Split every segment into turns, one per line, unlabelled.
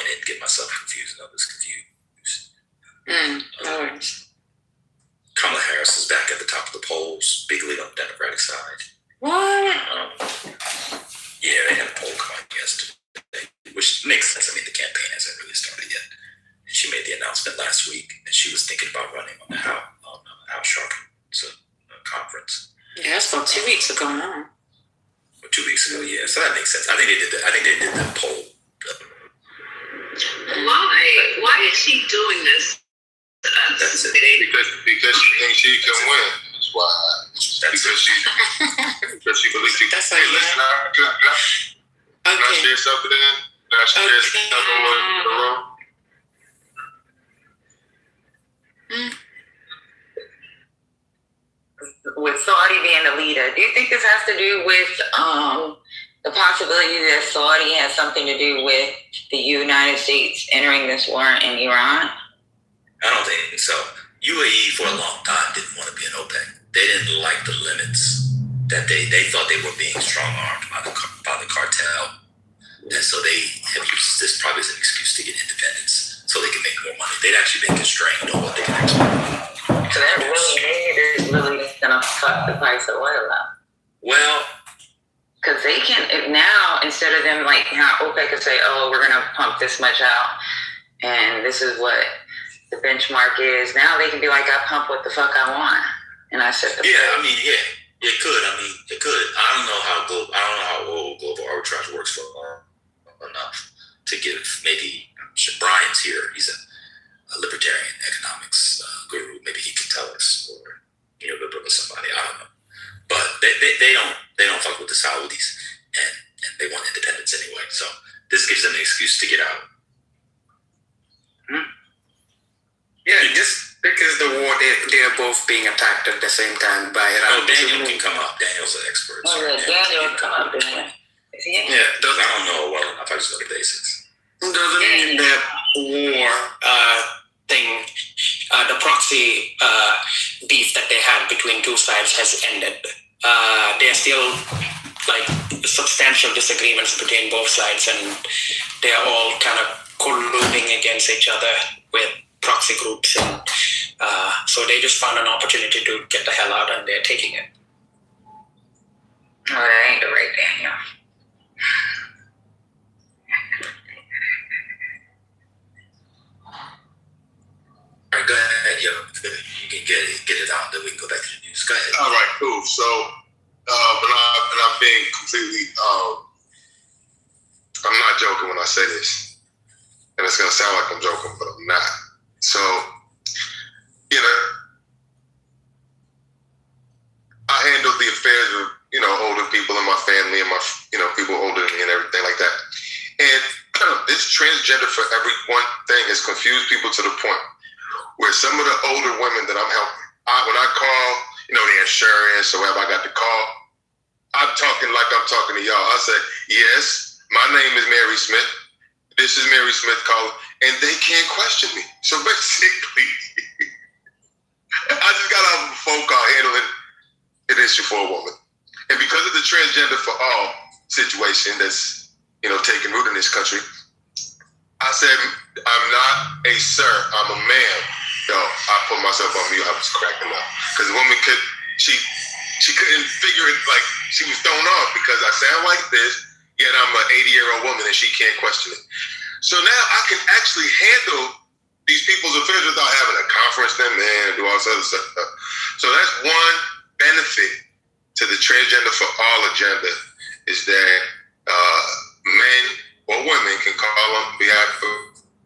explain it and get myself confused and others confused. Kamala Harris is back at the top of the polls, big lead on the Democratic side.
What?
Yeah, they had a poll come out yesterday, which makes sense. I mean, the campaign hasn't really started yet. And she made the announcement last week, and she was thinking about running on the Al Sharpton's conference.
Yeah, that's about 2 weeks ago now.
2 weeks ago, yeah. So that makes sense. I think they did the poll.
Why is she doing this?
That's it.
Because she thinks she can win. That's why. Because she believes she can.
That's
Hey, listen, can I share something in? Can I share something in the room?
With Saudi being the leader, do you think this has to do with the possibility that Saudi has something to do with the United States entering this war in Iran?
I don't think so. UAE for a long time didn't want to be in OPEC. They didn't like the limits that they thought they were being strong-armed by the cartel. And so they have used this probably as an excuse to get independence so they can make more money. They'd actually been constrained on what they can export.
So that really going to fuck the price of oil up.
Well,
because they can, now, instead of them like how OPEC could say, oh, we're going to pump this much out and this is what the benchmark is, now they can be like, I pump what the fuck I want. And I set the price.
Yeah, I mean, yeah, it could. I mean, it could. I don't know how oil global arbitrage works for enough to give maybe Brian's here. He's a libertarian economics guru. Maybe he can tell us, or liberal or somebody. I don't know. But they don't fuck with the Saudis, and they want independence anyway. So this gives them an excuse to get out.
Yeah, just because the war, they're both being attacked at the same time by Iran.
Oh, Daniel can come up. Daniel's an expert.
Oh, yeah, Daniel come up there. Is he in?
Yeah, I don't know well enough. I just know the basics.
Doesn't mean that war thing, the proxy beef that they had between two sides has ended. There are still like substantial disagreements between both sides, and they are all kind of colluding against each other with proxy groups, and so they just found an opportunity to get the hell out, and they're taking it.
Oh, that ain't the right Daniel.
All right, go ahead. You can get it out, then we can go back to the news. Go ahead.
All right, cool. So, and I'm being completely, I'm not joking when I say this, and it's gonna sound like I'm joking, but I'm not. So, I handled the affairs of, older people in my family and my, people older than me and everything like that. And this transgender for everyone thing has confused people to the point where some of the older women that I'm helping, when I call, the insurance or wherever I got the call, I'm talking like I'm talking to y'all. I say, yes, my name is Mary Smith. This is Mary Smith calling, and they can't question me. So basically, I just got off a phone call handling an issue for a woman. And because of the transgender for all situation that's, taking root in this country, I said, I'm not a sir, I'm a ma'am. I put myself on mute. I was cracking up. Because the woman she couldn't figure it, like she was thrown off because I sound like this, yet I'm an 80-year-old woman and she can't question it. So now I can actually handle these people's affairs without having a conference them and do all this other stuff. So that's one benefit to the transgender for all agenda is that men or women can call on behalf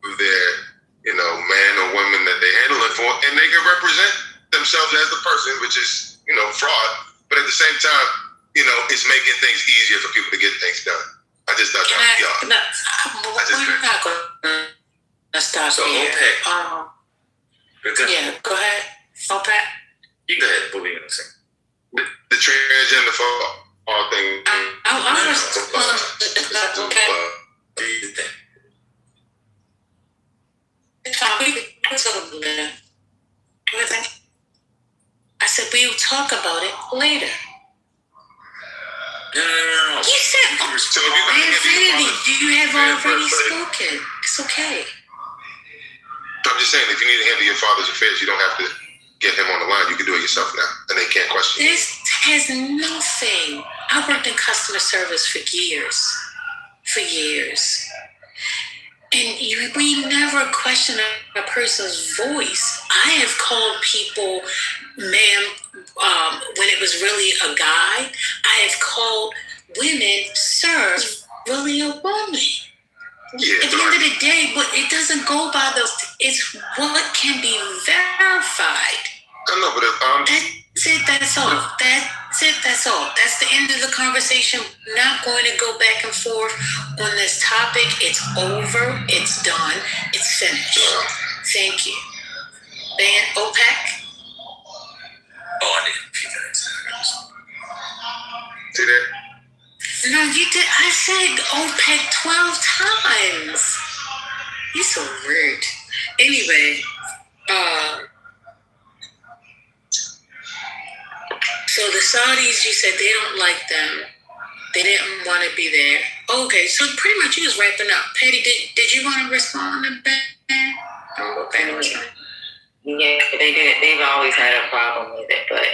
of their, man or women that they're handling for, and they can represent themselves as the person, which is, fraud. But at the same time, it's making things easier for people to get things done. I just thought that was y'all.
We're not going to stop
so
here.
OPEC.
Yeah, go ahead. OPEC.
You go ahead. What were you going to say?
The transgender for all things.
Do you think?
I said we'll talk about it later.
No.
You said,
So if you're gonna handle your
Infinity,
father's
you have
affairs
already
first,
spoken. It's okay.
I'm just saying, if you need to handle your father's affairs, you don't have to get him on the line. You can do it yourself now, and they can't question you.
This has nothing. I worked in customer service for years. And we never question a person's voice. I have called people, ma'am, when it was really a guy. I have called women, sir, really a woman.
Yeah,
At the end of the day, but it doesn't go by those. It's what can be verified.
I know, but if
That's it. That's all. That's all. That's the end of the conversation. Not going to go back and forth on this topic. It's over. It's done. It's finished. Thank you. Ban OPEC.
Oh, I did a few minutes.
see that,
No, you did. I said OPEC 12 times. You're so rude. Anyway, so the Saudis, you said they don't like them. They didn't want to be there. Okay, so pretty much you was wrapping up. Patty, did you want to respond to Ben? Oh, Ben was like,
Yeah, they did. They've always had a problem with it, but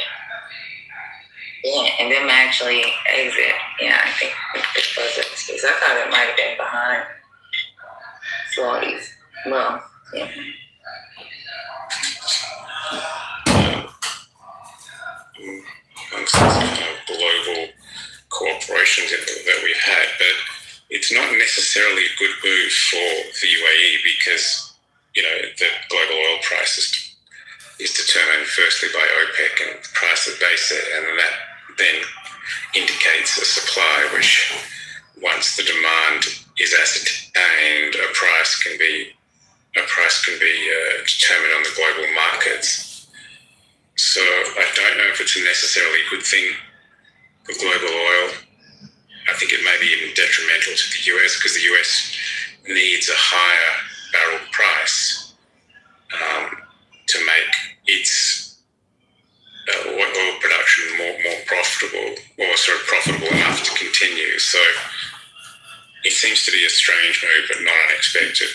yeah, and them actually exit. Yeah, I think it was an excuse. I thought it might have been behind Saudis. Well, yeah.
Global cooperations that we've had, but it's not necessarily a good move for the UAE because, you know, the global oil price is determined firstly by OPEC and the price that they set, and that then indicates a supply which, once the demand is ascertained, a price can be determined on the global markets. So I don't know if it's necessarily a good thing for global oil. I think it may be even detrimental to the US because the US needs a higher barrel price to make its oil production more profitable, or sort of profitable enough to continue. So it seems to be a strange move, but not unexpected.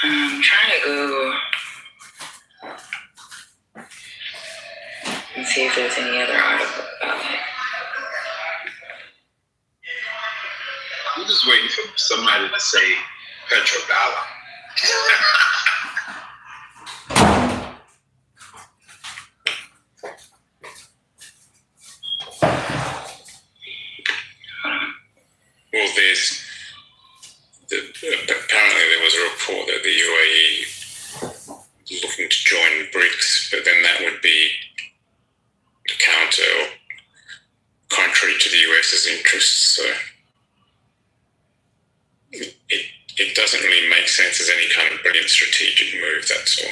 I'm trying to go and see if there's any other article about it.
I'm just waiting for somebody to say petrodollar.
Well, apparently there was a report that the UAE is looking to join BRICS, but then that would be counter or contrary to the US's interests. So it doesn't really make sense as any kind of brilliant strategic move, that's all.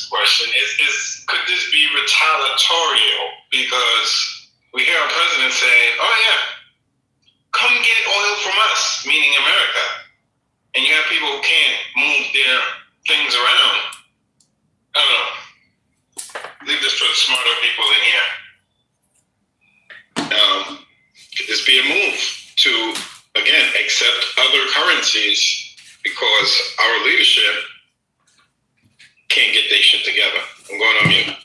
Question is could this be retaliatorial? Because we hear our president saying, oh yeah, come get oil from us, meaning America. And you have people who can't move their things around. I don't know. Leave this for the smarter people in here. Could this be a move to, again, accept other currencies because our leadership can't get their shit together? I'm going on mute.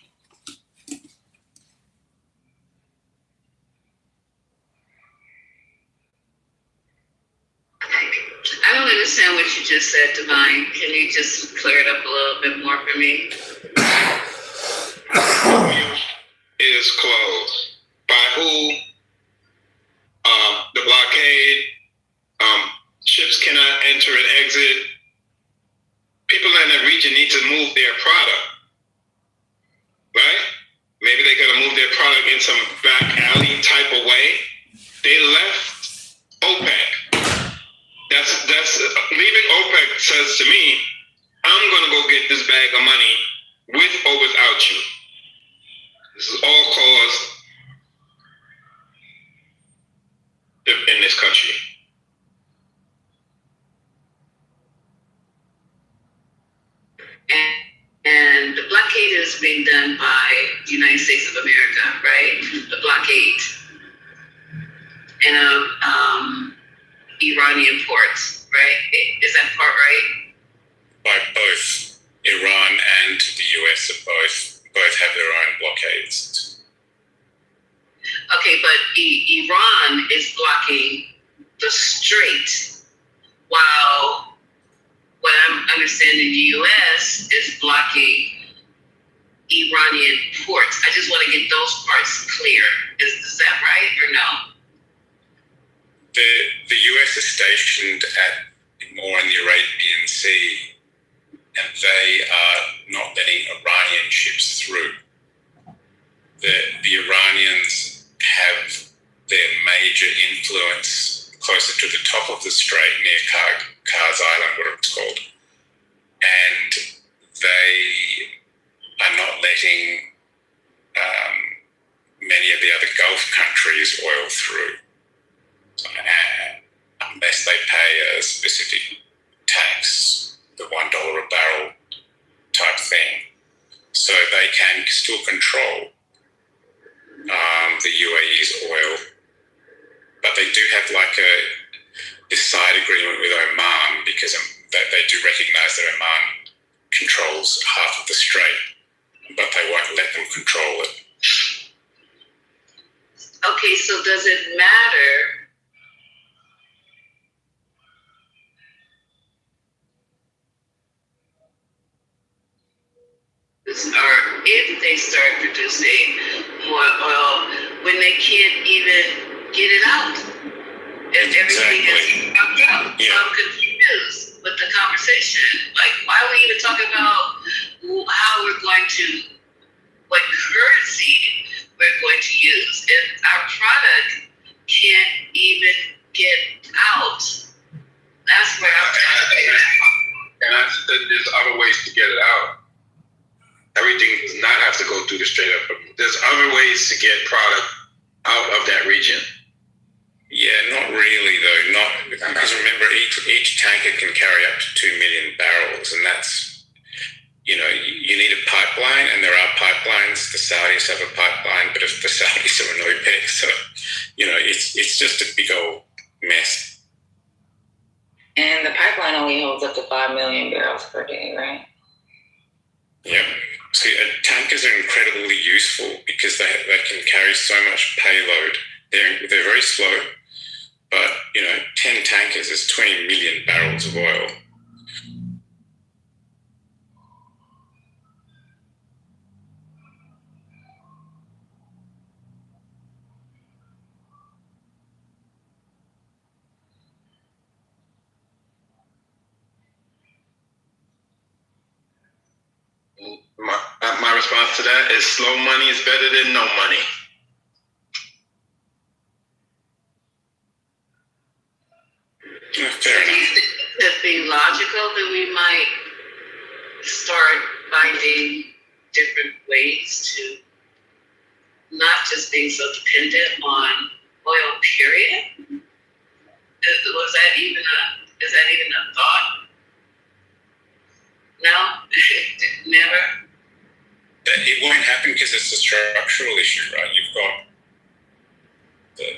I don't understand what you just said, Divine. Can you just clear it up a little bit more for me?
Is closed. By who? The blockade. Ships cannot enter and exit. People in that region need to move their product, right? Maybe they got to move their product leaving OPEC says to me, I'm going to go get this bag of money with or without you. This is all caused in this country.
And the blockade is being done by the United States of America, right? The blockade. And Iranian ports, right? Is that part right?
By both Iran and the US both have their own blockades.
Okay, but Iran is blocking the strait, while what I'm understanding the US is blocking Iranian ports. I just want to get those parts clear. Is that right or no?
The US is stationed more in the Arabian Sea, and they are not letting Iranian ships through. The Iranians have their major influence closer to the top of the strait near Kars Island, what it's called, and they are not letting many of the other Gulf countries oil through unless they pay a specific tax, the $1 a barrel type thing. So they can still control the UAE's oil, but they do have like this side agreement with Oman because they do recognize that Oman controls half of the strait, but they won't let them control it.
Okay, so does it matter? Or if they start producing more oil when they can't even get it out, if everything is dropped out.
Yeah.
So I'm confused with the conversation. Like, why are we even talking about how we're going to, what currency we're going to use if our product can't even get out? That's where I'm trying to figure out.
And I said there's other ways to get it out. Everything does not have to go through the Strait of Hormuz. There's other ways to get product out of that region.
Yeah, not really though. Not because remember, each tanker can carry up to 2 million barrels, and that's, you need a pipeline, and there are pipelines. The Saudis have a pipeline, but if the Saudis are an OPEC, so it's just a big old mess.
And the pipeline only holds up to 5 million barrels per day, right?
Yeah. So tankers are incredibly useful because they can carry so much payload. They're very slow, but 10 tankers is 20 million barrels of oil.
My response to that is slow money is better than no money.
Fair
Do you think it'd be logical that we might start finding different ways to not just being so dependent on oil, period? Is that even a thought? No? Never?
It won't happen because it's a structural issue, right? You've got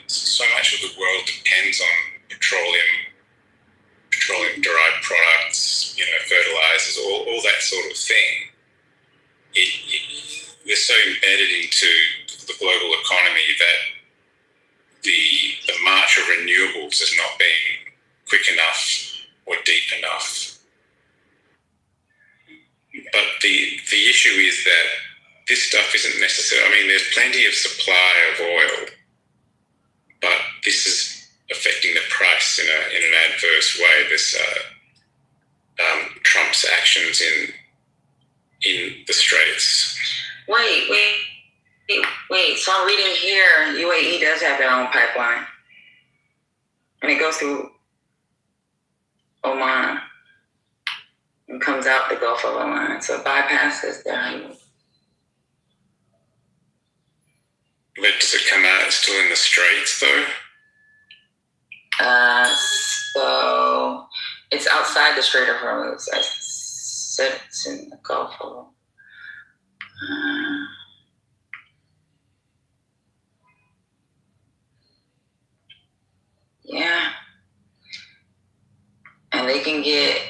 so much of the world depends on petroleum-derived products, fertilizers, all that sort of thing. We're so embedded into the global economy that the march of renewables is not being quick enough or deep enough. But the issue is that this stuff isn't necessarily, there's plenty of supply of oil, but this is affecting the price in an adverse way. This Trump's actions in the Straits.
Wait. So I'm reading here, UAE does have their own pipeline. And it goes through Oman and comes out the Gulf of Oman. So it bypasses the honeymoon.
But does it come out still in the Straits though?
So it's outside the Strait of Hormuz. I said it's in the Gulf of yeah. And they can get,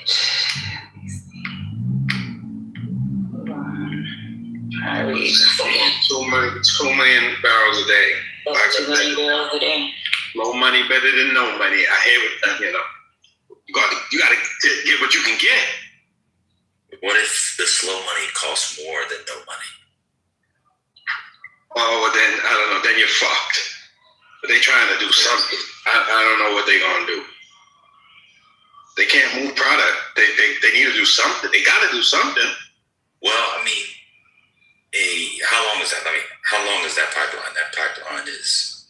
try to read.
2 million barrels a day.
That's 2 million barrels a day.
Low money better than no money. I hear it. You got to get what you can get.
What if the slow money costs more than no money?
Oh, well then I don't know. Then you're fucked. But they trying to do something. I don't know what they gonna do. They can't move product. They need to do something. They got to do something.
Well, I mean, how long is that? I mean, how long is that pipeline? That pipeline is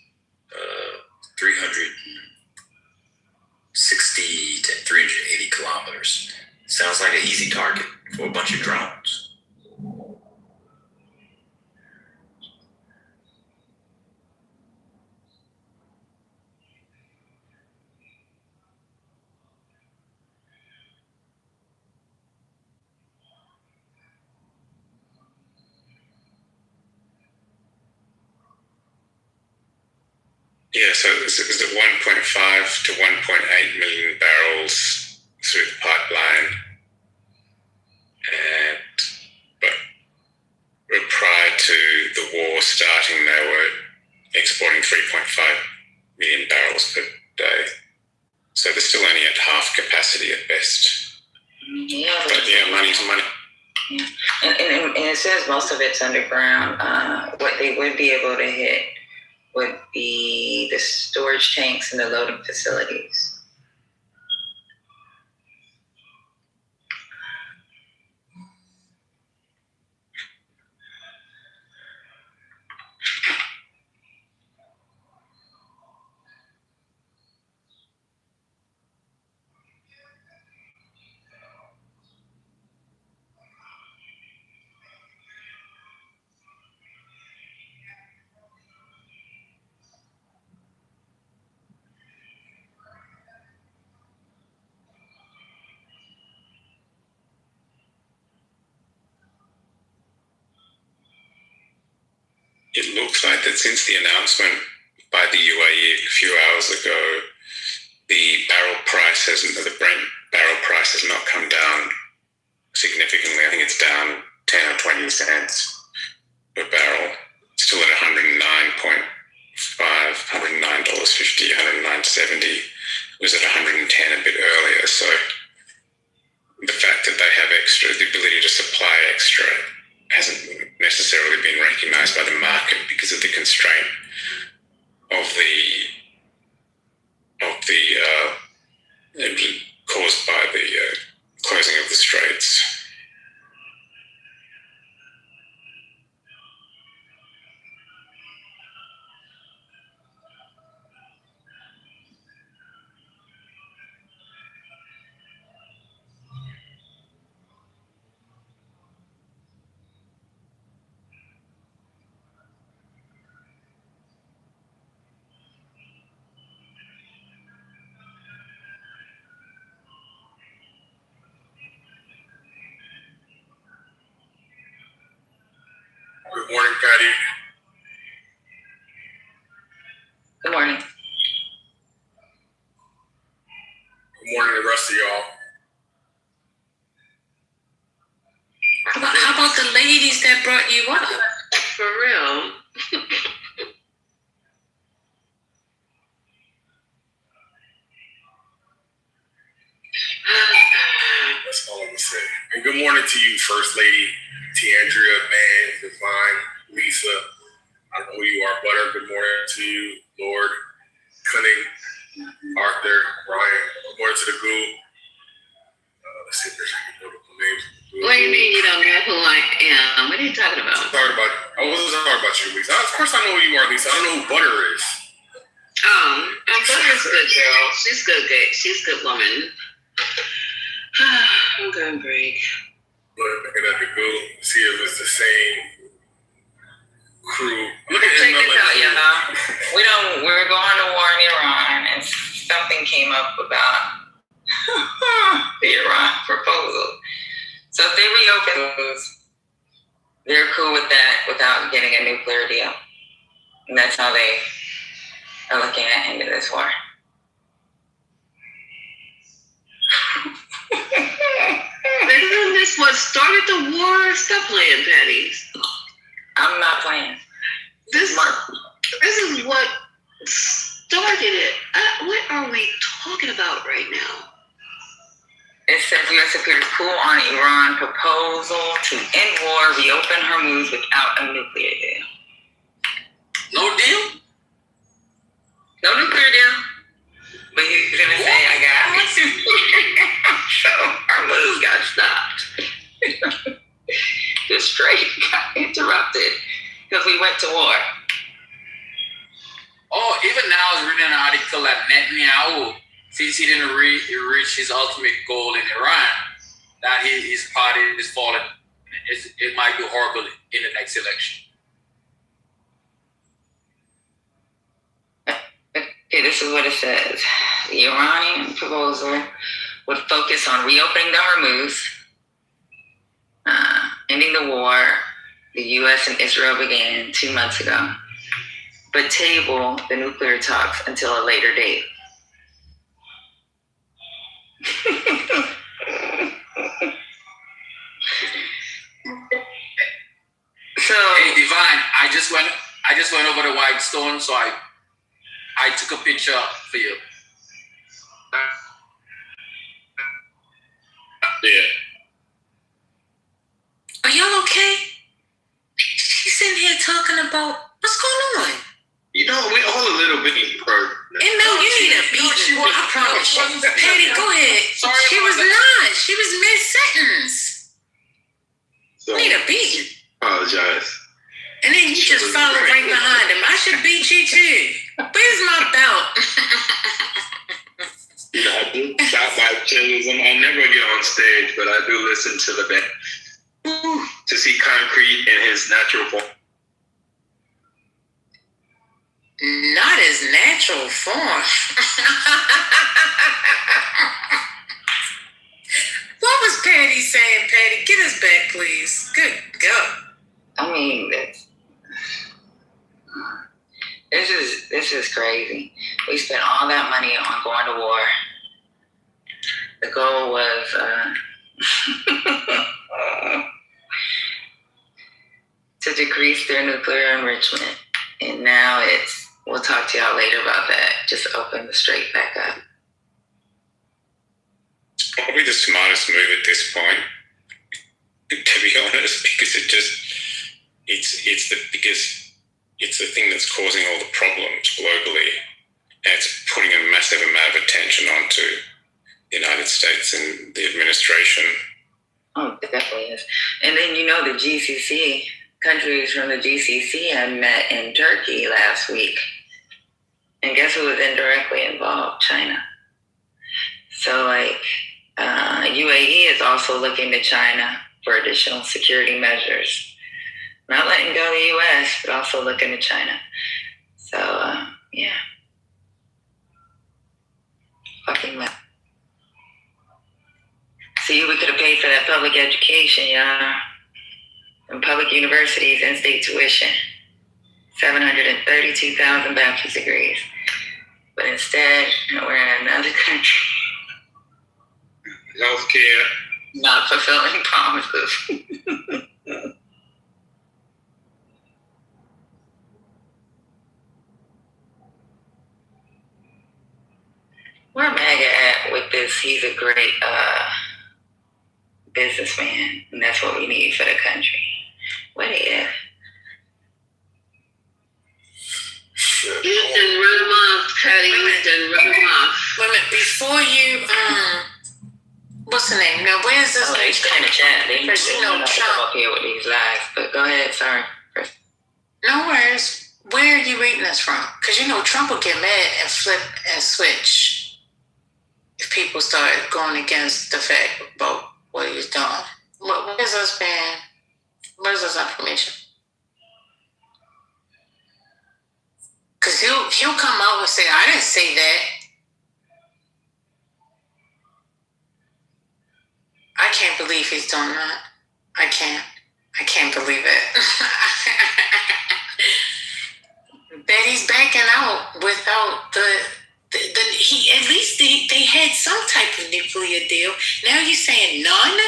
360 to 380 kilometers. Sounds like an easy target for a bunch of drones.
Yeah, so is it 1.5 to 1.8 million barrels through the pipeline? But prior to the war starting, they were exporting 3.5 million barrels per day. So they're still only at half capacity at best.
Yeah,
but yeah, money's money.
Yeah. And it says most of it's underground. What they would be able to hit would be the storage tanks and the loading facilities.
It looks like that since the announcement by the UAE a few hours ago, the Brent barrel price has not come down significantly. I think it's down 10 or 20 cents per barrel. It's still at $109.50, $109.70. It was at 110 a bit earlier. So the fact that they have the ability to supply extra hasn't necessarily been recognised by the market because of the constraint of the caused by the closing of the straits.
Good morning, Patty.
Good morning.
Good morning, the rest of y'all.
How about the ladies that brought you up?
For real.
That's all I'm gonna say. And good morning to you, First Lady, Tiandria, Man, Divine, Lisa. I don't know who you are, Butter. Good morning to you, Lord, Cunning, Arthur, Ryan. Good morning to the goo. Let's see if there's any notable names.
What do you mean you don't know who I am? What are you talking about?
I wasn't talking about you, Lisa. Of course I know who you are, Lisa. I don't know who Butter is.
Butter's a good girl. She's good. She's a good woman. I'm gonna break.
Looking at the group, see if it's the same crew. Look at
Check
his
this out, y'all. We're going to war in Iran, and something came up about the Iran proposal. So if they reopen those, they're cool with that without getting a nuclear deal. And that's how they are looking at ending this war.
Isn't this what started the war? Stop playing, Patty.
I'm not playing.
This is what started it. What are we talking about right now?
It says U.S. appears cool on Iran proposal to end war, reopen Hormuz without a nuclear deal.
No deal?
No nuclear deal. But he's going to say, I got it. So Hormuz got stopped. The strait got interrupted because we went to war.
Oh, even now I was reading an article that Netanyahu, since he didn't reach his ultimate goal in Iran, that his party is falling. It might be horrible in the next election.
Okay, this is what it says. The Iranian proposal would focus on reopening the Hormuz, ending the war the U.S. and Israel began 2 months ago, but table the nuclear talks until a later date. So,
hey, Divine, I just went over the White Stone, so I took a picture for you.
Yeah.
Are y'all okay? She's sitting here talking about what's going on.
You know, we all a little bit hurt.
And no, you need a beat. I promise you. Patty, go ahead.
Sorry,
she was not. She was mid-sentence.
So,
Need a beat.
apologize.
And then you just follow right behind him. I should beat you too. Where's my belt?
You know, I do stop by chillism. I'll never get on stage, but I do listen to the band. To see Concrete in his natural form.
Not his natural form. What was Patty saying, Patty? Get us back, please. Good God.
I mean, this is crazy. We spent all that money on going to war. The goal was to decrease their nuclear enrichment, and now we'll talk to y'all later about that. Just open the strait back up.
Probably the smartest move at this point, to be honest, because it's the thing that's causing all the problems globally, and it's putting a massive amount of attention onto the United States and the administration.
Oh, it definitely is. And then, the GCC, countries from the GCC had met in Turkey last week. And guess who was indirectly involved? China. So, UAE is also looking to China for additional security measures. Not letting go of the U.S., but also looking to China. So, yeah. Fucking mess. See, we could have paid for that public education, y'all. And public universities and state tuition. 732,000 bachelor's degrees. But instead, we're in another country.
Healthcare.
Not fulfilling promises. Where MAGA at with this? He's a great businessman, and that's what we need for the country. What if?
You done run him off, Patty. You done run him off.
Wait a minute, before you, what's the name? Now, where's this?
He's in the chat. They
Trump.
come up here with these lies, but go ahead. Sorry.
No worries. Where are you reading this from? Because Trump will get mad and flip and switch if people start going against the fact about what he's doing. Where's this man? Where's this information? Because he'll come out and say, I didn't say that. I can't believe he's doing that. I can't believe it. That he's backing out without he at least they had some type of nuclear deal. Now you're saying none?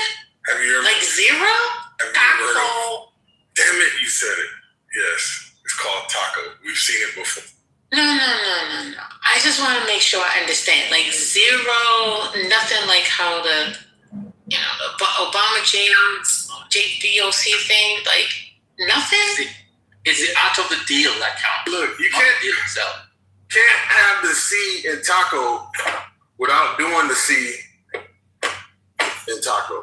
Have you ever
Like zero?
have you ever heard of, damn it, you said it. Yes. It's called taco. We've seen it before.
No. I just want to make sure I understand. Like zero, nothing like how the Obama JBOC thing, like nothing.
Is it out of the deal that counts?
Look, you
Not the deal itself.
can't have the C in taco without doing the C in taco.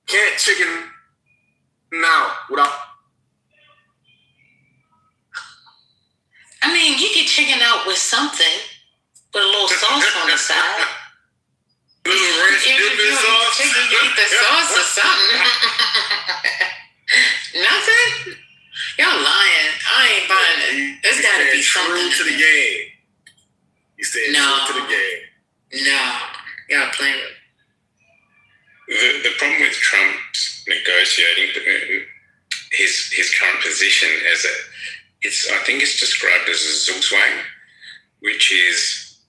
Can't chicken out without.
I mean, you get chicken out with something, with a little sauce on the side.
Little ranch
If
dipping
you
sauce.
chicken, you eat the sauce or something. Nothing? Y'all lying. I ain't buying it. There's got to be something.
True to the game. He's staying
No.
true to the game.
No. Y'all playing with
The problem with Trump's negotiating his current position is that I think it's described as a zugzwang, which is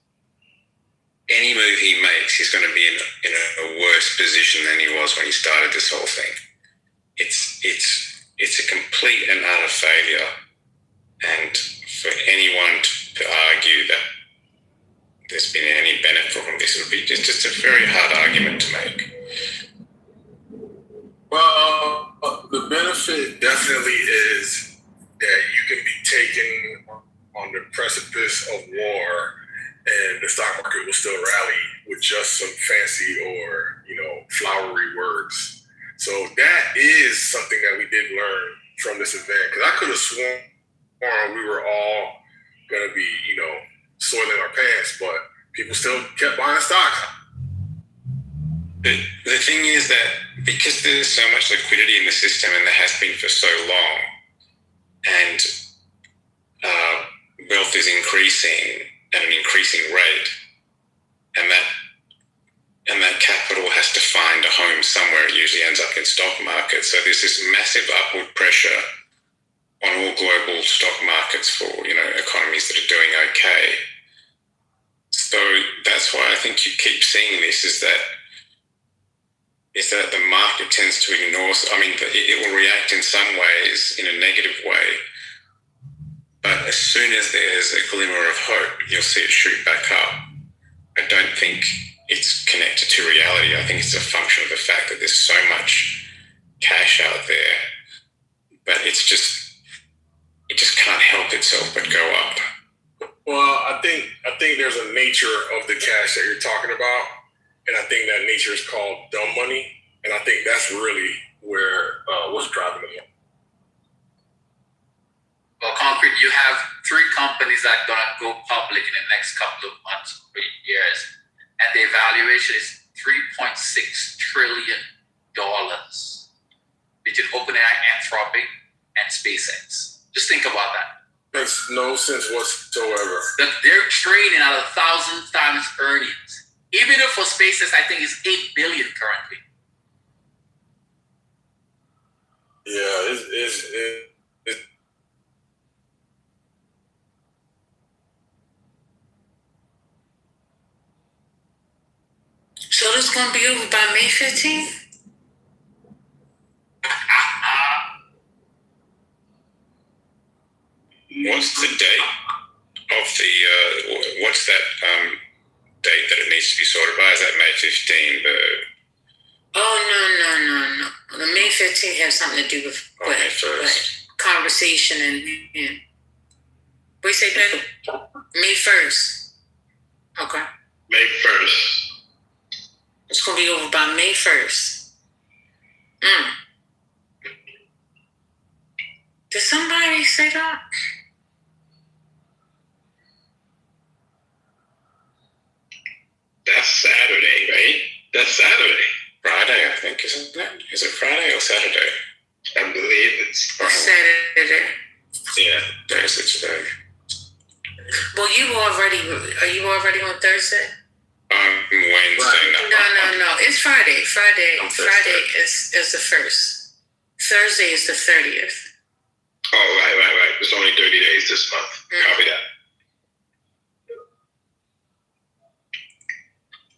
any move he makes, he's going to be in a worse position than he was when he started this whole thing. It's a complete and utter failure, and for anyone to argue that there's been any benefit from this would be just a very hard argument to make.
Well, the benefit definitely is that you can be taken on the precipice of war and the stock market will still rally with just some fancy or, flowery words. So that is something that we did learn from this event. Because I could have sworn we were all going to be, soiling our pants, but people still kept buying stocks.
The thing is that because there's so much liquidity in the system, and there has been for so long, and wealth is increasing at an increasing rate, and that capital has to find a home somewhere. It usually ends up in stock markets. So there's this massive upward pressure on all global stock markets for economies that are doing okay. So that's why I think you keep seeing this is that the market tends to ignore. I mean, it will react in some ways in a negative way, but as soon as there's a glimmer of hope, you'll see it shoot back up. I don't think it's connected to reality. I think it's a function of the fact that there's so much cash out there, but it just can't help itself but go up.
Well, I think there's a nature of the cash that you're talking about, and I think that nature is called dumb money, and I think that's really where what's driving it.
Well, Concrete, you have 3 companies that are going to go public in the next couple of months or years, and the valuation is $3.6 trillion between OpenAI, Anthropic, and SpaceX. Just think about that.
Makes no sense whatsoever.
They're trading at 1,000 times earnings. Even if for SpaceX, I think it's $8 billion currently.
Yeah, it's
So this going to be over by May 15th?
What's the date of the? What's that date that it needs to be sorted by? Is that May 15?
Oh, no. The May 15th has something to do with
May 1st.
Conversation and what you say, Betty? May 1st. Okay.
May 1st.
It's going to be over by May 1st. Did somebody say that?
That's Saturday, right?
That's Saturday.
Friday, I think, isn't it? Is it Friday or Saturday?
I believe it's
Saturday.
Yeah.
Thursday today.
Well, are you already on Thursday?
Wednesday.
No. It's Friday. Friday
Thursday.
is the 1st. Thursday is the 30th.
Oh, right. It's only 30 days this month. Copy that.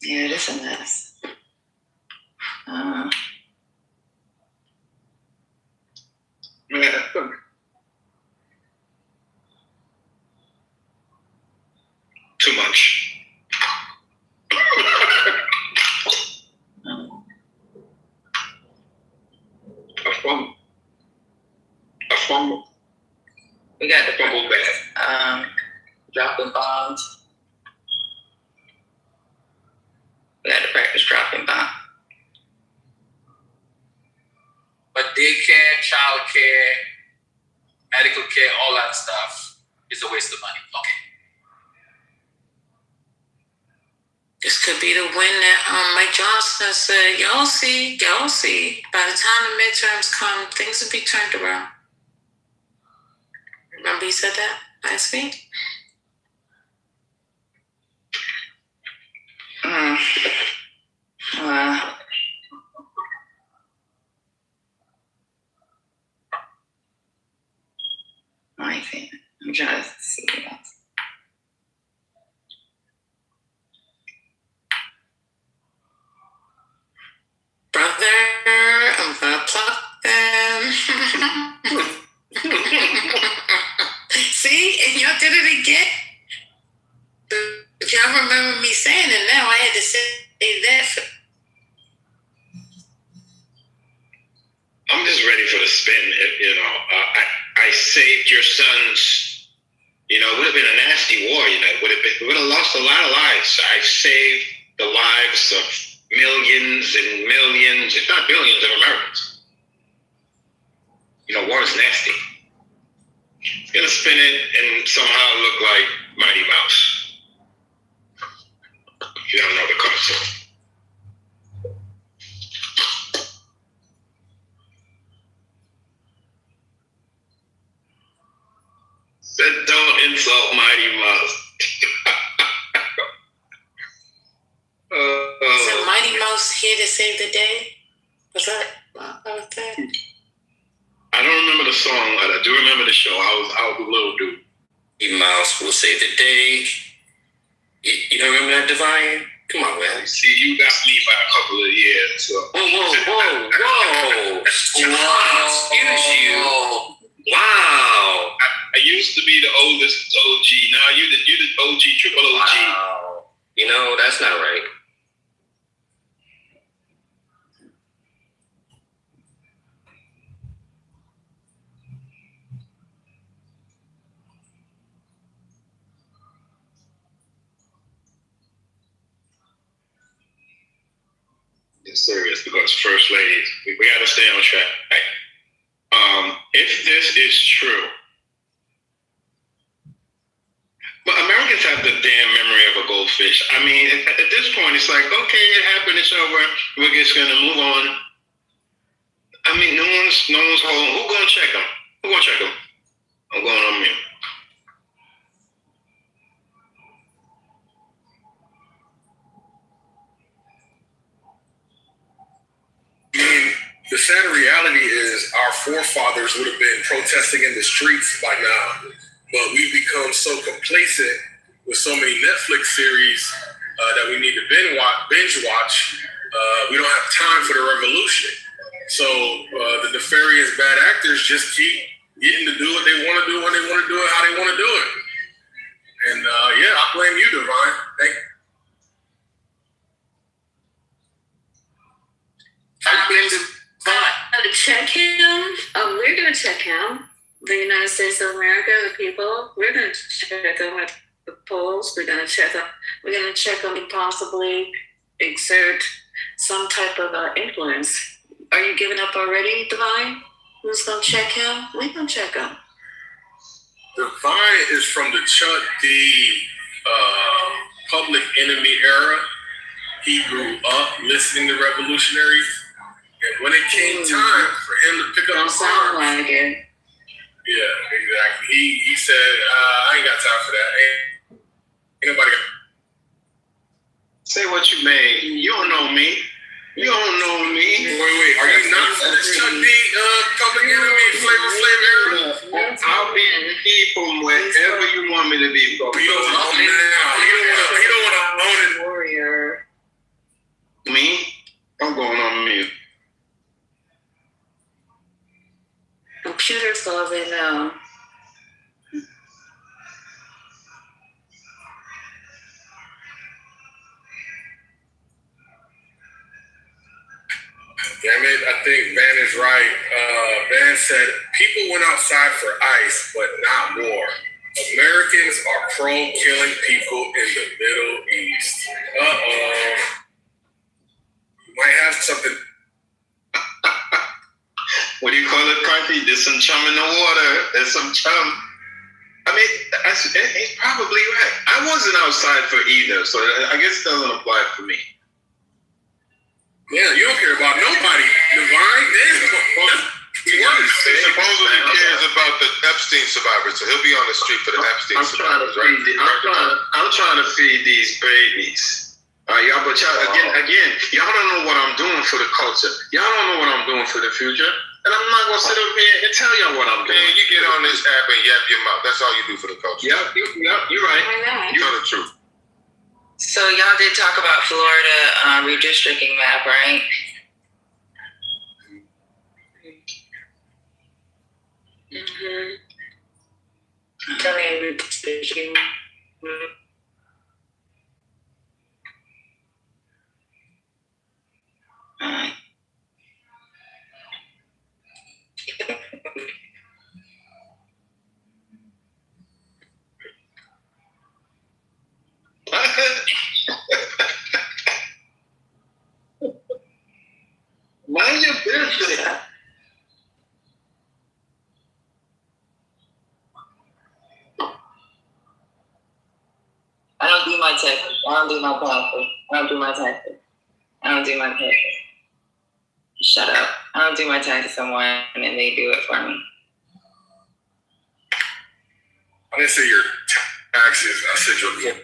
Yeah, it is a mess.
Too much. A fumble.
We got the
Fumble back.
dropping bombs. We got to practice dropping bombs.
But daycare, childcare, medical care, all that stuff is a waste of money. Okay.
This could be the win that Mike Johnson said, y'all see. By the time the midterms come, things will be turned around. Remember he said that last week?
I think I'm trying to see what else.
Brother, I'm gonna pluck them. See, and y'all did it again. But y'all remember me saying it now. I had to say that.
I'm just ready for the spin. I saved your sons. It would have been a nasty war. We would have lost a lot of lives. I saved the lives of millions and millions, if not billions, of Americans. War is nasty. It's gonna spin it and somehow look like Mighty Mouse. If you don't know the concept. Don't insult Mighty Mouse.
Is Mighty Mouse here to save the day? Was that?
I don't remember the song. I do remember the show. I was a little dude.
Mighty Mouse will save the day. You don't remember that, Divine? Come on, man.
See, you got me by a couple of years. So.
Whoa. Excuse you. Wow.
I used to be the oldest OG. Now you the OG, triple OG.
Wow. That's not right.
It's serious because first ladies, we got to stay on track. Right? If this is true, but Americans have the damn memory of a goldfish. I mean, at this point, it's like, okay, it happened, it's over. We're just gonna move on. I mean, no one's home. Who's gonna check them? I'm going on mute.
The sad reality is our forefathers would have been protesting in the streets by now, but we've become so complacent with so many Netflix series that we need to binge watch. We don't have time for the revolution. So the nefarious bad actors just keep getting to do what they want to do when they want to do it, how they want to do it. And I blame you, Divine. Thank you.
I blame the
To check him, we're going to check him. The United States of America, the people, we're going to check him at the polls. We're going to check him and possibly exert some type of influence. Are you giving up already, Divine? Who's going to check him? We're going to check him.
Divine is from the Chuck D public enemy era. he grew up listening to revolutionaries. And when it came time for him to pick up
Don't
the
sound
arms,
like it.
yeah, exactly. He said, I ain't got time for that. Ain't nobody got.
Say what you may. You don't know me. You don't know me.
Wait. Are you not for this Chuck D Public Enemy Flavor era?
I'll be people wherever you want me to be.
You don't want to own it.
Warrior.
Me? I'm going on mute.
Computer solving now.
Damn it, I think Van is right. Van said, people went outside for ice, but not war. Americans are pro-killing people in the Middle East. Uh-oh. You might have something.
What do you call it, Carthy? There's some chum in the water. There's some chum. I mean, he's probably right. I wasn't outside for either, so I guess it doesn't apply for me.
Yeah, you don't care about nobody, Divine.
He supposedly cares about the Epstein survivors, so he'll be on the street for the Epstein survivors, right?
I'm trying to feed these babies. Y'all, but y'all, again, y'all don't know what I'm doing for the culture. Y'all don't know what I'm doing for the future. And I'm not going to sit up here and tell y'all what I'm doing.
Man, you get on this app and yap your mouth. That's all you do for the culture.
Yep, you're right.
You know the truth.
So y'all did talk about Florida redistricting map, right?
Tell me redistricting.
Mind your business.
I don't do my taxes. I don't do my taxes. I don't do my taxes. I don't do my taxes. Shut up. I don't do my taxes someone and then they do it for me.
I didn't say your taxes. I said your corporate.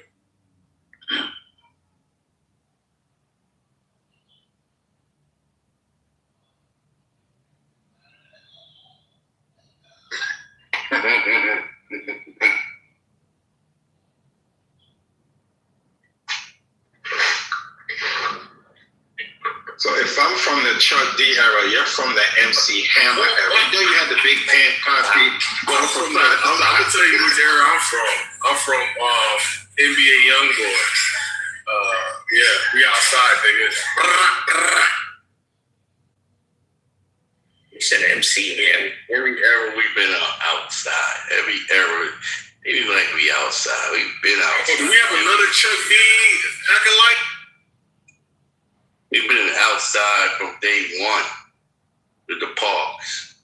So if I'm from the Chuck D era, you're from the MC Hammer era. You know you had the big pan concrete.
I'm gonna tell you which era I'm from. I'm from NBA YoungBoy. Yeah, we outside, niggas.
You said MC, man.
Every era we've been outside. Every era, maybe like we outside. We've been outside.
Do we have another Chuck D acting like?
We've been outside from day one with the parks,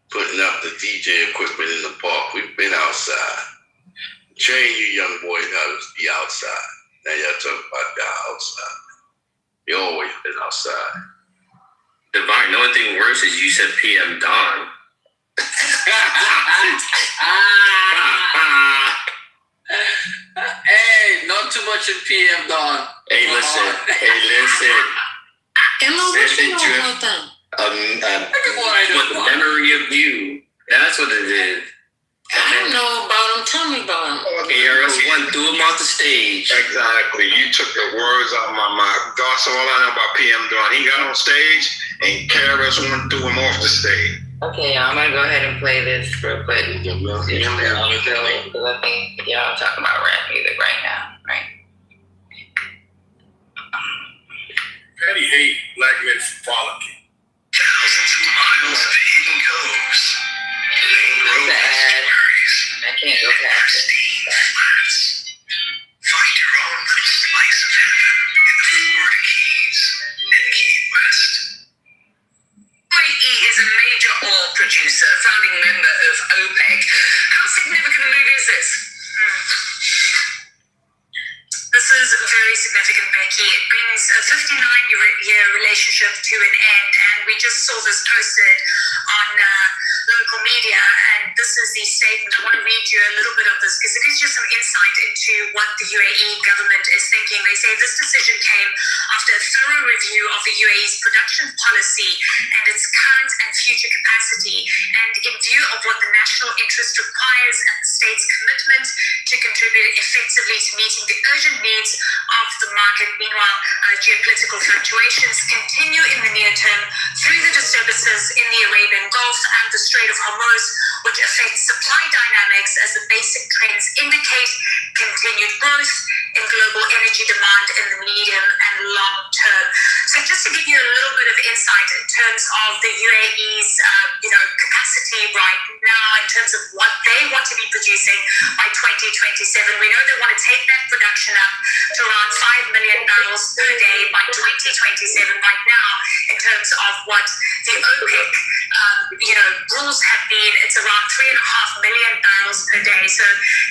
putting up the DJ equipment in the park. We've been outside. Train you young boys how to be outside. Now y'all talking about the outside. We always been outside.
Divine, the only thing worse is you said PM Dawn.
Hey, not too much in PM Dawn.
Hey, listen.
Emma, what you know about them?
With the memory of you. That's what it is.
I don't know about them. Tell me about them.
KRS-One threw him off the stage.
Exactly. You took the words out of my mouth. That's all I know about PM Dawn. He got on stage and KRS-One threw him off the stage.
Okay, y'all, I'm gonna go ahead and play this real quick. Because I think y'all talking about rap music right now, right?
Patty hate black men frolicking.
Thousands of miles of hidden coves.
The ad. I can't go past it.
Find your own little slice of heaven in the Florida Keys and Key West.
UAE is a major oil producer, founding member of OPEC. How significant a move is this? This is very significant, Becky. It brings a 59-year relationship to an end, and we just saw this posted on local media, and this is the statement. I want to read you a little bit of this because it gives you some insight into what the UAE government is thinking. They say this decision came after a thorough review of the UAE's production policy and its current and future capacity, and in view of what the national interest requires and the state's commitment to contribute effectively to meeting the urgent needs of the market. Meanwhile, geopolitical fluctuations continue in the near term through the disturbances in the Arabian Gulf and the Strait of Hormuz, which affects supply dynamics as the basic trends indicate continued growth in global energy demand in the medium and long term. So just to give you a little bit of insight in terms of the UAE's capacity right now in terms of what they want to be producing by 2027. We know they want to take that production up to around 5 million barrels per day by 2027 right now in terms of what the OPEC rules have been. It's around 3.5 million barrels per day. So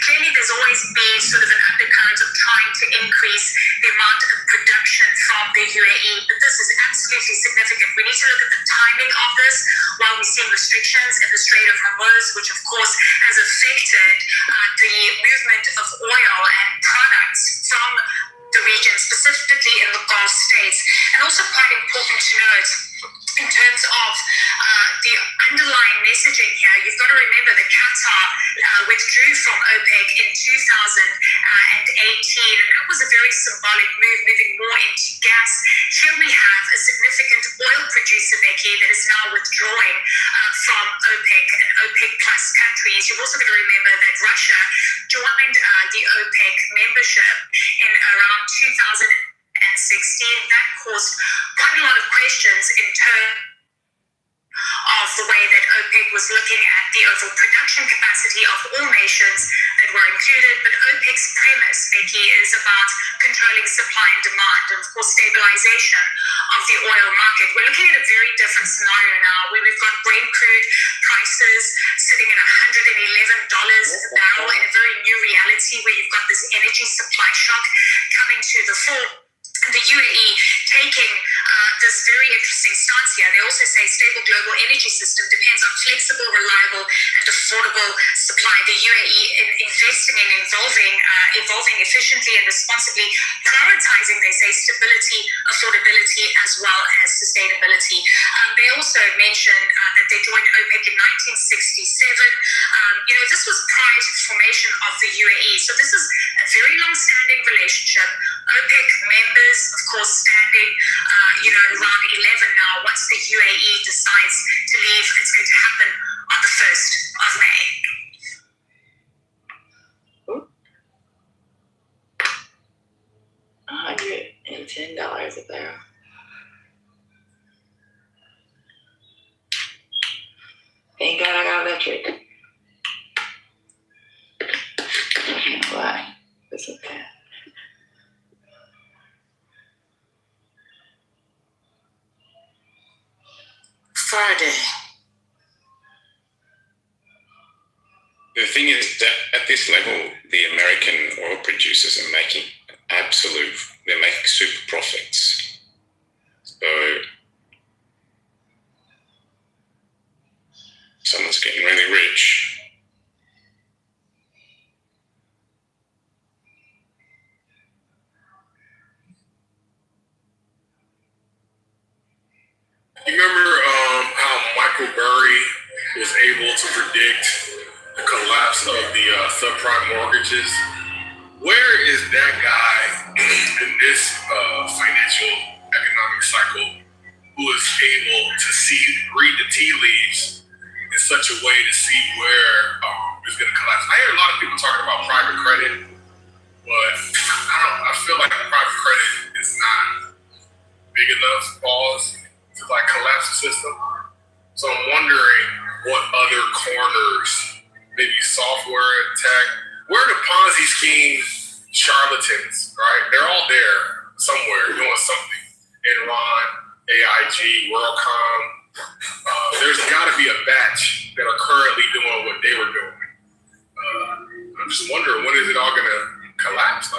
clearly there's always been sort of an undercurrent of trying to increase the amount of production from the UAE. But this is absolutely significant. We need to look at the timing of this while we're seeing restrictions in the Strait of Hormuz, which of course has affected the movement of oil and products from the region, specifically in the Gulf states. And also quite important to note, in terms of the underlying messaging here, you've got to remember that Qatar withdrew from OPEC in 2018, and that was a very symbolic move, moving more into gas. Here we have a significant oil producer, Becky, that is now withdrawing from OPEC and OPEC plus countries. You've also got to remember that Russia joined the OPEC membership in around 2016. That caused quite a lot of questions in terms of the way that OPEC was looking at the overall production capacity of all nations that were included. But OPEC's premise, Becky, is about controlling supply and demand and, of course, stabilization of the oil market. We're looking at a very different scenario now where we've got Brent crude prices sitting at $111 a barrel in a very new reality where you've got this energy supply shock coming to the fore. The UAE taking this very interesting stance here. They also say stable global energy system depends on flexible, reliable, and affordable supply. The UAE investing in evolving efficiently and responsibly, prioritizing, they say, stability, affordability, as well as sustainability. They also mention that they joined OPEC in 1967. This was prior to the formation of the UAE. So this is a very long-standing relationship. OPEC members, of course, standing, around 11 now. Once the UAE decides to leave, it's going to happen on the 1st of May.
$110 a barrel. Thank God I got electric. I can't lie. It's okay.
Friday.
The thing is that at this level, the American oil producers are making they're making super profits. So someone's getting really rich.
You remember how Michael Burry was able to predict the collapse of the subprime mortgages? Where is that guy in this financial economic cycle who is able to read the tea leaves in such a way to see where it's going to collapse? I hear a lot of people talking about private credit, but I feel like private credit is not big enough to collapse the system. So I'm wondering what other corners, maybe software, tech, where are the Ponzi scheme charlatans, right? They're all there somewhere doing something. Enron, AIG, WorldCom. There's got to be a batch that are currently doing what they were doing. I'm just wondering, when is it all going to collapse?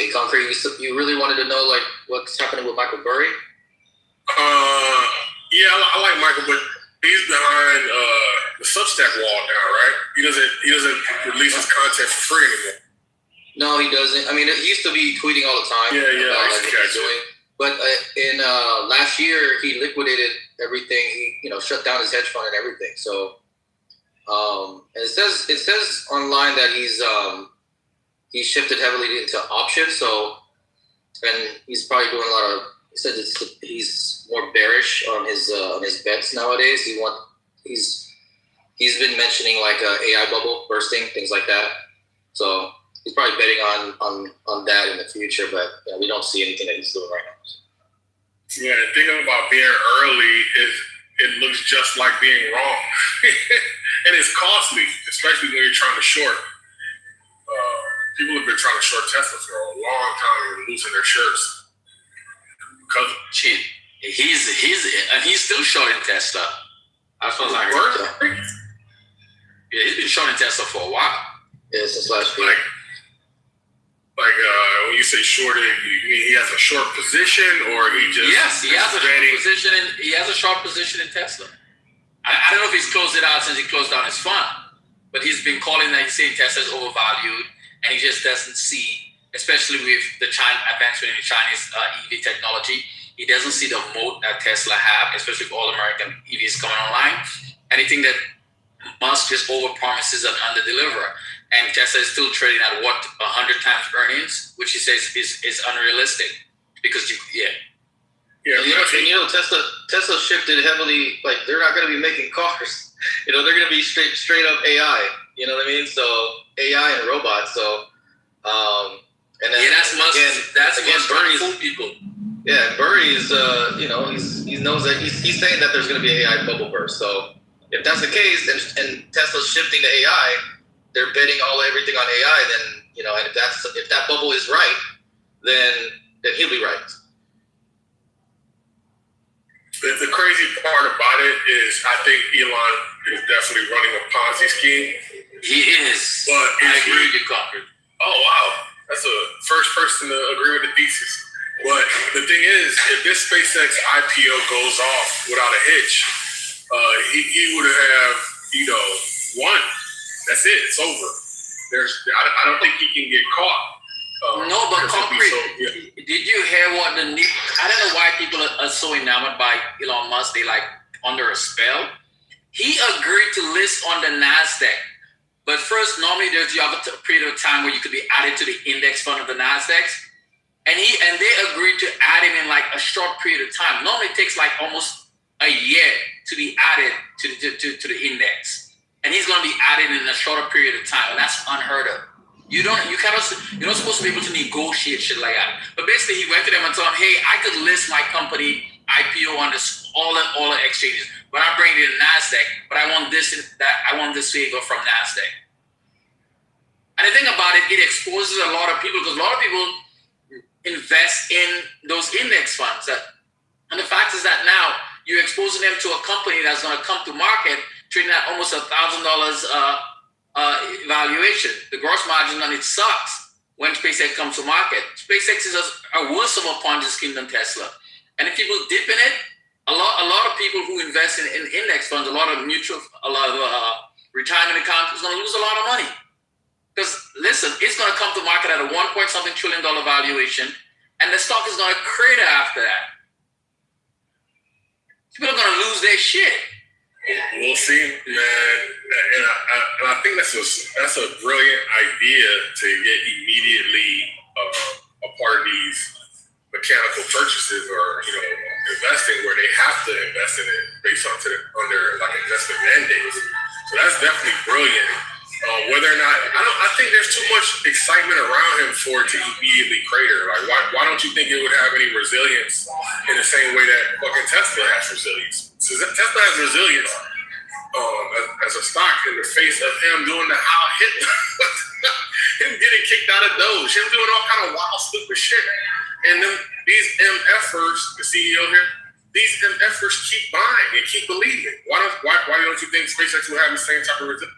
Okay, Concrete. You really wanted to know like what's happening with Michael Burry?
Yeah, I like Michael, but he's behind the Substack wall now, right? He doesn't release his content for free anymore.
No, he doesn't. I mean, he used to be tweeting all the time.
Yeah,
about,
I
like, what he's doing. But in last year, he liquidated everything. He shut down his hedge fund and everything. So, and it says online that he shifted heavily into options. So, and he's probably doing a lot of. He said he's more bearish on his bets nowadays. He's been mentioning like a AI bubble bursting, things like that. So he's probably betting on that in the future, but we don't see anything that he's doing right now.
Yeah, the thing about being early is it looks just like being wrong, and it's costly, especially when you're trying to short. People have been trying to short Tesla for a long time and losing their shirts.
He's still shorting Tesla. As far as I heard. Yeah, he's been shorting Tesla for a while.
Yeah, since last year.
Like when you say shorting, you mean he has a short position, or he just
he has a short position, and he has a short position in Tesla. I don't know if he's closed it out since he closed down his fund, but he's been calling that, he's saying Tesla's overvalued, and he just doesn't see, especially with the advancement in Chinese EV technology, he doesn't see the moat that Tesla have, especially with all American EVs coming online. Anything that Musk just over-promises and under-deliver. And Tesla is still trading at 100 times earnings, which he says is unrealistic. Because
Tesla shifted heavily. Like they're not going to be making cars. They're going to be straight up AI. You know what I mean? So AI and robots. So and then
that's Musk. That's
Burry's
people.
Yeah, Burry is he knows that he's saying that there's going to be an AI bubble burst. So if that's the case, and Tesla's shifting to AI. They're betting everything on AI, then and if that bubble is right, then he'll be right.
The crazy part about it is, I think Elon is definitely running a Ponzi scheme.
He is.
But
I agree with you, Congressman.
Oh wow, that's the first person to agree with the thesis. But the thing is, if this SpaceX IPO goes off without a hitch, he would have won. That's it. It's over. I don't think he can get caught.
No, but Concrete, did you hear what I don't know why people are so enamored by Elon Musk. They like under a spell. He agreed to list on the NASDAQ. But first, normally you have a period of time where you could be added to the index fund of the NASDAQ. And they agreed to add him in like a short period of time. Normally it takes like almost a year to be added to the index. And he's going to be added in a shorter period of time, and that's unheard of. You're not supposed to be able to negotiate shit like that. But basically, he went to them and told them, "Hey, I could list my company IPO on all the exchanges, but I bring it to Nasdaq. But I want this and that. I want this favor from Nasdaq." And the thing about it exposes a lot of people because a lot of people invest in those index funds. And the fact is that now you're exposing them to a company that's going to come to market trading at almost $1,000 valuation. The gross margin on it sucks when SpaceX comes to market. SpaceX is a worse of a Ponzi scheme than Tesla. And if people dip in it, a lot of people who invest in index funds, a lot of retirement accounts is going to lose a lot of money. Because listen, it's going to come to market at a $1.something trillion valuation, and the stock is going to crater after that. People are going to lose their shit.
We'll see, man. And I think that's a brilliant idea to get immediately a part of these mechanical purchases or investing where they have to invest in it based under like investment mandates. So that's definitely brilliant. Whether or not I think there's too much excitement around him for it to immediately crater. Like why don't you think it would have any resilience in the same way that fucking Tesla has resilience? So Tesla has resilience as a stock in the face of him doing the him getting kicked out of Doge, him doing all kind of wild stupid shit. And then these MFers, the CEO here, these MFers keep buying and keep believing. Why don't you think SpaceX will have the same type of resilience?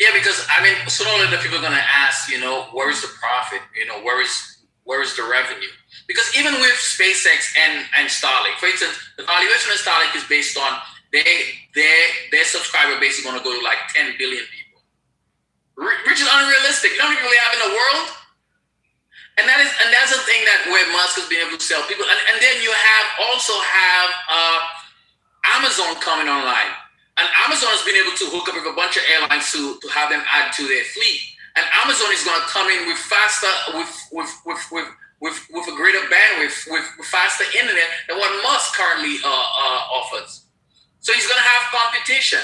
Yeah, because I mean, sooner or later people are gonna ask, where is the profit? Where is the revenue? Because even with SpaceX and Starlink, for instance, the valuation of Starlink is based on their subscriber base is gonna go to like 10 billion people, which is unrealistic. You know how many people they have in the world? And that's the thing that where Musk has been able to sell people. And then you also have Amazon coming online. And Amazon has been able to hook up with a bunch of airlines to have them add to their fleet. And Amazon is going to come in with faster, with a greater bandwidth, with faster internet than what Musk currently offers. So he's going to have competition.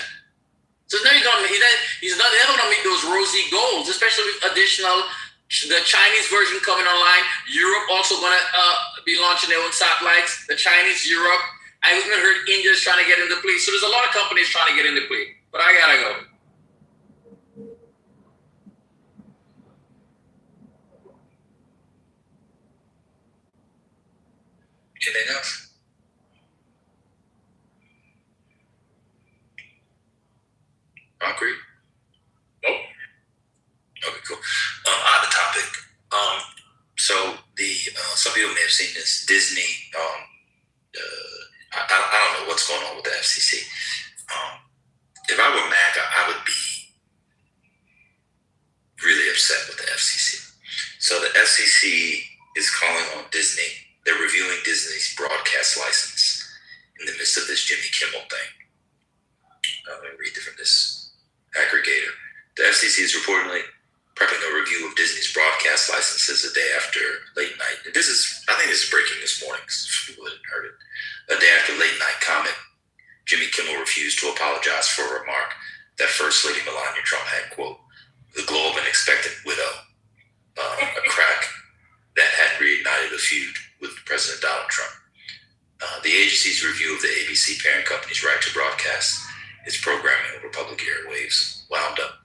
So now he's never going to meet those rosy goals, especially with the Chinese version coming online. Europe also going to be launching their own satellites. The Chinese, Europe. I even heard India's trying to get into play. So there's a lot of companies trying to get into play. But I gotta go.
Anything else? Concrete?
Nope.
Okay, cool. On the topic. So some people may have seen this Disney. I don't know what's going on with the FCC. If I were MAGA, I would be really upset with the FCC. So the FCC is calling on Disney. They're reviewing Disney's broadcast license in the midst of this Jimmy Kimmel thing. Let me read it from this aggregator. The FCC is reportedly prepping a review of Disney's broadcast licenses a day after late night. And I think this is breaking this morning, because people hadn't heard it. A day after late night comment, Jimmy Kimmel refused to apologize for a remark that First Lady Melania Trump had, quote, the glow of an expectant widow, a crack that had reignited a feud with President Donald Trump. The agency's review of the ABC parent company's right to broadcast its programming over public airwaves wound up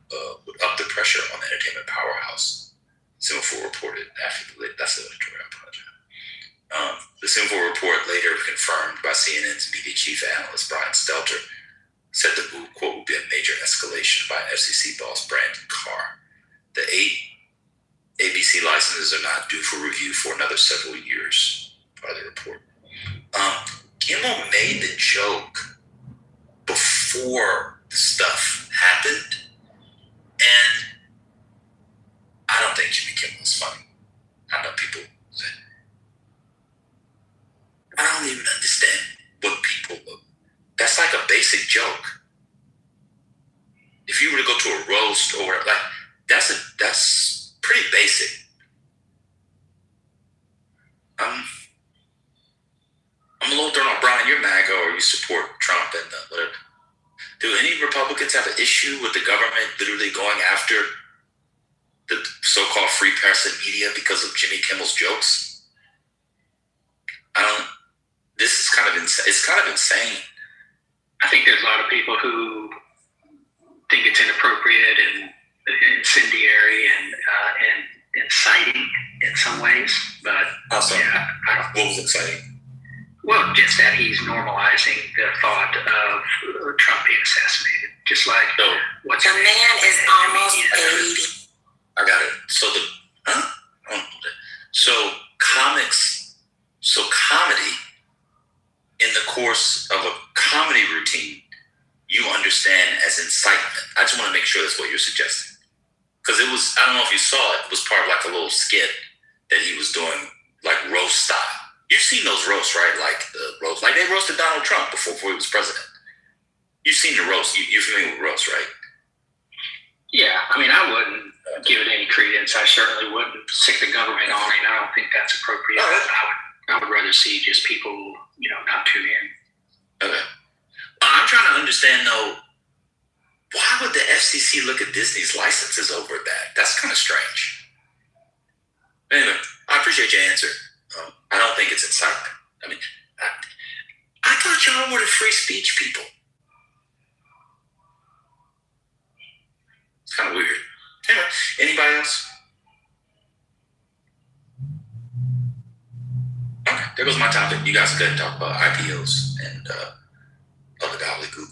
the pressure on the entertainment powerhouse. Semaphore reported after that's the editorial project. The Semaphore report, later confirmed by CNN's media chief analyst Brian Stelter, said the move, quote, would be a major escalation by FCC boss Brandon Carr. The 8 ABC licenses are not due for review for another several years, by the report. Kimmel made the joke before the stuff happened, and I don't think Jimmy Kimmel is funny. I know people say, I don't even understand what people look. That's like a basic joke. If you were to go to a roast or like, that's pretty basic. I'm a little thrown off. Brian, you're MAGA or you support Trump and whatever. Do any Republicans have an issue with the government literally going after the so-called free press and media because of Jimmy Kimmel's jokes? This is kind of insane. It's kind of insane.
I think there's a lot of people who think it's inappropriate and incendiary and inciting in some ways. But
also,
yeah,
what was inciting?
Well, just that he's normalizing the thought of Trump being assassinated. Just like what's
the man is almost 80.
I got it. So comedy, in the course of a comedy routine, you understand as incitement. I just want to make sure that's what you're suggesting. Because it was, I don't know if you saw it, it was part of like a little skit that he was doing, like roast style. You've seen those roasts, right? Like the roast, like they roasted Donald Trump before he was president. You've seen the roast. You're familiar with roast, right?
Yeah, I mean, I wouldn't give it any credence. I certainly wouldn't stick the government on it. I don't think that's appropriate. I would rather see just people, not tune in.
Okay. I'm trying to understand though, why would the FCC look at Disney's licenses over that? That's kind of strange. Anyway, I appreciate your answer. I don't think it's incitement. I mean, I thought y'all were the free speech people. It's kind of weird. Anyway, anybody else? Okay, there goes my topic. You guys go ahead and talk about IPOs and other gobbledygook.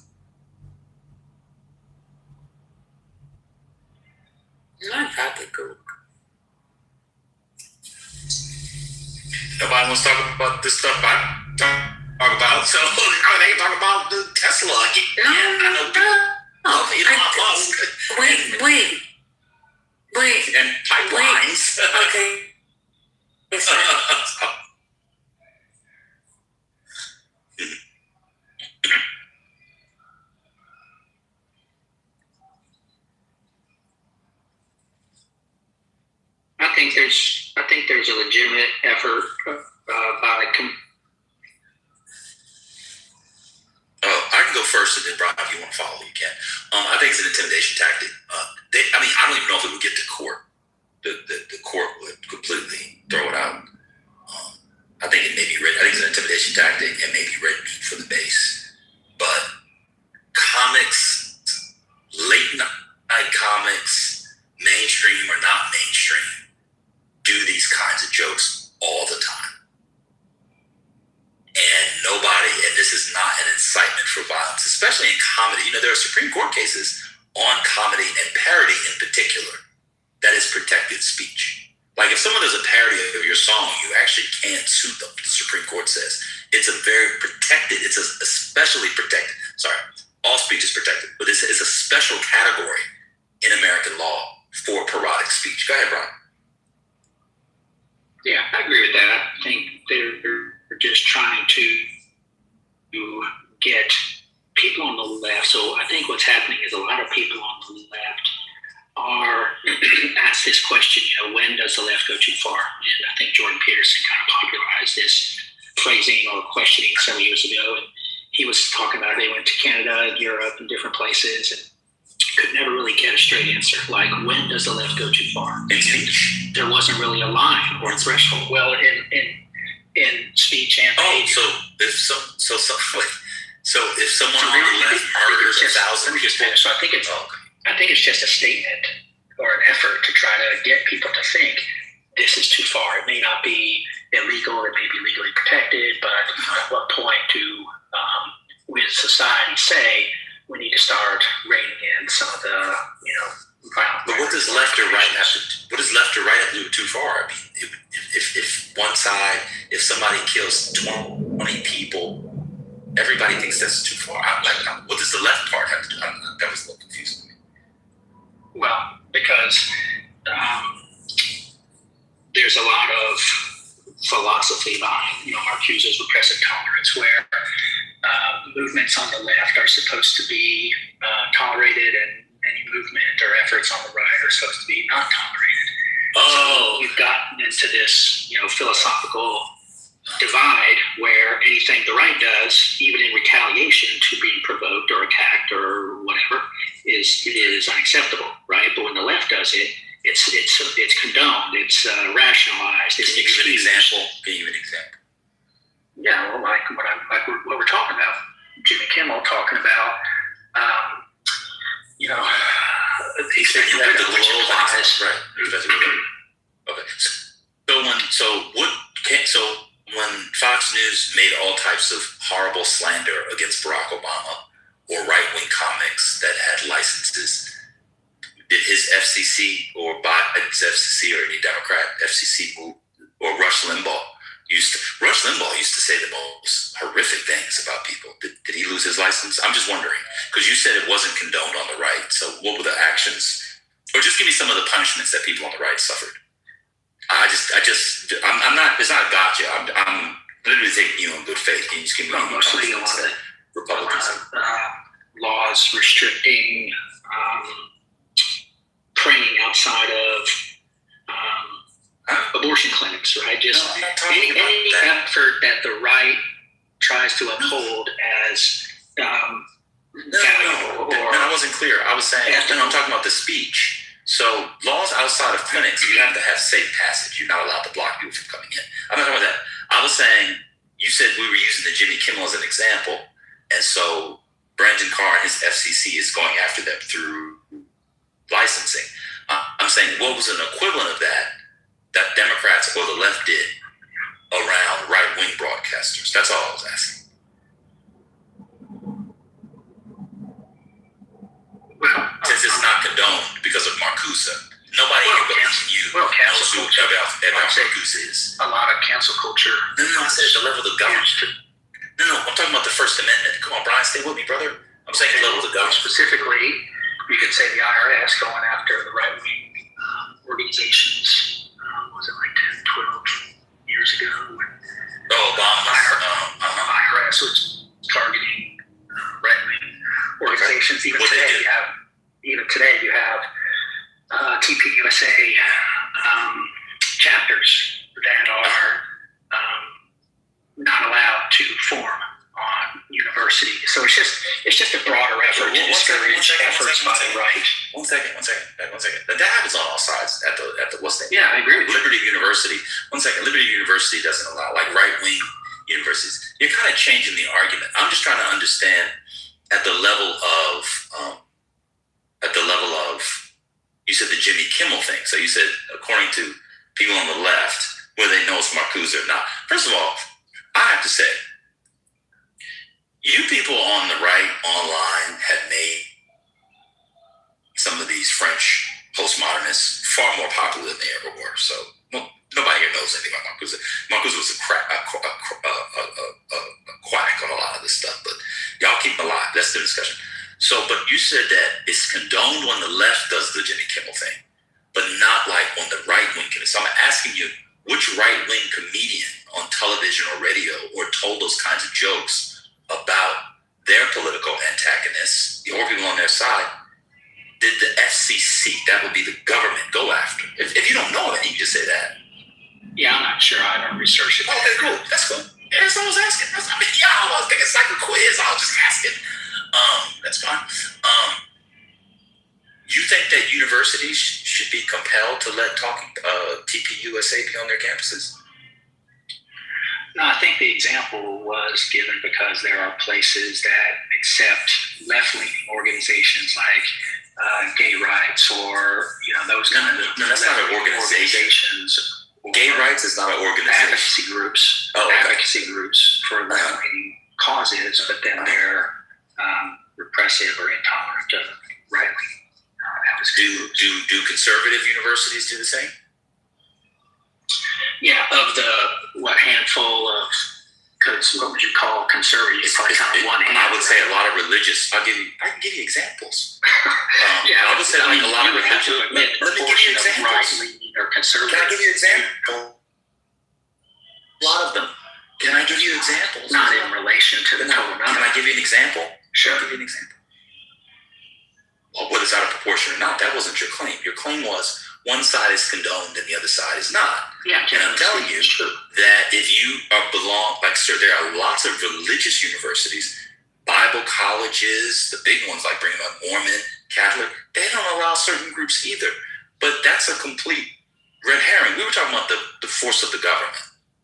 I got the Coke.
Nobody wants to talk about this stuff I talk about, so they can talk about the Tesla. I know people. Elon Musk.
Wait.
And pipelines.
Okay.
I think there's a legitimate effort by
I can go first, and then Brian, if you want to follow, you can. I think it's an intimidation tactic. I don't even know if it would get to court. The court would completely throw it out. I think it may be written. I think it's an intimidation tactic and maybe written for the base. But comics, late night comics, mainstream or not mainstream, do these kinds of jokes all the time. And this is not an incitement for violence, especially in comedy. There are Supreme Court cases on comedy and parody in particular that is protected speech. Like if someone does a parody of your song, you actually can't sue them, the Supreme Court says. It's especially protected. Sorry, all speech is protected, but it's a special category in American law for parodic speech. Go ahead, Brian.
Yeah, I agree with that. I think they're just trying to get people on the left. So I think what's happening is a lot of people on the left are asked this question, when does the left go too far? And I think Jordan Peterson kind of popularized this phrasing or questioning several years ago. And he was talking about they went to Canada and Europe and different places and could never really get a straight answer. Like, when does the left go too far? And there wasn't really a line or a threshold. Well, in speech and behavior.
So if someone on the left murders 1,000 people,
so I think it's just a statement or an effort to try to get people to think this is too far. It may not be illegal, it may be legally protected, but at what point do we as society say we need to start reining in some of the violent?
But what does left or right have to do too far? I mean, if one side, if somebody kills 20 people, everybody thinks that's too far. What does the left part have to do? That was a little confusing to me.
Well, because there's a lot of philosophy behind, Marcuse's repressive tolerance, where movements on the left are supposed to be tolerated, and any movement or efforts on the right are supposed to be not tolerated. So we've gotten into this, philosophical divide where anything the right does, even in retaliation to being provoked or attacked or whatever, is unacceptable, right? But when the left does it, it's condoned, it's rationalized, it's
excused. Can you give an example?
Yeah, well, like what we're talking about, Jimmy Kimmel talking about,
he said you have to globalize, right? Okay. So when Fox News made all types of horrible slander against Barack Obama or right-wing comics that had licenses, did his FCC or Biden's FCC or any Democrat FCC move, or Rush Limbaugh used to say the most horrific things about people? Did he lose his license? I'm just wondering, because you said it wasn't condoned on the right. So what were the actions? Or just give me some of the punishments that people on the right suffered. I'm not, it's not a gotcha. I'm literally taking you in good faith. Can you just give me
mostly a lot of
Republicans?
Laws restricting praying outside of abortion clinics, right? Just any effort that the right tries to uphold as valuable.
No, I wasn't clear. I was saying, I'm talking about the speech. So laws outside of clinics, you have to have safe passage. You're not allowed to block people from coming in. I'm not talking about that. I was saying, you said we were using the Jimmy Kimmel as an example, and so Brandon Carr and his FCC is going after them through licensing. I'm saying, what was an equivalent of that Democrats or the left did around right-wing broadcasters? That's all I was asking. Since it's not condoned because of Marcuse, Marcuse is.
A lot of cancel culture.
No, I said at the level of the government. No, I'm talking about the First Amendment. Come on, Brian, stay with me, brother. I'm saying the level of the government.
Specifically, you could say the IRS going after the right-wing organizations. Was it like 10, 12 years ago? IRS was targeting right-wing organizations. Even today, you have TPUSA chapters that are not allowed to form on universities. So it's just a broader effort to discourage efforts by the right.
One second. That happens on all sides at the what's that?
Yeah, I agree.
Liberty University. One second. Liberty University doesn't allow like right-wing universities. You're kind of changing the argument. I'm just trying to understand at the level of you said the Jimmy Kimmel thing. So you said according to people on the left, whether they know it's Marcuse or not. First of all, I have to say, you people on the right online have made some of these French postmodernists far more popular than they ever were. So nobody here knows anything about Marcuse. Marcuse was a quack on a lot of this stuff, but y'all keep him alive. That's the discussion. So, but you said that it's condoned when the left does the Jimmy Kimmel thing, but not like when the right wing can. So I'm asking you, which right-wing comedian on television or radio or told those kinds of jokes about their political antagonists or people on their side did the FCC, that would be the government, go after? If you don't know it, you can just say that.
Yeah, I'm not sure. I don't research it.
Okay, cool. That's cool. Yeah, that's all I was asking. I was thinking it's like a quiz. I was just asking. That's fine. You think that universities should be compelled to let TPUSA be on their campuses?
No, I think the example was given because there are places that accept left-leaning organizations like gay rights or those kind of.
No, that's not an
organizations.
Gay rights is not an organization.
Advocacy groups. Advocacy groups for left-leaning causes, but then they're repressive or intolerant of right-wing.
Do conservative universities do the same?
Yeah, of the handful of, what would you call conservative? You probably count one hand.
I would say a lot of religious. I can give you examples. I would say like a lot of religious. Let me give you examples.
Or conservative.
Can I give you examples? A lot of them. Can I give you examples?
Not in relation to the total number.
Can I give you an example?
Sure.
I'll give you an example. Well, whether it's out of proportion or not, that wasn't your claim. Your claim was one side is condoned and the other side is not.
Yeah,
and I'm telling you that if you there are lots of religious universities, Bible colleges, the big ones like Brigham Young, Mormon, Catholic, they don't allow certain groups either. But that's a complete red herring. We were talking about the force of the government.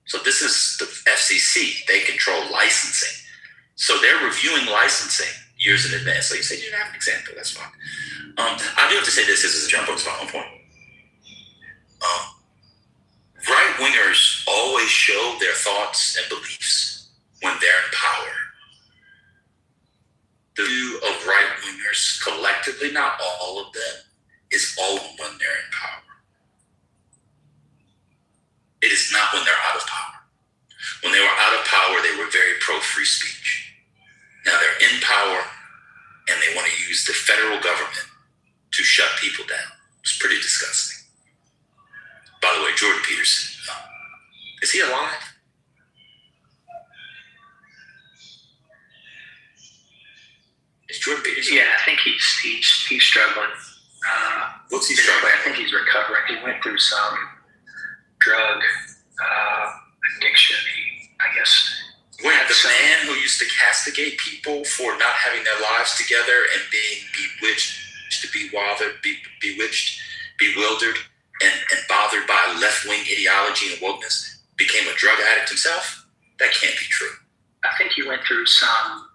So this is the FCC. They control licensing. So they're reviewing licensing years in advance. So you say you didn't have an example. That's fine. I do have to say this is a jump on my own point. Right-wingers always show their thoughts and beliefs when they're in power. The view of right-wingers collectively, not all of them, is all when they're in power. It is not when they're out of power. When they were out of power, they were very pro-free speech. Now they're in power, and they want to use the federal government to shut people down. It's pretty disgusting. By the way, Jordan Peterson, is he alive? Is Jordan Peterson?
Yeah, I think he's struggling.
What's he struggling?
I think he's recovering. He went through some drug addiction. I guess.
Wait, the man who used to castigate people for not having their lives together and being bewildered, and bothered by left-wing ideology and wokeness, became a drug addict himself? That can't be true.
I think he went through some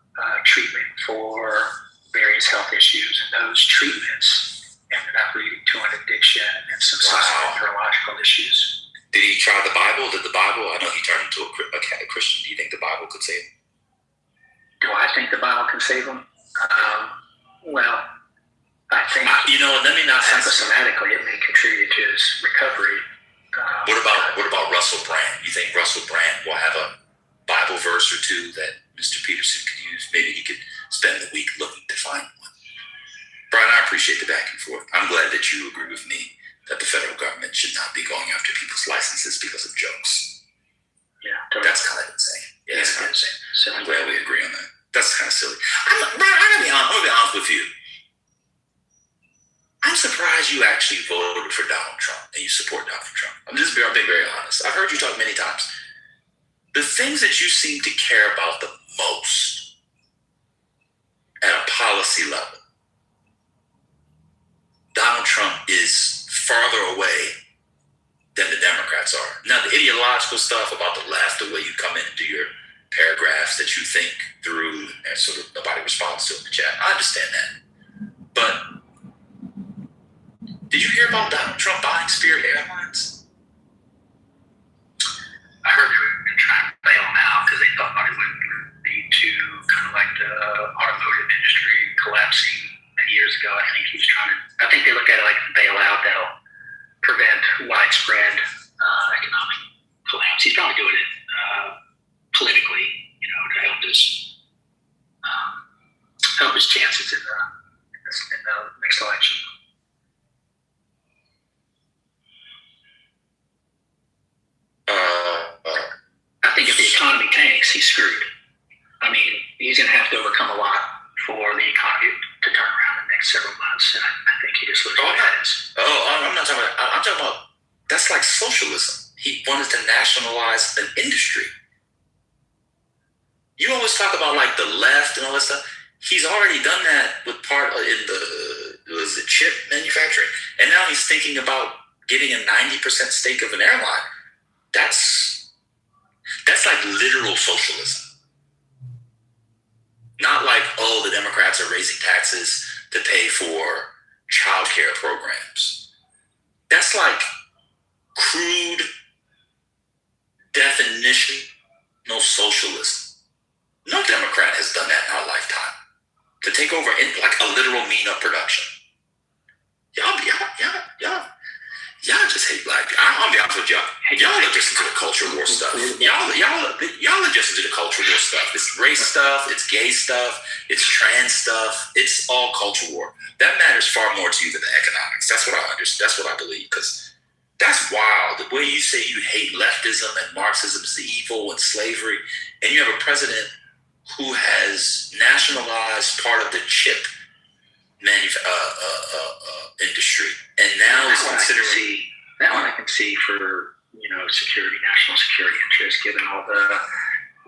treatment for various health issues, and those treatments ended up leading to an addiction and some neurological issues.
Did he try the Bible? I know he turned into a Christian. Do you think the Bible could save him?
Do I think the Bible can save him? Well, I think
let me not
psychosomatically it may contribute to his recovery.
What about Russell Brand? You think Russell Brand will have a Bible verse or two that Mr. Peterson could use? Maybe he could spend the week looking to find one. Brian, I appreciate the back and forth. I'm glad that you agree with me that the federal government should not be going after people's licenses because of jokes.
Yeah, totally.
That's kind of insane. Yeah, that's kind of insane.
So
I'm glad we agree on that. That's kind of silly. Brian, I'm gonna be honest with you. I'm surprised you actually voted for Donald Trump and you support Donald Trump. I'm being very honest. I've heard you talk many times. The things that you seem to care about the most at a policy level, Donald Trump is farther away than the Democrats are. Now, the ideological stuff about the left, the way you come in and do your paragraphs that you think through and sort of nobody responds to in the chat, I understand that. But did you hear about Donald Trump buying Spirit Airlines?
I heard they were trying to bail him out because they thought it would lead to kind of like the automotive industry collapsing many years ago. I think they look at it like a bailout that'll prevent widespread economic collapse. He's probably doing it politically, to help his chances in the next election. I think if the economy tanks, he's screwed. I mean, he's going to have to overcome a lot for the economy to turn around in the next several months, and I think he just looks like that is.
I'm not talking about. I'm talking about. That's like socialism. He wanted to nationalize an industry. You always talk about like the left and all that stuff. He's already done that with part in the chip manufacturing, and now he's thinking about getting a 90% stake of an airline. That's like literal socialism. Not like, the Democrats are raising taxes to pay for child care programs. That's like crude definitional socialism. No Democrat has done that in our lifetime. To take over like a literal mean of production. Y'all just hate black people. I'll be honest with y'all. Y'all are just into the culture war stuff. Y'all are just into the culture war stuff. It's race stuff. It's gay stuff. It's trans stuff. It's all culture war. That matters far more to you than the economics. That's what I understand. That's what I believe. Because that's wild. The way you say you hate leftism and Marxism is evil and slavery, and you have a president who has nationalized part of the chip industry, and now is considering
that one I can see for security, national security interests, given all the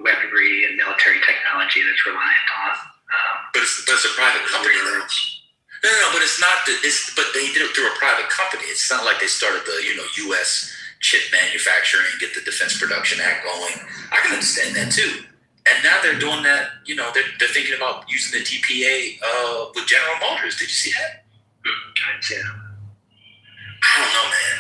weaponry and military technology that's reliant on.
But it's a private company. No, but it's not. But they did it through a private company. It's not like they started the U.S. chip manufacturing and get the Defense Production Act going. I can understand that too. And now they're doing that, they're thinking about using the TPA with General Motors. Did you see that?
I didn't see that.
I don't know, man.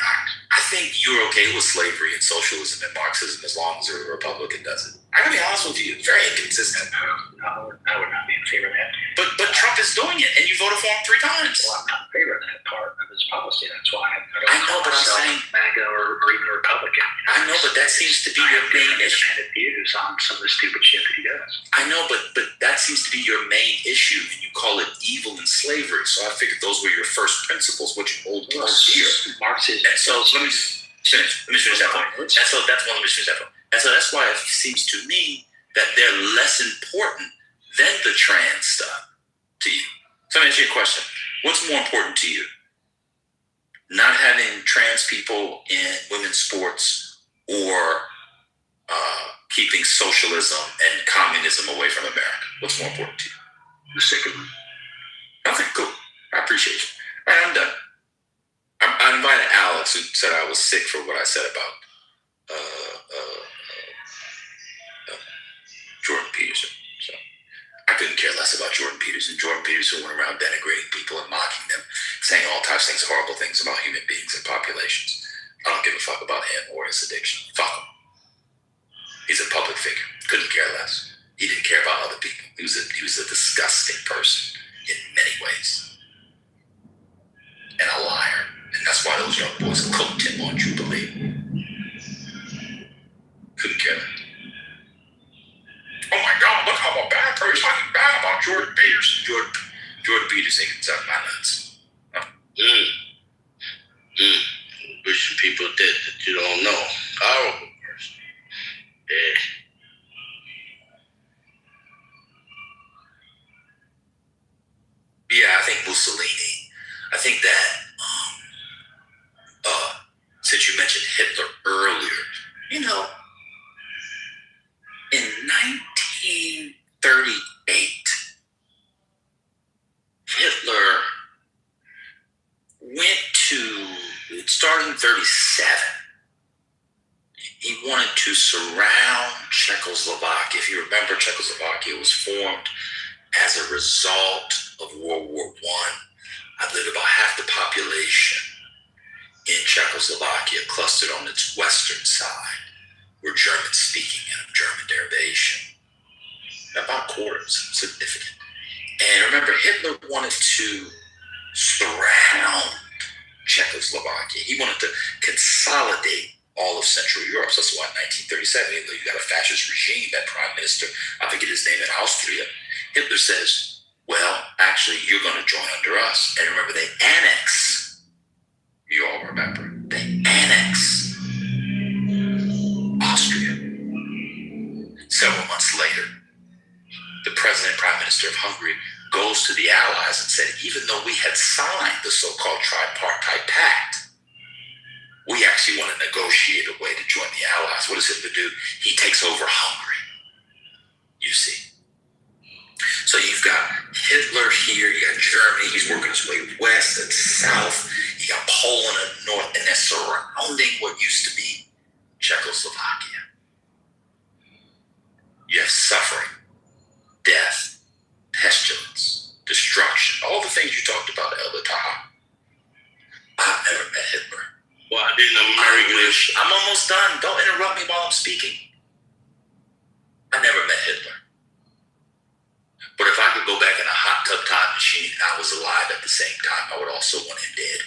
I think you're okay with slavery and socialism and Marxism as long as a Republican does it. I gotta be honest with you, very inconsistent.
No, I would not be in favor of that.
But Trump is doing it, and you voted for him 3 times.
Well, I'm not in favor of that part of his policy. That's why I
I know, but I'm saying
MAGA or even a Republican.
I know, but that seems to be your main issue.
Views on some of the stupid shit that he does.
I know, but that seems to be your main issue, and you call it evil and slavery. So I figured those were your first principles, what you hold most dear.
Marxism.
And so let me just finish. Let me finish that point. And so that's one. Let me finish that point. And so that's why it seems to me that they're less important than the trans stuff to you. So let me ask you a question. What's more important to you? Not having trans people in women's sports, or keeping socialism and communism away from America? What's more important to you?
The second one.
Okay, cool. I appreciate you. All right, I'm done. I invited Alex, who said I was sick for what I said about Jordan Peterson. So I couldn't care less about Jordan Peterson. Jordan Peterson went around denigrating people and mocking them, saying all types of things, horrible things about human beings and populations. I don't give a fuck about him or his addiction. Fuck him. He's a public figure. Couldn't care less. He didn't care about other people. He was a disgusting person in many ways. And a liar. And that's why those young boys cooked him on Jubilee. Couldn't care less. Oh my God, look how bad are you talking bad about Jordan Peterson. Jordan Peterson can suck my nuts.
Wishing people dead that you don't know. Horrible person. Yeah.
Yeah, I think Mussolini. I think that since you mentioned Hitler earlier, you know, in 1938, Hitler it started in 37. He wanted to surround Czechoslovakia. If you remember, Czechoslovakia was formed as a result of World War I. I believe about half the population in Czechoslovakia, clustered on its western side, were German-speaking and of German derivation. About quarters, significant. And remember, Hitler wanted to surround Czechoslovakia. He wanted to consolidate all of Central Europe. So that's why in 1937, even though you got a fascist regime, that prime minister, I forget his name, in Austria, Hitler says, well, actually, you're going to join under us. And remember, they annex. You all remember. They annex Austria. Several months later, the prime minister of Hungary, goes to the Allies and said, even though we had signed the so-called tripartite pact, we actually want to negotiate a way to join the Allies. What does Hitler do? He takes over Hungary. You see. So you've got Hitler here, you got Germany, he's working his way west and south, you got Poland and north, and they're surrounding what used to be Czechoslovakia. You have suffering, death, pestilence, destruction, all the things you talked about, Elder Taha. I've never met Hitler.
Well, I didn't English.
I'm almost done. Don't interrupt me while I'm speaking. I never met Hitler. But if I could go back in a hot tub time machine and I was alive at the same time, I would also want him dead.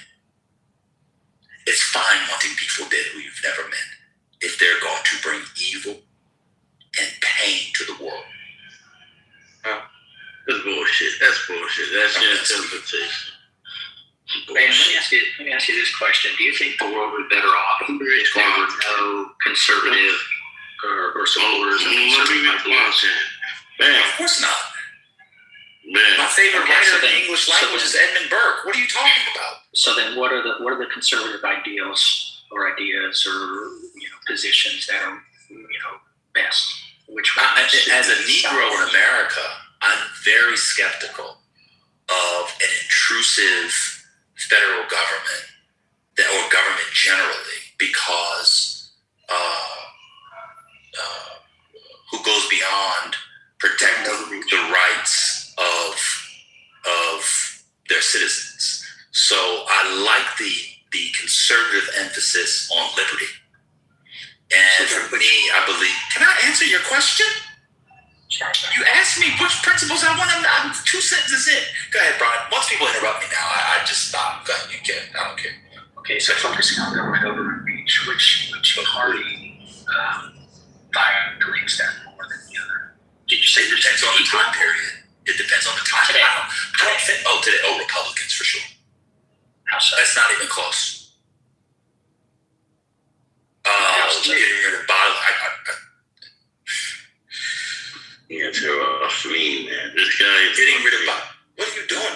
It's fine wanting people dead who you've never met if they're going to bring evil and pain to the world.
That's bullshit. That's your interpretation.
Man, let me ask you this question. Do you think the world would be better off if there were no conservative or supporters of conservative ideas?
Man,
of course not.
Man.
My favorite writer in the English language is Edmund Burke. What are you talking about?
So then, what are the conservative ideals or ideas or positions that are best? Which one?
As a Negro in America, I'm very skeptical of an intrusive federal government or government generally, because who goes beyond protecting the rights of their citizens. So I like the conservative emphasis on liberty. And for me, I believe. Can I answer your question? You asked me which principles I want. I'm 2 sentences in. Go ahead, Brian. Once people interrupt me now, I just stop. Go ahead. You can. I don't care.
Okay, so focusing on government overreach, which party violates that more than the other? Did you say
it depends on the time period? It depends on the time. Today. I don't think. Today. Republicans for sure.
How so?
That's not even close. Getting rid of bottom.
Yeah, off me, man. This guy is
getting rid of bottom. What are you doing?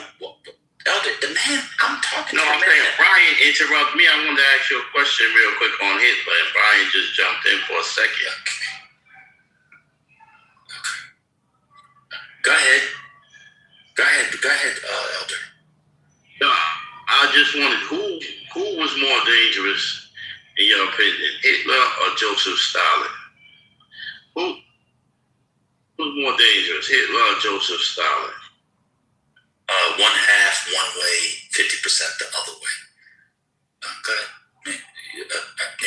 Elder, the man, I'm talking
to. No, I'm saying Brian interrupted me. I wanted to ask you a question real quick on Hitler, and Brian just jumped in for a second.
Okay. Go ahead, Elder.
No, I just wanted who was more dangerous in your opinion, Hitler or Joseph Stalin? Who's more dangerous, Hitler or Joseph Stalin?
One half one way, 50% the other way. Okay.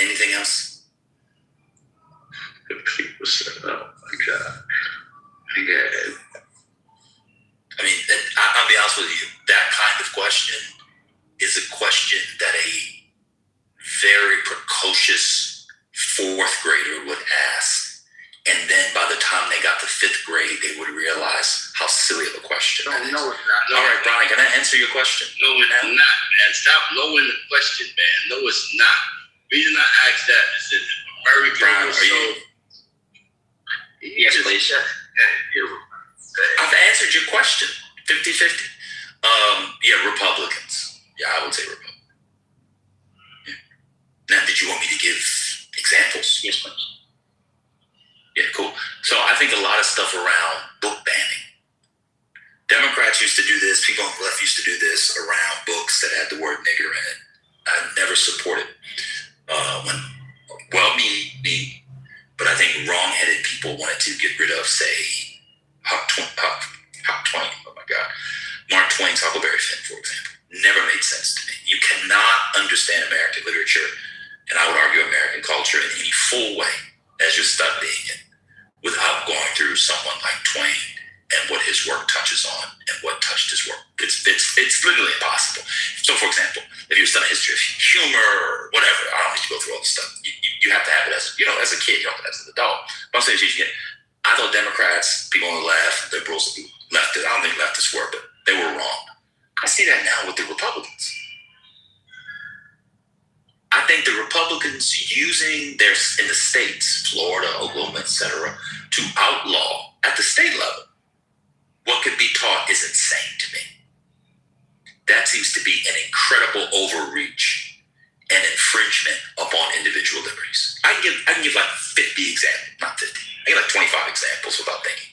Anything else?
50%. Oh my God. Yeah.
I mean, I'll be honest with you. That kind of question is a question that a very precocious 4th grader would ask the 5th grade, they would realize how silly of a question that is.
No, it's not. No,
all right, Brian, can I answer your question?
No, it's not, man. Stop lowering the question, man. No, it's not. The reason I asked that is that America
Brian,
was
are
so...
Yes, please.
I've answered your question, 50-50. Yeah, Republicans. Yeah, I would say Republicans. Now, did you want me to give examples?
Yes, please.
Yeah, cool. So I think a lot of stuff around book banning. Democrats used to do this. People on the left used to do this around books that had the word nigger in it. I never supported me, but I think wrong-headed people wanted to get rid of, say, Huck Twain. Oh my God, Mark Twain's Huckleberry Finn, for example, never made sense to me. You cannot understand American literature, and I would argue American culture in any full way as you're studying it without going through someone like Twain and what his work touches on and what touched his work. It's literally impossible. So, for example, if you're studying history of humor or whatever, I don't need to go through all this stuff. You have to have it as a kid, you don't have it as an adult. But I'm saying I thought Democrats, people on the left, liberals, leftists, I don't think leftists were, but they were wrong. I see that now with the Republicans. I think the Republicans using in the states, Florida, Oklahoma, etc., to outlaw at the state level what could be taught is insane to me. That seems to be an incredible overreach and infringement upon individual liberties. I can give like 50 examples, not 50. I give like 25 examples without thinking.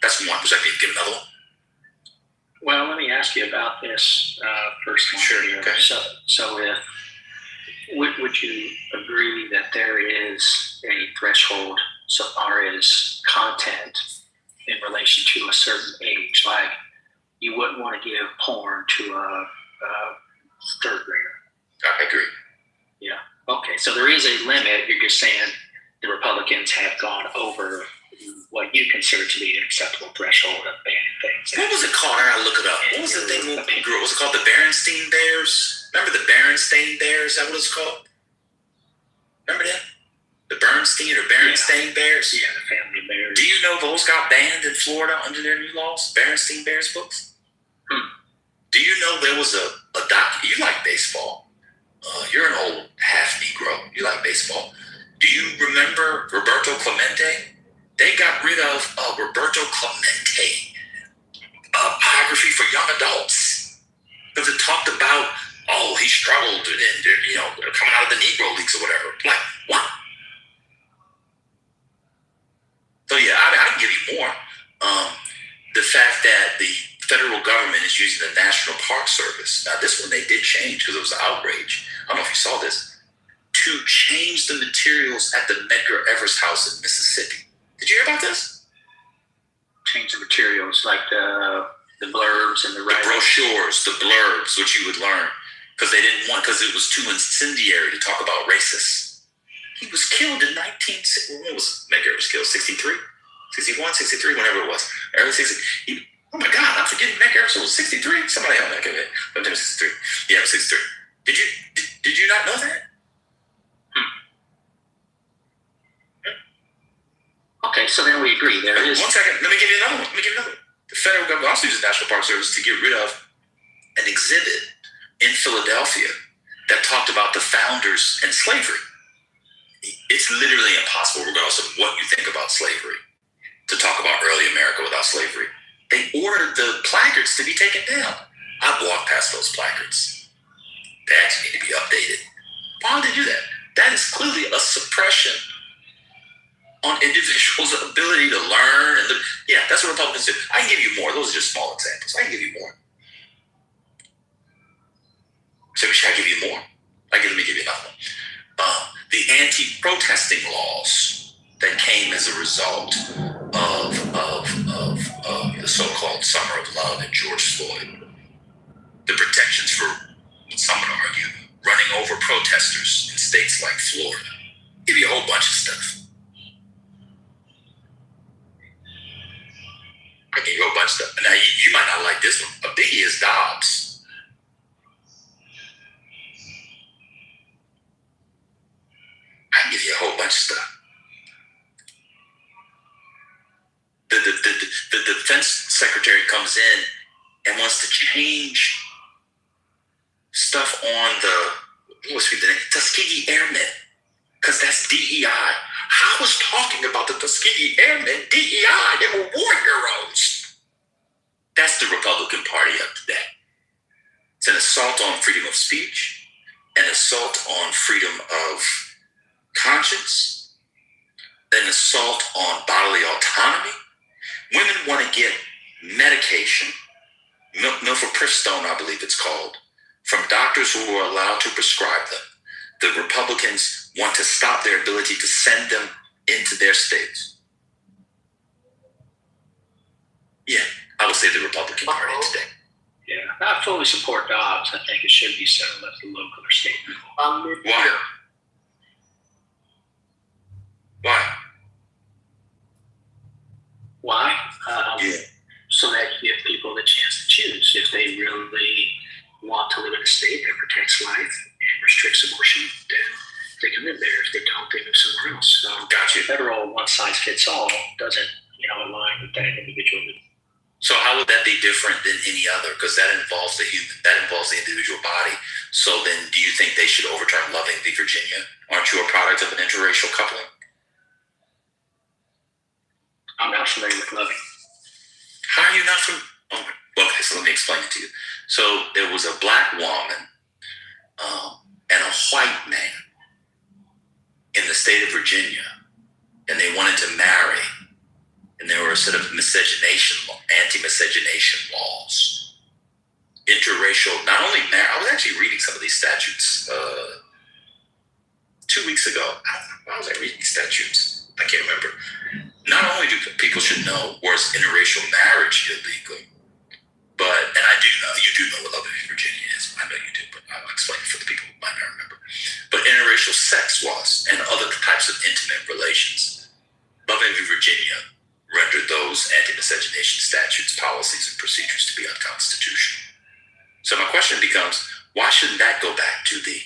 That's one. Would you like me to give another one?
Well, let me ask you about this first.
Sure. Okay.
So would you agree that there is a threshold so far as content in relation to a certain age? Like, you wouldn't want to give porn to a third grader.
I agree.
Yeah. Okay. So there is a limit. You're just saying the Republicans have gone over what you consider to be an acceptable threshold of banning things.
What was it called? I gotta look it up. What was the thing when we grew up? Was it called the Berenstain Bears? Remember the Berenstain Bears? Is that what it's called? Remember that? The Bernstein or Berenstain Bears?
Yeah, the family bears.
Do you know those got banned in Florida under their new laws? Berenstain Bears books? Do you know there was a doc? You like baseball. You're an old half Negro. You like baseball. Do you remember Roberto Clemente? They got rid of Roberto Clemente biography for young adults because it talked about, he struggled and coming out of the Negro Leagues or whatever. Like, what? So yeah, I can give you more. The fact that the federal government is using the National Park Service. Now, this one they did change because it was an outrage. I don't know if you saw this. To change the materials at the Medgar Evers House in Mississippi. Did you hear about this?
Change the materials, like the blurbs and the
brochures, the blurbs, which you would learn, because because it was too incendiary to talk about racists. He was killed in when was Medgar Evers killed? 63? 61, 63, whenever it was. Early 60. Oh my God, I'm forgetting Medgar Evers was 63? Somebody help me. Okay, but it was 63. Yeah, it was 63. Did you not know that?
Okay, so then we agree. There is.
1 second. Let me give you another one. The federal government also uses the National Park Service to get rid of an exhibit in Philadelphia that talked about the founders and slavery. It's literally impossible, regardless of what you think about slavery, to talk about early America without slavery. They ordered the placards to be taken down. I've walked past those placards. They actually need to be updated. Why would they do that? That is clearly a suppression on individuals' ability to learn. That's what Republicans do. I can give you more. Those are just small examples. I can give you more. So should I give you more? Let me give you another one. The anti-protesting laws that came as a result of the so-called Summer of Love and George Floyd. The protections for, some would argue, running over protesters in states like Florida. Give you a whole bunch of stuff. I can give you a bunch of stuff. Now, you might not like this one. A biggie is Dobbs. I can give you a whole bunch of stuff. secretary comes in and wants to change stuff on the Tuskegee Airmen, because that's DEI. I was talking about the Tuskegee Airmen, DEI. They were war heroes. That's the Republican Party of today. It's an assault on freedom of speech, an assault on freedom of conscience, an assault on bodily autonomy. Women want to get medication, mifepristone, I believe it's called, from doctors who are allowed to prescribe them. The Republicans want to stop their ability to send them into their states. Yeah, I would say the Republican Party today.
Yeah, I fully support Dobbs. I think it should be settled at the local or state level.
Why? Why?
Why? So that you give people the chance to choose. If they really want to live in a state that protects life and restricts abortion, then they can live there. If they don't, they move somewhere else. So
Gotcha.
Federal one-size-fits-all doesn't, align with that individual.
So how would that be different than any other? Because that involves the individual body. So then do you think they should overturn Loving v. Virginia? Aren't you a product of an interracial coupling?
I'm not familiar with Loving.
How are you not from? Okay, so let me explain it to you. So there was a black woman and a white man in the state of Virginia, and they wanted to marry, and there were a set of anti-miscegenation laws. Interracial, not only marriage. I was actually reading some of these statutes 2 weeks ago. Why was I reading these statutes? I can't remember. Not only do people should know, was interracial marriage illegal, but, and I do know, you do know what Loving v. Virginia is. I know you do, but I'll explain it for the people who might not remember. But interracial sex was, and other types of intimate relations. Loving v. Virginia rendered those anti-miscegenation statutes, policies, and procedures to be unconstitutional. So my question becomes, why shouldn't that go back to the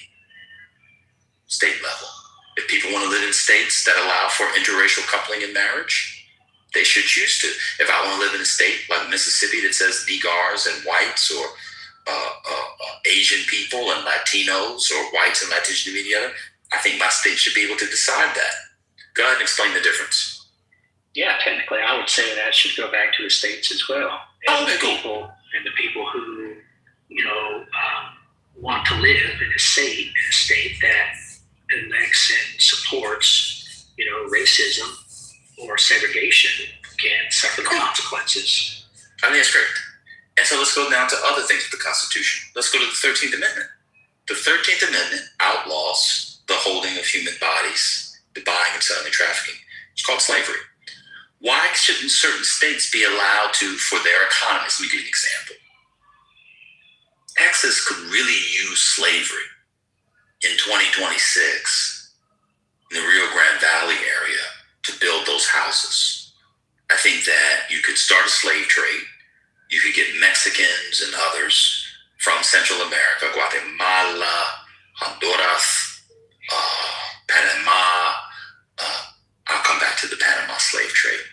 state level? If people want to live in states that allow for interracial coupling in marriage, they should choose to. If I want to live in a state like Mississippi that says negars and whites, or Asian people and Latinos, or whites and Latinos to be together, I think my state should be able to decide that. Go ahead and explain the difference.
Yeah, technically, I would say that should go back to the states as well. And the people who, want to live in a state that elects and supports, racism or segregation can suffer the consequences.
I think that's great. And so let's go down to other things with the Constitution. Let's go to the 13th Amendment. The 13th Amendment outlaws the holding of human bodies, the buying and selling and trafficking. It's called slavery. Why shouldn't certain states be allowed to, for their economies? Let me give you an example. Texas could really use slavery in 2026 in the Rio Grande Valley area to build those houses. I think that you could start a slave trade. You could get Mexicans and others from Central America, Guatemala, Honduras, Panama. I'll come back to the Panama slave trade.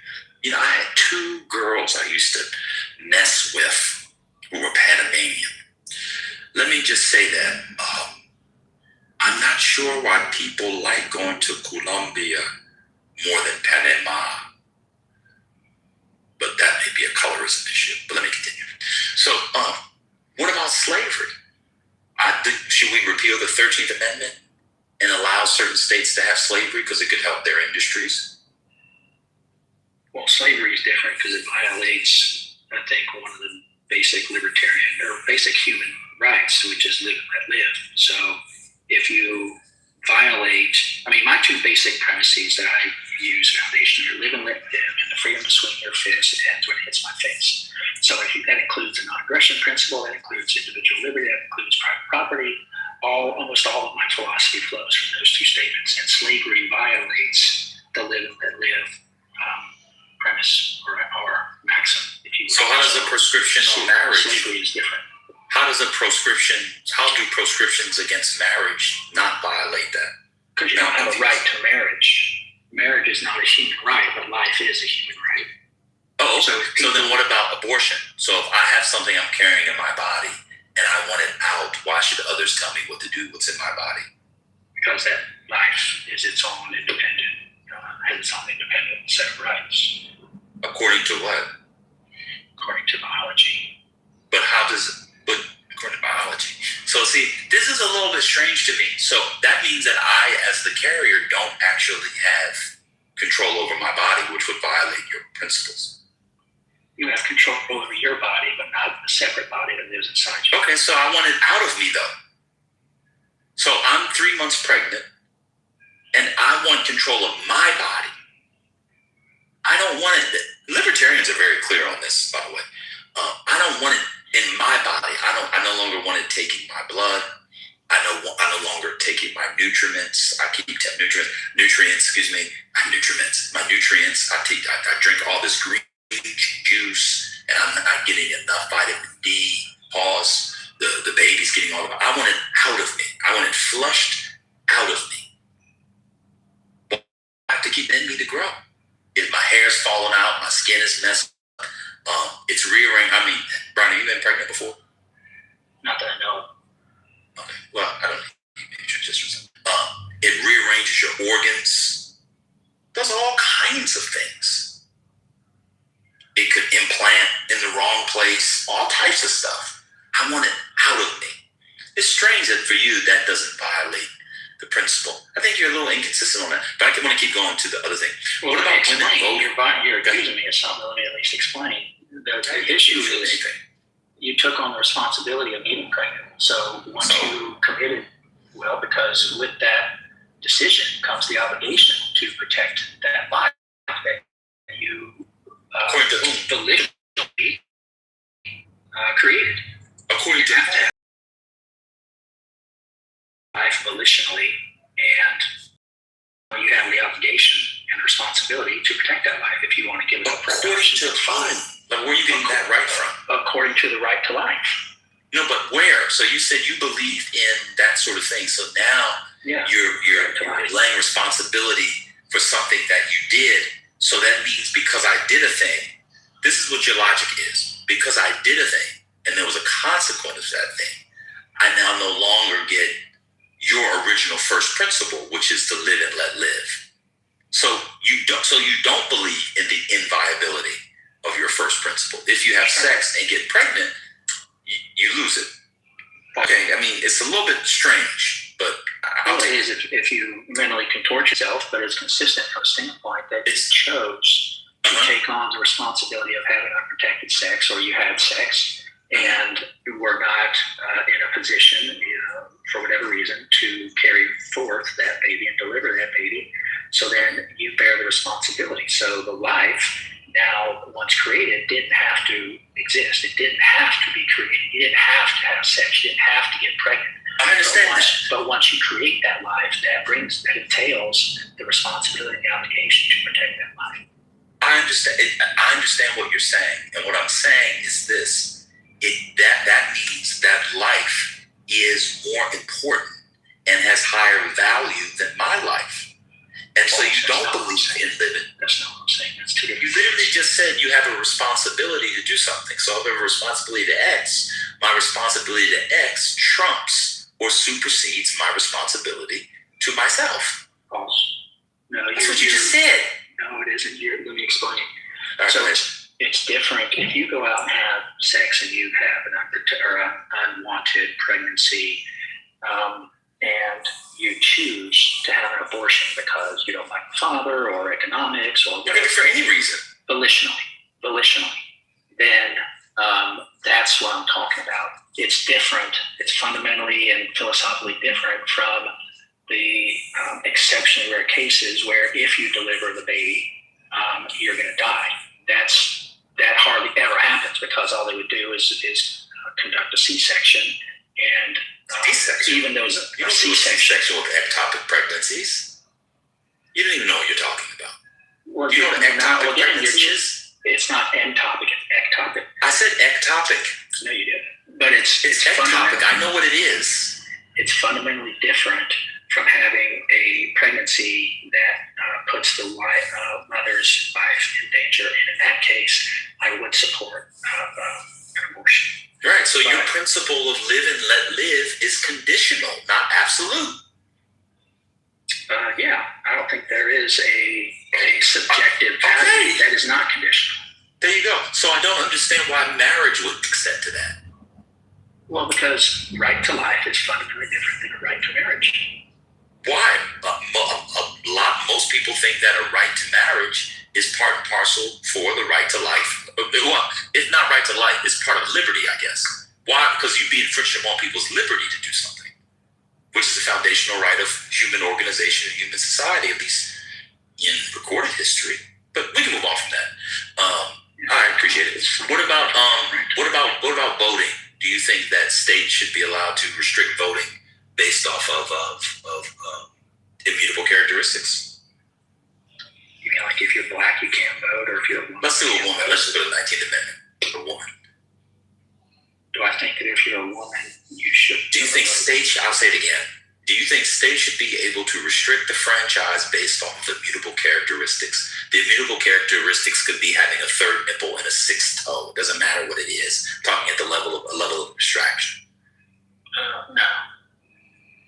I had 2 girls I used to mess with who were Panamanian. Let me just say that I'm not sure why people like going to Colombia more than Panama, but that may be a colorism issue. But let me continue. So, what about slavery? Should we repeal the 13th Amendment and allow certain states to have slavery because it could help their industries?
Well, slavery is different because it violates, I think, one of the basic libertarian or basic human rights, which is live and let live. So if you violate, my 2 basic premises that I use foundationally are live and let live, and the freedom to swing your fist, it ends when it hits my face. So that includes the non-aggression principle, that includes individual liberty, that includes private property. Almost all of my philosophy flows from those 2 statements, and slavery violates the live and let live premise or maxim, if you will.
So how does a prescription on marriage?
Slavery is different.
How do proscriptions against marriage not violate that?
Because you don't have a right to marriage. Marriage is not a human right, but life is a human right.
So then what about abortion? So if I have something I'm carrying in my body and I want it out, why should others tell me what to do, what's in my body?
Because that life is its own independent, has its own independent set of rights.
According to what?
According to biology.
But according to biology. So see, this is a little bit strange to me. So that means that I, as the carrier, don't actually have control over my body, which would violate your principles.
You have control over your body, but not the separate body that lives inside you.
Okay, so I want it out of me, though. So I'm 3 months pregnant, and I want control of my body. I don't want it. Libertarians are very clear on this, by the way. I don't want it in my body. I no longer want it taking my blood. I no longer taking my nutriments. I keep nutrients. My nutrients. I drink all this green juice, and I'm not getting enough vitamin D. Pause. The baby's getting all of it. I want it out of me. I want it flushed out of me. But I have to keep in me to grow. If my hair's falling out, my skin is messed up, it's rearranged. I mean, Brian, have you been pregnant before?
Not that I know.
Okay. Well, I don't know. Maybe just it rearranges your organs. Does all kinds of things. It could implant in the wrong place. All types of stuff. I want it out of me. It's strange that for you that doesn't violate the principle. I think you're a little inconsistent on that. But I want to keep going to the other thing.
Well, what about women voting? You're accusing me of something. Let me at least explain. The issue is you took on the responsibility of getting pregnant. So once you committed, because with that decision comes the obligation to protect that life that you deliberately created.
According to that.
Life volitionally, and you have the obligation and responsibility to protect that life if you want to give it up.
According to fine. Like, where are you getting that right from?
According to the right to life.
No, but where? So you said you believed in that sort of thing. So now you're laying responsibility for something that you did. So that means because I did a thing, this is what your logic is. Because I did a thing, and there was a consequence of that thing, I now no longer get your original first principle, which is to live and let live. So you don't believe in the inviolability of your first principle. If you have sex and get pregnant, you lose it. Okay, I mean, it's a little bit strange, but
it is if you mentally contort yourself, but it's consistent from a standpoint that you chose to take on the responsibility of having unprotected sex, or you had sex and you were not in a position, for whatever reason, to carry forth that baby and deliver that baby. So then you bear the responsibility. So the life, now once created, didn't have to exist. It didn't have to be created. You didn't have to have sex. You didn't have to get pregnant.
I understand
but once you create that life, that entails the responsibility and the obligation to protect that life.
I understand what you're saying, and what I'm saying is this: that means that life is more important and has higher value than my life. And so you don't believe in living.
That's not what I'm saying. That's too different.
You literally just said you have a responsibility to do something. So if I have a responsibility to X, my responsibility to X trumps or supersedes my responsibility to myself.
False. No,
that's what you just said.
No, it isn't. Let me explain.
Right,
so it's different. If you go out and have sex and you have an unwanted pregnancy, and you choose to have an abortion because you don't like the father or economics or whatever,
for any reason,
volitionally, then that's what I'm talking about. It's different. It's fundamentally and philosophically different from the exceptionally rare cases where if you deliver the baby, you're going to die. That hardly ever happens because all they would do is conduct a C-section, and
C-section.
Even those
C-section with ectopic pregnancies. You don't even know what you're talking about.
Well,
you know what ectopic pregnancy is?
It's not entopic, it's ectopic.
I said ectopic.
No, you didn't. But it's
ectopic. I know what it is.
It's fundamentally different from having a pregnancy that puts the mother's life in danger. And in that case, case, I would support an abortion.
Right. So your principle of live and let live is conditional, not absolute.
Yeah, I don't think there is a subjective value that is not conditional.
There you go. So I don't understand why marriage would consent to that.
Well, because right to life is fundamentally different than a right to marriage.
Why? Most people think that a right to marriage is part and parcel for the right to life. Well, it's not right to life, it's part of liberty, I guess. Why? Because you'd be infringing upon people's liberty to do something, which is a foundational right of human organization and human society, at least in recorded history. But we can move on from that. I appreciate it. What about voting? Do you think that states should be allowed to restrict voting based off of immutable characteristics?
You mean like if you're black, you can't vote, or if you're a woman?
Let's do a woman. Let's just go to the 19th Amendment. A woman.
Do I think that if you're a woman, you should?
Do you think states? I'll say it again. Do you think states should be able to restrict the franchise based off of immutable characteristics? The immutable characteristics could be having a third nipple and a sixth toe. It doesn't matter what it is. Talking at the level of abstraction.
No.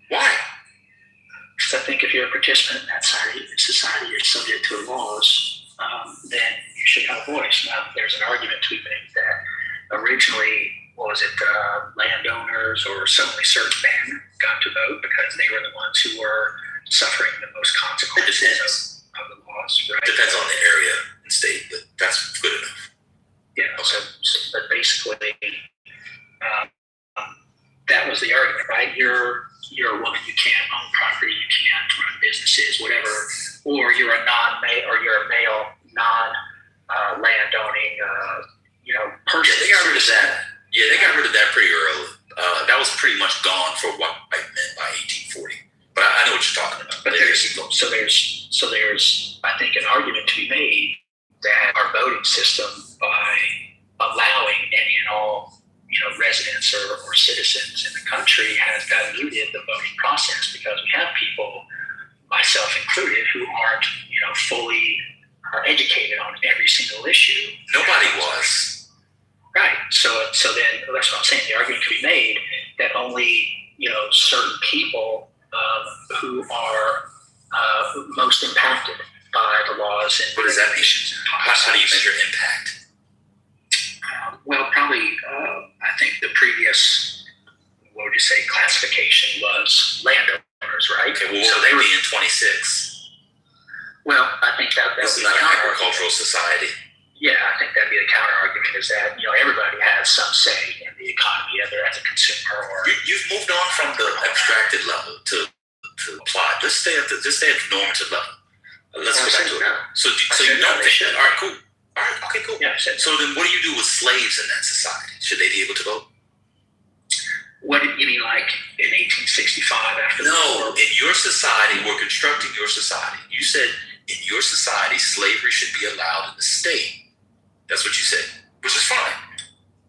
Why?
Because I think if you're a participant in that society, you're subject to the laws, then you should have a voice. Now, there's an argument to be made that originally, landowners or suddenly certain men got to vote because they were the ones who were suffering the most consequences of the laws. Right?
Depends on the area and state, but that's good enough.
Yeah. Okay. But basically, that was the argument, right? You're a woman, you can't own property, you can't run businesses, whatever, or you're a male, non-landowning, person.
Yeah, they got rid of that. Yeah, they got rid of that pretty early. That was pretty much gone for white men by 1840. But I know what you're talking about.
But there's I think an argument to be made that our voting system, by allowing any and all residents or citizens in the country, has diluted the voting process, because we have people, myself included, who aren't fully educated on every single issue.
Nobody was.
Right. So then that's what I'm saying. The argument could be made that only certain people who are most impacted by the laws and
what does that mean? How do you measure impact?
Well, probably I think the previous classification was landowners, right?
Okay, well, so they were in 26.
Well, I think that
this is not an agricultural society.
Yeah, I think that'd be the counter argument, is that everybody has some say in the economy, either as a consumer or.
You've moved on from the abstracted level to applied. Let's stay at the normative level. Let's go back to it. So you don't think that? All right, cool. All right, okay, cool.
Yeah,
so then, what do you do with slaves in that society? Should they be able to vote?
What do you mean, like in 1865 after the war?
No, in your society, we're constructing your society. You said in your society, slavery should be allowed in the state. That's what you said, which is fine.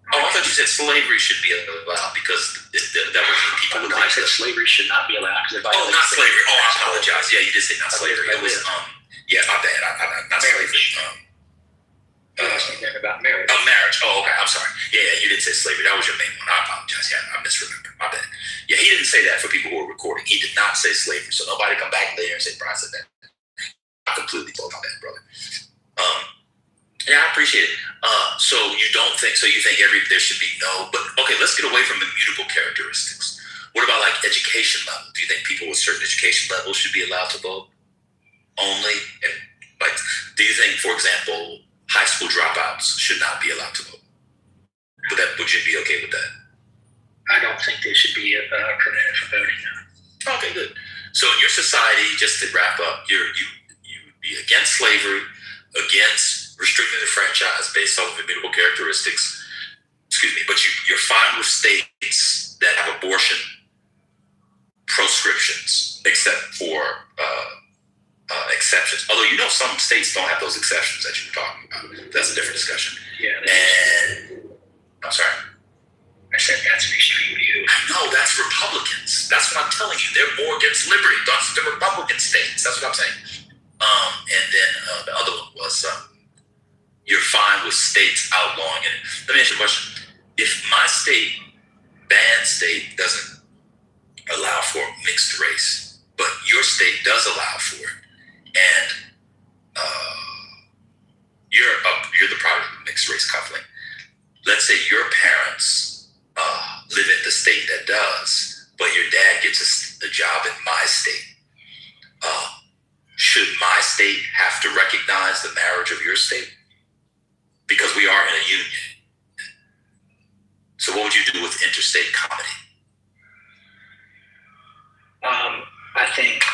Oh, I thought you said slavery should be allowed because that would mean people would.
No, I said slavery should not be allowed because
oh, not slavery. Oh, I apologize. Yeah, you did say not slavery. It was yeah, my bad. Not slavery.
About marriage.
Oh, marriage. Oh, okay. I'm sorry. Yeah, you did say slavery. That was your main one. I apologize. Yeah, I misremembered. My bad. Yeah, he didn't say that for people who are recording. He did not say slavery. So nobody come back later and say Brian said that. I completely told my bad, brother. Yeah, I appreciate it. So you don't think, so you think there should be no, but okay, let's get away from immutable characteristics. What about like education level? Do you think people with certain education levels should be allowed to vote only? And like, do you think, for example, high school dropouts should not be allowed to vote? Would you be okay with that?
I don't think they should be prevented from voting. No.
Okay, good. So in your society, just to wrap up, you would be against slavery, against restricting the franchise based on immutable characteristics. Excuse me, but you're fine with states that have abortion proscriptions, except for exceptions. Although some states don't have those exceptions that you were talking about. That's a different discussion.
Yeah.
And I'm sorry.
I said that's an extreme view.
No, that's Republicans. That's what I'm telling you. They're more against liberty. That's the Republican states. That's what I'm saying. And then the other one was you're fine with states outlawing it. Let me ask you a question. If my state, banned state, doesn't allow for mixed race, but your state does allow for it, and you're the product of mixed race coupling. Let's say your parents live in the state that does, but your dad gets a job in my state. Should my state have to recognize the marriage of your state? Because we are in a union. So what would you do with interstate comedy?
I think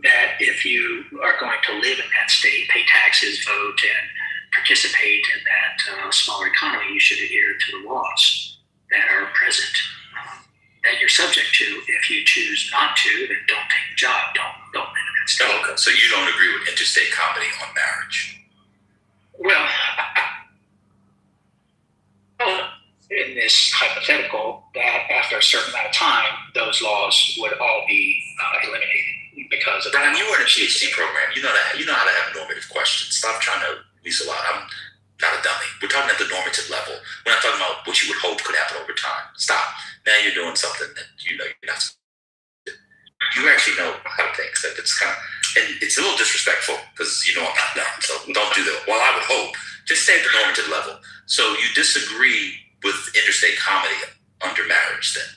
that if you are going to live in that state, pay taxes, vote, and participate in that smaller economy, you should adhere to the laws that are present, that you're subject to. If you choose not to, then don't take the job. Don't live in that state.
Oh, okay. So you don't agree with interstate comedy on marriage?
Well, in this hypothetical, that after a certain amount of time, those laws would all be eliminated because of.
Brian, you were in a PhD program. You know how to have normative questions. Stop trying to weasel out. I'm not a dummy. We're talking at the normative level. We're not talking about what you would hope could happen over time. Stop. Now you're doing something that you know you're not supposed to do. You actually know how to think. So it's kind of, and it's a little disrespectful because you know I'm not dumb. So don't do that. Well, I would hope. Just stay at the normative level. So you disagree with interstate comedy under marriage then?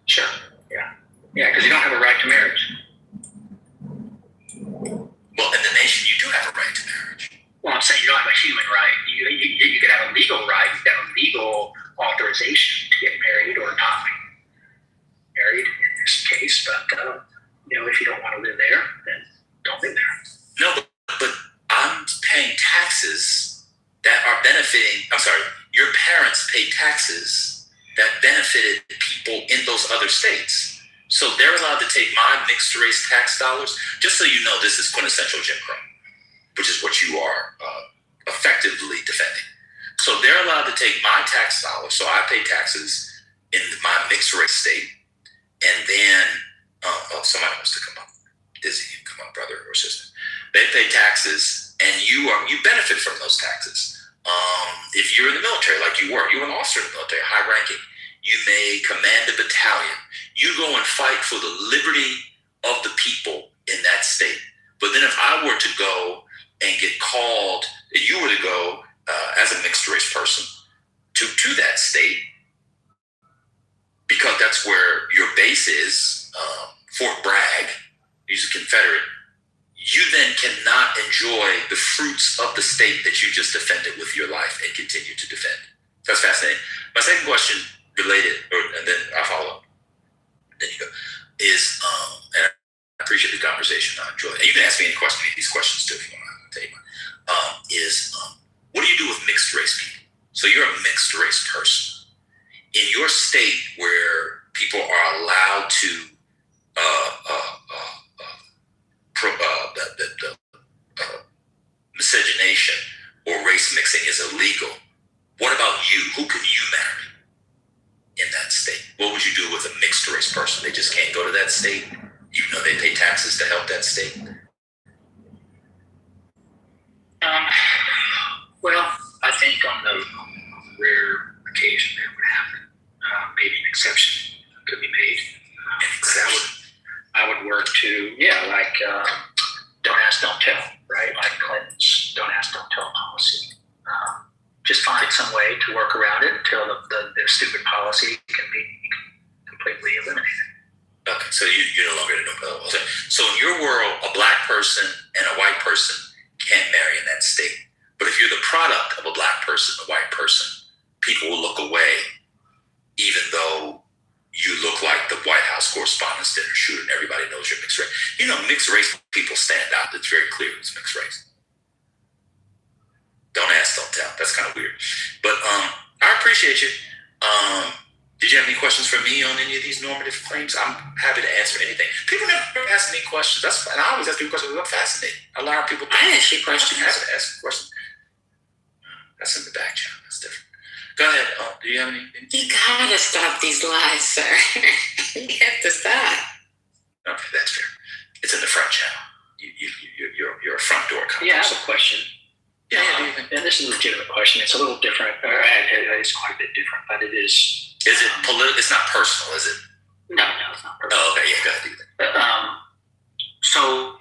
Sure. Yeah, because you don't have a right to marriage.
Well, in the nation, you do have a right to marriage.
Well, I'm saying you don't have a human right. You could have a legal right. You could have a legal authorization to get married or not be married in this case. But, if you don't want to live there, then don't live there.
No, but I'm paying taxes that are benefiting, I'm sorry, your parents pay taxes that benefited people in those other states. So they're allowed to take my mixed race tax dollars. Just so you know, this is quintessential Jim Crow, which is what you are effectively defending. So they're allowed to take my tax dollars. So I pay taxes in my mixed race state. And then, somebody wants to come up. Dizzy, come up, brother or sister. They pay taxes and you benefit from those taxes. If you're in the military, like you were an officer in the military, high ranking, you may command a battalion. You go and fight for the liberty of the people in that state. But then if I were to go and get called, if you were to go as a mixed race person to that state, because that's where your base is, Fort Bragg, he's a Confederate, you then cannot enjoy the fruits of the state that you just defended with your life and continue to defend. That's fascinating. My second question related, and then I'll follow up. Then you go, is, and I appreciate the conversation. I enjoy it. And you can ask me any these questions too if you want to tell you one. What do you do with mixed race people? So you're a mixed race person. In your state where people are allowed to miscegenation or race mixing is illegal. What about you? Who can you marry in that state? What would you do with a mixed race person? They just can't go to that state, even though they pay taxes to help that state?
Well, I think on the rare occasion that would happen, maybe an exception could be made. I would work to, don't ask, don't tell, right? Like Clinton's don't ask, don't tell policy. Just find some way to work around it until the stupid policy can be completely eliminated.
Okay, so you're no longer in the okay. So in your world, a black person and a white person can't marry in that state. But if you're the product of a black person, a white person, people will look away, even though you look like the White House Correspondents' Dinner shooter and everybody knows you're mixed race. You know, mixed race people stand out. It's very clear it's mixed race. Don't ask, don't tell. That's kind of weird. But I appreciate you. Did you have any questions for me on any of these normative claims? I'm happy to answer anything. People never ask me questions. That's fine. I always ask people questions. I'm fascinated. A lot of people.
I ask you questions.
I have to ask questions. That's in the back channel. That's different. Go ahead. Do you have any?
You gotta stop these lies, sir. You have to stop.
Okay, that's fair. It's in the front channel. You're a front door conversation.
Yeah, I have a question. And this is a legitimate question. It's a little different. It's quite a bit different, but it is.
Is it political? It's not personal, is it?
No, it's not personal.
Oh, okay, yeah, go ahead.
So,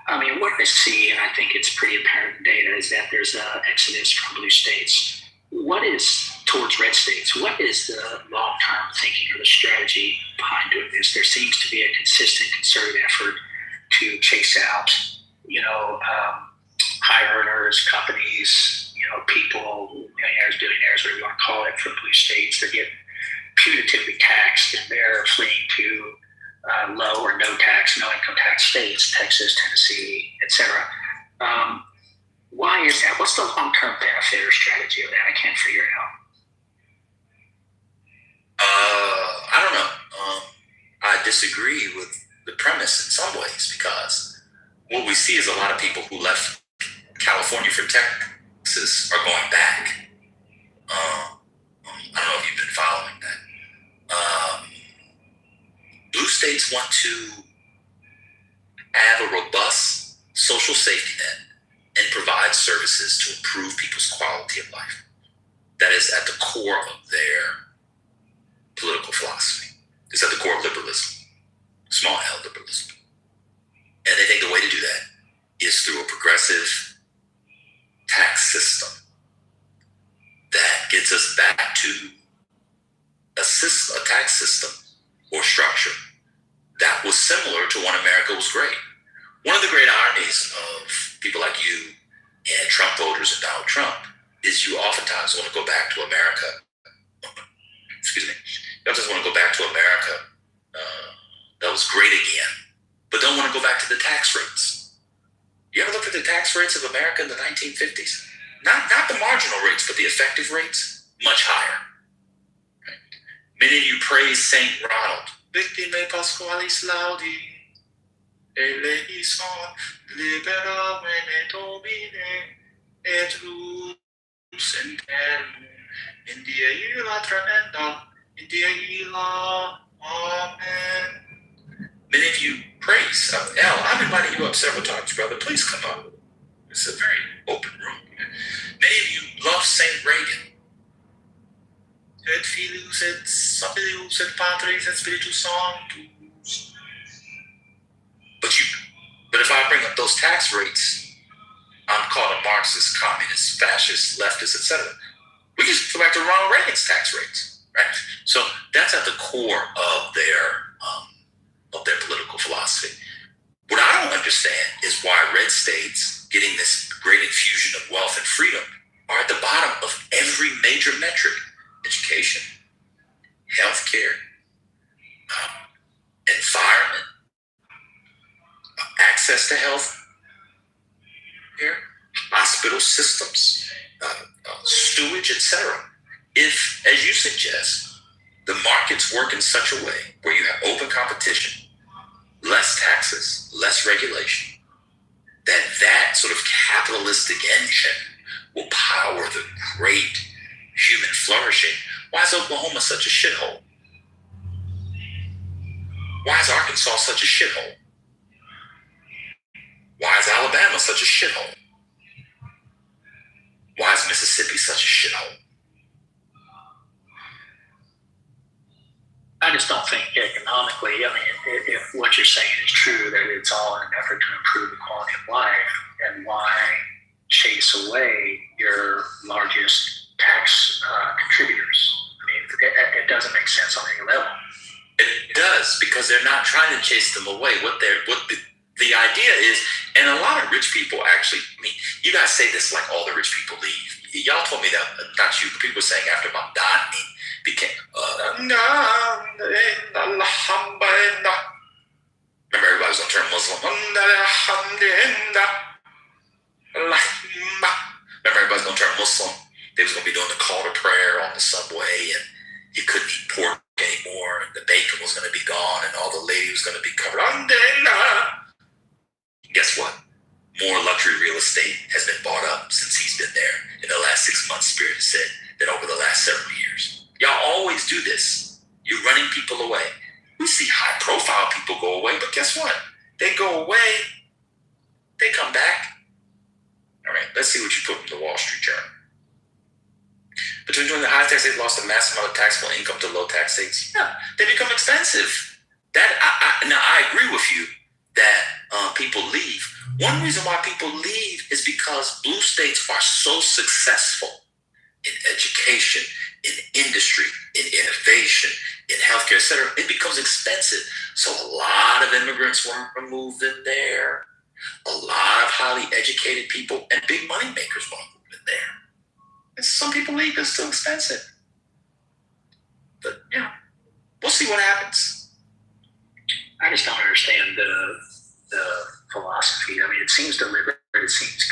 I mean, what I see, and I think it's pretty apparent in data, is that there's an exodus from blue states. What is towards red states? What is the long-term thinking or the strategy behind doing this? There seems to be a consistent concerted effort to chase out, high earners, companies, people, millionaires, billionaires, whatever you want to call it, from blue states that get punitively taxed, and they're fleeing to low or no income tax states, Texas, Tennessee, etc. Why is that? What's the long-term benefit or strategy of that? I can't figure it out.
I don't know. I disagree with the premise in some ways, because what we see is a lot of people who left California for Texas are going back. I don't know if you've been following that. Blue states want to have a robust social safety net and provide services to improve people's quality of life. That is at the core of their political philosophy. It's at the core of liberalism, small L liberalism. And they think the way to do that is through a progressive tax system that gets us back to a tax system or structure that was similar to when America was great. One of the great ironies of people like you and Trump voters and Donald Trump is you oftentimes want to go back to America. Excuse me. You oftentimes want to go back to America that was great again, but don't want to go back to the tax rates. You ever look at the tax rates of America in the 1950s? Not the marginal rates, but the effective rates, much higher. Right? Many of you praise Saint Ronald. Victime Pasqualis Laudi, eleison, libera me domine, et luz internum, in dia illa tremenda, in dia illa, amen. Many of you praise. Al, I've invited you up several times, brother. Please come up. It's a very open room. Many of you love Saint Reagan. Et Filius et Spiritus et Patris et Spiritus Sanctus. But if I bring up those tax rates, I'm called a Marxist, communist, fascist, leftist, etc. We just go back to Ronald Reagan's tax rates, right? So that's at the core of their political philosophy. What I don't understand is why red states, getting this great infusion of wealth and freedom, are at the bottom of every major metric: education, healthcare, environment, access to health care, hospital systems, sewage, etc. If, as you suggest, the markets work in such a way where you have open competition, less taxes, less regulation, that sort of capitalistic engine will power the great human flourishing. Why is Oklahoma such a shithole? Why is Arkansas such a shithole? Why is Alabama such a shithole? Why is Mississippi such a shithole?
I just don't think economically, if what you're saying is true, that it's all in an effort to improve the quality of life, and why chase away your largest tax contributors? I mean, it doesn't make sense on any level.
It does, because they're not trying to chase them away. What the idea is, and a lot of rich people actually, you guys say this like all the rich people leave. Y'all told me that, not you, but people were saying after Mamdani became, remember everybody was going to turn Muslim. Remember everybody's going to turn Muslim. They was going to be doing the call to prayer on the subway, and you couldn't eat pork anymore, and the bacon was going to be gone, and all the lady was going to be covered. Guess what? More luxury real estate has been bought up since he's been there in the last 6 months, Spirit has said, than over the last several years. Y'all always do this. You're running people away. We see high-profile people go away, but guess what? They go away, they come back. All right, Let's see what you put in the Wall Street Journal. Between doing the high tax, they've lost a massive amount of taxable income to low tax states. Yeah, they become expensive. Now I agree with you that people leave. One reason why people leave is because blue states are so successful in education, in industry, in innovation, in healthcare, etc. It becomes expensive. So a lot of immigrants want to move in there. A lot of highly educated people and big money makers want to move in there. And some people leave because it's too expensive. But yeah, we'll see what happens.
I just don't understand the philosophy. I mean, it seems deliberate. It seems,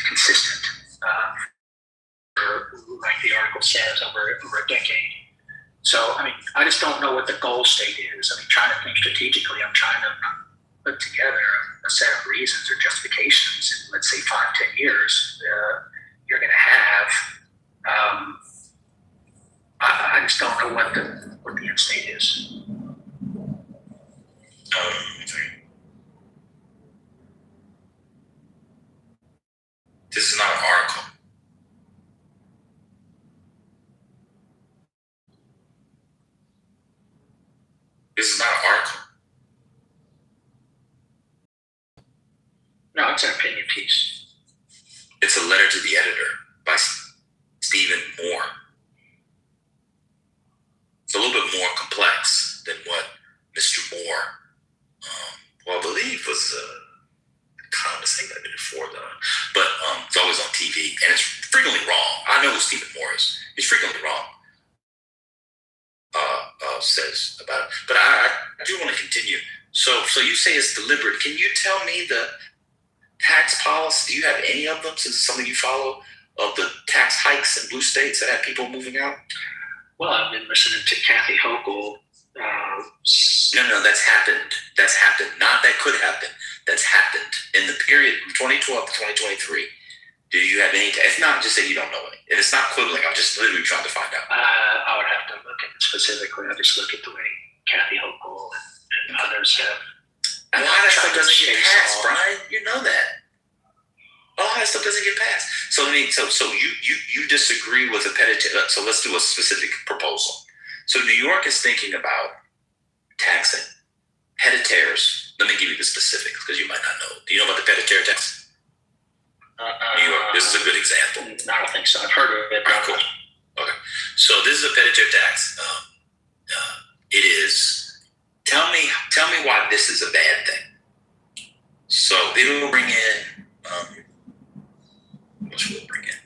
consistent. Like the article says, over a decade. So, I mean, I just don't know what the goal state is. I mean, trying to think strategically, I'm trying to put together a set of reasons or justifications in, let's say, 5-10 years. You're going to have. I just don't know what the end state is.
This is not an article. This is not an article.
No, it's an opinion piece.
It's a letter to the editor by Stephen Moore. It's a little bit more complex than what Mr. Moore, I believe was economist. I think I've been informed on. But it's always on TV, and it's frequently wrong. I know who Stephen Moore is. He's frequently wrong. Says about it. But I do want to continue. So you say it's deliberate. Can you tell me the tax policy? Do you have any of them, since it's something you follow, of the tax hikes in blue states that have people moving out?
Well, I've been listening to Kathy Hochul.
No, that's happened. That's happened. Not that could happen. That's happened in the period from 2012 to 2023. Do you have any? If not, just say you don't know any. If it's not quibbling, I'm just literally trying to find out.
I would have to look at it specifically. I just look at the way Kathy Hochul and others have.
A lot of that stuff doesn't get passed, Brian. You know that. A lot of that stuff doesn't get passed. So you disagree with a peditaire. So let's do a specific proposal. So New York is thinking about taxing peditaires. Let me give you the specifics because you might not know. Do you know about the peditaire tax? New York. This is a good example.
I don't think so. I've heard of it.
Right, cool. Okay. So this is a peditaire tax. It is. Tell me why this is a bad thing. So it will bring in. How much will it bring in?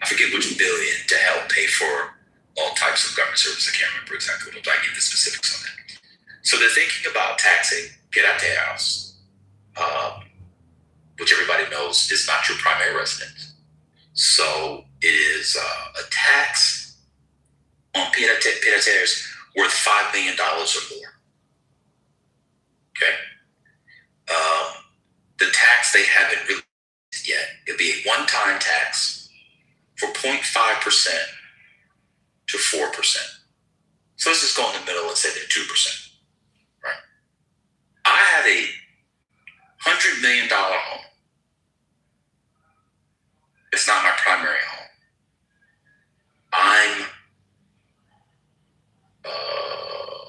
I forget which billion to help pay for all types of government services. I can't remember exactly what. I give the specifics on that. So they're thinking about taxing get out their house. Which everybody knows is not your primary residence. So it is a tax on pied-à-terres worth $5 million or more. Okay. The tax they haven't released yet. It'll be a one-time tax for 0.5% to 4%. So let's just go in the middle and say they're 2%. Right. I have a $100 million home. It's not my primary home. I'm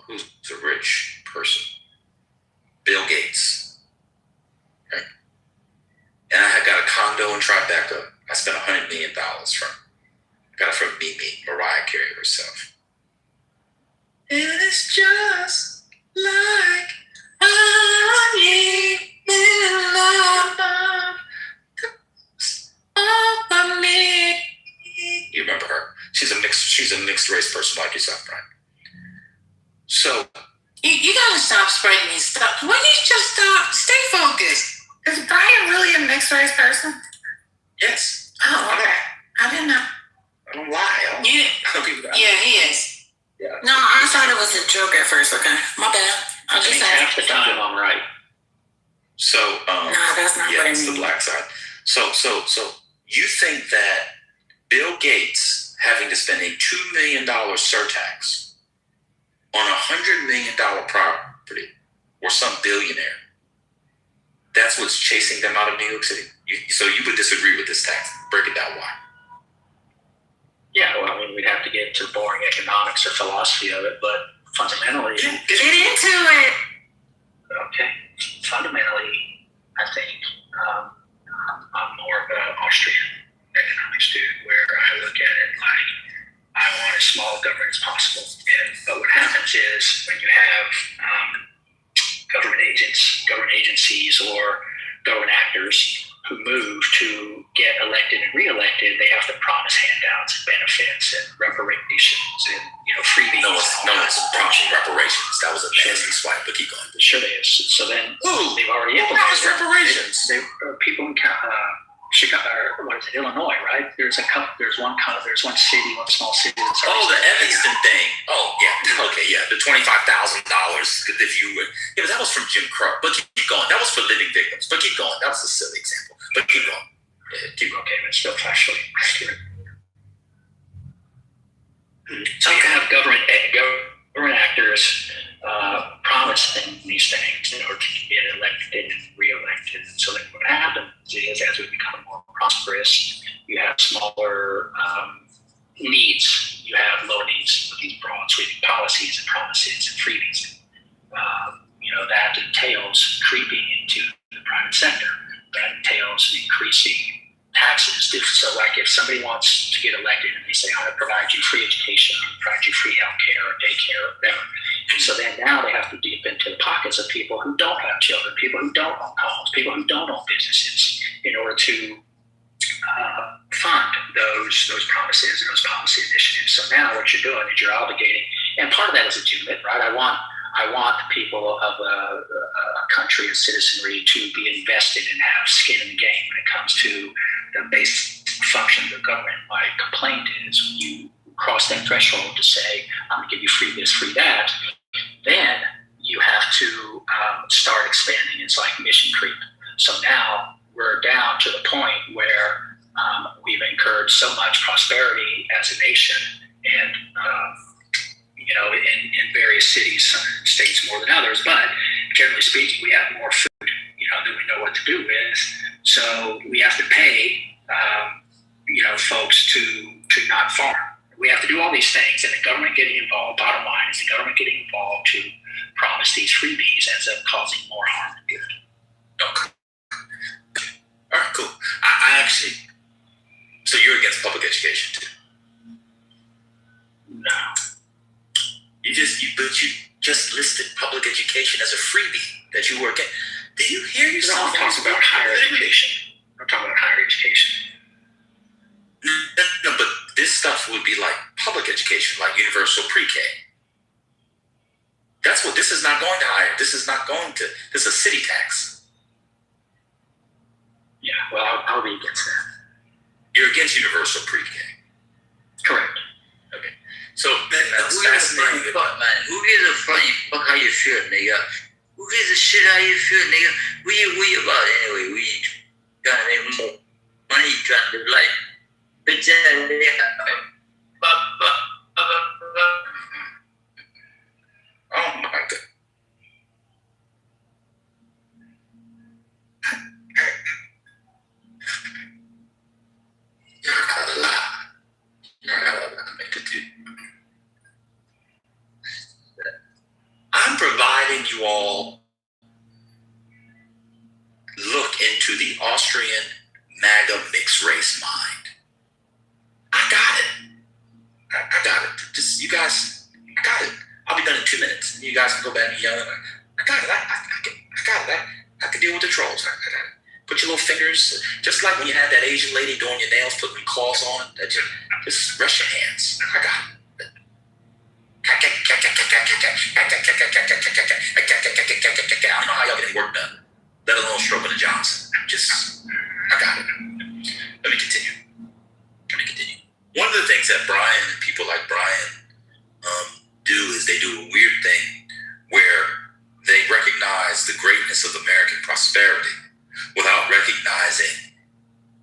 who's a rich person? Bill Gates. Okay. And I had got a condo in Tribeca. I spent $100 million from. I got it from Mimi, Mariah Carey herself. And it's just like honey in love. Oh, me. You remember her? She's a mixed race person like yourself, Brian. So
you gotta stop spreading these stuff. When you just stop, stay focused. Is Brian really a mixed race person?
Yes.
Oh, okay. I didn't know.
I don't lie.
Yeah, he is.
Yeah.
No, I thought it was a joke at first. Okay, my bad. I just
half the time I'm right.
So
no, that's not what I mean.
It's the black side. So you think that Bill Gates having to spend a $2 million surtax on a $100 million property or some billionaire That's what's chasing them out of New York City. So you would disagree with this tax? Break it down. Why?
Yeah, well, I mean, we'd have to get into boring economics or philosophy of it, but fundamentally,
get into it.
Okay, fundamentally, I think I'm more of an Austrian economics dude, where I look at it like I want as small government as possible. But what happens is when you have government agencies, or government actors who move to get elected and reelected, they have to promise handouts and benefits and reparations and freebies.
No one's promising reparations. That was a nasty swipe, but keep going.
Sure it is. So then they've already implemented
reparations.
People in Chicago, or what is it, Illinois, right? There's one city, one small city that's
the Evanston thing. Oh yeah, okay, yeah, the $25,000 if you would. Yeah, but that was from Jim Crow. But keep going. That was for living victims. But keep going. That was a silly example. But keep going. Yeah, keep going.
Okay, but it's still factually accurate. So you have government actors promising these things in order to get elected and reelected. So then what happens is, as we become more prosperous, you have smaller needs. You have low needs with these broad sweeping policies and promises and freebies. That entails creeping into the private sector. That entails increasing taxes. So like if somebody wants to get elected and they say, I'm going to provide you free education, I'm going to provide you free healthcare or daycare or whatever. And so then now they have to dip into the pockets of people who don't have children, people who don't own homes, people who don't own businesses, in order to fund those promises and those policy initiatives. So now what you're doing is you're obligating, and part of that is legitimate, right? I want the people of a country and citizenry to be invested and have skin in the game when it comes to the basic function of the government. My complaint is when you cross that threshold to say, I'm going to give you free this, free that, then you have to start expanding. It's like mission creep. So now we're down to the point where we've incurred so much prosperity as a nation, and in various cities, some states more than others, but generally speaking, we have more food, than we know what to do with. So we have to pay, folks to not farm. We have to do all these things, and the government getting involved. Bottom line is the government getting involved to promise these freebies ends up causing more harm than good.
Okay. All right, cool. I actually, so you're against public education too?
No.
You just listed public education as a freebie that you work at. Did you hear yourself?
I'm talking about higher education. I'm talking about higher education.
No, but this stuff would be like public education, like universal pre-K. That's what this is not going to hire. This is a city tax.
Yeah, well, I'll be against that.
You're against universal pre-K.
Correct.
Okay. So that's fascinating.
Who gives a fuck how you feel, nigga? Who gives a shit how you feel, nigga? What you about anyway? We trying to make more money, trying to live life. Bitch ass nigga.
Oh my God. You're not allowed. You're not allowed to make it do. I'm providing you all look into the Austrian MAGA mixed race mind. I got it. I got it. Just you guys, I got it. I'll be done in 2 minutes. You guys can go back and yell. I got it. I got it. I can deal with the trolls. I got it. Put your little fingers, just like when you had that Asian lady doing your nails, putting claws on. Just rest your hands. I got it. I don't know how y'all getting work done, let alone stroking the Johnson. I got it. Let me continue. One of the things that Brian and people like Brian do is they do a weird thing where they recognize the greatness of American prosperity without recognizing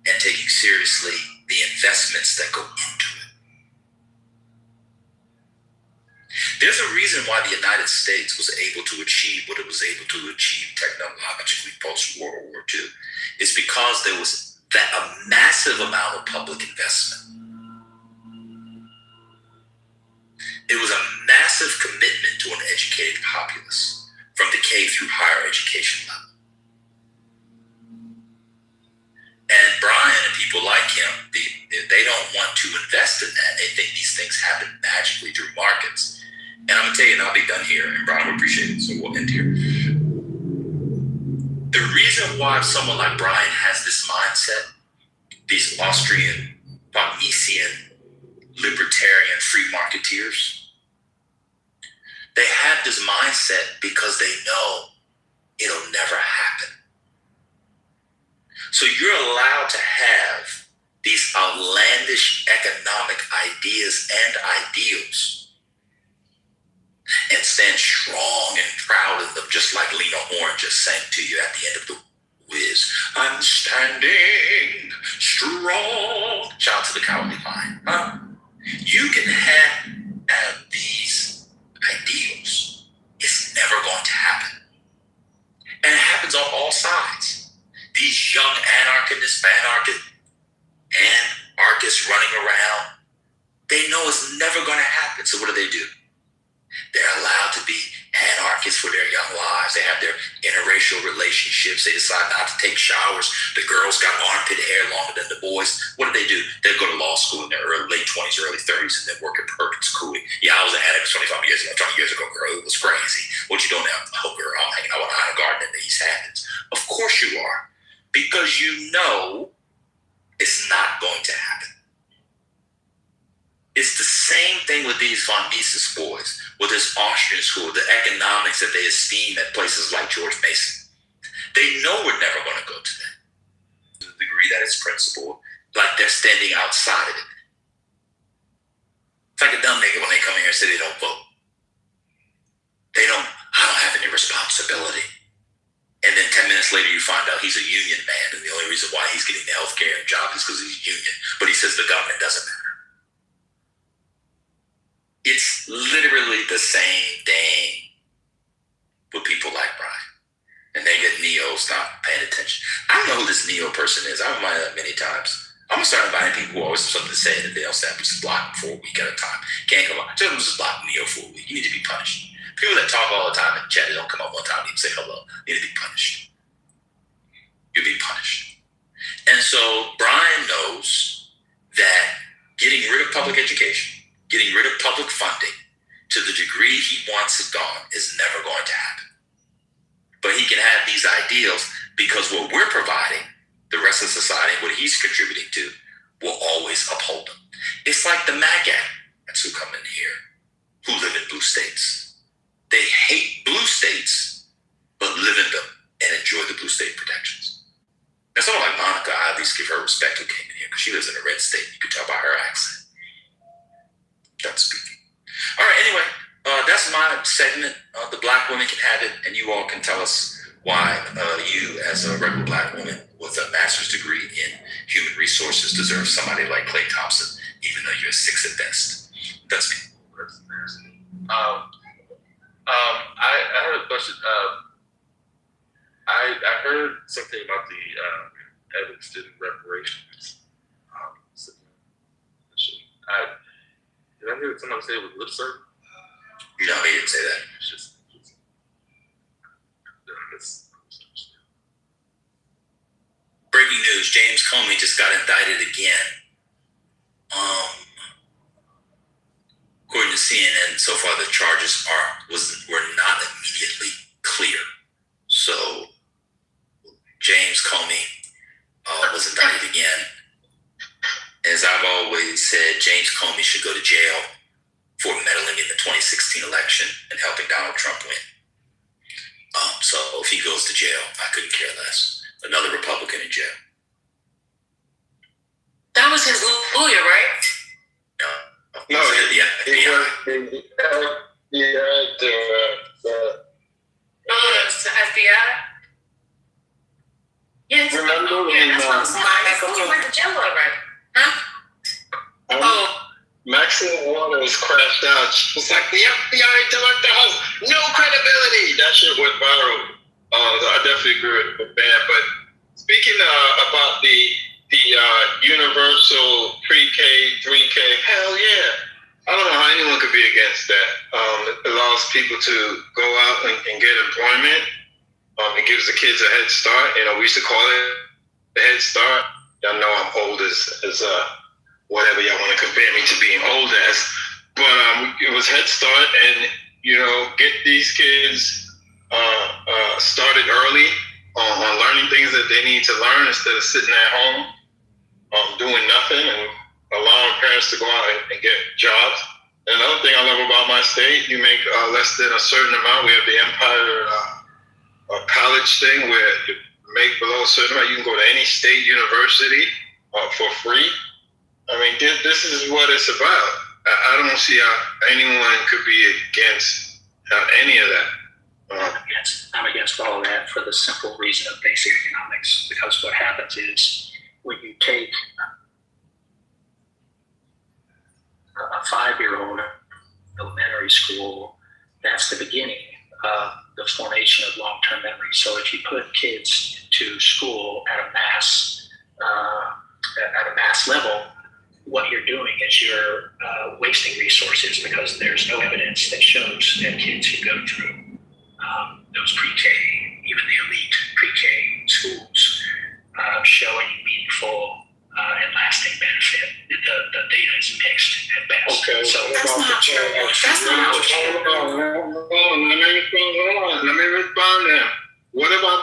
and taking seriously the investments that go into it. There's a reason why the United States was able to achieve what it was able to achieve technologically post-World War II. It's because there was a massive amount of public investment. It was a massive commitment to an educated populace from the K through higher education level. And Brian and people like him, they don't want to invest in that. They think these things happen magically through markets. And I'm going to tell you, and I'll be done here, and Brian will appreciate it, so we'll end here. The reason why someone like Brian has this mindset, these Austrian, von Misesian, libertarian, free marketeers, they have this mindset because they know it'll never happen. So you're allowed to have these outlandish economic ideas and ideals and stand strong and proud of them, just like Lena Horne just sang to you at the end of the whiz. I'm standing strong. Shout out to the Cowardly Lion. You can have these ideals. It's never going to happen. And it happens on all sides. These young anarchists running around, they know it's never going to happen. So what do? They're allowed to be anarchists for their young lives. They have their interracial relationships. They decide not to take showers. The girls got armpit hair longer than the boys. What do? They go to law school in their late 20s, early 30s, and then work at Perkins Cooley. Yeah, I was an anarchist 25 years ago, 20 years ago, girl. It was crazy. What you doing now? Oh, girl, I'm hanging out with Ina Garden in the East Hamptons. Of course you are. Because you know it's not going to happen. It's the same thing with these von Mises boys, with this Austrian school, the economics that they esteem at places like George Mason. They know we're never going to go to that. To the degree that it's principled, like they're standing outside of it. It's like a dumb nigga when they come here and say they don't vote. I don't have any responsibility. And then 10 minutes later, you find out he's a union man, and the only reason why he's getting the health care and job is because he's union. But he says the government doesn't matter. It's literally the same thing with people like Brian. And they get neos not paying attention. I don't know who this neo person is. I've reminded that many times. I'm going to start inviting people who always have something to say that they don't stand up and just block them for a week at a time. Can't come up. Just block neo for a week. You need to be punished. People that talk all the time in chat, they don't come up one time and even say hello. Need to be punished. You'll be punished. And so Brian knows that getting rid of public education, getting rid of public funding to the degree he wants it gone is never going to happen. But he can have these ideals because what we're providing, the rest of society, what he's contributing to, will always uphold him. It's like the MAGAs who come in here, who live in blue states. They hate blue states, but live in them and enjoy the blue state protections. And someone like Monica, I at least give her respect who came in here because she lives in a red state. You can tell by her accent. That's speaking. All right, anyway, that's my segment. The black women can have it, and you all can tell us why you, as a regular black woman with a master's degree in human resources, deserve somebody like Klay Thompson, even though you're a 6 at best. That's me.
I had a question. I heard something about the Evanston reparations. Did I hear someone say it was lip service?
No, he didn't say that.
It's just
breaking news: James Comey just got indicted again. According to CNN, so far the charges were not immediately clear. So James Comey was indicted again. As I've always said, James Comey should go to jail for meddling in the 2016 election and helping Donald Trump win. So if he goes to jail, I couldn't care less. Another Republican in jail.
That was his lawyer, right?
No, the FBI.
It's the FBI? Yes.
Remember when
that's why he went to jail already. Huh?
Mac
Maxine Waters crashed out. She was like, the FBI took the house. No credibility. That shit went viral. I definitely agree with Ben. But speaking about the universal pre-K, 3K, hell yeah. I don't know how anyone could be against that. It allows people to go out and get employment. It gives the kids a head start. You know, we used to call it the head start. Y'all know I'm old as whatever y'all want to compare me to being old as. But it was head start, and you know, get these kids started early on learning things that they need to learn instead of sitting at home doing nothing and allowing parents to go out and get jobs. And another thing I love about my state, you make less than a certain amount. We have the Empire College thing where you make below a certain amount, you can go to any state university for free. I mean, this is what it's about. I don't see how anyone could be against any of that.
I'm against all of that for the simple reason of basic economics, because what happens is when you take a 5-year-old elementary school, that's the beginning of the formation of long-term memory. So if you put kids to school at a mass level, what you're doing is you're wasting resources, because there's no evidence that shows that kids who go through those pre-K, even the elite pre-K schools, show any meaningful and lasting benefit. The data is mixed at best.
Okay,
so
That's not true. That's not true.
Let me respond then. What about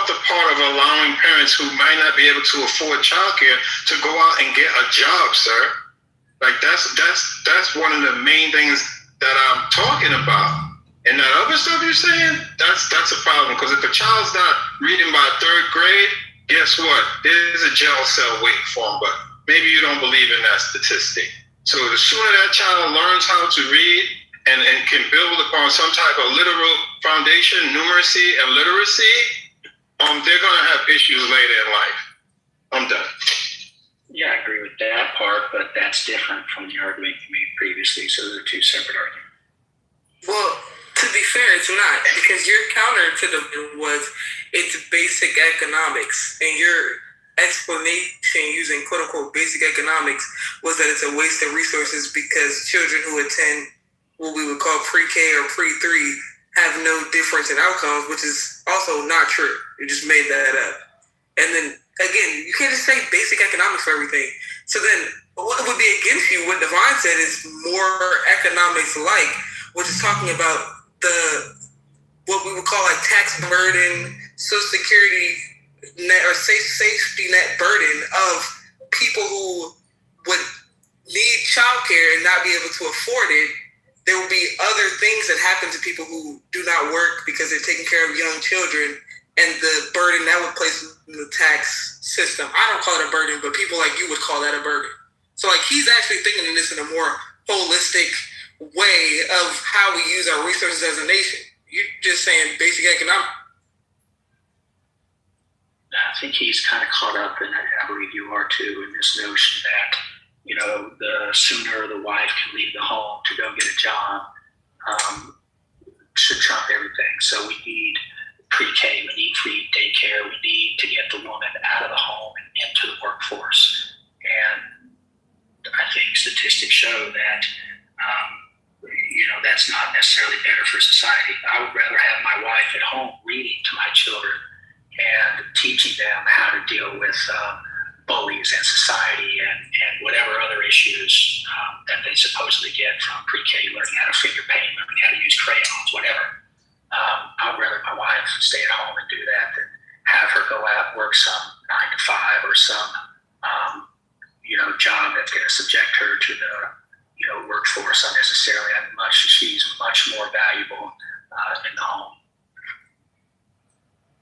the part of allowing parents who might not be able to afford childcare to go out and get a job, sir? Like that's one of the main things that I'm talking about. And that other stuff you're saying, that's a problem. Because if a child's not reading by 3rd grade, guess what? There's a jail cell waiting for them. But maybe you don't believe in that statistic. So the sooner that child learns how to read and can build upon some type of literal foundation, numeracy and literacy, they're going to have issues later in life. I'm done.
Yeah, I agree with that part, but that's different from the argument you made previously. So they're two separate arguments.
Well, to be fair, it's not, because your counter to them was it's basic economics, and your explanation using quote unquote basic economics was that it's a waste of resources because children who attend what we would call pre-K or pre-3 have no difference in outcomes, which is also not true. You just made that up. And then again, you can't just say basic economics for everything. So then what would be against you, what Devon said, is more economics like, which is talking about what we would call like tax burden, Social Security net or safety net burden of people who would need childcare and not be able to afford it. There will be other things that happen to people who do not work because they're taking care of young children, and the burden that would place in the tax system. I don't call it a burden, but people like you would call that a burden. So like he's actually thinking of this in a more holistic way of how we use our resources as a nation. You're just saying basic economics.
I think he's kind of caught up, and I believe you are too, in this notion that, you know, the sooner the wife can leave the home to go get a job should trump everything. So we need pre-K, we need free daycare, we need to get the woman out of the home and into the workforce. And I think statistics show that that's not necessarily better for society. I would rather have my wife at home reading to my children and teaching them how to deal with bullies and society and whatever other issues that they supposedly get from pre-K, learning how to finger paint, learning how to use crayons, whatever. I would rather my wife stay at home and do that than have her go out and work some 9 to 5 or some job that's going to subject her to the workforce unnecessarily. She's much more valuable in the home.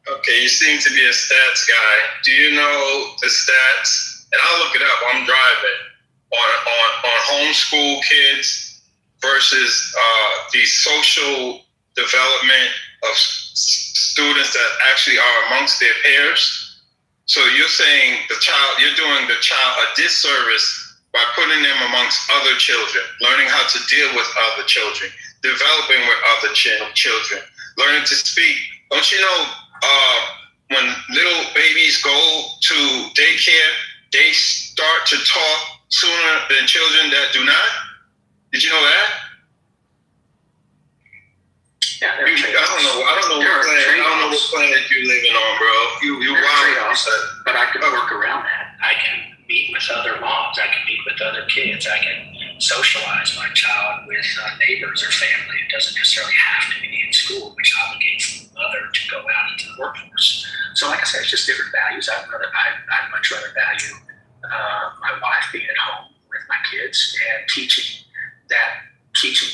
Okay, you seem to be a stats guy. Do you know the stats? And I'll look it up. I'm driving on homeschool kids versus the social development of students that actually are amongst their peers. So you're saying you're doing the child a disservice by putting them amongst other children, learning how to deal with other children, developing with other children, learning to speak. Don't you know when little babies go to daycare, they start to talk sooner than children that do not? Did you know that?
Yeah,
I don't know what planet you living on, bro. You wild.
But I can work around that. I can meet with other moms. I can meet with other kids. I can socialize my child with neighbors or family. It doesn't necessarily have to be in school, which obligates the mother to go out into the workforce. So, like I said, it's just different values. I'd much rather value my wife being at home with my kids and teaching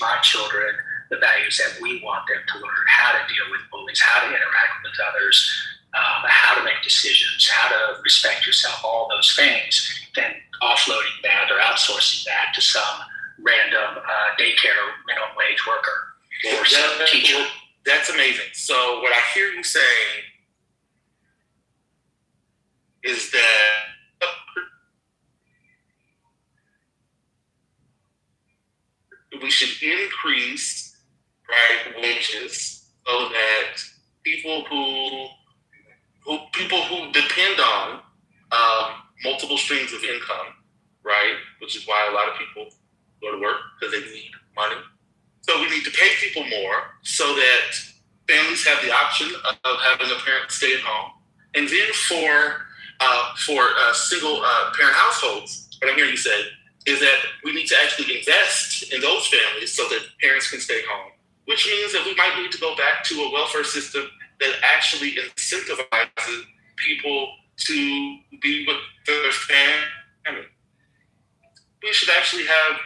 my children the values that we want them to learn, how to deal with bullies, how to interact with others, how to make decisions, how to respect yourself, all those things, then offloading that or outsourcing that to some random daycare minimum wage worker or some teacher.
That's amazing. So what I hear you saying is that we should increase wages so that people who depend on multiple streams of income, right, which is why a lot of people go to work because they need money. So we need to pay people more so that families have the option of having a parent stay at home. And then for single parent households, what I'm hearing you say is that we need to actually invest in those families so that parents can stay home, which means that we might need to go back to a welfare system that actually incentivizes people to be with their family. We should actually have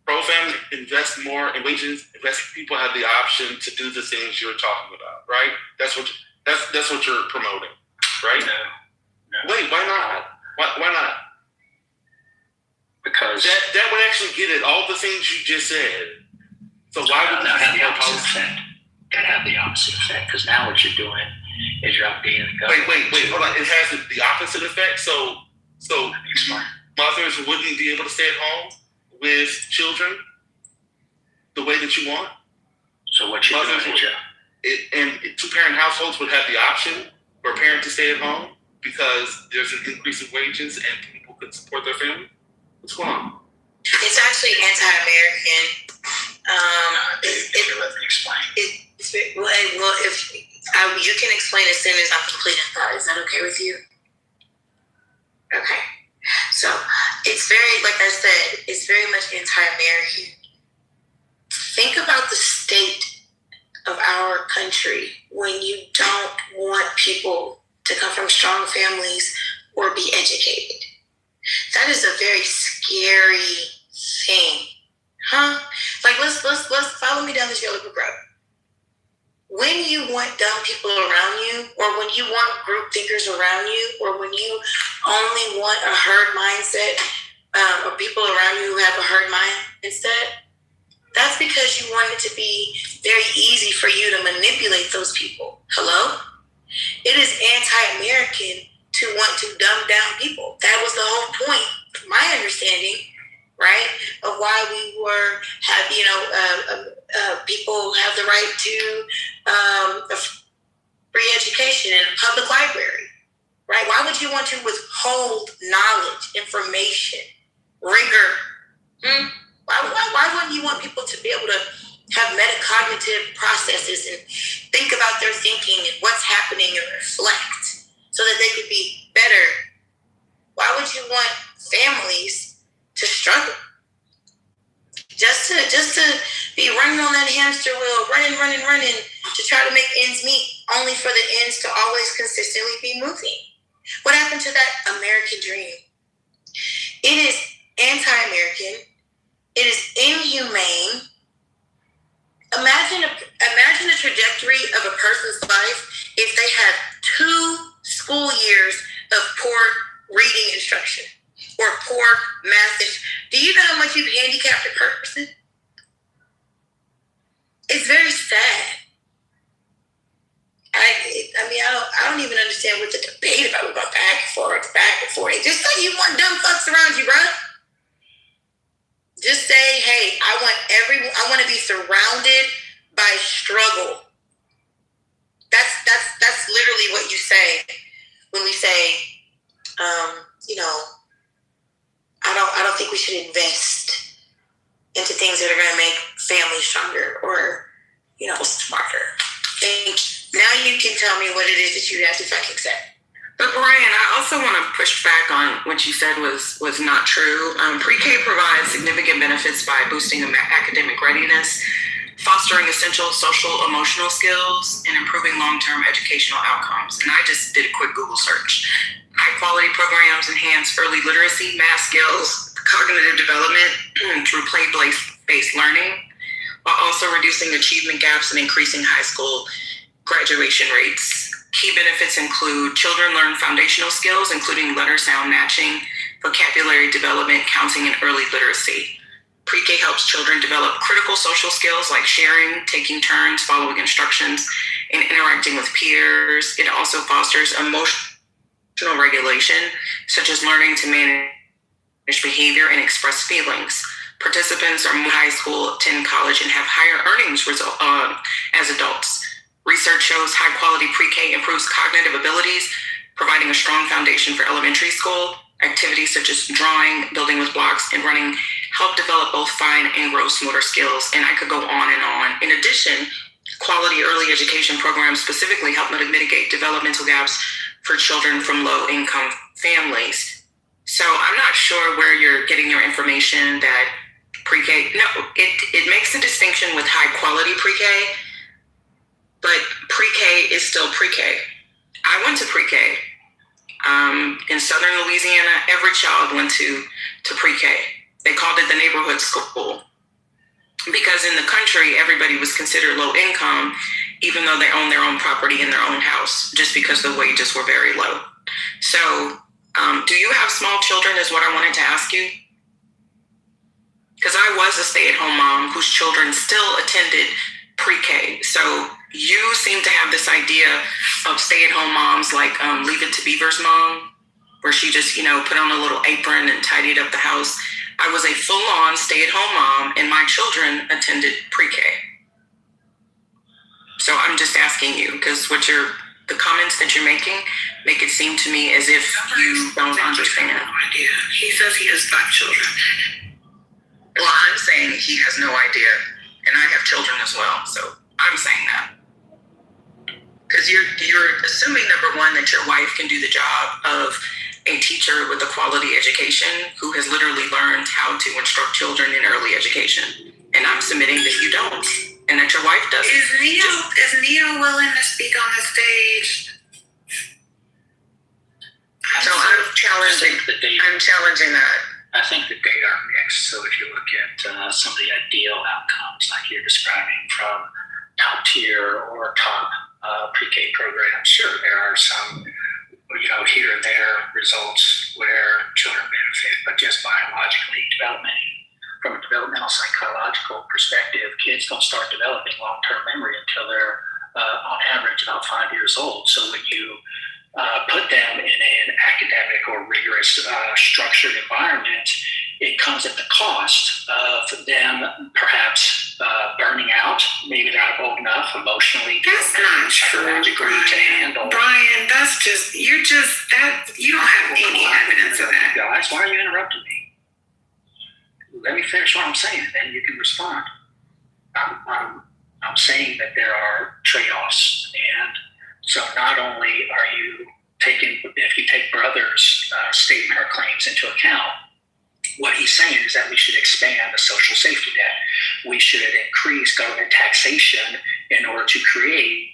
pro-family invest more in wages, people have the option to do the things you're talking about, right? That's what you're promoting, right?
No.
Wait, why not? Why not?
Because
that would actually get at all the things you just said. So why would that have the opposite effect?
That have the opposite effect, because now what you're doing is you're updating the government.
Wait, hold on. It has the opposite effect. So mothers wouldn't be able to stay at home with children the way that you want.
So what you're doing is
and two-parent households would have the option for a parent to stay at home because there's an increase in wages and people could support their family. What's going on?
It's actually anti-American.
Let me explain.
If you can explain as soon as I'm completing thought. Is that okay with you? Okay. So it's very, like I said, it's very much anti-American. Think about the state of our country when you don't want people to come from strong families or be educated. That is a very scary thing, huh? Like let's follow me down this yellow brick road. When you want dumb people around you, or when you want group thinkers around you, or when you only want a herd mindset, or people around you who have a herd mindset, that's because you want it to be very easy for you to manipulate those people. Hello? It is anti-American to want to dumb down people. That was the whole point, my understanding, right, of why we people have the right to a free education in a public library, right? Why would you want to withhold knowledge, information, rigor? Why wouldn't you want people to be able to have metacognitive processes and think about their thinking and what's happening and reflect so that they could be better? Why would you want families to struggle? Just to be running on that hamster wheel, running to try to make ends meet, only for the ends to always consistently be moving. What happened to that American dream? It is anti-American. It is inhumane. Imagine the trajectory of a person's life if they had 2 school years of poor reading instruction or poor math. Do you know how much you've handicapped a person? It's very sad. I don't even understand what the debate about. We go back and forth. Just like you want dumb fucks around you, bro. Just say, hey, I want to be surrounded by struggle. That's literally what you say when we say, I don't think we should invest into things that are going to make families stronger or, smarter. And now you can tell me what it is that you have to fucking say.
But Brian, I also want to push back on what you said was not true. Pre-K provides significant benefits by boosting academic readiness, fostering essential social emotional skills, and improving long-term educational outcomes. And I just did a quick Google search. High-quality programs enhance early literacy, math skills, cognitive development through play-based learning, while also reducing achievement gaps and increasing high school graduation rates. Key benefits include children learn foundational skills, including letter sound matching, vocabulary development, counting, and early literacy. Pre-K helps children develop critical social skills like sharing, taking turns, following instructions, and interacting with peers. It also fosters emotional regulation, such as learning to manage behavior and express feelings. Participants are more high school, attend college, and have higher earnings as adults. Research shows high-quality pre-K improves cognitive abilities, providing a strong foundation for elementary school. Activities such as drawing, building with blocks, and running help develop both fine and gross motor skills, and I could go on and on. In addition, quality early education programs specifically help mitigate developmental gaps for children from low-income families. So I'm not sure where you're getting your information that pre-K, no, it makes a distinction with high-quality pre-K, but pre-K is still pre-K. I went to pre-K. In southern Louisiana, every child went to pre-K. They called it the neighborhood school because in the country, everybody was considered low income, even though they owned their own property in their own house, just because the wages were very low. So, do you have small children is what I wanted to ask you? Because I was a stay-at-home mom whose children still attended pre-K. So you seem to have this idea of stay-at-home moms like Leave It to Beaver's mom, where she just, put on a little apron and tidied up the house. I was a full-on stay-at-home mom, and my children attended pre-K. So I'm just asking you, because the comments that you're making make it seem to me as if you don't understand.
No idea. He says he has 5 children.
Well, I'm saying he has no idea, and I have children as well, so I'm saying that. Because you're assuming, number one, that your wife can do the job of a teacher with a quality education who has literally learned how to instruct children in early education. And I'm submitting that you don't, and that your wife doesn't.
Is Neo willing to speak on the stage?
So I'm challenging that.
I think that they are mixed. So if you look at some of the ideal outcomes like you're describing from top tier or top pre-K programs, sure, there are some, here and there results where children benefit, but just biologically, from a developmental psychological perspective, kids don't start developing long-term memory until they're on average about 5 years old. So when you put them in an academic or rigorous structured environment, it comes at the cost of them perhaps burning out, maybe not old enough emotionally, psychologically to handle.
Brian, you don't have any evidence of that.
Guys, why are you interrupting me? Let me finish what I'm saying, then you can respond. I'm saying that there are trade-offs, and so not only are you if you take Brother's statement or claims into account, what he's saying is that we should expand the social safety net. We should increase government taxation in order to create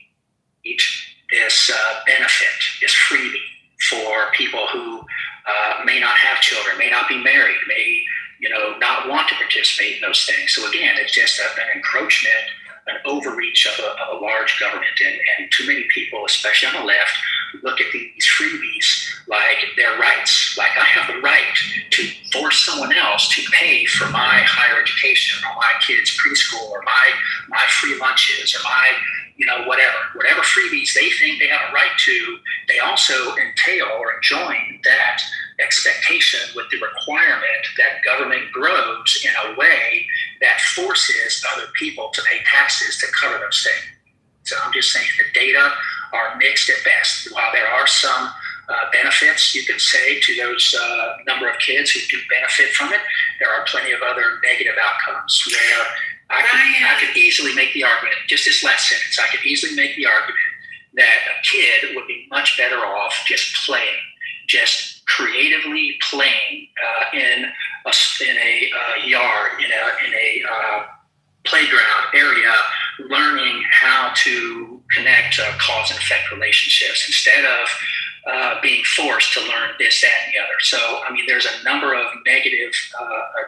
this benefit, this freebie for people who may not have children, may not be married, may not want to participate in those things. So again, it's just an encroachment, an overreach of a large government, and too many people, especially on the left, look at these freebies like they're rights. Like I have the right to force someone else to pay for my higher education or my kids' preschool or my free lunches or my whatever freebies they think they have a right to. They also entail or enjoin that expectation with the requirement that government grows in a way that forces other people to pay taxes to cover those things. So I'm just saying the data are mixed at best. While there are some benefits, you could say, to those number of kids who do benefit from it, there are plenty of other negative outcomes where I could easily make the argument, just this last sentence, I could easily make the argument that a kid would be much better off just playing, just creatively playing in a yard, in a playground area, learning how to connect cause and effect relationships instead of being forced to learn this, that, and the other. So, I mean, there's a number of negative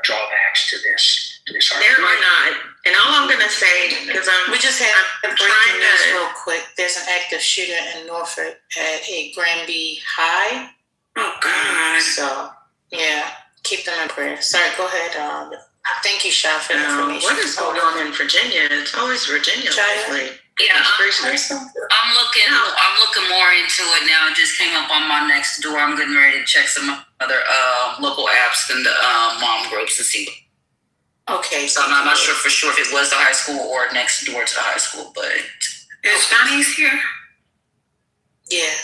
drawbacks to this argument.
There are not. And all I'm going to say, because
we just had breaking news real quick. There's an active shooter in Norfolk at a Granby High.
Oh, God.
So, yeah, keep them in prayer. Sorry, go ahead. Thank you, Sha, for the information.
What is going on in Virginia? It's always Virginia lately.
Yeah, I'm looking more into it now. It just came up on my next door. I'm getting ready to check some other local apps and the mom groups to see.
Okay.
So I'm not sure for sure if it was the high school or next door to the high school, but
is Johnny's here?
Yeah.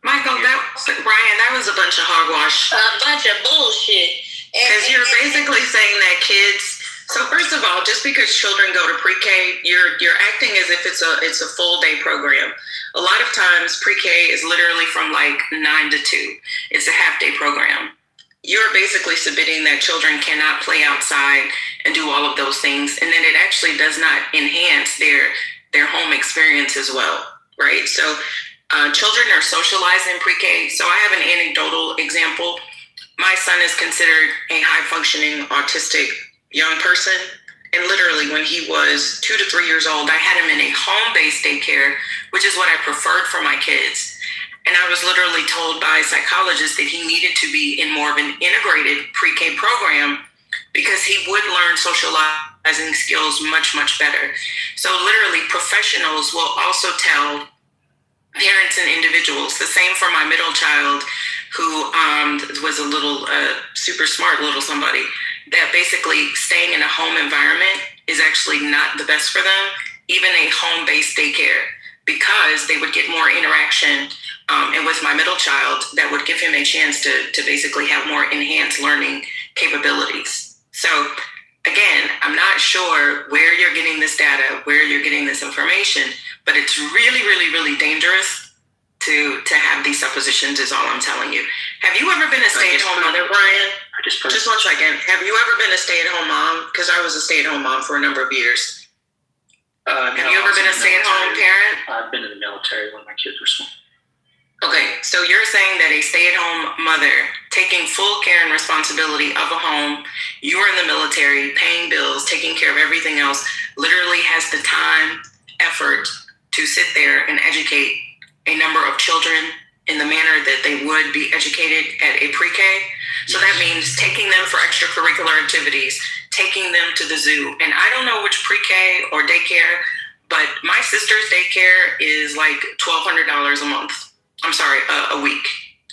Michael, Ryan, that was a bunch of hogwash.
A bunch of bullshit.
Because you're basically saying that kids. So first of all, just because children go to pre-K, you're acting as if it's a full day program. A lot of times pre-K is literally from like 9 to 2. It's a half day program. You're basically submitting that children cannot play outside and do all of those things, and then it actually does not enhance their home experience as well, right? So children are socialized in pre-K. So I have an anecdotal example. My son is considered a high-functioning autistic young person. And literally when he was 2 to 3 years old, I had him in a home-based daycare, which is what I preferred for my kids. And I was literally told by psychologists that he needed to be in more of an integrated pre-K program because he would learn socializing skills much, much better. So literally professionals will also tell parents and individuals, the same for my middle child, who was a little super smart little somebody, that basically staying in a home environment is actually not the best for them, even a home-based daycare, because they would get more interaction. And with my middle child, that would give him a chance to basically have more enhanced learning capabilities. So again, I'm not sure where you're getting this data, where you're getting this information, but it's really, really, really dangerous to have these suppositions is all I'm telling you. Have you ever been a stay-at-home mother, Brian? Just 1 second. Have you ever been a stay-at-home mom? Because I was a stay-at-home mom for a number of years. Have you ever been a stay-at-home parent?
I've been in the military when my kids were small.
Okay, so you're saying that a stay-at-home mother taking full care and responsibility of a home, you're in the military, paying bills, taking care of everything else, literally has the time, effort to sit there and educate a number of children in the manner that they would be educated at a pre-K. So that means taking them for extracurricular activities, taking them to the zoo. And I don't know which pre-K or daycare, but my sister's daycare is like $1,200 a month. I'm sorry, a week.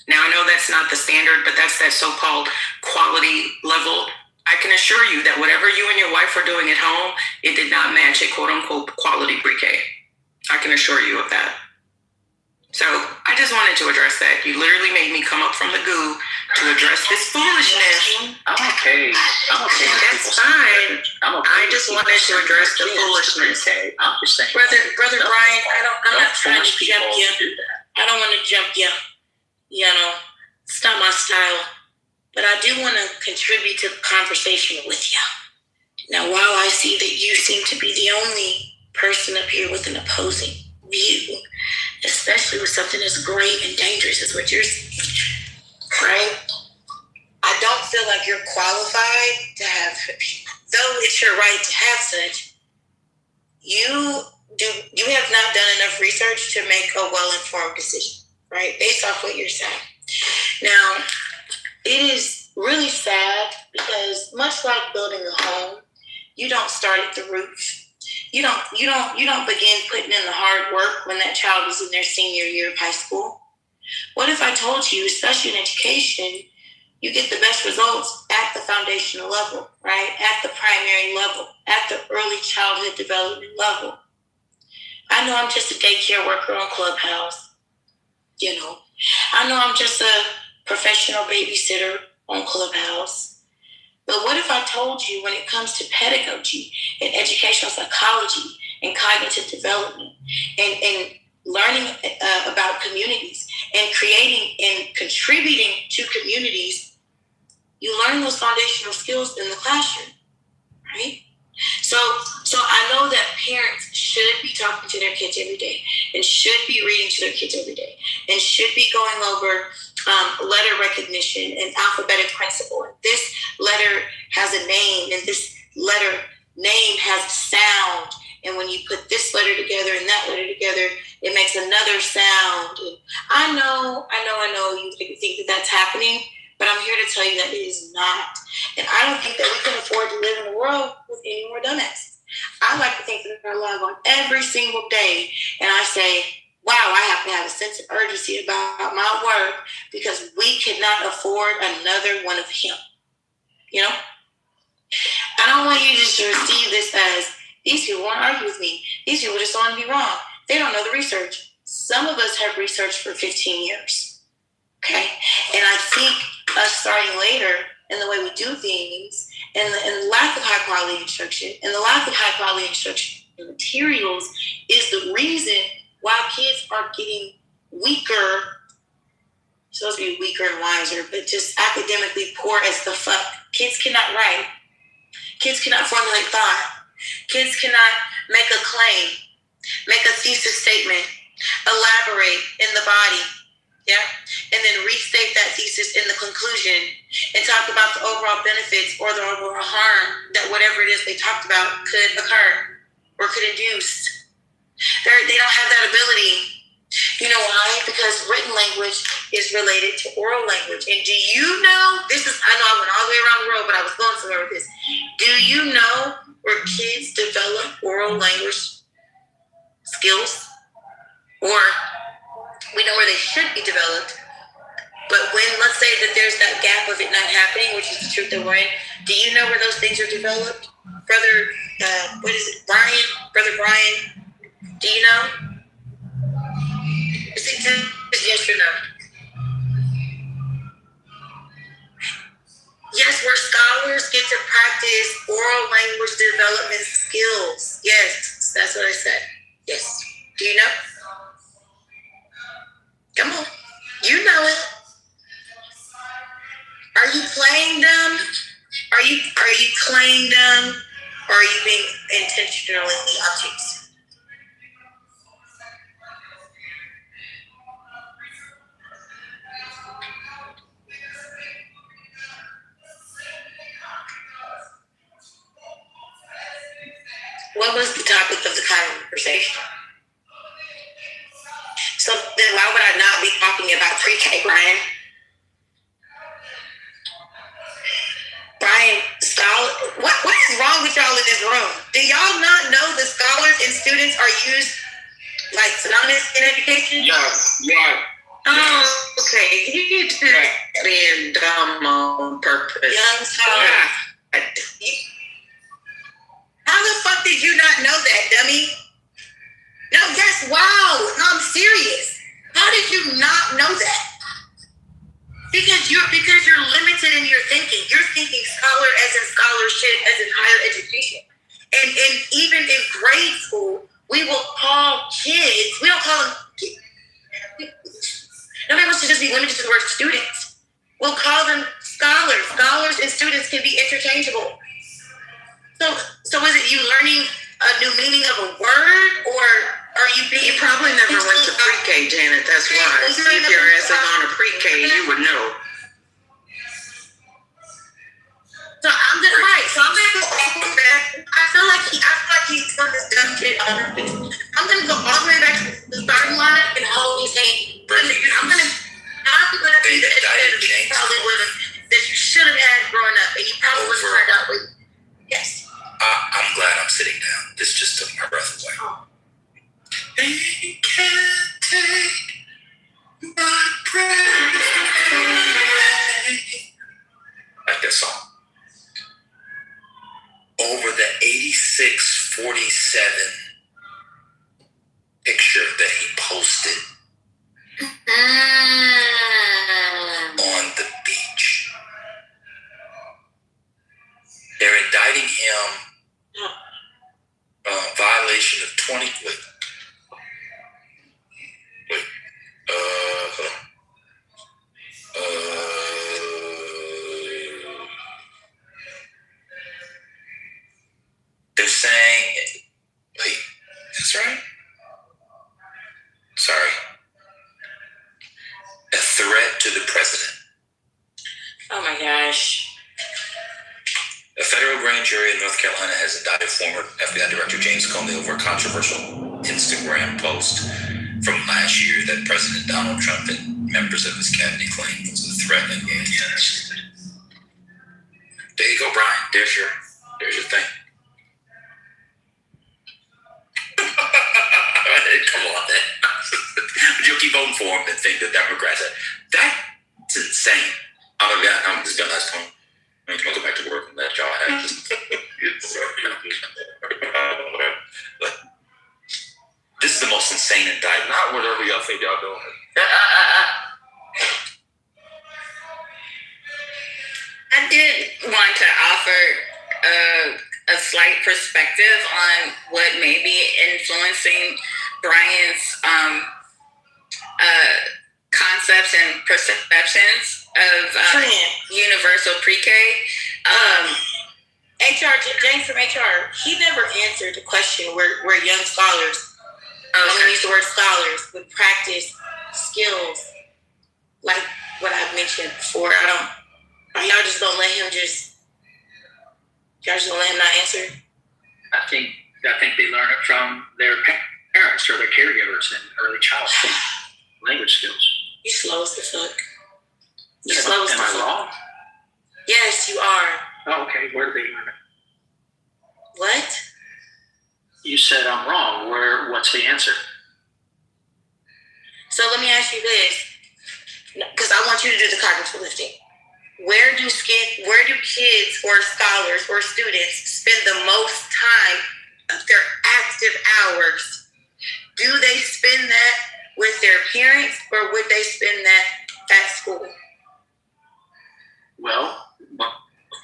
Now I know that's not the standard, but that's that so-called quality level. I can assure you that whatever you and your wife are doing at home, it did not match a quote-unquote quality pre-K. I can assure you of that. So I just wanted to address that. You literally made me come up from the goo to address this foolishness.
I'm okay.
That's fine. I just wanted to address the foolishness.
I'm just saying.
Brother Brian, I'm not trying to jump you. I don't want to jump you. You know, it's not my style. But I do want to contribute to the conversation with you. Now, while I see that you seem to be the only person up here with an opposing view, especially with something as grave and dangerous as what you're saying, right? I don't feel like you're qualified to have, though it's your right to have such, you have not done enough research to make a well-informed decision, right? Based off what you're saying. Now, it is really sad because much like building a home, you don't start at the roof. You don't begin putting in the hard work when that child is in their senior year of high school. What if I told you, especially in education, you get the best results at the foundational level, right? At the primary level, at the early childhood development level. I know I'm just a daycare worker on Clubhouse, you know. I know I'm just a professional babysitter on Clubhouse. But what if I told you when it comes to pedagogy and educational psychology and cognitive development and learning about communities and creating and contributing to communities, you learn those foundational skills in the classroom, right? So I know that parents should be talking to their kids every day and should be reading to their kids every day and should be going over letter recognition and alphabetic principle. This letter has a name and this letter name has a sound. And when you put this letter together and that letter together, it makes another sound. And I know you think that that's happening, but I'm here to tell you that it is not. And I don't think that we can afford to live in a world with any more dumbasses. I like to think that they're alive on every single day. And I say, wow, I have to have a sense of urgency about my work because we cannot afford another one of him. You know? I don't want you just to receive this as, these people won't argue with me. These people just want to be wrong. They don't know the research. Some of us have researched for 15 years. Okay? And I think us starting later in the way we do things and the lack of high quality instruction and the lack of high quality instruction materials is the reason why kids are getting weaker. Supposed to be weaker and wiser, but just academically poor as the fuck. Kids cannot write. Kids cannot formulate thought. Kids cannot make a claim, make a thesis statement, elaborate in the body, yeah, and then restate that thesis in the conclusion and talk about the overall benefits or the overall harm that whatever it is they talked about could occur or could induce. They don't have that ability. You know why? Because written language is related to oral language. And do you know, I know I went all the way around the world, but I was going somewhere with this. Do you know where kids develop oral language skills? Or we know where they should be developed. But when, let's say that there's that gap of it not happening, which is the truth that we're in, do you know where those things are developed? Brother Brian, do you know? Yes or no? Yes, where scholars get to practice oral language development skills. Yes, that's what I said. Yes. Do you know? Come on. You know it. Are you playing dumb? Are you playing dumb? Or are you being intentionally obtuse? What was the topic of the conversation? So then why would I not be talking about pre-K, Brian? Brian, what is wrong with y'all in this room? Do y'all not know that scholars and students are used like synonymous in education?
Yes, yeah.
Oh, okay. You just being dumb on purpose. Young scholar. Yeah. How the fuck did you not know that, dummy? No, yes, wow. No, I'm serious. How did you not know that? Because you're limited in your thinking. You're thinking scholar as in scholarship, as in higher education. And even in grade school, we will call kids, we don't call them kids. Nobody wants to just be limited to the word students. We'll call them scholars. Scholars and students can be interchangeable. So is it you learning a new meaning of a word, or are you being... You probably never went to pre-K, Janet, that's why. If your ass had gone to pre-K, you would know. So I'm gonna go all the way back. I feel like he's done this dumb shit on purpose. I'm gonna go all the way back to the starting line and hold his hand. I'm gonna be the educator that you probably would have, that you should have had growing up, and you probably would have turned out with. Yes.
I'm glad I'm sitting down. This just took my breath away. They can't take my that song. Over the 8647 picture that he posted on the beach. They're indicting him violation of 20. They're saying, wait, that's right? Sorry. A threat to the president.
Oh my gosh.
A federal grand jury in North Carolina has indicted former FBI Director James Comey over a controversial Instagram post from last year that President Donald Trump and members of his cabinet claimed was a threat against. There you go, Brian. There's your thing. Come on, then. You'll keep voting for him and think the Democrats. That's insane. I'm just done last point. I'm going to go back to work and let y'all have this. This is the most insane indictment.
Not whatever y'all think y'all doing.
I did want to offer a slight perspective on what may be influencing Brian's concepts and perceptions of universal pre-K.
James from HR, he never answered the question where young scholars, I'm going to use the word scholars, would practice skills like what I've mentioned before. Y'all just gonna let him not answer?
I think they learn it from their parents or their caregivers in early childhood. Language skills.
You slow as the fuck.
Am I wrong?
Yes, you are.
Oh, okay. Where did they learn it?
What?
You said I'm wrong. What's the answer?
So let me ask you this, because I want you to do the cognitive lifting. Where do kids or scholars or students spend the most time of their active hours? Do they spend that with their parents, or would they spend that at school?
Well,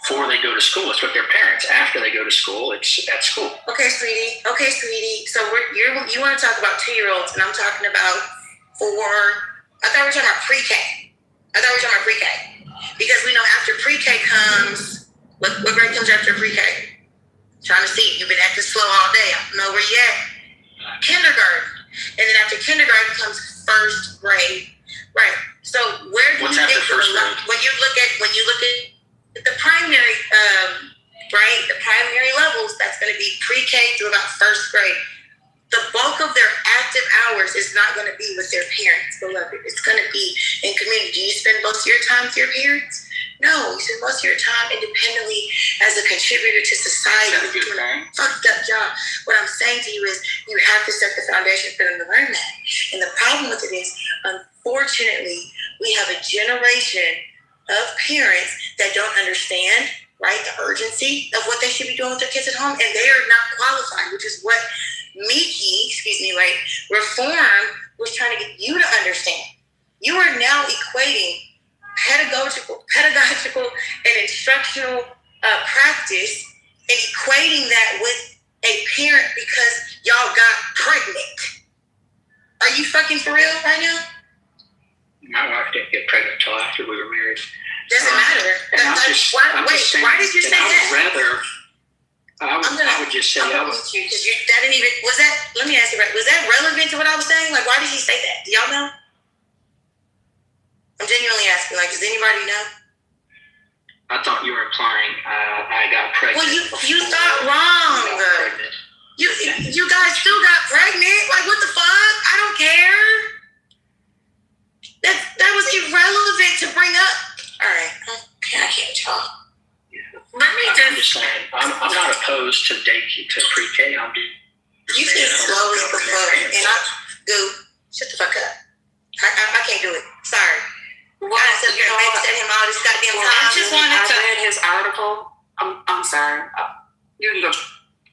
before they go to school, it's with their parents. After they go to school, it's at school.
Okay, sweetie. So you want to talk about 2-year-olds, and I'm talking about I thought we were talking about pre-K. Because we know after pre-K comes, what grade comes after pre-K? Trying to see. You've been acting slow all day. I don't know where you at. Kindergarten. And then after kindergarten comes first grade. Right. So where do you think when you look at the primary the primary levels, that's going to be pre-K through about first grade. The bulk of their active hours is not going to be with their parents, beloved. It's going to be in community. Do you spend most of your time with your parents? No, you spend most of your time independently as a contributor to society. Doing a fucked up job. What I'm saying to you is you have to set the foundation for them to learn that. And the problem with it is, unfortunately, we have a generation of parents that don't understand, right, the urgency of what they should be doing with their kids at home, and they are not qualified, which is what Reform was trying to get you to understand. You are now equating pedagogical and instructional practice and equating that with a parent because y'all got pregnant. Are you fucking for real right now?
My wife didn't get pregnant until after we were married.
Doesn't matter. Why did you say that?
I would just say
that didn't even, was that, let me ask you, was that relevant to what I was saying? Like, why did he say that? Do y'all know? I'm genuinely asking, like, does anybody know?
I thought you were implying I got pregnant.
Well, you thought wrong. You guys still got pregnant? Like, what the fuck? I don't care. That was irrelevant to bring up. All right. Okay, I can't talk.
I'm just saying, I'm not opposed to pre-K.
You said slow as the fuck, and shut the fuck up. I can't do it. Sorry. I sit here and babysit him all this goddamn time.
I just wanted to.
I read his
I'm sorry. You can go.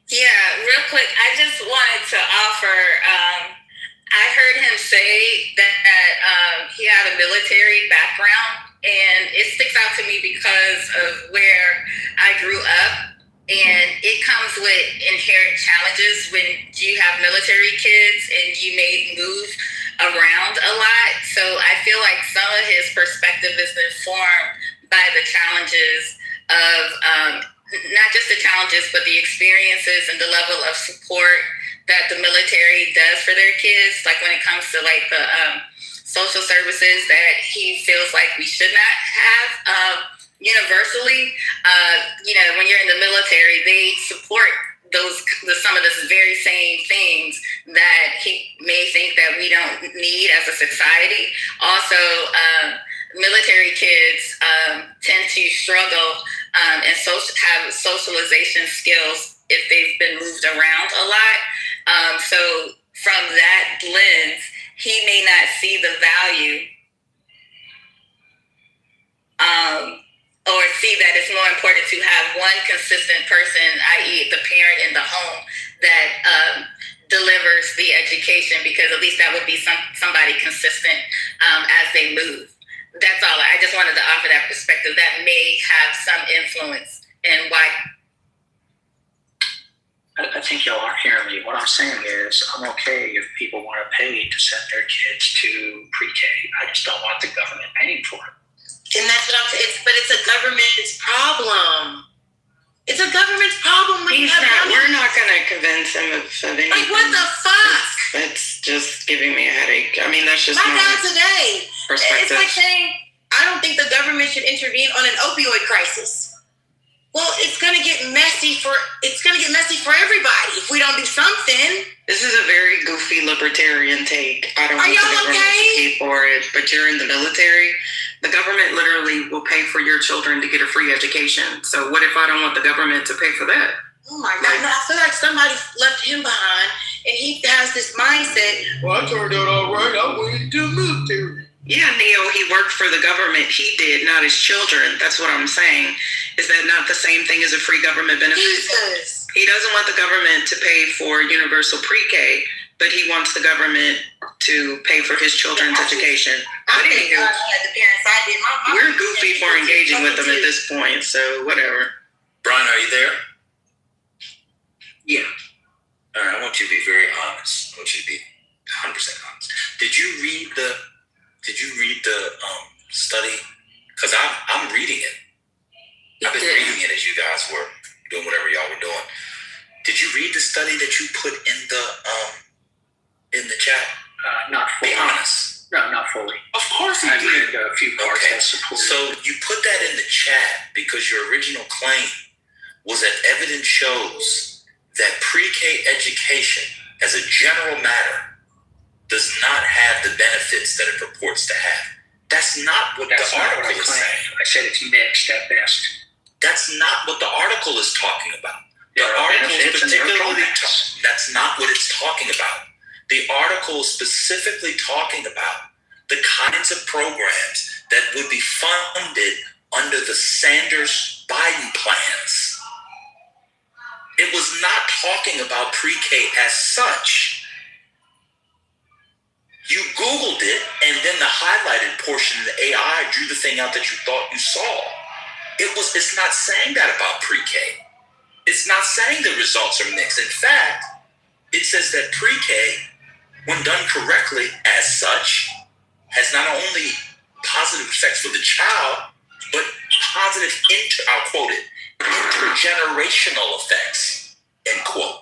Yeah, real quick, I just wanted to offer. I heard him say that he had a military background, and it sticks out to me because of where I grew up. And it comes with inherent challenges when you have military kids and you may move around a lot. So I feel like some of his perspective is informed by the challenges of not just the challenges, but the experiences and the level of support that the military does for their kids. Like when it comes to like the social services that he feels like we should not have universally. When you're in the military, they support some of the very same things that he may think that we don't need as a society. Also, military kids tend to struggle and have socialization skills if they've been moved around a lot. So from that lens, he may not see the value or see that it's more important to have one consistent person, i.e. the parent in the home, that delivers the education, because at least that would be somebody consistent as they move. That's all. I just wanted to offer that perspective. That may have some influence in why.
I think y'all aren't hearing me. What I'm saying is, I'm okay if people want to pay to send their kids to pre-K. I just don't want the government paying for it.
And that's what I'm saying. But it's a government's problem. It's a government's problem.
We're not going to convince him of anything.
Like, what the fuck?
It's just giving me a headache. I mean, that's just
my God today.
Perspective.
It's like saying, I don't think the government should intervene on an opioid crisis. Well, it's gonna get messy for everybody if we don't do something.
This is a very goofy libertarian take. I don't want the government to pay for it, but you're in the military. The government literally will pay for your children to get a free education. So what if I don't want the government to pay for that?
Oh my God! I feel like somebody left him behind, and he has this mindset. Well, I turned out all right. I went into the military.
Yeah, Neo, he worked for the government. He did, not his children. That's what I'm saying. Is that not the same thing as a free government benefit?
Jesus.
He doesn't want the government to pay for universal pre-K, but he wants the government to pay for his children's education. But anywho, we're goofy for engaging with them at this point, so whatever.
Brian, are you there?
Yeah.
All right, I want you to be very honest. I want you to be 100% honest. Did you read the study? Because I'm reading it. I've been reading it as you guys were doing whatever y'all were doing. Did you read the study that you put in the chat?
Not fully.
Be honest.
No, not fully.
Of course
I read a few parts that support.
So you put that in the chat because your original claim was that evidence shows that pre-K education, as a general matter, does not have the benefits that it purports to have. That's not what the article is saying.
I said it's mixed at best.
That's not what the article is talking about. The article is particularly that's not what it's talking about. The article is specifically talking about the kinds of programs that would be funded under the Sanders-Biden plans. It was not talking about pre-K as such. You Googled it, and then the highlighted portion of the AI drew the thing out that you thought you saw. It's not saying that about pre-K. It's not saying the results are mixed. In fact, it says that pre-K, when done correctly as such, has not only positive effects for the child, but positive, I'll quote it, intergenerational effects, end quote.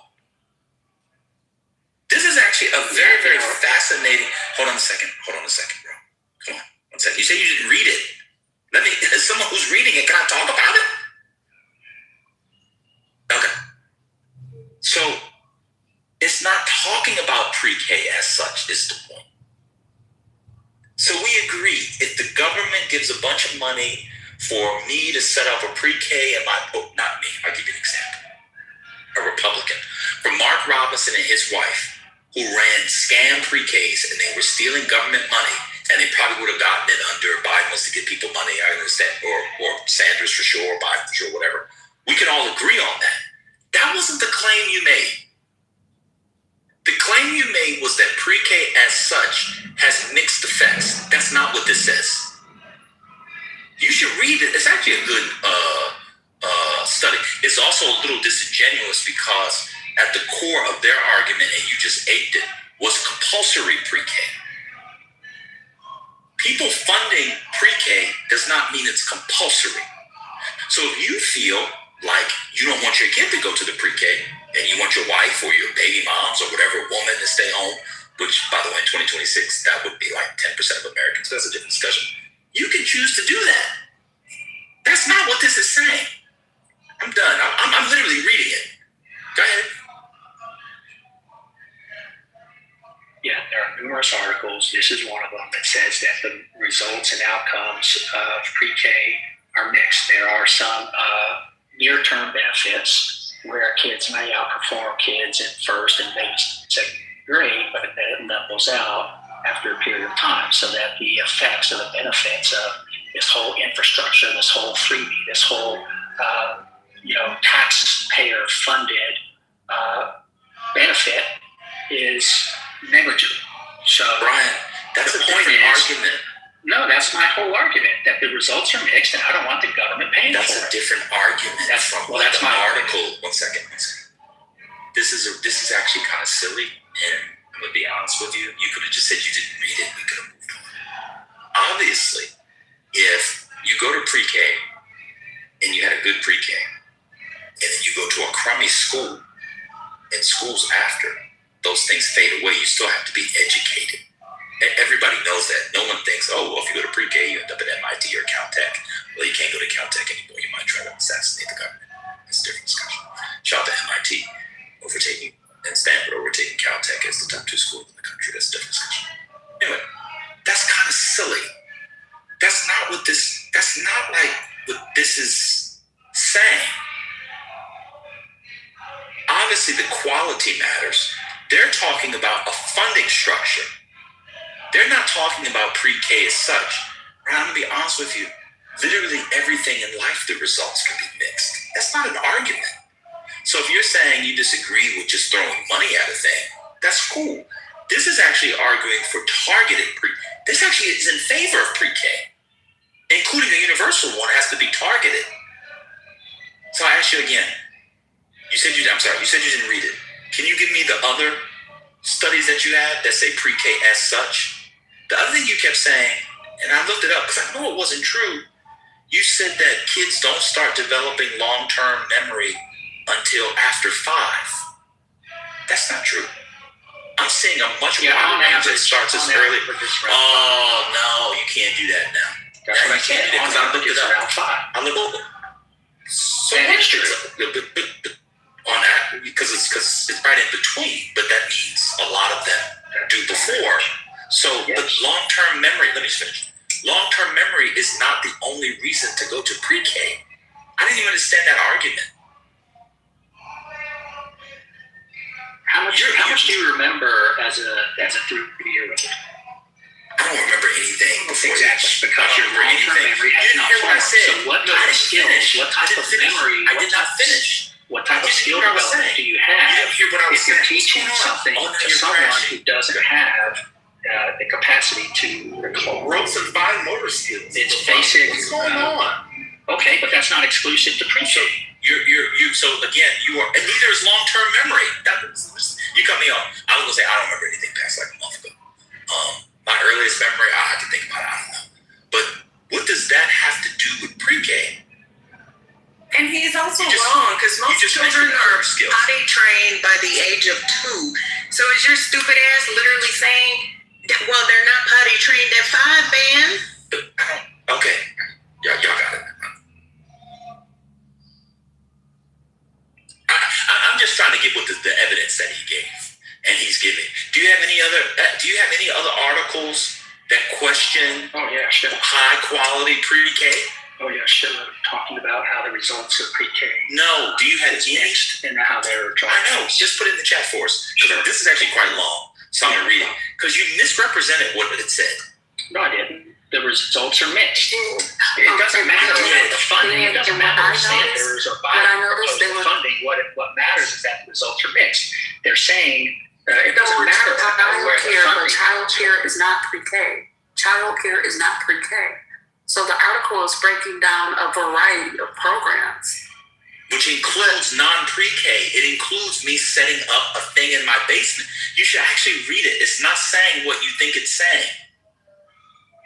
This is actually a very, very fascinating. Hold on a second, bro. Come on, 1 second. You say you didn't read it. As someone who's reading it, can I talk about it? Okay. So it's not talking about pre-K as such, is the point. So we agree, if the government gives a bunch of money for me to set up a pre-K and not me, I'll give you an example. A Republican. For Mark Robinson and his wife, who ran scam pre-Ks and they were stealing government money, and they probably would have gotten it under Biden was to give people money, I understand, or Sanders for sure, or Biden for sure, whatever. We can all agree on that. That wasn't the claim you made. The claim you made was that pre-K as such has mixed effects. That's not what this says. You should read it. It's actually a good study. It's also a little disingenuous because at the core of their argument, and you just aped it, was compulsory pre-K. People funding pre-K does not mean it's compulsory. So if you feel like you don't want your kid to go to the pre-K and you want your wife or your baby moms or whatever woman to stay home, which, by the way, in 2026, that would be like 10% of Americans. That's a different discussion. You can choose to do that. That's not what this is saying. I'm done. I'm literally reading it. Go ahead.
Yeah, there are numerous articles. This is one of them that says that the results and outcomes of pre-K are mixed. There are some near-term benefits where kids may outperform kids in first and maybe second grade, but that levels out after a period of time, so that the effects or the benefits of this whole infrastructure, this whole freebie, this whole taxpayer-funded benefit is negligible. So,
Brian, that's a different argument.
No, that's my whole argument, that the results are mixed and I don't want the government paying for it.
That's a different argument. That's my article. One second. This is actually kind of silly, and I'm going to be honest with you. You could have just said you didn't read it. We could have moved on. Obviously, if you go to pre-K and you had a good pre-K, and then you go to a crummy school and schools after, those things fade away. You still have to be educated. Everybody knows that. No one thinks, oh, well, if you go to pre-K, you end up at MIT or Caltech. Well, you can't go to Caltech anymore. You might try to assassinate the government. That's a different discussion. Shout out to MIT overtaking, and Stanford overtaking Caltech as the top 2 schools in the country. That's a different discussion. Anyway, that's kind of silly. That's not like what this is saying. Obviously, the quality matters. They're talking about a funding structure. They're not talking about pre-K as such. And I'm going to be honest with you. Literally everything in life, the results can be mixed. That's not an argument. So if you're saying you disagree with just throwing money at a thing, that's cool. This is actually arguing for targeted This actually is in favor of pre-K, including a universal one has to be targeted. So I ask you again. You said you didn't read it. Can you give me the other studies that you had that say pre-K as such? The other thing you kept saying, and I looked it up because I know it wasn't true, you said that kids don't start developing long-term memory until after 5. That's not true. I'm seeing a much wider range that starts as early. Oh, no, you can't do that now.
That's what I said.
Because I looked it up.
Around 5.
I looked it up. So much on that, because it's right in between, but that means a lot of them do before. So, but long-term memory, let me finish. Long-term memory is not the only reason to go to pre-K. I didn't even understand that argument.
How much do you remember as a 3-year-old?
I don't remember anything before.
Exactly, because your long-term memory has not formed. So what type of skills, what type of memory,
I did not finish.
What type of skill development do you have if you're teaching something to someone who doesn't have the capacity to recall?
Growth and fine motor skills.
It's basic.
What's going on?
Okay, but that's not exclusive to pre-K.
So again, you are, and neither is long-term memory. You cut me off. I was gonna say I don't remember anything past like a month ago. My earliest memory, I have to think about it. I don't know. But what does that have to do with pre-K?
And he's also wrong, because most children are potty trained by the age of 2. So is your stupid ass literally saying, well, they're not potty trained at 5, man?
Okay. Y'all got it. I'm just trying to get what the evidence that he gave and he's giving. Do you have any other articles that question high quality pre-K?
Oh yeah, sure. Talking about how the results of pre-K.
No, do you have any?
And how they're
I know. Just put it in the chat for us. Because this is actually quite long, so I'm going to read it. Because you misrepresented what it said.
No, I didn't. the results are mixed. It doesn't matter what the funding, it doesn't matter if Sanders or Biden proposes funding. What matters is that the results are mixed. They're saying it doesn't matter where the funding.
Child care is not pre-K. Child care is not pre-K. So the article is breaking down a variety of programs.
Which includes non-pre-K. It includes me setting up a thing in my basement. You should actually read it. It's not saying what you think it's saying.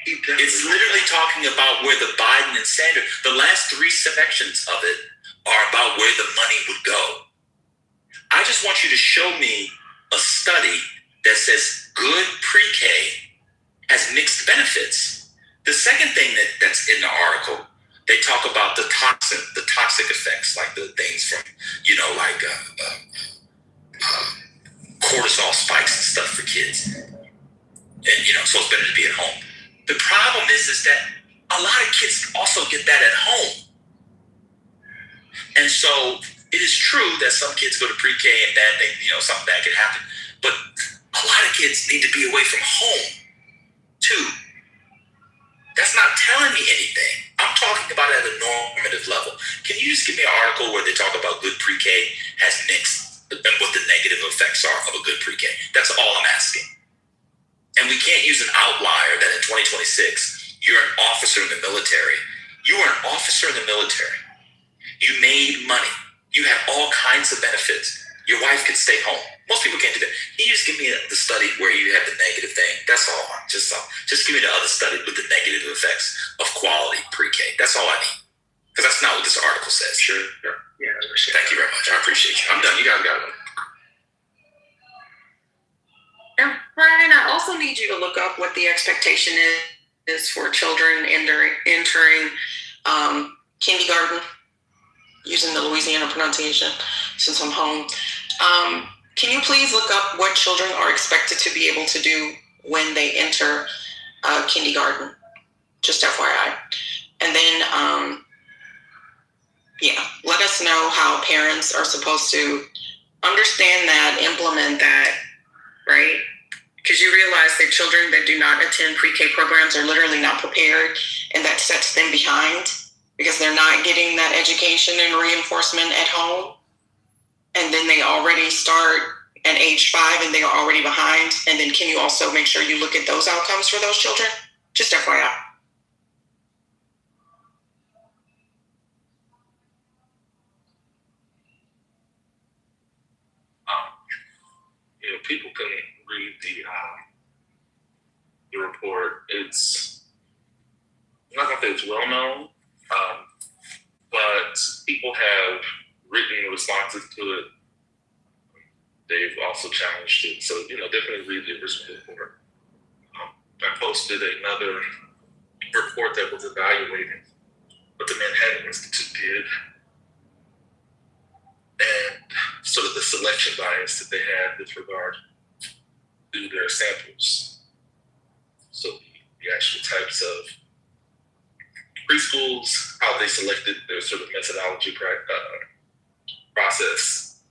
It's literally talking about where the Biden and Sanders, the last 3 sections of it are about where the money would go. I just want you to show me a study that says good pre-K has mixed benefits. The second thing that's in the article, they talk about the toxic effects, like the things from, cortisol spikes and stuff for kids. And, so it's better to be at home. The problem is that a lot of kids also get that at home. And so it is true that some kids go to pre-K and bad things, something bad could happen. But a lot of kids need to be away from home, too. That's not telling me anything. I'm talking about it at a normative level. Can you just give me an article where they talk about good pre-K has mixed and what the negative effects are of a good pre-K? That's all I'm asking. And we can't use an outlier that in 2026, you're an officer in the military. You were an officer in the military. You made money. You had all kinds of benefits. Your wife could stay home. Most people can't do that. Can you just give me the study where you have the negative thing? That's all. Just give me the other study with the negative effects of quality pre-K. That's all I need. Because that's not what this article says. Sure. Yeah. Thank you very much. I appreciate you. I'm done. You guys got it.
And Ryan, I also need you to look up what the expectation is for children entering kindergarten, using the Louisiana pronunciation since I'm home. Can you please look up what children are expected to be able to do when they enter kindergarten? Just FYI. And then, let us know how parents are supposed to understand that, implement that, right? Because you realize that children that do not attend pre-K programs are literally not prepared, and that sets them behind because they're not getting that education and reinforcement at home. And then they already start at age 5 and they are already behind. And then can you also make sure you look at those outcomes for those children? Just FYI.
People can read the report. It's I'm not gonna say it's well known, but people have written responses to it. They've also challenged it. So, definitely read the original report. I posted another report that was evaluating what the Manhattan Institute did and sort of the selection bias that they had with regard to their samples. So the actual types of preschools, how they selected their sort of methodology process,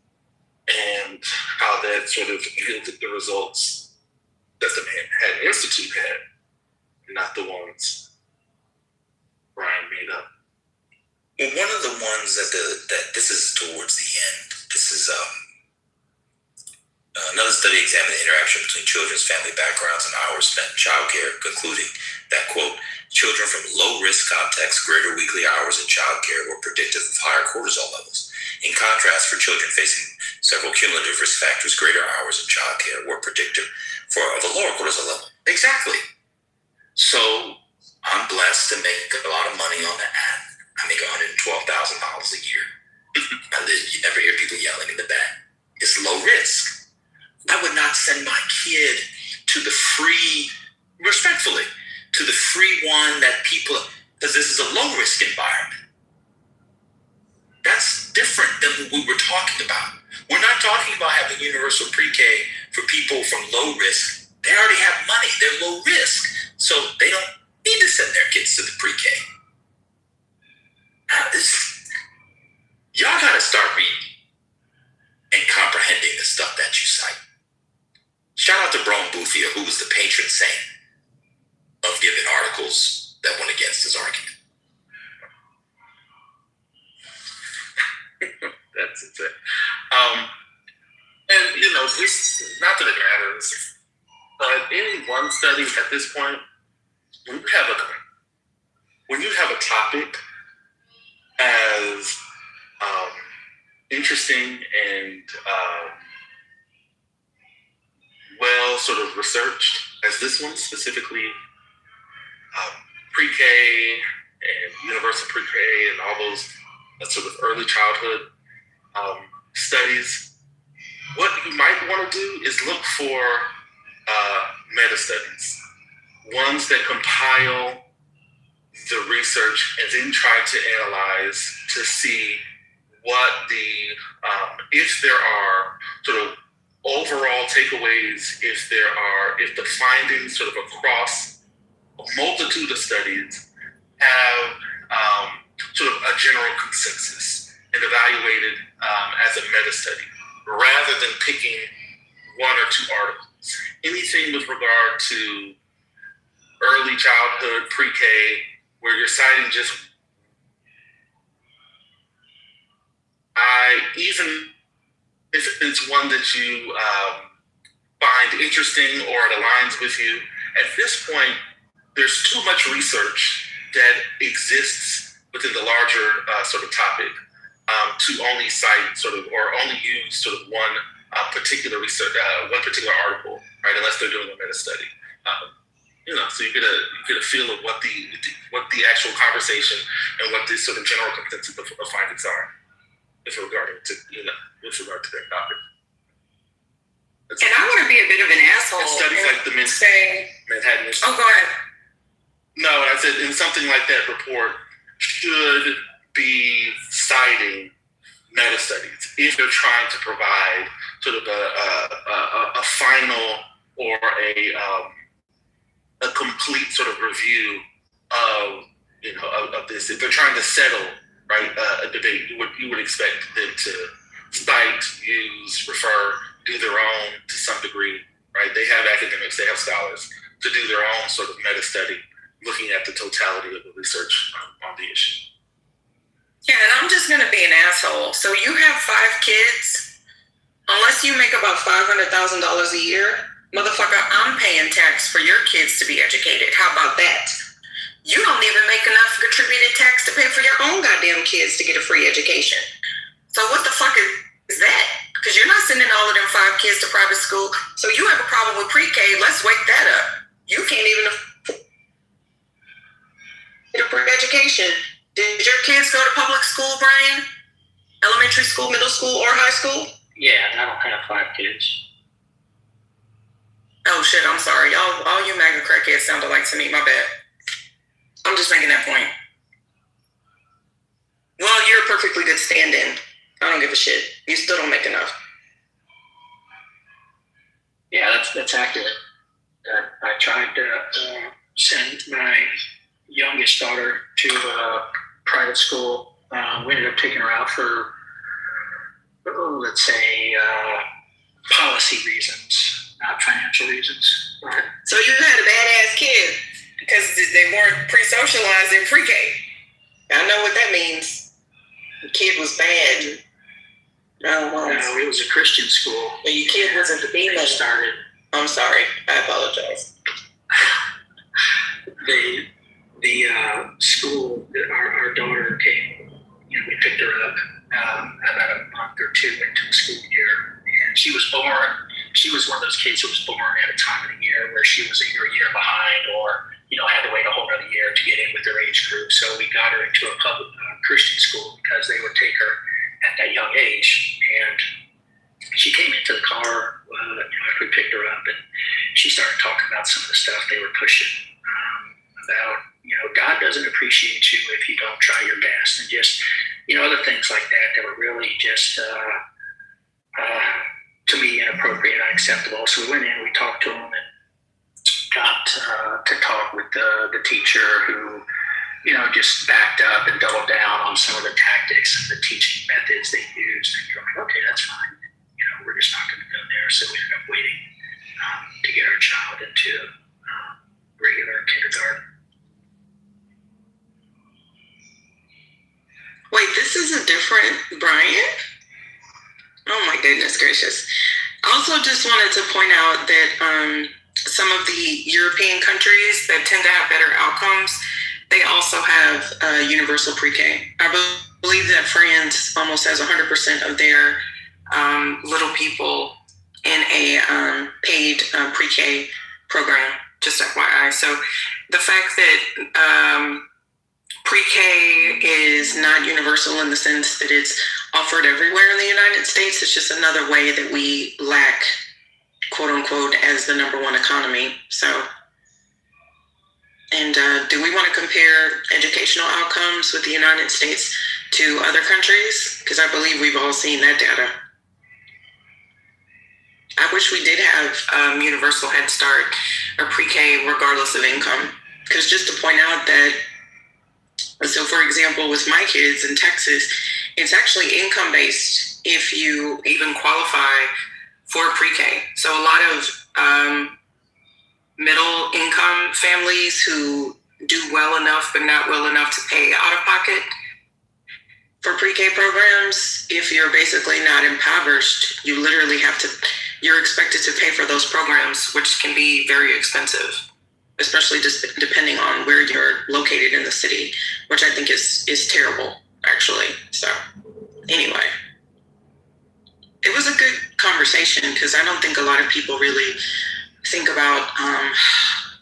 and how that sort of yielded the results that the Manhattan Institute had, not the ones Brian made up.
Well, one of the ones that this is towards the end. This is another study examined the interaction between children's family backgrounds and hours spent in childcare, concluding that, quote, children from low-risk contexts, greater weekly hours in childcare were predictive of higher cortisol levels. In contrast, for children facing several cumulative risk factors, greater hours in childcare were predictive of a lower cortisol level. Exactly. So I'm blessed to make a lot of money on the app. I make $112,000 a year. You never hear people yelling in the back. It's low risk. I would not send my kid to the free, respectfully, to the free one that people, because this is a low risk environment. That's different than what we were talking about. We're not talking about having universal pre-K for people from low risk. They already have money. They're low risk. So they don't need to send their kids to the pre-K. Y'all got to start reading and comprehending the stuff that you cite. Shout out to Brone Bufia, who was the patron saint of giving articles
That's it. And this, not that it matters, but any one study at this point, when you have a topic as interesting and well sort of researched as this one, specifically pre-K and universal pre-K and all those sort of early childhood studies, what you might want to do is look for meta studies, ones that compile the research and then try to analyze to see what if there are sort of overall takeaways, if the findings sort of across a multitude of studies have sort of a general consensus and evaluated as a meta study, rather than picking one or two articles. Anything with regard to early childhood, pre-K, where you're citing just even if it's one that you find interesting or it aligns with you, at this point, there's too much research that exists within the larger sort of topic to only cite sort of or only use sort of one particular research, one particular article, right? Unless they're doing a meta study. So you get a feel of what the actual conversation and what the sort of general consensus of findings are with regard to their topic.
And I want to be a bit of an asshole.
Studies like the Manhattan Institute.
Oh, go ahead.
No, I said in something like that report should be citing meta studies if they're trying to provide sort of a final or a complete sort of review of of this. If they're trying to settle a debate, you would expect them to cite, use, refer, do their own to some degree, right? They have academics, they have scholars to do their own sort of meta study, looking at the totality of the research on the issue.
Yeah, and I'm just gonna be an asshole. So you have 5 kids, unless you make about $500,000 a year, motherfucker, I'm paying tax for your kids to be educated. How about that? You don't even make enough contributed tax to pay for your own goddamn kids to get a free education. So what the fuck is that? Because you're not sending all of them 5 kids to private school. So you have a problem with pre-K. Let's wake that up. You can't even afford a free education. Did your kids go to public school, Brian? Elementary school, middle school, or high school?
Yeah, I don't have 5 kids.
Oh shit, I'm sorry. All you MAGA crackheads sound alike to me. My bad. I'm just making that point. Well, you're a perfectly good stand-in. I don't give a shit. You still don't make enough.
Yeah, that's accurate. I tried to send my youngest daughter to a private school. We ended up taking her out for, let's say, policy reasons, not financial reasons. Right?
So you had a badass kid because they weren't pre-socialized in pre-K. I know what that means. The kid was bad.
No, it was a Christian school.
But your kid wasn't the bean that
started.
I'm sorry. I apologize.
The school, our daughter came, we picked her up about a month or 2 into the school year. And she was one of those kids who was born at a time of the year where she was either a year behind or, had to wait a whole other year to get in with their age group. So we got her into a public Christian school because they would take her at that young age. And she came into the car, after we picked her up, and she started talking about some of the stuff they were pushing about, God doesn't appreciate you if you don't try your best, and just, other things like that were really just, to me, inappropriate and unacceptable. So we went in, we talked to them, and got to talk with the teacher who, just backed up and doubled down on some of the tactics and the teaching methods they used. And you're like, okay, that's fine. We're just not going to go there. So we ended up waiting to get our child into regular kindergarten.
Wait, this is a different Brian?
Oh my goodness gracious. I also just wanted to point out that some of the European countries that tend to have better outcomes, they also have universal pre-K. I believe that France almost has 100% of their little people in a paid pre-K program, just FYI. So the fact that pre-K is not universal in the sense that it's offered everywhere in the United States, it's just another way that we lack, quote unquote, as the number one economy. So, and do we want to compare educational outcomes with the United States to other countries? Because I believe we've all seen that data. I wish we did have universal Head Start or pre-K regardless of income. Because just to point out that, so for example, with my kids in Texas, it's actually income-based if you even qualify for pre-K. So a lot of middle-income families who do well enough but not well enough to pay out of pocket for pre-K programs, if you're basically not impoverished, you literally have to, you're expected to pay for those programs, which can be very expensive, especially just depending on where you're located in the city, which I think is terrible, actually. So anyway, it was a good conversation because I don't think a lot of people really think about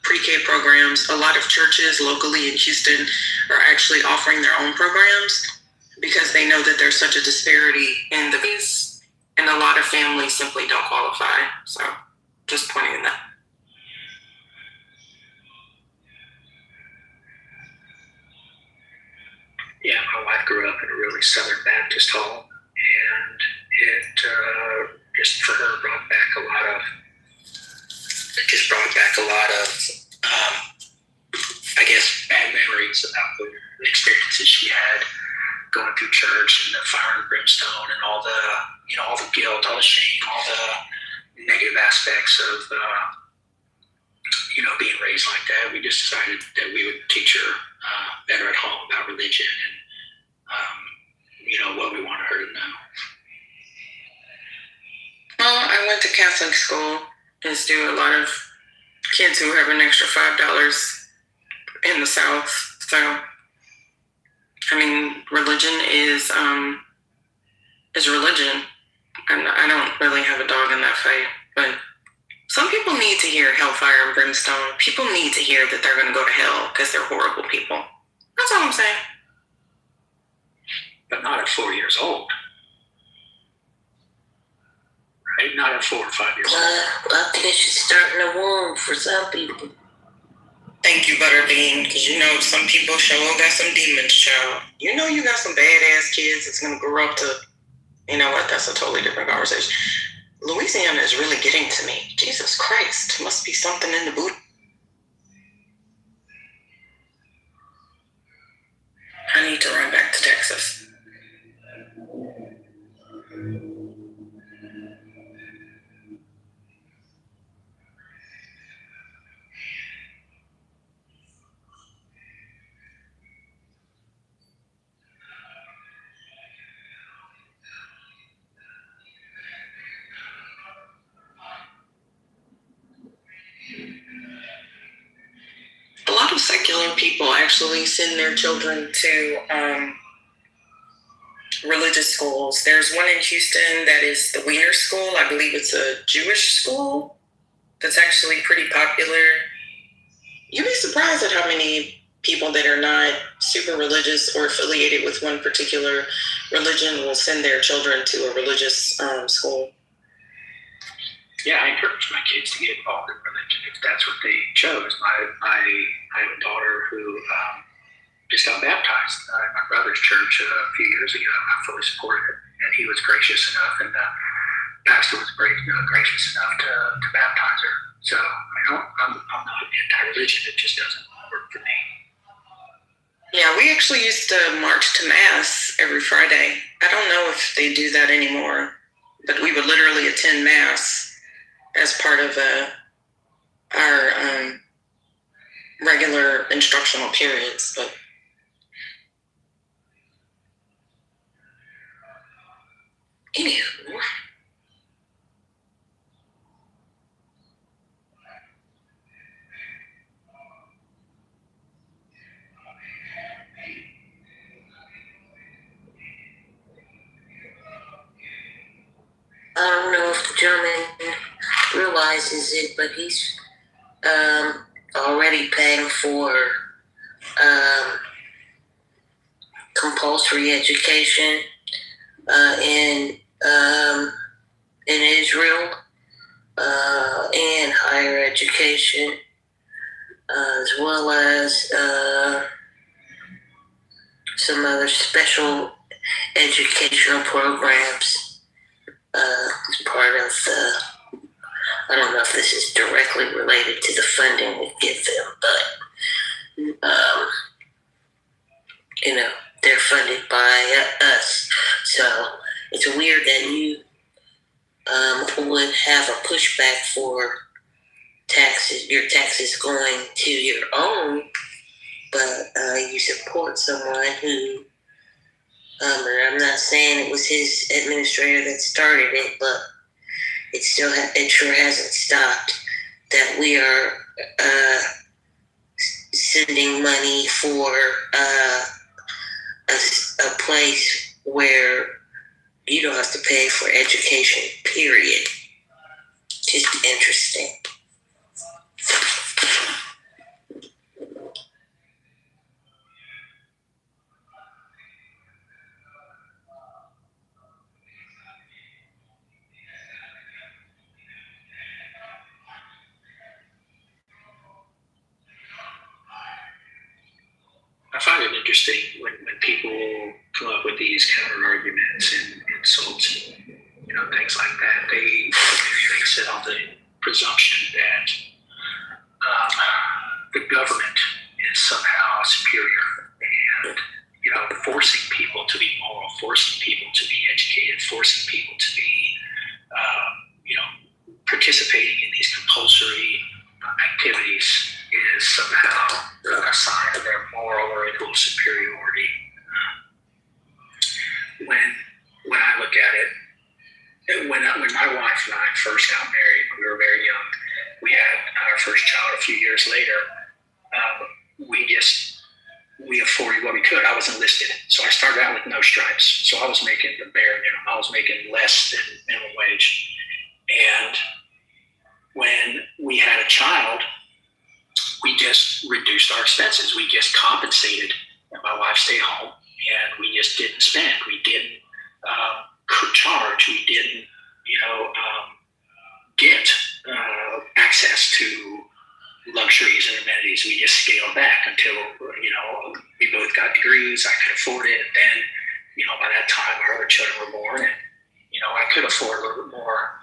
pre-K programs. A lot of churches locally in Houston are actually offering their own programs because they know that there's such a disparity in the fees, and a lot of families simply don't qualify. So just pointing that.
Yeah, my wife grew up in a really Southern Baptist home, and it just for her brought back a lot of I guess bad memories about the experiences she had going through church and the fire and brimstone and all the guilt, all the shame, all the negative aspects of being raised like that. We just decided that we would teach her better at home about religion and what we wanted her to know.
Well, I went to Catholic school and still a lot of kids who have an extra $5 in the South. So, I mean, religion is religion. I don't really have a dog in that fight, but some people need to hear hellfire and brimstone. People need to hear that they're going to go to hell because they're horrible people. That's all I'm saying.
But not at 4 years old. Right? Not at 4 or 5 years old.
I think it should start in the womb for some people.
Thank you, Butterbean, because some people sure got some demons, child. You got some badass kids that's going to grow up to, you know what, that's a totally different conversation. Louisiana is really getting to me. Jesus Christ, must be something in the boot. I need to run back to Texas. A lot of secular people actually send their children to religious schools. There's one in Houston that is the Wiener School. I believe it's a Jewish school that's actually pretty popular. You'd be surprised at how many people that are not super religious or affiliated with one particular religion will send their children to a religious school.
Yeah, I encourage my kids to get involved in religion if that's what they chose. I have a daughter who just got baptized at my brother's church a few years ago. I fully supported it, and he was gracious enough, and the pastor was gracious enough to baptize her. So I'm not anti-religion. It just doesn't work for me.
Yeah, we actually used to march to Mass every Friday. I don't know if they do that anymore, but we would literally attend Mass as part of our regular instructional periods. But anywho,
gentleman realizes it, but he's already paying for compulsory education in Israel and higher education, as well as some other special educational programs as part of the, I don't know if this is directly related to the funding we give them, but they're funded by us. So it's weird that you would have a pushback for your taxes going to your own, but you support someone who, and I'm not saying it was his administrator that started it, but it sure hasn't stopped that we are sending money for a place where you don't have to pay for education, period. Just interesting.
I find it interesting when people come up with these counter arguments and insults and things like that. They sit on the presumption that the government is somehow superior, and forcing people to be moral, forcing people to be educated, forcing people to be participating in these compulsory activities is somehow a sign of their moral or ethical superiority. When I look at it, when my wife and I first got married, we were very young. We had our first child a few years later. We afforded what we could. I was enlisted, so I started out with no stripes. So I was making the bare minimum. I was making less than minimum wage. And when we had a child, we just reduced our expenses. We just compensated, and my wife stayed home, and we just didn't spend. We didn't charge. We didn't, get access to luxuries and amenities. We just scaled back until, we both got degrees. I could afford it. Then, by that time, our other children were born, and, I could afford a little bit more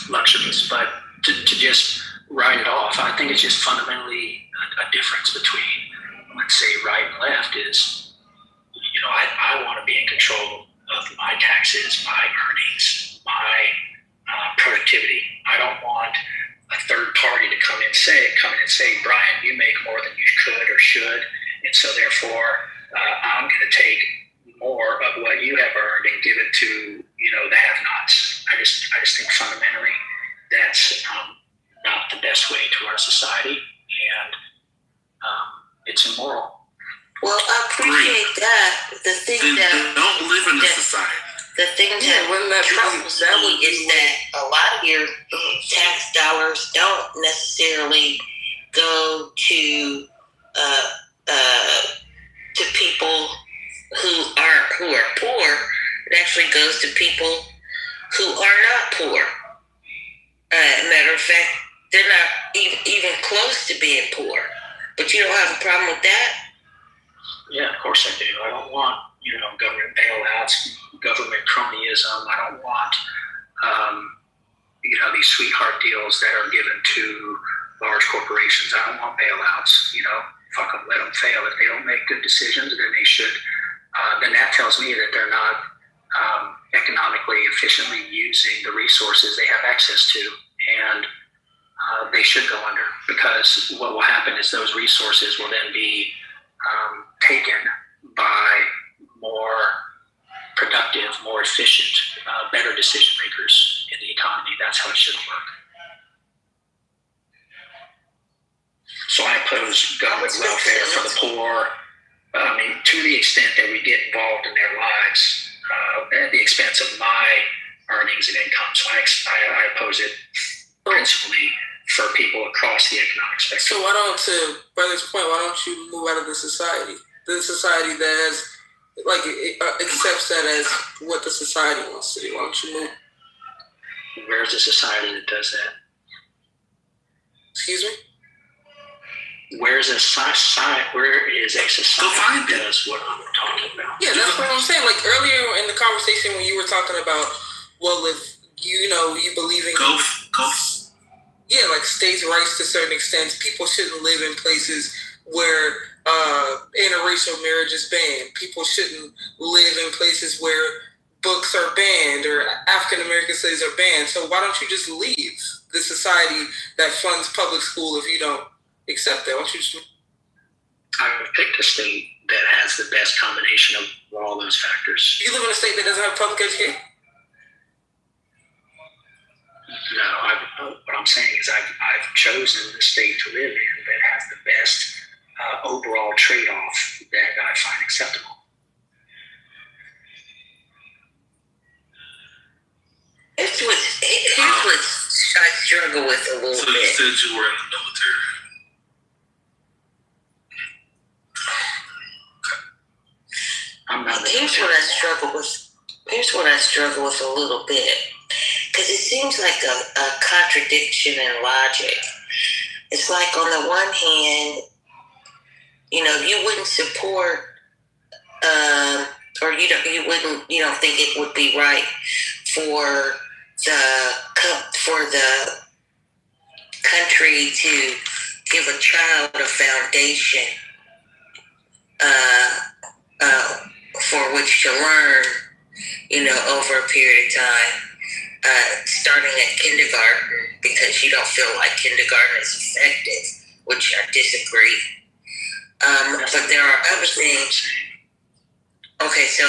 luxuries. But to just write it off, I think it's just fundamentally a difference between, let's say, right and left is, I want to be in control of my taxes, my earnings, my productivity. I don't want a third party to come in and say, Brian, you make more than you could or should, and so therefore I'm going to take more of what you have earned and give it to the have-nots. I just think fundamentally that's not the best way to run a society, and it's immoral.
Well, I appreciate that. The thing that
don't live in this society.
The thing that troubles me is that a lot of your tax dollars don't necessarily go to people who are poor. It actually goes to people who are not poor. Matter of fact, they're not even close to being poor. But you don't have a problem with that?
Yeah, of course I do. I don't want, government bailouts, government cronyism. I don't want, these sweetheart deals that are given to large corporations. I don't want bailouts. Fuck them, let them fail. If they don't make good decisions, then they should. Then that tells me that they're not economically efficiently using the resources they have access to, and they should go under, because what will happen is those resources will then be taken by more productive, more efficient, better decision makers in the economy. That's how it should work. So I oppose government welfare for the poor. To the extent that we get involved in their lives at the expense of my earnings and income. So I oppose it principally for people across the economic spectrum.
So why don't, to brother's point, why don't you move out of the society that has, like, accepts that as what the society wants to do? Why don't you move?
Where's the society that does that?
Excuse me?
Where is a society that does what I'm talking about?
Yeah, that's what I'm saying. Like earlier in the conversation when you were talking about, well, if you believe in yeah, like states' rights to certain extents, people shouldn't live in places where interracial marriage is banned. People shouldn't live in places where books are banned or African American studies are banned. So why don't you just leave the society that funds public school if you don't accept that? Why don't you just...
I've picked a state that has the best combination of all those factors.
You live in a state that doesn't have public education?
No, what I'm saying is I've chosen the state to live in that has the best overall trade-off that I find acceptable.
Here's what I struggle with a little bit.
So you said you were in the military.
Here's what I struggle with a little bit, because it seems like a contradiction in logic. It's like on the one hand, you wouldn't support, or you don't think it would be right for the country to give a child a foundation for which to learn, over a period of time, starting at kindergarten, because you don't feel like kindergarten is effective, which I disagree. But there are other things. Okay, so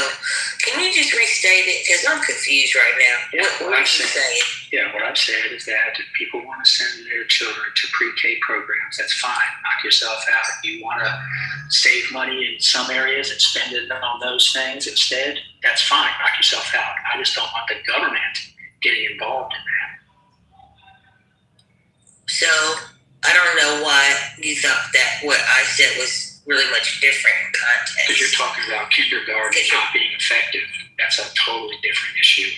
can you just restate it? Because I'm confused right now. What are you saying?
Yeah, what I've said is that if people want to send their children to pre-K programs, that's fine. Knock yourself out. If you want to save money in some areas and spend it on those things instead, that's fine. Knock yourself out. I just don't want the government getting involved in that.
So I don't know why you thought that what I said was really much different in context.
Because you're talking about kindergarten not being effective. That's a totally different issue.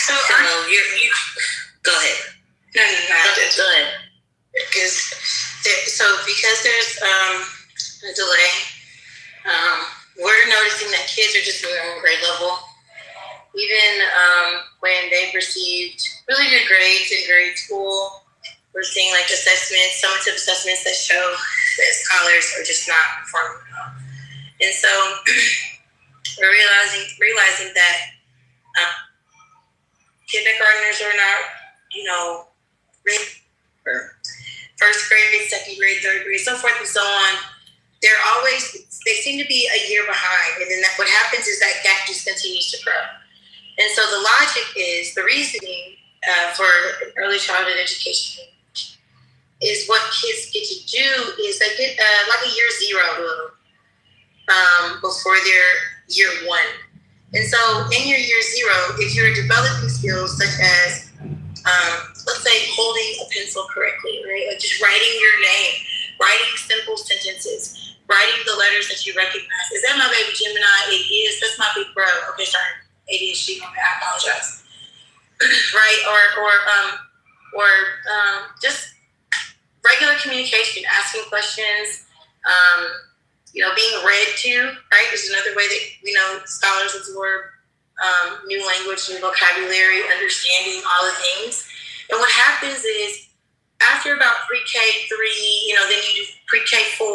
So you go ahead.
No,
go ahead. Because there's a delay, we're noticing that kids are just moving on grade level. Even when they've received really good grades in grade school, we're seeing like summative assessments that show that scholars are just not performing well. And so we're realizing that kindergartners are not, first grade, second grade, third grade, so forth and so on. They seem to be a year behind. And then what happens is that gap just continues to grow. And so the logic is, the reasoning for early childhood education is what kids get to do is they get like a year zero before their year one. And so in your year zero, if you're developing skills such as, let's say, holding a pencil correctly, right? Like just writing your name, writing simple sentences, writing the letters that you recognize. Is that my baby Gemini? It is. That's my big bro. Okay, sorry. ADHD, I apologize. Right? Or just regular communication, asking questions, being read to, right, is another way that, scholars absorb new language, new vocabulary, understanding all the things. And what happens is, after about pre-K 3, then you do pre-K 4,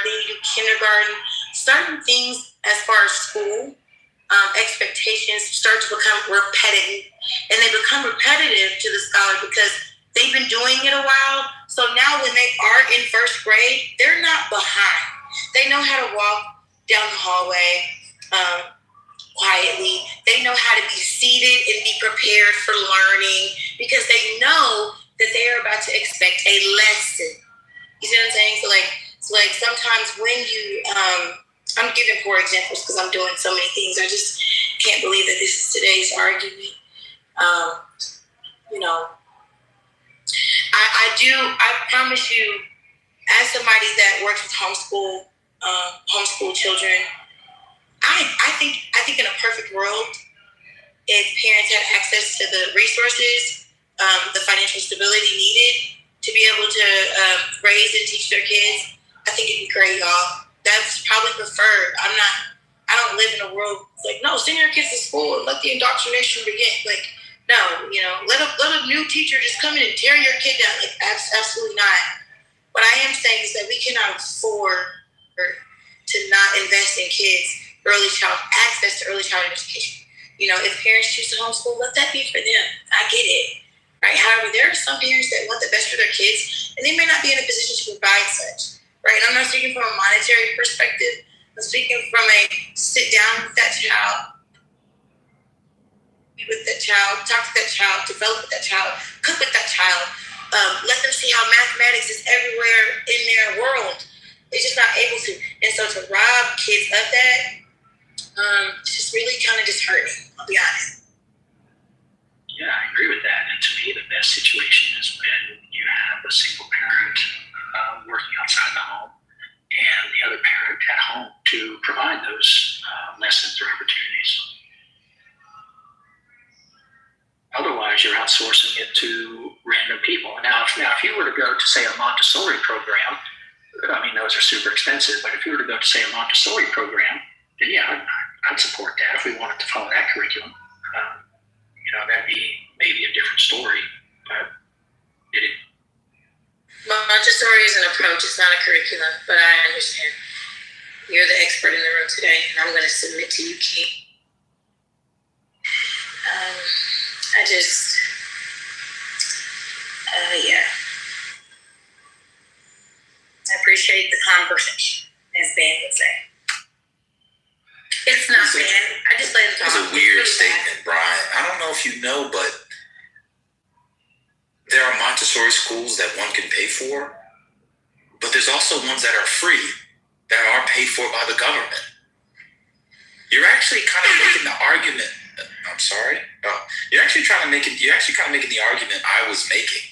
then you do kindergarten, certain things as far as school, expectations start to become repetitive. And they become repetitive to the scholar because they've been doing it a while. So now when they are in first grade, they're not behind. They know how to walk down the hallway quietly. They know how to be seated and be prepared for learning because they know that they are about to expect a lesson. You see what I'm saying? So sometimes when you I'm giving poor examples because I'm doing so many things. I just can't believe that this is today's argument. You know, I promise you, as somebody that works with homeschool children, I think in a perfect world, if parents had access to the resources, the financial stability needed to be able to raise and teach their kids, I think it'd be great, y'all. That's probably preferred. I don't live in a world like, no, send your kids to school and let the indoctrination begin. Like, no, you know, let a new teacher just come in and tear your kid down. Like, absolutely not. What I am saying is that we cannot afford to not invest in kids' access to early childhood education. You know, if parents choose to homeschool, let that be for them. I get it, right? However, there are some parents that want the best for their kids, and they may not be in a position to provide such, right? And I'm not speaking from a monetary perspective. I'm speaking from a sit down with that child, talk to that child, develop with that child, cook with that child, let them see how mathematics is everywhere in their world. They're just not able to. And so to rob kids of that, it's just really kind of disheartening, I'll be honest.
Yeah, I agree with that. And to me, the best situation is when you have a single parent working outside the home and the other parent at home to provide those lessons or opportunities. Otherwise, you're outsourcing it to random people. Now, if you were to go to, say, a Montessori program, I mean, those are super expensive, but if you were to go to, say, a Montessori program, then yeah, I'd support that if we wanted to follow that curriculum. You know, that'd be maybe a different story, but
Montessori is an approach, it's not a curriculum, but I understand. You're the expert in the room today, and I'm going to submit to you, King. Yeah. I appreciate the conversation, as Ben would say. It's not Ben. I just let him talk.
It's a weird statement, Brian. I don't know if you know, but there are Montessori schools that one can pay for, but there's also ones that are free that are paid for by the government. You're actually kind of making the argument. I'm sorry. You're actually kind of making the argument I was making,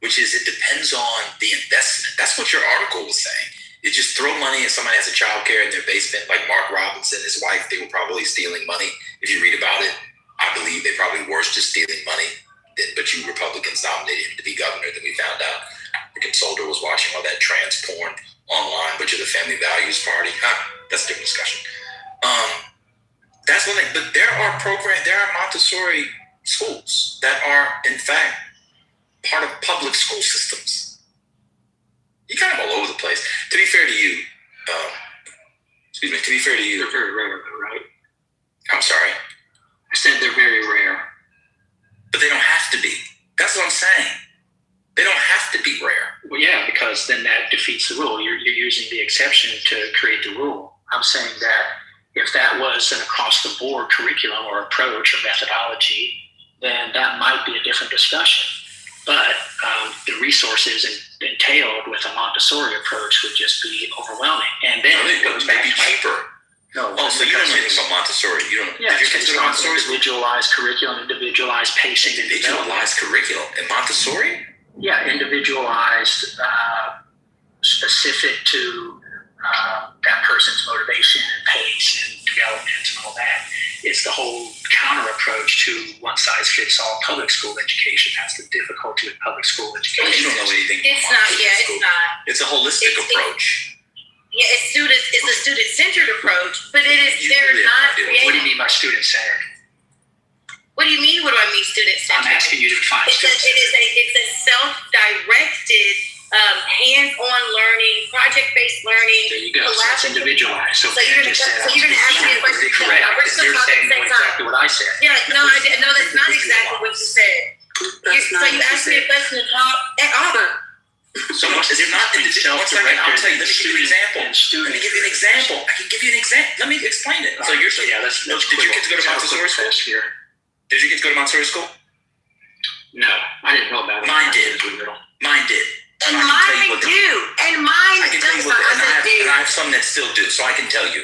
which is it depends on the investment. That's what your article was saying. You just throw money and somebody has a child care in their basement, like Mark Robinson, his wife, they were probably stealing money. If you read about it, I believe they probably were just stealing money. But you Republicans nominated him to be governor. Then we found out the consultant was watching all that trans porn online, but you're the Family Values Party. That's a different discussion. That's one thing. But there are Montessori schools that are, in fact, part of public school systems. You're kind of all over the place. To be fair to you, they're very rare, right? I'm sorry?
I said they're very rare.
But they don't have to be. That's what I'm saying. They don't have to be rare.
Well, yeah, because then that defeats the rule. You're using the exception to create the rule. I'm saying that if that was an across-the-board curriculum or approach or methodology, then that might be a different discussion. But the resources entailed with a Montessori approach would just be overwhelming. And then it goes back to
cheaper.
No.
So you don't know anything about Montessori. You don't.
Yeah, it's individualized curriculum, individualized pacing.
Individualized curriculum in Montessori?
Yeah, individualized, specific to that person's motivation and pace and development and all that. It's the whole counter approach to one-size-fits-all public school education. That's the difficulty with public school education.
You don't know anything.
It's not.
It's a holistic approach.
Yeah, it's a student-centered approach, but they're not creative.
What do you mean by student-centered?
What do you mean? What do I mean, student-centered?
I'm asking you to define student-centered.
It's a self-directed, hands-on learning, project-based learning.
There you go. So it's individualized. So
you're going to ask me a question.
Correct.
We're just going to talk at the same time.
Exactly what I said.
Yeah, no, that's not exactly what you said. So you asked me a question to talk at Auburn.
So it's not individual. One second, I'll tell you. Let me give you an example. Let me give you an example. I can give you an example. Let me explain it. So did your kids go to Montessori school? Did your kids go to Montessori school?
No, I didn't know about it.
Mine did. Mine did.
And mine do. And mine
I can tell you what, and I have some that still do, so I can tell you.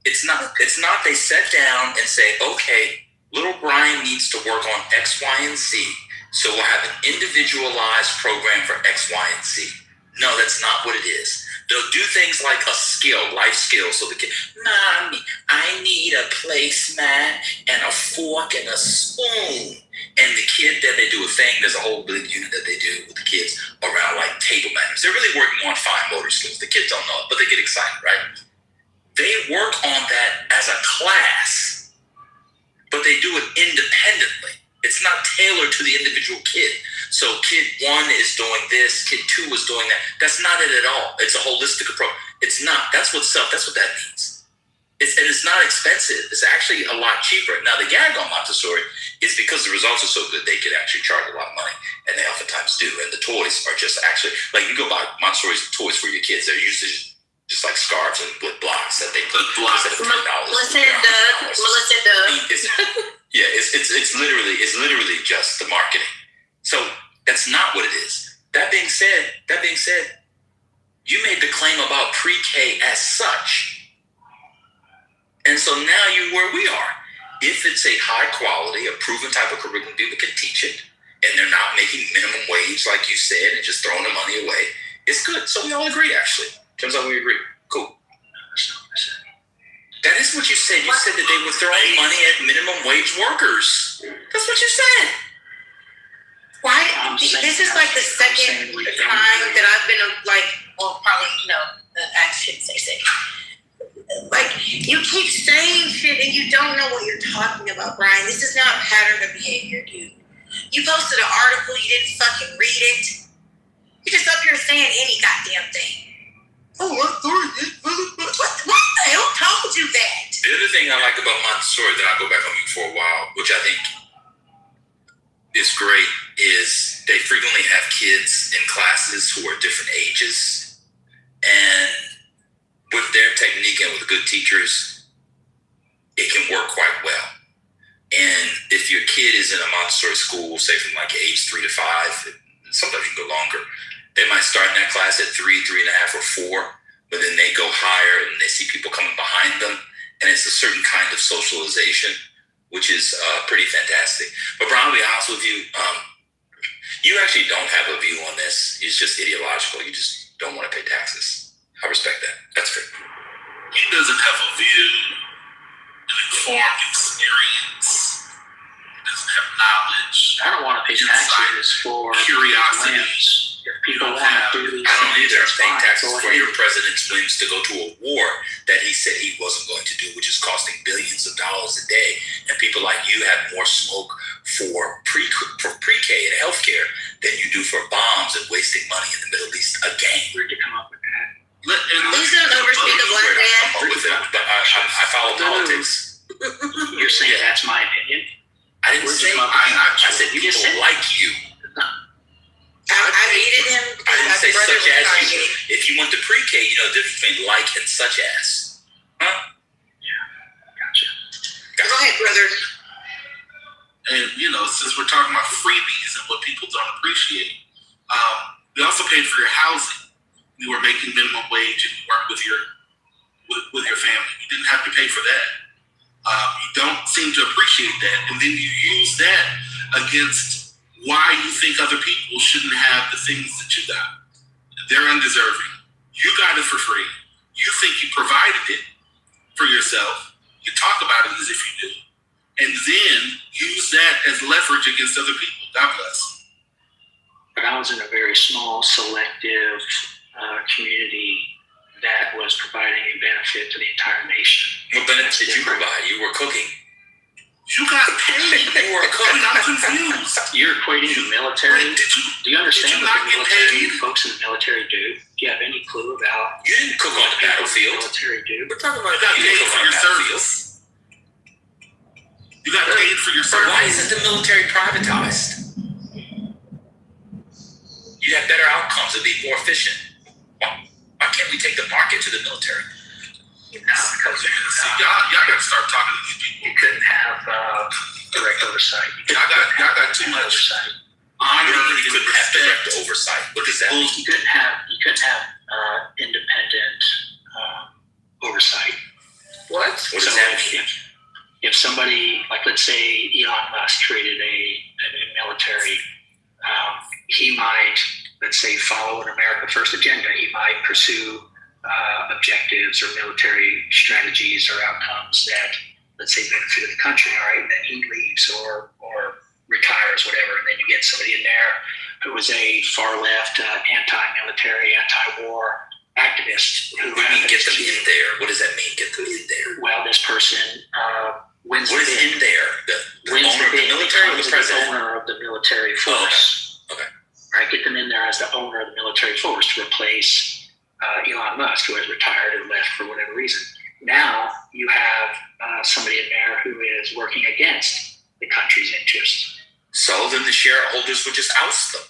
It's not. They sat down and say, okay, little Brian needs to work on X, Y, and Z. So we'll have an individualized program for X, Y, and Z. No, that's not what it is. They'll do things like a skill, life skill. So the kid, Mommy, I need a placemat and a fork and a spoon. And the kid, then they do a thing. There's a whole big unit that they do with the kids around like table manners. They're really working on fine motor skills. The kids don't know it, but they get excited, right? They work on that as a class, but they do it independently. It's not tailored to the individual kid. So kid 1 is doing this, kid 2 is doing that. That's not it at all. It's a holistic approach. It's not. That's what that means. And it's not expensive. It's actually a lot cheaper. Now, the gag on Montessori is because the results are so good, they could actually charge a lot of money, and they oftentimes do. And the toys are just actually, like, you go buy Montessori toys for your kids. They're usually just like scarves and with blocks that they put blocks at $10.
Melissa and Doug.
It's literally just the marketing. So that's not what it is. That being said, you made the claim about pre-K as such. And so now you're where we are. If it's a high quality, a proven type of curriculum, people can teach it, and they're not making minimum wage, like you said, and just throwing the money away, it's good. So we all agree, actually. Turns out we agree. Cool. That is what you said. You said that they were throwing money at minimum wage workers. That's what you said.
Why? This is like the second time that I've been I shouldn't say second. Like, you keep saying shit and you don't know what you're talking about, Brian. This is not a pattern of behavior, dude. You posted an article, you didn't fucking read it. You're just up here saying any goddamn thing. Oh, what the hell told you that?
The other thing I like about Montessori that I'll go back on you for a while, which I think is great, is they frequently have kids in classes who are different ages. And with their technique and with good teachers, it can work quite well. And if your kid is in a Montessori school, say from like age 3 to 5, sometimes you can go longer, they might start in that class at 3, 3.5, or 4, but then they go higher and they see people coming behind them. And it's a certain kind of socialization, which is pretty fantastic. But Brian, I'll be honest with you, you actually don't have a view on this. It's just ideological. You just don't want to pay taxes. I respect that. That's fair.
He doesn't have a view, an informed experience. He doesn't have knowledge.
I don't want to pay taxes for
curiosity.
If people want to do these
I don't either.
things,
Paying
fine.
taxes for your president's whims to go to a war that he said he wasn't going to do, which is costing billions of dollars a day. And people like you have more smoke for pre-K and healthcare than you do for bombs and wasting money in the Middle East again.
Where'd you come up with that?
Please don't overspeak a black man.
I follow politics.
You're saying that's my opinion?
I didn't say. I said people like you.
I needed him.
I didn't say such as you. If you went to pre-K, you know the difference between like and such as. Huh?
Yeah, gotcha.
Go ahead, brother.
And, since we're talking about freebies and what people don't appreciate, we also paid for your housing. You were making minimum wage and you worked with your family. You didn't have to pay for that. You don't seem to appreciate that. And then you use that against why you think other people shouldn't have the things that you got. They're undeserving. You got it for free. You think you provided it for yourself. You talk about it as if you do. And then use that as leverage against other people. God bless.
But I was in a very small, selective community that was providing a benefit to the entire nation.
What benefits did you provide? You were cooking.
You got paid.
You were cooking.
I'm confused.
You're equating the military.
Wait,
do you understand
did you
what
not
the military
get paid?
folks in the military do? Do you have any clue about
You didn't cook on the battlefield.
what the military do?
We're talking about
You got
you didn't
paid
cook
for
on
your
the battlefield.
service. You got paid for your
But
service.
why isn't the military privatized? You'd have better outcomes. It'd be more efficient. Why can't we take the market to the military?
No, because
See, y'all got to start talking to these people.
you couldn't have direct oversight.
Y'all got too much
oversight.
honor
You
and
couldn't have direct
respect.
oversight. What does that mean?
You couldn't have independent oversight.
What does that mean?
If somebody, like let's say Elon Musk created a military, he might, let's say, follow an America First agenda. He might pursue objectives or military strategies or outcomes that, let's say, benefit the country. All right, and then he leaves or retires, whatever, and then you get somebody in there who was a far left, anti-military, anti-war activist.
What do you mean get them in there? What does that mean, get them in there?
Well, this person wins
what
the
is
bid.
in there? The owner of the military or the president?
The owner of the military force.
Oh, okay.
Right, get them in there as the owner of the military force to replace Elon Musk, who has retired or left for whatever reason. Now you have somebody in there who is working against the country's interests.
So then the shareholders would just oust them.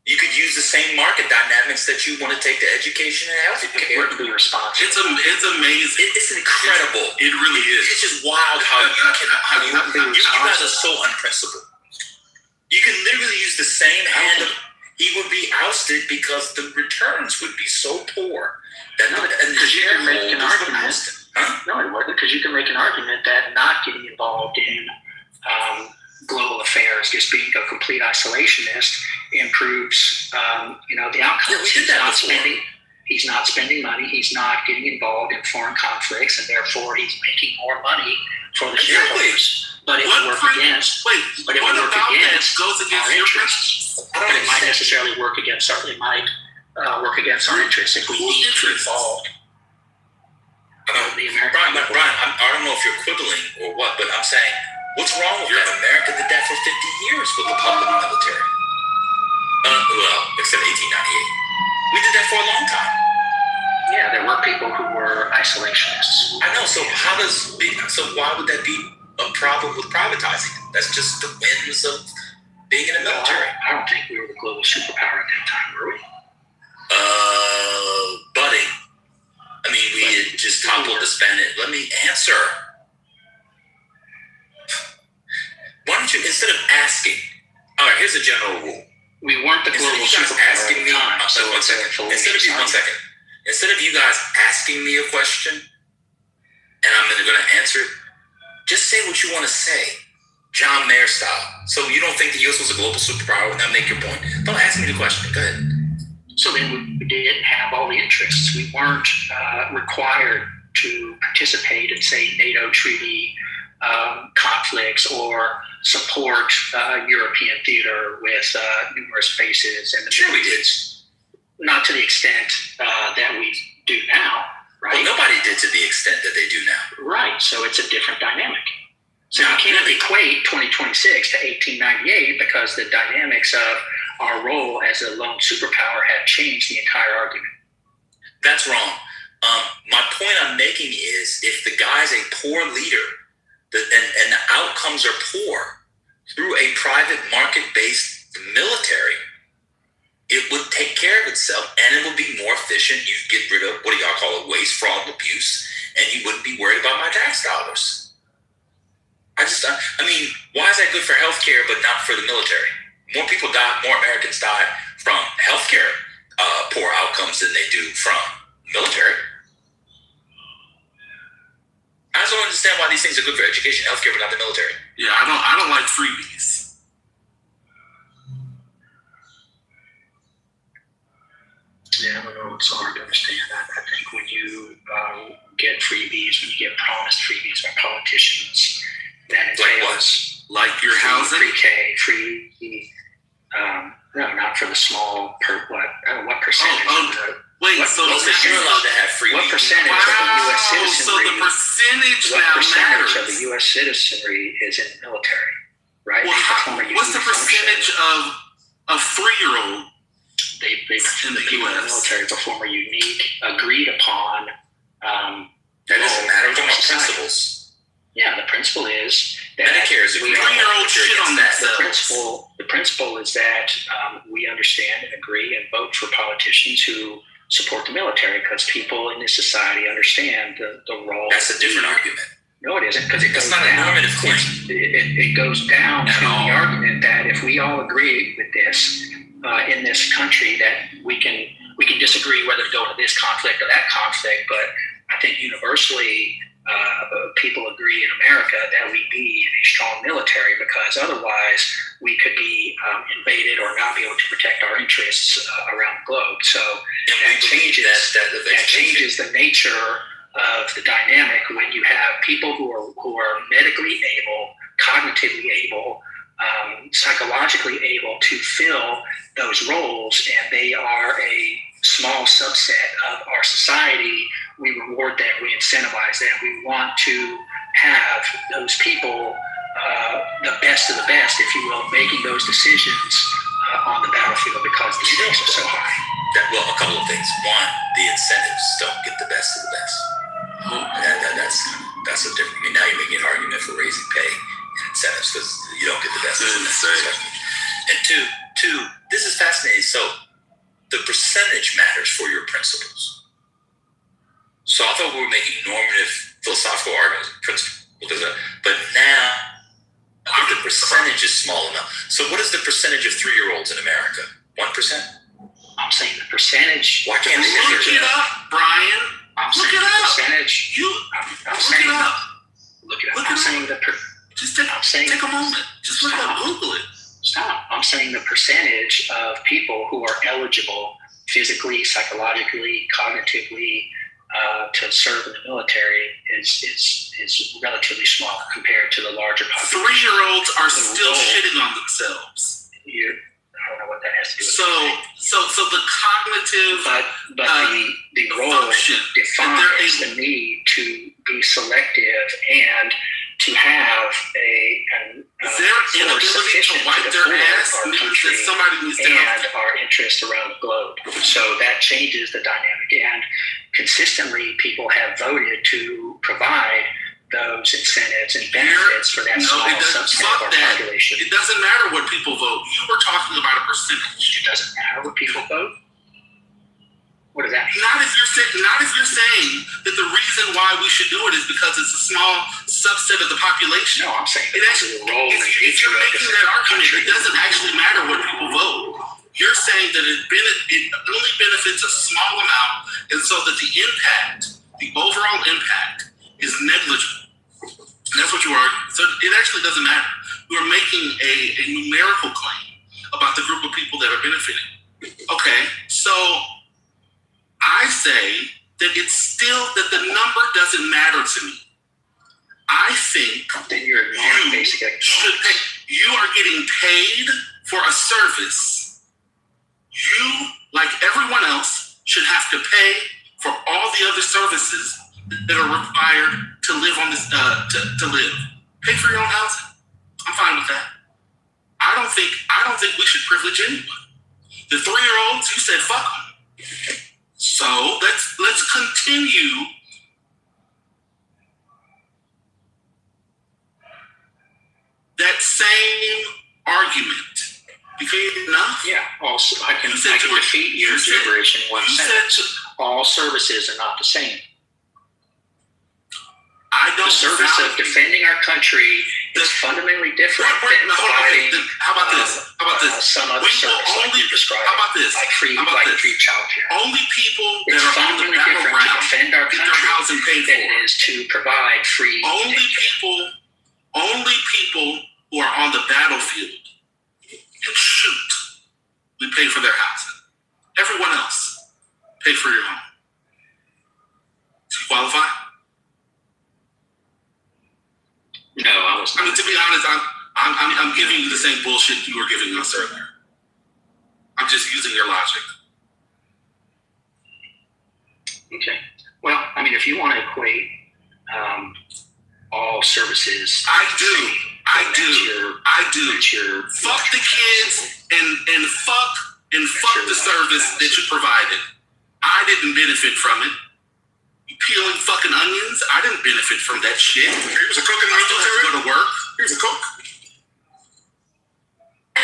You could use the same market dynamics that you want to take to education and health care.
It wouldn't be responsible.
It's amazing.
It's incredible.
It really is.
It's just wild how you guys are so unprincipled. You can literally use the same hand. He would be ousted because the returns would be so poor that
because you can make an argument. No, it wouldn't, because you can make an argument that not getting involved in global affairs, just being a complete isolationist, improves the outcomes.
Yeah, we did that before.
He's not spending money. He's not getting involved in foreign conflicts, and therefore he's making more money for the shareholders. But it would work against. But it would work against
goes against your
interests. But it might necessarily work against. Certainly might work against our interests if we need to involve the American.
Brian, I don't know if you're quibbling or what, but I'm saying, what's wrong with that? America did that for 50 years with the public military. Well, except 1898. We did that for a long time.
Yeah, there were people who were isolationists.
I know. So why would that be a problem with privatizing it? That's just the whims of being in the military.
I don't think we were the global superpower at that time, were we?
Budding. I mean, we had just toppled the Spanish. Let me answer. Why don't you, instead of asking, all right, here's a general rule.
We weren't the global superpower
asking me. Instead of you guys asking me a question, and I'm going to answer it, just say what you want to say, John Mayer style. So you don't think the U.S. was a global superpower, and now make your point. Don't ask me the question. Go ahead.
So then we didn't have all the interests. We weren't required to participate in, say, NATO treaty conflicts or support European theater with numerous bases. And
sure we did.
Not to the extent that we do now, right?
Well, nobody did to the extent that they do now.
Right, so it's a different dynamic. So you can't equate 2026 to 1898 because the dynamics of our role as a lone superpower have changed the entire argument.
That's wrong. My point I'm making is if the guy's a poor leader and the outcomes are poor through a private market-based military, it would take care of itself and it would be more efficient. You'd get rid of, what do y'all call it, waste, fraud, and abuse, and you wouldn't be worried about my tax dollars. I mean, why is that good for healthcare but not for the military? More people die, more Americans die from healthcare poor outcomes than they do from military. I just don't understand why these things are good for education, healthcare, but not the military.
Yeah, I don't like freebies.
Yeah, I don't know. It's hard to understand that. I think when you get freebies, when you get promised freebies by politicians, that entails
like your housing,
pre-K, free. No, not for the small. What percentage?
Wait, so
you're allowed to have free.
What percentage of the U.S. citizenry?
So the percentage
what
now
percentage
matters.
of the U.S. citizenry is in the military, right?
Well, what's the percentage of a 3-year-old?
They in the people in the military perform a unique, agreed upon.
That doesn't matter. We're talking about principles.
Yeah, the principle is that
Medicare is a
3-year-old shit on that.
The principle is that we understand and agree and vote for politicians who support the military because people in this society understand the role.
That's a different argument.
No, it isn't, because it goes
not
down.
A normative claim.
It goes down to the argument that if we all agree with this in this country, that we can disagree whether to go to this conflict or that conflict, but I think universally people agree in America that we need a strong military, because otherwise we could be invaded or not be able to protect our interests around the globe. So that changes the nature of the dynamic when you have people who are medically able, cognitively able, psychologically able to fill those roles, and they are a small subset of our society. We reward them, we incentivize them. We want to have those people, the best of the best, if you will, making those decisions on the battlefield, because the stakes are so high.
Well, a couple of things. One, the incentives don't get the best of the best. That's a different. I mean, now you're making an argument for raising pay and incentives because you don't get the best of the best. And two, this is fascinating. So the percentage matters for your principles. So I thought we were making normative philosophical arguments, principles, but now the percentage is small enough. So what is the percentage of 3-year-olds in America? 1%?
I'm saying the percentage.
Why can't they
look it up, Brian?
I'm
look
saying
it
the
up.
Percentage.
I'm saying
it up. I'm saying
take a moment. Just look up. Google it.
Stop. I'm saying the percentage of people who are eligible physically, psychologically, cognitively to serve in the military is relatively small compared to the larger population.
3-year-olds are still shitting on themselves.
I don't know what that has to do with
So the cognitive
but the role defines the need to be selective and to have
their inability to wipe their ass means that somebody needs to
and our interests around the globe. So that changes the dynamic, and consistently people have voted to provide those incentives and benefits for that small subset of our population.
It doesn't matter what people vote. You were talking about a percentage.
It doesn't matter what people vote. What does that mean?
Not if you're saying that the reason why we should do it is because it's a small subset of the population.
No, I'm saying
if you're making that argument, it doesn't actually matter what people vote. You're saying that it only benefits a small amount, and so that the overall impact, is negligible. And that's what you are. So it actually doesn't matter. You are making a numerical claim about the group of people that are benefiting. Okay, so I say that it's still that the number doesn't matter to me. I think
then you're ignoring basic economics.
You are getting paid for a service. You, like everyone else, should have to pay for all the other services that are required to live on this to live. Pay for your own housing. I'm fine with that. I don't think we should privilege anyone. The 3-year-olds, you said fuck them. So let's continue that same argument. Because enough?
Yeah. Also, I can defeat your gibberish in one sentence. All services are not the same. The service of defending our country is fundamentally different than providing some other service like you described.
How about this?
Like free childcare.
Only people that are on the battleground
to defend our country
housing paid for.
than it is to provide free.
Only people who are on the battlefield and shoot, we pay for their housing. Everyone else, pay for your home. Do you qualify?
No, I was not.
I mean, to be honest, I'm giving you the same bullshit you were giving us earlier. I'm just using your logic.
Okay. Well, I mean, if you want to equate all services,
I do. Fuck the kids and fuck the service that you provided. I didn't benefit from it. Peeling fucking onions. I didn't benefit from that shit. Here's a cook in the military. Go to work. Here's a cook. So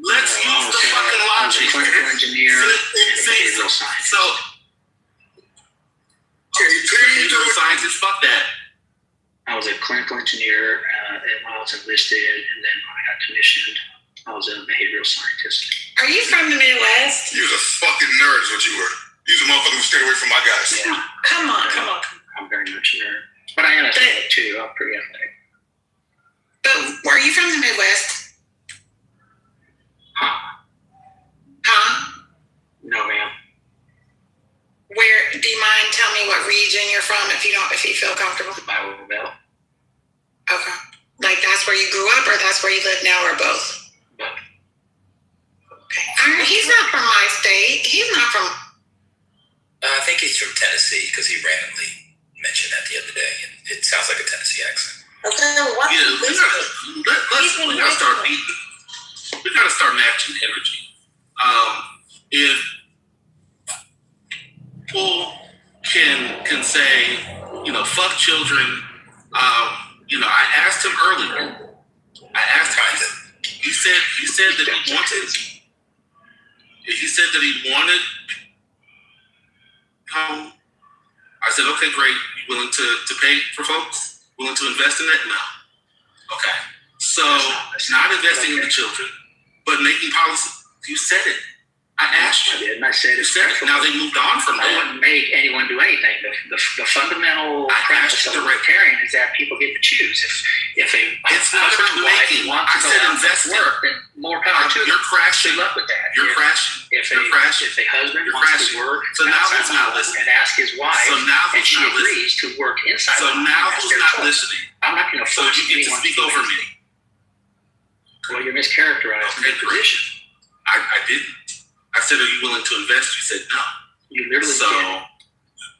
let's use the fucking logic.
Clinical engineer and behavioral scientist.
So behavioral scientist. Fuck that.
I was a clinical engineer when I was enlisted, and then when I got commissioned, I was a behavioral scientist.
Are you from the Midwest?
You was a fucking nerd is what you were.
He's a motherfucker who stayed away from my guys.
Yeah.
Come on.
I'm very much a nerd. But I am athletic too. I'm pretty athletic.
But were you from the Midwest? Huh?
No, ma'am.
Where? Do you mind telling me what region you're from, if you feel comfortable?
The Bible Belt.
Okay. Like that's where you grew up, or that's where you live now, or both?
Both.
Okay. He's not from my state. He's not from.
I think he's from Tennessee because he randomly mentioned that the other day, and it sounds like a Tennessee accent.
Okay, well, what?
Yeah, we gotta start matching energy. If people can say, fuck children. I asked him earlier. He said that he wanted. He said that he wanted. I said, okay, great. You willing to pay for folks? Willing to invest in that? No. Okay. So not investing in the children, but making policy. You said it. I asked you.
I did, and I said it's
it. Now they moved on from that.
I wouldn't make anyone do anything. The fundamental premise of libertarian is that people get to choose. If a husband and wife wants to go out and work, then more power to them.
You're crashing.
Good luck with that.
You're crashing.
If a husband wants to work
so now who's not listening?
And ask his wife, and she agrees to work inside.
So now who's not listening?
I'm not going to force
you get to speak over me.
Well, you're mischaracterizing the position.
I didn't. I said, are you willing to invest? You said no.
You literally
did.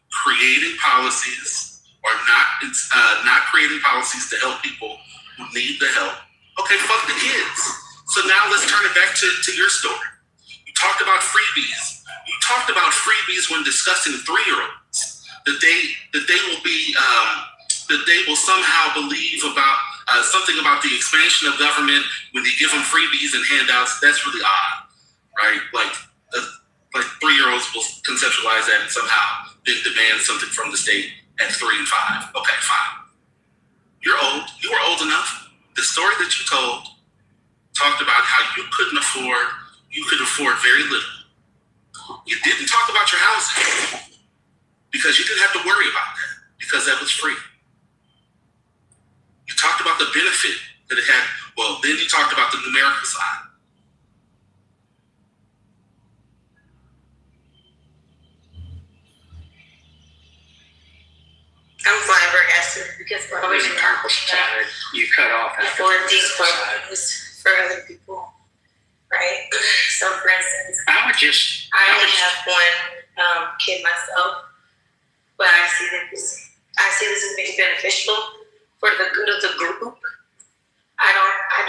Creating policies or not creating policies to help people who need the help. Okay, fuck the kids. So now let's turn it back to your story. You talked about freebies. You talked about freebies when discussing 3-year-olds. That they will be that they will somehow believe about something about the expansion of government when you give them freebies and handouts. That's really odd, right? Like 3-year-olds will conceptualize that and somehow then demand something from the state at 3 and 5. Okay, fine. You're old. You were old enough. The story that you told talked about how you could afford very little. You didn't talk about your housing because you didn't have to worry about that because that was free. You talked about the benefit that it had. Well, then you talked about the numerical side.
I'm flabbergasted because we're always
you cut off
for these programs for other people, right? So, for instance, I only have one kid myself, but I see this as being beneficial for the good of the group. I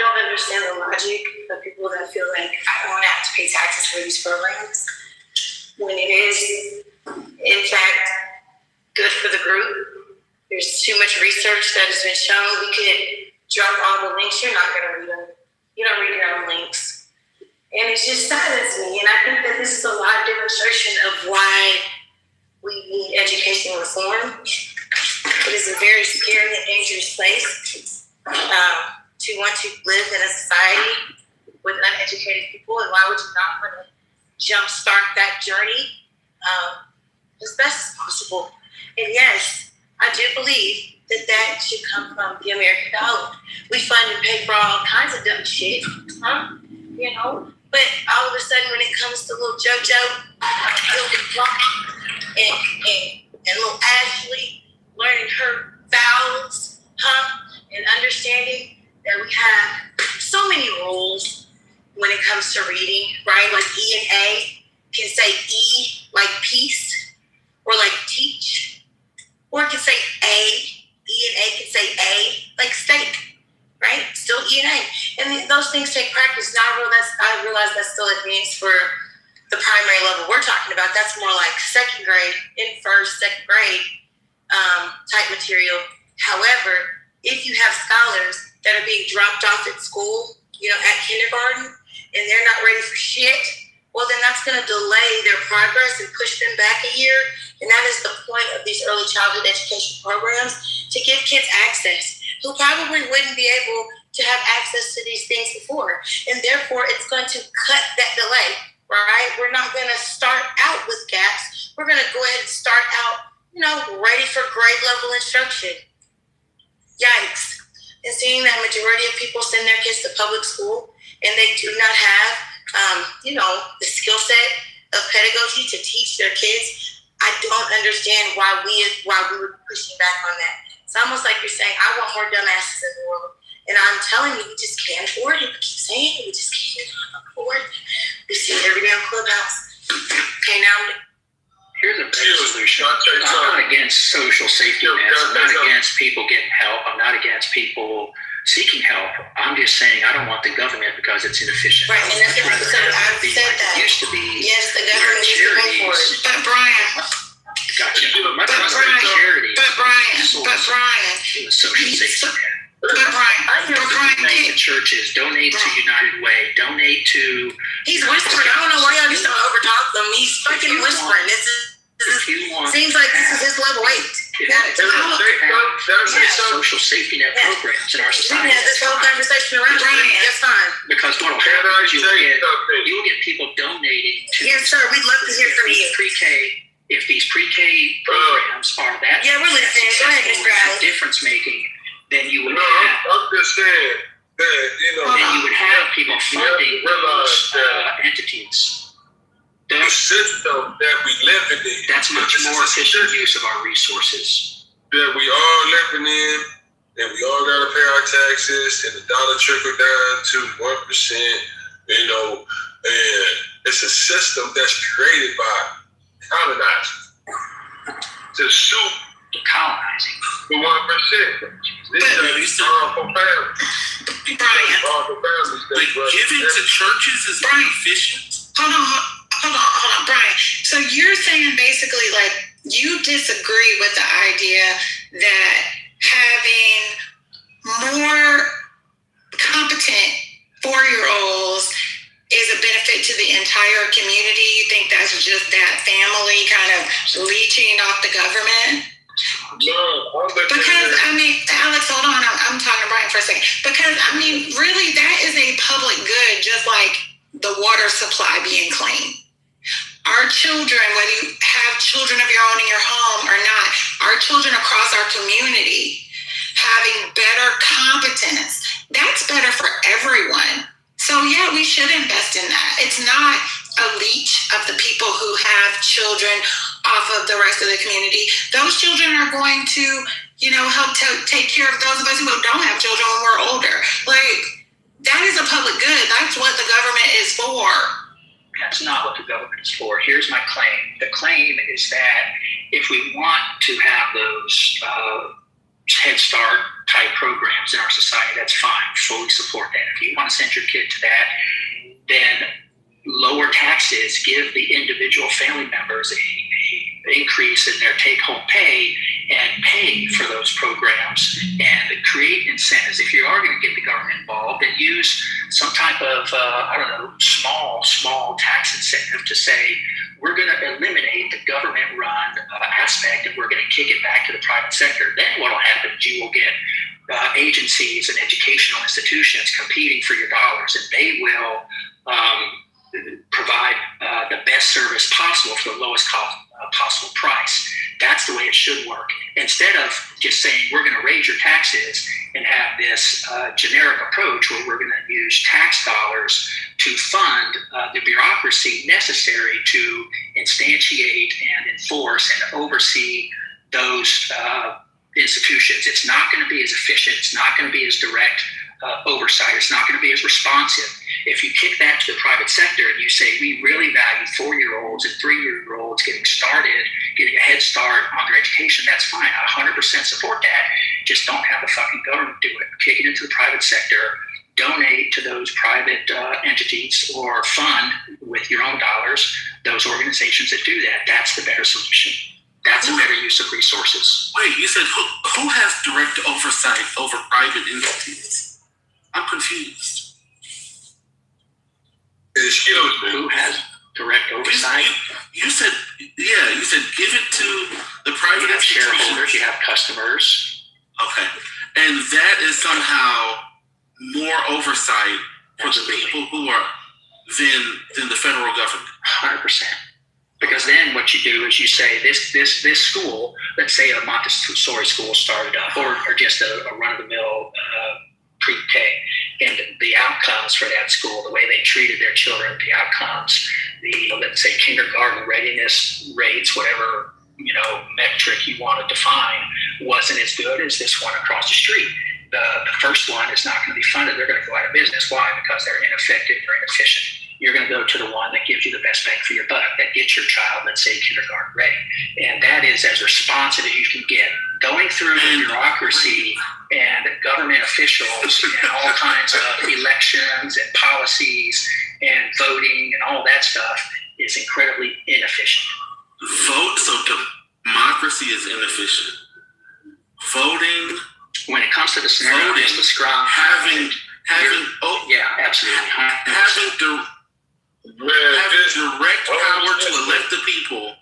don't understand the logic of people that feel like I don't have to pay taxes for these programs when it is, in fact, good for the group. There's too much research that has been shown. We could drop all the links. You're not going to read them. You don't read your own links. And it just saddens me. And I think that this is a live demonstration of why we need education reform. It is a very scary and dangerous place to want to live in a society with uneducated people. And why would you not want to jumpstart that journey as best as possible? And yes, I do believe that should come from the American dollar. We fund and pay for all kinds of dumb shit, But all of a sudden, when it comes to little JoJo, and little Ashley learning her vowels, and understanding that we have so many rules when it comes to reading, right? Like E and A can say E like peace or like teach. Or it can say A, E and A can say A, like steak, right? Still E and A. And those things take practice. Now I realize that's still advanced for the primary level we're talking about. That's more like second grade, second grade type material. However, if you have scholars that are being dropped off at school, at kindergarten, and they're not ready for shit, well, then that's going to delay their progress and push them back a year. And that is the point of these early childhood education programs, to give kids access who probably wouldn't be able to have access to these things before. And therefore, it's going to cut that delay. right? We're not going to start out with gaps. We're going to go ahead and start out, ready for grade level instruction. Yikes. And seeing that majority of people send their kids to public school and they do not have, the skill set of pedagogy to teach their kids, I don't understand why we were pushing back on that. It's almost like you're saying, I want more dumbasses in the world. And I'm telling you, we just can't afford it. We keep saying it, we just can't afford it. We see it every day on Clubhouse. Okay, now
here's a better solution. I'm not against social safety nets. I'm not against people getting help. I'm not against people seeking help. I'm just saying I don't want the government because it's inefficient.
Right, and that's what I've said that.
It used to be.
Yes, the government needs to pay for it.
But Brian.
Gotcha.
But Brian.
Social safety net.
But Brian,
donate to churches, donate to United Way, donate to.
He's whispering. I don't know why y'all just don't overtalk them. He's fucking whispering. Seems like this is his level 8.
Social safety net programs in our society.
We can have this whole conversation around Brian. That's fine.
Because what will happen is you'll get people donating to.
Yes, sir. We'd love to hear from you.
Pre-K. If these pre-K programs are that
we're listening. Go ahead, Mr. Allen.
Difference making, then you would have.
I'm just saying that
then you would have people funding those entities.
The system that we live in.
That's much more efficient use of our resources.
That we all living in, and we all got to pay our taxes, and the dollar trickle down to 1%. And it's a system that's created by colonizers to suit
colonizing
the 1%. This is harmful families.
But giving to churches is efficient.
Hold on, Brian. So you're saying basically like you disagree with the idea that having more competent 4-year-olds is a benefit to the entire community? You think that's just that family kind of leeching off the government?
No,
because Alex, hold on, I'm talking to Brian for a second. Because really, that is a public good, just like the water supply being clean. Our children, whether you have children of your own in your home or not, our children across our community having better competence, that's better for everyone. So yeah, we should invest in that. It's not a leech of the people who have children off of the rest of the community. Those children are going to, help take care of those of us who don't have children when we're older. Like, that is a public good. That's what the government is for.
That's not what the government is for. Here's my claim. The claim is that if we want to have those Head Start type programs in our society, that's fine. Fully support that. If you want to send your kid to that, then lower taxes, give the individual family members a increase in their take-home pay and pay for those programs and create incentives. If you are going to get the government involved, then use some type of, small tax incentive to say, we're going to eliminate the government-run aspect and we're going to kick it back to the private sector. Then what will happen is you will get agencies and educational institutions competing for your dollars, and they will provide the best service possible for the lowest possible price. That's the way it should work. Instead of just saying we're going to raise your taxes and have this generic approach where we're going to use tax dollars to fund the bureaucracy necessary to instantiate and enforce and oversee those institutions. It's not going to be as efficient. It's not going to be as direct oversight. It's not going to be as responsive. If you kick that to the private sector and you say we really value 4-year-olds and 3-year-olds getting started, getting a head start on their education, that's fine. I 100% support that. Just don't have the fucking government do it. Kick it into the private sector. Donate to those private entities or fund with your own dollars those organizations that do that. That's the better solution. That's a better use of resources.
Wait, you said who has direct oversight over private entities? I'm confused.
Who has direct oversight?
You said give it to the private
you have shareholders, you have customers.
Okay. And that is somehow more oversight for the people who are
than the federal government.
100%. Because then what you do is you say this school, let's say a Montessori school started up, or just a run-of-the-mill pre-K, and the outcomes for that school, the way they treated their children, the outcomes, let's say kindergarten readiness rates, whatever metric you want to define, wasn't as good as this one across the street. The first one is not going to be funded. They're going to go out of business. Why? Because they're ineffective, they're inefficient. You're going to go to the one that gives you the best bang for your buck, that gets your child, let's say, kindergarten ready. And that is as responsive as you can get. Going through the bureaucracy and government officials and all kinds of elections and policies and voting and all that stuff is incredibly inefficient.
So democracy is inefficient. Voting,
when it comes to the scenario
voting,
described,
having
yeah, absolutely,
having direct power to elect the people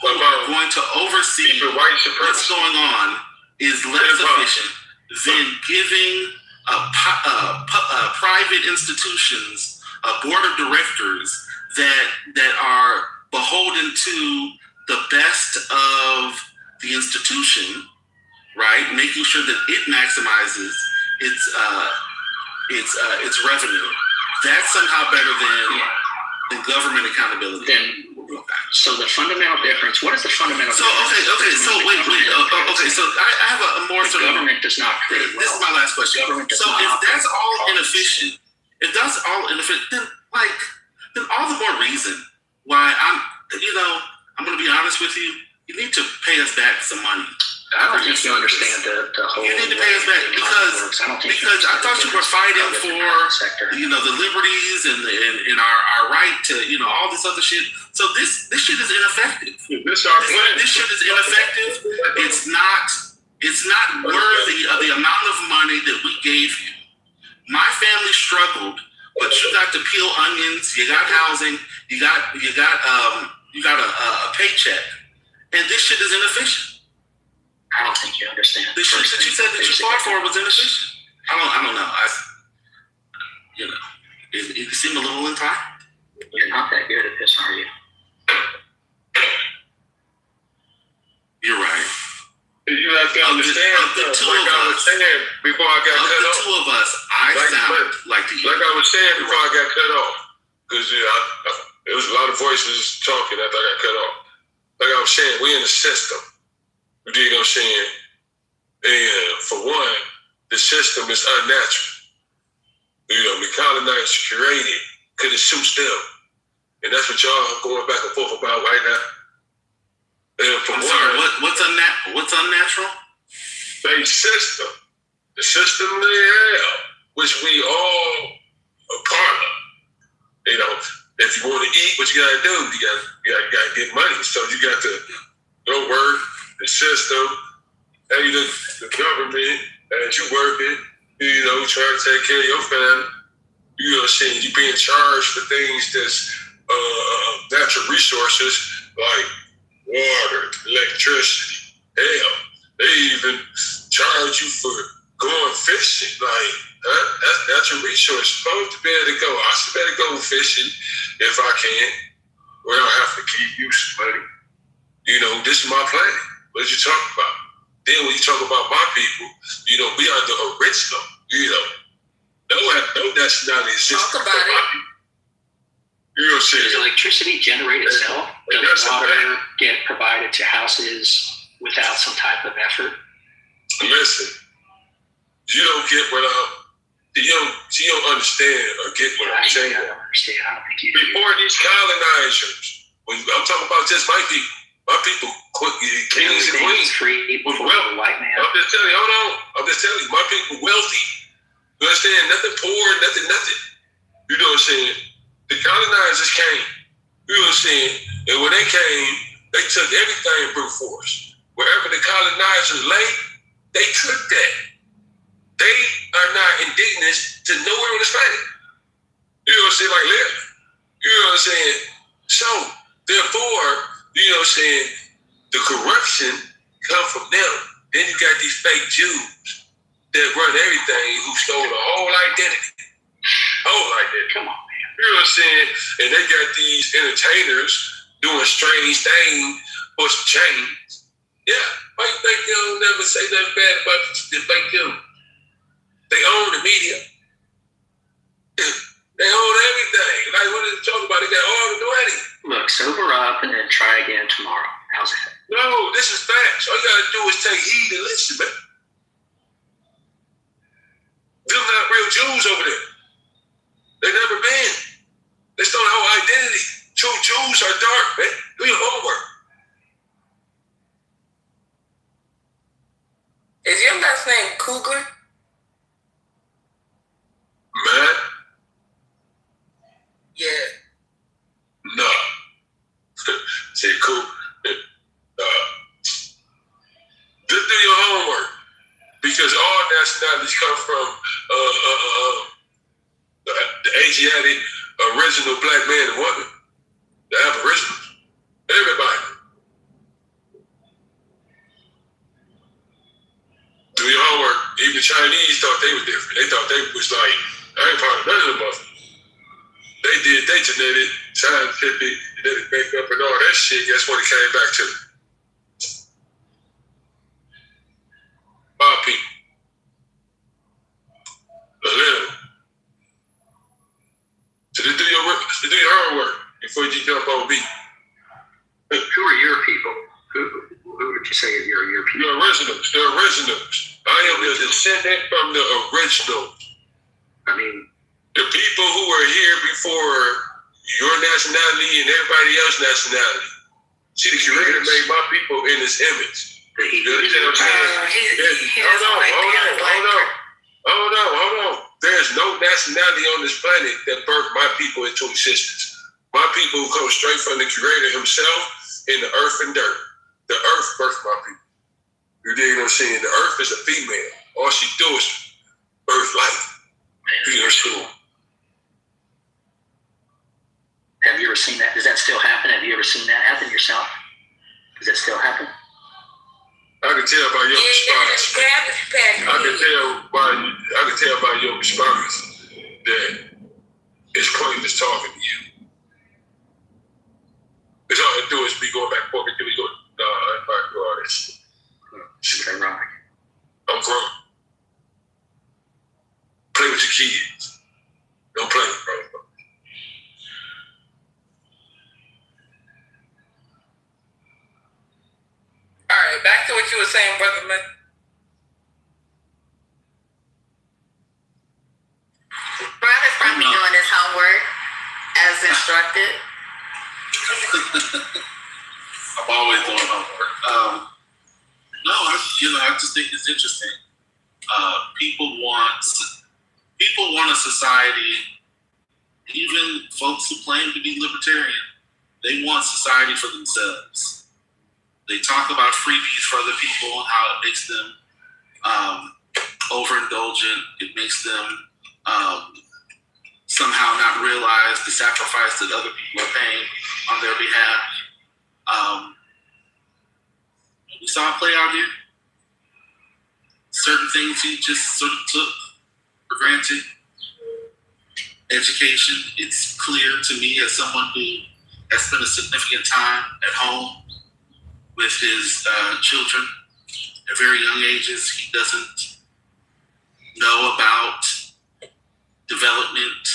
who are going to oversee what's going on is less efficient than giving private institutions a board of directors that are beholden to the best of the institution, right? Making sure that it maximizes its revenue. That's somehow better than government accountability.
So the fundamental difference. What is the fundamental difference?
Okay. So wait. Okay. So I have a more sort of.
Government does not create wealth.
This is my last question. So if that's all inefficient, then all the more reason why I'm going to be honest with you. You need to pay us back some money.
I don't think you understand the whole.
You need to pay us back because I thought you were fighting for the liberties and our right to all this other shit. So this shit is ineffective. This shit is ineffective. It's not worthy of the amount of money that we gave you. My family struggled, but you got to peel onions. You got housing. You got a paycheck, and this shit is inefficient.
I don't think you understand.
The shit that you said that you fought for was inefficient. I don't know. You seem a little entitled.
You're not that good at this, are you?
You're right.
You have to understand.
Of the two of us,
before I got cut off.
The two of us, I sound like the.
Like I was saying before I got cut off, because there was a lot of voices talking after I got cut off. Like I was saying, we in the system. You dig what I'm saying? And for one, the system is unnatural. The colonizers created because it suits them. And that's what y'all are going back and forth about right now. And for
what's unnatural?
The system. The system they have, which we all are part of. If you want to eat, what you gotta do, you gotta get money. So you got to go work. The system, the government, as you working, trying to take care of your family. You know what I'm saying? You're being charged for things that's natural resources like water, electricity. Hell, they even charge you for going fishing. Like, that's natural resource. Supposed to be able to go. I should better go fishing if I can. Well, I have to keep you some money. This is my planet. What you talking about? Then when you talk about my people, we are the original. No nationality exists.
Talk about it.
You know what I'm saying?
Does electricity generate itself? Does water get provided to houses without some type of effort?
Listen, you don't get what you don't understand or get what I'm saying.
I don't understand. I don't think you.
Before these colonizers, I'm talking about just my people. My people, kings and queens,
before the white man.
I'm just telling you, hold on. I'm just telling you, my people wealthy. You understand? Nothing poor, nothing. You know what I'm saying? The colonizers came. You know what I'm saying? And when they came, they took everything brute force. Wherever the colonizers lay, they took that. They are not indigenous to nowhere on this planet. You know what I'm saying? Like live. You know what I'm saying? So, therefore, you know what I'm saying? The corruption come from them. Then you got these fake Jews that run everything who stole the whole identity.
Come on, man.
You know what I'm saying? And they got these entertainers doing strange things for some change. Yeah, why you think they don't never say nothing bad about them? They own the media. They own everything. Like, what are they talking about? They got all the money.
Look, sober up and then try again tomorrow. How's that?
No, this is facts. All you gotta do is take heed and listen, man. Them not real Jews over there. They never been. They stole the whole identity. True Jews are dark, man. Do your homework.
Is your last name Cougar?
Man?
Yeah.
No. Say cool. Just do your homework. Because all nationalities come from the Asiatic original black man and woman. The Aboriginals. Everybody. Do your homework. Even the Chinese thought they were different. They thought they was like, I ain't part of none of them motherfuckers. They did their genetic, scientific, genetic makeup and all that shit. Guess what it came back to? Our people. A little. So just do your work, do your homework before you jump on me.
Who are your people? Who would you say are your people?
The originals. The originals. I am the descendant from the originals.
I mean,
the people who were here before your nationality and everybody else's nationality. See, the Creator made my people in His image. Hold on. There's no nationality on this planet that birthed my people into existence. My people come straight from the Creator Himself in the earth and dirt. The earth birthed my people. You dig what I'm saying? The earth is a female. All she do is birth life. You know,
have you ever seen that? Does that still happen? Have you ever seen that happen yourself? Does that still happen?
I can tell by your response. I can tell by your response that it's pointless talking to you. Because all I do is be going back and forth until we go, no, I'm not doing all this.
Shit, ironic.
I'm grown. Play with your kids. Don't play with bro.
All right, back to what you were saying, Brother Man.
Brother's probably doing his homework as instructed.
I'm always doing homework. No, I just think it's interesting. People want a society. Even folks who claim to be libertarian, they want society for themselves. They talk about freebies for other people and how it makes them overindulgent. It makes them somehow not realize the sacrifice that other people are paying on their behalf. We saw it play out here. Certain things you just sort of took for granted. Education, it's clear to me as someone who has spent a significant time at home with his children at very young ages. He doesn't know about development,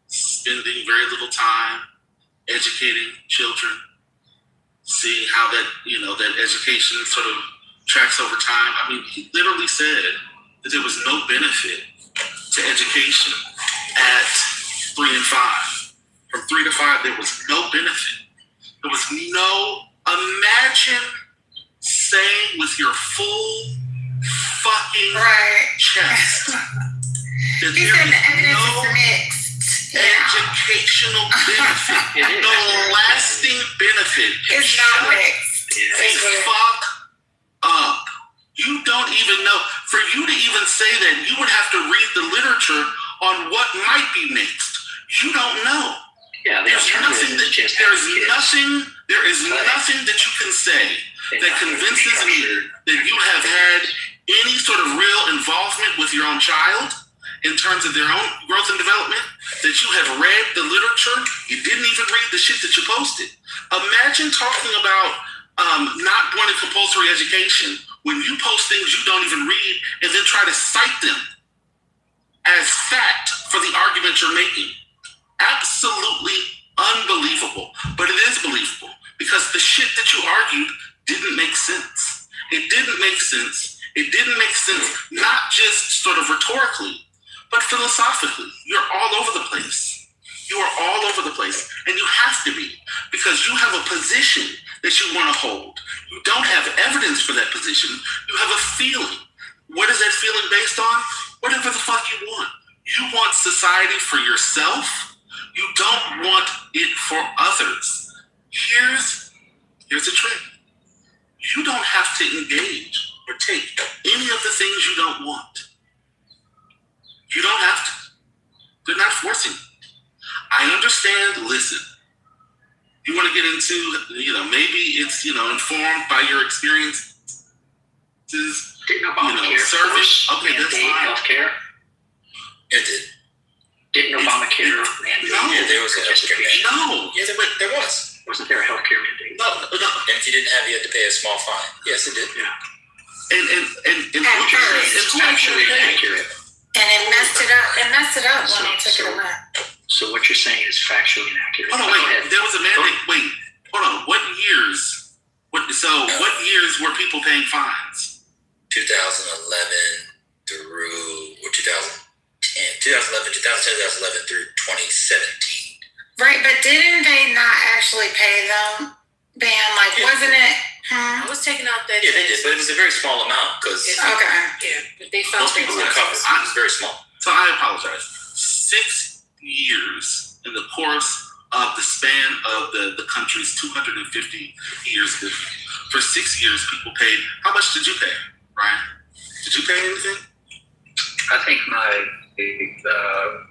spending very little time educating children, seeing how that, that education sort of tracks over time. I mean, he literally said that there was no benefit to education at 3 and 5. From 3 to 5, there was no benefit. There was no, imagine saying with your full fucking chest that
He said the evidence is mixed.
Educational benefit, no lasting benefit.
It's not mixed.
Fuck up. You don't even know. For you to even say that, you would have to read the literature on what might be mixed. You don't know.
Yeah,
there is nothing that you can say that convinces me that you have had any sort of real involvement with your own child in terms of their own growth and development, that you have read the literature, you didn't even read the shit that you posted. Imagine talking about not wanting compulsory education when you post things you don't even read and then try to cite them as fact for the argument you're making. Absolutely unbelievable. But it is believable because the shit that you argued didn't make sense. It didn't make sense. It didn't make sense, not just sort of rhetorically, but philosophically. You're all over the place. You are all over the place. And you have to be, because you have a position that you want to hold. You don't have evidence for that position. You have a feeling. What is that feeling based on? Whatever the fuck you want. You want society for yourself. You don't want it for others. Here's a trick. You don't have to engage or take any of the things you don't want. You don't have to. They're not forcing you. I understand, listen. You want to get into, maybe it's, informed by your experiences.
Didn't Obamacare
service. Okay, that's fine.
Healthcare?
It did.
Didn't Obamacare mandate?
No. Yeah, there was a healthcare mandate.
No.
Yeah, there was.
Wasn't there a healthcare mandate?
No. And if you didn't have, you had to pay a small fine. Yes, it did.
Yeah.
And
it's factually inaccurate.
And it messed it up. It messed it up when they took it away.
So what you're saying is factually inaccurate.
Hold on, wait. There was a mandate. Wait, hold on. What years? What years were people paying fines?
2011 through 2010, 2011 through 2017.
Right, but didn't they not actually pay them? Wasn't it?
I was taking out that.
Yeah, they did, but it was a very small amount because
but they felt
most people were covered. It was very small.
So I apologize. 6 years in the course of the span of the country's 250 years. For 6 years, people paid. How much did you pay, Ryan? Did you pay anything?
I think my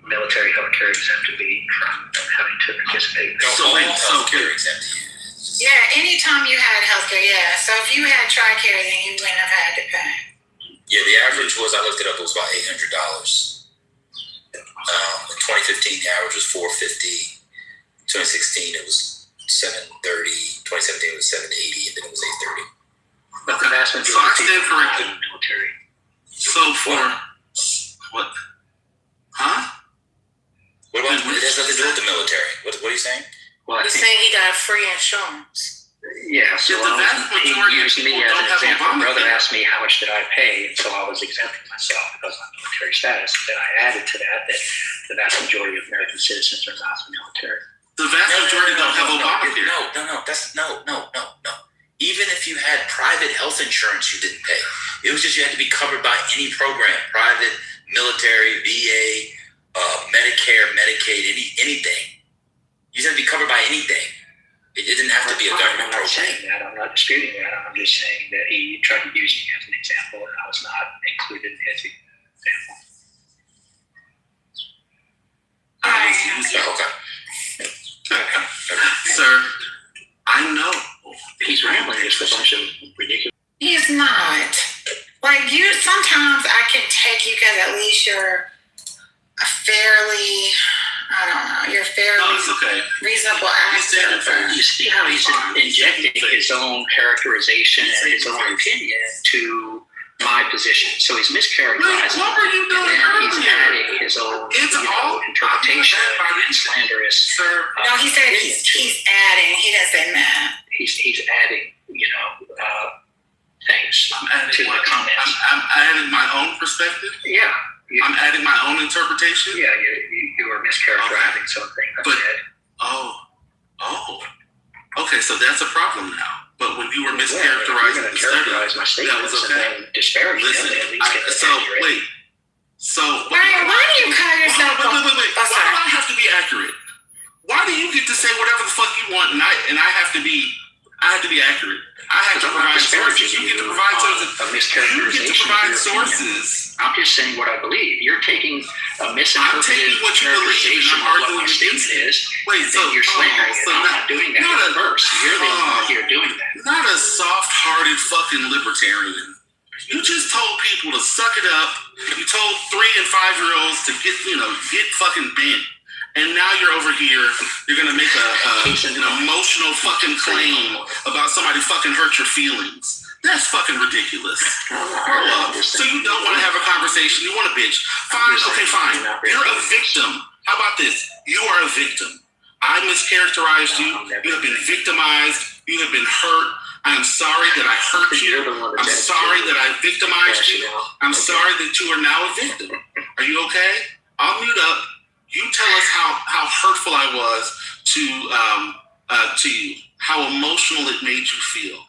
military healthcare exempted me from having to participate.
Healthcare exempted.
Yeah, anytime you had healthcare, yeah. So if you had TRICARE, then you wouldn't have had to pay.
Yeah, the average was, I looked it up, it was about $800. In 2015, the average was $450. 2016, it was $730. 2017, it was $780, and then it was $830.
But the vast majority
I stand corrected.
Military.
So for what? Huh?
What about it has nothing to do with the military? What are you saying?
Well,
He's saying he got free insurance.
Yeah, so he used me as an example. My brother asked me how much did I pay, and so I was exempting myself because of my military status. And then I added to that the vast majority of American citizens are not military.
The vast majority don't have Obamacare.
No. Even if you had private health insurance, you didn't pay. It was just you had to be covered by any program, private, military, VA, Medicare, Medicaid, anything. You just had to be covered by anything. It didn't have to be a government program.
I'm not saying that. I'm not disputing that. I'm just saying that he tried to use me as an example, and I was not included in his example.
Okay. Sir, I know.
He's rambling just a bunch of ridiculous.
He's not. Sometimes I can take you because at least you're a fairly, reasonable actor.
You see how he's injecting his own characterization and his own opinion to my position. So he's mischaracterizing.
What were you doing
and he's
earlier?
adding his own interpretation and slanderous.
No, he said he's adding. He didn't say that.
He's adding, things to the comments.
I'm adding my own perspective?
Yeah.
I'm adding my own interpretation?
Yeah, you are mischaracterizing something.
Okay, so that's a problem now. But when you were mischaracterizing the study, that was okay. Listen,
Ryan, why do you call yourself?
Wait. Why do I have to be accurate? Why do you get to say whatever the fuck you want, and I have to be accurate? I have to provide sources. You get to provide sources. You get to provide sources.
I'm just saying what I believe. You're taking a misinterpreted
what you believe, and I'm arguing
what my statement is.
Wait, so
you're slandering it. I'm not doing that in reverse. You're the one here doing that.
Not a soft-hearted fucking libertarian. You just told people to suck it up. You
told 3 and 5 year olds to get fucking bent. And now you're over here, you're gonna make an emotional fucking claim about somebody fucking hurt your feelings. That's fucking ridiculous. Grow up. So you don't want to have a conversation, you want to bitch. Fine, okay, fine. You're a victim. How about this? You are a victim. I mischaracterized you. You have been victimized. You have been hurt. I am sorry that I hurt you. I'm sorry that I victimized you. I'm sorry that you are now a victim. Are you okay? I'll mute up. You tell us how hurtful I was to you, how emotional it made you feel.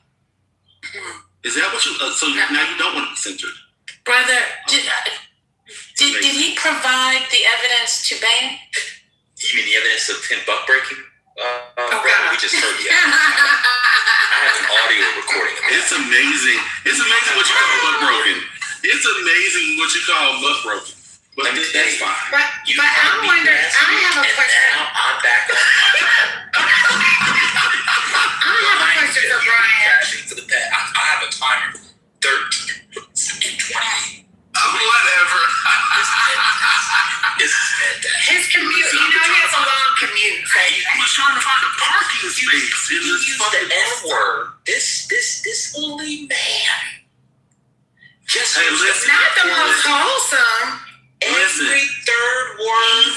Is that what you? So now you don't want to be censored,
brother? Did he provide the evidence to Bane?
You mean the evidence of him buck breaking? Brother, we just heard you. I have an audio recording of it.
It's amazing. It's amazing what you call buck broken. It's amazing what you call buck broken. But
that's fine.
But I wonder. I have a question.
Now I'm back on.
I have a question for Brian.
For the pet. I have a timer. 13 and 20.
Whatever.
His commute. You know, he has a long commute. So
he was trying to find a parking space.
You used the N-word. This only man. Just
not the most wholesome.
Every third word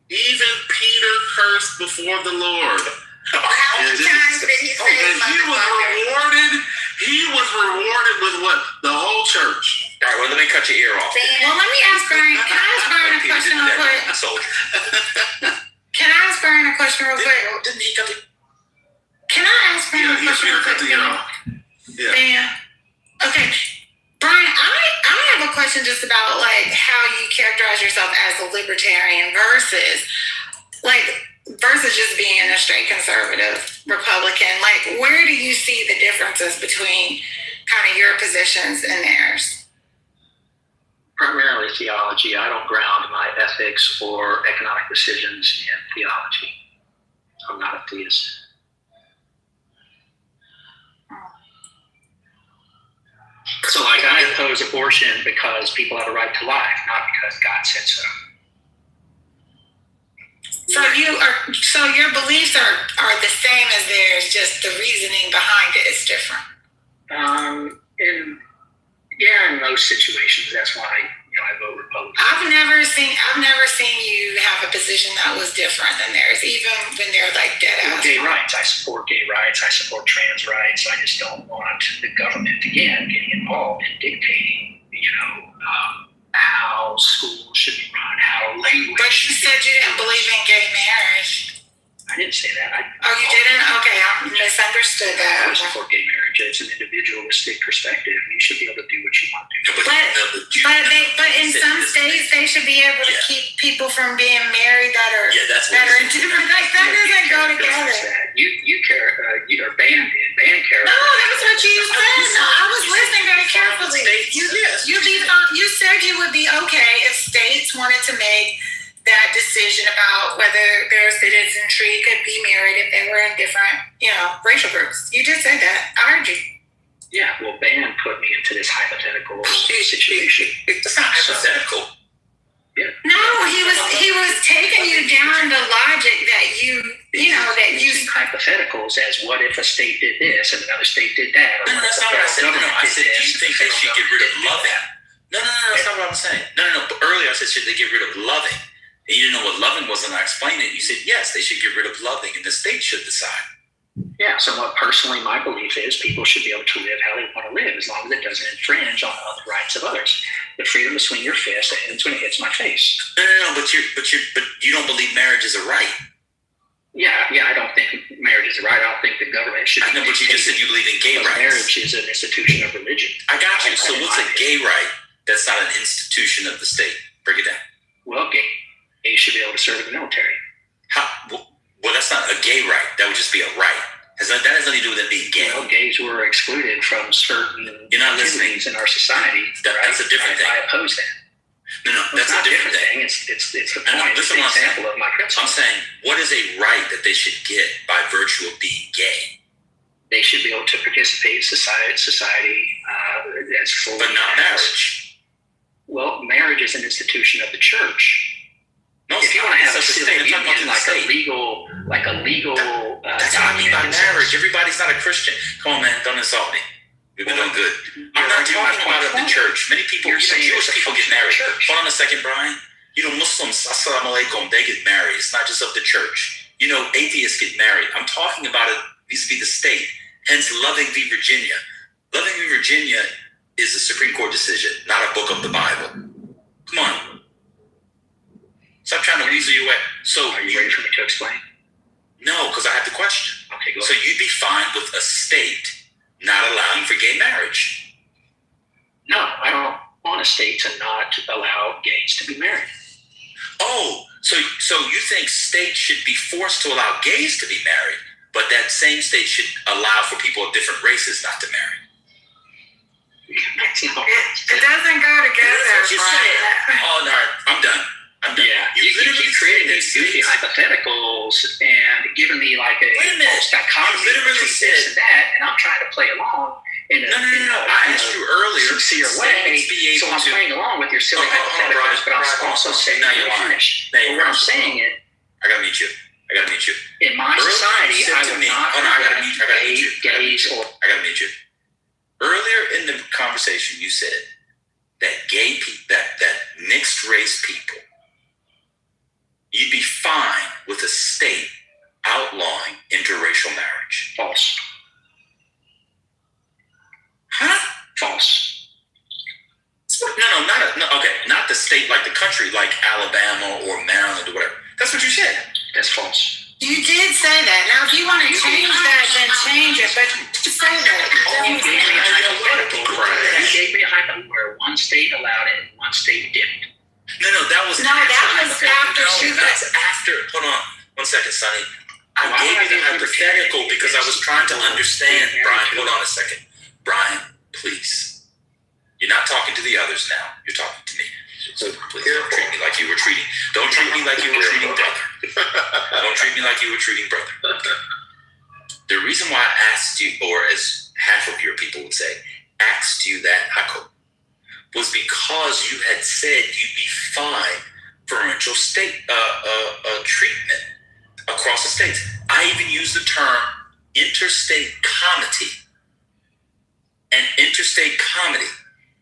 even Peter cursed before the Lord.
How many times did he say
He was rewarded with what? The whole church.
All right, well, let me cut your ear off.
Well, let me ask Brian. Can I ask Brian a question real quick? Can I ask Brian a question real quick?
Didn't he cut the...
Can I ask Brian a question real quick?
Yeah.
Okay. Brian, I have a question just about like how you characterize yourself as a libertarian versus just being a straight conservative Republican. Like, where do you see the differences between kind of your positions and theirs?
Primarily theology. I don't ground my ethics or economic decisions in theology. I'm not a theist. So, like, I oppose abortion because people have a right to life, not because God said so.
So your beliefs are the same as theirs, just the reasoning behind it is different.
In most situations, that's why I vote Republican.
I've never seen you have a position that was different than theirs, even when they're like dead ass.
Gay rights. I support gay rights. I support trans rights. I just don't want the government again getting involved in dictating, how schools should be run, how language.
But you said you didn't believe in gay marriage.
I didn't say that.
You didn't? Okay, I misunderstood that.
I support gay marriage. It's an individualistic perspective. You should be able to do what you want to do.
But in some states, they should be able to keep people from being married that are different. Like, that doesn't go together.
You care. You're banned.
No, that's what you said. No, I was listening very carefully. You said you would be okay if states wanted to make that decision about whether their citizenry could be married if they were in different, racial groups. You just said that. I heard you.
Yeah, well, Ban put me into this hypothetical situation.
It's not hypothetical.
Yeah.
No, he was taking you down the logic that you
using hypotheticals as what if a state did this and another state did that.
No, that's not what I said. I said, do you think they should get rid of loving? No, that's not what I'm saying. No. But earlier I said, should they get rid of loving? And you didn't know what loving was, and I explained it. You said, yes, they should get rid of loving, and the state should decide.
Yeah, so what personally my belief is, people should be able to live how they want to live as long as it doesn't infringe on the rights of others. The freedom to swing your fist and it's when it hits my face.
No, but you don't believe marriage is a right.
Yeah, I don't think marriage is a right. I don't think the government should.
I know, but you just said you believe in gay rights.
Marriage is an institution of religion.
I got you. So what's a gay right that's not an institution of the state? Break it down.
Well, gays should be able to serve in the military.
Well, that's not a gay right. That would just be a right. That has nothing to do with it being gay.
Gays were excluded from certain activities in our society.
That's a different thing.
I oppose that.
No, that's a different thing.
It's the point. It's an example of my principle.
I'm saying, what is a right that they should get by virtue of being gay?
They should be able to participate in society as full.
But not marriage.
Well, marriage is an institution of the church.
No,
if you want to have a
civil
civil
union,
union, like a legal,
that's what I mean by marriage. Everybody's not a Christian. Come on, man, don't insult me. We've been doing good. I'm not talking about the church. Many people, Jewish people get married. Hold on a second, Brian. Muslims, assalamu alaikum, they get married. It's not just of the church. Atheists get married. I'm talking about it vis-a-vis the state. Hence, Loving v. Virginia. Loving v. Virginia is a Supreme Court decision, not a book of the Bible. Come on. Stop trying to weasel you away. So,
are you ready for me to explain?
No, because I have the question.
Okay, go ahead.
So you'd be fine with a state not allowing for gay marriage?
No, I don't want a state to not allow gays to be married.
Oh, so you think states should be forced to allow gays to be married, but that same state should allow for people of different races not to marry?
It doesn't go together.
Oh, no, I'm done.
Yeah, you keep creating these goofy hypotheticals and giving me like a false dichotomy between this and that, and I'm trying to play along in a
I asked you earlier,
sincere way. So I'm playing along with your silly hypotheticals, but I'm also saying you're finished. Where I'm saying it,
I gotta meet you.
In my society, I would not gays or.
I gotta meet you. Earlier in the conversation, you said that gay people, that mixed race people, you'd be fine with a state outlawing interracial marriage.
False.
Huh?
False.
No, okay, not the state, like the country, like Alabama or Maryland or whatever. That's what you said.
That's false.
You did say that. Now, if you want to change that, then change it. But just say that.
You gave me a hypothetical. You gave me a hypothetical where one state allowed it and one state didn't.
No, that was
after she
that's after. Hold on, 1 second, Sonny. I gave you the hypothetical because I was trying to understand. Brian, hold on a second. Brian, please. You're not talking to the others now. You're talking to me. So please don't treat me like you were treating. Don't treat me like you were treating brother. Don't treat me like you were treating brother. The reason why I asked you, or as half of your people would say, asked you that, Hako, was because you had said you'd be fine for parental state treatment across the states. I even used the term interstate comity. And interstate comedy.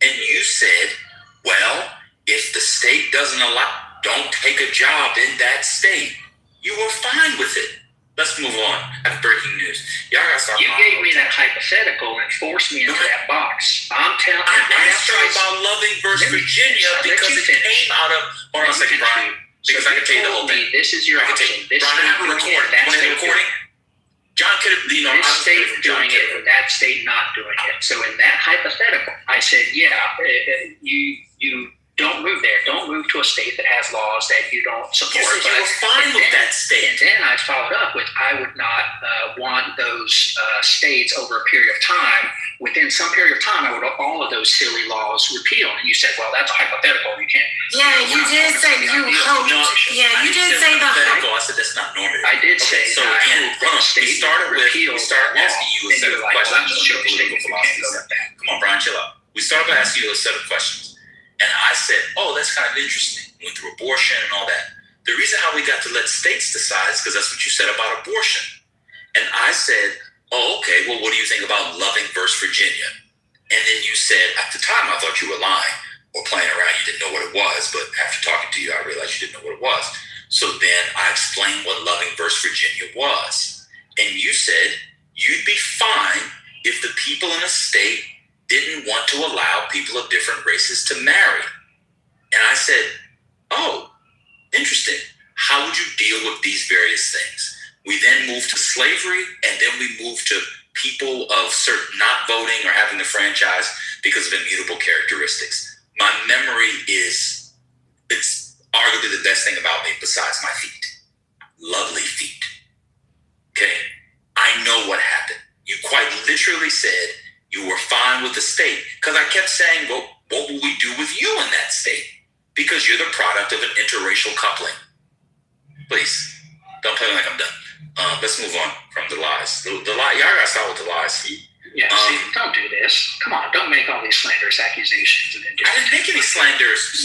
And you said, well, if the state doesn't allow, don't take a job in that state. You were fine with it. Let's move on. I have breaking news. Y'all gotta stop.
You gave me that hypothetical and forced me into that box. I'm telling you.
I asked you about Loving versus Virginia because it came out of. Hold on a second, Brian. Because I can tell you the whole thing.
This is your option.
Brian, I have a recording. Want to have a recording? John could have,
this state doing it and that state not doing it. So in that hypothetical, I said, yeah, you don't move there. Don't move to a state that has laws that you don't support.
You were fine with that state.
And then I followed up with, I would not want those states over a period of time. Within some period of time, I would all of those silly laws repealed. And you said, well, that's a hypothetical. You can't.
Yeah, you did say you hoped. Yeah, you did say the
hypothetical. I said that's not normative.
I did say
so. Again, we started asking you a set of questions. Come on, Brian, chill out. We started by asking you a set of questions. And I said, oh, that's kind of interesting. Went through abortion and all that. The reason how we got to let states decide is because that's what you said about abortion. And I said, oh, okay, well, what do you think about Loving versus Virginia? And then you said, at the time, I thought you were lying or playing around. You didn't know what it was. But after talking to you, I realized you didn't know what it was. So then I explained what Loving versus Virginia was. And you said you'd be fine if the people in a state didn't want to allow people of different races to marry. And I said, oh, interesting. How would you deal with these various things? We then moved to slavery, and then we moved to people of certain not voting or having the franchise because of immutable characteristics. My memory it's arguably the best thing about me besides my feet. Lovely feet. Okay? I know what happened. You quite literally said you were fine with the state. Because I kept saying, well, what will we do with you in that state? Because you're the product of an interracial coupling. Please, don't play like I'm done. Let's move on from the lies. The lie, y'all gotta start with the lies.
Yeah, see, don't do this. Come on, don't make all these slanderous accusations. And then
I didn't make any slanderous.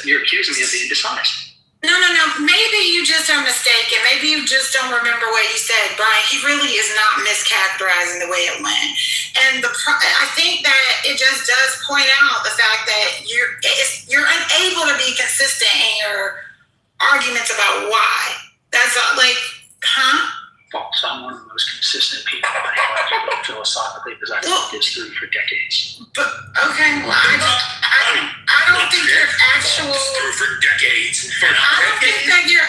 You're accusing me of being dishonest.
No. Maybe you just are mistaken. Maybe you just don't remember what you said, Brian. He really is not mischaracterizing the way it went. And I think that it just does point out the fact that you're unable to be consistent in your arguments about why. That's
False. I'm one of the most consistent people I argue philosophically because I've thought this through for decades.
But okay, well, I don't think your actual
through for decades.
I don't think that your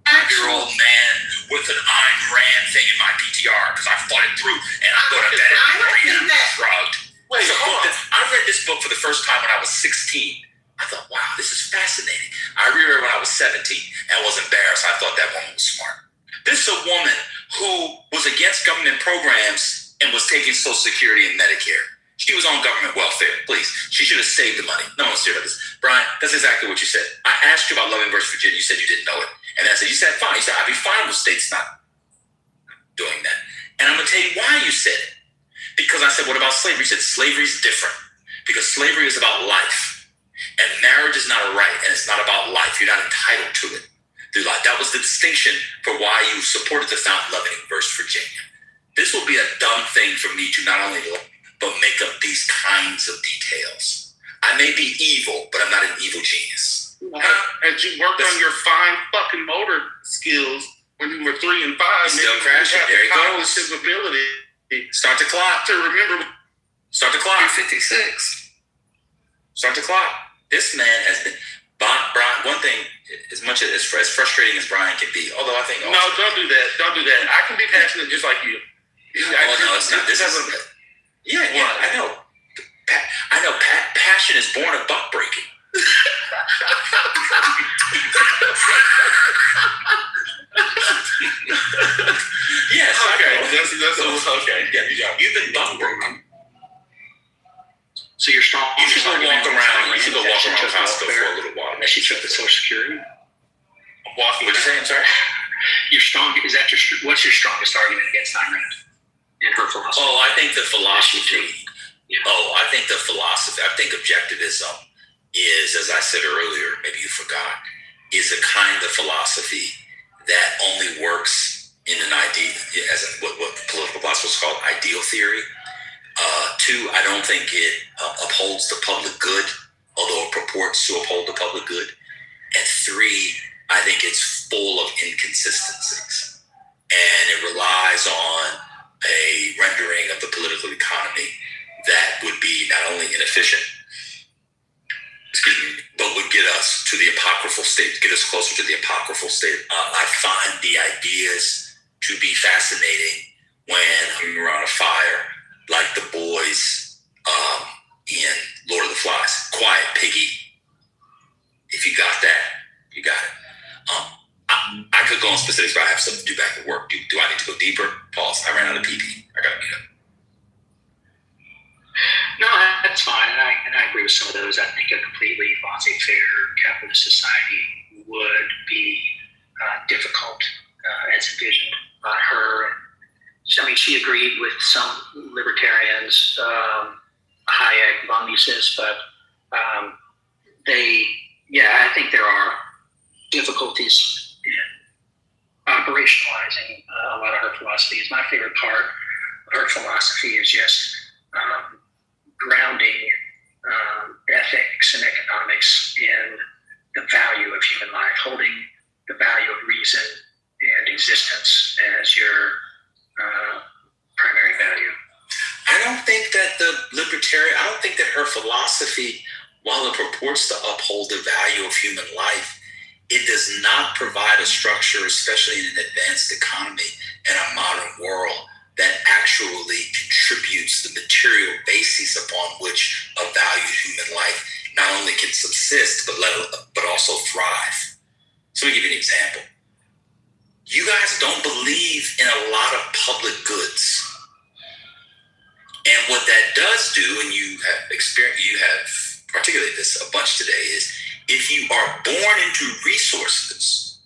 actual
old man with an Ayn Rand thing in my PTR because I fought it through and I go to bed.
I don't think that.
Shrugged. Wait, hold on. I read this book for the first time when I was 16. I thought, wow, this is fascinating. I reread it when I was 17 and was embarrassed. I thought that woman was smart. This is a woman who was against government programs and was taking Social Security and Medicare. She was on government welfare, please. She should have saved the money. No one's serious about this. Brian, that's exactly what you said. I asked you about Loving versus Virginia. You said you didn't know it. And I said, you said fine. You said, I'd be fine with states not doing that. And I'm going to tell you why you said it. Because I said, what about slavery? You said slavery is different. Because slavery is about life. And marriage is not a right. And it's not about life. You're not entitled to it. That was the distinction for why you supported the fountain Loving versus Virginia. This will be a dumb thing for me to not only but make up these kinds of details. I may be evil, but I'm not an evil genius.
As you worked on your fine fucking motor skills when you were 3 and 5,
still crashing. There you go.
Ability.
Start the clock.
To remember.
Start the clock.
56.
Start the clock. This man has been. Brian, one thing, as much as frustrating as Brian can be, although I think
no, don't do that. Don't do that. I can be passionate just like you.
No, it's not. This isn't. Yeah, I know. I know. Passion is born of buck breaking. Yes.
Okay. That's okay.
Yeah, you've been buck breaking.
So you're strong.
You should go walk around. You should go walk around Costco for a little while.
That she took the Social Security.
I'm walking. What'd you say? I'm sorry.
You're strong. Is that what's your strongest argument against Ayn Rand and her philosophy?
Oh, I think the philosophy. Yeah. I think the philosophy. I think objectivism is, as I said earlier, maybe you forgot, is a kind of philosophy that only works in an idea, as what political philosophers call ideal theory. 2, I don't think it upholds the public good, although it purports to uphold the public good. And 3, I think it's full of inconsistencies. And it relies on a rendering of the political economy that would be not only inefficient, but would get us to the apocryphal state, get us closer to the apocryphal state. I find the ideas to be fascinating when I'm around a fire, like the boys in Lord of the Flies. Quiet, piggy. If you got that, you got it. I could go on specifics, but I have stuff to do back at work. Do I need to go deeper? Pause. I ran out of PP. I got to meet up.
No, that's fine, and I agree with some of those. I think a completely laissez-faire capitalist society would be difficult as envisioned by her. I mean, she agreed with some libertarians, Hayek, von Mises, but I think there are difficulties in operationalizing a lot of her philosophies. My favorite part of her philosophy is just grounding ethics and economics in the value of human life, holding the value of reason and existence as your primary value.
I don't think that I don't think that her philosophy, while it purports to uphold the value of human life, it does not provide a structure, especially in an advanced economy and a modern world, that actually contributes the material basis upon which a valued human life not only can subsist, but also thrive. So let me give you an example. You guys don't believe in a lot of public goods. And what that does do, and you have articulated this a bunch today, is if you are born into resources,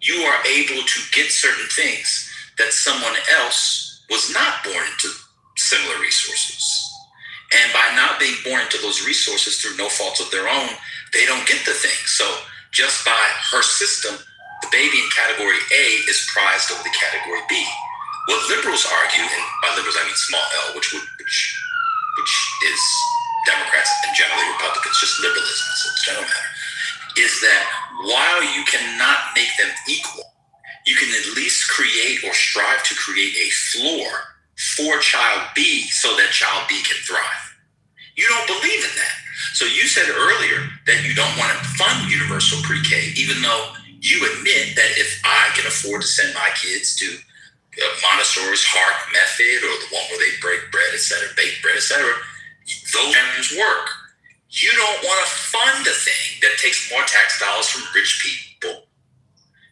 you are able to get certain things that someone else was not born into similar resources. And by not being born into those resources through no fault of their own, they don't get the thing. So just by her system, the baby in category A is prized over the category B. What liberals argue, and by liberals I mean small L, which is Democrats and generally Republicans, just liberalism, so it's general matter, is that while you cannot make them equal, you can at least create or strive to create a floor for child B so that child B can thrive. You don't believe in that. So you said earlier that you don't want to fund universal pre-K, even though you admit that if I can afford to send my kids to Montessori's Hark method or the one where they break bread, etc., bake bread, etc., those programs work. You don't want to fund a thing that takes more tax dollars from rich people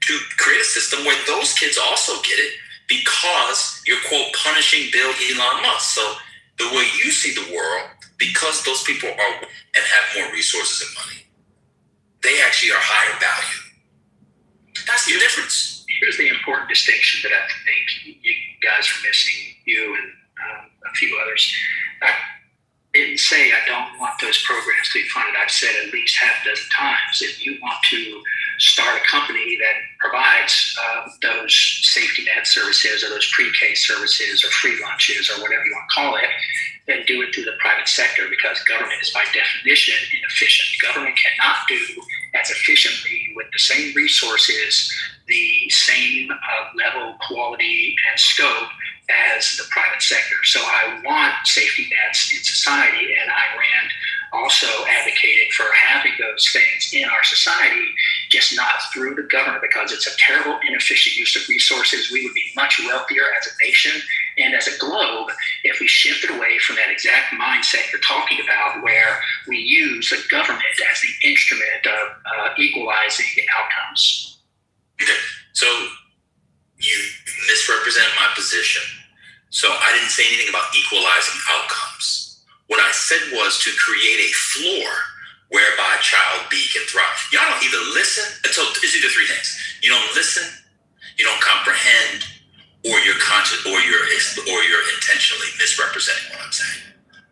to create a system where those kids also get it because you're, quote, punishing Bill Elon Musk. So the way you see the world, because those people are and have more resources and money, they actually are higher value. That's the difference.
Here's the important distinction that I think you guys are missing, you and a few others. I didn't say I don't want those programs to be funded. I've said at least half a dozen times, if you want to start a company that provides those safety net services or those pre-K services or free lunches or whatever you want to call it, then do it through the private sector, because government is by definition inefficient. Government cannot do as efficiently with the same resources, the same level, quality, and scope as the private sector. So I want safety nets in society, and Ayn Rand also advocated for having those things in our society, just not through the government, because it's a terrible, inefficient use of resources. We would be much wealthier as a nation and as a globe if we shifted away from that exact mindset you're talking about, where we use the government as the instrument of equalizing outcomes.
Okay, so you misrepresented my position. So I didn't say anything about equalizing outcomes. What I said was to create a floor whereby child B can thrive. Y'all don't either listen. So it's either three things: you don't listen, you don't comprehend, or you're conscious, or you're intentionally misrepresenting what I'm saying.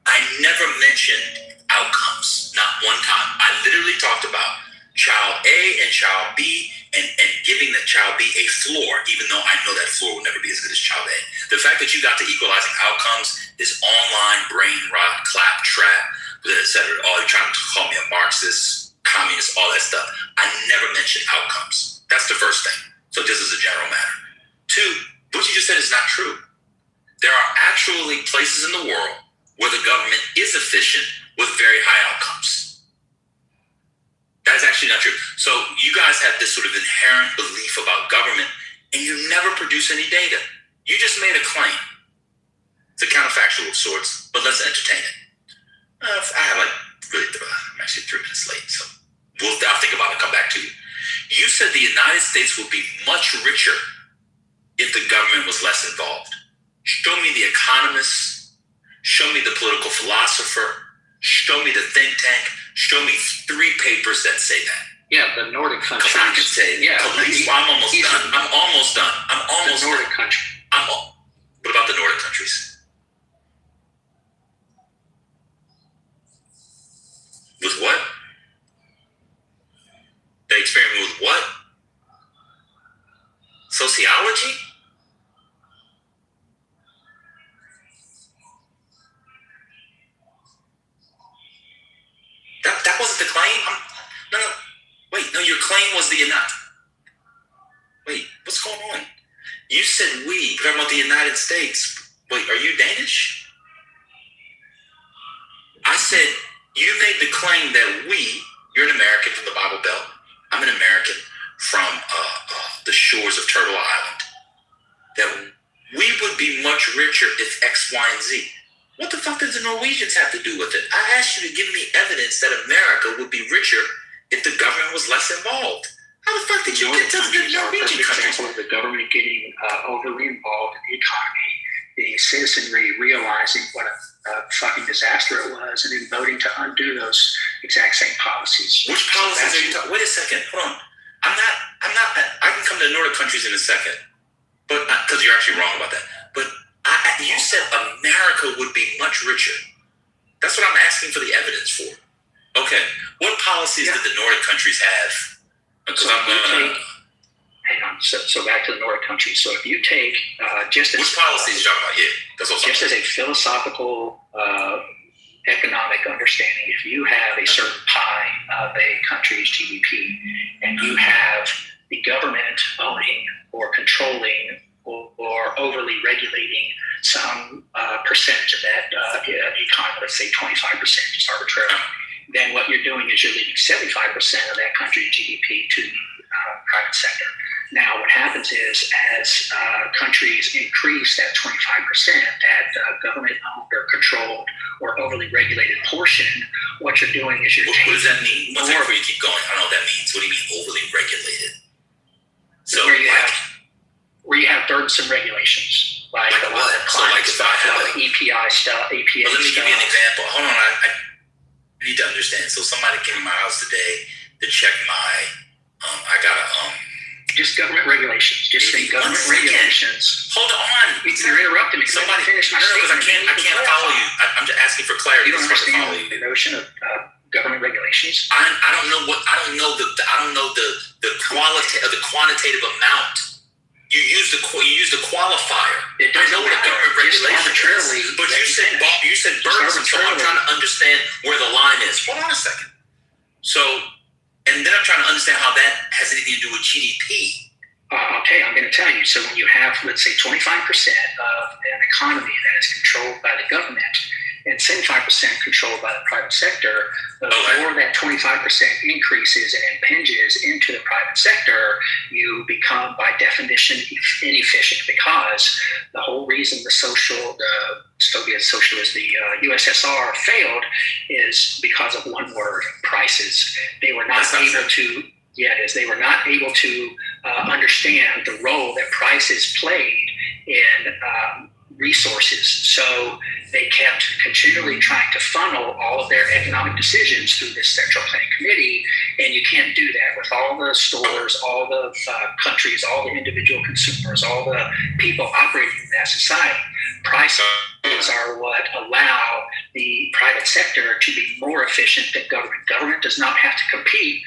I never mentioned outcomes, not one time. I literally talked about child A and child B and giving the child B a floor, even though I know that floor will never be as good as child A. The fact that you got to equalizing outcomes is online brain rot, claptrap, etc. Oh, you're trying to call me a Marxist, communist, all that stuff. I never mentioned outcomes. That's the first thing. So this is a general matter. Two, what you just said is not true. There are actually places in the world where the government is efficient with very high outcomes. That is actually not true. So you guys have this sort of inherent belief about government, and you never produce any data. You just made a claim. It's a counterfactual of sorts, but let's entertain it. I'm actually 3 minutes late, so I'll think about it and come back to you. You said the United States would be much richer if the government was less involved. Show me the economist, show me the political philosopher, show me the think tank, show me 3 papers that say that.
Yeah, the Nordic countries.
I could say, police. I'm almost done.
The Nordic country.
What about the Nordic countries? With what? They experiment with what? Sociology? That wasn't the claim. No. Wait, no, your claim was the United. Wait, what's going on? You said we, talking about the United States. Wait, are you Danish? I said, you made the claim that you're an American from the Bible Belt. I'm an American from the shores of Turtle Island. That we would be much richer if X, Y, and Z. What the fuck does the Norwegians have to do with it? I asked you to give me evidence that America would be richer if the government was less involved. How the fuck did you get to the Norwegian countries?
Example of the government getting overly involved in the economy, the citizenry realizing what a fucking disaster it was, and then voting to undo those exact same policies.
Which policies are you talking? Wait a second, hold on. I'm not. I can come to the Nordic countries in a second, but because you're actually wrong about that. But I You said America would be much richer. That's what I'm asking for the evidence for. Okay, what policies did the Nordic countries have? Because
hang on. So back to the Nordic countries. So if you take just as
which policies you talking about? Yeah, that's what
just as a philosophical economic understanding, if you have a certain pie of a country's GDP and you have the government owning or controlling or overly regulating some percentage of that economy, let's say 25%, just arbitrarily, then what you're doing is you're leaving 75% of that country's GDP to the private sector. Now, what happens is as countries increase that 25%, that government-owned or controlled or overly regulated portion, what you're doing is you're taking.
What does that mean? One second before you keep going, I don't know what that means. What do you mean overly regulated? So
where you have burdensome regulations, like a lot of climate stuff, a lot of EPI stuff, APA
let me
stuff.
give you an example. Hold on, I need to understand. So somebody came to my house today to check my, I got a,
just government regulations. Just say government regulations.
Hold on.
You're interrupting me.
Somebody
finish my
statement.
statement.
I can't follow you. I'm just asking for clarity.
You don't understand the notion of government regulations?
I don't know the quantitative amount. You use the qualifier. I know what a government regulation is, but you said burdensome. So I'm trying to understand where the line is. Hold on a second. So, and then I'm trying to understand how that has anything to do with GDP.
Okay, I'm going to tell you. So when you have, let's say, 25% of an economy that is controlled by the government and 75% controlled by the private sector, the more that 25% increases and impinges into the private sector, you become, by definition, inefficient, because the whole reason the Soviet socialist, the USSR failed is because of one word: prices. They were not able to. Yeah, it is. They were not able to understand the role that prices played in resources. So they kept continually trying to funnel all of their economic decisions through this central planning committee, and you can't do that with all the stores, all the countries, all the individual consumers, all the people operating in that society. Prices are what allow the private sector to be more efficient than government. Government does not have to compete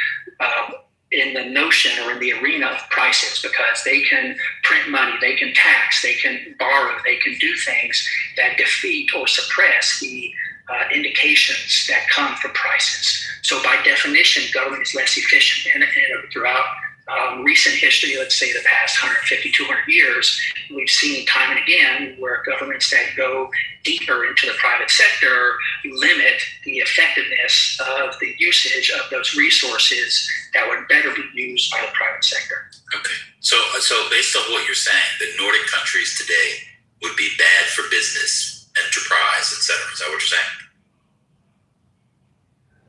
in the notion or in the arena of prices, because they can print money, they can tax, they can borrow, they can do things that defeat or suppress the indications that come from prices. So by definition, government is less efficient. And throughout recent history, let's say the past 150, 200 years, we've seen time and again where governments that go deeper into the private sector limit the effectiveness of the usage of those resources that would better be used by the private sector.
Okay. So based on what you're saying, the Nordic countries today would be bad for business, enterprise, etc. Is that what you're saying?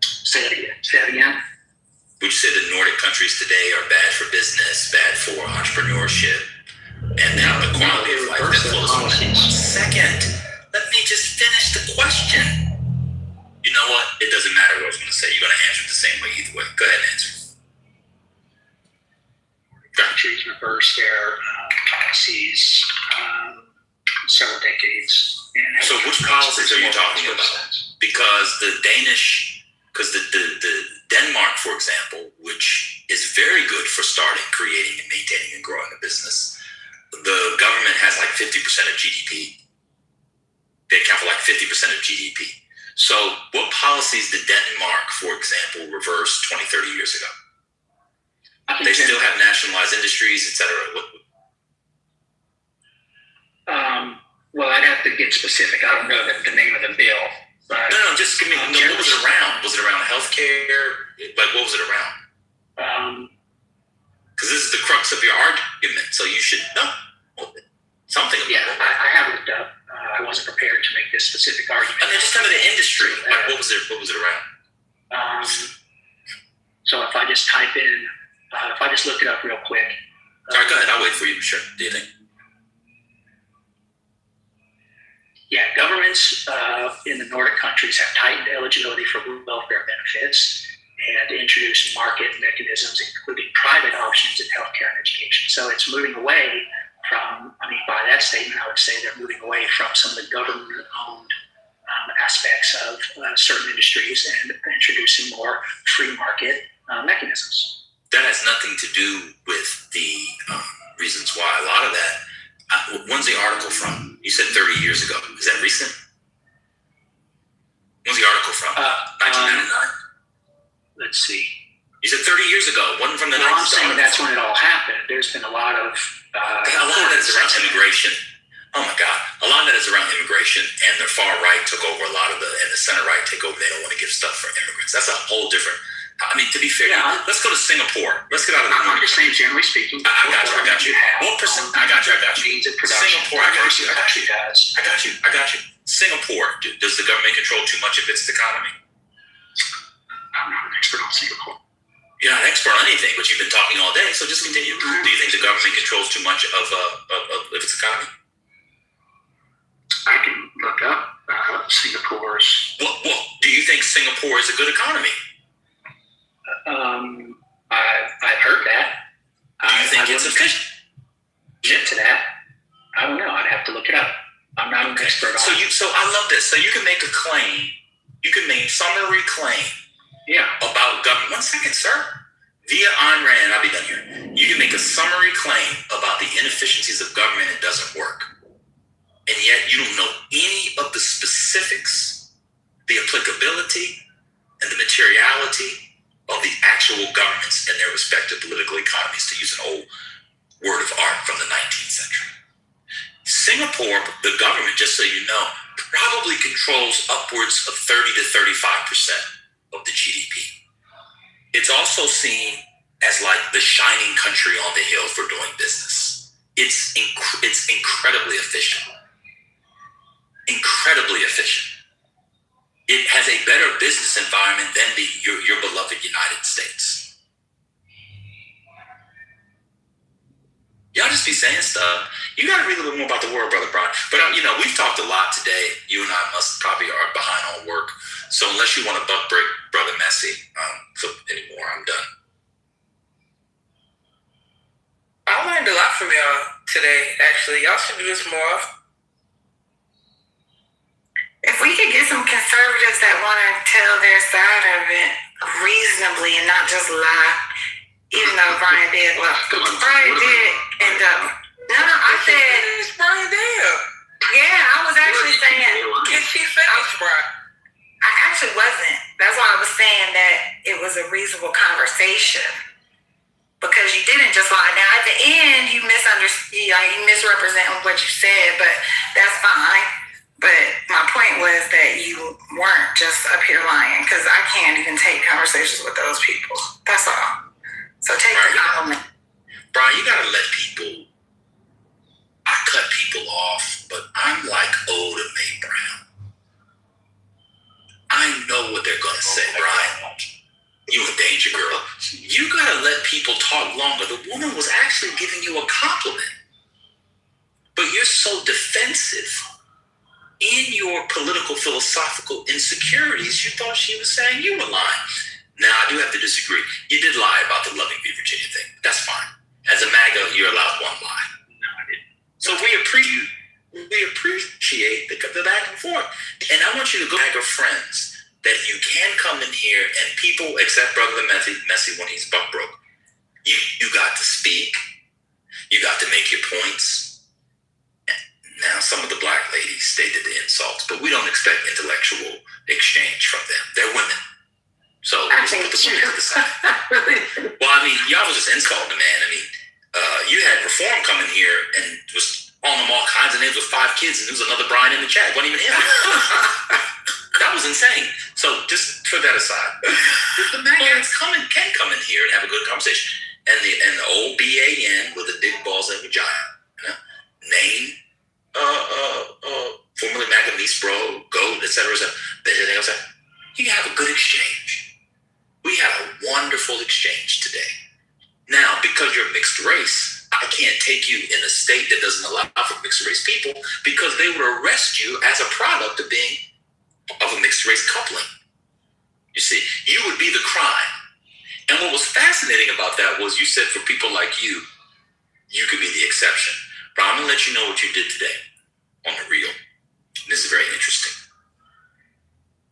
Say that again.
Would you say the Nordic countries today are bad for business, bad for entrepreneurship, and then the quality of life that flows from it? 1 second. Let me just finish the question. You know what? It doesn't matter what I was going to say. You're going to answer it the same way either way. Go ahead and answer.
Countries reverse their policies several decades.
So which policies are you talking about? Because the Denmark, for example, which is very good for starting, creating, and maintaining and growing a business, the government has like 50% of GDP. They account for like 50% of GDP. So what policies did Denmark, for example, reverse 20, 30 years ago? They still have nationalized industries, etc.
Well, I'd have to get specific. I don't know the name of the bill. But
no, just give me. What was it around? Was it around healthcare? Like, what was it around? Because this is the crux of your argument, so you should know something.
Yeah, I have looked up. I wasn't prepared to make this specific argument.
I mean, just tell me the industry. Like, what was it around?
So if I just type in, if I just look it up real quick.
All right, go ahead. I'll wait for you. Sure. Do you think?
Yeah, governments in the Nordic countries have tightened eligibility for welfare benefits and introduced market mechanisms, including private options in healthcare and education. So it's moving away from I mean, by that statement, I would say they're moving away from some of the government-owned aspects of certain industries and introducing more free market mechanisms.
That has nothing to do with the reasons why. A lot of that, when's the article from? You said 30 years ago. Is that recent? When's the article from? 1999?
Let's see.
You said 30 years ago. Wasn't from the 90s.
I'm saying that's when it all happened. There's been a lot of
that is around immigration. Oh my God. A lot of that is around immigration, and the far right took over a lot of and the center right take over. They don't want to give stuff for immigrants. That's a whole different. I mean, to be fair, let's go to Singapore. Let's get out of the
I'm just saying, generally speaking.
I got you. 1%. I got you. Singapore, I got you. Singapore, does the government control too much of its economy?
I'm not an expert on Singapore.
You're not an expert on anything, but you've been talking all day, so just continue. Do you think the government controls too much of its economy?
I can look up Singapore's.
Well, do you think Singapore is a good economy?
I've heard that.
Do you think it's efficient?
To that, I don't know. I'd have to look it up. I'm not an expert on it.
So I love this. So you can make a claim. You can make a summary claim. About government. 1 second, sir. Via Ayn Rand, I'll be done here. You can make a summary claim about the inefficiencies of government. It doesn't work. And yet you don't know any of the specifics, the applicability, and the materiality of the actual governments and their respective political economies, to use an old word of art from the 19th century. Singapore, the government, just so you know, probably controls upwards of 30 to 35% of the GDP. It's also seen as like the shining country on the hill for doing business. It's incredibly efficient. Incredibly efficient. It has a better business environment than your beloved United States. Y'all just be saying stuff. You got to read a little more about the world, Brother Brian. But, we've talked a lot today. You and I probably are behind on work. So unless you want to buck break Brother Messi anymore, I'm done.
I learned a lot from y'all today, actually. Y'all should do this more often.
If we could get some conservatives that want to tell their side of it reasonably and not just lie, even though Brian did. Well, Brian did end up. No, I said
Brian did.
Yeah, I was actually saying.
Can she finish, Brian?
I actually wasn't. That's why I was saying that it was a reasonable conversation. Because you didn't just lie. Now at the end, you misunderstood. You misrepresented what you said, but that's fine. But my point was that you weren't just up here lying, because I can't even take conversations with those people. That's all. So take the compliment.
Brian, you gotta let people. I cut people off, but I'm like Oda Mae Brown. I know what they're gonna say, Brian. You a danger girl. You gotta let people talk longer. The woman was actually giving you a compliment, but you're so defensive in your political philosophical insecurities. You thought she was saying you were lying. Now I do have to disagree. You did lie about the Loving V Virginia thing. That's fine. As a MAGA, you're allowed one lie.
No, I didn't.
So we appreciate the back and forth. And I want you to go MAGA friends that you can come in here and people, except Brother Messi when he's buck broke, you got to speak. You got to make your points. Now, some of the black ladies stated the insults, but we don't expect intellectual exchange from them. They're women. So let's put the women to the side. Well, I mean, y'all was just insulting the man. I mean, you had Reform come in here and was calling them all kinds of names with 5 kids, and there was another Brian in the chat. It wasn't even him. That was insane. So just put that aside. The MAGAs can come in here and have a good conversation. And the old BAN with the dick, balls, and vagina, name, formerly MAGA, Niece Bro, GOAT, etc. You can have a good exchange. We had a wonderful exchange today. Now, because you're mixed race, I can't take you in a state that doesn't allow for mixed race people, because they would arrest you as a product of a mixed race coupling. You see, you would be the crime. And what was fascinating about that was you said for people like you could be the exception. But I'm gonna let you know what you did today on the reel. This is very interesting.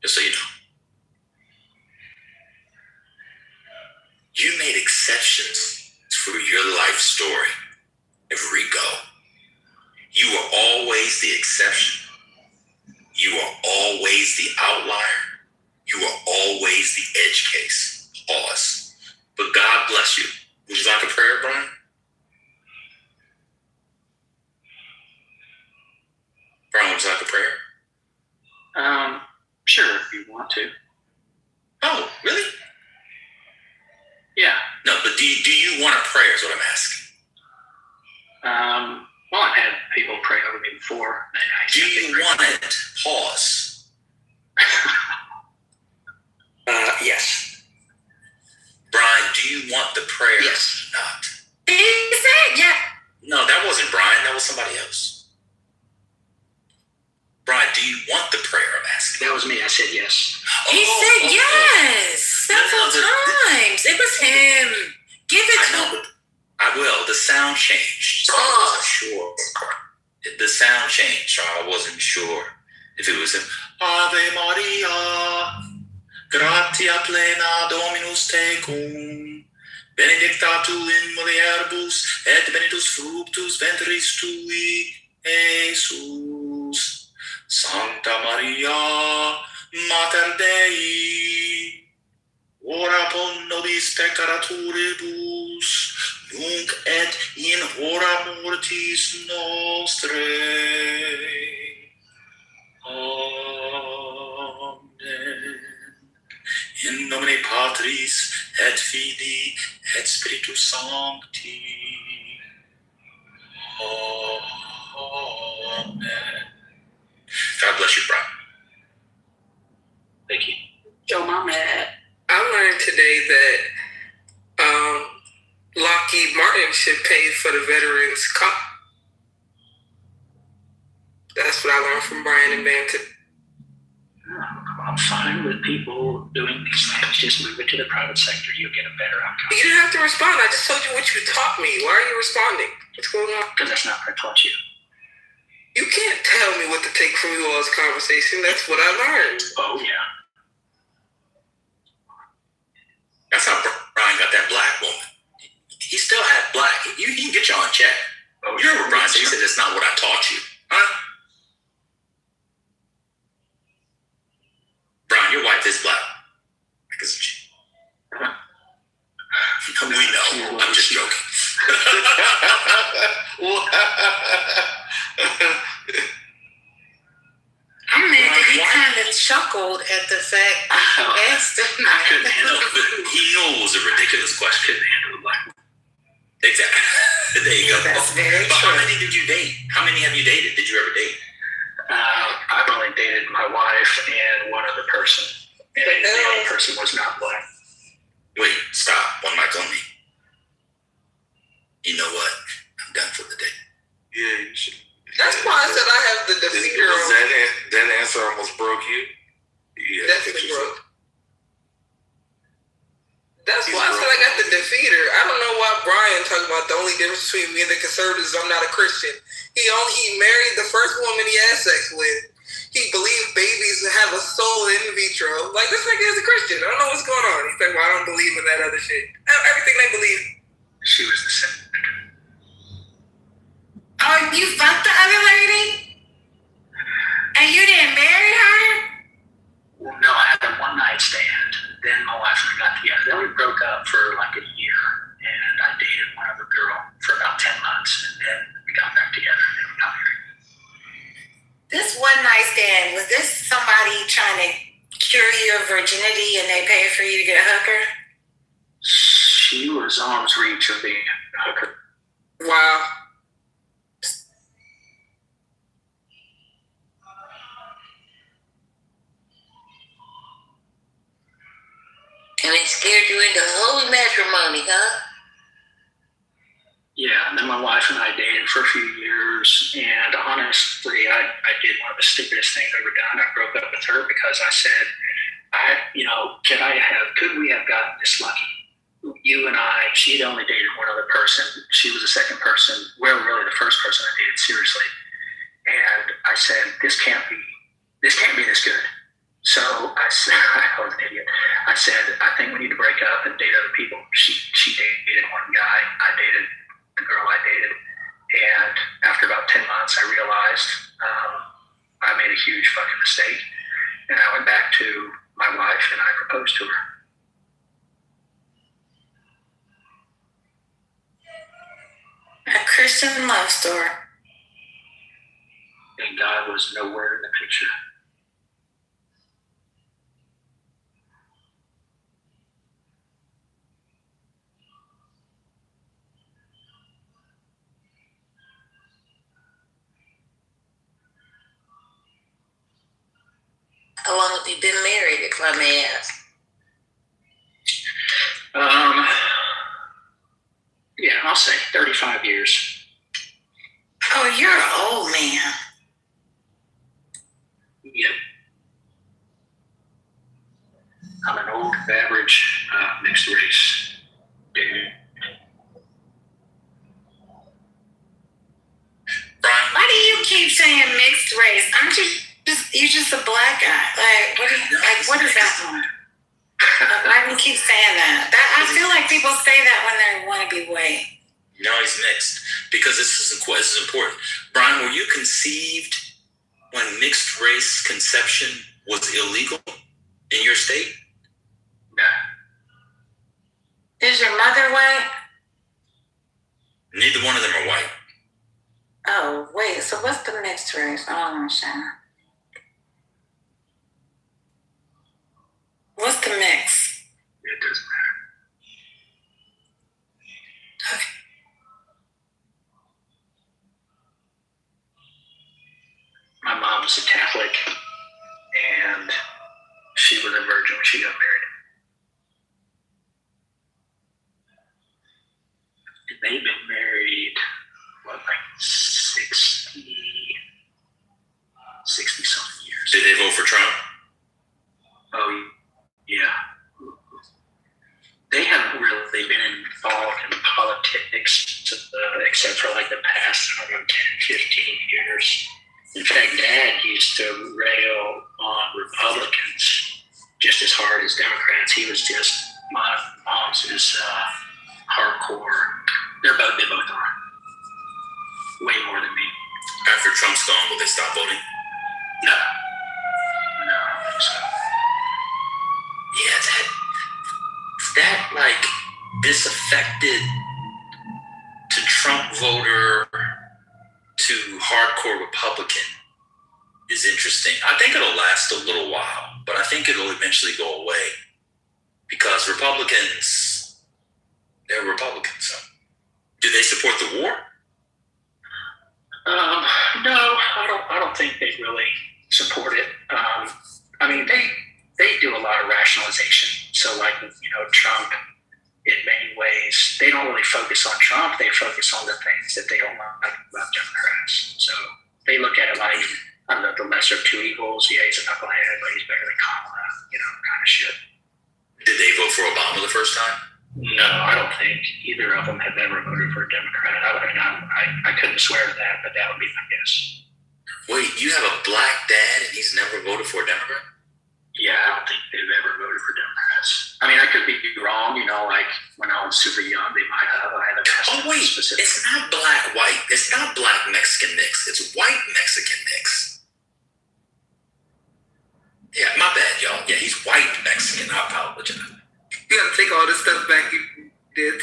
Just so you know. You made exceptions for your life story every go. You are always the exception. You are always the outlier. You are always the edge case. Pause. But God bless you. Would you like a prayer, Brian? Brian, would you like a prayer?
Sure, if you want to.
Oh, really?
Yeah.
No, but do you want a prayer is what I'm asking.
Well, I've had people pray over me before.
Do you want it? Pause.
Yes.
Brian, do you want the prayer?
Yes.
Or not?
He said, yeah.
No, that wasn't Brian. That was somebody else. Brian, do you want the prayer? I'm asking.
That was me. I said yes.
He said yes several times. It was him. Give it to him.
I will. The sound changed. So I wasn't sure. The sound changed, so I wasn't sure if it was him. Ave Maria, gratia plena Dominus tecum, benedicta tu in mulieribus, et benedictus fructus ventris tui, Jesus. Sancta Maria, Mater Dei, ora pro nobis peccatoribus, nunc et in hora mortis nostrae. Amen. In nomine Patris et Filii et Spiritus Sancti. Amen. God bless you, Brian.
Thank you.
Joe, my man. I learned today that Lockheed Martin should pay for the veterans' cop. That's what I learned from Brian and Bam today.
I'm fine with people doing these things. Just move it to the private sector. You'll get a better outcome.
You didn't have to respond. I just told you what you taught me. Why are you responding? What's going on?
Because that's not what I taught you.
You can't tell me what to take from you all's conversation. That's what I learned.
Oh, yeah.
That's how Brian got that black woman. He still had black. You can get you on check. Oh, you remember Brian said, he said, that's not what I taught you. Huh? Brian, your wife is black. Isn't she? We know. I'm just joking.
I'm mad that he kind of chuckled at the fact that you asked him that.
He knew it was a ridiculous question. Exactly. There you go.
That's very
but
true.
How many did you date? How many have you dated? Did you ever date?
I've only dated my wife and one other person. And the other person was not black.
Wait, stop. One mic on me. You know what? I'm done for the day.
Yeah, you should.
That's why I said I have the defeater.
That answer almost broke you? Yeah,
definitely broke. That's why I said I got the defeater. I don't know why Brian talking about the only difference between me and the conservatives is I'm not a Christian. He married the first woman he had sex with. He believed babies have a soul in vitro. Like, this nigga is a Christian. I don't know what's going on. He's like, well, I don't believe in that other shit. Everything they believe.
She was the same.
Oh, you fucked the other lady? And you didn't marry her?
Well, no, I had a one-night stand. Then my wife and I got together. Then we broke up for like a year. And I dated one other girl for about 10 months. And then we got back together and then we got married.
This one night stand, was this somebody trying to cure your virginity and they paid for you to get a hooker?
She was arm's reach of being a hooker.
Wow.
And it scared you into holy matrimony, huh?
Yeah, and then my wife and I dated for a few years, and honestly, I did one of the stupidest things I've ever done. I broke up with her because I said, could we have gotten this lucky? you and I, she had only dated one other person. She was the second person, well, really the first person I dated seriously. And I said, this can't be this good. So I said, I was an idiot. I said, I think we need to break up and date other people. She dated one guy. I dated the girl I dated. And after about 10 months, I realized I made a huge fucking mistake. And I went back to my wife and I proposed to her.
A Christian love story.
And God was nowhere in the picture.
How long have you been married, if I may ask?
Yeah, I'll say 35 years.
Oh, you're an old man.
Yeah. I'm an old, average, mixed race dude.
Why do you keep saying mixed race? Aren't you just a black guy? Like, what is that one? Why do you keep saying that? I feel like people say that when they want to be white.
No, he's mixed because this is important. Brian, were you conceived when mixed race conception was illegal in your state?
No.
Is your mother white?
Neither one of them are white.
Oh, wait. So what's the mixed race? I don't understand. What's the mix?
It doesn't matter.
Okay.
My mom was a Catholic, and she was a virgin when she got married. And they've been married, like 60 something years.
Did they vote for Trump?
Oh, yeah. They haven't really been involved in politics except for like the past, 10, 15 years. In fact, Dad used to rail on Republicans just as hard as Democrats. He was just, my mom's is hardcore. They both are. Way more than me.
After Trump's gone, will they stop voting?
No. No, I don't think so.
Yeah, that like disaffected to Trump voter to hardcore Republican is interesting. I think it'll last a little while, but I think it'll eventually go away because Republicans, they're Republicans. So. Do they support the war?
No, I don't think they really support it. I mean, they do a lot of rationalization. So, like, Trump, in many ways, they don't really focus on Trump. They focus on the things that they don't like about Democrats. So they look at it like, I don't know, the lesser of two evils. Yeah, he's a knucklehead, but he's better than Kamala, kind of shit.
Did they vote for Obama the first time?
No, I don't think either of them have ever voted for a Democrat. I couldn't swear to that, but that would be my guess.
Wait, you have a black dad and he's never voted for a Democrat?
Yeah, I don't think they've ever voted for Democrats. I mean, I could be wrong, like when I was super young, they might have. I haven't asked.
Oh, wait, it's not black-white. It's not black-Mexican mix. It's white-Mexican mix. Yeah, my bad, y'all. Yeah, he's white-Mexican. I apologize.
You gotta take all this stuff back you did.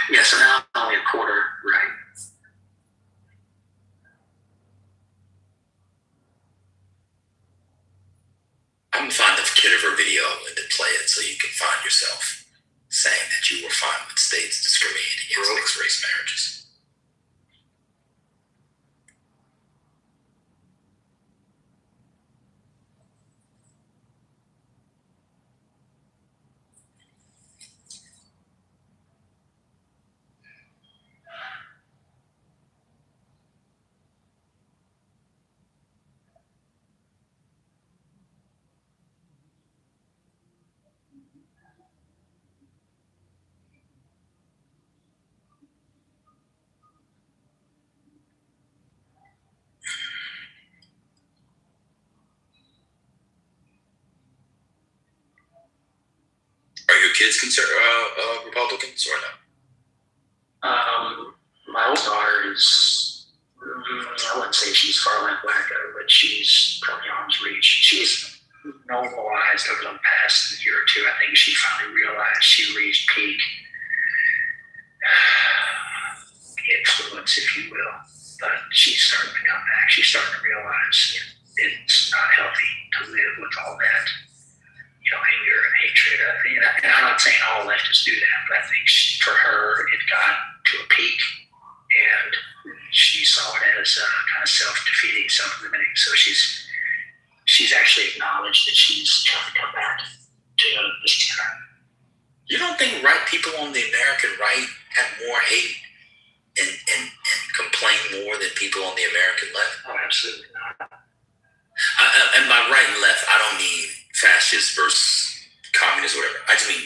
Yeah, so now I'm only a quarter right.
I'm gonna find the Kitover video and then play it so you can find yourself saying that you were fine with states discriminating against mixed race marriages. kids Republicans or no?
My old daughter is, I wouldn't say she's far left wacko, but she's probably arm's reach. She's normalized over the past year or two. I think she finally realized she reached peak influence, if you will. But she's starting to come back. She's starting to realize it's not healthy to live with all that, anger and hatred. And I'm not saying all leftists do that, but I think for her, it got to a peak, and she saw it as kind of self-defeating, self-limiting. So she's actually acknowledged that she's trying to come back to the center.
You don't think people on the American right have more hate and complain more than people on the American left?
Oh, absolutely not.
And by right and left, I don't mean fascist versus communist, whatever. I just mean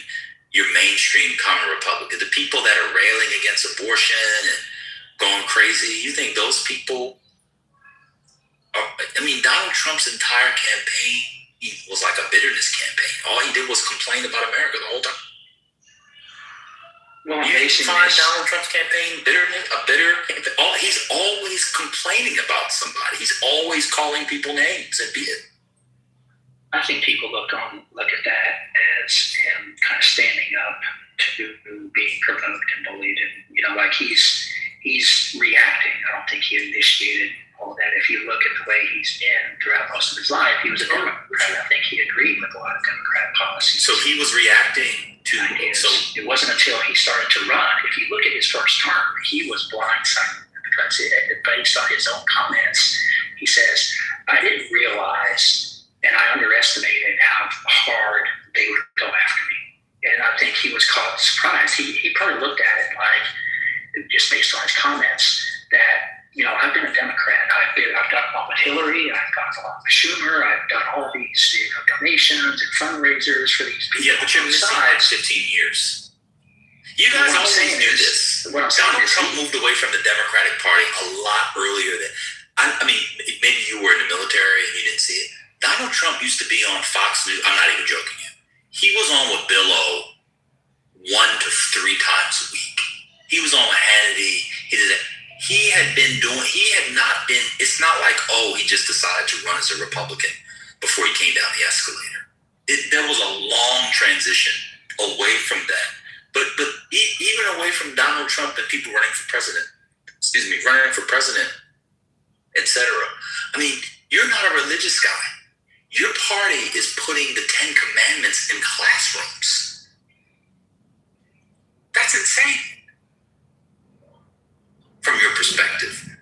your mainstream common Republican, the people that are railing against abortion and going crazy. You think those people are, Donald Trump's entire campaign was like a bitterness campaign. All he did was complain about America the whole time.
Well,
you didn't find Donald Trump's campaign a bitter campaign. He's always complaining about somebody. He's always calling people names and be it.
I think people look at that as him kind of standing up to being provoked and bullied, and like he's reacting. I don't think he initiated all that. If you look at the way he's been throughout most of his life, he was a Democrat. I think he agreed with a lot of Democrat policies.
So he was reacting to
ideas. So it wasn't until he started to run. If you look at his first term, he was blindsided because based on his own comments, he says, "I didn't realize and I underestimated how hard they would go after me." And I think he was caught surprised. He probably looked at it like, just based on his comments, that I've been a Democrat. I've gotten along with Hillary. I've gotten along with Schumer. I've done all these donations and fundraisers for these people.
Yeah, but you're missing like 15 years. You guys always knew this. Donald Trump moved away from the Democratic Party a lot earlier than. Maybe you were in the military and you didn't see it. Donald Trump used to be on Fox News. I'm not even joking yet. He was on with Bill O 1 to 3 times a week. He was on with Hannity. He did that. He had not been, it's not like, he just decided to run as a Republican before he came down the escalator. There was a long transition away from that. But even away from Donald Trump and people running for president, etc. You're not a religious guy. Your party is putting the 10 Commandments in classrooms. That's insane. From your perspective.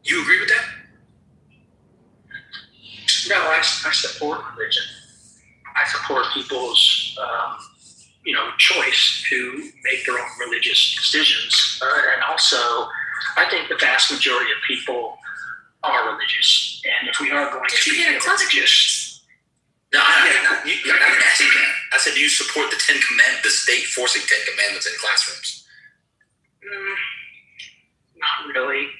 You agree with that?
No, I support religion. I support people's, choice to make their own religious decisions. And also, I think the vast majority of people are religious. And if we are going to be religious...
No, I didn't ask you that. I said, do you support the 10 Commandments, the state forcing 10 Commandments in classrooms?
Not really.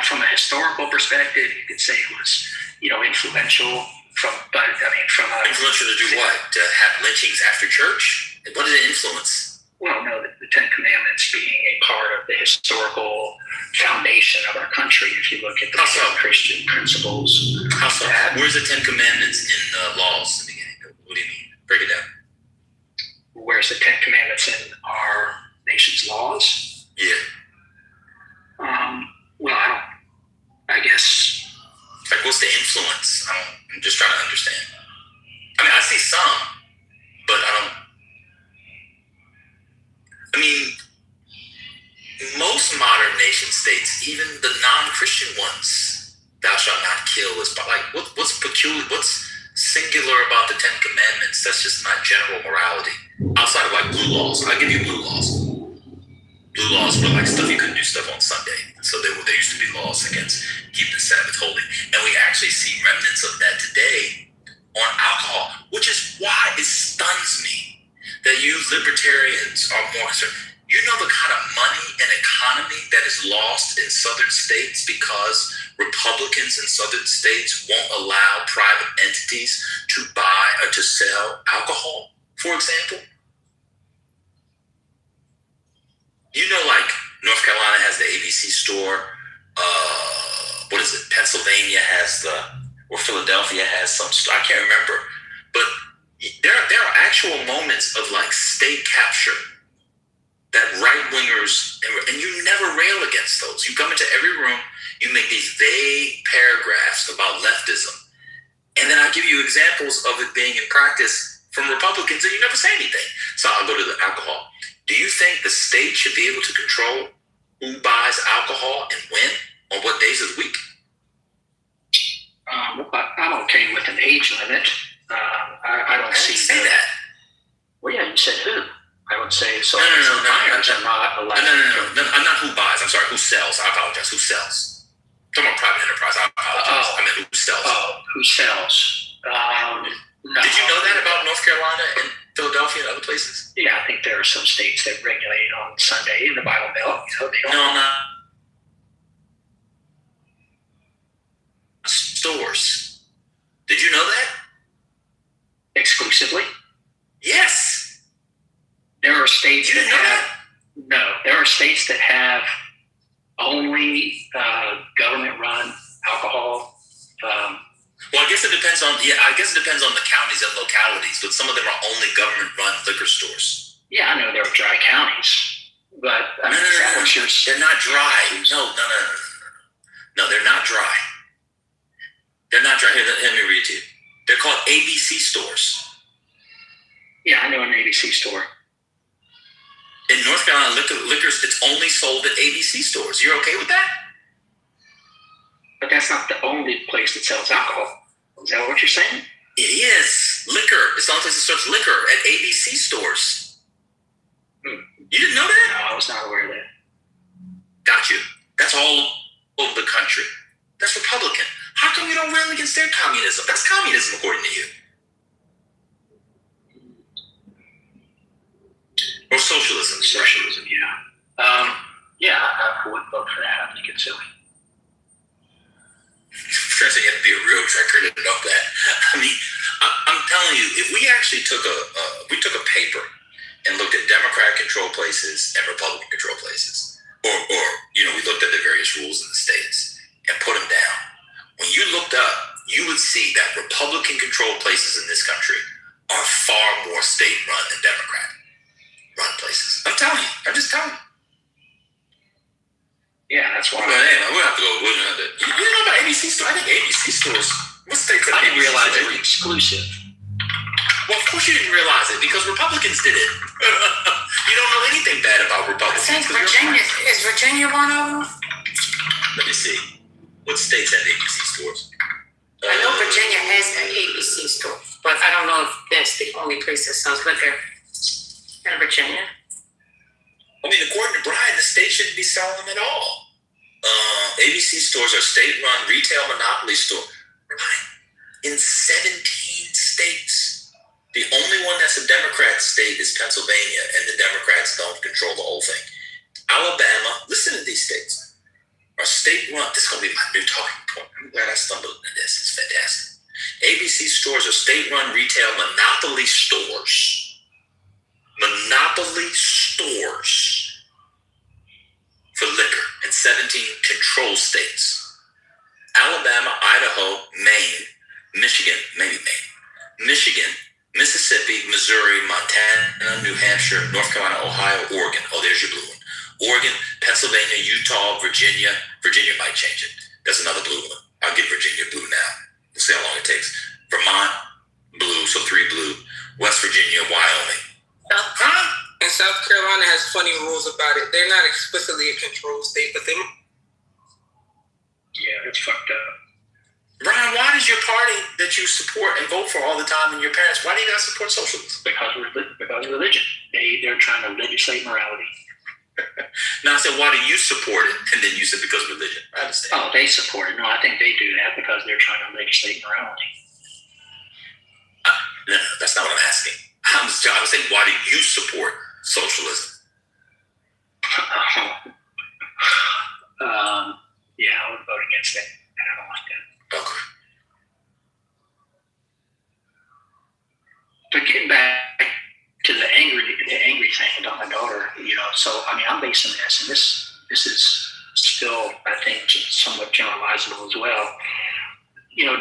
From a historical perspective, you could say it was, influential. Influential
to do what? To have lynchings after church? What did it influence?
Well, no, the 10 Commandments being a part of the historical foundation of our country. If you look at the Christian principles.
How so? Where's the 10 Commandments in the laws in the beginning? What do you mean? Break it down.
Where's the 10 Commandments in our nation's laws?
Yeah.
I guess.
Like, what's the influence? I'm just trying to understand. I see some, but most modern nation states, even the non-Christian ones, thou shalt not kill, is like, what's peculiar, what's singular about the 10 Commandments that's just not general morality? Outside of like blue laws. I'll give you blue laws. Blue laws were like stuff you couldn't do stuff on Sunday. So there used to be laws against keeping the Sabbath holy. And we actually see remnants of that today on alcohol, which is why it stuns me that you libertarians are more concerned. You know the kind of money and economy that is lost in southern states because Republicans in southern states won't allow private entities to buy or to sell alcohol for example. You know, like North Carolina has the ABC store. What is it? Pennsylvania has or Philadelphia has some store. I can't remember. But there are actual moments of like state capture that right wingers, and you never rail against those. You come into every room, you make these vague paragraphs about leftism, and then I give you examples of it being in practice from Republicans, and you never say anything. So I'll go to the alcohol. Do you think the state should be able to control who buys alcohol and when, on what days of the week?
I'm okay with an age limit. I don't see
that.
Well, yeah, you said who? I would say so.
No,
buyers are not allowed.
No, not who buys. I'm sorry, who sells? I apologize. Who sells? I'm talking about private enterprise. I apologize. I meant who sells.
Oh, who sells? No.
Did you know that about North Carolina and Philadelphia and other places?
Yeah, I think there are some states that regulate on Sunday in the Bible Belt.
No. Stores. Did you know that?
Exclusively?
Yes.
There are states that have. No, there are states that have only government-run alcohol.
Well, I guess it depends on the counties and localities, but some of them are only government-run liquor stores.
Yeah, I know there are dry counties, but
no, they're not dry. No, they're not dry. They're not dry. Here, let me read to you. They're called ABC stores.
Yeah, I know an ABC store.
In North Carolina, liquors, it's only sold at ABC stores. You're okay with that?
But that's not the only place that sells alcohol. Is that what you're saying?
It is. Liquor. It's the only place that serves liquor at ABC stores. You didn't know that?
No, I was not aware of that.
Got you. That's all over the country. That's Republican. How come you don't rail against their communism? That's communism, according to you. Or socialism.
Socialism, yeah. Yeah, I would vote for that. I think it's silly.
Stressing you have to be a real trekker to know that. I mean, I'm telling you, if we actually took a paper and looked at Democrat-controlled places and Republican-controlled places, or we looked at the various rules in the states and put them down. When you looked up, you would see that Republican-controlled places in this country are far more state-run than Democrat-run places. I'm telling you. I'm just telling you.
Yeah, that's why.
We'll have to go. You know about ABC stores? I think ABC stores. What states?
I didn't realize they were exclusive.
Well, of course you didn't realize it because Republicans did it. You don't know anything bad about Republicans.
I think Virginia is Virginia one of them.
Let me see. What states have ABC stores?
I know Virginia has an ABC store, but I don't know if that's the only place that sells liquor in Virginia.
I mean, according to Brian, the state shouldn't be selling them at all. ABC stores are state-run retail monopoly store. In 17 states. The only one that's a Democrat state is Pennsylvania, and the Democrats don't control the whole thing. Alabama, listen to these states, are state-run. This is going to be my new talking point. I'm glad I stumbled into this. It's fantastic. ABC stores are state-run retail monopoly stores. Monopoly stores for liquor in 17 control states. Alabama, Idaho, Maine, Michigan, Mississippi, Missouri, Montana, New Hampshire, North Carolina, Ohio, Oregon. Oh, there's your blue one. Oregon, Pennsylvania, Utah, Virginia. Virginia might change it. That's another blue one. I'll give Virginia blue now. We'll see how long it takes. Vermont, blue, so 3 blue. West Virginia, Wyoming.
And South Carolina has funny rules about it. They're not explicitly a control state, but they...
Yeah, it's fucked up.
Brian, why does your party that you support and vote for all the time and your parents, why do you guys support socialism?
Because of religion. They're trying to legislate morality.
Now I said, why do you support it? And then you said because of religion. I understand.
Oh, they support it. No, I think they do that because they're trying to legislate morality.
No, that's not what I'm asking. I was saying, why do you support socialism?
Yeah, I would vote against it. I don't like that.
Okay.
But getting back So I mean, I'm basing this, and this is still, I think, somewhat generalizable as well.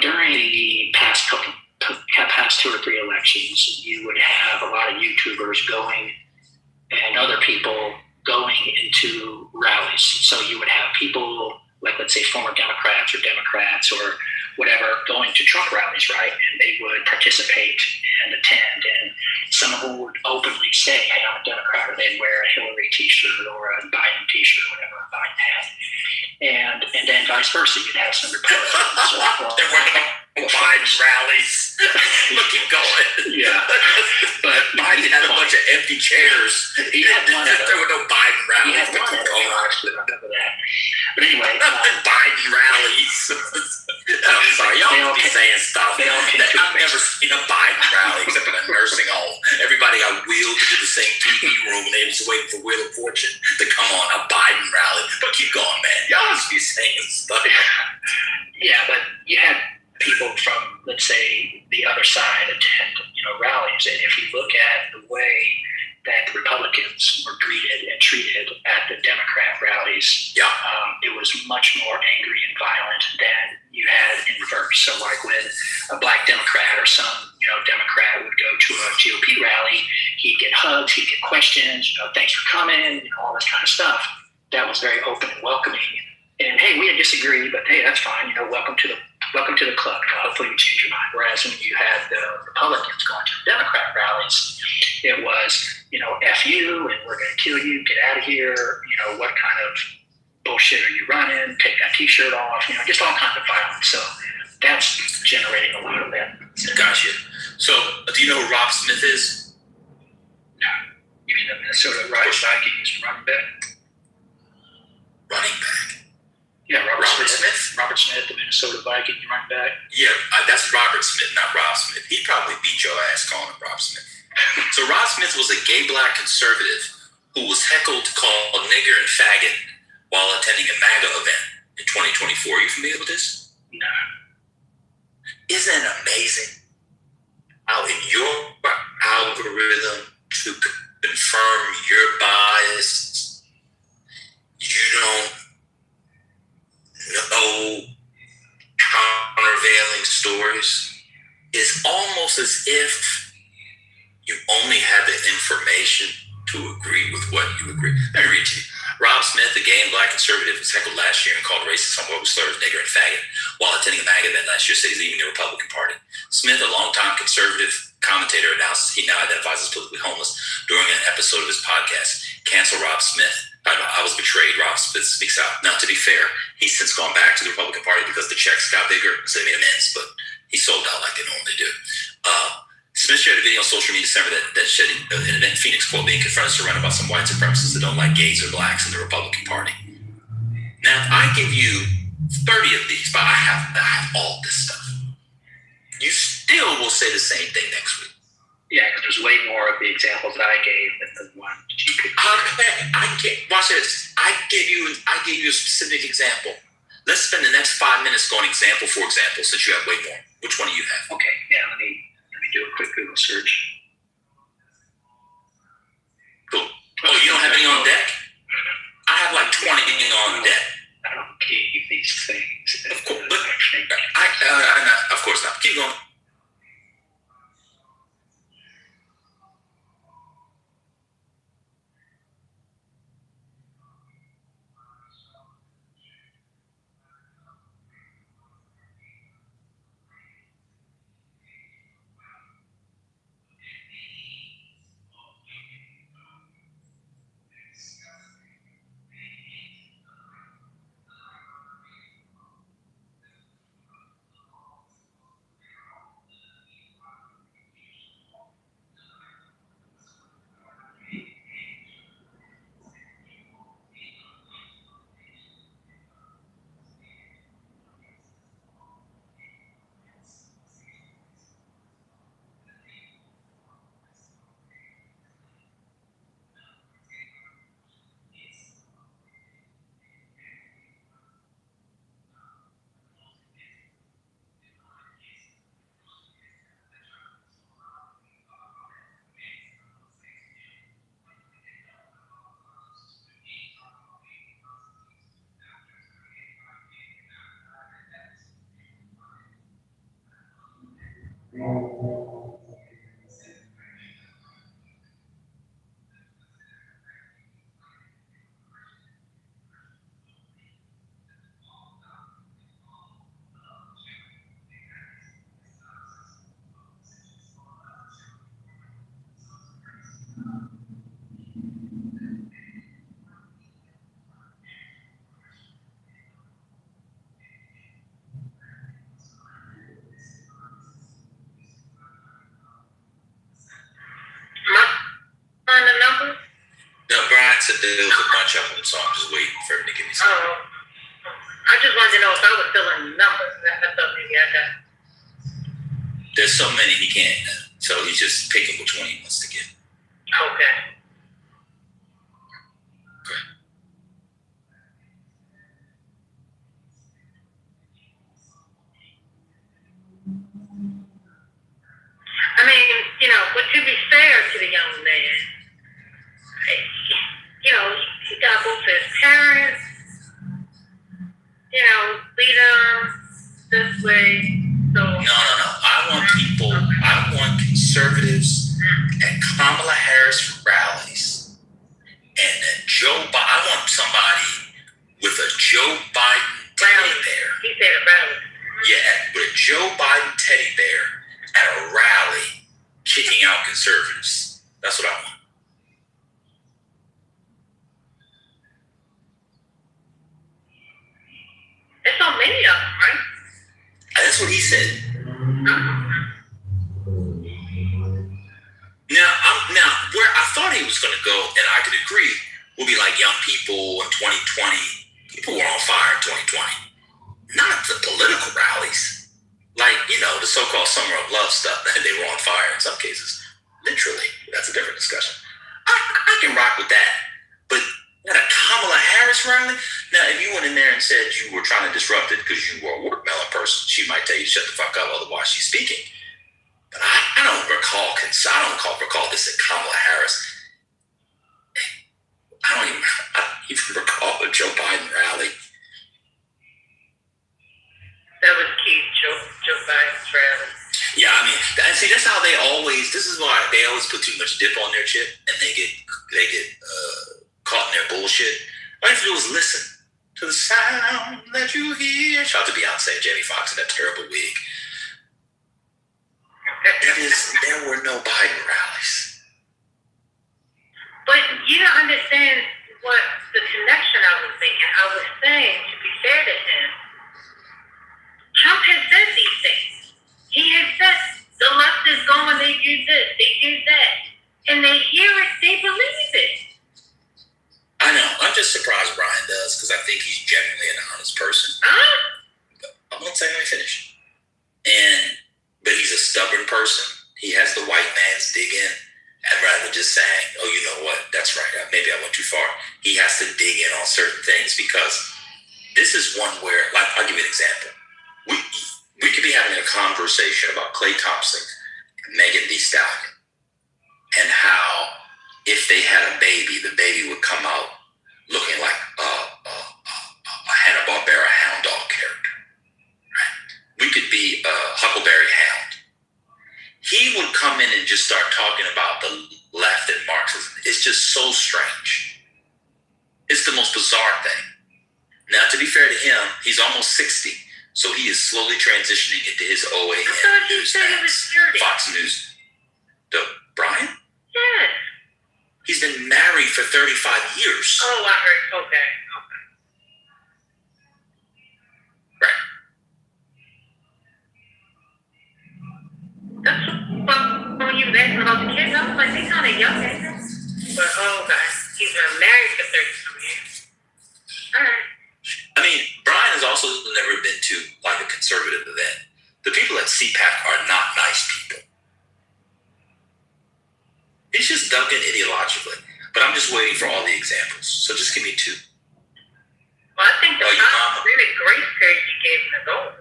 During the past 2 or 3 elections, you would have a lot of YouTubers going and other people going into rallies. So you would have people like, let's say, former Democrats or whatever, going to Trump rallies, right? And they would participate and attend. And some of them would openly say, hey, I'm a Democrat, or they'd wear a Hillary t-shirt or a Biden t-shirt, or whatever Biden had. And then vice versa, you'd have some Republicans.
They were Biden rallies. Look him going.
Yeah. But
Biden had a bunch of empty chairs.
He had one of
There were no Biden rallies.
He had one of them. Actually, I remember that. But anyway.
Biden rallies. I'm sorry. Y'all be saying stuff. I've never seen a Biden rally except in a nursing home. Everybody got wheeled into the same TV room and they was waiting for Wheel of Fortune to come on. A Biden rally. But keep going, man. Y'all just be saying stuff.
Yeah, but you had people from, let's say, the other side attend, rallies. And if you look at the way that the Republicans were greeted and treated at the Democrat rallies, it was much more angry and violent than you had in reverse. So like when a black Democrat or some, Democrat would go to a GOP rally, he'd get hugs, he'd get questions, thanks for coming, all this kind of stuff. That was very open and welcoming. And hey, we disagree, but hey, that's fine. Welcome to the club. Hopefully you change your mind. Whereas when you had the Republicans going to the Democrat rallies, it was, F you, and we're going to kill you, get out of here. What kind of bullshit are you running? Take that t-shirt off. Just all kinds of violence. So that's generating a lot of that.
Gotcha. So do you know who Rob Smith is?
No. You mean the Minnesota Vikings running back?
Running back?
Yeah, Robert Smith. Robert Smith, the Minnesota Vikings running back.
Yeah, that's Robert Smith, not Rob Smith. He'd probably beat your ass calling him Rob Smith. So Rob Smith was a gay black conservative who was heckled, called nigger and faggot while attending a MAGA event in 2024. Are you familiar with this?
No.
Isn't it amazing how in your algorithm to confirm your bias, you don't know countervailing stories? It's almost as if you only have the information to agree with what you agree. Let me read to you. Rob Smith, a gay and black conservative, was heckled last year and called racist on what was slurs, nigger, and faggot while attending a MAGA event last year, said he's leaving the Republican Party. Smith, a longtime conservative commentator, announced he now identifies as politically homeless during an episode of his podcast, Cancel Rob Smith. I was betrayed. Rob Smith speaks out. Now, to be fair, he's since gone back to the Republican Party because the checks got bigger, so they made amends, but he sold out like they normally do. Smith shared a video on social media December that showed an event in Phoenix, quote, being confronted surrounded by some white supremacists that don't like gays or blacks in the Republican Party. Now, if I give you 30 of these, but I have all this stuff, you still will say the same thing next week.
Yeah, because there's way more of the examples that I gave than the one that you could.
Watch this. I gave you a specific example. Let's spend the next 5 minutes going example for example, since you have way more. Which one do you have?
Okay, yeah, let me do a quick Google search.
Cool. Oh, you don't have any on deck? I have like 20 on deck.
I don't keep these things.
Of course, but of course not. Keep going. him, so I'm just waiting for him to give me some.
I just wanted to know if I was still in numbers. I thought maybe I got.
There's so many he can't, so he's just picking which one he wants to get.
Okay. I mean, but to be fair to the young man, he got both his parents, lead them this way. So
No. I want conservatives at Kamala Harris rallies, and I want somebody with a Joe Biden teddy bear.
He said a rally.
Yeah, with a Joe Biden teddy bear at a rally, kicking out conservatives. That's what I want.
There's so many of them, right?
That's what he said. Now, where I thought he was going to go, and I could agree, would be like young people in 2020. People were on fire in 2020. Not the political rallies. Like, the so-called Summer of Love stuff, they were on fire in some cases. Literally. That's a different discussion. I can rock with that. But at a Kamala Harris rally? Now, if you went in there and said you were trying to disrupt it because you were a watermelon person, she might tell you to shut the fuck up, otherwise she's speaking. But I don't recall this at Kamala Harris. I don't even recall a Joe Biden rally.
That was key, Joe Biden's rally.
Yeah, I mean, see, that's how this is why they always put too much dip on their chip, and they get caught in their bullshit. All you have to do is listen to the sound that you hear. Shout out to Beyonce and Jamie Foxx in that terrible wig. There were no Biden rallies.
But you don't understand what the connection I was making. I was saying, to be fair to him, Trump has said these things. He has said the left is going, they do this, they do that. And they hear it, they believe it.
I know. I'm just surprised Brian does, because I think he's genuinely an honest person. I'm going to say, let me finish. But he's a stubborn person. He has the white man's dig in. And rather than just saying, oh, you know what, that's right, maybe I went too far. He has to dig in on certain things, because this is one where, like, I'll give you an example. We could be having a conversation about Klay Thompson and Megan Thee Stallion, and how if they had a baby, the baby would come out looking like a Hanna-Barbera hound dog character. Right? We could be a Huckleberry Hound. He would come in and just start talking about the left and Marxism. It's just so strange. It's the most bizarre thing. Now, to be fair to him, he's almost 60, so he is slowly transitioning into his OAN news, Fox News. Brian?
Yes.
He's been married for 35 years.
Oh, I heard. Okay.
Right.
That's when you were asking about the kids, I was like, they kind of young, ain't they? But, okay. He's been married for 30-some years. All right.
I mean, Brian has also never been to, like, a conservative event. The people at CPAC are not nice people. He's just dug in ideologically. But I'm just waiting for all the examples. So just give me two.
Well, I think the really great period you gave him is over.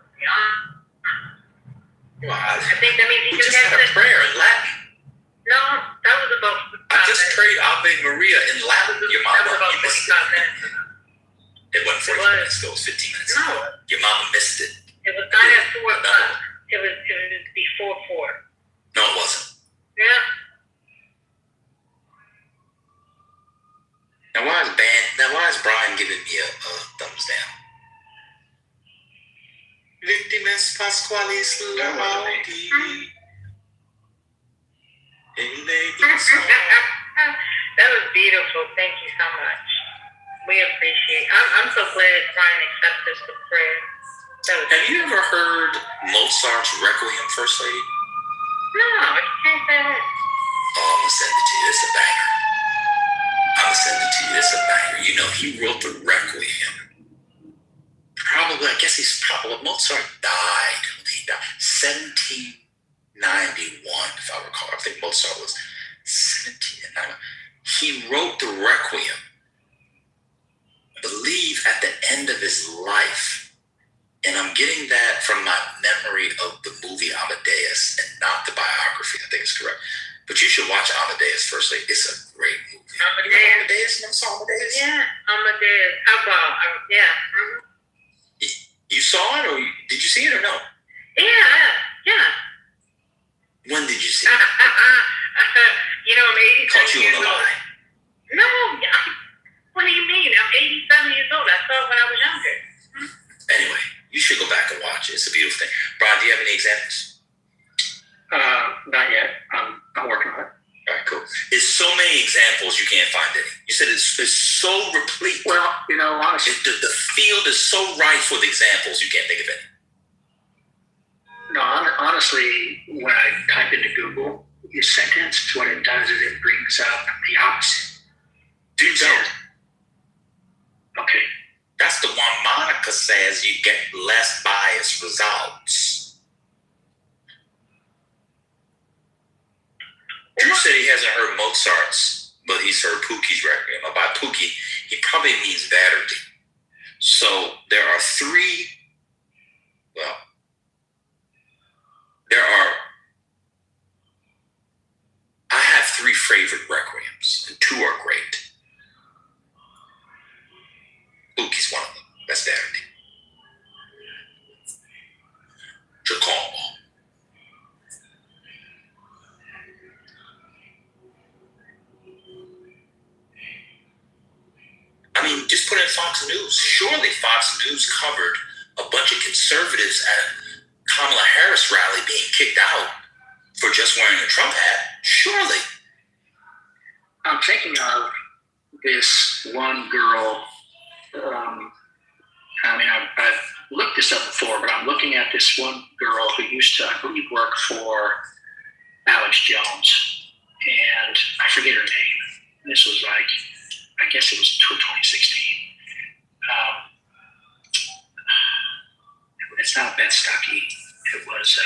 Well, I
think that means he
just had a prayer in Latin.
No, that was about.
I just prayed Ave Maria in Latin. Your mama,
that was about 45 minutes ago.
It wasn't 45 minutes ago. It was 15 minutes ago.
No.
Your mama missed it.
It was not at 4 o'clock. It was before 4.
No, it wasn't.
Yeah.
Now why is Brian giving me a thumbs down? Victimes Pasqualis Laudi.
That was beautiful. Thank you so much. We appreciate it. I'm so glad Brian accepted the prayer.
Have you ever heard Mozart's Requiem, First Lady?
No, I can't say that.
Oh, I'm going to send it to you. It's a banger. I'm going to send it to you. It's a banger. You know he wrote the Requiem. Probably, I guess Mozart died. He died 1791, if I recall. I think Mozart was 1791. He wrote the Requiem, I believe, at the end of his life. And I'm getting that from my memory of the movie Amadeus and not the biography. I think it's correct. But you should watch Amadeus first. It's a great movie. Amadeus? Never saw Amadeus?
Yeah, Amadeus. How about? Yeah.
You saw it, or did you see it, or no?
Yeah.
When did you see it?
I'm 87
Caught you
years
on the
old.
line.
No, what do you mean? I'm 87 years old. I saw it when I was younger.
Anyway, you should go back and watch it. It's a beautiful thing. Brian, do you have any examples?
Not yet. I'm working on it.
All right, cool. It's so many examples you can't find any. You said it's so replete.
Well, honestly,
the field is so rife with examples you can't think of any.
No, honestly, when I type into Google your sentence, what it does is it brings up the opposite.
Do so.
Okay.
That's the one Monica says you get less biased results. Drew said he hasn't heard Mozart's, but he's heard Pookie's Requiem. By Pookie, he probably means Verdi. So there are I have three favorite Requiems, and two are great. Pookie's one of them. That's Verdi. Giacomo. I mean, just put in Fox News. Surely Fox News covered a bunch of conservatives at a Kamala Harris rally being kicked out for just wearing a Trump hat. Surely.
I'm thinking of this one girl. I've looked this up before, but I'm looking at this one girl who used to, I believe, work for Alex Jones, and I forget her name. This was I guess it was 2016. It's not Beth Stuckey. It was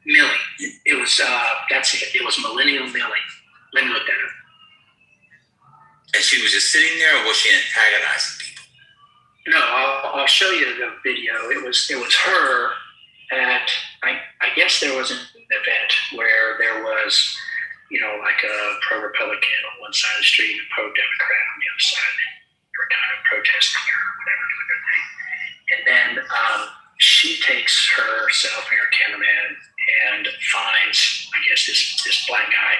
Millie. It was that's it. It was Millennial Millie. Let me look that up.
And she was just sitting there, or was she antagonizing people?
No, I'll show you the video. It was her at I guess there was an event where there was like a pro-Republican on one side of the street and a pro-Democrat on the other side. They were kind of protesting or whatever, doing their thing. And then she takes herself and her cameraman and finds, I guess, this black guy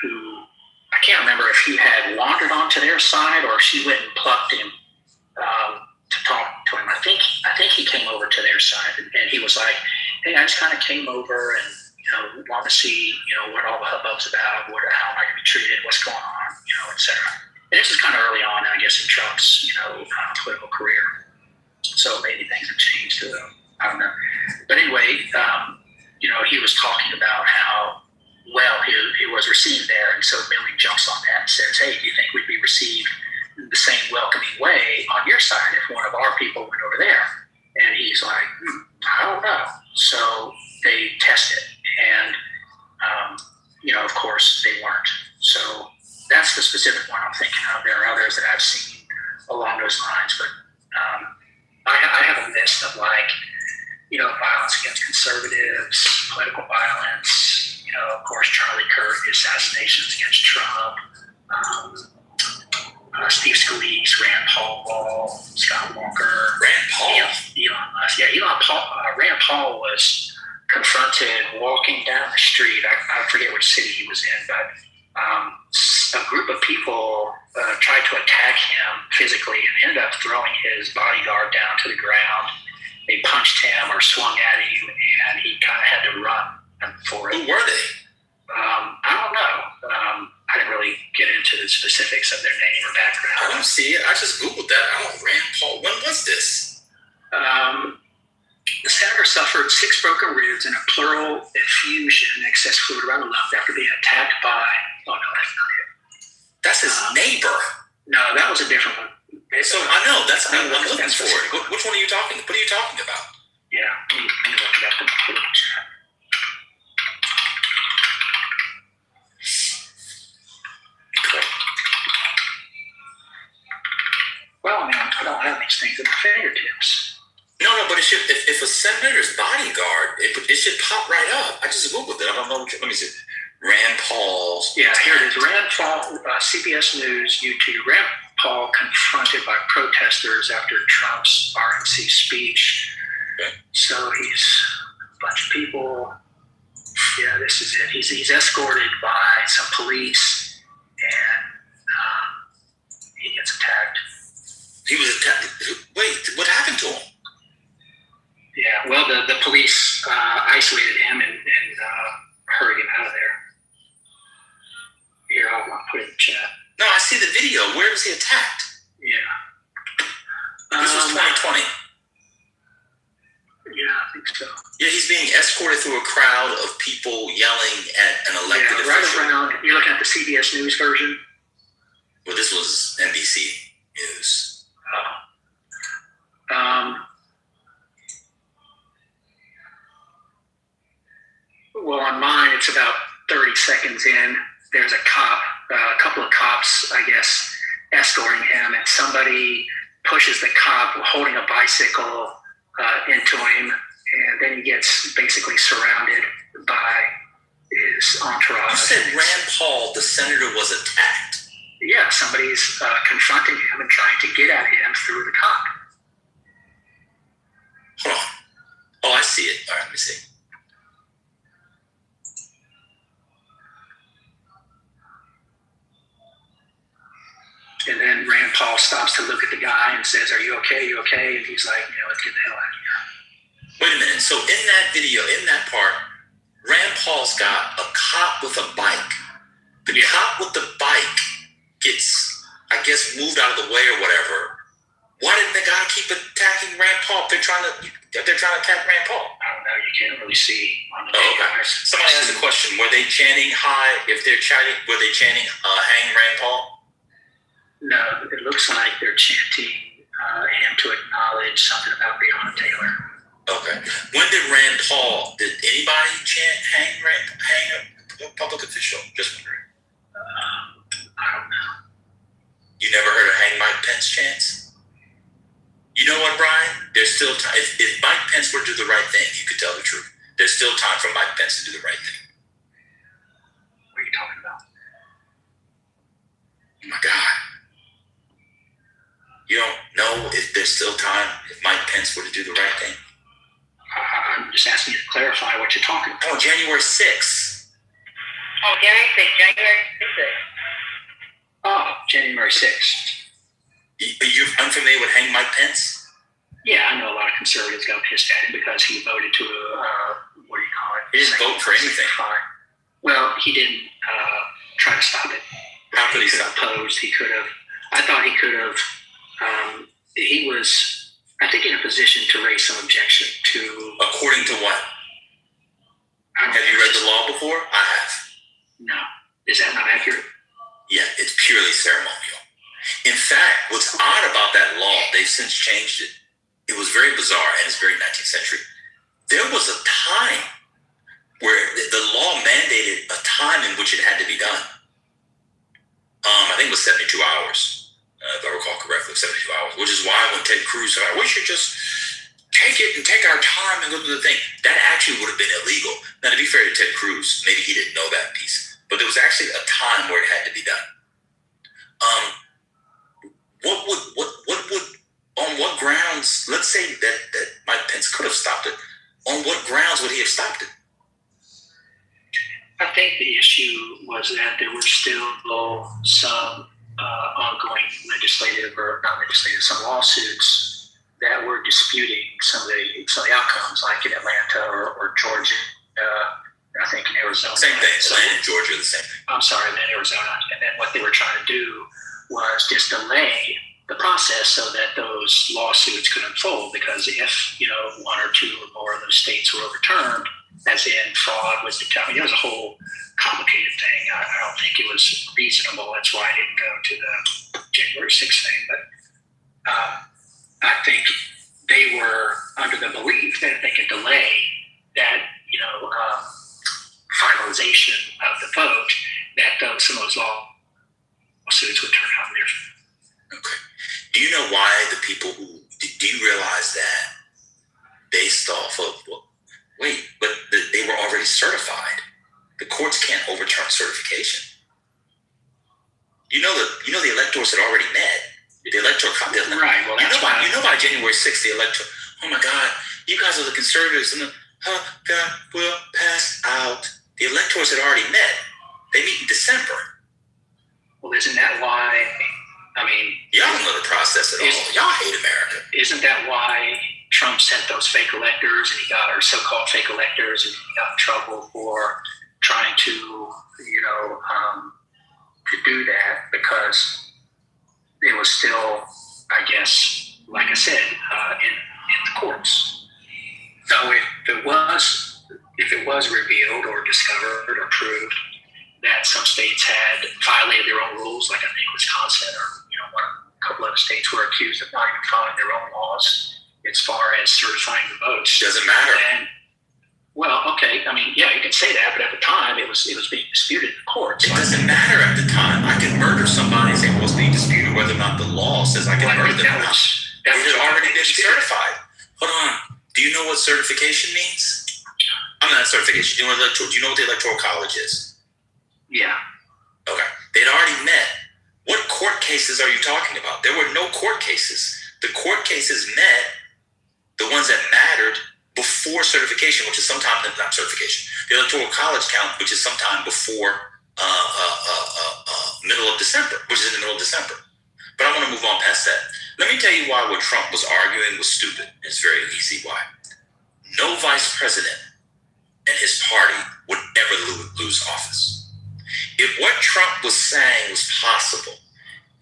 who, I can't remember if he had wandered onto their side or she went and plucked him to talk to him. I think he came over to their side, and he was like, "Hey, I just kind of came over and want to see what all the hubbub's about, how am I going to be treated, what's going on, etc." And this is kind of early on, I guess, in Trump's political career, so maybe things have changed. I don't know, but anyway, he was talking about how well he was received there, and so Millie jumps on that and says, "Hey, do you think we'd be received the same welcoming way on your side if one of our people went over there?" And he's like, "I don't know." So they test it, and of course they weren't. So that's the specific one I'm thinking of. There are others that I've seen along those lines, but I have a list of violence against conservatives, political violence. Of course, Charlie Kirk, the assassinations against Trump. Steve Scalise, Rand Paul, Scott Walker,
Rand Paul,
Elon Musk. Yeah, Rand Paul was confronted walking down the street. I forget which city he was in, but a group of people tried to attack him physically and ended up throwing his bodyguard down to the ground. They punched him or swung at him, and he kind of had to run for it.
Who were they?
I don't know. I didn't really get into the specifics of their name or background.
I don't see it. I just Googled that. Rand Paul. When was this?
The senator suffered 6 broken ribs and a pleural effusion and excess fluid around the lung after being attacked by... Oh, no, that's not it.
That's his neighbor.
No, that was a different one.
So I know I'm looking for it. Which one are you talking? What are you talking about?
Yeah, let me look it up in the chat. Well, I mean, I don't have these things at my fingertips.
No, but it should. If a senator's bodyguard, it should pop right up. I just googled it. I don't know. Let me see. Rand Paul's.
Yeah, here it is. Rand Paul, CBS News, YouTube. Rand Paul confronted by protesters after Trump's RNC speech.
Okay.
So he's a bunch of people. Yeah, this is it. He's escorted by some police, and he gets attacked.
He was attacked. Wait, what happened to him?
Yeah, well, the police isolated him and hurried him out of there. Here, I'll put it in the chat.
No, I see the video. Where was he attacked?
Yeah.
This was 2020.
Yeah, I think so.
Yeah, he's being escorted through a crowd of people yelling at an elected official.
Right around, you're looking at the CBS News version?
Well, this was NBC News.
Well, on mine, it's about 30 seconds in. There's a cop, a couple of cops, I guess, escorting him, and somebody pushes the cop holding a bicycle into him, and then he gets basically surrounded by his entourage.
You said Rand Paul, the senator, was attacked.
Yeah, somebody's confronting him and trying to get at him through the cop.
Hold on. Oh, I see it. All right, let me see.
And then Rand Paul stops to look at the guy and says, "Are you okay? You okay?" And he's like, "Let's get the hell out of here."
Wait a minute. So in that video, in that part, Rand Paul's got a cop with a bike. The cop with the bike gets, I guess, moved out of the way or whatever. Why didn't the guy keep attacking Rand Paul? They're trying to attack Rand Paul.
I don't know. You can't really see on the
video. Okay. Somebody asked a question. Were they chanting "Hi"? If they're chanting, were they chanting "Hang Rand Paul"?
No, it looks like they're chanting him to acknowledge something about Breonna Taylor.
Okay. When did Rand Paul? Did anybody chant "Hang a public official"? Just wondering.
I don't know.
You never heard of "Hang Mike Pence" chants? You know what, Brian? There's still time. If Mike Pence were to do the right thing, you could tell the truth. There's still time for Mike Pence to do the right thing.
What are you talking about?
Oh my God. You don't know if there's still time if Mike Pence were to do the right thing?
I'm just asking you to clarify what you're talking about.
Oh, January 6th.
Oh, January 6th.
Oh, January 6th.
Are you unfamiliar with Hang Mike Pence?
Yeah, I know a lot of conservatives got pissed at him because he voted to what do you call it?
He didn't vote for anything.
Well, he didn't try to stop it.
How could he stop it?
Opposed, he could have. I thought he could have. He was, I think, in a position to raise some objection to.
According to what? Have you read the law before? I have.
No. Is that not accurate?
Yeah, it's purely ceremonial. In fact, what's odd about that law, they've since changed it. It was very bizarre, and it's very 19th century. There was a time where the law mandated a time in which it had to be done. I think it was 72 hours, if I recall correctly, 72 hours, which is why when Ted Cruz said, we should just take it and take our time and go do the thing, that actually would have been illegal. Now, to be fair to Ted Cruz, maybe he didn't know that piece, but there was actually a time where it had to be done. On what grounds, let's say that Mike Pence could have stopped it, on what grounds would he have stopped it?
I think the issue was that there were still some ongoing some lawsuits that were disputing some of the outcomes, like in Atlanta or Georgia, I think in Arizona.
Same thing, Atlanta and Georgia are the same thing.
I'm sorry, then Arizona. And then what they were trying to do was just delay the process so that those lawsuits could unfold, because if, one or two or more of those states were overturned, as in fraud was determined, it was a whole complicated thing. I don't think it was reasonable. That's why I didn't go to the January 6th thing. But I think they were under the belief that if they could delay that, finalization of the vote, that some of those lawsuits would turn out in their favor.
Okay. Do you know why the people who, do you realize that based off of, they were already certified. The courts can't overturn certification. You know the electors had already met. The electoral college.
Right. Well,
you know by January 6th, the electoral. Oh my God, you guys are the conservatives, and God will pass out. The electors had already met. They meet in December.
Well, isn't that why? I mean,
y'all don't know the process at all. Y'all hate America.
Isn't that why Trump sent those fake electors, and he got our so-called fake electors, and he got in trouble for trying to, to do that, because it was still, I guess, like I said, in the courts. So if it was revealed or discovered or proved that some states had violated their own rules, like I think Wisconsin or a couple other states were accused of not even following their own laws as far as certifying the votes.
Doesn't matter.
And, well, okay, I mean, yeah, you can say that, but at the time it was being disputed in court. So
it doesn't matter at the time. I can murder somebody and say, well, it's being disputed whether or not the law says I can murder them. It had already been certified. Hold on. Do you know what certification means? I'm not certification. Do you know what the Electoral College is?
Yeah.
Okay. They'd already met. What court cases are you talking about? There were no court cases. The court cases met the ones that mattered before certification, which is sometime, not certification, the Electoral College count, which is sometime before middle of December, which is in the middle of December. But I want to move on past that. Let me tell you why what Trump was arguing was stupid. It's very easy why. No vice president and his party would ever lose office. If what Trump was saying was possible,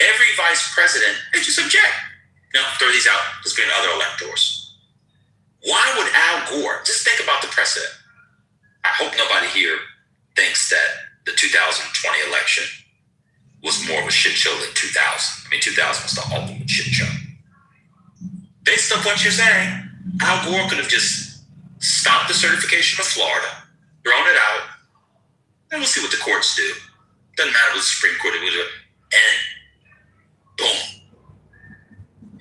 every vice president would just object. Now, throw these out. There's been other electors. Why would Al Gore, just think about the precedent. I hope nobody here thinks that the 2020 election was more of a shit show than 2000. I mean, 2000 was the ultimate shit show. Based on what you're saying, Al Gore could have just stopped the certification of Florida, thrown it out, and we'll see what the courts do. Doesn't matter what the Supreme Court did, and boom.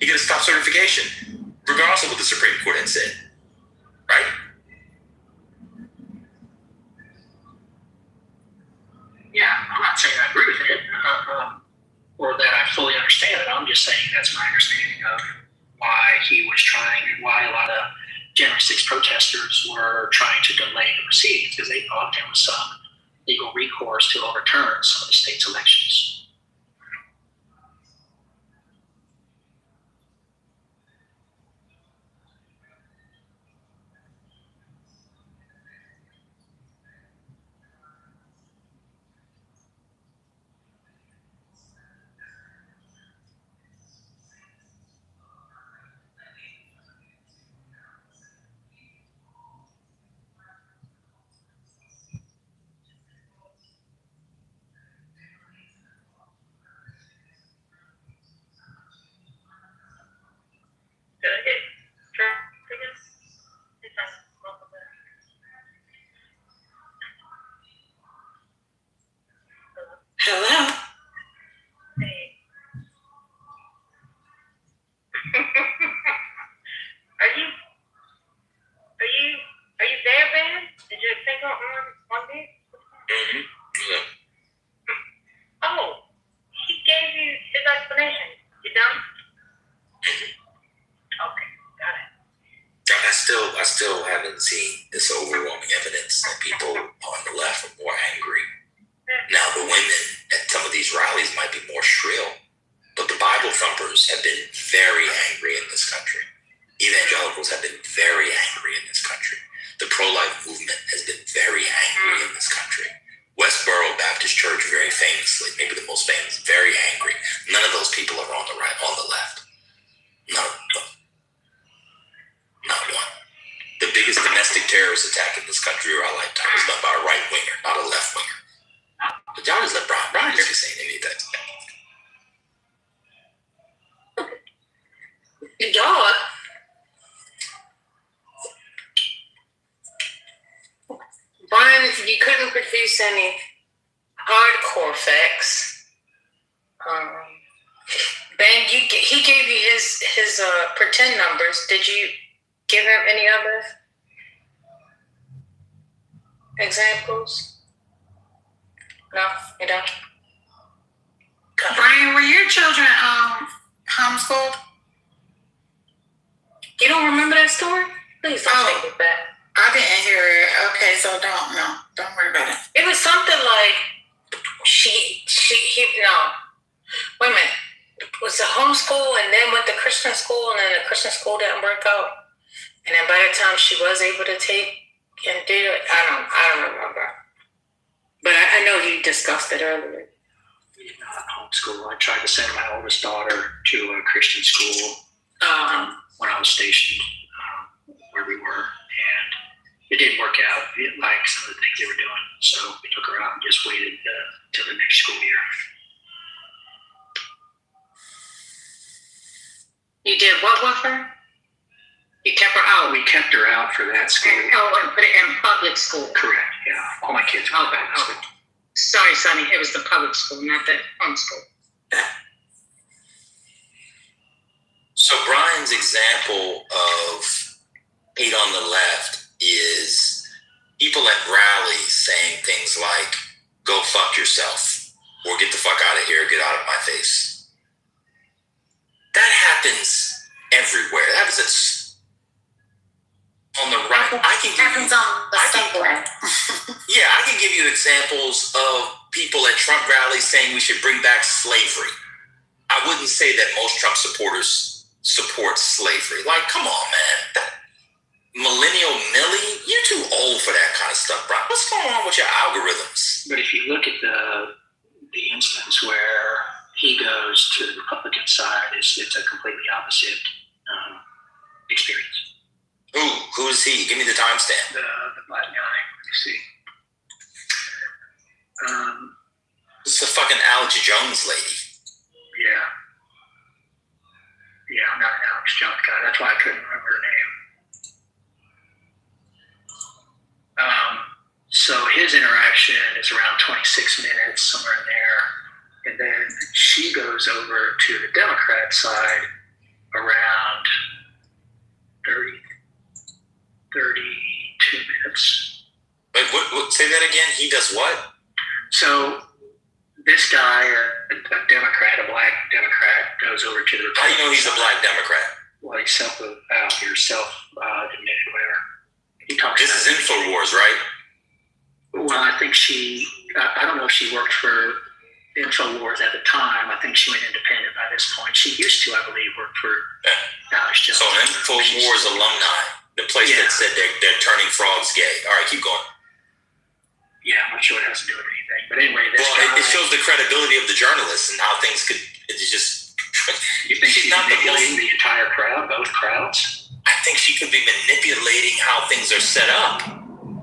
He could have stopped certification, regardless of what the Supreme Court had said. Right?
Yeah, I'm not saying I agree with it, or that I fully understand it. I'm just saying that's my understanding of why he was trying, and why a lot of January 6 protesters were trying to delay the proceedings, because they thought there was some legal recourse to overturn some of the state's elections.
Hello?
Are you there, Ben? Did your finger on me?
Mm-hmm. Yeah.
Oh, he gave you his explanation. You done? Okay, got it.
I still haven't seen this overwhelming evidence that people on the left are more angry. Now, the women at some of these rallies might be more shrill, but the Bible thumpers have been very angry in this country. Evangelicals have been very angry in this country. The pro-life movement has been very angry in this country. Westboro Baptist Church, very famously, maybe the most famous, very angry. None of those people are on the right, on the left. None of them. Not one. The biggest domestic terrorist attack in this country or our lifetime was done by a right winger, not a left winger. But y'all just let Brian just be saying anything.
you couldn't produce any hardcore facts, Ben, he gave you his pretend numbers. Did you give him any other examples? No, you don't.
Brian, were your children homeschooled?
You don't remember that story? Please don't take it back.
I didn't hear it. Okay, so don't worry about it.
It was something like wait a minute. Was it homeschool and then went to Christian school and then the Christian school didn't work out? And then by the time she was able to take and do it, I don't remember. But I know you discussed it earlier.
Not homeschool. I tried to send my oldest daughter to a Christian school when I was stationed where we were, and it didn't work out. We didn't like some of the things they were doing, so we took her out and just waited till the next school year.
You did what with her? You kept her out?
We kept her out for that school.
And put it in public school?
Correct, yeah. All my kids were in public school.
Sorry, Sonny, it was the public school, not the homeschool.
So Brian's example of hate on the left is people at rallies saying things like, go fuck yourself, or get the fuck out of here, get out of my face. That happens everywhere. That happens on the right. I can give you examples of people at Trump rallies saying we should bring back slavery. I wouldn't say that most Trump supporters support slavery. Like, come on, man. Millennial Millie, you're too old for that kind of stuff, bro. What's going on with your algorithms?
But if you look at the instance where he goes to the Republican side, it's a completely opposite experience.
Who is he? Give me the timestamp.
The black guy. Let me see.
This is a fucking Alex Jones lady.
Yeah. Yeah, I'm not an Alex Jones guy. That's why I couldn't remember her name. So his interaction is around 26 minutes, somewhere in there. And then she goes over to the Democrat side around 32 minutes.
Wait, what? Say that again? He does what?
So this guy, a Democrat, a black Democrat, goes over to the Republican.
How do you know he's a black Democrat?
Well, he's self-admitted, whatever. He talks.
This is InfoWars, right?
Well, I think I don't know if she worked for InfoWars at the time. I think she went independent by this point. She used to, I believe, work for Alex Jones.
So InfoWars alumni, the place that said they're turning frogs gay. All right, keep going.
Yeah, I'm not sure it has to do with anything. But anyway,
it shows the credibility of the journalists and how things could. It's just.
You think she's not manipulating the entire crowd, both crowds?
I think she could be manipulating how things are set up.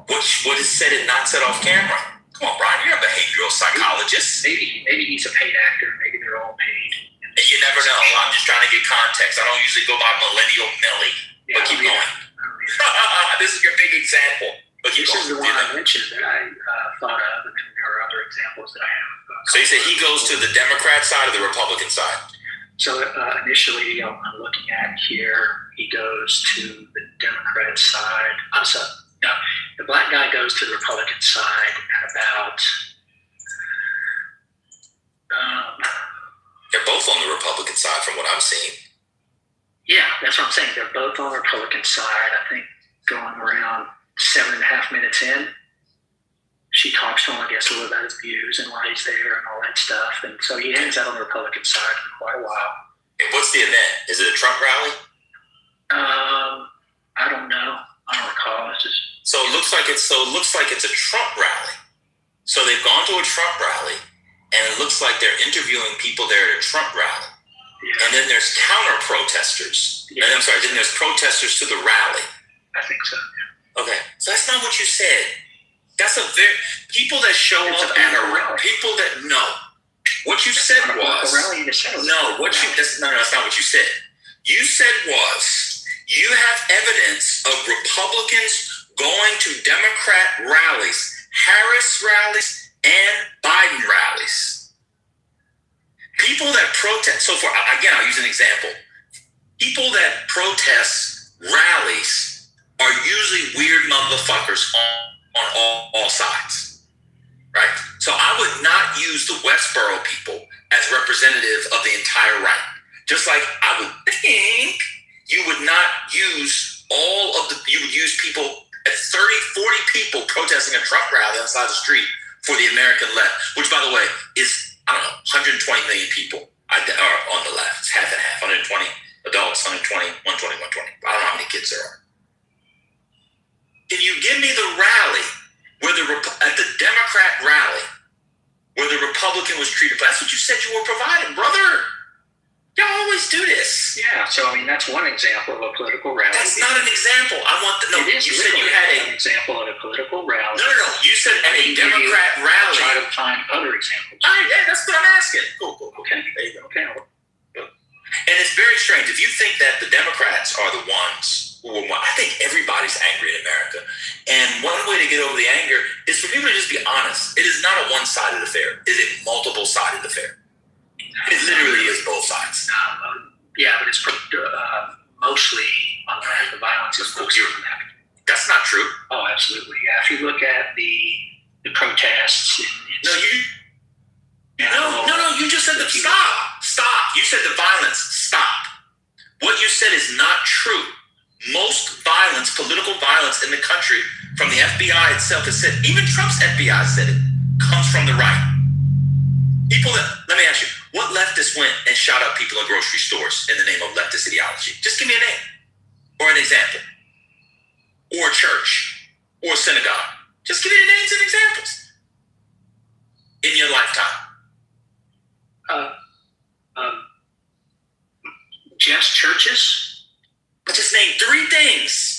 What is said and not said off camera? Come on, Brian, you're a behavioral psychologist.
Maybe he's a paid actor. Maybe they're all paid.
You never know. I'm just trying to get context. I don't usually go by Millennial Millie. But keep going. This is your big example. But
this is the one I mentioned that I thought of, and then there are other examples that I have.
So you say he goes to the Democrat side or the Republican side?
So initially, I'm looking at here, he goes to the Democrat side. I'm sorry. No, the black guy goes to the Republican side at about.
They're both on the Republican side, from what I'm seeing.
Yeah, that's what I'm saying. They're both on the Republican side. I think going around 7.5 minutes in, she talks to him, I guess, a little about his views and why he's there and all that stuff. And so he hangs out on the Republican side for quite a while.
And what's the event? Is it a Trump rally?
I don't know. I don't recall.
So it looks like it's a Trump rally. So they've gone to a Trump rally, and it looks like they're interviewing people there at a Trump rally. Yeah. And then there's counter protesters. Yeah. And I'm sorry, then there's protesters to the rally.
I think so. Yeah.
Okay, so that's not what you said. That's people that show up at a rally. People that what you said was that's not what you said. You said was you have evidence of Republicans going to Democrat rallies Harris rallies and Biden rallies. People that protest, so for, again, I'll use an example. People that protest rallies are usually weird motherfuckers on all sides, right? So I would not use the Westboro people as representative of the entire right. Just like I would think you would not use you would use people at 30, 40 people protesting a Trump rally outside the street for the American left, which, by the way, is, I don't know, 120 million people are on the left. It's half and half, 120 adults, 120, 120, 120. I don't know how many kids there are. Can you give me the rally where at the Democrat rally where the Republican was treated? That's what you said you were providing, brother. Y'all always do this.
Yeah, so I mean that's one example of a political rally.
That's not an example. You said you had
an example of a political rally.
No. You said at a Democrat rally.
Try to find other examples.
All right, yeah, that's what I'm asking. Cool.
Okay.
There you go. Okay. And it's very strange. If you think that the Democrats are the ones who are, I think everybody's angry in America. And one way to get over the anger is for people to just be honest. It is not a one-sided affair. It is a multiple-sided affair. It literally is both sides.
Yeah, but it's mostly on the left. The violence is mostly on the left.
That's not true.
Oh, absolutely. Yeah, if you look at the protests.
No. You just said stop. You said the violence. Stop. What you said is not true. Most violence, political violence in the country, from the FBI itself has said, even Trump's FBI said it, comes from the right. Let me ask you, what leftist went and shot up people in grocery stores in the name of leftist ideology? Just give me a name or an example, or a church or a synagogue. Just give me the names and examples in your lifetime.
Just churches?
Just name 3 things.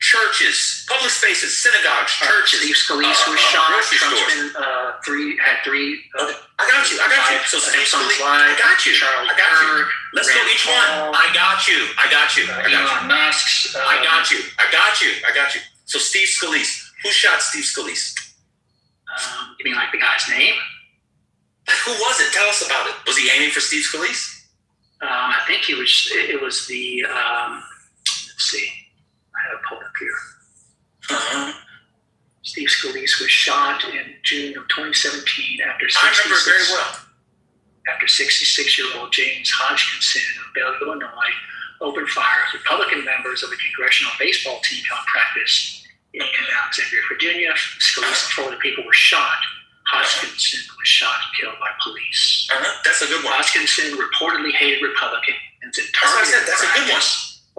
Churches, public spaces, synagogues, churches.
Steve Scalise was shot. Trump's had three.
I got you. So Steve Scalise, I got you. Let's go each one. I got you.
Elon Musk.
I got you. So Steve Scalise. Who shot Steve Scalise?
You mean like the guy's name?
Who was it? Tell us about it. Was he aiming for Steve Scalise?
I think it was the. Let's see. I have it pulled up here. Steve Scalise was shot in June of 2017 after 66-year-old James Hodgkinson of Bell, Illinois, opened fire as Republican members of a congressional baseball team held practice in Alexandria, Virginia. Scalise and 4 other people were shot. Hodgkinson was shot and killed by police.
That's a good one.
Hodgkinson reportedly hated Republicans and
That's
targeted
a good one.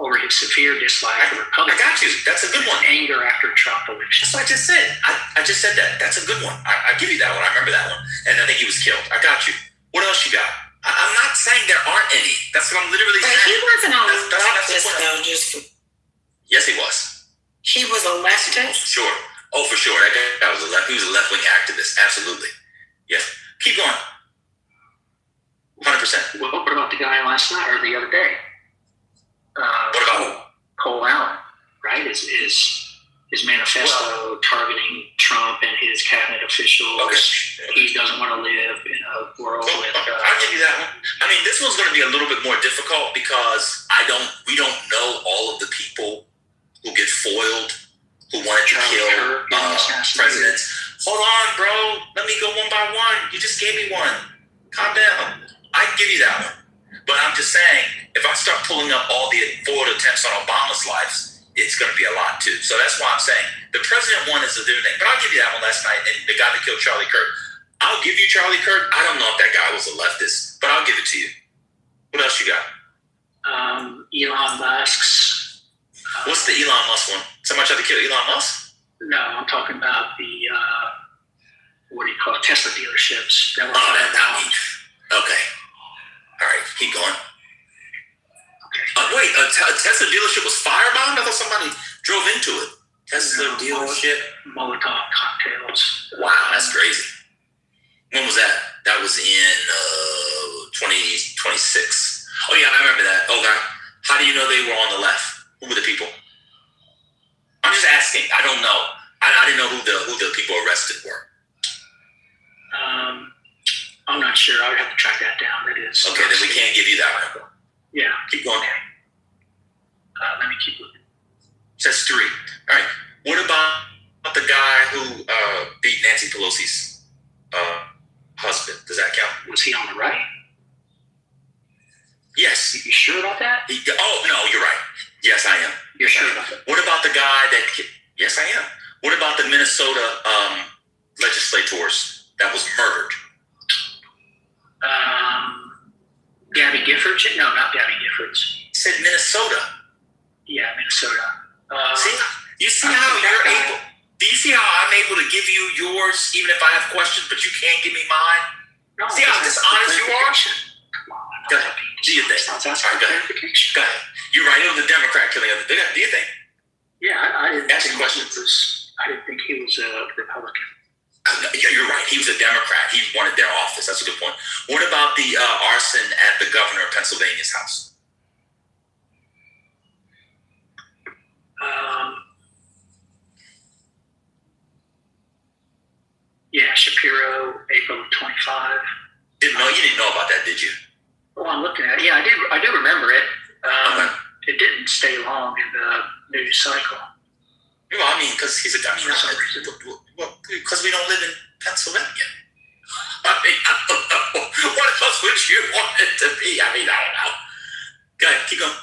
over his severe dislike for Republicans.
I got you. That's a good one.
Anger after Trump election.
That's what I just said. I just said that. That's a good one. I give you that one. I remember that one. And I think he was killed. I got you. What else you got? I'm not saying there aren't any. That's what I'm literally saying.
He wasn't a leftist, though.
Yes, he was.
He was a leftist?
Sure. Oh, for sure. That guy was he was a left-wing activist. Absolutely. Yeah. Keep going. 100%.
Well, what about the guy last night or the other day?
What about
Cole Allen? Right? His manifesto targeting Trump and his cabinet officials. Okay. He doesn't want to live in a world with.
I'll give you that one. I mean, this one's going to be a little bit more difficult because we don't know all of the people who get foiled, who wanted to kill presidents. Hold on, bro. Let me go one by one. You just gave me one. Calm down. I can give you that one. But I'm just saying, if I start pulling up all the forward attempts on Obama's lives, it's going to be a lot too. So that's why I'm saying the president one is a different thing. But I'll give you that one last night, and the guy that killed Charlie Kirk. I'll give you Charlie Kirk. I don't know if that guy was a leftist, but I'll give it to you. What else you got?
Elon Musk's.
What's the Elon Musk one? Somebody tried to kill Elon Musk?
No, I'm talking about the what do you call it? Tesla dealerships. That
Okay. All right, keep going. Wait, a Tesla dealership was firebombed? I thought somebody drove into it. Tesla dealership?
Molotov cocktails.
Wow, that's crazy. When was that? That was in 2026. Oh, yeah, I remember that. Oh, God. How do you know they were on the left? Who were the people? I'm just asking. I don't know. I didn't know who the people
sure. I would have to track that down. That is.
Okay, then we can't give you that one.
Yeah.
Keep going.
Let me keep looking.
Says 3. All right. What about the guy who beat Nancy Pelosi's husband? Does that count?
Was he on the right?
Yes.
You sure about that?
Oh, no, you're right. Yes, I am.
You're sure about that?
What about the guy that... Yes, I am. What about the Minnesota legislators that was murdered?
Gabby Giffords? No, not Gabby Giffords.
It said Minnesota.
Yeah, Minnesota.
See? You see how you're able... Do you see how I'm able to give you yours even if I have questions, but you can't give me mine?
No,
see how dishonest you are?
Come on.
Go ahead. Do you think?
Sounds asking for clarification.
Go ahead. You're right. It was a Democrat killing other. Do you think?
Yeah, I didn't
Ask
think
questions.
I didn't think he was a Republican.
Yeah, you're right. He was a Democrat. He wanted their office. That's a good point. What about the arson at the governor of Pennsylvania's house?
Yeah, Shapiro, April of 25.
You didn't know about that, did you?
Well, I'm looking at it. Yeah, I do remember it. It didn't stay long in the news cycle.
Well, I mean, because he's a guy. Because we don't live in Pennsylvania. I mean, I don't know. What else would you want it to be? I mean, I don't know. Go ahead, keep going.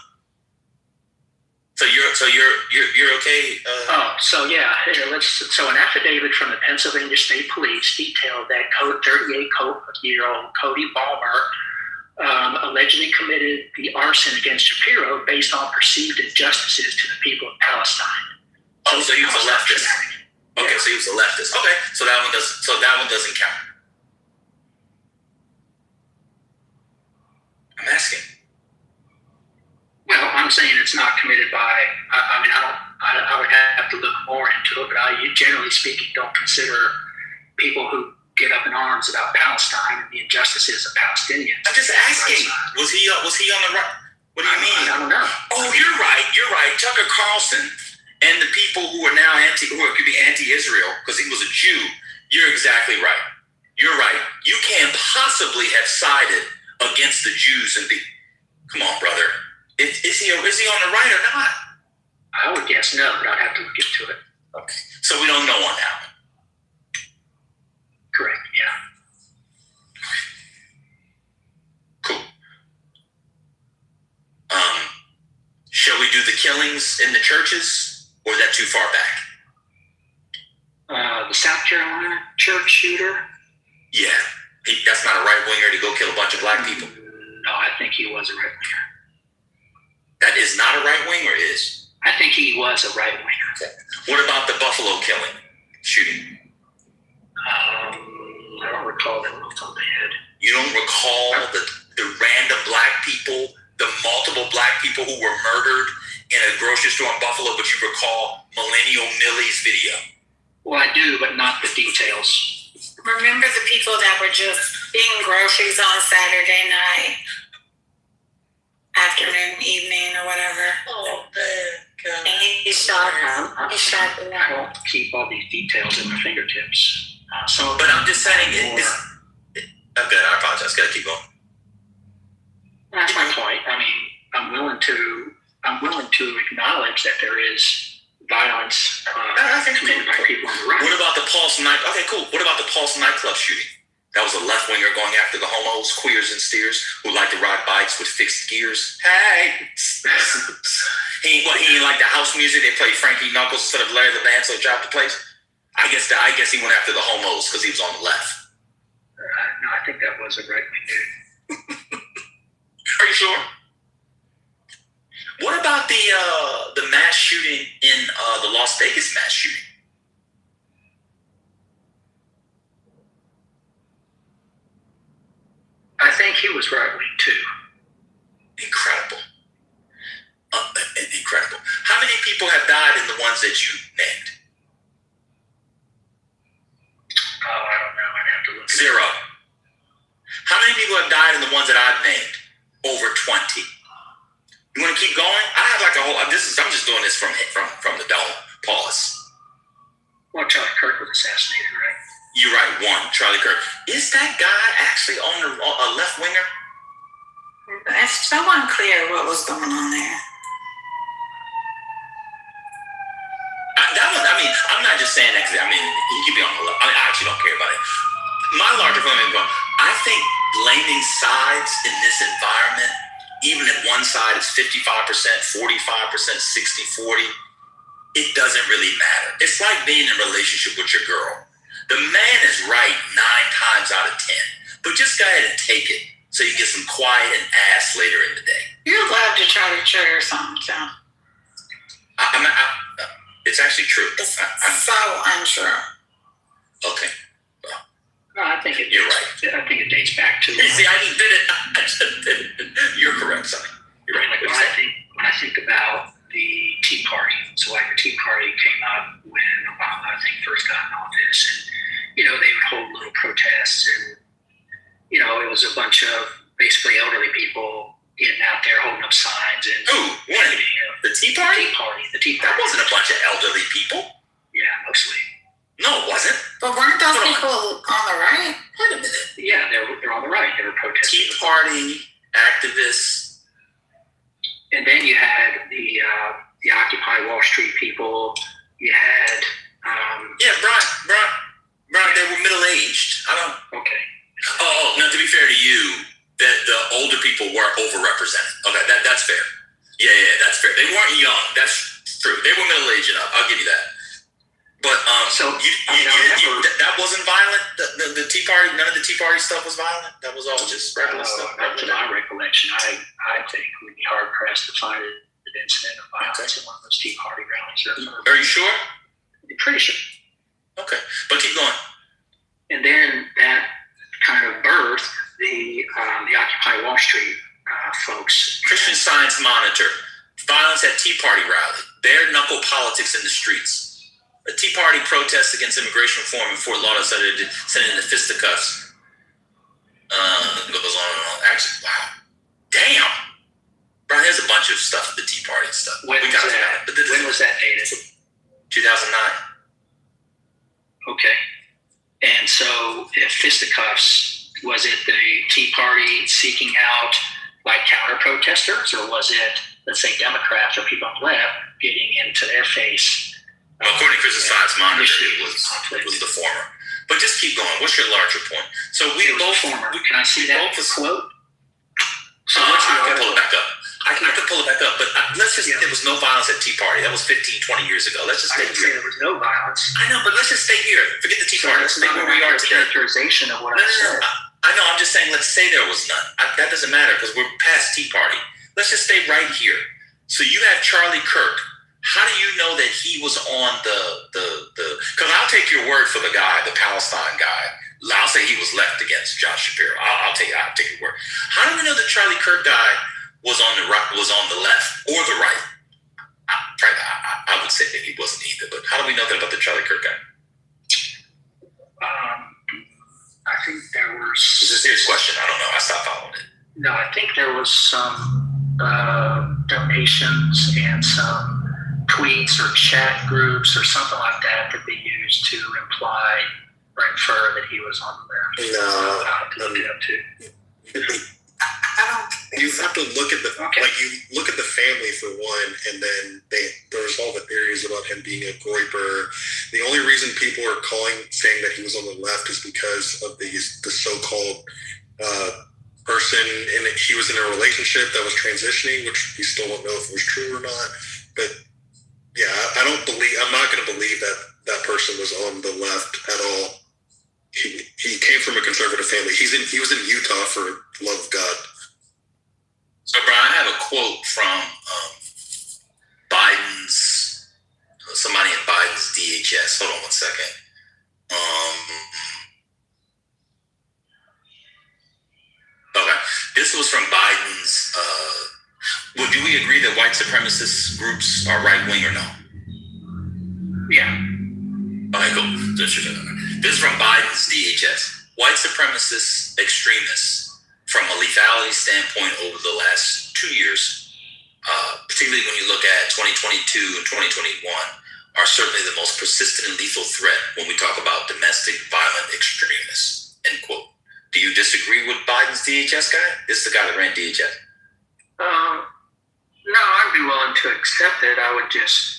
So you're okay?
So an affidavit from the Pennsylvania State Police detailed that 38-year-old Cody Balmer allegedly committed the arson against Shapiro based on perceived injustices to the people of Palestine.
Oh, so he was a leftist. Okay, so he was a leftist. Okay, so that one doesn't count. I'm asking.
Well, I'm saying it's not committed by. I would have to look more into it, but generally speaking, don't consider people who get up in arms about Palestine and the injustices of Palestinians.
I'm just asking. Was he on the right? What do you mean?
I don't know.
Oh, you're right. Tucker Carlson and the people who are now could be anti-Israel because he was a Jew. You're exactly right. You're right. You can't possibly have sided against the Jews and be. Come on, brother. Is he on the right or not?
I would guess no, but I'd have to look into it.
Okay. So we don't know on that one.
Correct, yeah.
Cool. Shall we do the killings in the churches, or is that too far back?
The South Carolina church shooter?
Yeah. That's not a right-winger to go kill a bunch of black people.
No, I think he was a right-winger.
That is not a right-winger, is?
I think he was a right-winger.
Okay. What about the Buffalo shooting?
I don't recall that off the top of my head.
You don't recall the random black people, the multiple black people who were murdered in a grocery store in Buffalo, but you recall Millennial Millie's video?
Well, I do, but not the details.
Remember the people that were just eating groceries on Saturday night, afternoon, evening, or whatever.
Oh, man. God.
And he shot them.
I don't keep all these details at my fingertips.
But I'm just saying, I'm good. I apologize. Gotta keep going.
That's my point. I mean, I'm willing to acknowledge that there is violence committed by people on the right.
What about the Pulse night? Okay, cool. What about the Pulse nightclub shooting? That was a left winger going after the homos, queers, and steers who like to ride bikes with fixed gears. Hey, he didn't like the house music. They played Frankie Knuckles instead of Larry the Van, so he dropped the place. I guess he went after the homos because he was on the left.
No, I think that was a right wing dude.
Are you sure? What about the mass shooting in the Las Vegas mass shooting?
I think he was right wing too.
Incredible. Incredible. How many people have died in the ones that you named?
Oh, I don't know. I'd have to look.
0. How many people have died in the ones that I've named? Over 20. You want to keep going? I have like a whole. I'm just doing this from the dome. Pause.
Well, Charlie Kirk was assassinated, right?
You're right. One, Charlie Kirk. Is that guy actually on a left winger?
It's so unclear what was going on there.
I'm not just saying that because, he could be on the left. I actually don't care about it. My larger point is I think blaming sides in this environment, even if one side is 55%, 45%, 60-40, it doesn't really matter. It's like being in a relationship with your girl. The man is right 9 times out of 10, but just go ahead and take it so you get some quiet and ass later in the day.
You're allowed to try to trigger something, so.
It's actually true.
It's so untrue.
Okay.
No, I think it.
You're right.
I think it dates back to.
See, I just did it. You're correct, Sonny. You're right.
Like when I think about the Tea Party, so like the Tea Party came up when Obama, I think, first got in office, and they would hold little protests, and it was a bunch of basically elderly people getting out there holding up signs and.
Who? When? The Tea Party?
The Tea Party.
That wasn't a bunch of elderly people.
Yeah, mostly.
No, it wasn't.
But weren't those people on the right?
Wait a minute.
Yeah, they're on the right. They were protesting.
Tea Party activists.
And then you had the Occupy Wall Street people. You had.
Brian, they were middle aged.
Okay.
Oh, now to be fair to you, the older people were overrepresented. Okay, that's fair. Yeah, that's fair. They weren't young. That's true. They were middle aged enough. I'll give you that. But that wasn't violent. The Tea Party, none of the Tea Party stuff was violent. That was all just regular stuff.
To my recollection, I think we'd be hard pressed to find an incident of violence in one of those Tea Party rallies.
Are you sure?
I'm pretty sure.
Okay, but keep going.
And then that kind of birthed the Occupy Wall Street folks.
Christian Science Monitor. Violence at Tea Party rally. Bare knuckle politics in the streets. A Tea Party protest against immigration reform in Fort Lauderdale sending the fisticuffs. It goes on and on. Actually, wow. Damn. Brian, there's a bunch of stuff, the Tea Party stuff.
When was that dated?
2009.
Okay. And so, if fisticuffs, was it the Tea Party seeking out like counter protesters, or was it, let's say, Democrats or people on the left getting into their face?
According to Christian Science Monitor, it was the former. But just keep going. What's your larger point? So we both
former. Can I see that quote?
So I can pull it back up. I can pull it back up, but let's just there was no violence at Tea Party. That was 15, 20 years ago. Let's just stay here.
There was no violence.
I know, but let's just stay here. Forget the Tea Party. Let's stay where we are today.
Characterization of what I said.
I know. I'm just saying. Let's say there was none. That doesn't matter because we're past Tea Party. Let's just stay right here. So you have Charlie Kirk. How do you know that he was on the? Because I'll take your word for the guy, the Palestine guy. I'll say he was left against Josh Shapiro. I'll take your word. How do we know that Charlie Kirk guy was on the right, was on the left or the right? I would say that he wasn't either. But how do we know that about the Charlie Kirk guy?
I think there was.
It's a serious question. I don't know. I stopped following it.
No, I think there was some donations and some tweets or chat groups or something like that they used to imply or infer that he was on the left.
No,
look it up too.
You have to look at you look at the family for one, and then there's all the theories about him being a groyper. The only reason people are saying that he was on the left is because of the so-called person, and he was in a relationship that was transitioning, which we still don't know if it was true or not. But yeah, I'm not going to believe that that person was on the left at all. He came from a conservative family. He was in Utah, for the love of God.
So, Brian, I have a quote from somebody in Biden's DHS. Hold on one second. Okay, this was from Biden's. Well, do we agree that white supremacist groups are right wing or no?
Yeah.
Okay, cool. This is from Biden's DHS. White supremacist extremists, from a lethality standpoint over the last 2 years, particularly when you look at 2022 and 2021, are certainly the most persistent and lethal threat when we talk about domestic violent extremists, end quote. Do you disagree with Biden's DHS guy? This is the guy that ran DHS.
No, I'd be willing to accept it. I would just,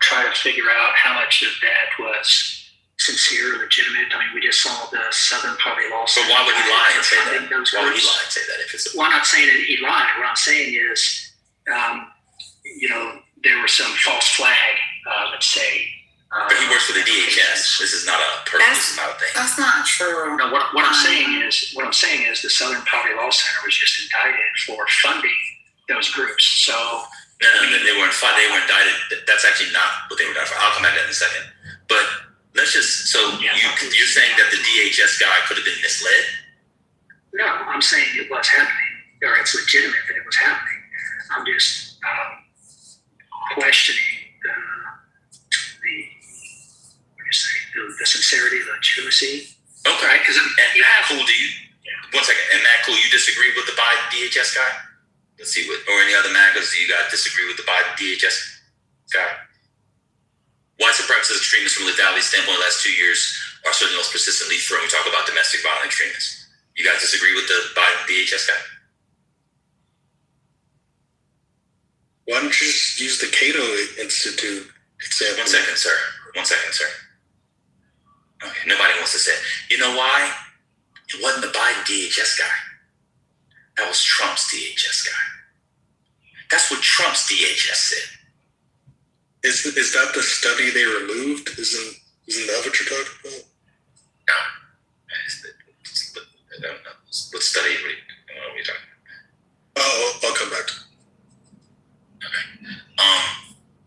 try to figure out how much of that was sincere, legitimate. I mean, we just saw the Southern Poverty Law Center.
So why would he lie and say that?
Why would he
lie and say that if it's
Well, I'm not saying that he lied. What I'm saying is, there was some false flag, let's say.
But he works for the DHS. This is not a person. This is not a thing.
That's not true.
No, what I'm saying is the Southern Poverty Law Center was just indicted for funding those groups. So
no, they weren't indicted. That's actually not what they were indicted for. I'll come back to that in a second. But let's just you're saying that the DHS guy could have been misled?
No, I'm saying it was happening, or it's legitimate that it was happening. I'm just questioning the sincerity, the legitimacy.
Okay, because and Matt Cool, one second, and Matt Cool, you disagree with the Biden DHS guy? Let's see or any other MAGAs you got disagree with the Biden DHS guy? White supremacist extremists from a lethality standpoint in the last 2 years are certainly most persistently thrown. We talk about domestic violent extremists. You guys disagree with the Biden DHS guy?
Why don't you just use the Cato Institute example?
One second, sir. Okay, nobody wants to say it. You know why? It wasn't the Biden DHS guy. That was Trump's DHS guy. That's what Trump's DHS said.
Is that the study they removed? Isn't that what you're talking about?
No. I don't know. What study are we talking about?
Oh, I'll come back to it.
Okay.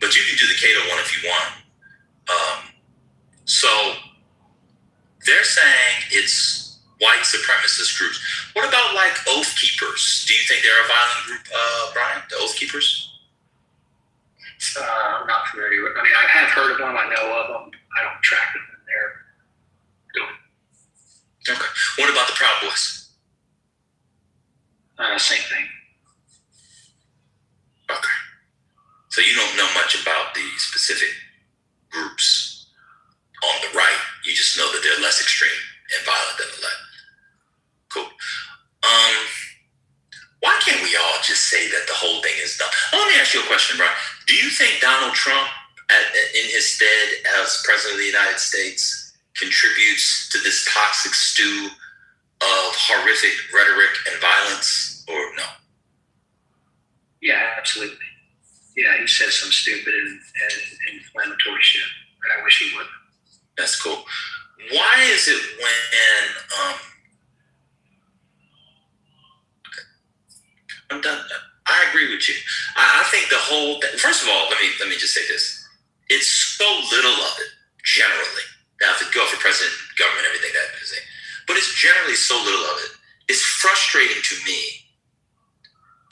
But you can do the Cato one if you want. So they're saying it's white supremacist groups. What about like Oath Keepers? Do you think they're a violent group, Brian? The Oath Keepers?
I'm not familiar with. I mean, I have heard of them. I know of them. I don't track them. They're doing.
Okay. What about the Proud Boys?
Same thing.
Okay. So you don't know much about the specific groups on the right. You just know that they're less extreme and violent than the left. Cool. Why can't we all just say that the whole thing is done? Let me ask you a question, Brian. Do you think Donald Trump, in his stead as president of the United States, contributes to this toxic stew of horrific rhetoric and violence, or no?
Yeah, absolutely. Yeah, he says some stupid and inflammatory shit, but I wish he wouldn't.
That's cool. Why is it when I'm done? I agree with you. I think the whole thing, first of all, let me just say this. It's so little of it, generally. Now, if it go for president, government, everything that is it. But it's generally so little of it. It's frustrating to me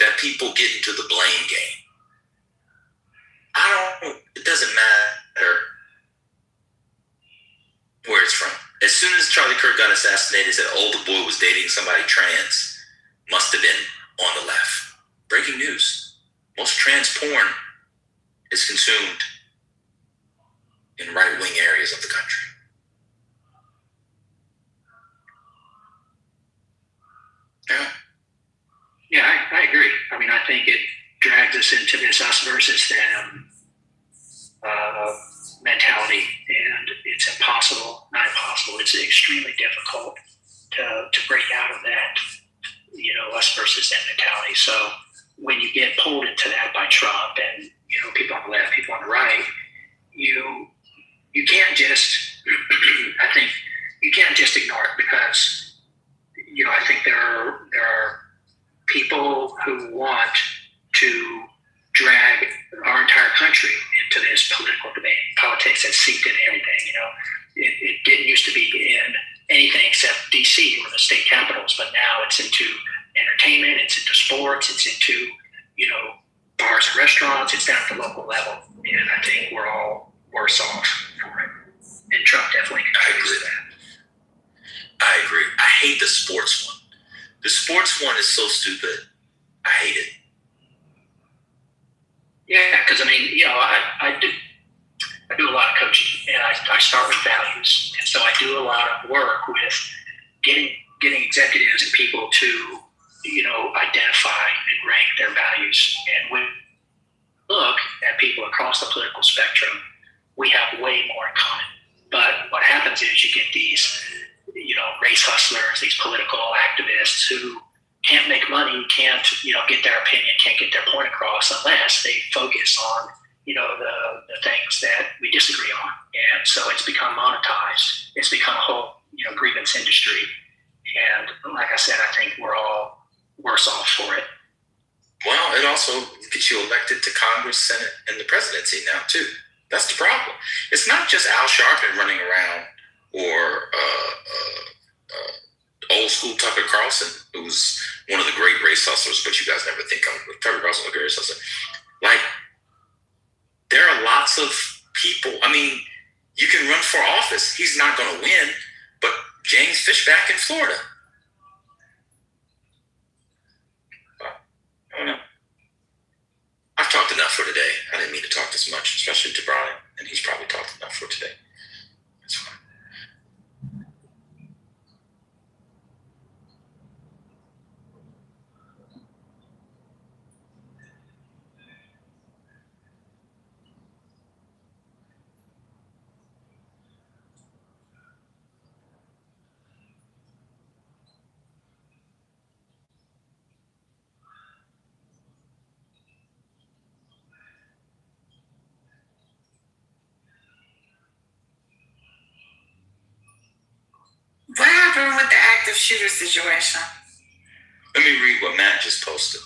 that people get into the blame game. It doesn't matter where it's from. As soon as Charlie Kirk got assassinated, said, oh, the boy was dating somebody trans, must have been on the left. Breaking news. Most trans porn is consumed in right-wing areas of the country.
Yeah, I agree. I mean, I think it drags us into this us versus them mentality, and it's impossible, not impossible, it's extremely difficult to break out of that, us versus them mentality. So when you get pulled into that by Trump and, people on the left, people on the right, you can't just, I think, you can't just ignore it because, I think there are people who want to drag our entire country into this political debate. Politics has seeped into everything. It didn't used to be in anything except D.C. or the state capitals, but now it's into entertainment, it's into sports, it's into, bars and restaurants, it's down at the local level. And I think we're all worse off for it. And Trump definitely contributes to that.
I agree. I hate the sports one. The sports one is so stupid. I hate it.
Yeah, because because I mean, I do a lot of coaching, and I start with values, and so I do a lot of work with getting executives and people to identify and rank their values. And when we look at people across the political spectrum, we have way more in common. But what happens is you get these race hustlers, these political activists who can't make money, can't get their opinion, can't get their point across unless they focus on the things that we disagree on. And so it's become monetized. It's become a whole grievance industry. And like I said, I think we're all worse off for it.
Well, it also gets you elected to Congress, Senate, and the presidency now too. That's the problem. It's not just Al Sharpton running around or old school Tucker Carlson, who's one of the great race hustlers, but you guys never think of him. Tucker Carlson was a great race hustler. Like, there are lots of people. I mean, you can run for office. He's not going to win, but James Fishback in Florida. I don't know. I've talked enough for today. I didn't mean to talk this much, especially to Brian, and he's probably talked enough for today. That's fine.
What happened with the active shooter situation?
Let me read what Matt just posted.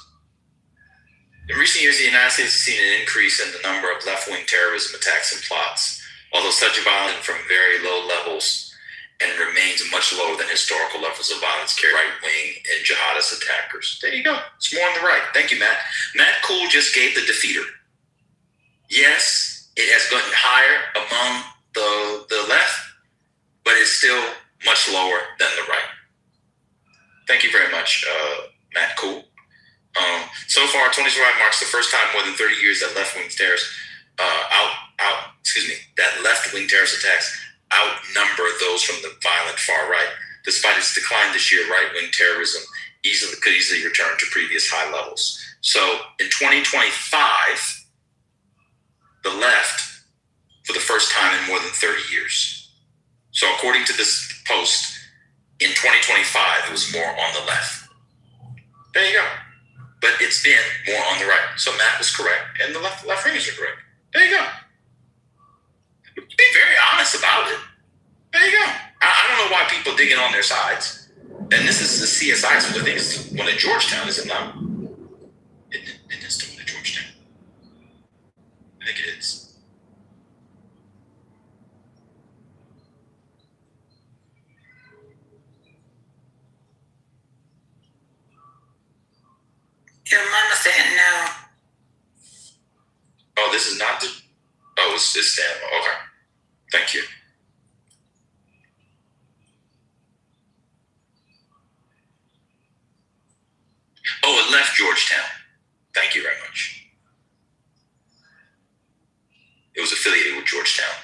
In recent years, the United States has seen an increase in the number of left-wing terrorism attacks and plots, although such violence from very low levels and remains much lower than historical levels of violence carried by right-wing and jihadist attackers. There you go. It's more on the right. Thank you, Matt. Matt Cool just gave the defeater. Yes, it has gotten higher among the left, but it's still much lower than the right. Thank you very much, Matt Cool. So far, 2025 marks the first time more than 30 years that left-wing terrorist attacks outnumber those from the violent far right. Despite its decline this year, right-wing terrorism could easily return to previous high levels. So in 2025, the left, for the first time in more than 30 years. So according to this post, in 2025, it was more on the left. There you go. But it's been more on the right. So Matt was correct, and the left wingers are correct. There you go. Be very honest about it. There you go. I don't know why people digging on their sides. And this is the CSI, so I think it's one at Georgetown, is it not? It is the one at Georgetown. I think it is.
Your mama said no.
Oh, this is not the... Oh, it's Stan. Okay. Thank you. Oh, it left Georgetown. Thank you very much. It was affiliated with Georgetown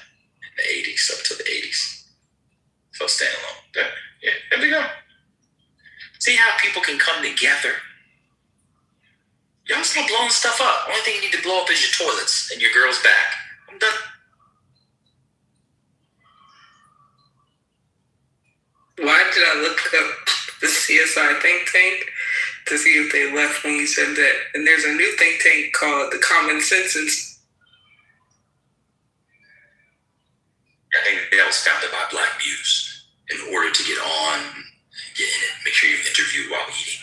in the 80s, up to the 80s. So standalone. Yeah, there we go. See how people can come together? Y'all start blowing stuff up. Only thing you need to blow up is your toilets and your girl's back. I'm done.
Why did I look up the CSI think tank to see if they left when you said that? And there's a new think tank called the Common Senses.
I think that was founded by Black Muse in order to get on, get in it, make sure you're interviewed while eating.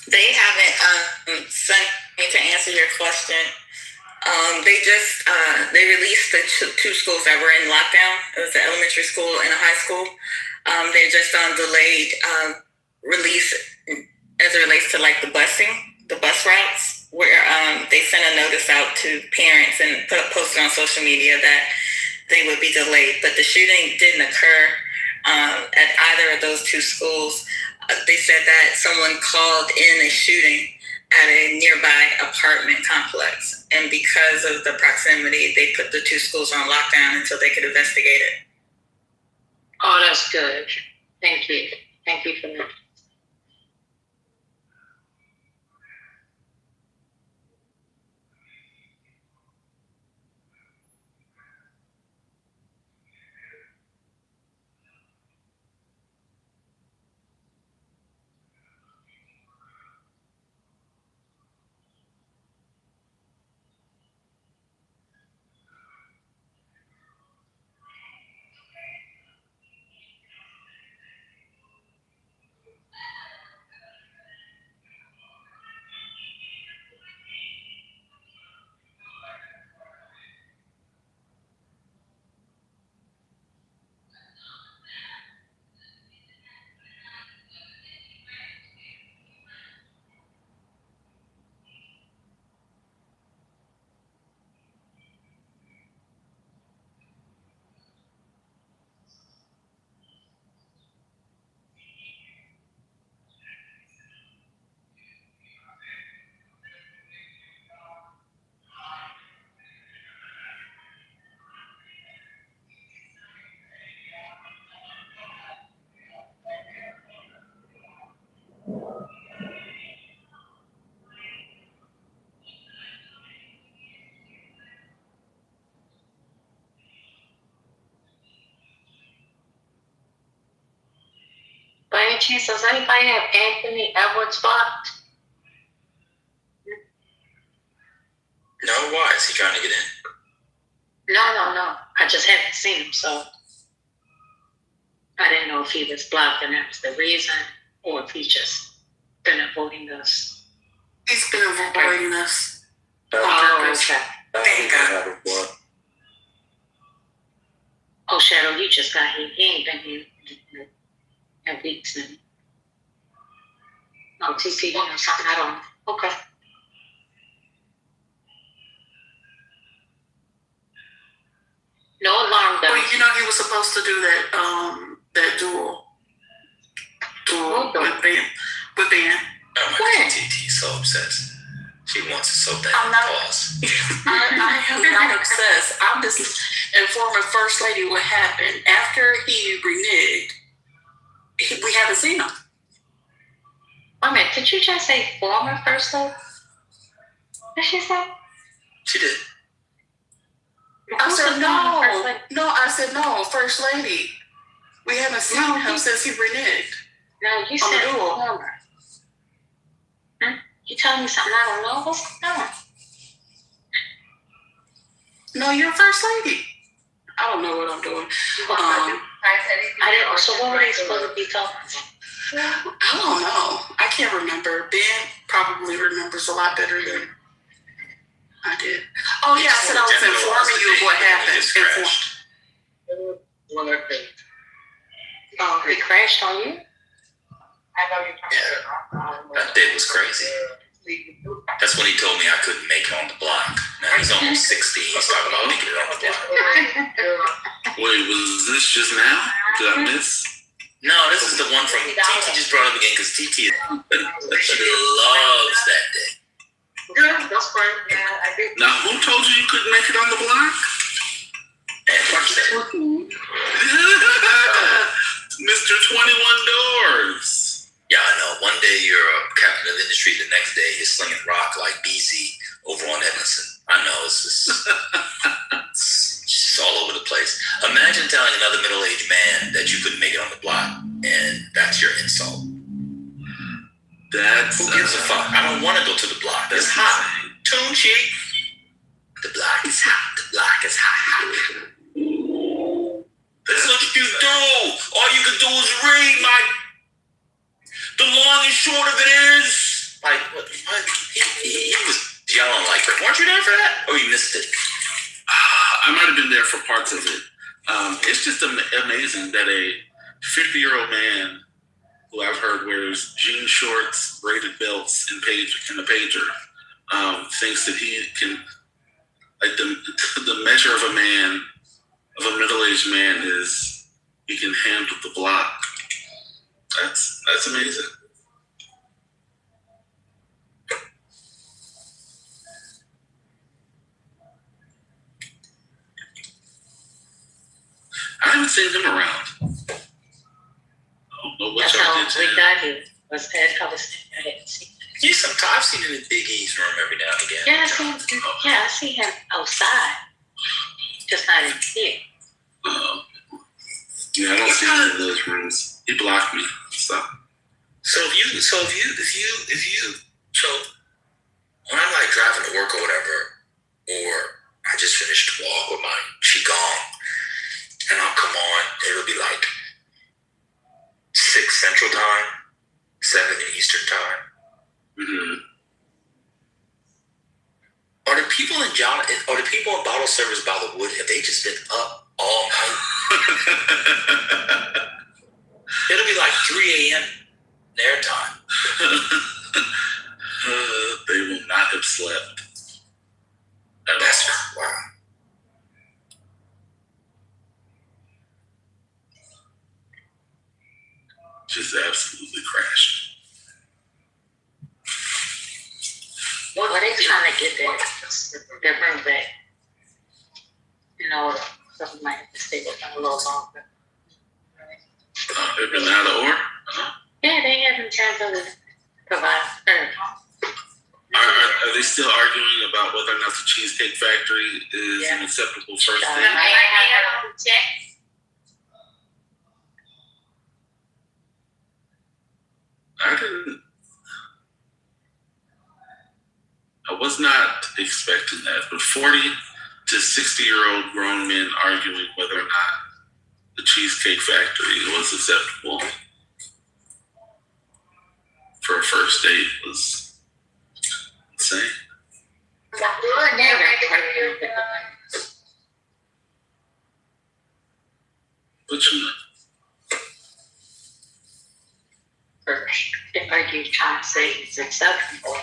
They haven't sent me to answer your question. They released the two schools that were in lockdown. It was the elementary school and a high school. They're just on delayed release as it relates to like the bus routes, where they sent a notice out to parents and posted on social media that they would be delayed. But the shooting didn't occur at either of those two schools. They said that someone called in a shooting at a nearby apartment complex. And because of the proximity, they put the two schools on lockdown until they could investigate it.
Oh, that's good. Thank you. Thank you for that. By any chance, does anybody have Anthony Edwards blocked?
No, why? Is he trying to get in?
No. I just haven't seen him, so I didn't know if he was blocked and that was the reason, or if he's just been avoiding us.
He's been avoiding us.
Oh, okay.
Thank God.
Oh, Shadow, you just got here. He ain't been here in weeks now. Oh, TT, you know something I don't know. Okay. No alarm bells.
Well, you know he was supposed to do that duel with Ben.
Oh my God, TT's so obsessed. She wants it so bad.
I'm not.
Pause.
I am not obsessed. I'm just informing First Lady what happened after he reneged. We haven't seen him.
Wait a minute, did you just say former First Lady? Did she say?
She did.
I said no. I said no, First Lady. We haven't seen him since he reneged.
No, you said former. You telling me something I don't know? What's going on?
No, you're First Lady. I don't know what I'm doing.
I didn't. So what were they supposed to be talking about?
I don't know. I can't remember. Ben probably remembers a lot better than I did. Oh yeah, I said I was informing you of what happened.
Oh, he crashed on you?
Yeah, that day was crazy. That's when he told me I couldn't make it on the block. Now he's almost 60. He's talking about making it on the block.
Wait, was this just now? Did I miss?
No, this is the one from TT. Just brought up again because TT loves that day.
Good, that's fine. Yeah, I did.
Now, who told you you couldn't make it on the block? Mr. 21 Doors.
Yeah, I know. One day you're a captain of industry, the next day you're slinging rock like BZ over on Edmondson. I know, it's just all over the place. Imagine telling another middle-aged man that you couldn't make it on the block, and that's your insult. Who gives a fuck? I don't want to go to the block. It's hot. Tunchi. The block is hot. The block is hot. That's what you do. All you can do is read, The long and short of it is, Like, what? He was yelling like, weren't you there for that? Or you missed it?
I might have been there for parts of it. It's just amazing that a 50-year-old man who I've heard wears jean shorts, braided belts, and a pager, thinks that he can, like the measure of a man, of a middle-aged man, is he can handle the block. That's amazing. I haven't seen him around. I don't know what
That's
y'all
how
did to
we
him.
got here. Was Ed Covington. I didn't see him.
I've seen him in Big E's room every now and again.
Yeah, I see him outside. Just not in here.
Yeah, I don't see him in those rooms. He blocked me. So
when I'm like driving to work or whatever, or I just finished the walk with my qigong, and I'll come on, it'll be like 6 Central Time, 7 Eastern Time.
Mm-hmm.
Are the people in bottle service by the wood, have they just been up all night? It'll be like 3 a.m. their time.
They will not have slept.
That's wow.
Just absolutely crashed.
What are they trying to get their room back? You know, something might have to stay with them a little longer.
They've been out of order?
Yeah, they haven't tried to provide service.
Are they still arguing about whether or not the Cheesecake Factory is an acceptable first date? I was not expecting that, but 40 to 60-year-old grown men arguing whether or not the Cheesecake Factory was acceptable for a first date was insane. But you know.
Are you trying to say it's acceptable?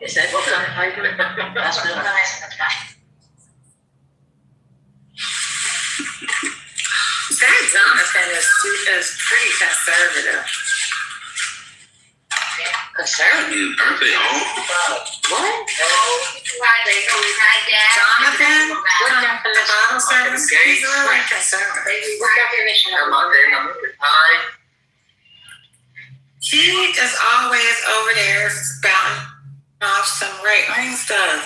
Is that what I'm arguing? That's real nice.
That Jonathan is pretty conservative.
Conservative?
Aren't they all?
What?
Jonathan? What the Bible says? He's really conservative.
What definition of
He is always over there spouting off some right-wing stuff.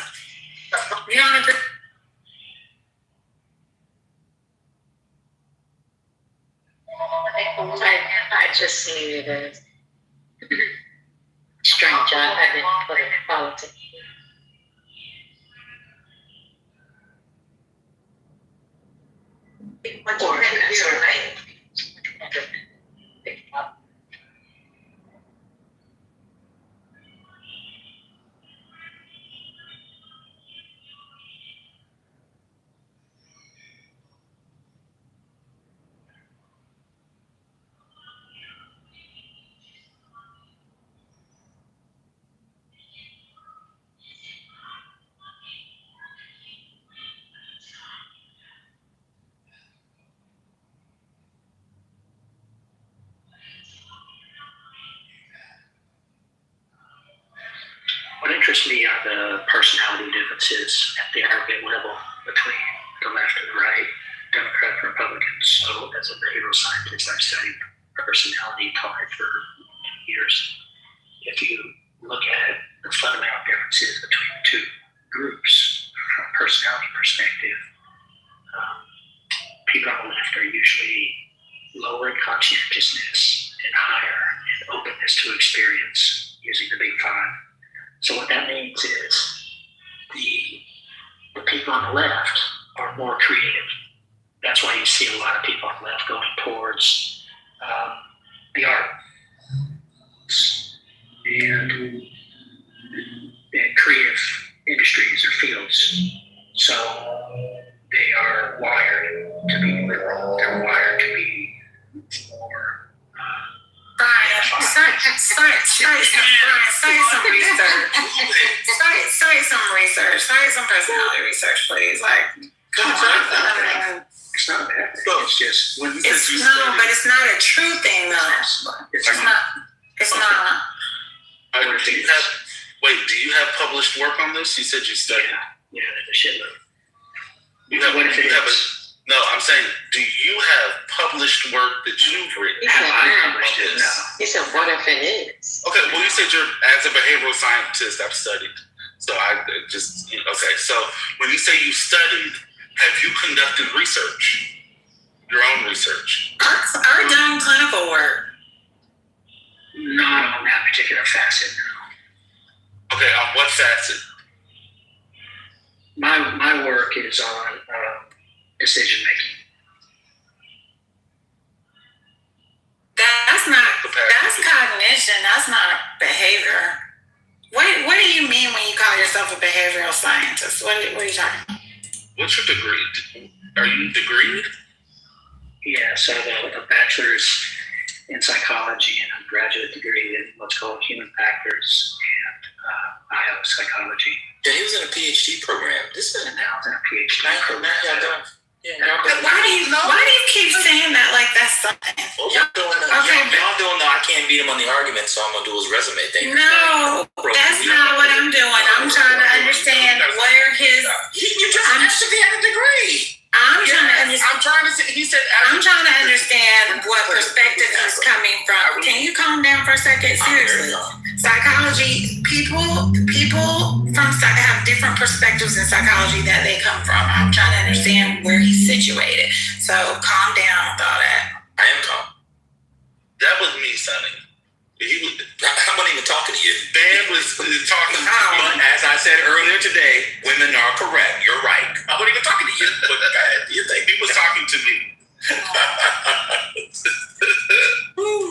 You don't agree?
I just see it as strange. I haven't put in politics.
What interests me are the personality differences at the aggregate level between the left and the right, Democrats and Republicans. So as a behavioral scientist, I've studied personality type for years. If you look at the fundamental differences between the two groups from a personality perspective, people on the left are usually lower in conscientiousness and higher in openness to experience, using the big five. So what that means is the people on the left are more creative. That's why you see a lot of people on the left going towards the art. and creative industries or fields. So they are wired to be liberal. They're wired to be more.
Cite some research. Cite some personality research, please. Like, come on.
It's not a bad thing. It's just when you said you
but it's not a true thing, though. It's not. It's not.
Do you have published work on this? You said you studied.
Yeah, there's a shitload.
No, I'm saying, do you have published work that you've written?
I published it. No. He said, what if it is?
Okay, well, you said as a behavioral scientist, I've studied. So okay. So when you say you studied, have you conducted research? Your own research?
Or done clinical work?
Not on that particular facet, no.
Okay, on what facet?
My work is on decision making.
That's cognition. That's not behavior. What do you mean when you call yourself a behavioral scientist? What are you talking about?
What's your degree? Are you degreed?
Yeah, so a bachelor's in psychology and a graduate degree in what's called human factors and biopsychology.
Yeah, he was in a PhD program.
Now he's in a PhD program.
Why do you keep saying that like that's something?
Well, y'all doing I can't beat him on the argument, so I'm gonna do his resume thing.
No, that's not what I'm doing. I'm trying to understand where his.
You just asked if he had a degree.
I'm trying to understand what perspective he's coming from. Can you calm down for a second? Seriously. Psychology, people have different perspectives in psychology that they come from. I'm trying to understand where he's situated. So calm down with all that.
I am calm. That was me, Sonny. I wasn't even talking to you. Dan was talking, but as I said earlier today, women are correct. You're right. I wasn't even talking to you. But you think he was talking to me?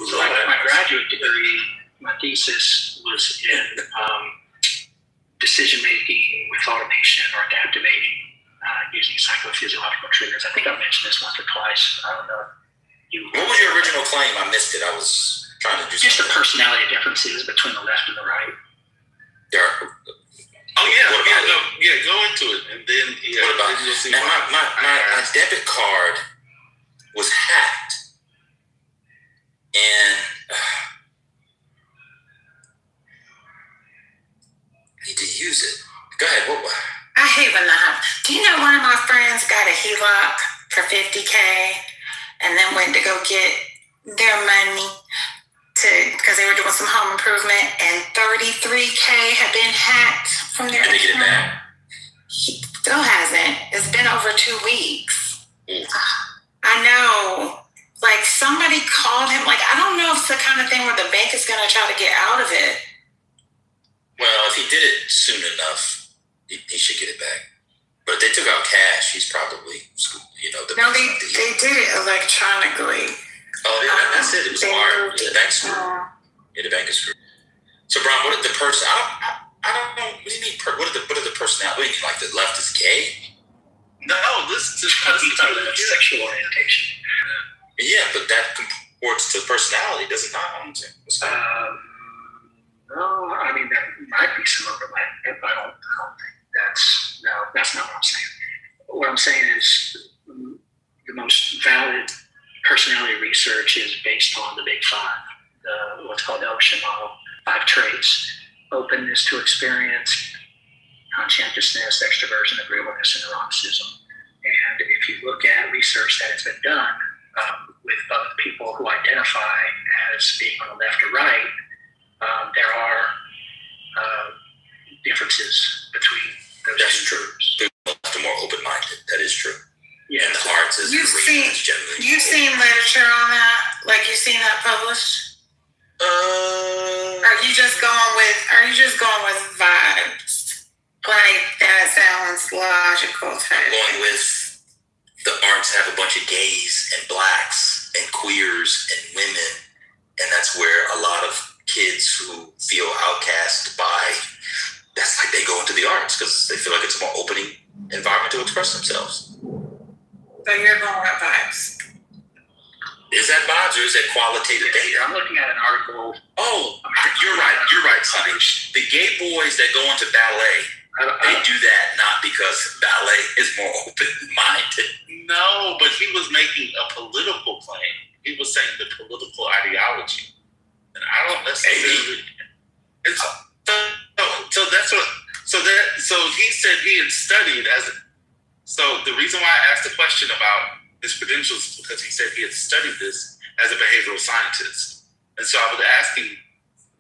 So my graduate degree, my thesis was in decision making with automation or adaptivating using psychophysiological triggers. I think I mentioned this once or twice. I don't know.
What was your original claim? I missed it. I was trying to do
just the personality differences between the left and the right.
Go into it, and then
what about you'll see. My debit card was hacked, and I need to use it. Go ahead. What?
I hate when that happens. Do you know one of my friends got a HELOC for $50K, and then went to go get their money because they were doing some home improvement, and $33K had been hacked from their account. Did they get it back? He still hasn't. It's been over 2 weeks. I know. Like, somebody called him. Like, I don't know if it's the kind of thing where the bank is going to try to get out of it.
Well, if he did it soon enough, he should get it back. But if they took out cash, he's probably,
No, they did it electronically.
Oh, yeah, that's it. It was wired. The bank screwed. Yeah, the bank is screwed. So, Brian, what did the person? I don't know. What do you mean? What are the personality? What do you mean? Like the left is gay?
No, this is
sexual orientation.
Yeah, but that comports to personality, does it not?
No, I mean there might be some overlap, but I don't think that's not what I'm saying. What I'm saying is the most valid personality research is based on the Big Five, what's called the Ocean Model, 5 traits: openness to experience, conscientiousness, extroversion, agreeableness, and neuroticism. And if you look at research that has been done with both people who identify as being on the left or right, there are differences between those two groups.
The left are more open-minded. That is true.
Yeah,
and the arts is
you've seen literature on that? Like, you've seen that published? Are you just going with vibes? Like, that sounds logical to me.
I'm going with the arts have a bunch of gays and blacks and queers and women, and that's where a lot of kids who feel outcast by, that's like they go into the arts because they feel like it's a more opening environment to express themselves.
So you're going with vibes.
Is that vibes or is that qualitative data?
I'm looking at an article.
Oh, you're right, Sonny. The gay boys that go into ballet, they do that not because ballet is more open-minded.
No, but he was making a political claim. He was saying the political ideology. And I don't necessarily. So he said he had studied so the reason why I asked the question about his credentials is because he said he had studied this as a behavioral scientist. And so I was asking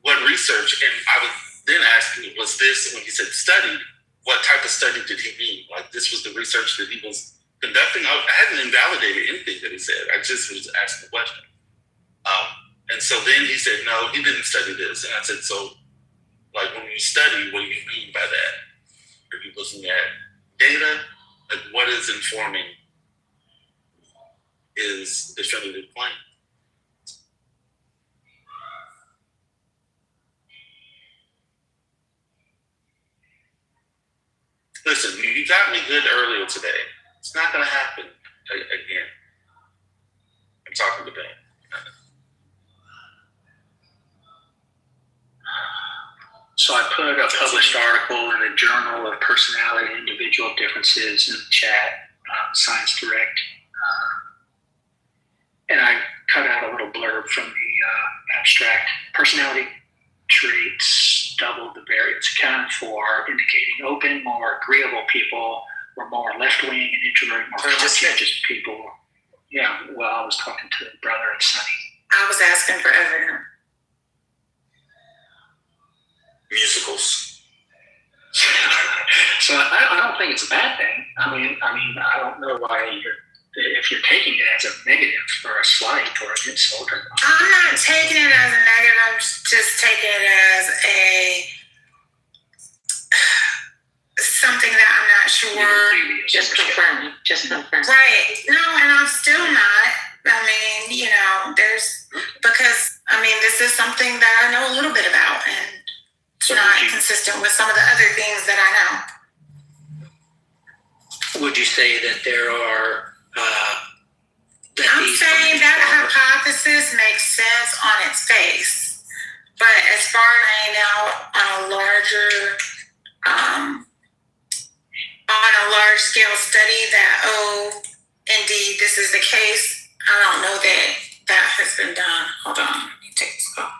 what research, and I was then asking, was this, when he said studied, what type of study did he mean? Like this was the research that he was conducting? I hadn't invalidated anything that he said. I just was asking the question. And so then he said, no, he didn't study this. And I said, so like when you study, what do you mean by that? Are you looking at data? Like what is informing his definitive claim? Listen, you got me good earlier today. It's not going to happen again. I'm talking to Ben.
So I put a published article in the Journal of Personality and Individual Differences in the chat, Science Direct. And I cut out a little blurb from the abstract. Personality traits double the variance accounted for, indicating open, more agreeable people were more left-wing and introverted, more conscientious people. Yeah, well, I was talking to Brother and Sonny.
I was asking for evidence.
Musicals.
So I don't think it's a bad thing. I mean, I don't know why if you're taking it as a negative or a slight or an insult. Or
I'm not taking it as a negative. I'm just taking it as something that I'm not sure.
Just confirming.
Right. No, and I'm still not. I mean, this is something that I know a little bit about, and it's not consistent with some of the other things that I know.
Would you say that there are?
I'm saying that hypothesis makes sense on its face, but as far as laying out on a large scale study that indeed this is the case, I don't know that has been done. Hold on, let me take this call.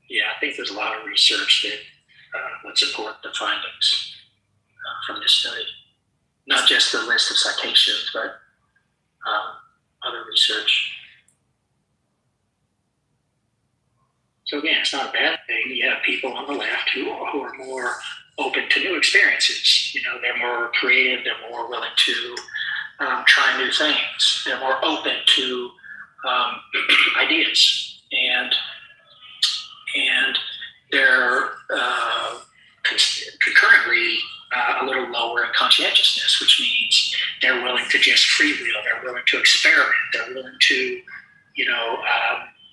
Yeah, I think there's a lot of research that would support the findings from this study. Not just the list of citations, but other research. So again, it's not a bad thing. You have people on the left who are more open to new experiences. They're more creative. They're more willing to try new things. They're more open to ideas, and they're concurrently a little lower in conscientiousness, which means they're willing to just freewheel. They're willing to experiment. They're willing to,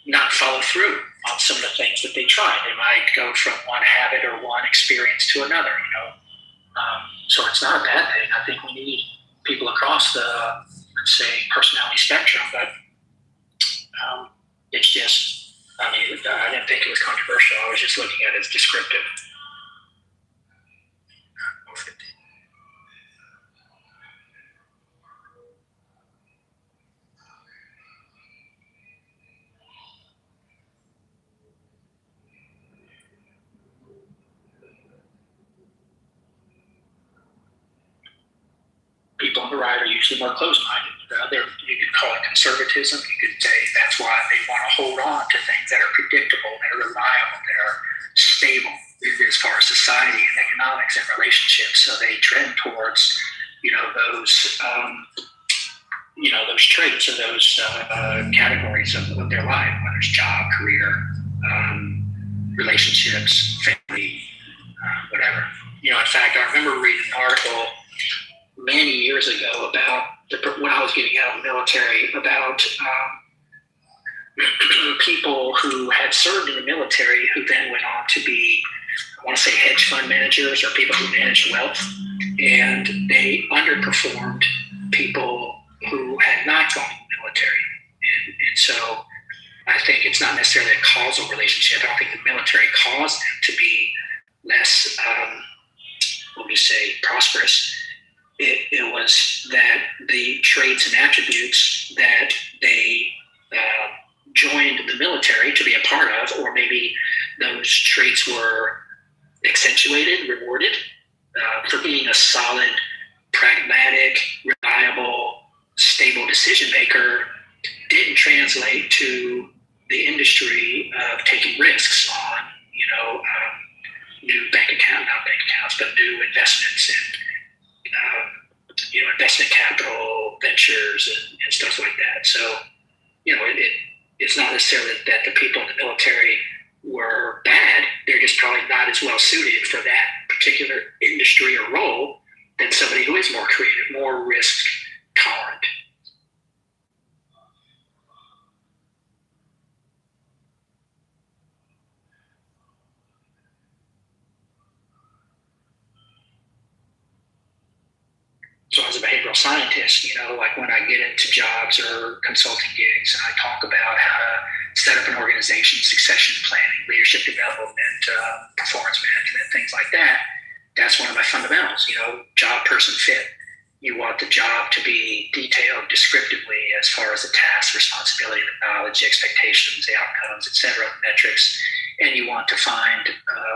not follow through on some of the things that they try. They might go from one habit or one experience to another, So it's not a bad thing. I think we need people across the, let's say, personality spectrum, but it's just, I didn't think it was controversial. I was just looking at it as descriptive. People on the right are usually more closed-minded. You could call it conservatism. You could say that's why they want to hold on to things that are predictable, that are reliable, that are stable as far as society and economics and relationships. So they trend towards, those traits or those categories of their life, whether it's job, career, relationships, family, whatever. In fact, I remember reading an article many years ago about when I was getting out of the military about people who had served in the military who then went on to be, I want to say, hedge fund managers or people who managed wealth, and they underperformed people who had not gone to the military. And so I think it's not necessarily a causal relationship. I don't think the military caused them to be less, what we say, prosperous. It was that the traits and attributes that they joined the military to be a part of, or maybe those traits were accentuated, rewarded for being a solid, pragmatic, reliable, stable decision maker, didn't translate to the industry of taking risks on, new not bank accounts, but new investments and, investment capital, ventures, and stuff like that. So, it's not necessarily that the people in the military were bad. They're just probably not as well suited for that particular industry or role than somebody who is more creative, more risk tolerant. So as a behavioral scientist, like when I get into jobs or consulting gigs and I talk about how to set up an organization, succession planning, leadership development, performance management, things like that, that's one of my fundamentals, job, person, fit. You want the job to be detailed descriptively as far as the task, responsibility, the knowledge, expectations, the outcomes, et cetera, metrics. And you want to find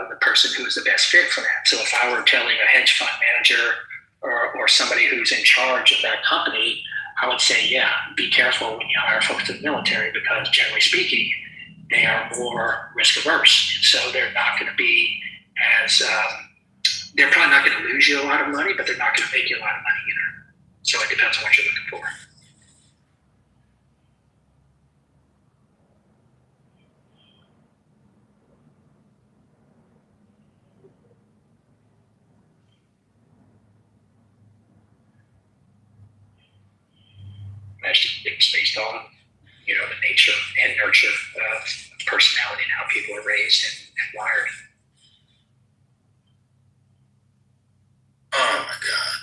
the person who is the best fit for that. So if I were telling a hedge fund manager or somebody who's in charge of that company, I would say, be careful when you hire folks in the military, because generally speaking, they are more risk averse. And so they're not going to be as, they're probably not going to lose you a lot of money, but they're not going to make you a lot of money either. So it depends on what you're looking for. It's based on, the nature and nurture of personality and how people are raised and wired.
Oh my God.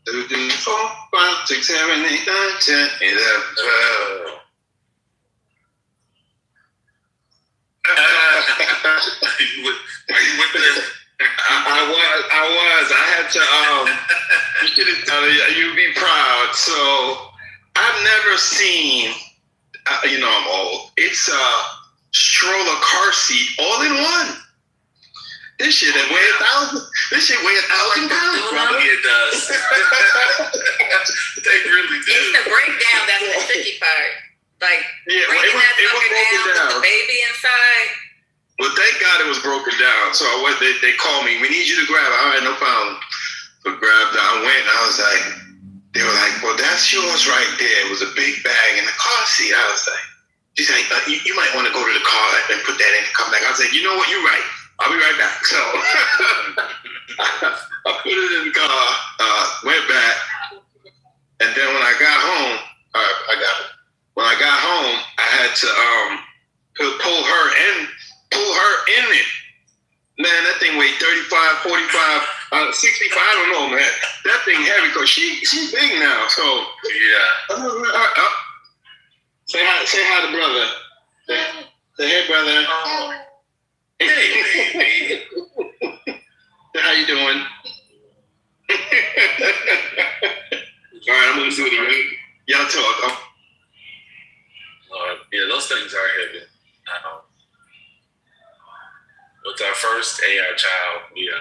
Two, 3, 4, 5, 6, 7, 8, 9, 10, 11, 12.
Are you with this?
I was.
You'd be proud. So I've never seen, I'm old. It's a stroller car seat all in one. This shit weigh 1,000. This shit weigh 1,000 pounds, brother.
It does.
They really do.
It's the breakdown that's the tricky part. Like breaking that sucker down with the baby inside.
Well, thank God it was broken down. So they called me. We need you to grab it. All right, no problem. So grabbed it. I went. And I was like, they were like, well, that's yours right there. It was a big bag in the car seat. I was like, she's like, you might want to go to the car and put that in and come back. I was like, you know what? You're right. I'll be right back. So I put it in the car, went back, and then when I got home, I got it. When I got home, I had to pull her in it. Man, that thing weighed 35, 45, 65. I don't know, man. That thing heavy because she's big now. So yeah. Say hi to brother. Say hey, brother. Hey, how you doing? All right, I'm gonna see what y'all talk.
Yeah, those things are heavy. With our first AI child, we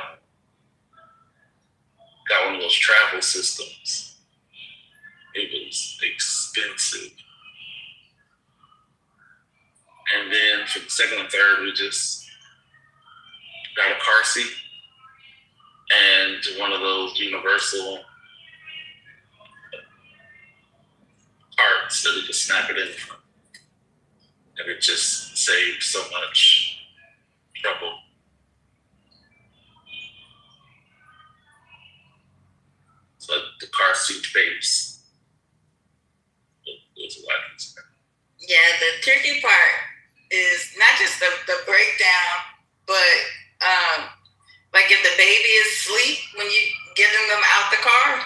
got one of those travel systems. It was expensive. And then for the second and third, we just got a car seat and one of those universal parts that we could snap it in from. And it just saved so much trouble. So the car seat base was a lot easier.
Yeah, the tricky part is not just the breakdown, but like if the baby is asleep when you getting them out the car,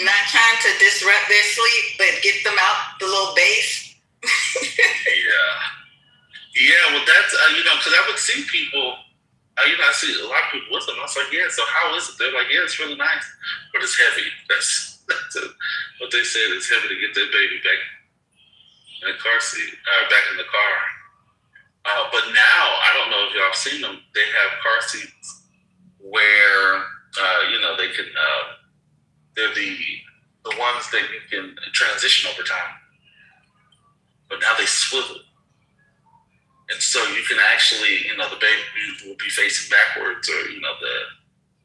not trying to disrupt their sleep, but get them out the little base.
Yeah, well that's, because I would see people, I see a lot of people with them. I was like, yeah, so how is it? They're like, yeah, it's really nice, but it's heavy. That's what they said. It's heavy to get that baby back in the car seat, back in the car. But now, I don't know if y'all have seen them. They have car seats where, they can, they're the ones that you can transition over time. But now they swivel. And so you can actually, the baby will be facing backwards, or,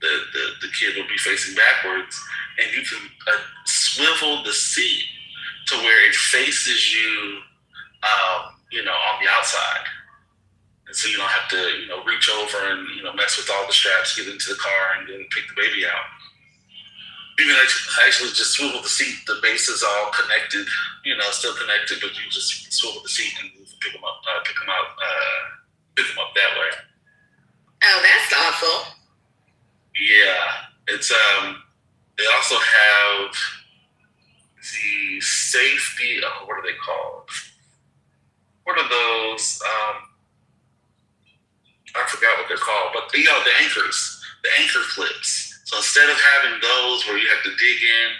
the kid will be facing backwards, and you can swivel the seat to where it faces you, on the outside. And so you don't have to, reach over and, mess with all the straps, get into the car, and then pick the baby out. You can actually just swivel the seat. The base is all connected, still connected, but you just swivel the seat and pick them up that way.
Oh, that's awful.
Yeah, it's they also have the safety. What are they called? What are those? I forgot what they're called, but the anchors, the anchor clips. So instead of having those where you have to dig in,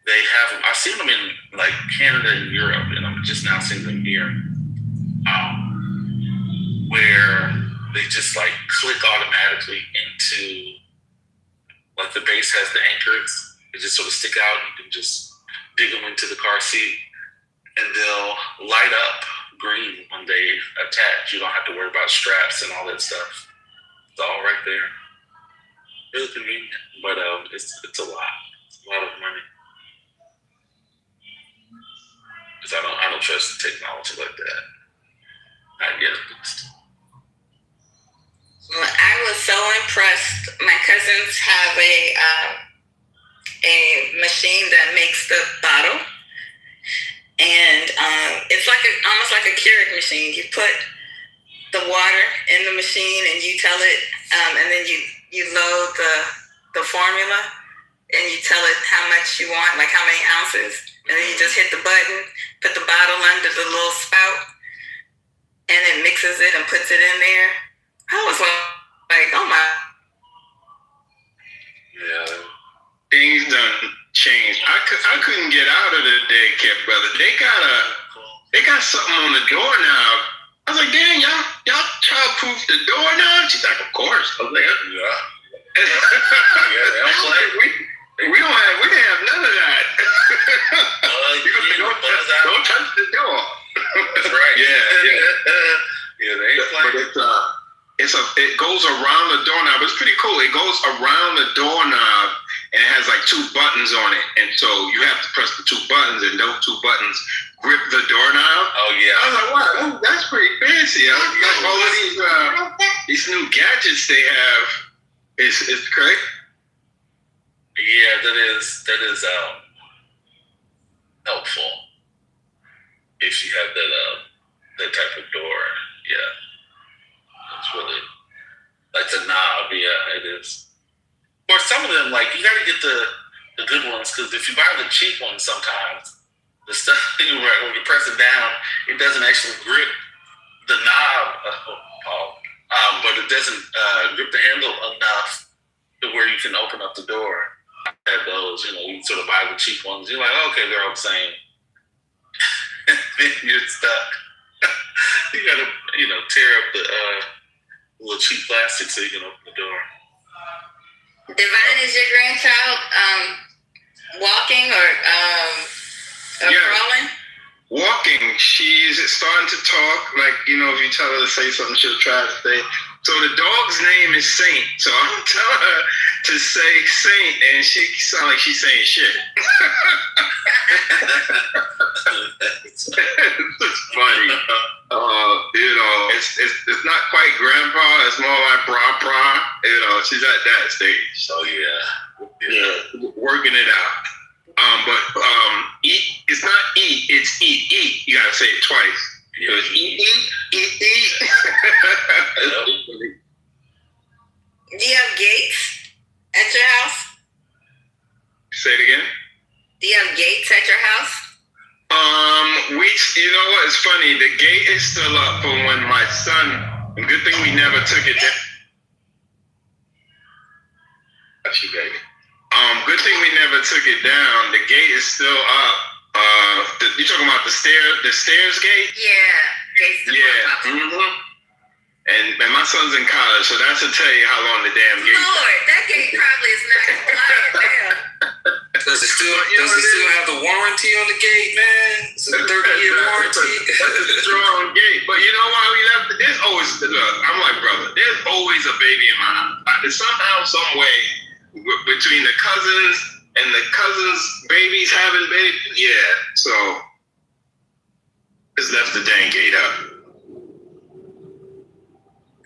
they have them. I've seen them in like Canada and Europe, and I'm just now seeing them here, where they just like click automatically into, like the base has the anchors. They just sort of stick out. You can just dig them into the car seat, and they'll light up green when they attach. You don't have to worry about straps and all that stuff. It's all right there. Really convenient, but it's a lot. It's a lot of money. Because I don't trust technology like that. I get it.
I was so impressed. My cousins have a machine that makes the bottle, and it's like almost like a Keurig machine. You put the water in the machine, and you tell it, and then you load the formula, and you tell it how much you want, like how many ounces, and then you just hit the button, put the bottle under the little spout, and it mixes it and puts it in there. I was like, oh my.
Yeah,
I couldn't get out of the daycare, brother. They got something on the doorknob. I was like, damn, y'all child-proof the doorknob? She's like, of course. I was like, yeah. They don't play. We didn't have none of that. Don't touch the door. That's right. Yeah, they ain't playing. But it goes around the doorknob. It's pretty cool. It goes around the doorknob and it has like 2 buttons on it. And so you have to press the 2 buttons and those 2 buttons grip the doorknob. Oh yeah. I was like, wow, that's pretty fancy. All of these new gadgets they have is great.
Yeah, that is helpful. If you have that type of door, yeah, it's really like the knob. Yeah, it is. Or some of them, like you got to get the good ones because if you buy the cheap ones, sometimes the stuff when you press it down, it doesn't actually grip the knob, but it doesn't grip the handle enough to where you can open up the door. I have those, you sort of buy the cheap ones. You're like, okay, they're all the same. And then you're stuck. You gotta, tear up the little cheap plastic so you can open the door.
Divine, is your grandchild walking or crawling?
Walking. She's starting to talk. Like, if you tell her to say something, she'll try to say. So the dog's name is Saint. So I'm telling her to say Saint, and she sounds like she's saying shit. It's funny. It's not quite grandpa. It's more like bra. She's at that stage. So yeah, working it out. But eat. It's not eat. It's eat. You gotta say it twice. So it's eat.
Do you have gates at your house?
Say it again.
Do you have gates at your house?
You know what? It's funny. The gate is still up from when my son. Good thing we never took it down. That's you, baby. Good thing we never took it down. The gate is still up. You talking about the stairs gate?
Yeah.
Mm-hmm. And my son's in college, so that's to tell you how long the damn gate.
Lord, that gate probably is not compliant. Damn.
Does it still have the warranty on the gate, man? It's a 30-year warranty.
That's a strong gate. But you know why we left it? There's always, I'm like, brother, there's always a baby in my house. Somehow, some way, between the cousins and the cousins' babies having babies, yeah. So, just left the dang gate up.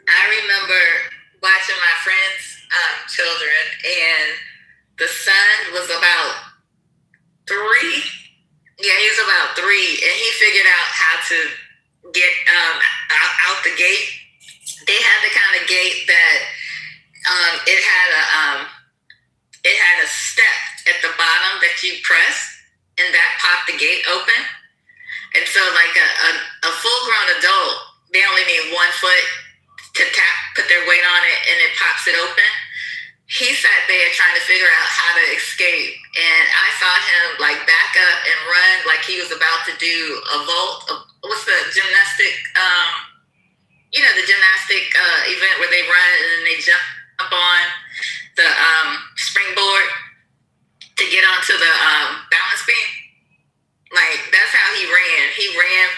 I remember watching my friends' children, and the son was about 3. Yeah, he was about 3, and he figured out how to get out the gate. They had the kind of gate that it had a step at the bottom that you press, and that popped the gate open. And so, like a full-grown adult, they only need 1 foot to put their weight on it, and it pops it open. He sat there trying to figure out how to escape, and I saw him like back up and run like he was about to do a vault. What's the gymnastic? The gymnastic event where they run and then they jump up on the springboard to get onto the balance beam. Like that's how he ran. He ran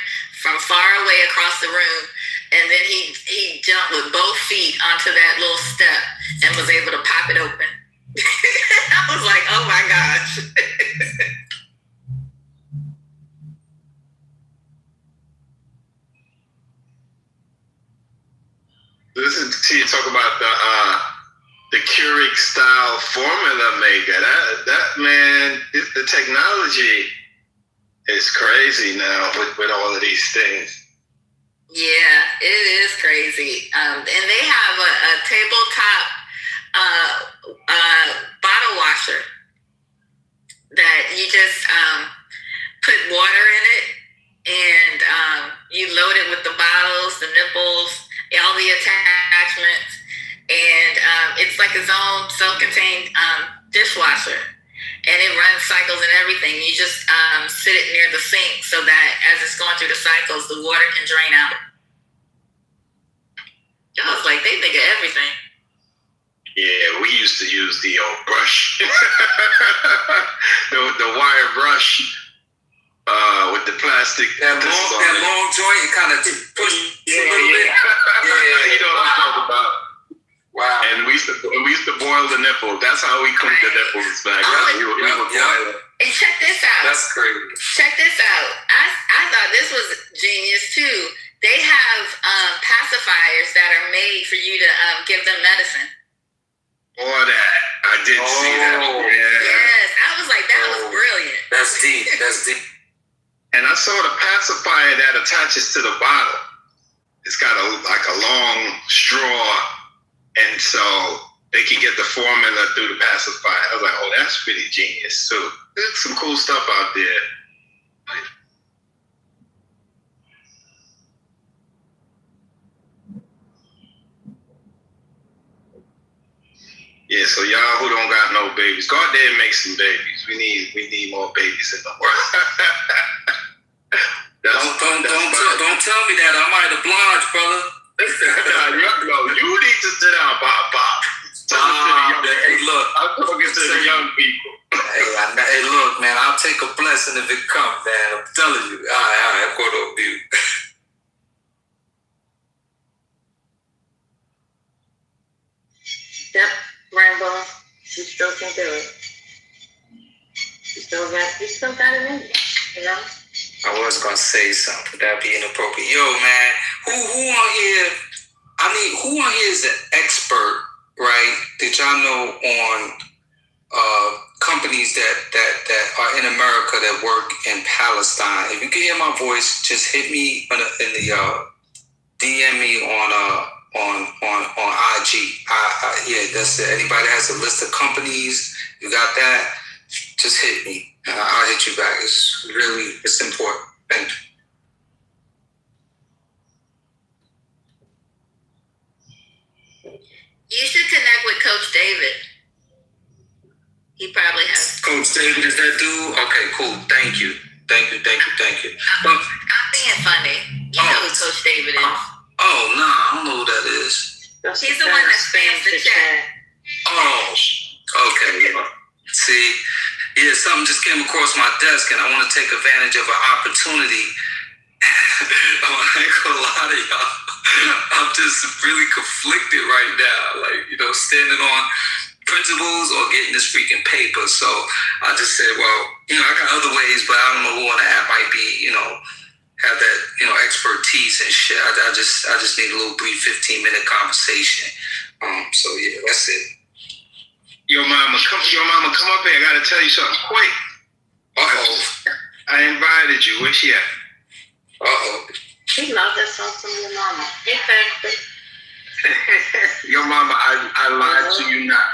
from far away across the room. And then he jumped with both feet onto that little step and was able to pop it open. I was like, oh my gosh.
Listen to you talk about the Keurig style formula maker. That man, the technology is crazy now with all of these things.
Yeah, it is crazy. And they have a tabletop bottle washer that you just put water in it, and you load it with the bottles, the nipples, all the attachments, and it's like its own self-contained dishwasher. and it runs cycles and everything. You just sit it near the sink so that as it's going through the cycles, the water can drain out. I was like, they think of everything.
Yeah, we used to use the old brush, the wire brush with the plastic.
That long joint, you kind of push a little bit.
Yeah, you know what I'm talking about.
Wow.
And we used to boil the nipple. That's how we cooked the nipples back then. We would boil it.
And check this out.
That's crazy.
Check this out. I thought this was genius too. They have pacifiers that are made for you to give them medicine.
Boy, I did see that. Yeah.
Yes, I was like, that was brilliant.
That's deep. That's deep.
And I saw the pacifier that attaches to the bottle. It's got like a long straw, and so they can get the formula through the pacifier. I was like, oh, that's pretty genius too. There's some cool stuff out there. Yeah, so y'all who don't got no babies, go out there and make some babies. We need more babies in the world.
Don't tell me that. I might oblige, brother.
You need to sit down, Bob.
Hey, look.
I'm talking to the young people.
Hey, look, man. I'll take a blessing if it comes, man. I'm telling you. All right. I'm going to mute.
Yep, Rambo. You still can do it. You still got it in you, you know?
I was gonna say something, but that'd be inappropriate. Yo, man, who on here? I mean, who on here is an expert, right? That y'all know on companies that are in America that work in Palestine. If you can hear my voice, just hit me in the DM me on IG. Yeah, that's it. Anybody has a list of companies, you got that? Just hit me. I'll hit you back. It's important. Thank you.
You should connect with Coach David. He probably has.
Coach David is that dude? Okay, cool. Thank you. But,
I'm being funny. You know who Coach David is.
Oh, no, I don't know who that is.
He's the one that spams the chat.
Oh, okay. See, yeah, something just came across my desk, and I want to take advantage of an opportunity. I ain't gonna lie to y'all. I'm just really conflicted right now. Like, standing on principles or getting this freaking paper. So I just said, well, I got other ways, but I don't know who on the app might be, have that, expertise and shit. I just need a little brief 15-minute conversation. So yeah, that's it.
Your mama, come up here. I gotta tell you something quick. I invited you. Where's she at?
She loves that song from your mama. Exactly.
Your mama, I lied to you not.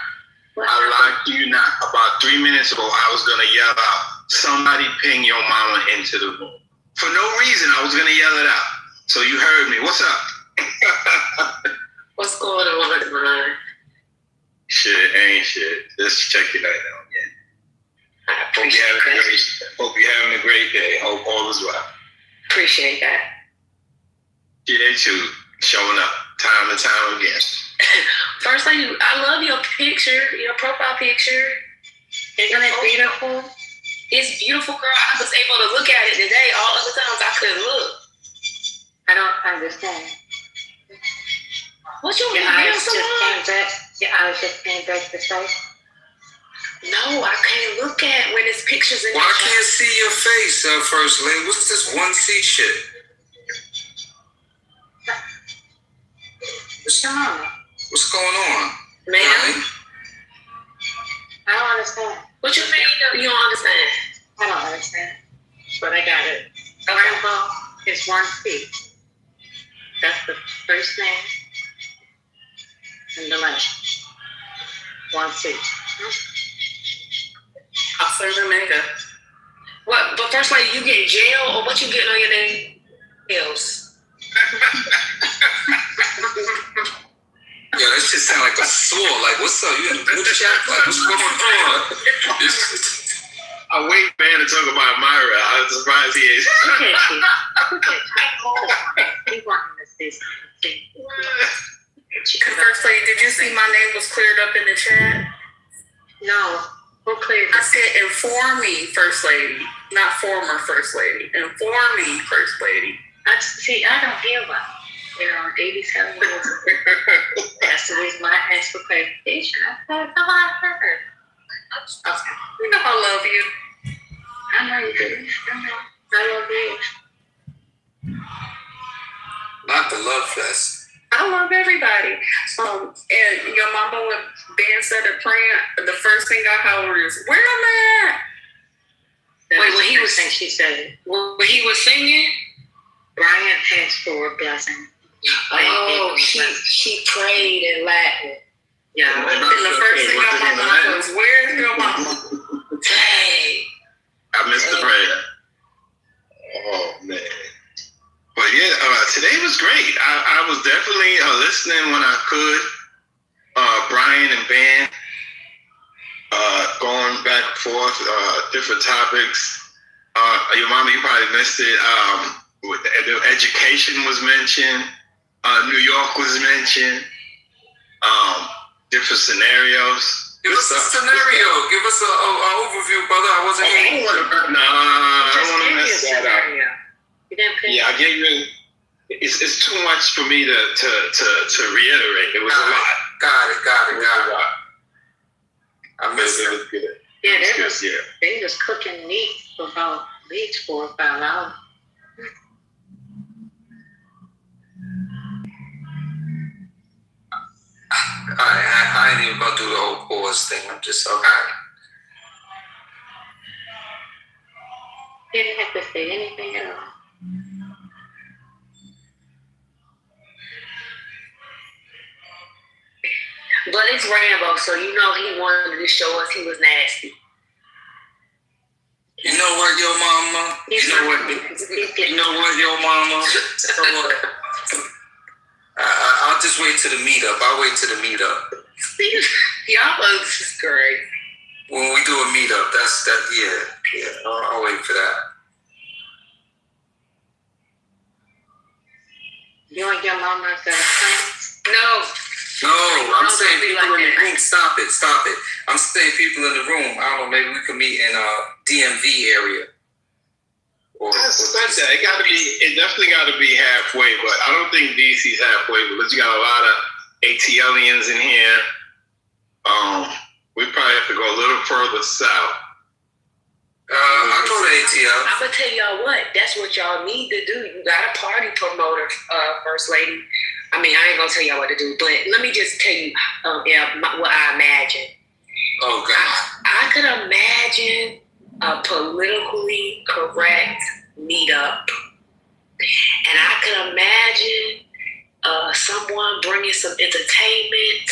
I lied to you not. About 3 minutes ago, I was gonna yell out, somebody ping your mama into the room. For no reason, I was gonna yell it out. So you heard me. What's up?
What's going on, man?
Shit, ain't shit. Just checking it out again. Hope you're having a great day. Hope all is well.
Appreciate that.
Yeah, too. Showing up time and time again.
First, I love your picture, your profile picture. Isn't it beautiful? It's beautiful, girl. I was able to look at it today. All other times I couldn't look. I don't understand. What you mean? Your eyes just came back to sight? No, I can't look at when it's pictures in
Well, I can't see your face, First Lady. What's this 1C shit? What's going on?
Ma'am? I don't understand. What you mean you don't understand? I don't understand. But I got it. Rambo is 1C. That's the first name and the last. 1C. I'll serve Omega. What? But first, you get jail, or what you getting on your nails?
Yo, that shit sound like a sword. Like, what's up? You in the group chat? Like, what's going on? It's
I'm waiting for him to talk about Myra. I'm surprised he is.
Look at you. Look at you. He wanting to say something.
First lady, did you see my name was cleared up in the chat?
No. Who cleared?
I said inform me, First Lady, not former First Lady. Inform me, First Lady.
I don't hear one. You know, 87 years. That's the reason why I asked for clarification. I thought, I heard. Okay.
You know I love you.
I know you do. I know. I love you.
Not the love fest.
I love everybody. And your mama, when Ben started praying, the first thing I heard was, "Where am I at?"
Wait, when he was saying, she said,
when he was singing,
Brian asked for a blessing.
Oh, she prayed in Latin.
Yeah.
And the first thing I mama was, "Where's your mama?"
Dang.
I missed the prayer. Oh, man. But yeah, today was great. I was definitely listening when I could. Brian and Ben going back and forth, different topics. Your mama, you probably missed it. The education was mentioned. New York was mentioned. Different scenarios.
Give us a scenario. Give us an overview, brother. I wasn't here.
No, I don't want to mess that up. Yeah, I gave you. It's too much for me to reiterate. It was a lot.
Got it. I missed it.
It was good.
Yeah, they was cooking meat for about 4 or 5 hours.
I ain't even gonna do the whole pause thing. I'm just okay.
Didn't have to say anything at all.
But it's Rambo, so you know he wanted to show us he was nasty.
You know what, your mama? You know what, your mama? I'll just wait till the meetup. I'll wait till the meetup.
Y'all folks is great.
When we do a meetup, yeah. I'll wait for that.
You and your mama got friends?
No, I'm saying people in the room. Stop it. I'm saying people in the room. I don't know. Maybe we could meet in DMV area.
That's that. It definitely got to be halfway, but I don't think DC's halfway because you got a lot of ATLians in here. We probably have to go a little further south.
I go to ATL.
I'm gonna tell y'all what. That's what y'all need to do. You got a party promoter, First Lady. I mean, I ain't gonna tell y'all what to do, but let me just tell you what I imagine.
Oh God.
I could imagine a politically correct meetup, and I could imagine someone bringing some entertainment.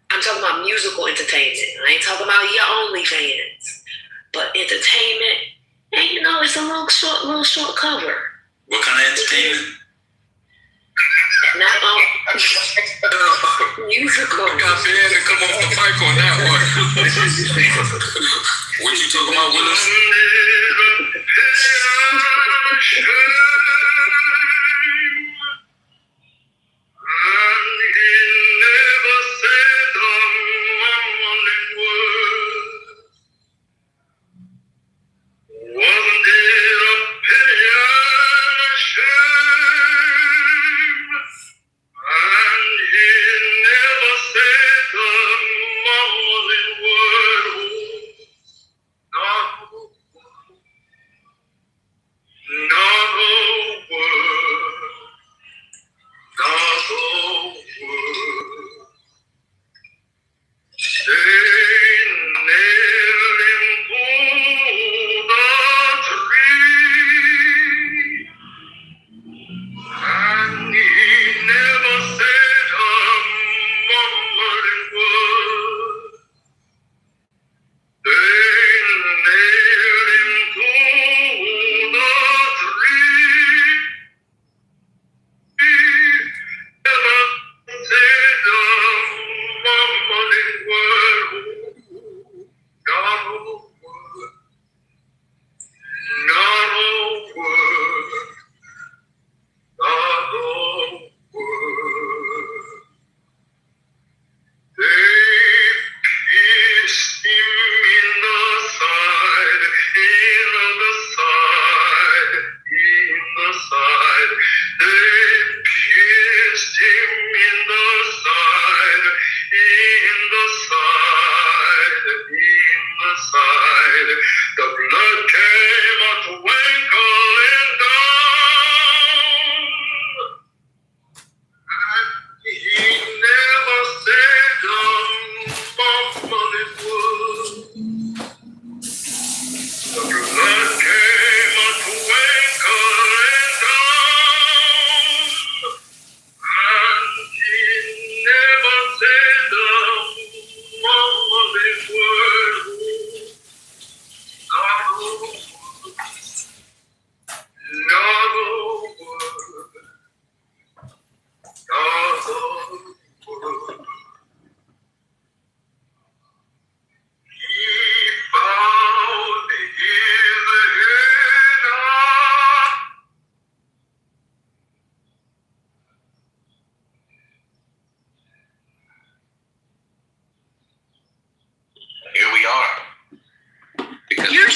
I'm talking about musical entertainment. I ain't talking about your OnlyFans, but entertainment. And you know, it's a little short cover.
What kind of entertainment?
Not musical.
I got Ben to come off the mic on that one. What you talking about, Willis?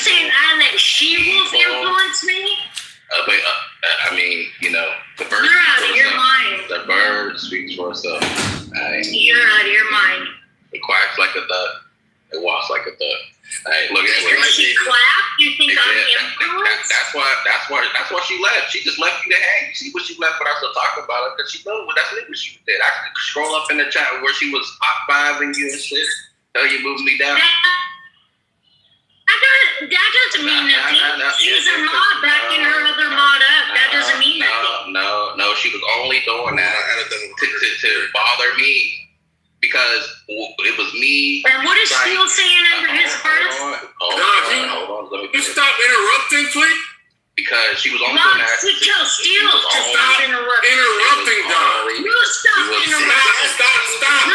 saying I let she-wolf influence me?
I mean, you know, the bird.
You're out of your mind.
The bird speaks for itself.
You're out of your mind.
It quacks like a duck. It walks like a duck. Look at
Does she clap? You think I'm influenced?
That's why she left. She just left you to hang. You see what she left without us talking about it because she knows that's what she did. I could scroll up in the chat where she was hot-fiving you and shit. Tell you moved me down.
That doesn't mean nothing. She's a mod backing her other mod up. That doesn't mean nothing.
No. She was only doing that to bother me. Because it was me.
And what is Steele saying under his verse?
Hold on. Let me
you stop interrupting, please?
Because she was only doing that.
Tell Steele to stop
interrupting, Don.
You stop interrupting.
Stop.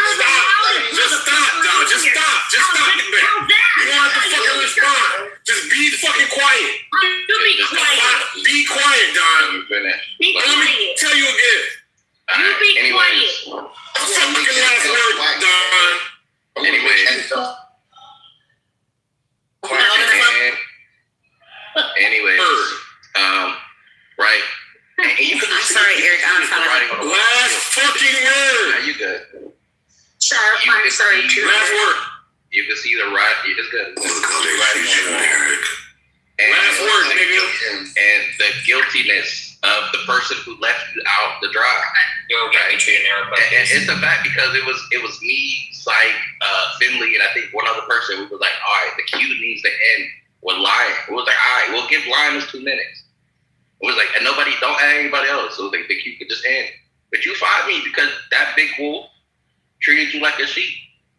Just stop, Don. Just stop. You don't have to fucking respond. Just be fucking quiet.
You be quiet.
Be quiet, Don.
Be
Let me
quiet.
tell you again.
You be quiet.
What's your fucking last word, Don?
Anyways, right.
I'm sorry, Eric.
Last fucking word.
Nah, you good.
I'm sorry, too.
Last word.
You can see the right. It's good.
Last word, nigga.
And the guiltiness of the person who left you out to dry. It's a fact because it was me, Syke, Finley, and I think one other person who was like, all right, the queue needs to end with Lion. It was like, all right, we'll give Lion 2 minutes. It was like, and nobody, don't add anybody else. So the queue could just end. But you fired me because that big wolf treated you like a sheep.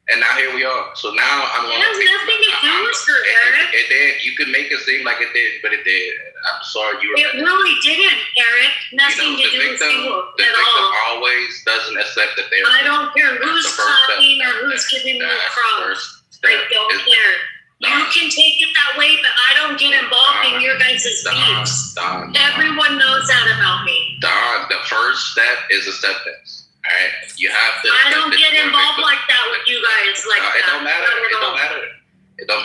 And now here we are. So now I'm going to.
It has nothing to do with her, Eric.
It did. You could make it seem like it did, but it did. I'm sorry you were.
It really didn't, Eric. Nothing to do with you
the
at
victim
all.
always doesn't accept that they're.
I don't care who's talking or who's giving me props. I don't care. You can take it that way, but I don't get involved in your guys' beefs. Everyone knows that about me.
Don, the first step is acceptance. All right, you have to.
I don't get involved like that with you guys. Like
it
that.
don't matter. It don't matter.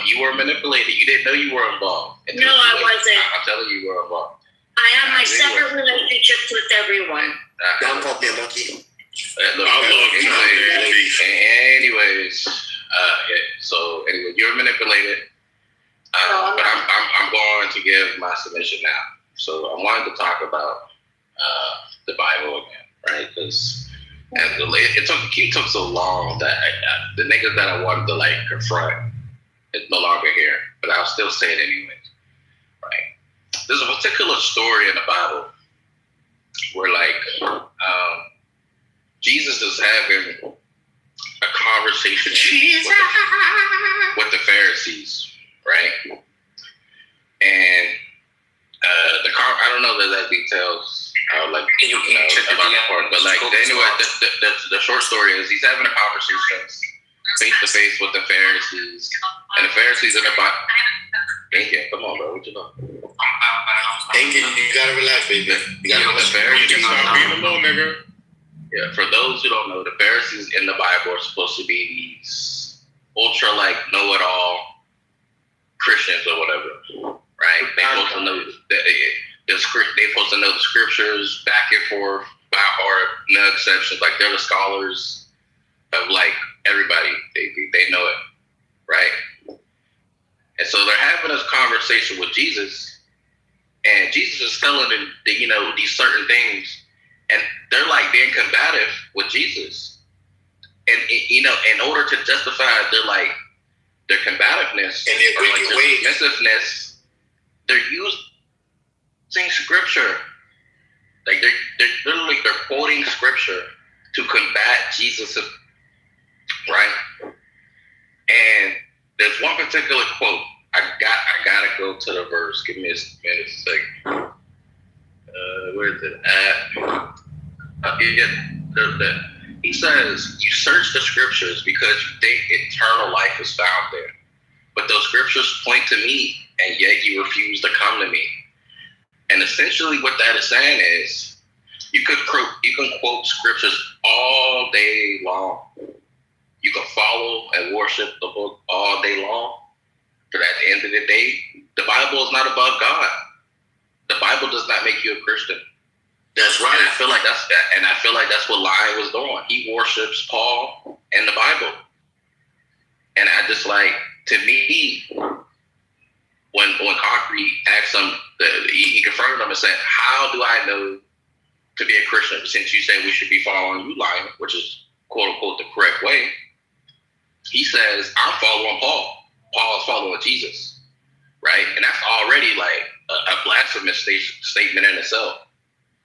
You were manipulated. You didn't know you were involved.
No, I wasn't.
I'm telling you, you were involved.
I have my separate relationships with everyone.
Don't call me a monkey. Anyways, so anyway, you're manipulated. But I'm going to give my submission now. So I wanted to talk about the Bible again, right? Because it took so long that the niggas that I wanted to like confront is no longer here, but I'll still say it anyways, right? There's a particular story in the Bible where like Jesus is having a conversation with the Pharisees, right? And I don't know the exact details. About the part, but like anyway, the short story is he's having a conversation face to face with the Pharisees, and the Pharisees in the Bible. Ain't come on, bro, what you know? You gotta relax, baby. You gotta relax. The Pharisees stop being alone, nigga. Yeah, for those who don't know, the Pharisees in the Bible are supposed to be these ultra like know-it-all Christians or whatever, right? They're supposed to know they're supposed to know the scriptures back and forth by heart, no exceptions. Like they're the scholars of like everybody. They know it, right? And so they're having this conversation with Jesus, and Jesus is telling them that, these certain things, and they're like being combative with Jesus. And in order to justify their combativeness and their submissiveness, they're using scripture. Like they're quoting scripture to combat Jesus, right? And there's one particular quote. I gotta go to the verse. Give me a minute, second. Where is it at? He says, "You search the scriptures because you think eternal life is found there, but those scriptures point to me, and yet you refuse to come to me." And essentially what that is saying is you can quote scriptures all day long. You can follow and worship the book all day long. But at the end of the day, The Bible is not above God. The Bible does not make you a Christian.
That's right.
And I feel like that's what Lion was doing. He worships Paul and the Bible. And I just like, to me, when Concrete asked him, he confronted him and said, "How do I know to be a Christian? Since you say we should be following you, Lion," which is quote unquote the correct way. He says, "I'm following Paul. Paul is following Jesus." Right? And that's already like a blasphemous statement in itself.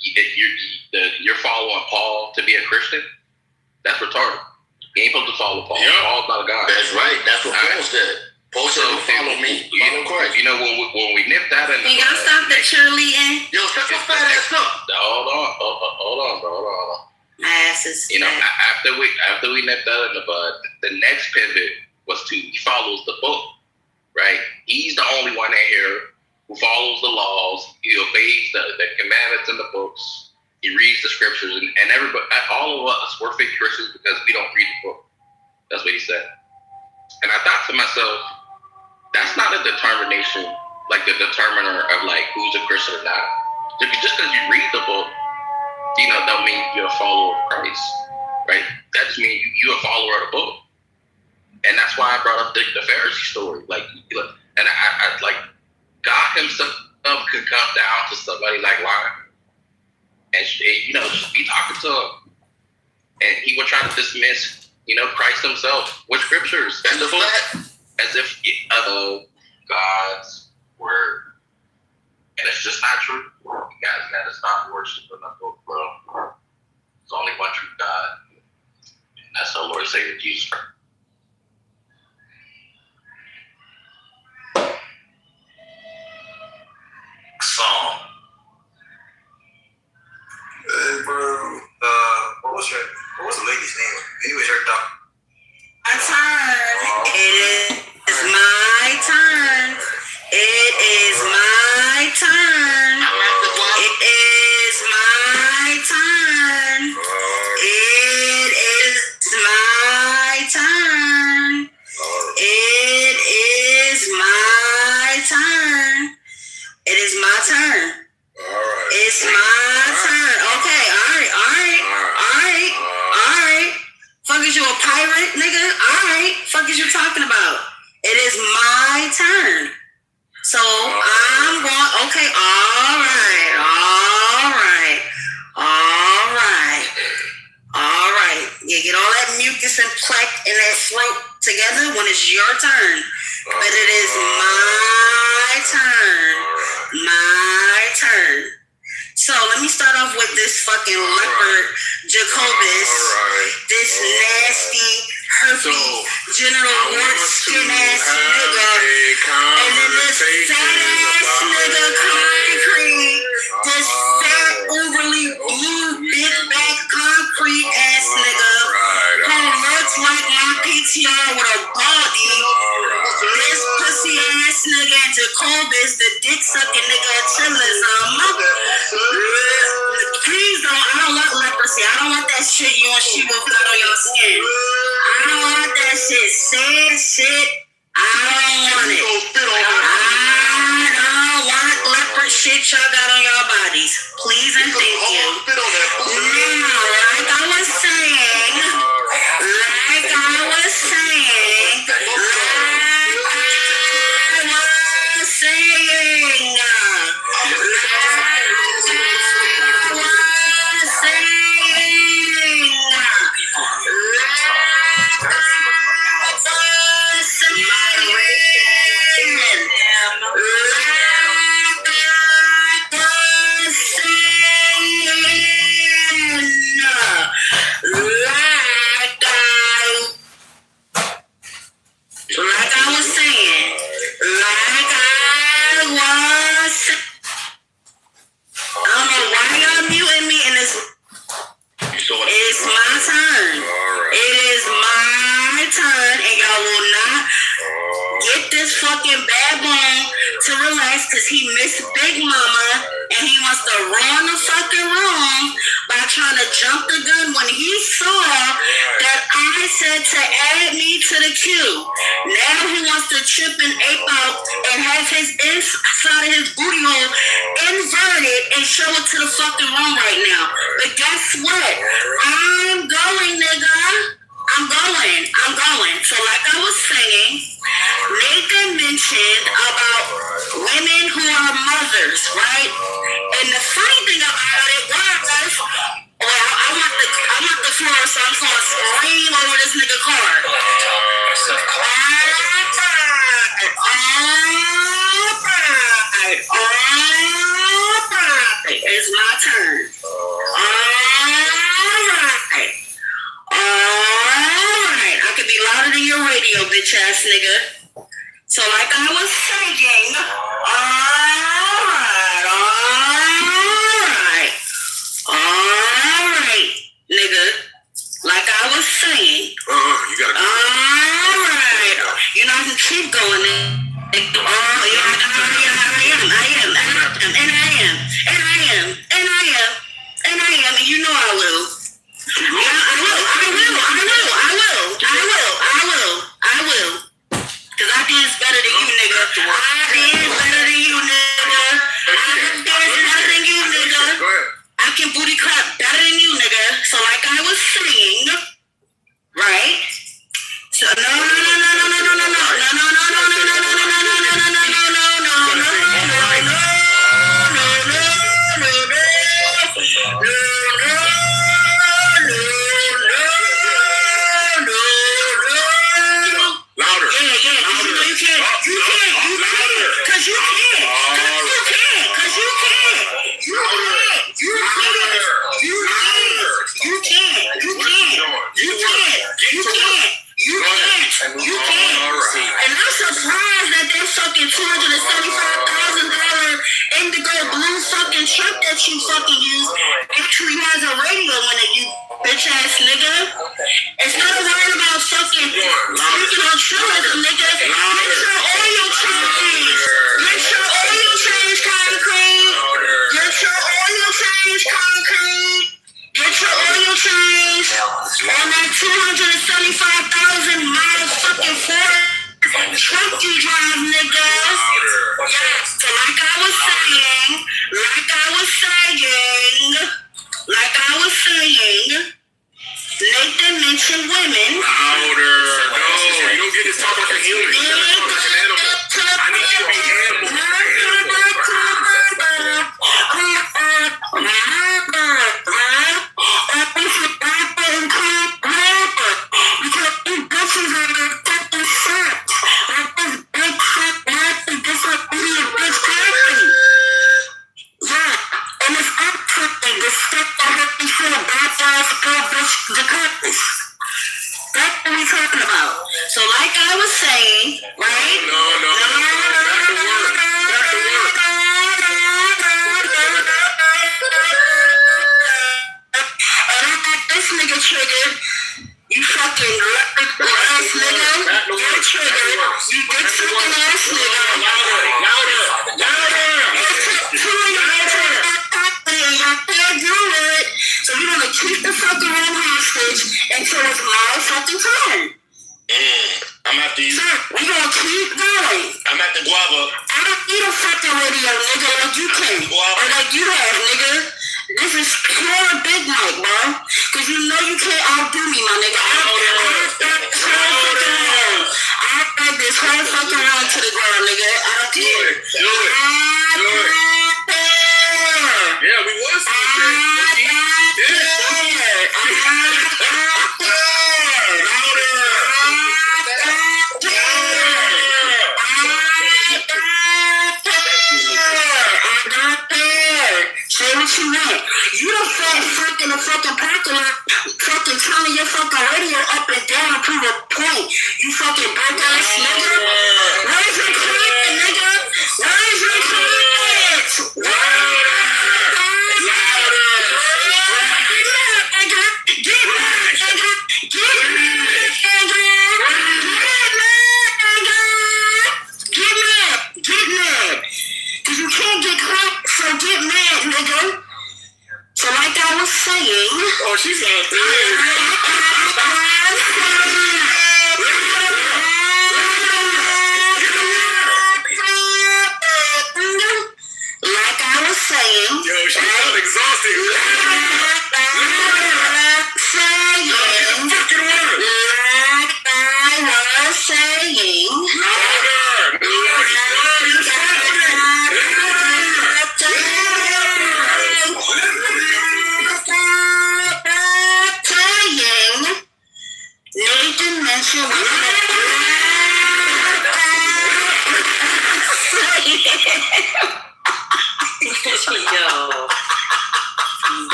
You're following Paul to be a Christian? That's retarded. You ain't supposed to follow Paul.
Yep.
Paul's not a God.
That's right. That's what Paul said. Paul said, "Follow me. Follow Christ."
You know, when we nip that in the
Can y'all stop the cheerleading?
Yo, shut your fat ass up.
Hold on, bro.
My ass is
You know, after we nipped that in the bud, the next pivot was he follows the book, right? He's the only one in here who follows the laws. He obeys the commandments in the books. He reads the scriptures, and everybody, all of us, we're fake Christians because we don't read the book. That's what he said. And I thought to myself, that's not a determination, like the determiner of like who's a Christian or not. Just because you read the book, you know, don't mean you're a follower of Christ, right? That just means you're a follower of the book. And that's why I brought up the Pharisee story. Like, and I like, God himself could come down to somebody like Lion and you know, be talking to him, and he would try to dismiss, you know, Christ himself with scriptures and the book as if God's word, and it's just not true. You guys gotta stop worshiping the book, bro. There's only one true God, and that's our Lord and Savior Jesus Christ.
Song. Hey, bro. What was the lady's name? Anyways, her dog.
My turn. It is my turn. It is my turn. It is my turn. It is my turn. It is my turn. It is my turn. It's my turn. Okay, all right. Fuck is you, a pirate, nigga? All right. Fuck is you talking about? It is my turn. So I'm going, okay, all right. You get all that mucus and plaque in that throat together when it's your turn. But it is my turn. So let me start off with this fucking leopard Jacobus, this nasty herpes genital wart skin ass nigga, and then this fat ass nigga Concrete, this fat overly blue big back Concrete ass nigga who looks like my PTR with a body. This pussy ass nigga and Jacobus, the dick sucking nigga Attila's please don't. I don't want leprosy. I don't want that shit you and she will got on your skin. I don't want that shit. Sad shit. I don't want it. I don't want leopard shit y'all got on your bodies. Please and thank you. Now, like I was saying,
fucking baboon to relax because he missed Big Mama and he wants to ruin the fucking room by trying to jump the gun when he saw that I said to add me to the queue. Now he wants to chip and ape out and have his inside of his booty hole inverted and show it to the fucking room right now. But guess what? I'm going, nigga. I'm going. So like I was saying, Nathan mentioned about women who are mothers, right? And the funny thing about it was, well, I want the floor, so I'm going to scream over this nigga card. It's my turn. Alright. I could be louder than your radio, bitch ass nigga. So like I was saying, alright, nigga. Like I was saying,
you gotta go.
Alright. You know I can keep going in. And you know I will. I will. Cause I did better than you, nigga. I can booty clap better than you, nigga. So like I was saying, right? So You can't. And I'm surprised that that fucking $275,000 indigo blue fucking truck that you fucking use actually has a radio in it, you bitch ass nigga. Instead of worrying about fucking speaking on tourism, nigga, get your oil change. Get your oil change concrete. Get your oil change concrete. Get your oil change on that 275,000 motherfucking Ford truck you drive, niggas. Yes, so like I was saying, Nathan mentioned women.
Louder. No, you don't get to talk like an alien. You gotta talk like an animal. I need you to be an animal.
That's what we're talking about. So like I was saying, right?
No. Back to work.
And I got this nigga triggered. You fucking ass nigga. You're triggered. You dick sucking ass nigga.
Louder.
So you're gonna keep the fucking room hostage until it's my fucking turn.
I'm after you.
Sir, we gonna keep going.
I'm at the guava.
I don't need a fucking radio, nigga, like you can. Or like you have, nigga. This is pure Big Mike, bro. Cause you know you can't outdo me, my nigga. I got this whole fucking round to the ground, nigga. I
Do it. Yeah, we was
Say what you want. You the fat fuck in the fucking parking lot, fucking turning your fucking radio up and down to prove a point. You fucking broke ass nigga. Where's your credit, nigga? Where's your credit? Get Yo.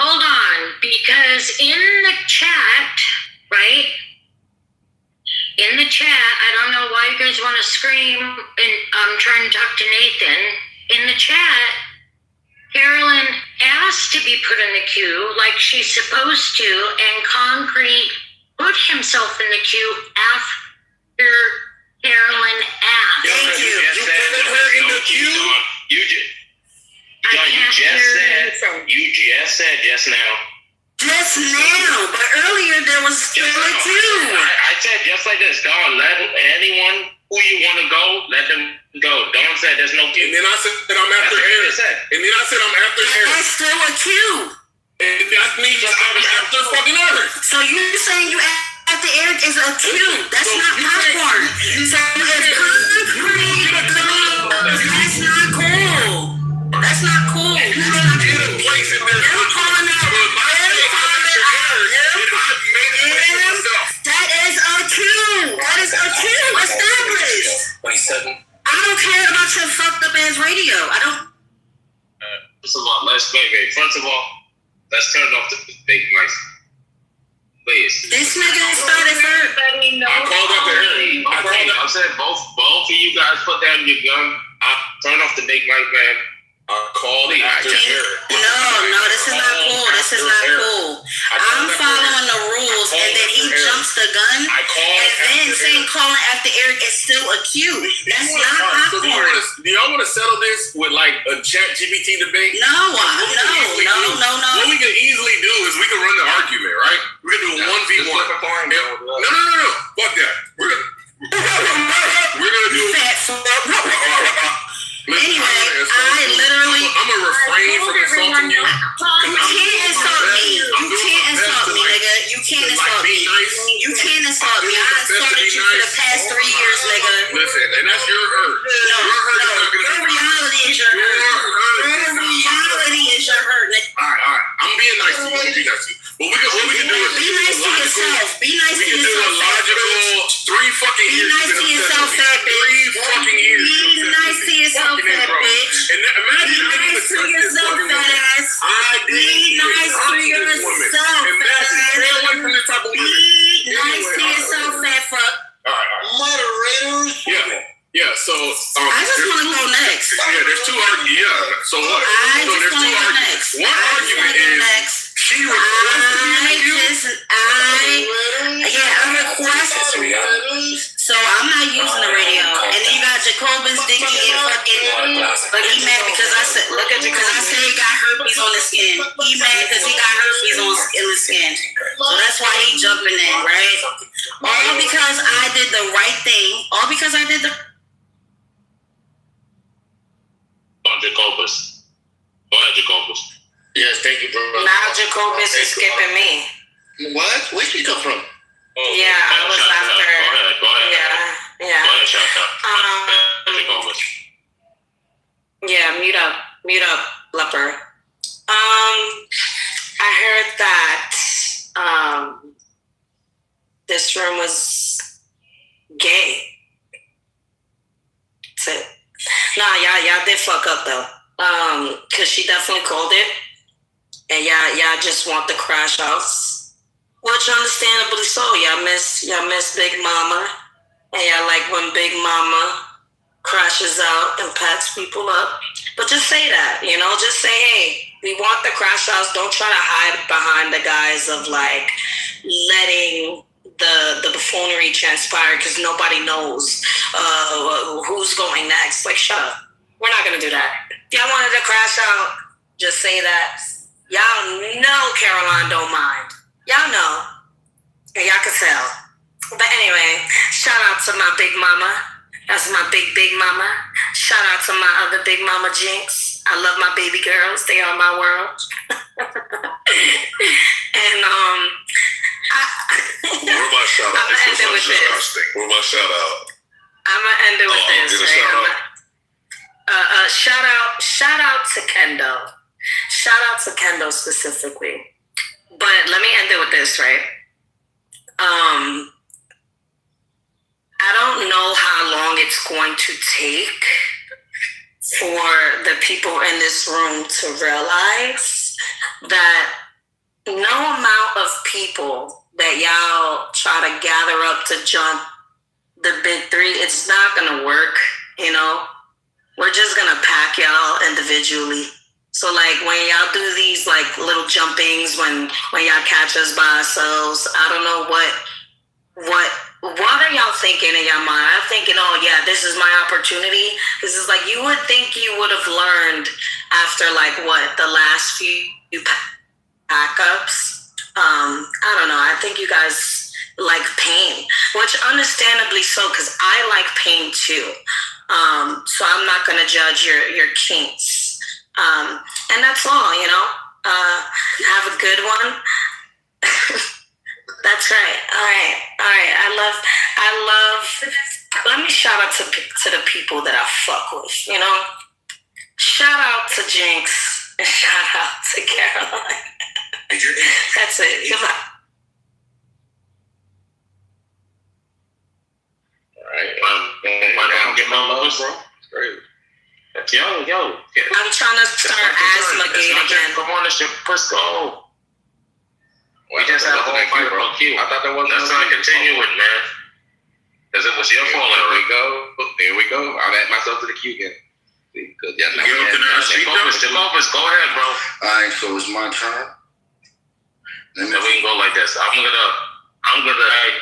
Hold on, because in the chat, right? In the chat, I don't know why you guys want to scream, and I'm trying to talk to Nathan. In the chat, Carolyn asked to be put in the queue like she's supposed to, and Concrete put himself in the queue after Carolyn asked.
Thank you. You put her in the queue? You just said just now
Just now, but earlier there was still a queue.
I said just like this, dog. Let anyone who you want to go, let them go. Dawn said there's no queue.
And then I said I'm after Eric. And then I said I'm after Eric.
That's still a queue.
And that means I'm after fucking Eric.
So you saying you after Eric is a queue? That's not popcorn. So it's concrete. That's not cool. That's not cool.
You don't get a place if there's
You're calling out. That is a queue. That is a queue established.
27.
I don't care about your fucked up ass radio. I don't.
First of all, let's wait. First of all, let's turn off the big mic. Please.
This nigga started first.
I called up the Eric. I said both of you guys put down your gun. Turn off the big mic, man.
I called after Eric.
No, this is not cool. This is not cool. I'm following the rules, and then he jumps the gun, and then saying calling after Eric is still a cue. That's not popcorn.
Do y'all want to settle this with like a chat GPT debate?
No.
What we can easily do is we can run the argument, right? We can do 1v1. No. Fuck that. We're gonna do
Anyway, I literally.
I'm gonna refrain from insulting you.
You can't insult me. You can't insult me, nigga. You can't insult me. You can't insult me. I insulted you for the past 3 years, nigga.
Listen, and that's your hurt.
No. Your reality is your hurt. Your reality is your hurt, nigga.
All right. I'm being nice to you. But what we can do is
be nice to yourself. Be nice to yourself.
We can do a logical 3 fucking years.
Be nice to yourself, fat bitch.
3 fucking years.
Be nice to yourself, fat bitch.
And imagine
be nice to yourself, fat ass. Be nice to yourself, fat ass.
Stay away from this type of women.
Be nice to yourself, fat fuck.
All right. Moderators. Yeah. So
I just want to go next.
Yeah, there's 2 arguments. Yeah. So what?
I
so
just
there's
want
2
to go
arguments.
next.
One argument is she requested
I requested. So I'm not using the radio, and then you got Jacobin's Dicky and fucking. He mad because I said, he got herpes on his skin. He mad because he got herpes on his skin. So that's why he jumping in, right? All because I did the right thing. All because I did the.
Jacobus. Go ahead, Jacobus. Yes, thank you, bro.
Now Jacobus is skipping me.
What? Where'd she come from?
Yeah, I was after.
Go ahead.
Yeah.
Go ahead, Shaka. Jacobus.
Yeah, mute up, leper. I heard that this room was gay. That's it. Nah, y'all did fuck up though. Cause she definitely called it. And y'all just want the crash outs. Which understandably so. Y'all miss Big Mama. And y'all like when Big Mama crashes out and pats people up. But just say that, just say, hey, we want the crash outs. Don't try to hide behind the guise of like letting the buffoonery transpire because nobody knows who's going next. Like, shut up. We're not going to do that. If y'all wanted to crash out, just say that. Y'all know Caroline don't mind. Y'all know. And y'all can tell. But anyway, shout out to my big mama. That's my big mama. Shout out to my other big mama Jinx. I love my baby girls. They are my world. And
What about shout out?
I'm gonna end it with this.
What about shout out?
I'm gonna end it with this. Right? Shout out to Kendo. Shout out to Kendo specifically. But let me end it with this, right? I don't know how long it's going to take for the people in this room to realize that no amount of people that y'all try to gather up to jump the big 3, it's not gonna work, We're just gonna pack y'all individually. So like when y'all do these like little jumpings, when y'all catch us by ourselves, I don't know what are y'all thinking in your mind? I'm thinking, oh yeah, this is my opportunity. This is like, you would think you would have learned after like what, the last few pack-ups
I don't know. I think you guys like pain, which understandably so, because I like pain too. So I'm not going to judge your kinks. And that's all, you know. Have a good one. That's right. All right. I love. Let me shout out to the people that I fuck with. You know, shout out to Jinx and shout out to Caroline. That's it. Goodbye.
All right. I'm getting my love, bro. Great. Yo.
I'm trying to start asthma gate again.
Come on, let's go. We just had a whole fight about Q. I thought that was. Let's not continue it, man. Because it was your fault.
There we go. I'll add myself to the queue again. Because
Kitover, go ahead, bro.
All right, so it's my turn.
So we can go like this. I'm gonna like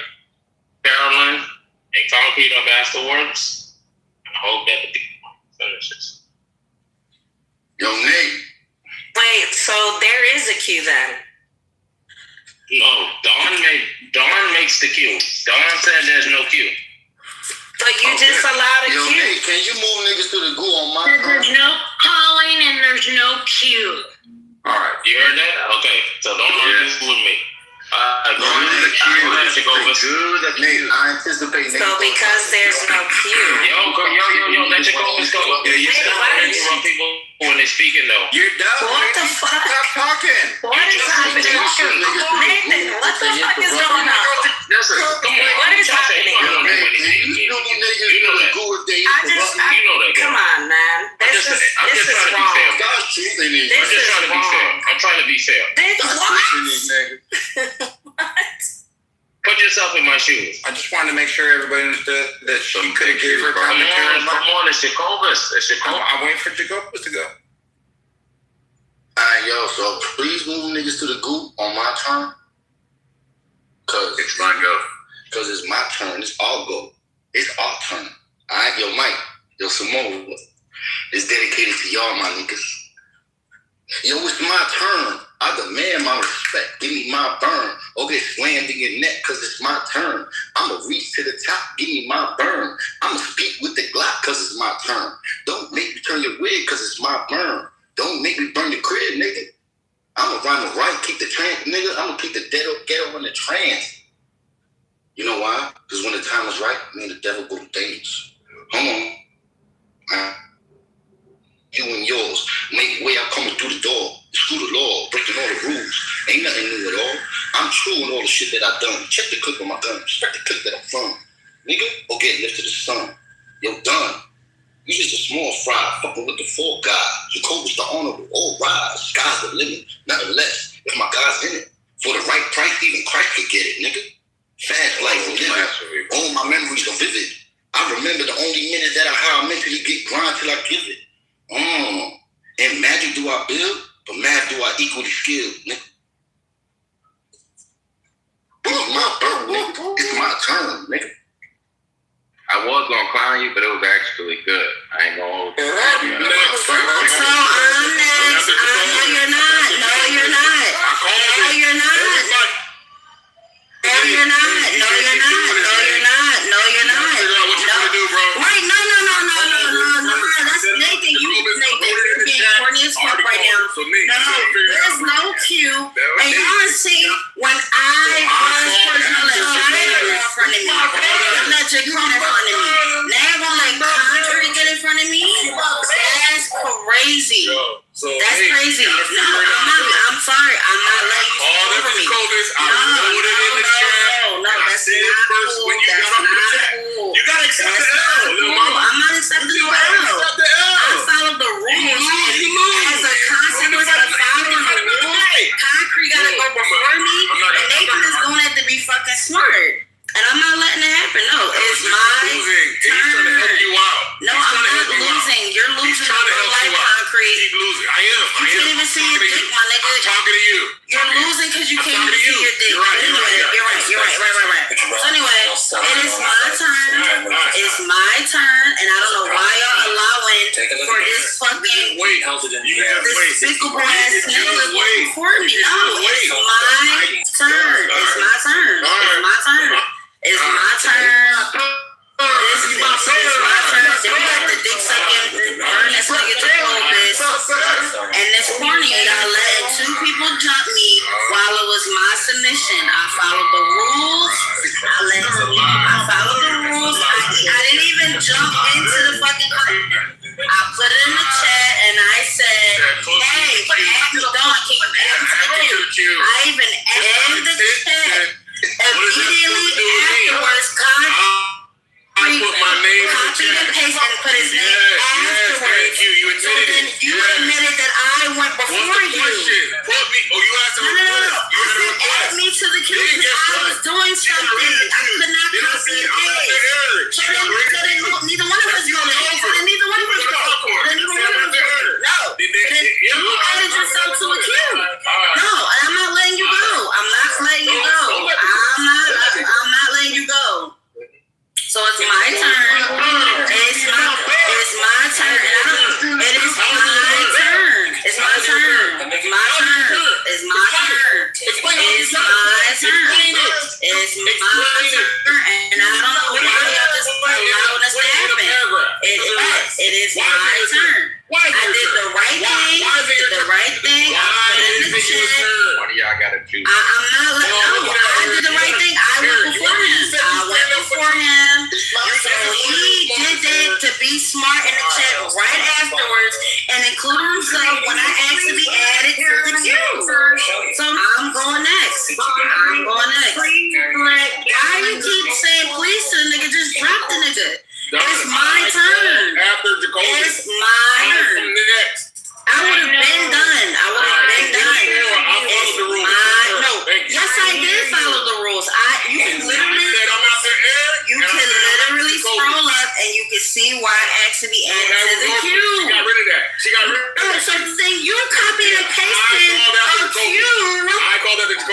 Carolyn and concrete up afterwards. I hope that the people finishes.
Yo, Nate.
Wait, so there is a queue then?
No, Dawn makes the queue. Dawn said there's no queue.
But you just allowed a queue.
Nate, can you move niggas to the goo on my turn?
There's no calling and there's no queue.
All right, you heard that? Okay, so don't argue with me. Go ahead,
Nate, I anticipate.
So because there's no queue.
Yo, let your Jacobus go. Yeah, you still interrupt people when they're speaking though.
You're done.
What the fuck?
Stop talking.
What is happening? Nathan, what the fuck is going on? What is happening?
You know that.
Come on, man. This is wrong.
I'm just trying to be fair. I'm trying to be fair.
What?
Put yourself in my shoes.
I just wanted to make sure everybody understood that she could have gave her commentary.
Come on, it's Jacobus.
I'm waiting for Jacobus to go.
Alright, yo, so please move niggas to the goo on my turn. Cause it's my go. Cause it's my turn. It's our go. It's our turn. Alright, yo, Mike. Yo, Simone. It's dedicated to y'all, my niggas. Yo, it's my turn. I demand my respect. Give me my burn. Or get slammed in your neck cause it's my turn. I'ma reach to the top. Give me my burn. I'ma speak with the Glock cause it's my turn. Don't make me turn your wig cause it's my burn. Don't make me burn your crib, nigga. I'ma rhyme the right, keep the trans, nigga. I'ma keep the ghetto in the trance. You know why? Cause when the time is right, me and the devil go dangerous. Hold on. You and yours make way out coming through the door. Screw the law, breaking all the rules. Ain't nothing new at all. I'm true in all the shit that I done. Check the clip on my gun. Respect the clip that I'm from. Nigga, or get lifted to the sun. Yo, done. You just a small fry, fucking with the four guys. Jacobus the honorable, all rise. Sky's the limit, nothing less. If my guy's in it, for the right price, even Christ could get it, nigga. Fast life we living. All my memories are vivid. I remember the only minute that I mentally get grind till I give it. And magic do I build, but math do I equally skill, nigga. It's my turn, nigga. It's my turn, nigga.
I was gonna clown you, but it was actually good. I ain't gonna hold you.
So I'm next. No, you're not. No, you're not. No, you're not. No, you're not. No, you're not. No, you're not. No, you're not. Wait, no. That's Nathan. You're being corny as fuck right now. No, there's no cue. And you want to see when I was personally in front of me. I'm not just in front of me. Now I'm like, Conjure to get in front of me? That's crazy. That's crazy. No, I'm sorry. I'm not letting you over me. No, that's not cool. That's not cool.
You gotta accept the L.
I'm not accepting the L. I followed the rules. As a consequence of following the rules, Concrete gotta go before me, and Nathan is going to have to be fucking smart. And I'm not letting it happen. No, it's my turn.
He's trying to help you out.
No, I'm not losing. You're losing in real life, Concrete.
Keep losing. I am.
You can't even see your dick, my nigga.
I'm talking to you.
You're losing because you can't even see your dick. You're right. So anyway, it is my turn. It's my turn, and I don't know why y'all allowing
for this fucking
wait.
despicable ass nigga before me. No, it's my turn. It's my turn. It's my turn. It's my turn. It's my turn. Then we got the dick sucking, burn this nigga to pulpits. And this morning, y'all letting 2 people jump me while it was my submission. I followed the rules. I followed the rules. I didn't even jump into the fucking comment. I put it in the chat and I said, hey, add me on. Can you add me to the queue? I even added the chat. Immediately afterwards,
I put my name
copy and paste and put his name afterwards.
Thank you. You
So
admitted
then
it.
you admitted that I went before you.
Put me. Oh, you asked to request.
I said add me to the queue because I was doing something. I could not copy and paste. So then neither one of us go there. So then neither one of us go. Then neither one of us go. No. Then you added yourself to a queue. No, I'm not letting you go. I'm not letting you go. I'm not letting you go. So it's my turn. It's my turn. It is my turn. It's my turn. It's my turn. It's my turn. It's my turn. It's my turn. And I don't know why y'all just allowing this to happen. It is my turn. I did the right thing. I did the right thing. I put it in the chat.
One of y'all got to choose.
I'm not letting. No, I did the right thing. I went before him. So he did that to be smart in the chat right afterwards and included himself when I asked to be added to the queue. So I'm going next. Why you keep saying please to the nigga? Just drop the nigga. It's my turn. It's my turn. I would have been done. It's my no. Yes, I did follow the rules. You can literally scroll up and you can see why I asked to be added to the queue.
She got rid of that.
So then you copy and pasting a queue.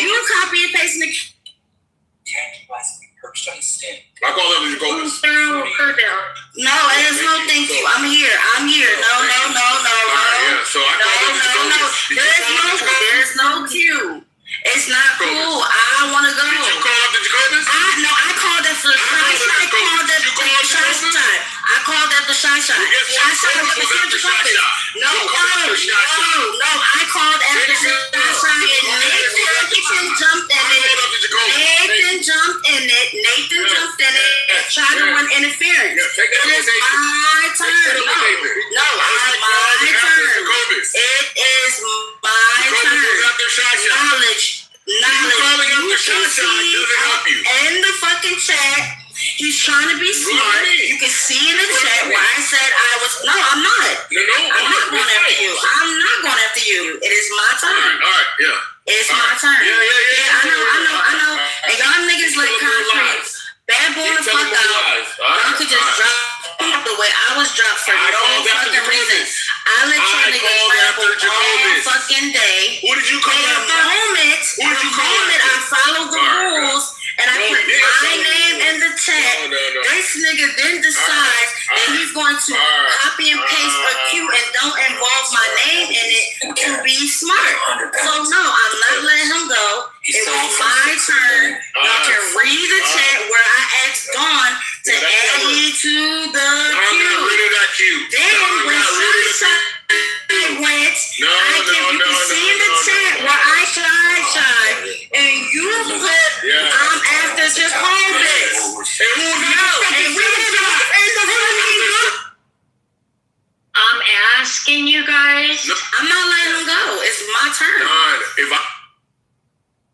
You copy and pasting the queue.
I call them the Jacobus.
No, there's no thank you. I'm here. No.
So I call them the Jacobus.
There's no queue. It's not cool. I want to go.
Did you call up the Jacobus?
I called that for the shot. I called that the shot. No, I called after the shot. Nathan jumped in it and tried to run interference. It is my turn. No, it's my turn. It is my turn. Knowledge. You can see in the fucking chat. He's trying to be smart. You can see in the chat where I said I was. No, I'm not. I'm not going after you. It is my turn.
All right, yeah.
It's my turn. Yeah, I know. And y'all niggas like concrete. Bad boy the fuck out. Y'all could just drop the way I was dropped for no fucking reason. I let y'all niggas ramble all fucking day.
Who did you call
after? The moment I followed the rules and I put my name in the chat, this nigga then decides that he's going to copy and paste a queue and don't involve my name in it to be smart. So no, I'm not letting him go. It was my turn. Y'all can read the chat where I asked Dawn to add me to the queue. Then when Sunshine went, you can see in the chat where I shine, and you put I'm after Jacobus.
I'm asking you guys.
I'm not letting him go. It's my turn.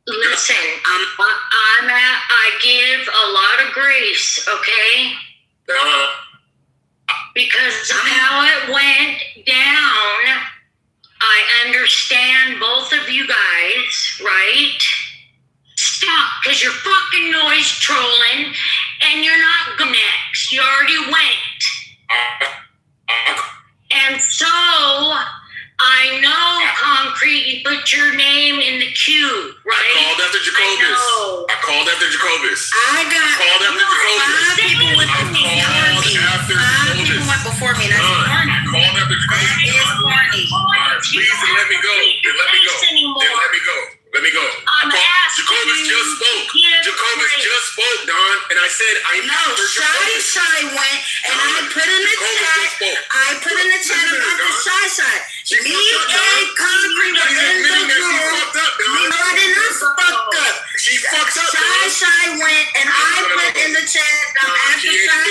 Listen, I give a lot of grace, okay? Because of how it went down, I understand both of you guys, right? Stop, because you're fucking noise trolling, and you're not going next. You already went. And so, I know, Concrete, you put your name in the queue, right?
I called after Jacobus.
I got 5 people went before me. 5 people went before me. That's
just spoke, Don, and I said
Shy went, and I put in the chat. About the Shy. Me and Concrete were in the group. No, I did not fucked up.
She fucked up.
Shy went, and I put in the chat. I'm after Shy.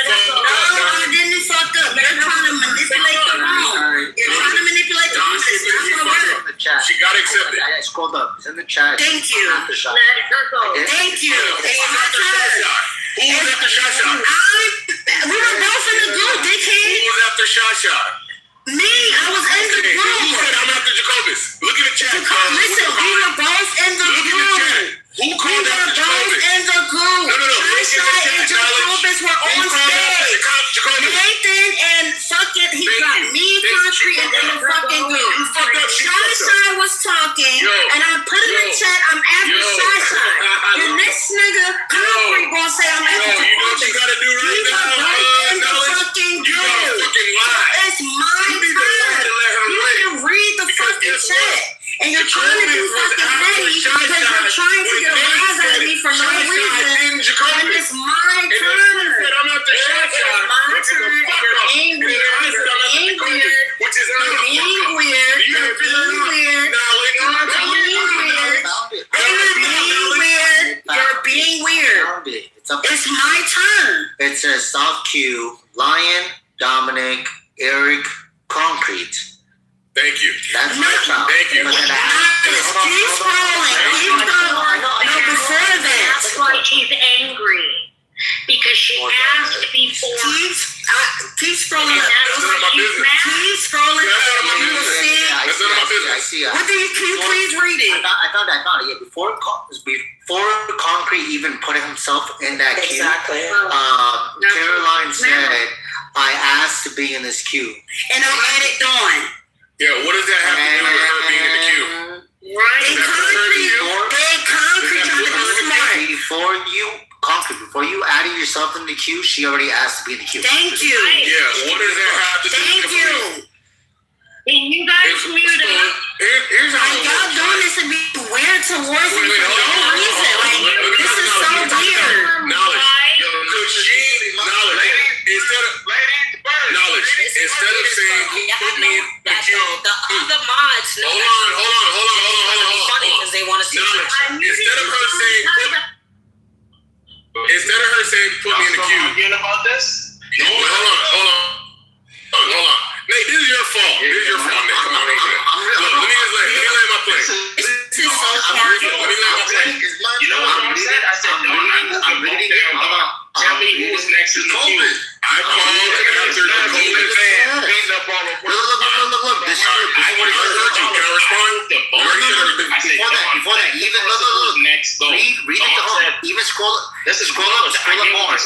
No, I didn't fuck up. You're trying to manipulate the room. It's not gonna work.
She got accepted.
I scrolled up. It's in the chat.
Thank you.
Let her go.
Thank you. It's my turn.
Who was after Shasha?
We were both in the group, dickhead.
Who was after Shasha?
Me, I was in the group.
Who said I'm after Jacobus? Look at the chat.
Listen, we were both in the group.
Who called after Jacobus?
In the group.
No.
Shy and Jacobus were on stage. Nathan and fucking, he got me, Concrete, and in the fucking group. Shy was talking, and I put in the chat, I'm after Shy. And this nigga, Concrete, gonna say I'm after Jacobus.
You know what you gotta do right now?
In the fucking group. It's my turn. You can read the fucking chat. And you're trying to be fucking petty because you're trying to get a rise out of me for no reason. And it's my turn. It's my turn. You're being weird. You're being weird. You're being weird. You're being weird. You're being weird. It's my turn.
It says soft Q, Lion, Dominic, Eric, Concrete.
Thank you.
That's my child.
Thank you.
Keep scrolling. No, before that.
That's why she's angry. Because she asked before.
Keep scrolling up. Keep scrolling up.
That's none of my business.
I see.
What do you, can you please read it?
I found it. Yeah, before Concrete even put himself in that queue, Caroline said, I asked to be in this queue.
And I added Dawn.
Yeah, what does that have to do with her being in the queue?
Right. Concrete trying to be smart.
Before you added yourself in the queue, she already asked to be in the queue.
Thank you.
Yeah, what does that have to do with
Thank you.
Can you guys mute up?
Here's how
y'all doing this to be weird towards me for no reason. Like, this is so weird.
Knowledge. Instead of saying put me in the queue.
The other mods know.
Hold on.
Funny because they want to see.
Instead of her saying put me in the queue.
Again about this?
Hold on. Nate, this is your fault. Nate. Come on, Nate. Let me lay my plane.
This is so hard.
Let me lay my plane.
You know what I said? I said, I'm reading it. Tell me who was next in the queue.
I called after the COVID fan.
Look. This is
I heard you. Can I respond?
Before that, even look.
Next, go.
Read it to home. Even scroll up more.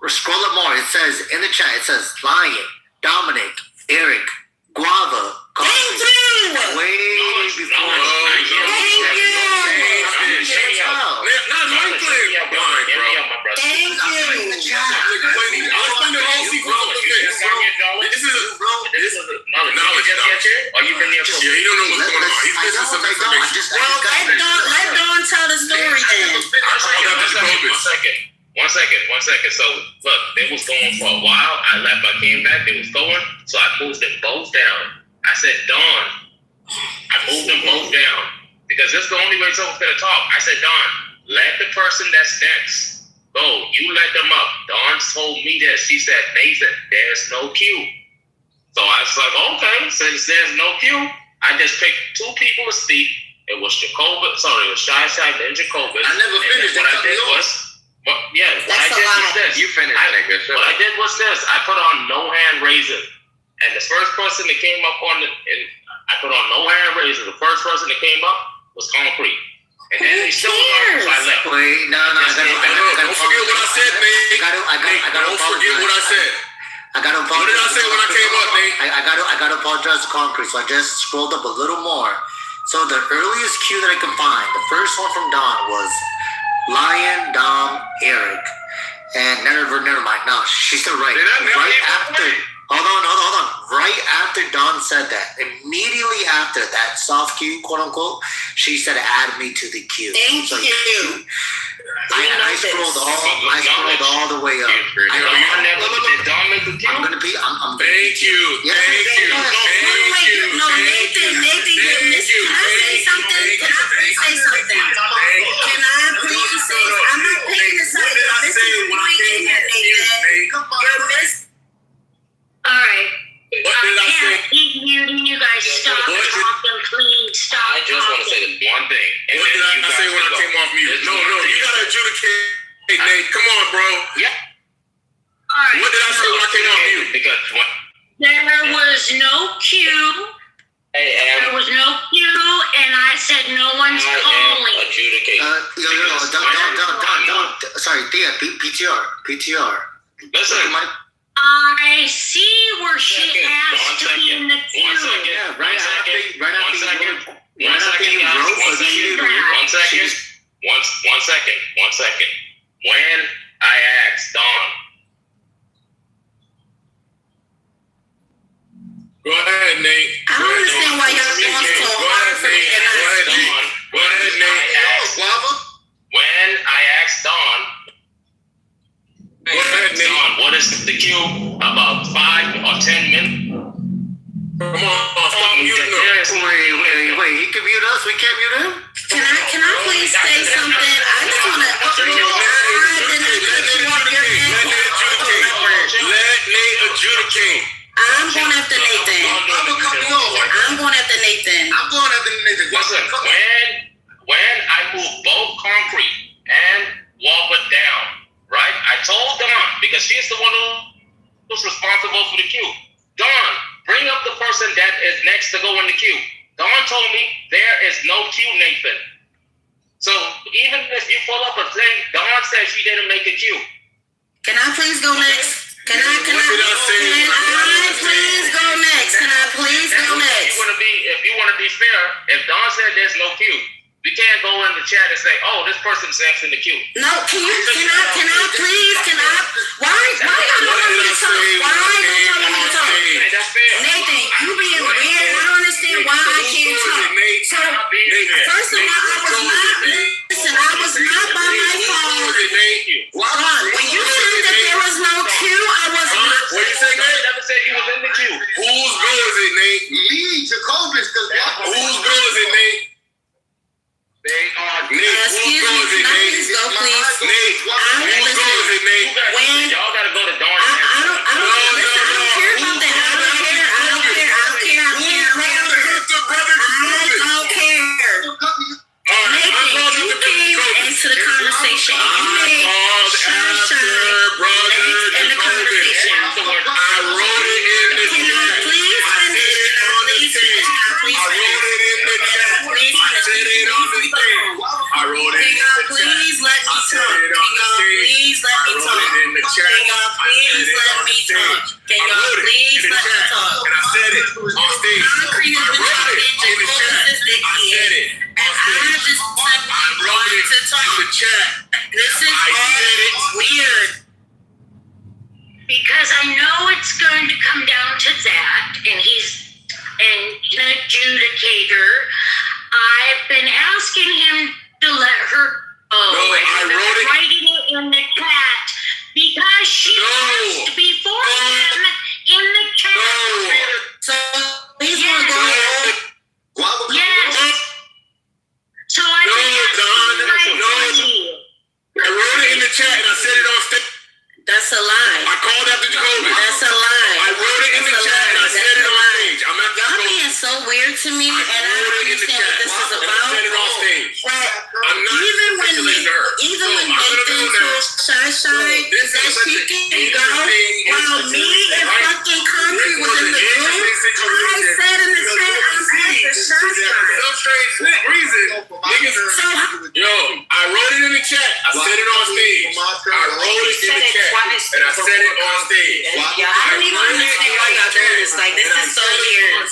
Scroll up more. It says in the chat. It says Lion, Dominic, Eric, Guava.
Thank you.
Way before.
Thank you.
This is knowledge.
Are you bringing up?
Yeah, he don't know what's going on. He's missing some information.
Let Dawn tell the story then.
One second. So, look, they was going for a while. I left. I came back. They was going. So I moved them both down. I said, Dawn. I moved them both down because that's the only way someone's gonna talk. I said, Dawn, let the person that's next go. You let them up. Dawn told me this. She said, Nathan, there's no queue. So I was like, okay, since there's no queue, I just picked two people to speak. It was Shy, then Jacobus.
I never finished.
What I did was, what I did was this.
You finished, nigga.
What I did was this. I put on no hand raising. And the first person that came up on I put on no hand raising. The first person that came up was Concrete. And then they still was on, so I left.
Wait, no.
Don't forget what I said, Nate. Don't forget what I said.
I gotta apologize.
What did I say when I came up, Nate?
I gotta apologize to Concrete, so I just scrolled up a little more. So the earliest cue that I could find, the first one from Don was Lion, Dom, Eric, and never mind. No, she's still right. Right after. Hold on. Right after Dawn said that, immediately after that soft cue, quote unquote, she said, add me to the queue.
Thank you.
I scrolled all the way up. I'm gonna be. I'm.
Thank you.
Yeah.
No, Nathan, can I say something? Can I please say something? Can I please say? I'm not picking this up. You're missing the point in here, Nathan. You're missing.
All right.
What did I say?
Keep muting. You guys stop talking, please. Stop.
I just want to say this one thing.
What did I say when I came off mute? No, you gotta adjudicate. Hey, Nate, come on, bro.
Yeah.
All right.
What did I say when I came off mute?
Because
there was no cue. There was no cue, and I said no one's calling.
Don't. Sorry, Thea, PTR.
Listen.
I see where she asked to be in the queue.
Yeah,
One second. When I asked Dawn.
Go ahead, Nate.
I don't understand why y'all going so hard for me tonight.
Go ahead, Nate.
When I asked Dawn, what is the queue? About 5 or 10 minutes?
Come on, stop muting him.
Wait, he can mute us, we can't mute him?
Can I please say something? I just wanna.
Let Nate adjudicate.
I'm going after Nathan. I'm going after Nathan.
Listen, when I moved both concrete and Walbert down, right? I told Dawn, because she's the one who's responsible for the queue. Dawn, bring up the person that is next to go in the queue. Dawn told me there is no queue, Nathan. So even if you pull up a thing, Dawn said she didn't make a queue.
Can I please go next? Can I please go next?
If you want to be fair, if Dawn said there's no queue, we can't go in the chat and say, "Oh, this person's next in the queue."
No, can I please? Why y'all don't want me to talk? Why don't y'all want me to talk? Nathan, you being weird. I don't understand why I can't talk. So, first of all, I was not by my phone. God, when you said that there was no queue, I was not.
What you say, Nate?
Never said you was in the queue.
Whose bill is it, Nate?
Me, Jacobus,
Whose bill is it, Nate?
Excuse me, can I please go, please?
Nate, whose bill is it, Nate?
Y'all gotta go to Dawn.
I don't care about that. I don't care. I don't care. Nathan, you came into the conversation and you made sunshine in the conversation.
I wrote it in the chat.
Can I please finish?
I wrote it in the chat.
Please let me talk. Please let me talk. Please let me talk. Please let me talk.
And I said it on stage.
Concrete has been talking. Jacobus is the kid. And I just simply wanted to talk.
In the chat.
This is all weird.
Because I know it's going to come down to that, and he's an adjudicator. I've been asking him to let her go.
I wrote it.
Writing it in the chat because she asked before him in the chat.
So he's gonna go.
Yes. So I
wrote it in the chat and I said it on stage.
That's a lie.
I called after Jacoby.
That's a lie.
I wrote it in the chat and I said it on stage. I'm not
Y'all being so weird to me, and I don't understand what this is about.
I said it on stage. I'm not speculating her.
Even when Nathan told Sunshine that she can go, while me and fucking Concrete was in the room, I said in the chat, I'm after Sunshine.
Some strange reason, niggas. Yo, I wrote it in the chat. I said it on stage. I wrote it in the chat. And I said it on stage.
I don't even understand why y'all doing this. Like, this is so weird.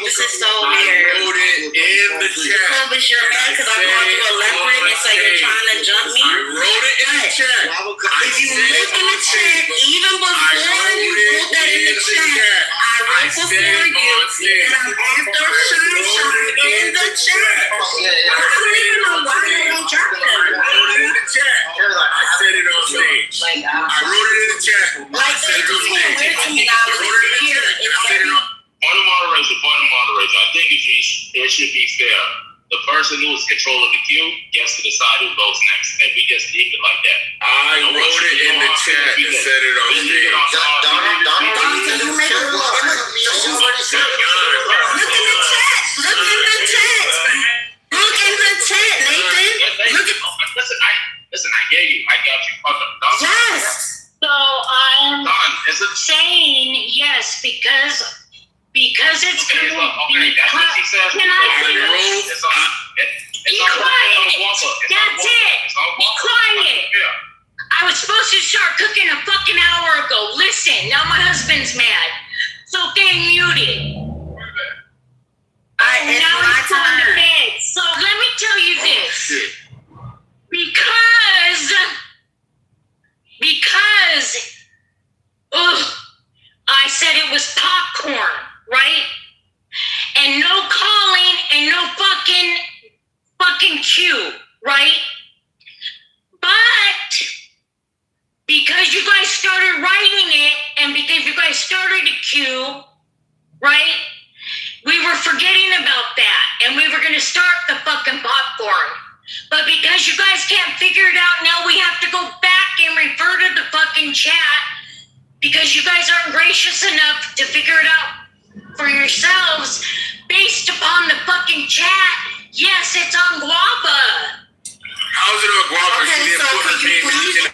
This is so weird.
I wrote it in the chat.
Jacobus, you're mad because I called you a leopard and so you're trying to jump me?
I wrote it in the chat.
If you look in the chat, even before you wrote that in the chat, I wrote before you that I'm after Sunshine in the chat. I don't even know why you don't drop that.
I wrote it in the chat. I said it
what's next, and we just leave it like that.
I wrote it in the chat and said it on stage.
Listen, I gave you. I got you.
Yes. So I'm saying yes because it's
okay. That's what she says.
Can I finish? Be quiet. That's it. Be quiet. I was supposed to start cooking a fucking hour ago. Listen, now my husband's mad. So stay muted. Now he's going to bed. So let me tell you this. Because I said it was popcorn, right? And no calling and no fucking cue, right? But because you guys started writing it and because you guys started a queue, right? We were forgetting about that and we were gonna start the fucking popcorn. But because you guys can't figure it out now, we have to go back and refer to the fucking chat because you guys aren't gracious enough to figure it out for yourselves based upon the fucking chat. Yes, it's on Guava.
How's it on Guava?
Okay,
she didn't put her name in the queue.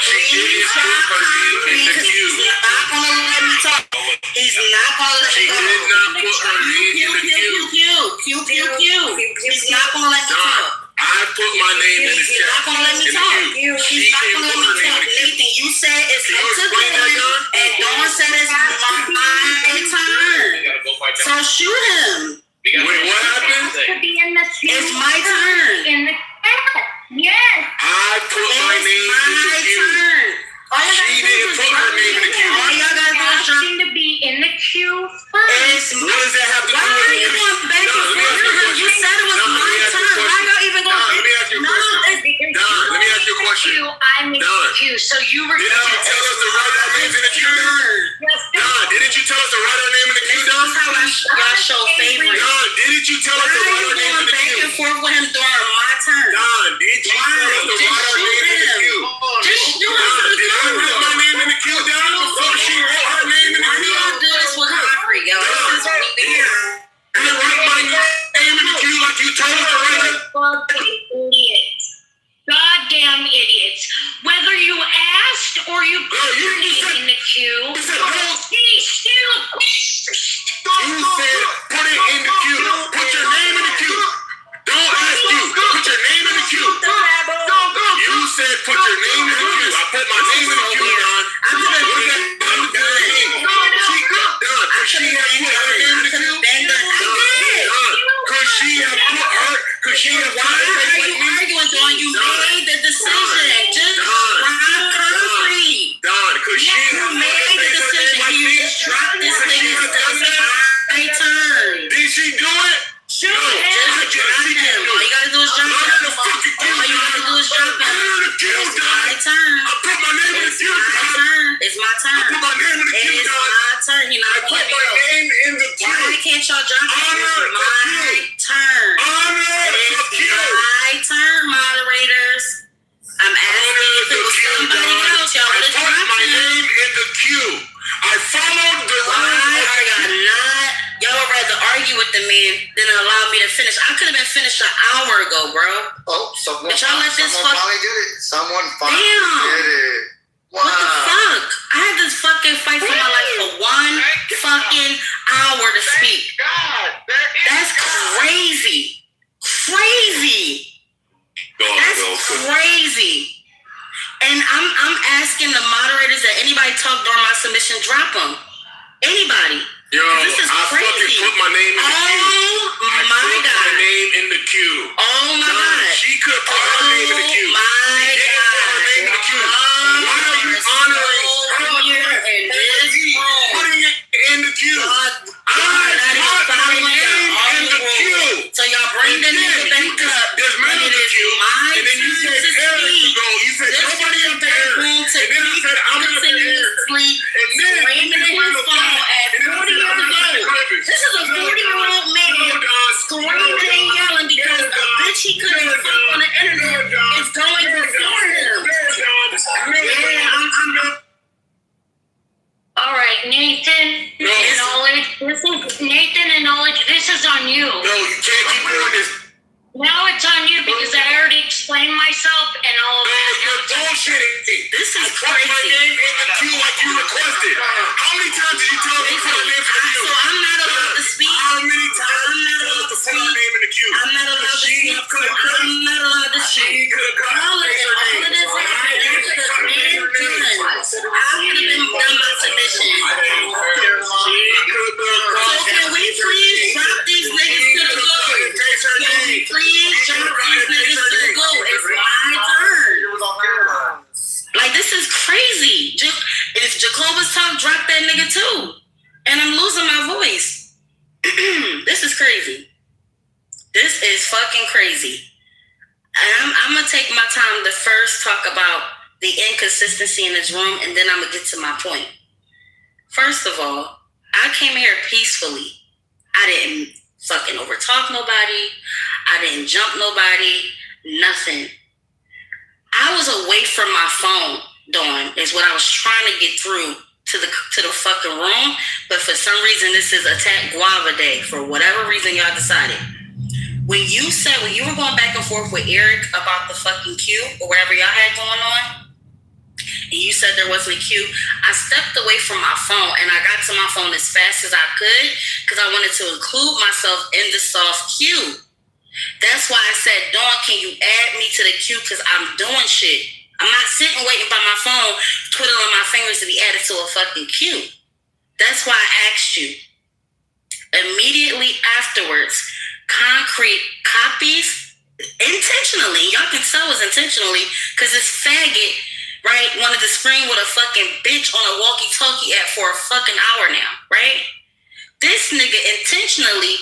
She didn't put her name in the queue.
He's not gonna let me talk. He's not gonna let me talk.
She did not put her name in the queue.
He's not gonna let me talk.
I put my name in the
He's
chat.
not gonna let me talk. He's not gonna let me talk. Nathan, you said it's up to Dawn, and Dawn said it's my turn. So shoot him.
Wait, what happened?
It's my turn.
In the chat. Yes.
I put my name in the queue. She didn't put her name in the queue.
All y'all gotta do is
Asking to be in the queue first.
What does that have to do with
why are you going back and forth? You said it was my turn. Why y'all even going
Let me ask you a question. Don, let me ask you a question.
I'm in the queue, so you were.
Didn't you tell us to write our names in the queue, Don? Don, didn't you tell us to write our name in the queue, Don?
That's how y'all show favorites.
Don, didn't you tell us to write our name in the queue?
Back and forth with him during my turn.
Don, did you tell us to write our name in the queue?
Just shoot him.
Don, did I write my name in the queue, Don, before she wrote her name in the
Why do
queue?
y'all do this with Humphrey, yo? This is what we do.
And write my name in the queue like you told us to write it?
Fucking idiots. Goddamn idiots. Whether you asked or you put your name in the queue, he still.
You said put it in the queue. Put your name in the queue. Don't ask you. Put your name in the queue. You said put your name in the queue. I put my name in the queue, Don.
I'm
Could she have put her name in the queue? Could she have put her? Could she have put her
Why are
name
you
in the queue?
arguing, Dawn? You made the decision. Just Ron Humphrey.
Don, could she
You
have
made the decision. You just dropped this thing. It's my turn.
Did she do it?
Shoot him. Just drop him. All you gotta do is drop him. All you gotta do is drop him. It's my turn.
I put my name in the queue, Don.
It's my turn.
I put my name in the queue,
It's
Don.
my turn. He not
I put my name in the queue.
Why can't y'all drop it?
Honor
It's my turn.
Honor the
It's
queue.
my turn, moderators. I'm asking if it was somebody else. Y'all
I
would have
put
dropped
my
him.
name in the queue. I followed the
Why
rules.
are y'all not? Y'all would rather argue with the man than allow me to finish. I could have been finished an hour ago, bro.
Oh, someone,
Did y'all let this
someone
fuck?
finally did it. Someone finally
Damn.
did it. Wow.
What the fuck? I had this fucking fight for my life for 1 fucking hour to speak. That's crazy. Crazy. That's crazy. And I'm asking the moderators that anybody talk during my submission, drop them. Anybody.
Yo,
This is
I fucking
crazy.
put my name in the queue.
Oh
I
my
put
God.
my name in the queue.
Oh my
Don,
God.
she could have put her name in the queue.
Oh my
She didn't put her name in the queue. Why are you honoring her request?
in this room?
Putting it in the queue. I put my name in the queue.
So y'all bring the nigga back up.
There's men in the queue. And then you said Eric to go. You said nobody up there. And then I said I'm up there.
Continuously
And then
screaming in his phone at 40 years old. This is a 40-year-old man screaming and yelling because a bitch he couldn't fuck on the internet
up and all of that.
You're bullshitting.
This is
I put my name in the queue like you requested. How many times did you tell me to put my name in the queue?
So I'm not allowed to speak.
How many times
I'm not
did you
allowed to
put my
speak.
name in the queue?
I'm not allowed to speak. I'm not allowed to speak. All of this happened after the man done. I could have been done my submission. So can we please drop these niggas to the go? Can we please drop these niggas to the go? It's my turn. Like, this is crazy. If Jacobus talk, drop that nigga too. And I'm losing my voice. This is crazy. This is fucking crazy. And I'm going to take my time to first talk about the inconsistency in this room, and then I'm going to get to my point. First of all, I came here peacefully. I didn't fucking overtalk nobody. I didn't jump nobody. Nothing. I was away from my phone, Dawn, is what I was trying to get through to the fucking room. But for some reason, this is Attack Guava Day. For whatever reason y'all decided. When you were going back and forth with Eric about the fucking queue or whatever y'all had going on, and you said there wasn't a queue, I stepped away from my phone and I got to my phone as fast as I could because I wanted to include myself in the soft queue. That's why I said, Dawn, can you add me to the queue because I'm doing shit. I'm not sitting waiting by my phone, twiddling my fingers to be added to a fucking queue. That's why I asked you. Immediately afterwards, Concrete copies intentionally, y'all can tell it's intentionally, because this faggot, right, wanted to scream with a fucking bitch on a walkie-talkie for a fucking hour now, right? This nigga intentionally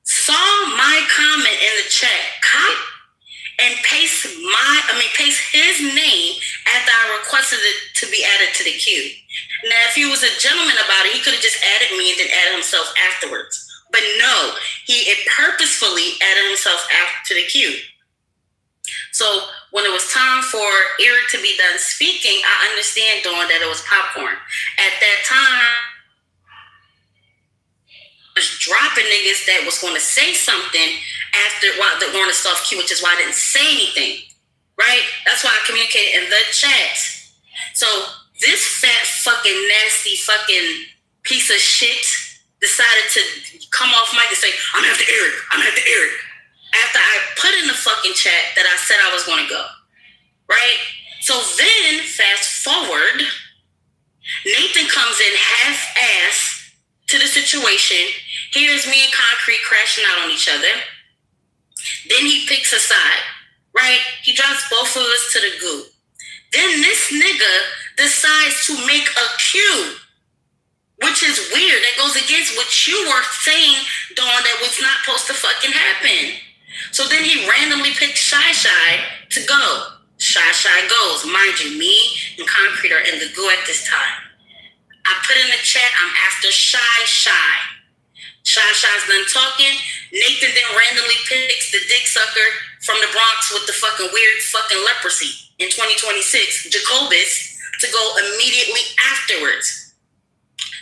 saw my comment in the chat, and paste his name after I requested it to be added to the queue. Now, if he was a gentleman about it, he could have just added me and then added himself afterwards. But no, he purposefully added himself after the queue. So when it was time for Eric to be done speaking, I understand, Dawn, that it was popcorn. At that time, I was dropping niggas that was going to say something while during the soft queue, which is why I didn't say anything, right? That's why I communicated in the chat. So this fat fucking nasty fucking piece of shit decided to come off mic and say, I'm after Eric. After I put in the fucking chat that I said I was going to go, right? So then, fast forward, Nathan comes in half-ass to the situation, hears me and Concrete crashing out on each other. Then he picks a side, right? He drops both of us to the goo. Then this nigga decides to make a queue, which is weird. That goes against what you were saying, Dawn, that was not supposed to fucking happen. So then he randomly picked Shy to go. Shy goes. Mind you, me and Concrete are in the goo at this time. I put in the chat, I'm after Shy. Shy's done talking. Nathan then randomly picks the dick sucker from the Bronx with the fucking weird fucking leprosy in 2026, Jacobus, to go immediately afterwards.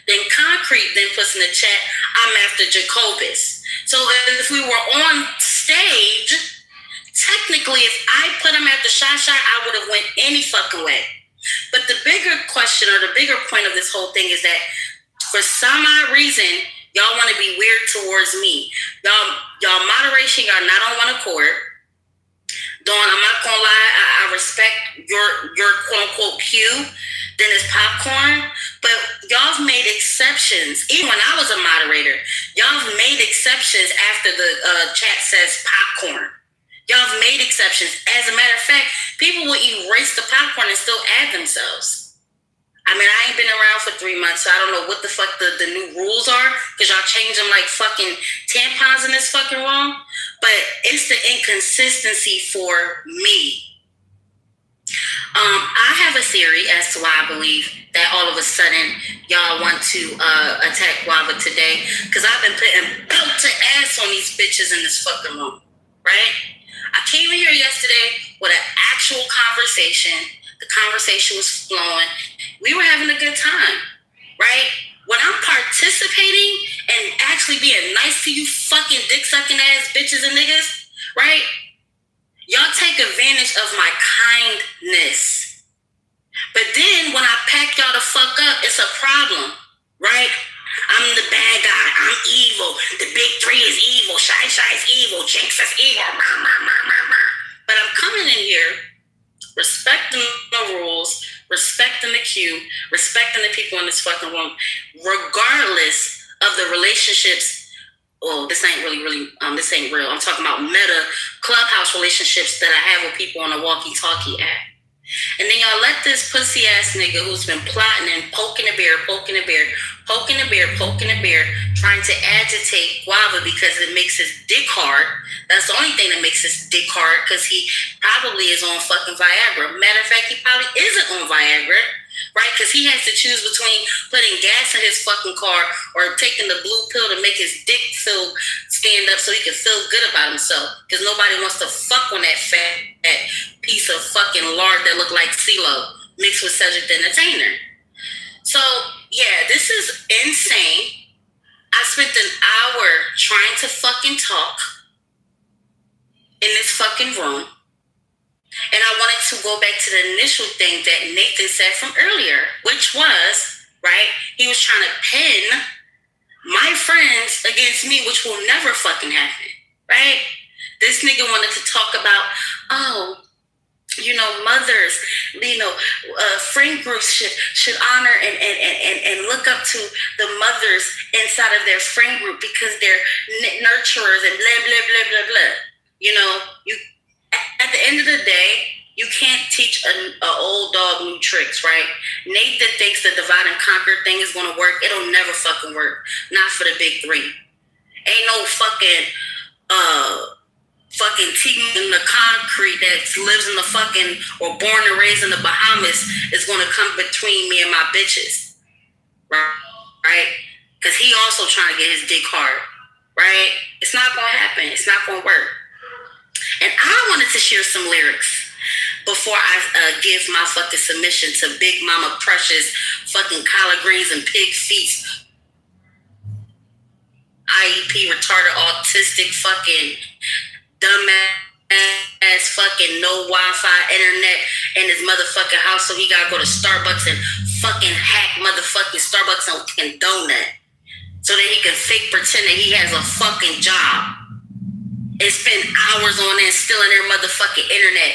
Then Concrete then puts in the chat, I'm after Jacobus. So if we were on stage, technically if I put him after Shy, I would have went any fucking way. But the bigger question or the bigger point of this whole thing is that for some odd reason, y'all want to be weird towards me. Y'all moderation, y'all not on one accord. Dawn, I'm not gonna lie, I respect your quote unquote cue. Then it's popcorn. But y'all have made exceptions. Even when I was a moderator, y'all have made exceptions after the chat says popcorn. Y'all have made exceptions. As a matter of fact, people will erase the popcorn and still add themselves. I mean, I ain't been around for 3 months, so I don't know what the fuck the new rules are, because y'all change them like fucking tampons in this fucking room. But it's the inconsistency for me. I have a theory as to why I believe that all of a sudden y'all want to attack Guava today, because I've been putting belt to ass on these bitches in this fucking room, right? I came in here yesterday with an actual conversation. The conversation was flowing. We were having a good time, right? When I'm participating and actually being nice to you fucking dick-sucking ass bitches and niggas, right? Y'all take advantage of my kindness. But then when I pack y'all the fuck up, it's a problem, right? I'm the bad guy. I'm evil. The big three is evil. Shy is evil. Jinx is evil. But I'm coming in here respecting the rules, respecting the queue, respecting the people in this fucking room, regardless of the relationships. Well, this ain't really, this ain't real. I'm talking about meta clubhouse relationships that I have with people on a walkie-talkie app. And then y'all let this pussy ass nigga who's been plotting and poking a bear, trying to agitate Guava because it makes his dick hard. That's the only thing that makes his dick hard, because he probably is on fucking Viagra. Matter of fact, he probably isn't on Viagra, right? Because he has to choose between putting gas in his fucking car or taking the blue pill to make his dick stand up so he can feel good about himself. Because nobody wants to fuck on that fat piece of fucking lard that look like CeeLo mixed with Cedric the Entertainer. So, yeah, this is insane. I spent an hour trying to fucking talk in this fucking room. And I wanted to go back to the initial thing that Nathan said from earlier, which was, right, he was trying to pin my friends against me, which will never fucking happen, right? This nigga wanted to talk about, mothers, friend groups should honor and look up to the mothers inside of their friend group because they're nurturers and blah, blah, blah, blah, blah. You at the end of the day, you can't teach an old dog new tricks, right? Nathan thinks the divide and conquer thing is going to work. It'll never fucking work. Not for the big three. Ain't no fucking team in the concrete that lives in the fucking, or born and raised in the Bahamas is going to come between me and my bitches, right? Because he also trying to get his dick hard, right? It's not going to happen. It's not going to work. And I wanted to share some lyrics before I give my fucking submission to Big Mama Precious, fucking collard greens and pig feet, IEP, retarded, autistic, fucking dumbass, fucking no Wi-Fi internet in his motherfucking house, so he gotta go to Starbucks and fucking hack motherfucking Starbucks and donut so that he can fake pretend that he has a fucking job and spend hours on it stealing their motherfucking internet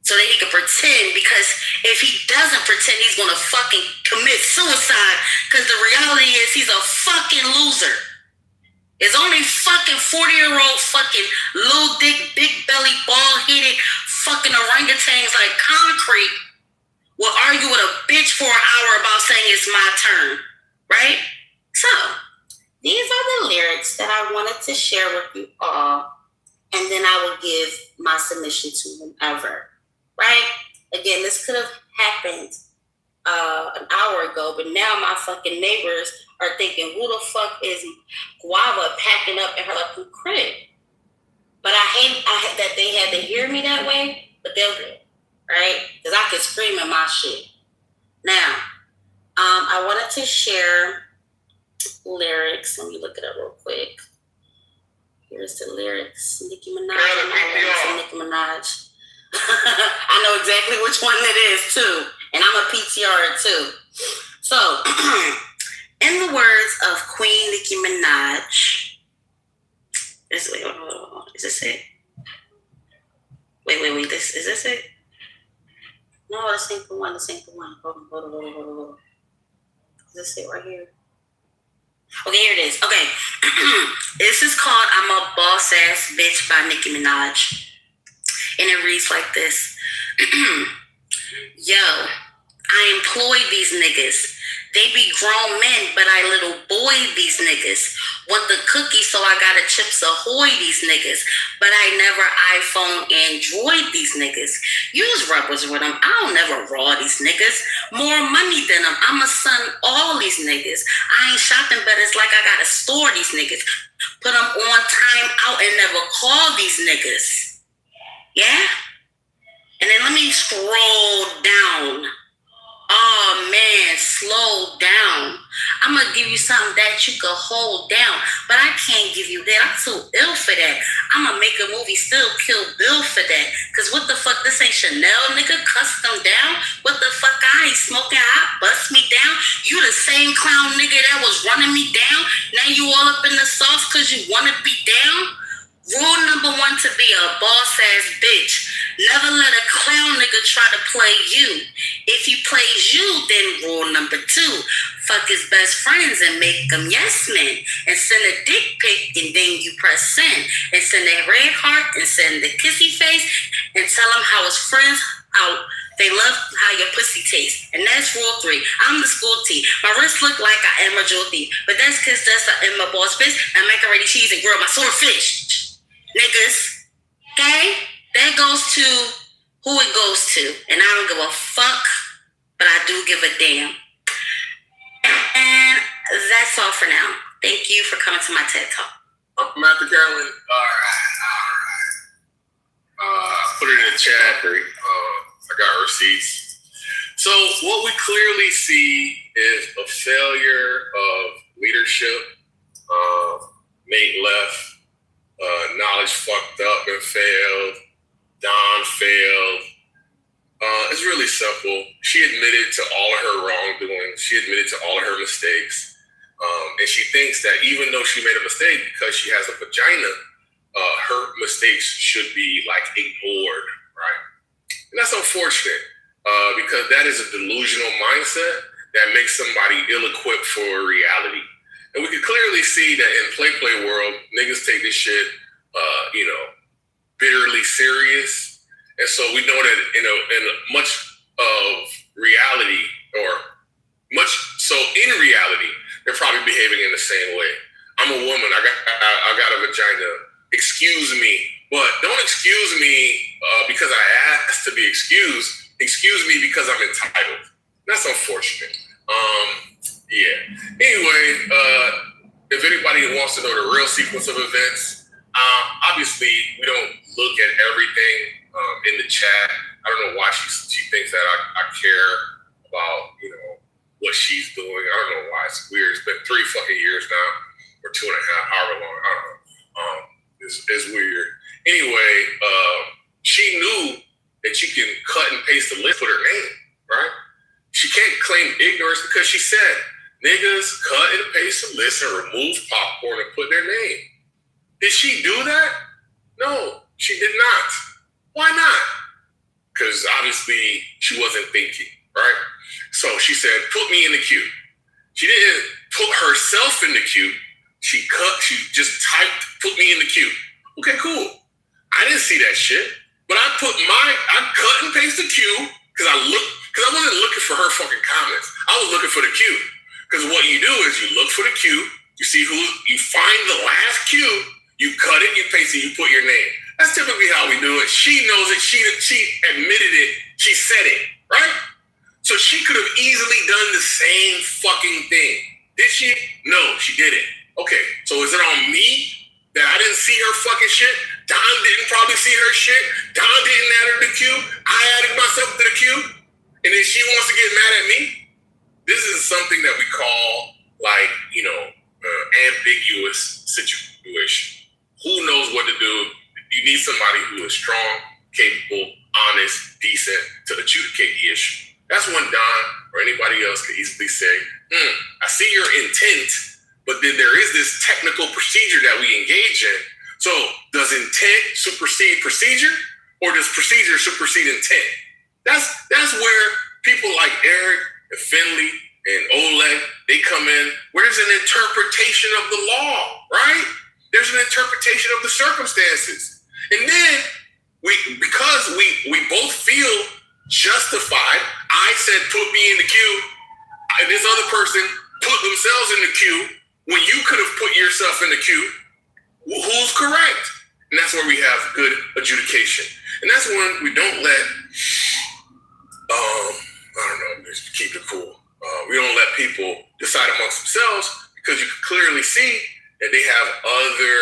so that he can pretend, because if he doesn't pretend, he's gonna fucking commit suicide, because the reality is he's a fucking loser. It's only fucking 40-year-old fucking little dick, big belly, bald-headed fucking orangutans like concrete will argue with a bitch for an hour about saying it's my turn, right? So, these are the lyrics that I wanted to share with you all, and then I will give my submission to whomever, right? Again, this could have happened an hour ago, but now my fucking neighbors are thinking, who the fuck is Guava packing up in her fucking crib? But I hate that they had to hear me that way, but they'll do it, right? Because I can scream in my shit. Now, I wanted to share lyrics. Let me look it up real quick. Here's the lyrics. Nicki Minaj. I know exactly which one it is, too. And I'm a PTR too. So, in the words of Queen Nicki Minaj, is this it? Wait, is this it? No, this ain't the one. Hold on. Is this it right here? Okay, here it is. Okay. This is called I'm a Boss Ass Bitch by Nicki Minaj. And it reads like this. Yo, I employ these niggas. They be grown men, but I little boy these niggas. Want the cookie, so I gotta Chips Ahoy these niggas. But I never iPhone Android these niggas. Use rubbers with them. I don't never raw these niggas. More money than them. I'ma son all these niggas. I ain't shopping, but it's like I gotta store these niggas. Put them on time out and never call these niggas. Yeah? And then let me scroll down. Oh man, slow down. I'm gonna give you something that you can hold down, but I can't give you that. I'm too ill for that. I'm gonna make a movie, still kill Bill for that. Cause what the fuck, this ain't Chanel, nigga, custom down. What the fuck, I ain't smoking hot, bust me down. You the same clown nigga that was running me down. Now you all up in the sauce cause you wanna be down. Rule number 1 to be a boss ass bitch. Never let a clown nigga try to play you. If he plays you, then rule number 2, fuck his best friends and make them yes men. And send a dick pic and then you press send. And send a red heart and send the kissy face and tell him how his friends they love how your pussy tastes. And that's rule 3. I'm the school tea. My wrist look like I am a jewel thief. But that's cause I'm a boss bitch. I make already cheese and grill my swordfish. Niggas, okay? That goes to who it goes to. And I don't give a fuck, but I do give a damn. And that's all for now. Thank you for coming to my TED Talk.
I'm Matthew Carolyn. All right. Put it in the chat. I got receipts. So what we clearly see is a failure of leadership. Nate left. Knowledge fucked up and failed. Don failed. It's really simple. She admitted to all of her wrongdoings. She admitted to all of her mistakes. And she thinks that even though she made a mistake because she has a vagina, her mistakes should be like ignored, right? And that's unfortunate because that is a delusional mindset that makes somebody ill-equipped for reality. And we can clearly see that in play world, niggas take this shit, bitterly serious. And so we know that in much of reality, or much so in reality, they're probably behaving in the same way. I'm a woman. I got a vagina. Excuse me, but don't excuse me because I asked to be excused. Excuse me because I'm entitled. That's unfortunate. Yeah. Anyway, if anybody wants to know the real sequence of events, obviously we don't look at everything in the chat. I don't know why she thinks that I care about what she's doing. I don't know why. It's weird. It's been 3 fucking years now, or 2.5, however long. I don't know. It's weird. Anyway, she knew that you can cut and paste the list with her name, right? She can't claim ignorance because she said niggas cut and paste the list and remove popcorn and put their name. Did she do that? No, she did not. Why not? Because obviously she wasn't thinking, right? So she said, put me in the queue. She didn't put herself in the queue. She just typed, put me in the queue. Okay, cool. I didn't see that shit, but I cut and paste the queue because I wasn't looking for her fucking comments. I was looking for the queue. Because what you do is you look for the queue, you see you find the last queue, you cut it, you paste it, you put your name. That's typically how we do it. She knows it, she admitted it, she said it, right? So she could have easily done the same fucking thing. Did she? No, she didn't. Okay, so is it on me that I didn't see her fucking shit? Don didn't probably see her shit. Don didn't add her to the queue. I added myself to the queue. And then she wants to get mad at me? This is something that we call ambiguous situation. Who knows what to do? You need somebody who is strong, capable, honest, decent to adjudicate the issue. That's when Don or anybody else could easily say, I see your intent, but then there is this technical procedure that we engage in. So does intent supersede procedure, or does procedure supersede intent? That's where people like Eric and Finley and Oleg, they come in, where there's an interpretation of the law, right? There's an interpretation of the circumstances. And then because we both feel justified, I said, put me in the queue, and this other person put themselves in the queue when you could have put yourself in the queue. Who's correct? And that's where we have good adjudication. And that's when we don't let, just keep it cool. We don't let people decide amongst themselves because you can clearly see that they have other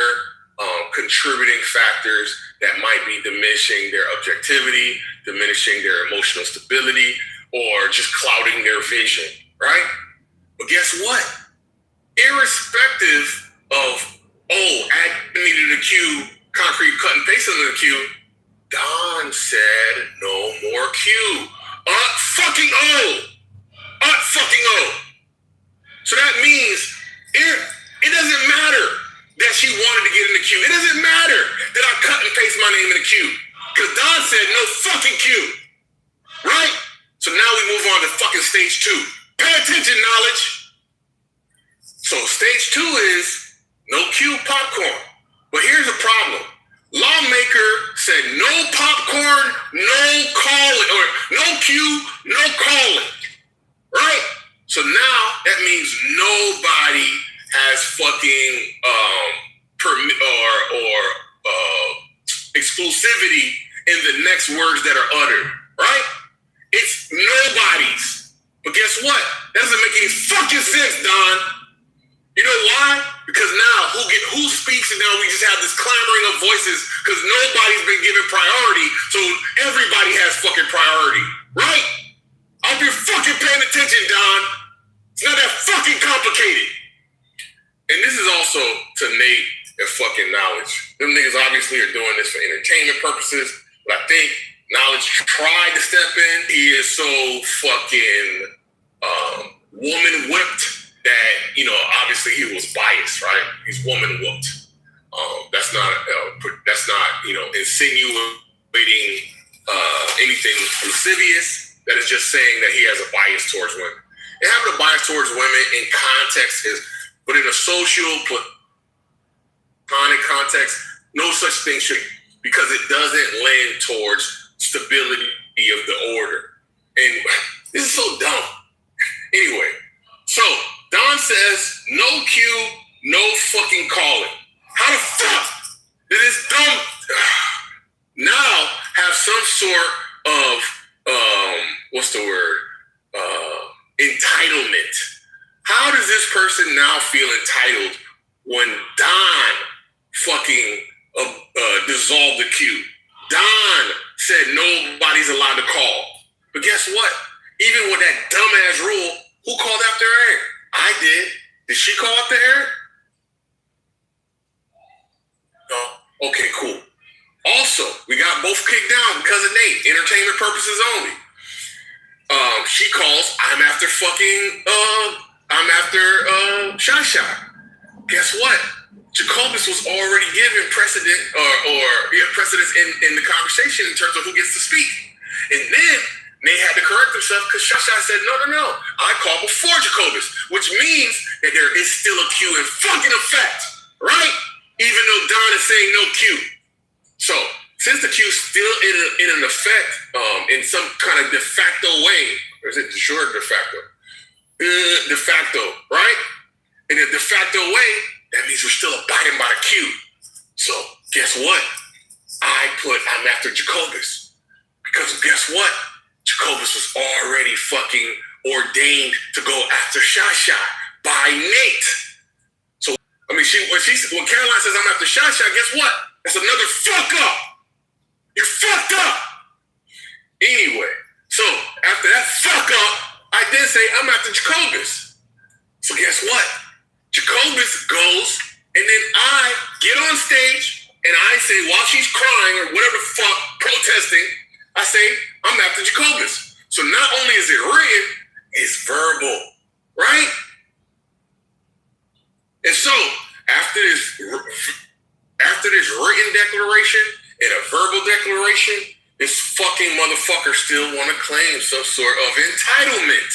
contributing factors that might be diminishing their objectivity, diminishing their emotional stability,
or just clouding their vision, right? But guess what? Irrespective of, add me to the queue, concrete cut and paste into the queue, Don said no more queue. Fucking O. Fucking O. So that means it doesn't matter that she wanted to get in the queue. It doesn't matter that I cut and paste my name in the queue. Because Don said no fucking queue. Right? So now we move on to fucking stage 2. Pay attention, knowledge. So stage 2 is no queue popcorn. But here's the problem. Lawmaker said no popcorn, no calling, or no queue, no calling. Right? So now that means nobody has fucking permit or exclusivity in the next words that are uttered. Right? It's nobody's. But guess what? That doesn't make any fucking sense, Don. You know why? Because now who speaks, and now we just have this clamoring of voices because nobody's been given priority, so everybody has fucking priority, right? I hope you're fucking paying attention, Don. It's not that fucking complicated. And this is also to Nate and fucking Knowledge. Them niggas obviously are doing this for entertainment purposes, but I think Knowledge tried to step in. He is so fucking woman whipped that, obviously he was biased, right? He's woman whooped. That's not insinuating anything lascivious. That is just saying that he has a bias towards women. And having a bias towards women in context but in a social, platonic context, no such thing should, because it doesn't lend towards stability of the order. And this is so dumb. Anyway, so Don says no queue, no fucking calling. How the fuck did this dumb now have some sort of entitlement? How does this person now feel entitled when Don fucking dissolved the queue? Don said nobody's allowed to call. But guess what? Even with that dumbass rule, who called after Eric? I did. Did she call after Eric? No. Okay, cool. Also, we got both kicked down because of Nate. Entertainment purposes only. She calls, I'm after Shasha. Guess what? Jacobus was already given precedence in the conversation in terms of who gets to speak. And then Nate had to correct himself because Shasha said, no. I called before Jacobus, which means that there is still a queue in fucking effect, right? Even though Don is saying no queue. So, since the queue's still in an effect, in some kind of de facto way, or is it de jure or de facto? De facto, right? In a de facto way, that means we're still abiding by the queue. So, guess what? I'm after Jacobus. Because guess what? Jacobus was already fucking ordained to go after Shasha by Nate. So, when Caroline says I'm after Shasha, guess what? That's another fuck up. You're fucked up. Anyway, so after that fuck up, I did say I'm after Jacobus. So guess what? Jacobus goes, and then I get on stage, and I say, while she's crying or whatever the fuck, protesting, I say, I'm after Jacobus. So not only is it written, it's verbal, right? And so after this written declaration and a verbal declaration, this fucking motherfucker still want to claim some sort of entitlement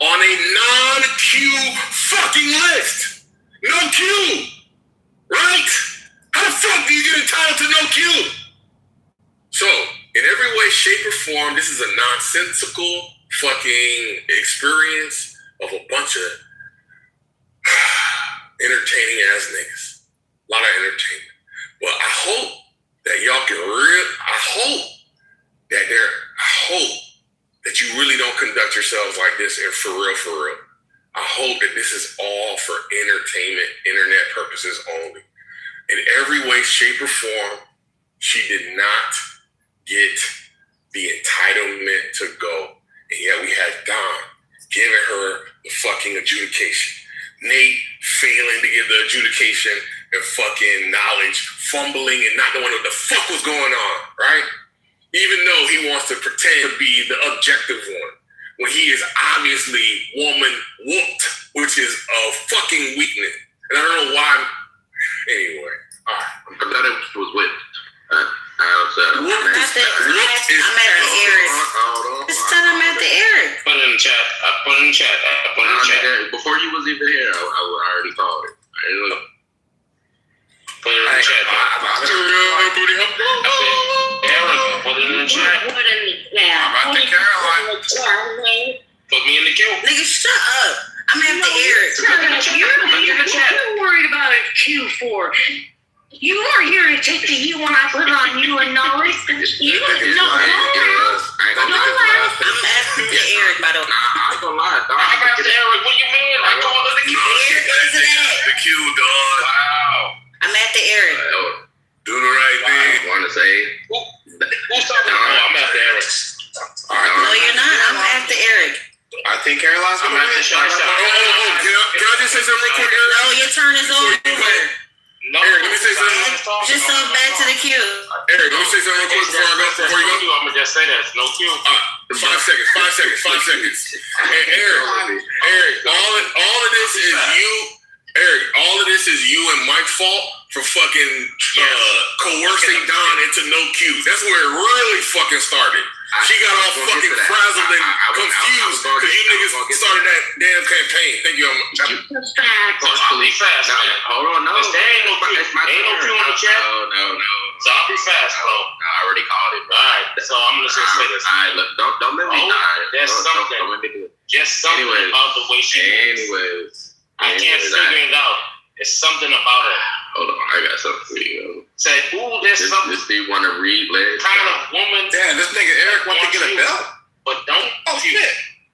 on a non-queue fucking list. No queue, right? How the fuck do you get entitled to no queue? So, in every way, shape, or form, this is a nonsensical fucking experience of a bunch of entertaining ass niggas. A lot of entertainment. But I hope that y'all can I hope that you really don't conduct yourselves like this and for real. I hope that this is all for entertainment, internet purposes only. In every way, shape, or form, she did not get the entitlement to go. And yet we had Don giving her the fucking adjudication. Nate failing to get the adjudication and fucking knowledge, fumbling and not knowing what the fuck was going on, right? Even though he wants to pretend to be the objective one, when he is obviously woman whooped, which is a fucking weakness. And I don't know why. Anyway, all right.
I thought it was whipped. I'm at the
Eric. Just tell him at the Eric.
Put it in the chat. I put it in the chat.
Before you was even here, I already called it.
Put it in the chat. Aaron, put it in the chat.
Put it in the chat.
I'm at the Caroline.
Put me in the queue.
Nigga, shut up. I'm at the Eric.
You're worried about a Q4. You are here to take the U when I put on you and knowledge. You don't laugh.
I'm asking the Eric, by the way.
I ain't gonna lie, dog.
I'm after Eric. What do you mean? I told her the queue.
The queue, dog.
Wow.
I'm at the Eric.
Do the right thing.
Want to say?
Who's talking? I'm after Eric.
No, you're not. I'm after Eric.
I think Caroline's
I'm after Shy Shy.
Can I just say something real quick, Eric?
No, your turn is over.
No.
Eric, let me say something.
Just back to the queue.
Eric, let me say something real quick before you go.
I'm gonna just say that. No queue.
5 seconds. Hey, Eric, all of this is you. Eric, all of this is you and Mike's fault for fucking coercing Don into no queue. That's where it really fucking started. She got all fucking frazzled and confused because you niggas started that damn campaign. Thank you.
I'll be fast, man.
Hold on, no.
There ain't no queue. Ain't no queue in the chat.
No.
So I'll be fast, bro.
I already called it, bro.
Alright, so I'm gonna just say this.
Alright, look, don't let me die.
There's something.
Don't let me do it.
Just something about the way she moves. I can't figure it out. There's something about her.
Hold on, I got something for you.
Say, ooh, there's something.
This dude want to read legs.
Kind of woman.
Damn, this nigga Eric want to get a belt.
But don't.
Oh shit.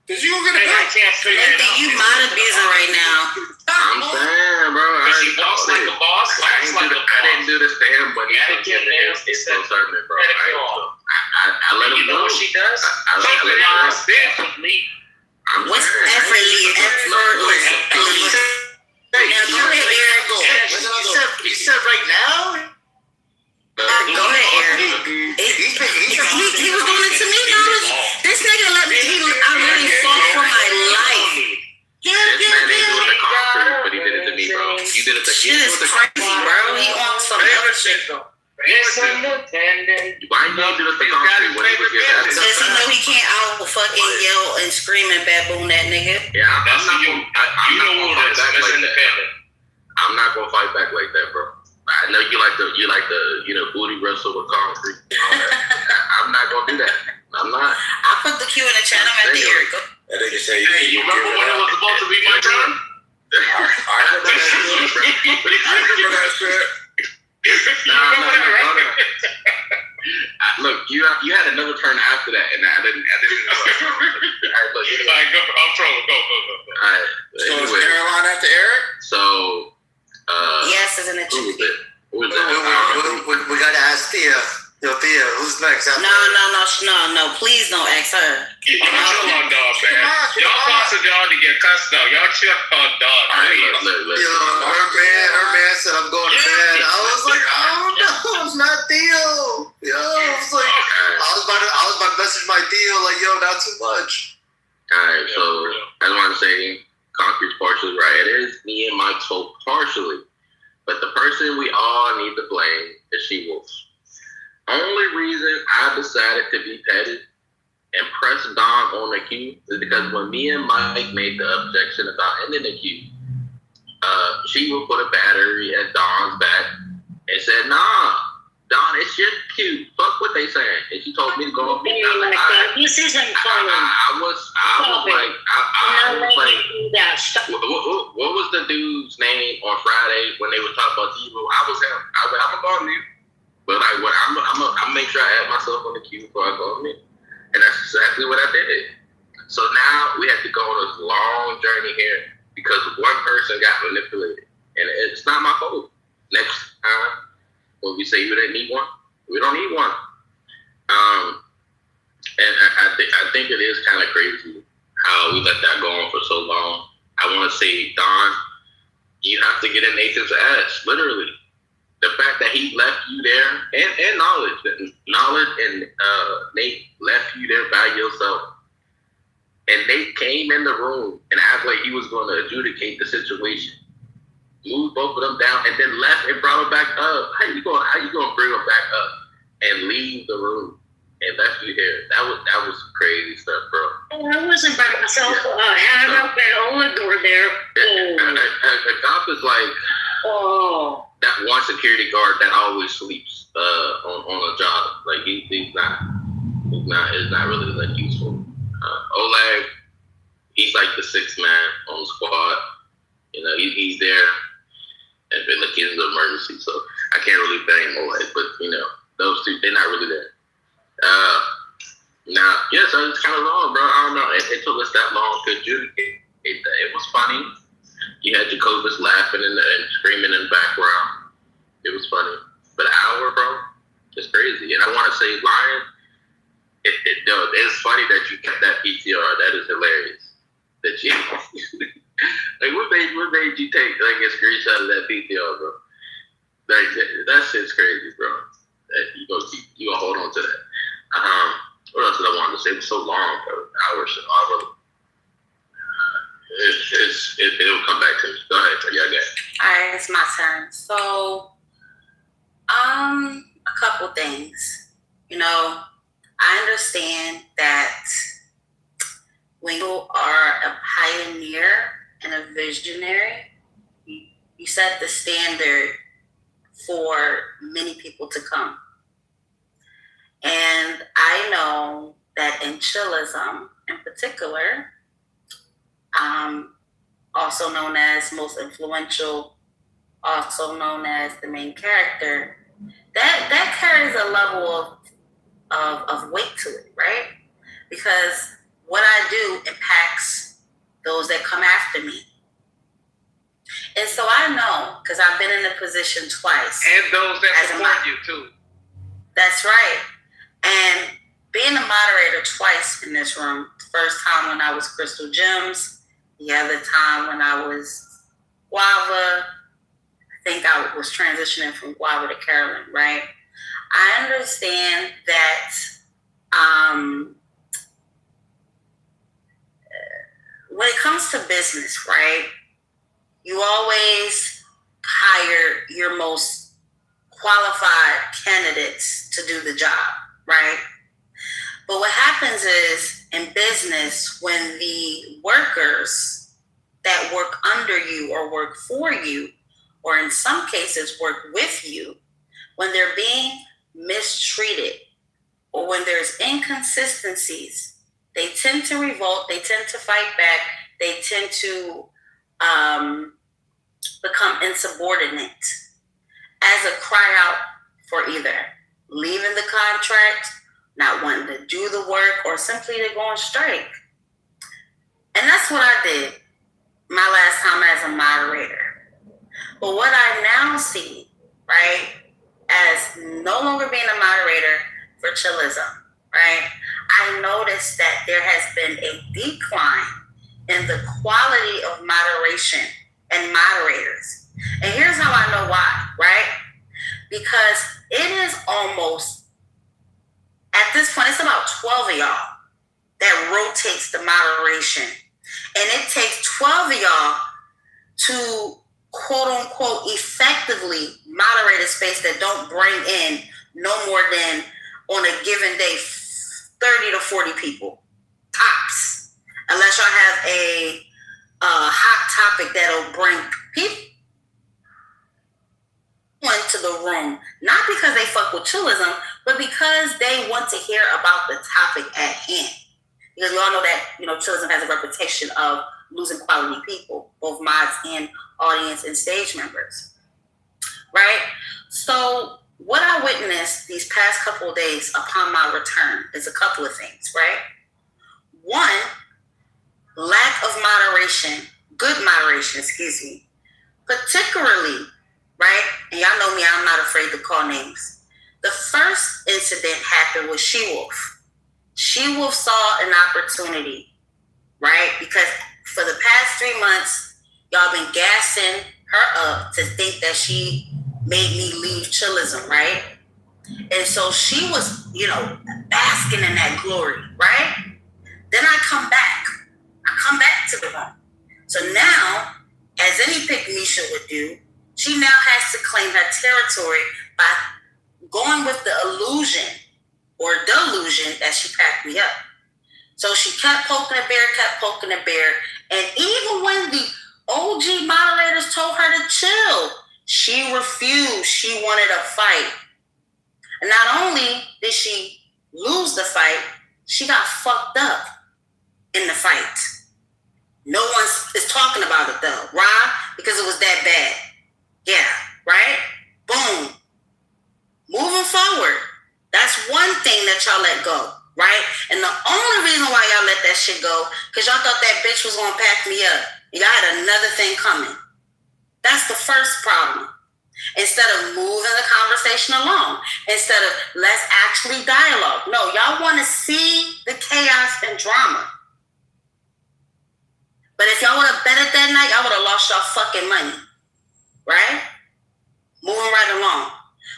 Did you go get a belt?
I can't figure it out.
You mind abusing right now.
I'm saying, bro.
She walks like a boss.
I didn't do this to him, but he
it's
so certain, bro. I let him
you know
know.
what she does? Effortlessly.
What's effortlessly? Now go ahead, Eric.
You said right now?
Go ahead, Eric. He was doing it to me. This nigga let me. I really fought for my life.
This man ain't doing the concrete, but he did it to me, bro. You did it to
Shit is crazy, bro. He on some other shit though.
Why you do this to concrete when he was here?
Because he know he can't out fucking yell and scream and baboon that nigga.
Yeah, I'm not gonna fight back like that. I'm not gonna fight back like that, bro. I know you like the booty wrestle with concrete. I'm not gonna do that. I'm not.
I put the Q in the chat. I'm at the Eric.
That nigga say,
hey, you remember when it was supposed to be my turn?
I remember that shit.
No. Look, you had another turn after that, and I didn't. Alright, look.
I'm trolling. Go.
Alright.
So is Caroline after Eric?
So.
Yes, isn't it?
Who was that?
We gotta ask Thea. Yo, Thea, who's next?
No. Please don't ask her.
I'm trolling, dog, man. Y'all forcing y'all to get cussed out. Y'all chill on dog.
Look.
Yo, her man said I'm going to bed. I was like, oh no, it's not Theo. Yo, I was like, I was about to message my Theo like, yo, not too much.
Alright, so I just want to say, Concrete's partially right. It is me and Mike's fault partially, but the person we all need to blame is She-Wolf. Only reason I decided to be petty and press Don on the queue is because when me and Mike made the objection about ending the queue, She-Wolf put a battery at Don's back and said, nah, Don, it's your queue. Fuck what they saying. And she told me to go on mute.
This isn't funny.
I was like, what was the dude's name on Friday when they were talking about Evo? I was him. I was like, I'm gonna go on mute. But like, I'm gonna make sure I add myself on the queue before I go on mute. And that's exactly what I did. So now we have to go on this long journey here because one person got manipulated. And it's not my fault. Next time, when we say we didn't need one, we don't need one. And I
think it is kind of crazy how we let that go on for so long. I want to say, Don, you have to get in Nathan's ass, literally. The fact that he left you there, and Knowledge and Nate left you there by yourself. And Nate came in the room and acted like he was going to adjudicate the situation. Moved both of them down and then left and brought them back up. How you going to bring them back up and leave the room and left you here? That was crazy stuff, bro.
Oh, I wasn't by myself. Hannah and Oleg were there.
A cop is like that one security guard that always sleeps on a job. Like he's not really that useful. Oleg, he's like the sixth man on the squad. You know, he's there, and in the case of the emergency, so I can't really blame Oleg. But you know, those two, they're not really there. So it's kind of long, bro. I don't know. It took us that long to adjudicate. It was funny. You had Jacobus laughing and screaming in the background. It was funny, but an hour, bro, it's crazy. And I want to say, Lion. It's funny that you kept that PTR. That is hilarious. That you like what made you take like a screenshot of that PTR, bro? Like that shit's crazy, bro. You gonna hold on to that. What else did I want to say? It was so long, bro. Hours. It'll come back to me. Go ahead, y'all got it.
All right, it's my turn. So, a couple things. You know, I understand that when you are a pioneer and a visionary, you set the standard for many people to come. And I know that in chillism in particular, also known as most influential, also known as the main character, that carries a level of weight to it, right? Because what I do impacts those that come after me. And so I know, because I've been in a position twice.
And those that support you too.
That's right. And being a moderator twice in this room, the first time when I was Crystal Gems, the other time when I was Guava, I think I was transitioning from Guava to Carolyn, right? I understand that when it comes to business, right, you always hire your most qualified candidates to do the job, right? But what happens is in business, when the workers that work under you or work for you, or in some cases work with you, when they're being mistreated or when there's inconsistencies, they tend to revolt, they tend to fight back, they tend to become insubordinate as a cry out for either leaving the contract, not wanting to do the work, or simply to go on strike. And that's what I did my last time as a moderator. But what I now see, right, as no longer being a moderator for chillism, right, I noticed that there has been a decline in the quality of moderation and moderators. And here's how I know why, right? Because it is almost, at this point, it's about 12 of y'all that rotates the moderation. And it takes 12 of y'all to quote unquote effectively moderate a space that don't bring in no more than on a given day 30 to 40 people tops, unless y'all have a hot topic that'll bring people into the room, not because they fuck with chillism, but because they want to hear about the topic at hand. Because we all know that, you know, chillism has a reputation of losing quality people, both mods and audience and stage members, right? So what I witnessed these past couple of days upon my return is a couple of things, right? One, lack of moderation, good moderation, particularly, right? And y'all know me, I'm not afraid to call names. The first incident happened with She-Wolf. She will saw an opportunity, right? Because for the past 3 months, y'all been gassing her up to think that she made me leave chillism, right? And so she was, basking in that glory, right? Then I come back to the room. So now, as any pick-me-sha would do, she now has to claim her territory by going with the illusion or delusion that she packed me up. So she kept poking the bear. And even when the OG moderators told her to chill, she refused. She wanted a fight. And not only did she lose the fight, she got fucked up in the fight. No one is talking about it though. Why? Because it was that bad. Yeah, right? Boom. Moving forward, that's one thing that y'all let go, right? And the only reason why y'all let that shit go, because y'all thought that bitch was gonna pack me up. Y'all had another thing coming. That's the first problem. Instead of moving the conversation along, instead of let's actually dialogue. No, y'all want to see the chaos and drama. But if y'all would have bet it that night, y'all would have lost y'all fucking money. Right? Moving right along.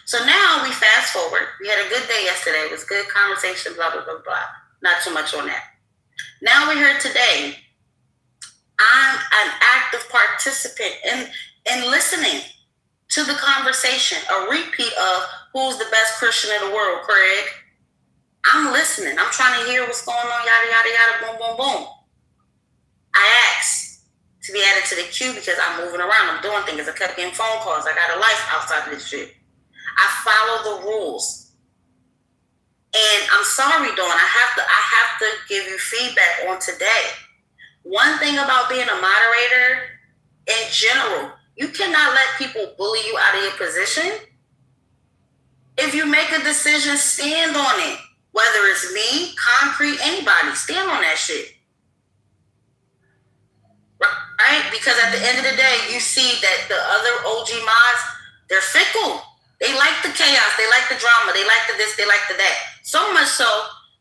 So now we fast forward. We had a good day yesterday. It was good conversation, blah, blah, blah, blah. Not too much on that. Now we're here today. I'm an active participant in listening to the conversation, a repeat of who's the best Christian in the world, Craig. I'm listening. I'm trying to hear what's going on, yada, yada, yada, boom, boom, boom. I asked to be added to the queue because I'm moving around. I'm doing things. I kept getting phone calls. I got a life outside of this shit. I follow the rules. And I'm sorry, Dawn. I have to give you feedback on today. One thing about being a moderator in general, you cannot let people bully you out of your position. If you make a decision, stand on it. Whether it's me, Concrete, anybody, stand on that shit. Right? Because at the end of the day, you see that the other OG mods, they're fickle. They like the chaos. They like the drama. They like the this. They like the that. So much so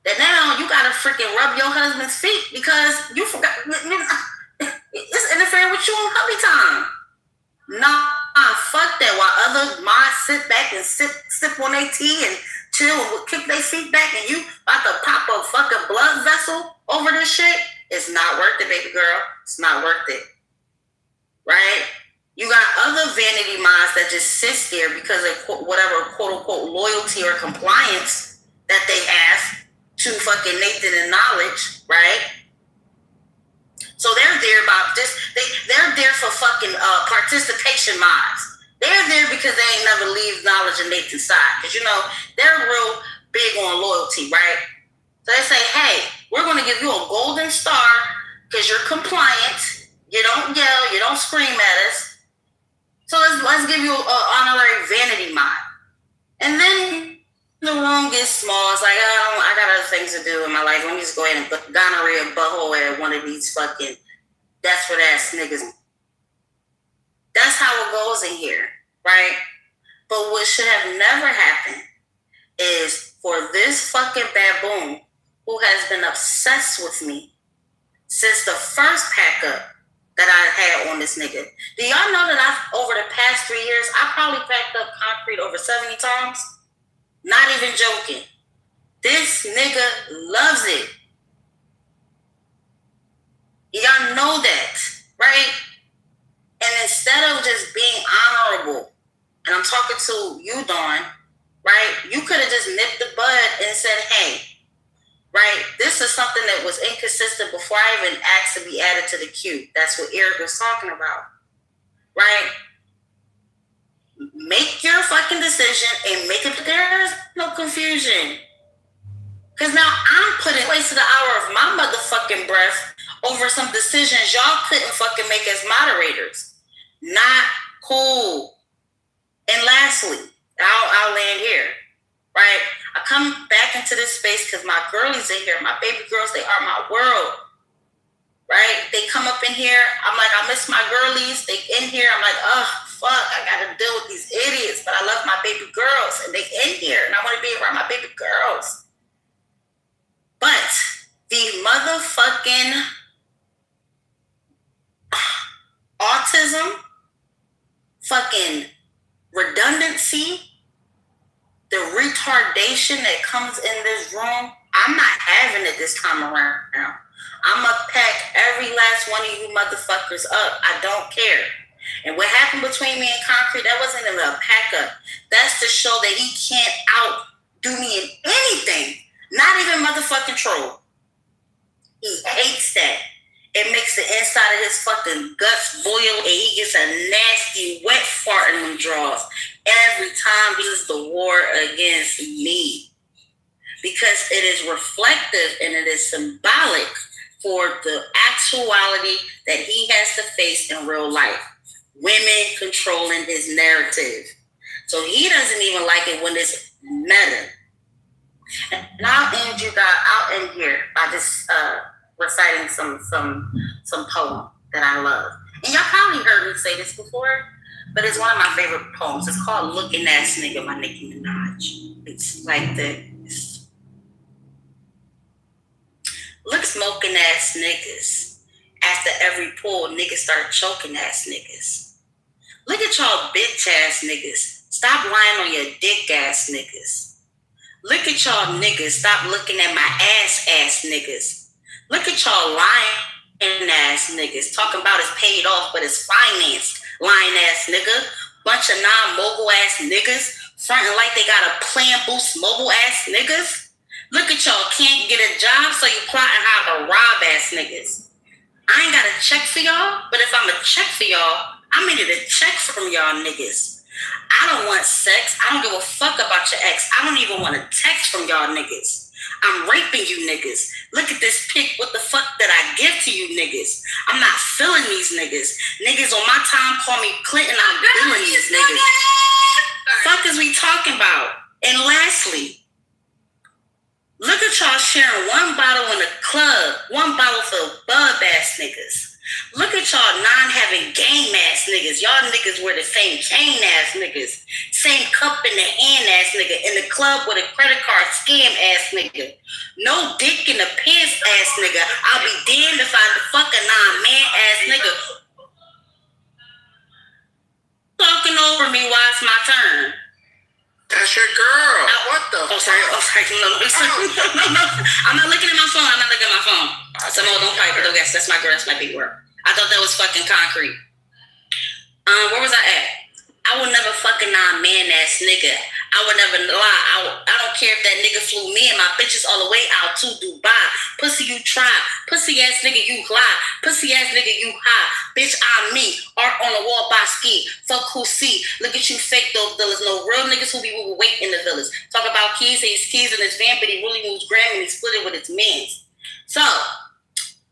that now you got to freaking rub your husband's feet because you forgot. It's interfering with you on hubby time. Nah, fuck that. While other mods sit back and sip on their tea and chill and kick their feet back and you about to pop a fucking blood vessel over this shit, it's not worth it, baby girl. It's not worth it. Right? You got other vanity mods that just sits there because of whatever quote-unquote loyalty or compliance that they have to fucking Nathan and knowledge, right? So they're there about this. They're there for fucking participation mods. They're there because they ain't never leave knowledge and Nathan's side. Because, they're real big on loyalty, right? So they say, hey, we're going to give you a golden star because you're compliant. You don't yell. You don't scream at us. So let's give you an honorary vanity mod. And then the room gets small. It's like, I got other things to do in my life. Let me just go ahead and put gonorrhea butthole at one of these fucking desperate ass niggas. That's how it goes in here, right? But what should have never happened is for this fucking baboon who has been obsessed with me since the first pack up that I had on this nigga. Do y'all know that over the past 3 years, I probably packed up Concrete over 70 times? Not even joking. This nigga loves it. Y'all know that, right? And instead of just being honorable, and I'm talking to you, Dawn, right? You could have just nipped the bud and said, hey, right? This is something that was inconsistent before I even asked to be added to the queue. That's what Eric was talking about, right? Make your fucking decision and make it. There's no confusion. Because now I'm putting wasted an hour of my motherfucking breath over some decisions y'all couldn't fucking make as moderators. Not cool. And lastly, I'll land here, right? I come back into this space because my girlies in here, my baby girls, they are my world, right? They come up in here. I'm like, I miss my girlies. They in here. I'm like, oh, fuck, I got to deal with these idiots, but I love my baby girls, and they in here, and I want to be around my baby girls. But the motherfucking autism, fucking redundancy, the retardation that comes in this room, I'm not having it this time around. I'm gonna pack every last one of you motherfuckers up. I don't care. And what happened between me and Concrete, that wasn't even a pack up. That's to show that he can't outdo me in anything. Not even motherfucking troll. He hates that. It makes the inside of his fucking guts boil and he gets a nasty wet fart in them drawers every time he uses the war against me. Because it is reflective and it is symbolic for the actuality that he has to face in real life. Women controlling his narrative. So he doesn't even like it when it's meta. And I'll end you guys, I'll end here by just reciting some poem that I love. And y'all probably heard me say this before, but it's one of my favorite poems. It's called Looking Ass Nigga by Nicki Minaj. It's like this. Look, smoking ass niggas. After every pull, niggas start choking ass niggas. Look at y'all bitch ass niggas. Stop lying on your dick ass niggas. Look at y'all niggas. Stop looking at my ass niggas. Look at y'all lying ass niggas. Talking about it's paid off, but it's financed. Lying ass nigga. Bunch of non-mobile ass niggas. Fronting like they got a plan boost mobile ass niggas. Look at y'all can't get a job, so you plotting how to rob ass niggas. I ain't got a check for y'all, but if I'm a check for y'all, I'm gonna get a check from y'all niggas. I don't want sex. I don't give a fuck about your ex. I don't even want a text from y'all niggas. I'm raping you niggas. Look at this pic. What the fuck did I give to you niggas? I'm not feeling these niggas. Niggas on my time call me Clinton. I'm feeling these niggas. Fuck is we talking about? And lastly, look at y'all sharing one bottle in the club, one bottle for bub ass niggas. Look at y'all non-having game ass niggas. Y'all niggas wear the same chain ass niggas. Same cup in the hand ass nigga. In the club with a credit card scam ass nigga. No dick in the pants ass nigga. I'll be damned if I fuck a non-man ass nigga. Talking over me while it's my turn.
That's your girl. What the?
Oh, sorry. No. I'm not looking at my phone. Some more don't pipe it. That's my girl. That's my big word. I thought that was fucking concrete. Where was I at? I would never fucking non-man ass nigga. I would never lie. I don't care if that nigga flew me and my bitches all the way out to Dubai. Pussy you try. Pussy ass nigga you lie. Pussy ass nigga you high. Bitch I'm me. Art on the wall by ski. Fuck who see. Look at you fake those villas. No real niggas who be moving weight in the villas. Talk about keys. He's keys in his van, but he really moves gram and he split it with his mans. So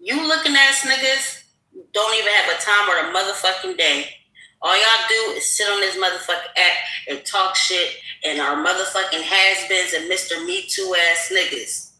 you looking ass niggas don't even have a time or a motherfucking day. All y'all do is sit on this motherfucking app and talk shit and our motherfucking has-beens and Mr. Me Too ass niggas.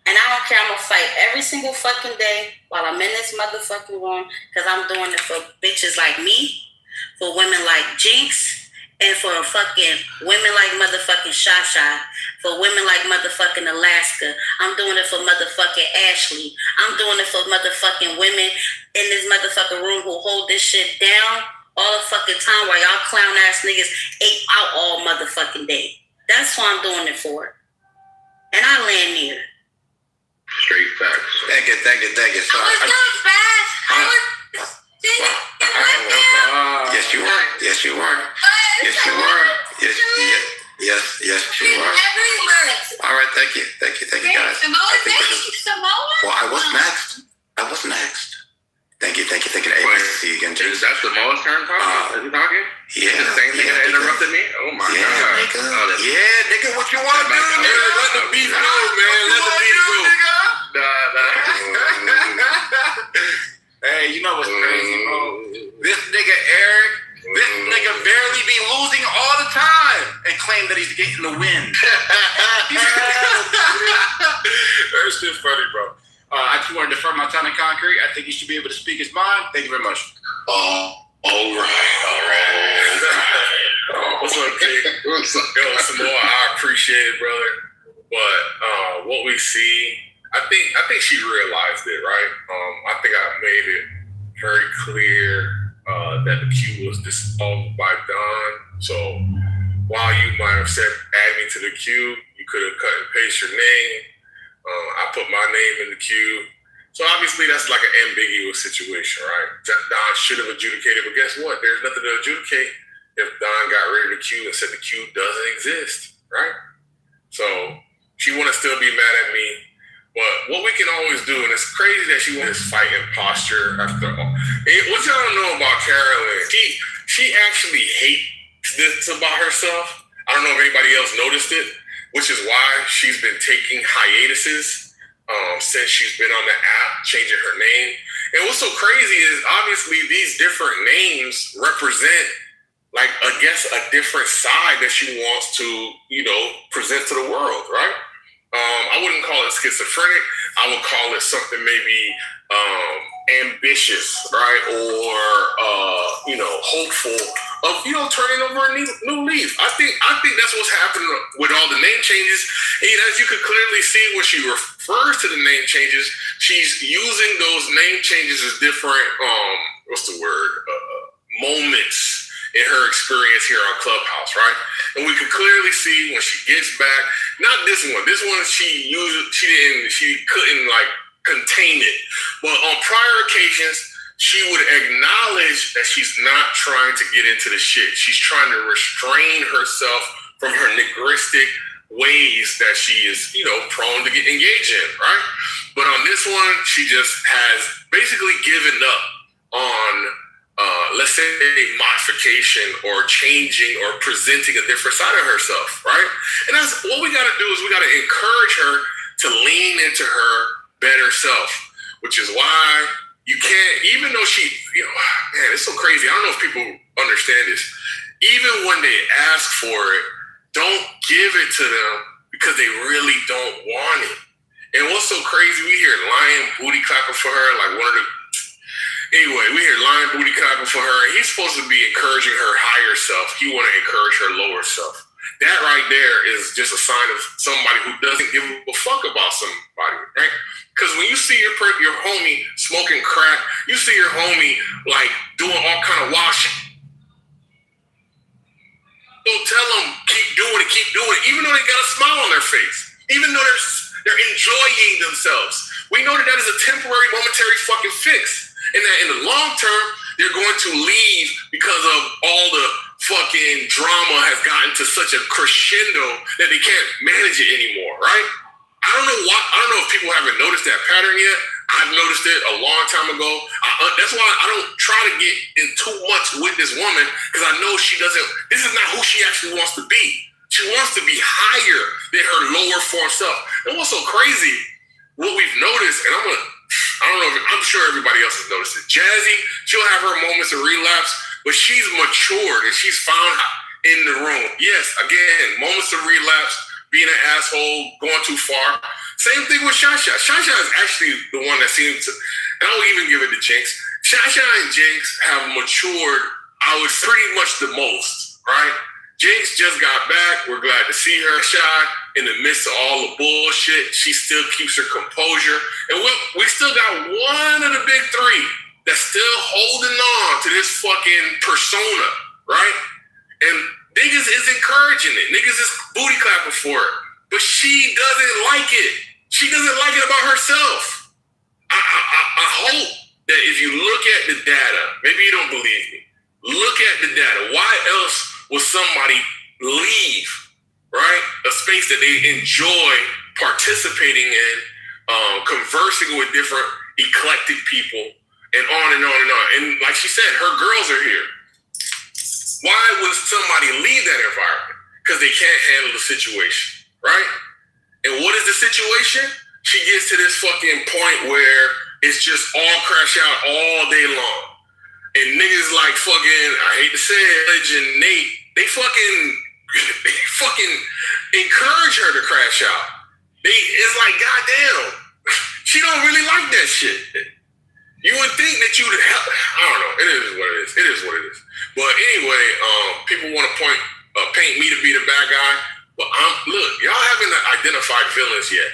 And I don't care, I'm gonna fight every single fucking day while I'm in this motherfucking room because I'm doing it for bitches like me, for women like Jinx, and for fucking women like motherfucking Shasha, for women like motherfucking Alaska. I'm doing it for motherfucking Ashley. I'm doing it for motherfucking women in this motherfucking room who hold this shit down all the fucking time while y'all clown ass niggas ape out all motherfucking day. That's what I'm doing it for. And I land here.
Straight facts. Thank you.
I was doing fast. I was singing right there.
Yes, you were. Yes, you were. All right, thank you, guys.
Samoa?
Well, I was next. Thank you. Hey, nice to see you again, James.
Is that Samoa's turn talking? Is he talking?
Yeah.
The same thing that interrupted me? Oh my God.
Nigga. Nigga, what you want to do, nigga?
Let the beef go, man. Let the beef go.
Hey, you know what's crazy, bro? This nigga Eric, this nigga barely be losing all the time and claim that he's getting the win.
That shit funny, bro.
I just want to defer my time to Concrete. I think he should be able to speak his mind. Thank you very much.
All right.
What's up, Jake?
What's up?
Yo, Samoa, I appreciate it, brother. But what we see I think she realized it, right? I think I made it very clear that the queue was dissolved by Don. So while you might have said add me to the queue, you could have cut and paste your name. I put my name in the queue. So obviously that's like an ambiguous situation, right? Don should have adjudicated, but guess what? There's nothing to adjudicate if Don got rid of the queue and said the queue doesn't exist, right? So she want to still be mad at me. But what we can always do, and it's crazy that she wants this fighting posture after all. What y'all don't know about Carolyn, she actually hates this about herself. I don't know if anybody else noticed it, which is why she's been taking hiatuses since she's been on the app, changing her name. And what's so crazy is obviously these different names represent, like, I guess, a different side that she wants to, present to the world, right? I wouldn't call it schizophrenic. I would call it something maybe ambitious, right? Or, hopeful of, turning over a new leaf. I think that's what's happening with all the name changes. And as you could clearly see when she refers to the name changes, she's using those name changes as different, moments in her experience here on Clubhouse, right? And we could clearly see when she gets back, not this one. This one she couldn't like contain it. But on prior occasions, she would acknowledge that she's not trying to get into the shit. She's trying to restrain herself from her nigristic ways that she is, prone to get engaged in, right? But on this one, she just has basically given up on let's say modification or changing or presenting a different side of herself, right? And that's what we got to do, is we got to encourage her to lean into her better self, which is why you can't, even though she, man, it's so crazy. I don't know if people understand this. Even when they ask for it, don't give it to them because they really don't want it. And what's so crazy, we hear Lion booty clapping for her, like one of the, anyway, we hear Lion booty clapping for her. He's supposed to be encouraging her higher self. He want to encourage her lower self. That right there is just a sign of somebody who doesn't give a fuck about somebody, right? Because when you see your homie smoking crack, you see your homie like doing all kind of wild shit. Don't tell them keep doing it, even though they got a smile on their face, even though they're enjoying themselves. We know that is a temporary, momentary fucking fix. And that in the long term, they're going to leave because of all the fucking drama has gotten to such a crescendo that they can't manage it anymore, right? I don't know if people haven't noticed that pattern yet. I've noticed it a long time ago. That's why I don't try to get in too much with this woman, because I know this is not who she actually wants to be. She wants to be higher than her lower form self. And what's so crazy, what we've noticed, and I'm sure everybody else has noticed it. Jazzy, she'll have her moments of relapse, but she's matured and she's found in the room. Yes, again, moments of relapse, being an asshole, going too far. Same thing with Shasha. Shasha is actually the one that seems to, and I will even give it to Jinx. Shasha and Jinx have matured, I would pretty much the most, right? Jinx just got back. We're glad to see her. Shy, in the midst of all the bullshit, she still keeps her composure. And we still got one of the big three that's still holding on to this fucking persona, right? And niggas is encouraging it. Niggas is booty clapping for it. But she doesn't like it. She doesn't like it about herself. I hope that if you look at the data, maybe you don't believe me, look at the data. Why else would somebody leave, right? A space that they enjoy participating in, conversing with different eclectic people, and on and on and on. And like she said, her girls are here. Why would somebody leave that environment? Because they can't handle the situation, right? And what is the situation? She gets to this fucking point where it's just all crash out all day long. And niggas like fucking, I hate to say it, and Nate, they fucking encourage her to crash out. It's like, goddamn, she don't really like that shit. You would think that you would help. I don't know. It is what it is. It is what it is. But anyway, people want to paint me to be the bad guy. But look, y'all haven't identified villains yet.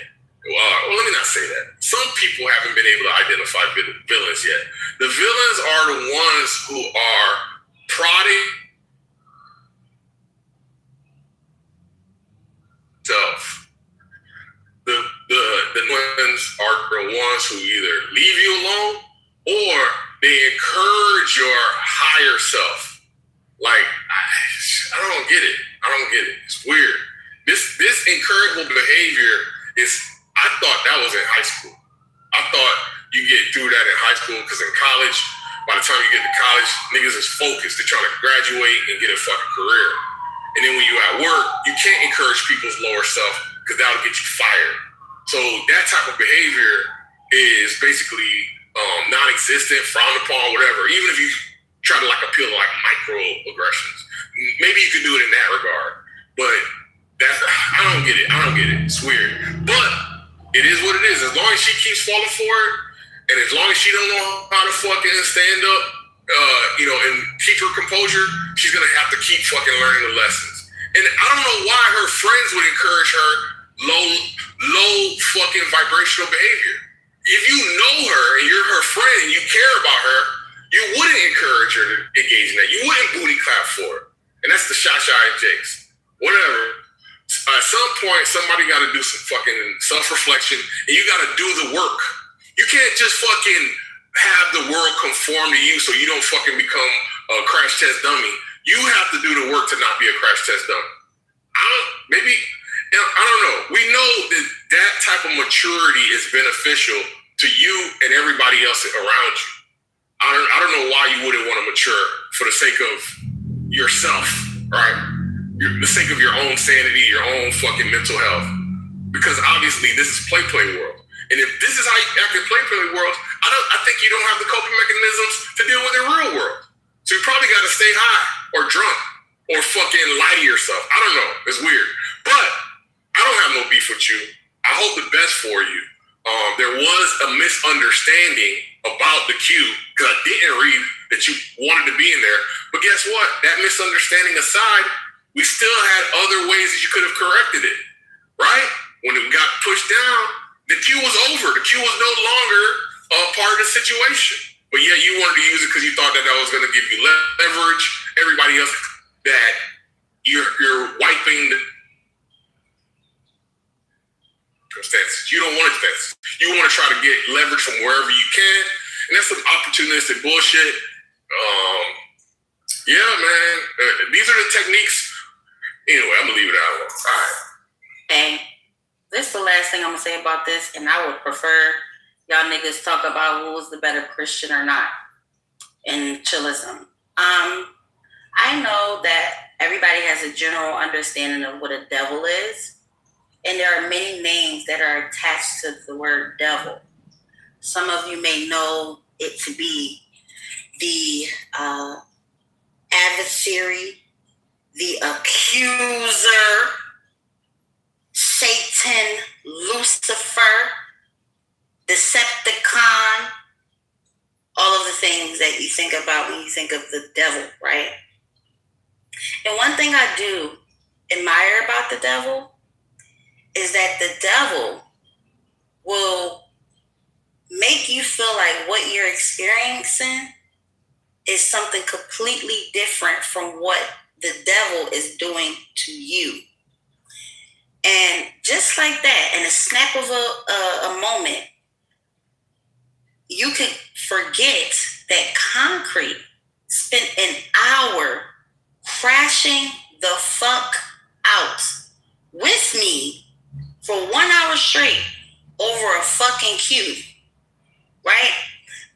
well, let me not say that. Some people haven't been able to identify villains yet. The villains are the ones who are prodding self. The ones are the ones who either leave you alone or they encourage your higher self. Like, I don't get it. It's weird. This encouragable behavior is, I thought that was in high school. I thought you get through that in high school because in college, by the time you get to college, niggas is focused. They're trying to graduate and get a fucking career. And then when you're at work, you can't encourage people's lower self because that'll get you fired. So that type of behavior is basically non-existent, frowned upon, whatever. Even if you try to like appeal to like microaggressions, maybe you can do it in that regard. But I don't get it. It's weird. But it is what it is. As long as she keeps falling for it, and as long as she don't know how to fucking stand up, and keep her composure, she's gonna have to keep fucking learning the lessons. And I don't know why her friends would encourage her low fucking vibrational behavior. If you know her and you're her friend and you care about her, you wouldn't encourage her to engage in that. You wouldn't booty clap for her. And that's the Shasha and Jakes. Whatever. At some point, somebody got to do some fucking self-reflection, and you got to do the work. You can't just fucking have the world conform to you so you don't fucking become a crash test dummy. You have to do the work to not be a crash test dummy. I don't know. We know that type of maturity is beneficial to you and everybody else around you. I don't know why you wouldn't want to mature for the sake of yourself, right? The sake of your own sanity, your own fucking mental health. Because obviously this is play world. And if this is how you act in play world, I think you don't have the coping mechanisms to deal with the real world. So you probably got to stay high or drunk or fucking lie to yourself. I don't know. It's weird. But I don't have no beef with you. I hope the best for you. There was a misunderstanding about the queue because I didn't read that you wanted to be in there. But guess what? That misunderstanding aside, we still had other ways that you could have corrected it, right? When it got pushed down, the queue was over. The queue was no longer part of the situation. But yet you wanted to use it because you thought that was going to give you leverage. Everybody else that you're wiping the circumstances. You don't want it. You want to try to get leverage from wherever you can, and that's some opportunistic bullshit. Yeah, man. These are the techniques. Anyway, I'm gonna leave it out. All right.
And this is the last thing I'm gonna say about this, and I would prefer y'all niggas talk about who was the better Christian or not in chillism. I know that everybody has a general understanding of what a devil is. And there are many names that are attached to the word devil. Some of you may know it to be the adversary, the accuser, Satan, Lucifer, Decepticon, all of the things that you think about when you think of the devil, right? And one thing I do admire about the devil is that the devil will make you feel like what you're experiencing is something completely different from what the devil is doing to you. And just like that, in a snap of a moment, you could forget that Concrete spent an hour crashing the fuck out with me for 1 hour straight over a fucking queue, right?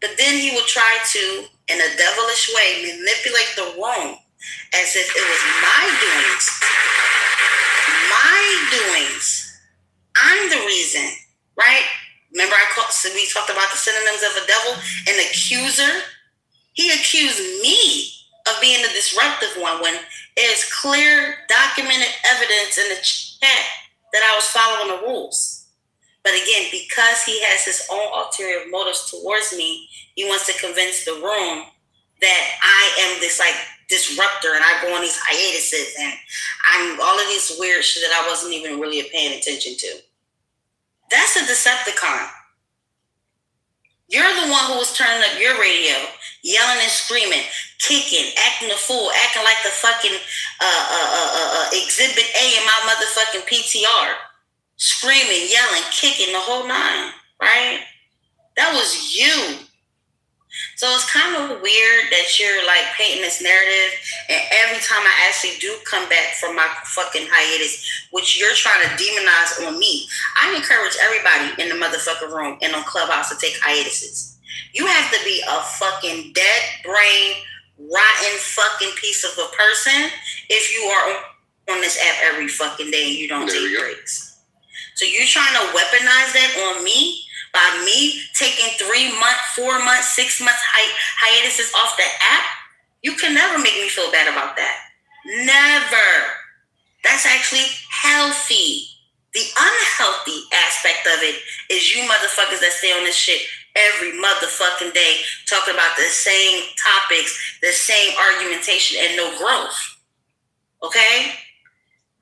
But then he would try to, in a devilish way, manipulate the room as if it was my doings. I'm the reason, right? Remember we talked about the synonyms of a devil? An accuser. He accused me of being the disruptive one when there's clear documented evidence in the chat that I was following the rules. But again, because he has his own ulterior motives towards me, he wants to convince the room that I am this like disruptor and I go on these hiatuses and I'm all of this weird shit that I wasn't even really paying attention to. That's a Decepticon. You're the one who was turning up your radio, yelling and screaming, kicking, acting a fool, acting like the fucking Exhibit A in my motherfucking PTR. Screaming, yelling, kicking, the whole nine, right? That was you. So it's kind of weird that you're like painting this narrative, and every time I actually do come back from my fucking hiatus, which you're trying to demonize on me, I encourage everybody in the motherfucking room and on Clubhouse to take hiatuses. You have to be a fucking dead brain, rotten fucking piece of a person if you are on this app every fucking day and you don't take breaks. So you're trying to weaponize that on me? By me taking 3 months, 4 months, 6 months hiatuses off the app, you can never make me feel bad about that. Never. That's actually healthy. The unhealthy aspect of it is you motherfuckers that stay on this shit every motherfucking day talking about the same topics, the same argumentation, and no growth. Okay?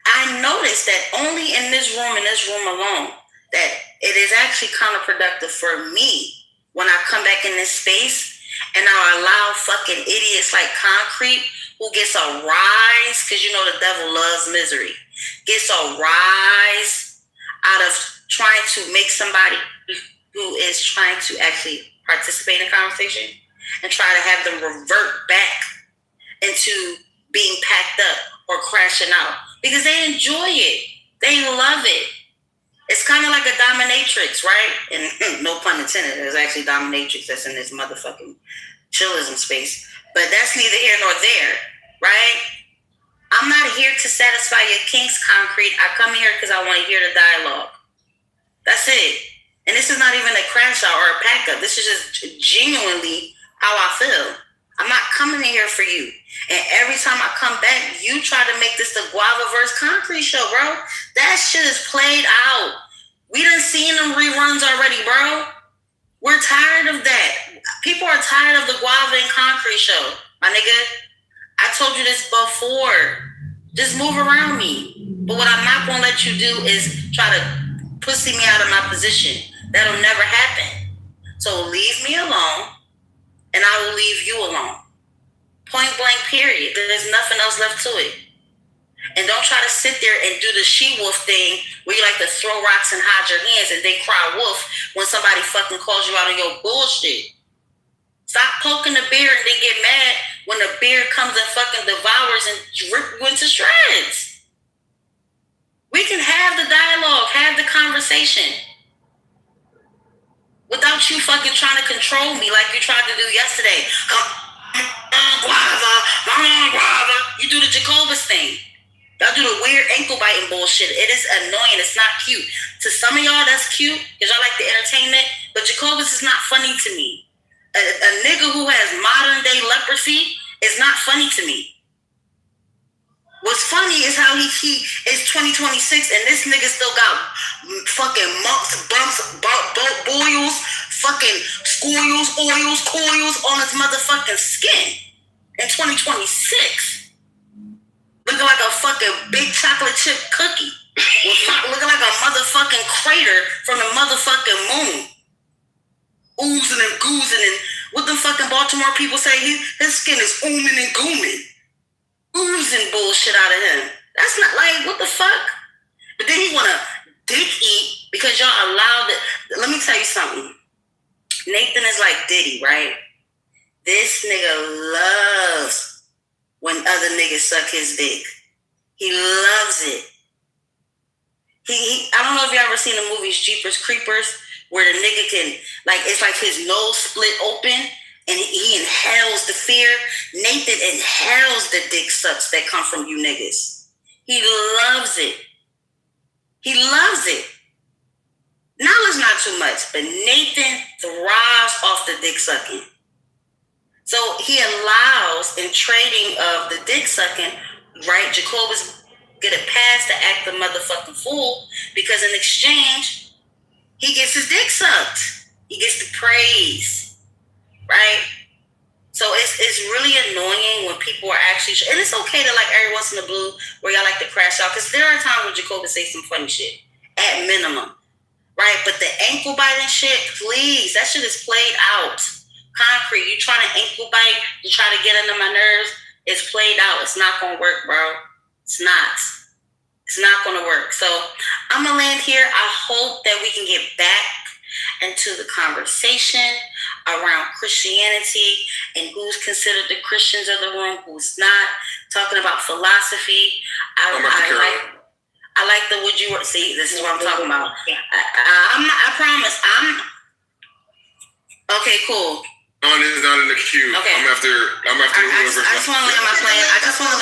I noticed that only in this room alone, that it is actually counterproductive for me when I come back in this space and I allow fucking idiots like Concrete, who gets a rise, because you know the devil loves misery, gets a rise out of trying to make somebody who is trying to actually participate in conversation and try to have them revert back into being packed up or crashing out, because they enjoy it. They love it. It's kind of like a dominatrix, right? And no pun intended, there's actually dominatrix that's in this motherfucking chillism space. But that's neither here nor there, right? I'm not here to satisfy your kinks, Concrete. I come here because I want to hear the dialogue. That's it. And this is not even a crash out or a pack up. This is just genuinely how I feel. I'm not coming in here for you. And every time I come back, you try to make this the Guava versus Concrete show, bro. That shit is played out. We done seen them reruns already, bro. We're tired of that. People are tired of the Guava and Concrete show, my nigga. I told you this before. Just move around me. But what I'm not gonna let you do is try to pussy me out of my position. That'll never happen. So leave me alone, and I will leave you alone. Point blank, period. There's nothing else left to it. And don't try to sit there and do the she-wolf thing where you like to throw rocks and hide your hands and they cry wolf when somebody fucking calls you out on your bullshit. Stop poking the bear and then get mad when the bear comes and fucking devours and rip you into shreds. We can have the dialogue, have the conversation without you fucking trying to control me like you tried to do yesterday. Guava. You do the Jacobus thing. Y'all do the weird ankle biting bullshit. It is annoying. It's not cute. To some of y'all, that's cute because y'all like the entertainment. But Jacobus is not funny to me. A nigga who has modern day leprosy is not funny to me. What's funny is how he is 2026 and this nigga still got fucking mumps, bumps, boils, fucking scoils, oils, coils on his motherfucking skin in 2026. Looking like a fucking big chocolate chip cookie. Looking like a motherfucking crater from the motherfucking moon. Oozing and goozing and what the fucking Baltimore people say, his skin is ooming and gooming. Oozing bullshit out of him. That's not like, what the fuck? But then he wanna dick eat because y'all allowed it. Let me tell you something. Nathan is like Diddy, right? This nigga loves when other niggas suck his dick. He loves it. I don't know if you ever seen the movies Jeepers Creepers, where the nigga can, like, it's like his nose split open and he inhales the fear. Nathan inhales the dick sucks that come from you niggas. He loves it. He loves it. Knowledge not too much, but Nathan thrives off the dick sucking. So he allows, in trading of the dick sucking, right, Jacobus get a pass to act the motherfucking fool because in exchange, he gets his dick sucked. He gets the praise, right? So it's really annoying when people are actually, and it's okay to like every once in a blue where y'all like to crash out because there are times when Jacobus say some funny shit, at minimum, right? But the ankle biting shit, please, that shit is played out. Concrete, you trying to ankle bite, you try to get under my nerves, it's played out. It's not gonna work, bro. It's not. It's not gonna work. So I'm gonna land here. I hope that we can get back into the conversation around Christianity and who's considered the Christians of the room, who's not. Talking about philosophy. I like the would you see. This is what I'm talking about. I promise. Okay. Cool.
No, this is not in the queue.
Okay.
I'm after whoever.
I just want to land my plane. I just want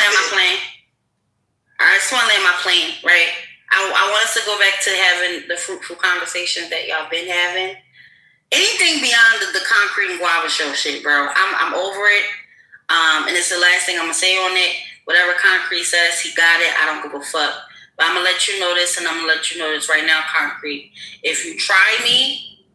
to land my plane. Right. I want us to go back to having the fruitful conversations that y'all been having. Anything beyond the concrete and guava show shit, bro. I'm over it. And it's the last thing I'm gonna say on it. Whatever Concrete says, he got it. I don't give a fuck. But I'm gonna let you know this, and I'm gonna let you know this right now, Concrete. If you try me,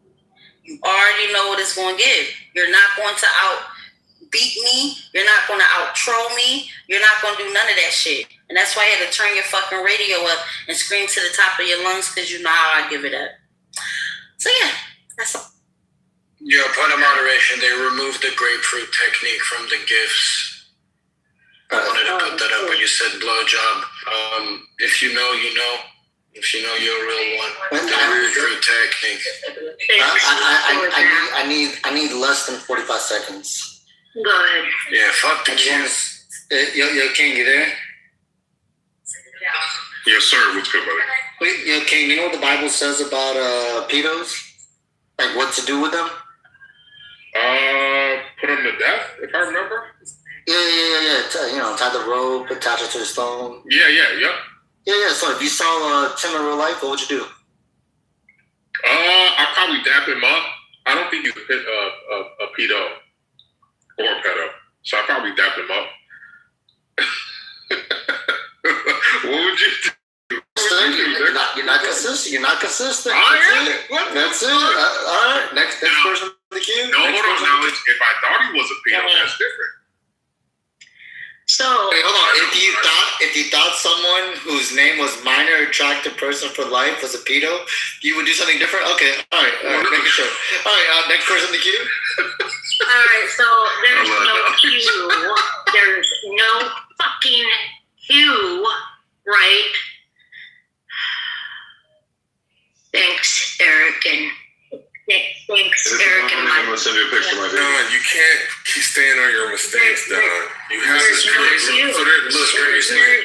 you already know what it's gonna give. You're not going to out-beat me. You're not gonna out-troll me. You're not gonna do none of that shit. And that's why you had to turn your fucking radio up and scream to the top of your lungs, because you know how I give it up. So yeah, that's all.
Yeah, point of moderation, they removed the grapefruit technique from the gifts. I wanted to put that up when you said blowjob. If you know, you know. If you know you're a real one. The grapefruit technique.
I need less than 45 seconds.
Go ahead.
Yeah, fuck the kids.
Yo, King, you there?
Yes, sir. What's good, brother?
Wait, yo, King, you know what the Bible says about pedos? Like what to do with them?
Put them to death, if I remember.
Yeah. Tie the rope, attach it to the stone.
Yeah.
So if you saw Tim in real life, what would you do?
I'd probably dap him up. I don't think he's a pedo or a pedo, so I'd probably dap him up. What would you do?
You're not consistent.
That's it.
All right. Next person in the queue.
No, hold on. Now, if I thought he was a pedo, that's different.
So
hey, hold on. If you thought someone whose name was minor attractive person for life was a pedo, you would do something different. Okay. All right. Making sure. All right. Next person in the queue.
All right. So there's no queue. There's no fucking queue, right? Thanks, Eric and
I'm gonna send you a picture of my Don, you can't keep staying on your mistakes, Don. You have to create. So
there's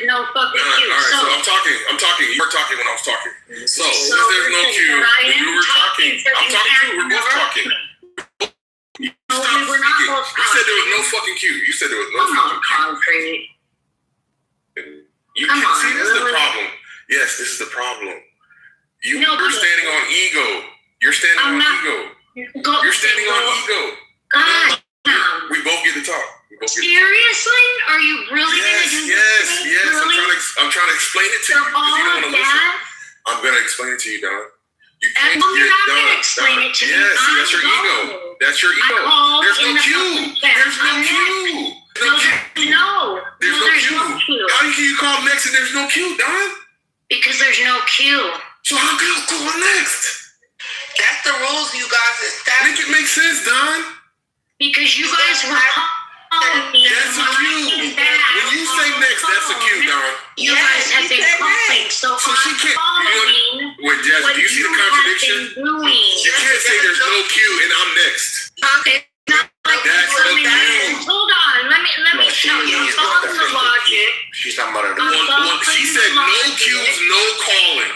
no fucking queue.
All right, so I'm talking. You were talking when I was talking. So since there's no queue, you were talking. I'm talking too. We're both talking. Stop speaking. You said there was no fucking queue. You said there was no fucking queue. You can see this is the problem. Yes, this is the problem. You're standing on ego. You're standing on ego. You're standing on ego.
God.
We both get to talk.
Seriously? Are you really going to do this?
Yes.
Really?
I'm trying to explain it to you.
All
You don't
of
want to listen.
that?
I'm going to explain it to you, Don. You
You're not going to explain it to me.
Yes, see, that's your ego. That's your ego. There's no queue. There's no queue. There's no queue. How can you call next and there's no queue, Don?
Because there's no queue.
So how can you call next?
That's the rules you guys established.
Make it make sense, Don.
Because you guys were calling me.
That's a cue. When you say next, that's a cue, Don.
You guys have been calling, so
she can't. Wait, Jazz, do you see the contradiction? You can't say there's no queue and I'm next. That's the queue.
Hold on, let me tell you. I'm following the logic.
She's not muttering. She said no queues, no calling.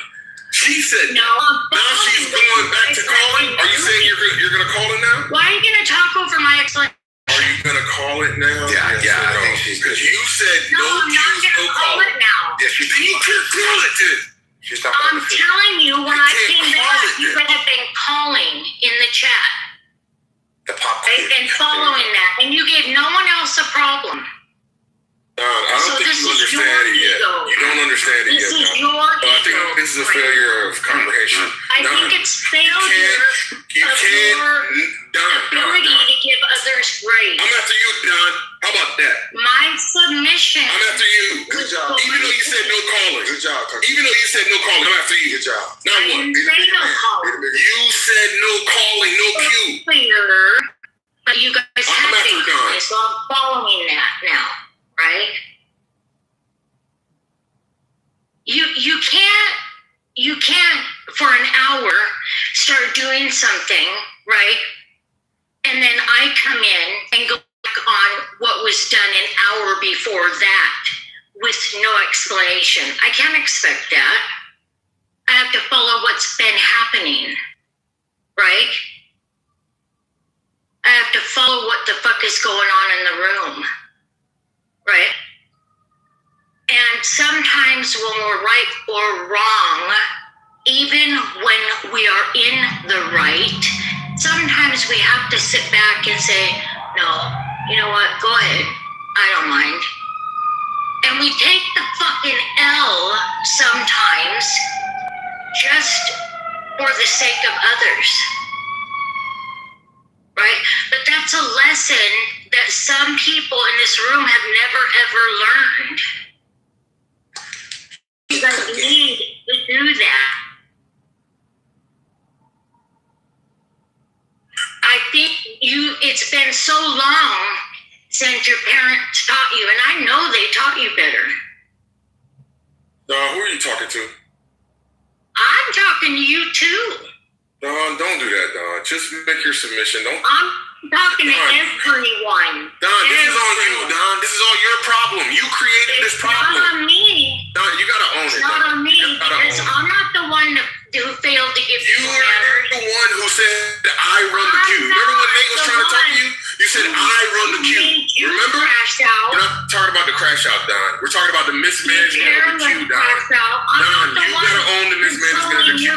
She said
no.
Now she's going back to calling. Are you saying you're gonna call it now?
Why are you gonna talk over my explanation?
Are you gonna call it now?
Yeah. I think she's
because you said no queues, no calling.
Call it now.
Yes, you can't call it then.
I'm telling you, when I came back, you guys have been calling in the chat. I've been following that, and you gave no one else a problem.
I don't think you understand it yet. You don't understand it yet.
This is your
I think this is a failure of comprehension.
I think it's failure of your ability to give others grace.
I'm after you, Don. How
about that?
My submission.
I'm after you.
Good job.
Even though you said no calling.
Good job, Country.
Even though you said no calling, I'm after you.
Good job.
Now
I
what?
didn't say no calling.
You said no calling, no cue.
Clear, but you guys
I'm
had
after
to
Don.
do, so I'm following that now, right? You can't for an hour start doing something, right? And then I come in and go back on what was done an hour before that with no explanation. I can't expect that. I have to follow what's been happening, right? I have to follow what the fuck is going on in the room, right? And sometimes when we're right or wrong, even when we are in the right, sometimes we have to sit back and say, no, you know what, go ahead, I don't mind. And we take the fucking L sometimes just for the sake of others, right? But that's a lesson that some people in this room have never ever learned. You guys need to do that. I think it's been so long since your parents taught you, and I know they taught you better.
Don, who are you talking to?
I'm talking to you too.
Don, don't do that, Don. Just make your submission. Don't.
I'm talking to
Don.
everyone.
Don, this is on you, Don. This is all your problem. You created this problem.
It's not on me.
Don, you gotta own
It's
it.
not
Don.
on me
You gotta
because
own it.
I'm not the one who failed to give you
You
manners.
are the one who said that I run the queue. Remember when Nate was trying to talk to you? You said I run the queue. Remember? We're not talking about the crash out, Don. We're talking about the mismanagement of the queue, Don. Don, you gotta own the mismanagement of the queue.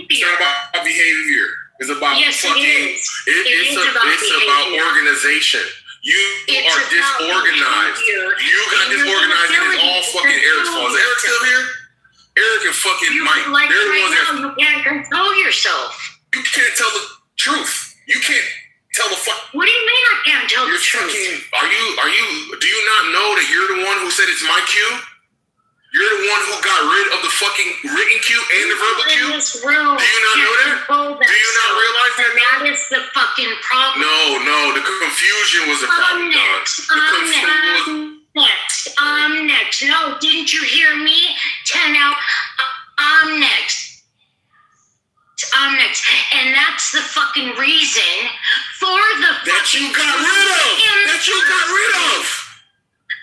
It's not about behavior. It's about fucking. It's about organization. You are disorganized. You got disorganized, and it's all fucking Eric's fault. Is Eric still here? Eric and fucking Mike.
Like
They're the
right
ones that.
now, you can't control yourself.
You can't tell the truth. You can't tell the fuck.
What do you mean I can't tell the truth?
Are you? Do you not know that you're the one who said it's my cue? You're the one who got rid of the fucking written cue and the verbal cue.
In this room,
do you not know that? Do you not realize that?
That is the fucking problem.
No. The confusion was the problem, Don.
I'm next. No, didn't you hear me? 10 out. I'm next. I'm next. And that's the fucking reason for the
that you got rid of.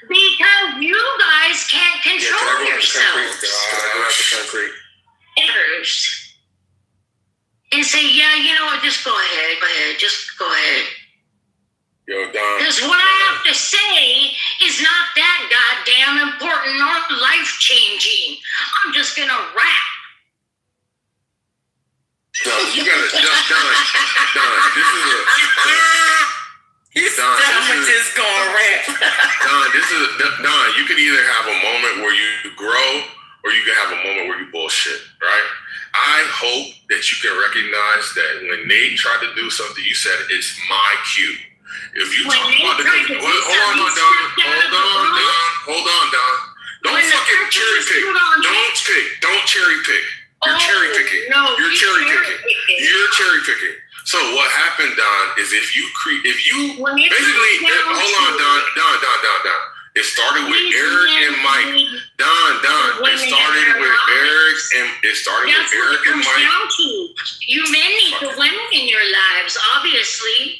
Because you guys can't control yourselves. And say, yeah, you know what, just go ahead, just go ahead.
Yo, Don.
Because what I have to say is not that goddamn important or life-changing. I'm just gonna rap.
Don, you gotta, Don, this is a...
His stomach is going rap.
Don, you can either have a moment where you grow or you can have a moment where you bullshit, right? I hope that you can recognize that when Nate tried to do something, you said it's my cue. If you talk about the... Hold on, Don. Don't fucking cherry pick. Don't cherry pick. You're cherry picking. You're cherry picking. So what happened, Don, is if you basically, hold on, Don. It started with Eric and Mike. Don. It started with Eric and Mike.
You men need the women in your lives, obviously.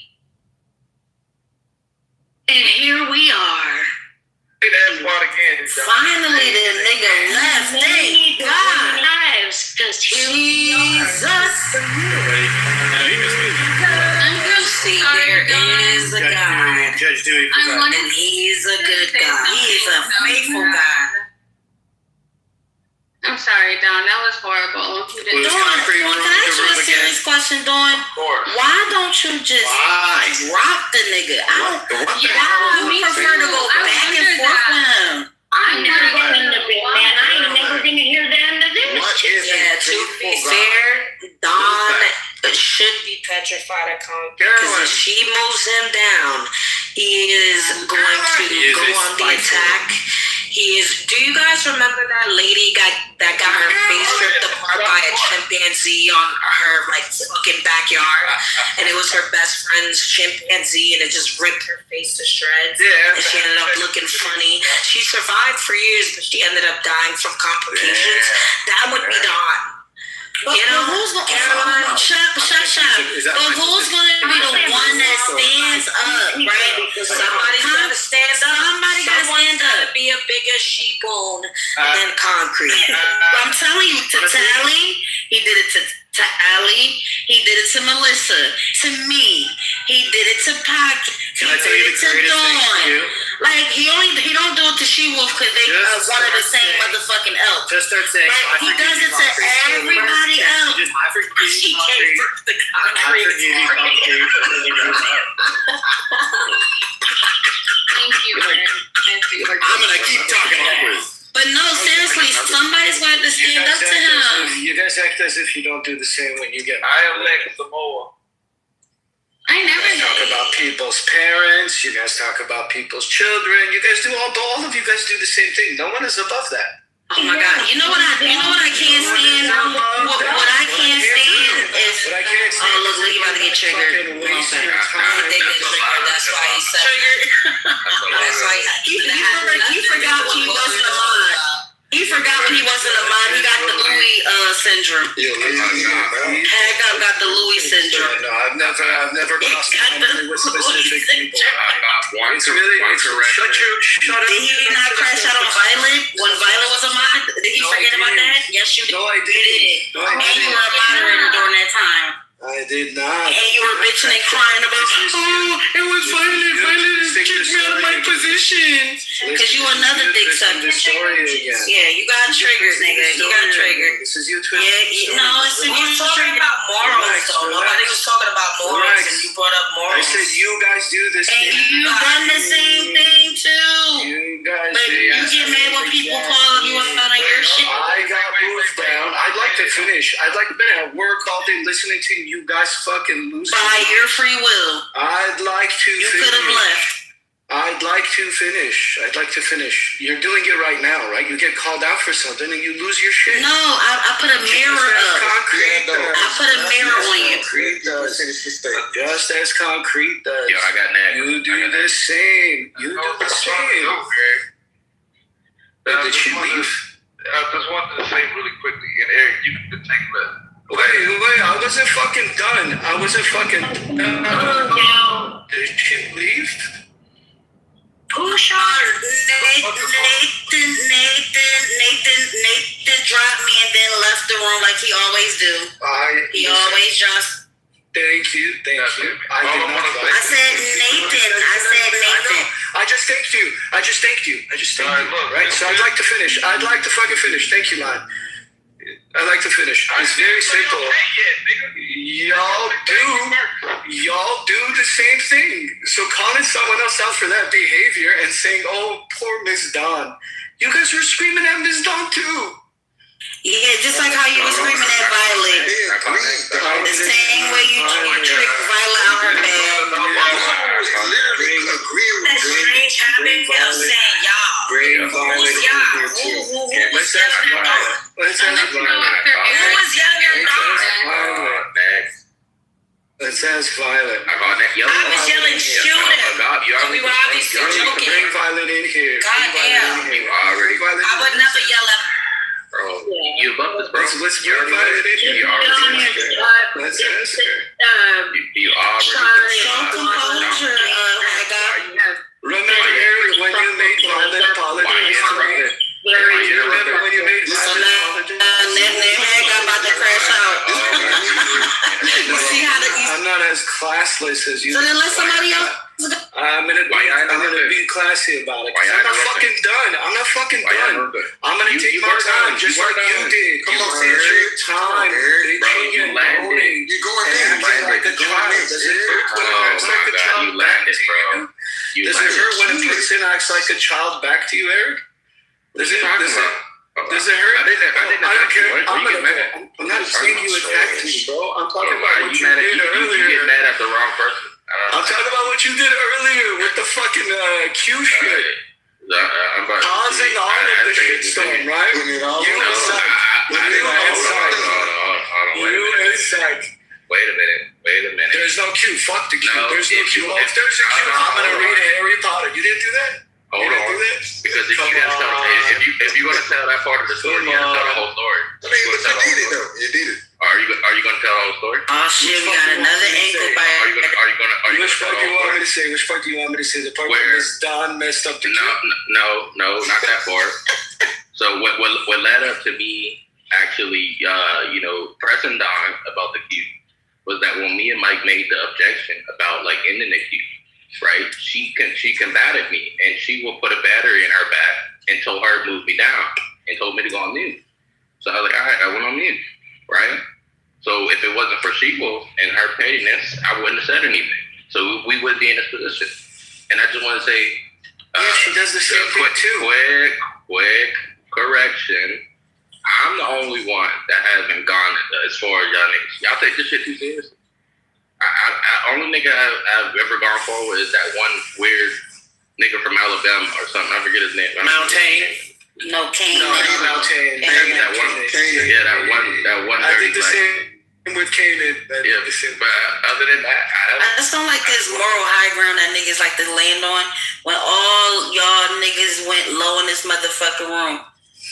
And here we are.
Finally, the nigga left. Thank God.
Lives, because
Jesus. See, there is a God.
Judge Dewey,
and he's a good God. He's a faithful God.
I'm sorry, Dawn. That was horrible.
Dawn, can I ask you a serious question, Dawn? Why don't you just drop the nigga? Why do you prefer to go back and forth with him?
I'm never going to be man. I ain't never going to hear the end of this.
Yeah, to be fair, Dawn should be petrified of Congress. Because if she moves him down, He is going to go on the attack. He is. Do you guys remember that lady that got her face ripped apart by a chimpanzee on her like fucking backyard, and it was her best friend's chimpanzee, and it just ripped her face to shreds.
Yeah.
And she ended up looking funny. She survived for years, but she ended up dying from complications. That would be Dawn.
But who's going to shut? But who's going to be the one that stands up, right?
Somebody's got to stand up.
Somebody got to stand up.
Got to be a bigger sheep bone than concrete.
I'm telling you, to Tally, he did it to Allie, he did it to Melissa, to me, he did it to Pac, he did it to Dawn. Like he don't do it to She-Wolf because they one of the same motherfucking elk.
Just start saying,
but he does it to everybody else.
I forgive you,
She came for the concrete.
Thank you, man. I'm gonna keep talking over.
But no, seriously, somebody's going to stand up to him.
You guys act as if you don't do the same when you get.
I am Lex Samoa.
I never
talk about people's parents. You guys talk about people's children. You guys do all of you guys do the same thing. No one is above that.
Oh my God! You know what I can't stand. What I can't stand is. Oh look, you about to get triggered.
That's why he said
triggered.
That's why
he forgot when he wasn't a mod. He forgot when he wasn't a mod. He got the Louis syndrome. Hag got the Louis syndrome.
No, I've never crossed with specific people. It's really shut up.
Did he not crash out on Violet when Violet was a mod? Did he forget about that? Yes, you did.
No, I did.
And you were a moderator during that time.
I did not.
And you were bitching and crying about, it was Violet. Violet kicked me out of my position. Because you another dick sucker. Yeah, you got triggered, nigga. You got triggered.
This is you too.
Yeah, no, it's
talking about morals, though. Nobody was talking about morals, and you brought up morals.
I said you guys do this
thing. And you done the same thing, too.
You guys
but you get mad when people call you out on your shit.
I got moved down. I'd like to finish. I'd like to be at work all day listening to you guys fucking lose.
By your free will.
I'd like to finish.
You could have left.
I'd like to finish. You're doing it right now, right? You get called out for something and you lose your shit.
No, I put a mirror up. I put a mirror on you.
Just as concrete does.
Yo, I got that.
You do the same. You do the same. Did she leave?
I just wanted to say really quickly, and Eric, you can take that.
Wait, I wasn't fucking done. Did she leave?
Who shot her? Nathan dropped me and then left the room like he always do. He always just.
Thank you.
I said Nathan.
I just thanked you. Right? So I'd like to finish. I'd like to fucking finish. Thank you, man. I'd like to finish. It's very simple. Y'all do the same thing. So calling someone else out for that behavior and saying, "Oh, poor Miss Dawn," you guys were screaming at Miss Dawn too.
Yeah, just like how you were screaming at Violet. The same way you tricked Violet out her bed.
Agree with
strange habit of saying y'all.
Bring Violet in here too. Let's ask Violet.
Who was younger than Dawn?
Let's ask Violet.
I was yelling, shoot him. We were obviously joking.
Bring Violet in here.
Goddamn. I would never yell at her.
Bro, you love this, bro.
Let's bring Violet in here. Let's ask her.
You already.
Remember, Eric, when you made Violet apologize to me? Remember when you made Violet apologize?
I'm about to crash out. You see how
I'm not as classless as you.
So then let somebody else.
I'm gonna be classy about it. I'm not fucking done. I'm gonna take my time, just like you did. Come on, take your time.
You landed.
You're going in.
Like a child. Does it hurt when it acts like a child back to you? Does it hurt when a person acts like a child back to you, Eric? Does it hurt? I don't care. I'm not saying you attacked me, bro. I'm talking about what you did earlier.
You get mad at the wrong person.
I'm talking about what you did earlier with
with the fucking Q shit.
I'm about
causing all of the shitstorm, right? You insect.
Wait a minute.
There's no Q. Fuck the Q.
No,
There's no Q. If there's a Q, I'm gonna read Harry Potter. You didn't do that?
Hold on. Because if you're gonna tell that part of the story, you gotta tell the whole story.
I mean, but you did it though. You did it.
Are you gonna tell the whole story?
Oh shit, we got another angle by.
Which part do you want me to say? Which part do you want me to say? The part where Miss Dawn messed up the Q?
No, not that part. So what led up to me actually, pressing Dawn about the Q was that when me and Mike made the objection about like ending the Q, right? She combated me and she will put a battery in her back and told her to move me down and told me to go on mute. So I was like, all right, I went on mute, right? So if it wasn't for She-Wolf and her pettiness, I wouldn't have said anything. So we would be in this position. And I just want to say,
she does the same thing too.
Quick correction. I'm the only one that hasn't gone as far as y'all niggas. Y'all take this shit too seriously. I only nigga I've ever gone forward is that one weird nigga from Alabama or something. I forget his name.
Mountain. No, Kane.
No, Mountain.
That one.
I think the same with Kanan.
Yeah, but other than that,
I just don't like this moral high ground that niggas like to land on when all y'all niggas went low in this motherfucking room.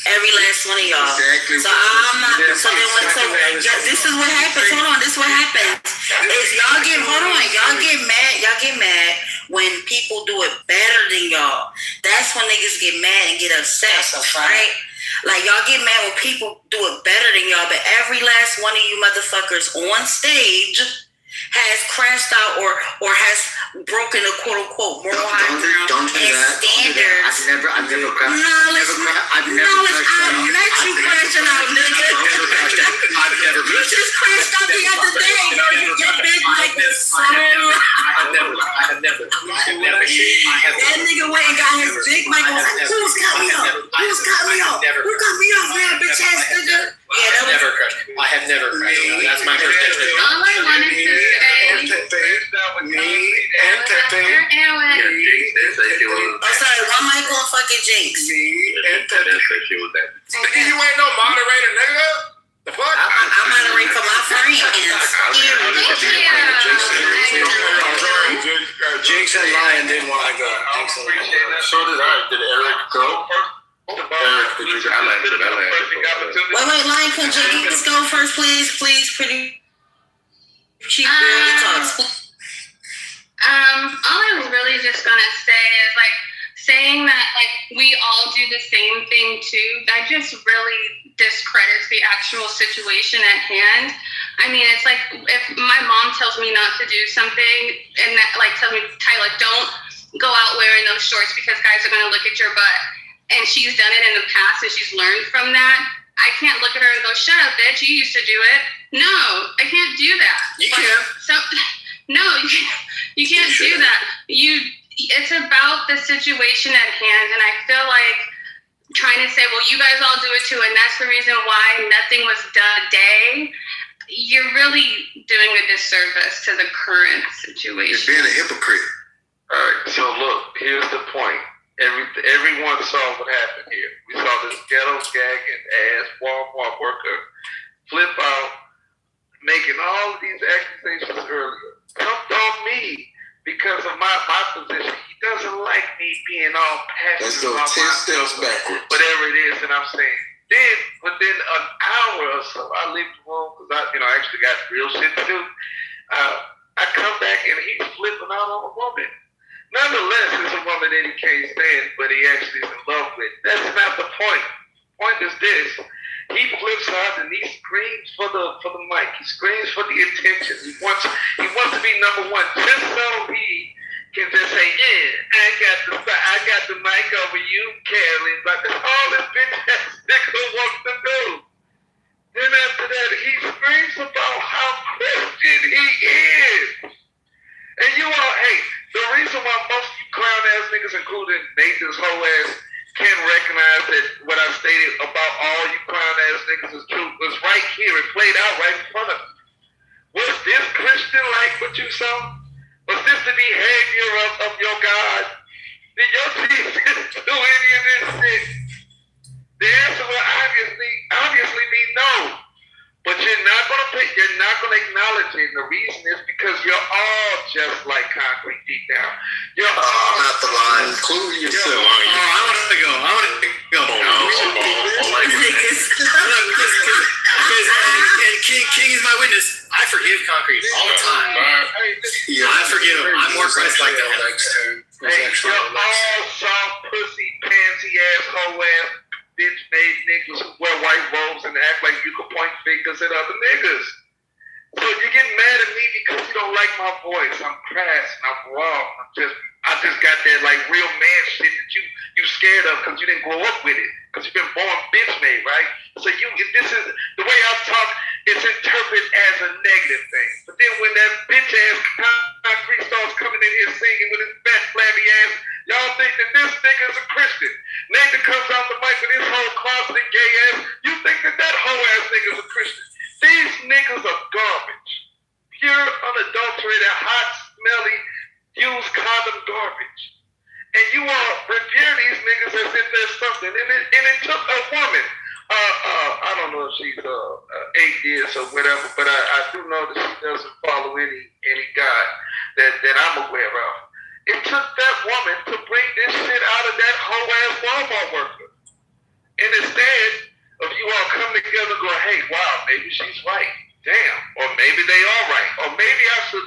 Every last one of y'all. Exactly. So I'm not. This is what happens. Hold on. This is what happens. Is y'all get mad when people do it better than y'all. That's when niggas get mad and get upset. Right? Like y'all get mad when people do it better than y'all, but every last one of you motherfuckers on stage has crashed out or has broken a quote unquote moral high ground and standards.
I've never crashed.
I've met you crashing out, nigga. You just crashed out the other day. Your big mic was so.
I have never.
That nigga went and got his big mic and was like, who's cut me off? Who's cut me off? Who cut me off, man, bitch ass nigga?
I have never crashed. That's my first entrance.
All I wanted to say.
I'm sorry, one mic on fucking Jinx.
Nigga, you ain't no moderator, nigga. The fuck?
I moderate for my friends.
Jinx and Lion didn't want to go.
So did I. Did Eric go? Eric, did you go?
Wait, Lion, can Jinx go first, please? Please, pretty. She really talks.
All I was really just gonna say is like saying that like we all do the same thing too. That just really discredits the actual situation at hand. I mean, it's like if my mom tells me not to do something and that like tells me, Tyler, don't go out wearing those shorts because guys are gonna look at your butt. And she's done it in the past and she's learned from that. I can't look at her and go, shut up, bitch, you used to do it. No, I can't do that.
You can.
No, you can't do that. It's about the situation at hand, and I feel like trying to say, well, you guys all do it too, and that's the reason why nothing was done today. You're really doing a disservice to the current situation.
You're being a hypocrite.
All right, so look, here's the point. Everyone saw what happened here. We saw this ghetto gagging ass Walmart worker flip out, making all of these accusations earlier. Dumped on me because of my position. He doesn't like me being all passionate about
10 steps backwards.
Whatever it is that I'm saying. Then within an hour or so, I leave the room because I actually got real shit to do. I come back and he's flipping out on a woman. Nonetheless, it's a woman that he can't stand, but he actually is in love with. That's not the point. The point is this. He flips out and he screams for the mic. He screams for the attention. He wants to be number one just so he can just say, yeah, I got the mic over you, Carolyn. But that's all this bitch ass nigga wants to do. Then after that, he screams about how Christian he is. And you all, hey, the reason why most of you clown ass niggas, including Nathan's whole ass, can recognize that what I stated about all you clown ass niggas is true was right here. It played out right in front of me. Was this Christian like what you saw? Was this the behavior fear of your God, did your Jesus do any of this shit? The answer will obviously be no. But you're not gonna acknowledge it. And the reason is because you're all just like concrete deep down. You're all
I'm not the line, including yourself.
I want to go. Because King is my witness. I forgive concrete all the time. I forgive him. I'm more Christ-like than him.
Hey, you're all soft, pussy, pansy ass, hoe ass, bitch made niggas who wear white robes and act like you can point fingers at other niggas. So you get mad at me because you don't like my voice. I'm crass and I'm raw. I just got that like real man shit that you scared of because you didn't grow up with it. Because you've been born bitch made, right? So this is the way I talk, it's interpreted as a negative thing. But then when that bitch ass concrete starts coming in here singing with his fat flabby ass, y'all think that this nigga is a Christian. Nathan comes out the mic with his whole closet gay ass. You think that whole ass nigga is a Christian. These niggas are garbage. Pure, unadulterated, hot, smelly, used condom garbage. And you all revere these niggas as if there's something. And it took a woman, I don't know if she's atheist or whatever, but I do know that she doesn't follow any God that I'm aware of. It took that woman to bring this shit out of that whole ass Walmart worker. And instead of you all come together and go, hey, wow, maybe she's right. Damn. Or maybe they are right. Or maybe I should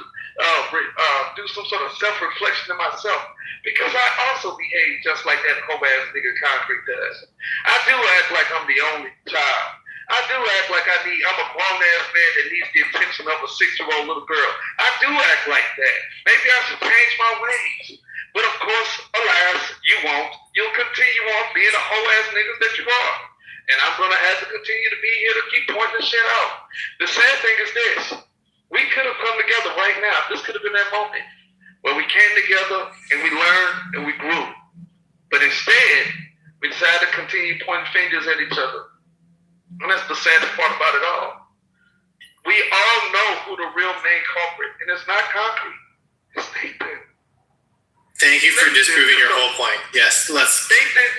do some sort of self-reflection to myself. Because I also behave just like that whole ass nigga concrete does. I do act like I'm the only child. I do act like I'm a grown ass man that needs the attention of a 6-year-old little girl. I do act like that. Maybe I should change my ways. But of course, alas, you won't. You'll continue on being a whole ass nigga that you are. And I'm gonna have to continue to be here to keep pointing shit out. The sad thing is this. We could have come together right now. This could have been that moment where we came together and we learned and we grew. But instead, we decided to continue pointing fingers at each other. And that's the saddest part about it all. We all know who the real main culprit, and it's not concrete. It's Nathan.
Thank you for disproving your whole point. Yes, let's.
Nathan.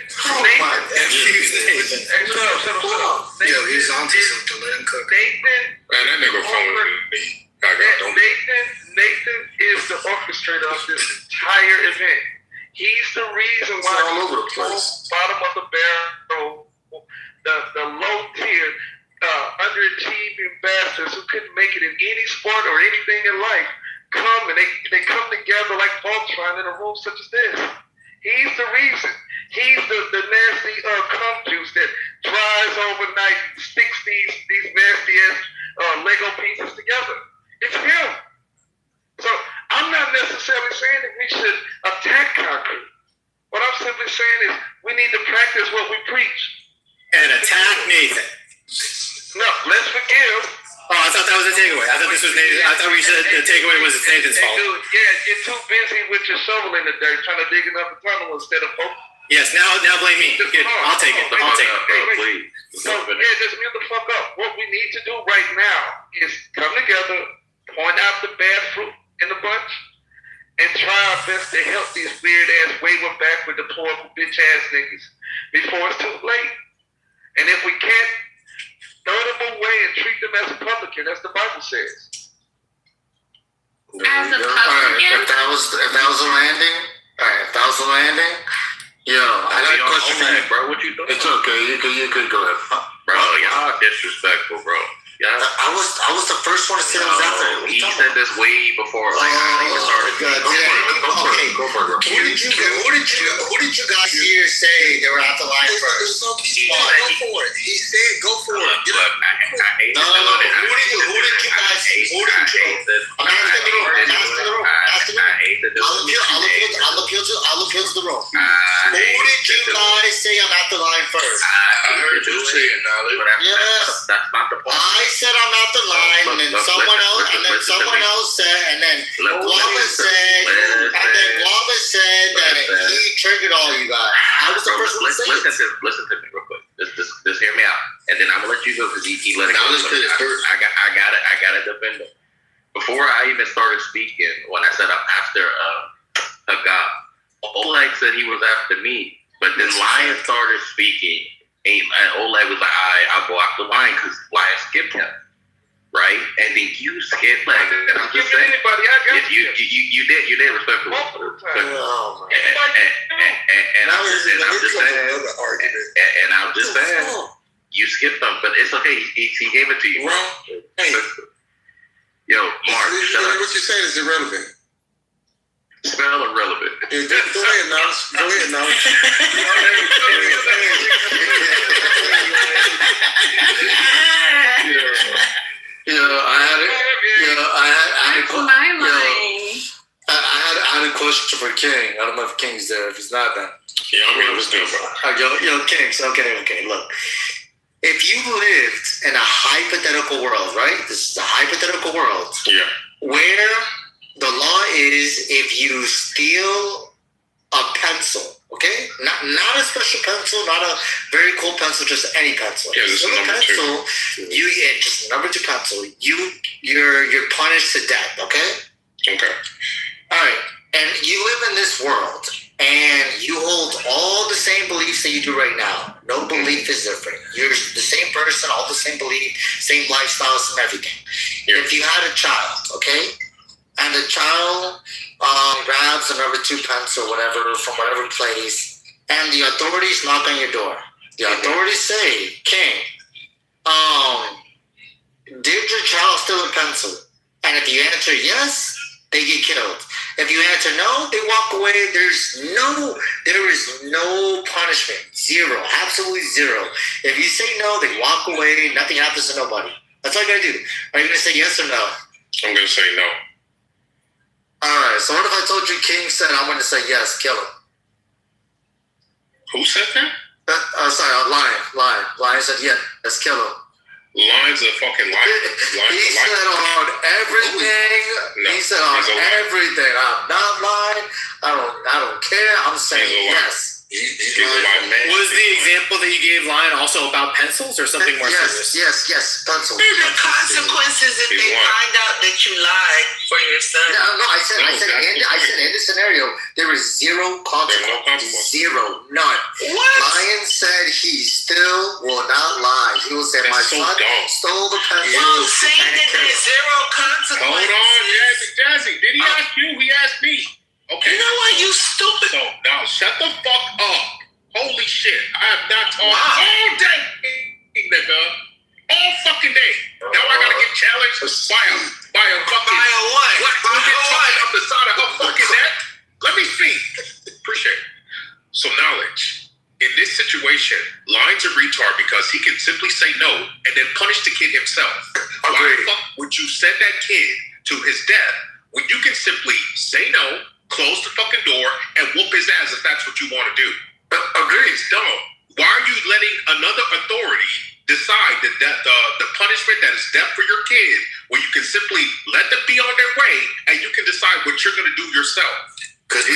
Yo, he's onto something. Let him cook.
Nathan.
Man, that nigga phone with me. Nathan is the orchestrator of this entire event. He's the reason why
all over the place.
Bottom of the barrel, the low tier, underachieving bastards who couldn't make it in any sport or anything in life come and they come together like Voltron in a room such as this. He's the reason. He's the nasty cum juice that dries overnight and sticks these nasty ass Lego pieces together. It's him. So I'm not necessarily saying that we should attack concrete. What I'm simply saying is we need to practice what we preach.
And attack Nathan.
No, let's forgive.
Oh, I thought that was a takeaway. I thought this was Nathan. I thought we said the takeaway was it's Nathan's fault.
Dude, yeah, you're too busy with your shovel in the dirt trying to dig another tunnel instead of focus.
Yes, now blame me. Good. I'll take it.
Please. So, just mute the fuck up. What we need to do right now is come together, point out the bad fruit in the bunch, and try our best to help these weird ass wayward backward deplorable bitch ass niggas before it's too late. And if we can't, throw them away and treat them as a publican, as the Bible says.
As a publican?
If that was a landing, yo, I got a question for you,
bro. What you doing?
It's okay. You could go ahead.
Bro, y'all disrespectful, bro.
I was the first one to say it was after.
He said this way before, like, I even started.
Go for it. Who did you guys hear say they were at the line first?
Go for it. He said, go for it.
I hate
No. Who did you guys? I'm asking the room. I'll appeal to the room. Who did you guys say I'm at the line first?
I heard you say it, Dolly.
Yes.
That's not the point.
I said I'm at the line, and then someone else said, and then Guava said that he triggered all you guys. I was the first one to say it.
Listen to me real quick. Just hear me out, and then I'm gonna let you go because he let it go. I gotta defend him. Before I even started speaking, when I said I'm after said he was after me, but then Lion started speaking. And Oleg was like, I'll go after Lion because Lion skipped him. Right? And then you skipped like and I'm just saying
anybody, I got
you did respectfully.
multiple times.
And I'm just saying you skipped them, but it's okay. He gave it to you.
Hey.
Yo, Mark, shut up.
What you're saying is irrelevant.
Spell irrelevant.
Yeah, go ahead now. Go ahead now.
I had a question for King. I don't know if King's there. If he's not, then
yeah, I'm here. What's good, bro?
Yo, Kings. Okay. Look, if you lived in a hypothetical world, right? This is a hypothetical world.
Yeah.
Where the law is, if you steal a pencil, okay, not a special pencil, not a very cool pencil, just any pencil.
Yeah, this is number
pencil,
two.
Just number 2 pencil. You're punished to death. Okay.
Okay.
All right, and you live in this world, and you hold all the same beliefs that you do right now. No belief is different. You're the same person, all the same belief, same lifestyles and everything.
Yeah.
If you had a child, okay, and the child grabs a number 2 pencil, whatever, from whatever place, and the authorities knock on your door. The authorities say, King, did your child steal a pencil? And if you answer yes, they get killed. If you answer no, they walk away. There is no punishment. Zero. Absolutely zero. If you say no, they walk away. Nothing happens to nobody. That's all you gotta do. Are you gonna say yes or no?
I'm gonna say no.
Alright, so what if I told you King said I'm gonna say yes, kill him?
Who said that?
Lion said yes, let's kill him.
Lion's a fucking liar.
He said on everything.
No,
he said on
he's a liar.
everything. I'm not lying. I don't care. I'm saying yes.
He's a liar, man.
Was the example that you gave Lion also about pencils or something more serious?
Yes, pencils.
There's the consequences if they find out that you lied for your son.
No, I said in this scenario there is zero consequence. Zero, none.
What?
Lion said he still will not lie. He will say my son stole the pencil.
Yo, saying that there's zero consequences.
Hold on, Jazzy. Did he ask you? He asked me. Okay.
You know what, you stupid.
So now shut the fuck up. Holy shit. I have not talked all day, nigga. All fucking day. Now I gotta get challenged by a fucking black woman talking up the side of her fucking neck. Let me speak. Appreciate it. So knowledge. In this situation, Lion's a retard because he can simply say no and then punish the kid himself. Why the fuck would you send that kid to his death when you can simply say no, close the fucking door, and whoop his ass if that's what you want to do? Agree. It's dumb. Why are you letting another authority decide that the punishment that is death for your kid when you can simply let them be on their way and you can decide what you're going to do yourself?
Because I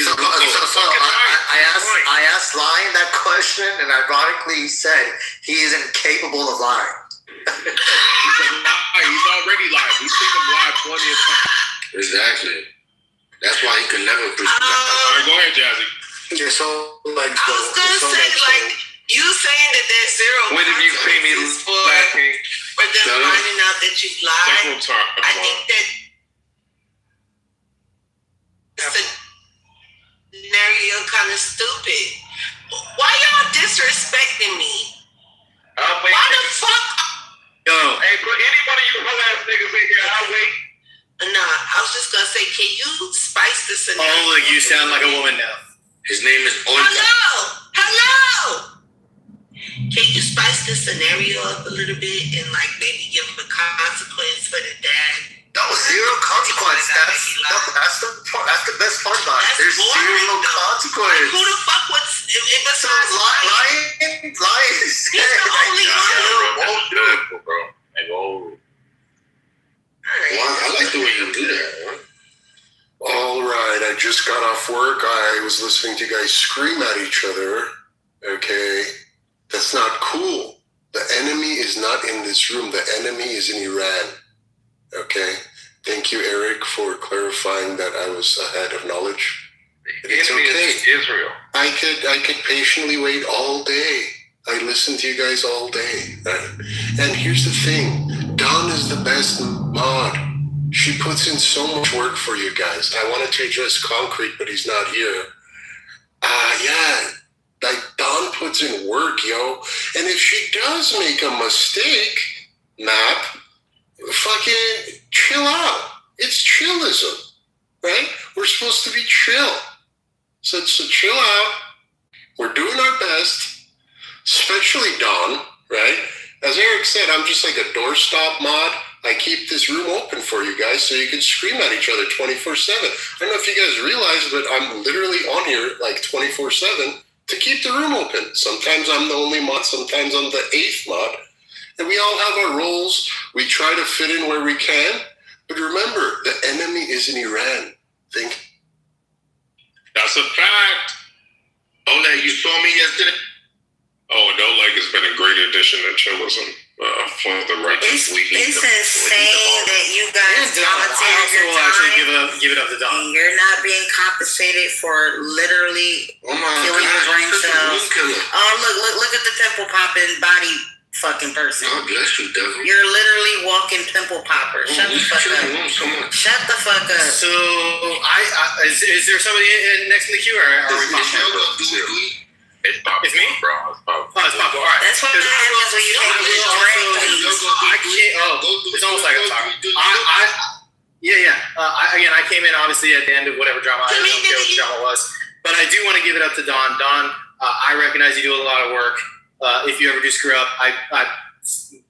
asked Lion that question, and ironically he said he is incapable of lying.
He's already lied. We've seen him lie plenty of times.
Exactly. That's why he could never push
All right, go ahead, Jazzy.
Yeah, so like
I was gonna say, like, you saying that there's zero
When have you seen me lacking?
for them finding out that you lied.
Several times.
I think that scenario kind of stupid. Why y'all disrespecting me? Why the fuck?
Yo. Hey, bro, anybody you whole ass niggas in here, I'll wait.
Nah, I was just gonna say, can you spice the scenario?
Oh, look, you sound like a woman now.
His name is Olga.
Hello. Can you spice the scenario up a little bit and like maybe give him a consequence for the dad?
No, zero consequence. That's the best part about it. There's zero consequence.
Like, who the fuck was besides
Lion?
He's the only one.
Bro. Whoa.
I like the way you do that.
All right, I just got off work. I was listening to you guys scream at each other. Okay, that's not cool. The enemy is not in this room. The enemy is in Iran. Okay, thank you, Eric, for clarifying that I was ahead of knowledge. It's okay.
Israel.
I could patiently wait all day. I listen to you guys all day. And here's the thing. Dawn is the best mod. She puts in so much work for you guys. I wanted to address Concrete, but he's not here. Yeah. Like, Dawn puts in work, yo. And if she does make a mistake, Map, fucking chill out. It's chillism, right? We're supposed to be chill. So chill out. We're doing our best, especially Dawn, right? As Eric said, I'm just like a doorstop mod. I keep this room open for you guys so you can scream at each other 24/7. I don't know if you guys realize, but I'm literally on here like 24/7 to keep the room open. Sometimes I'm the only mod, sometimes I'm the 8th mod. And we all have our roles. We try to fit in where we can. But remember, the enemy is in Iran.
That's a fact. Oleg, you saw me yesterday? Oh, no, like it's been a great addition to chillism. For the record,
it's insane that you guys volunteer your time.
Give it up to Don.
And you're not being compensated for literally killing your brain cells. Oh, look at the pimple popping body fucking person.
God bless you, devil.
You're literally walking pimple popper. Shut the fuck up. Shut the fuck up.
So, is there somebody next in the queue, or are we popping?
It's Papa,
it's me,
bro. It's Papa.
Oh, it's Papa. All right.
That's what happens when you take this
I can't. Oh, it's almost like I'm talking. I came in obviously at the end of whatever drama. I don't care what the drama was, but I do want to give it up to Don. Don, I recognize you do a lot of work. If you ever do screw up, I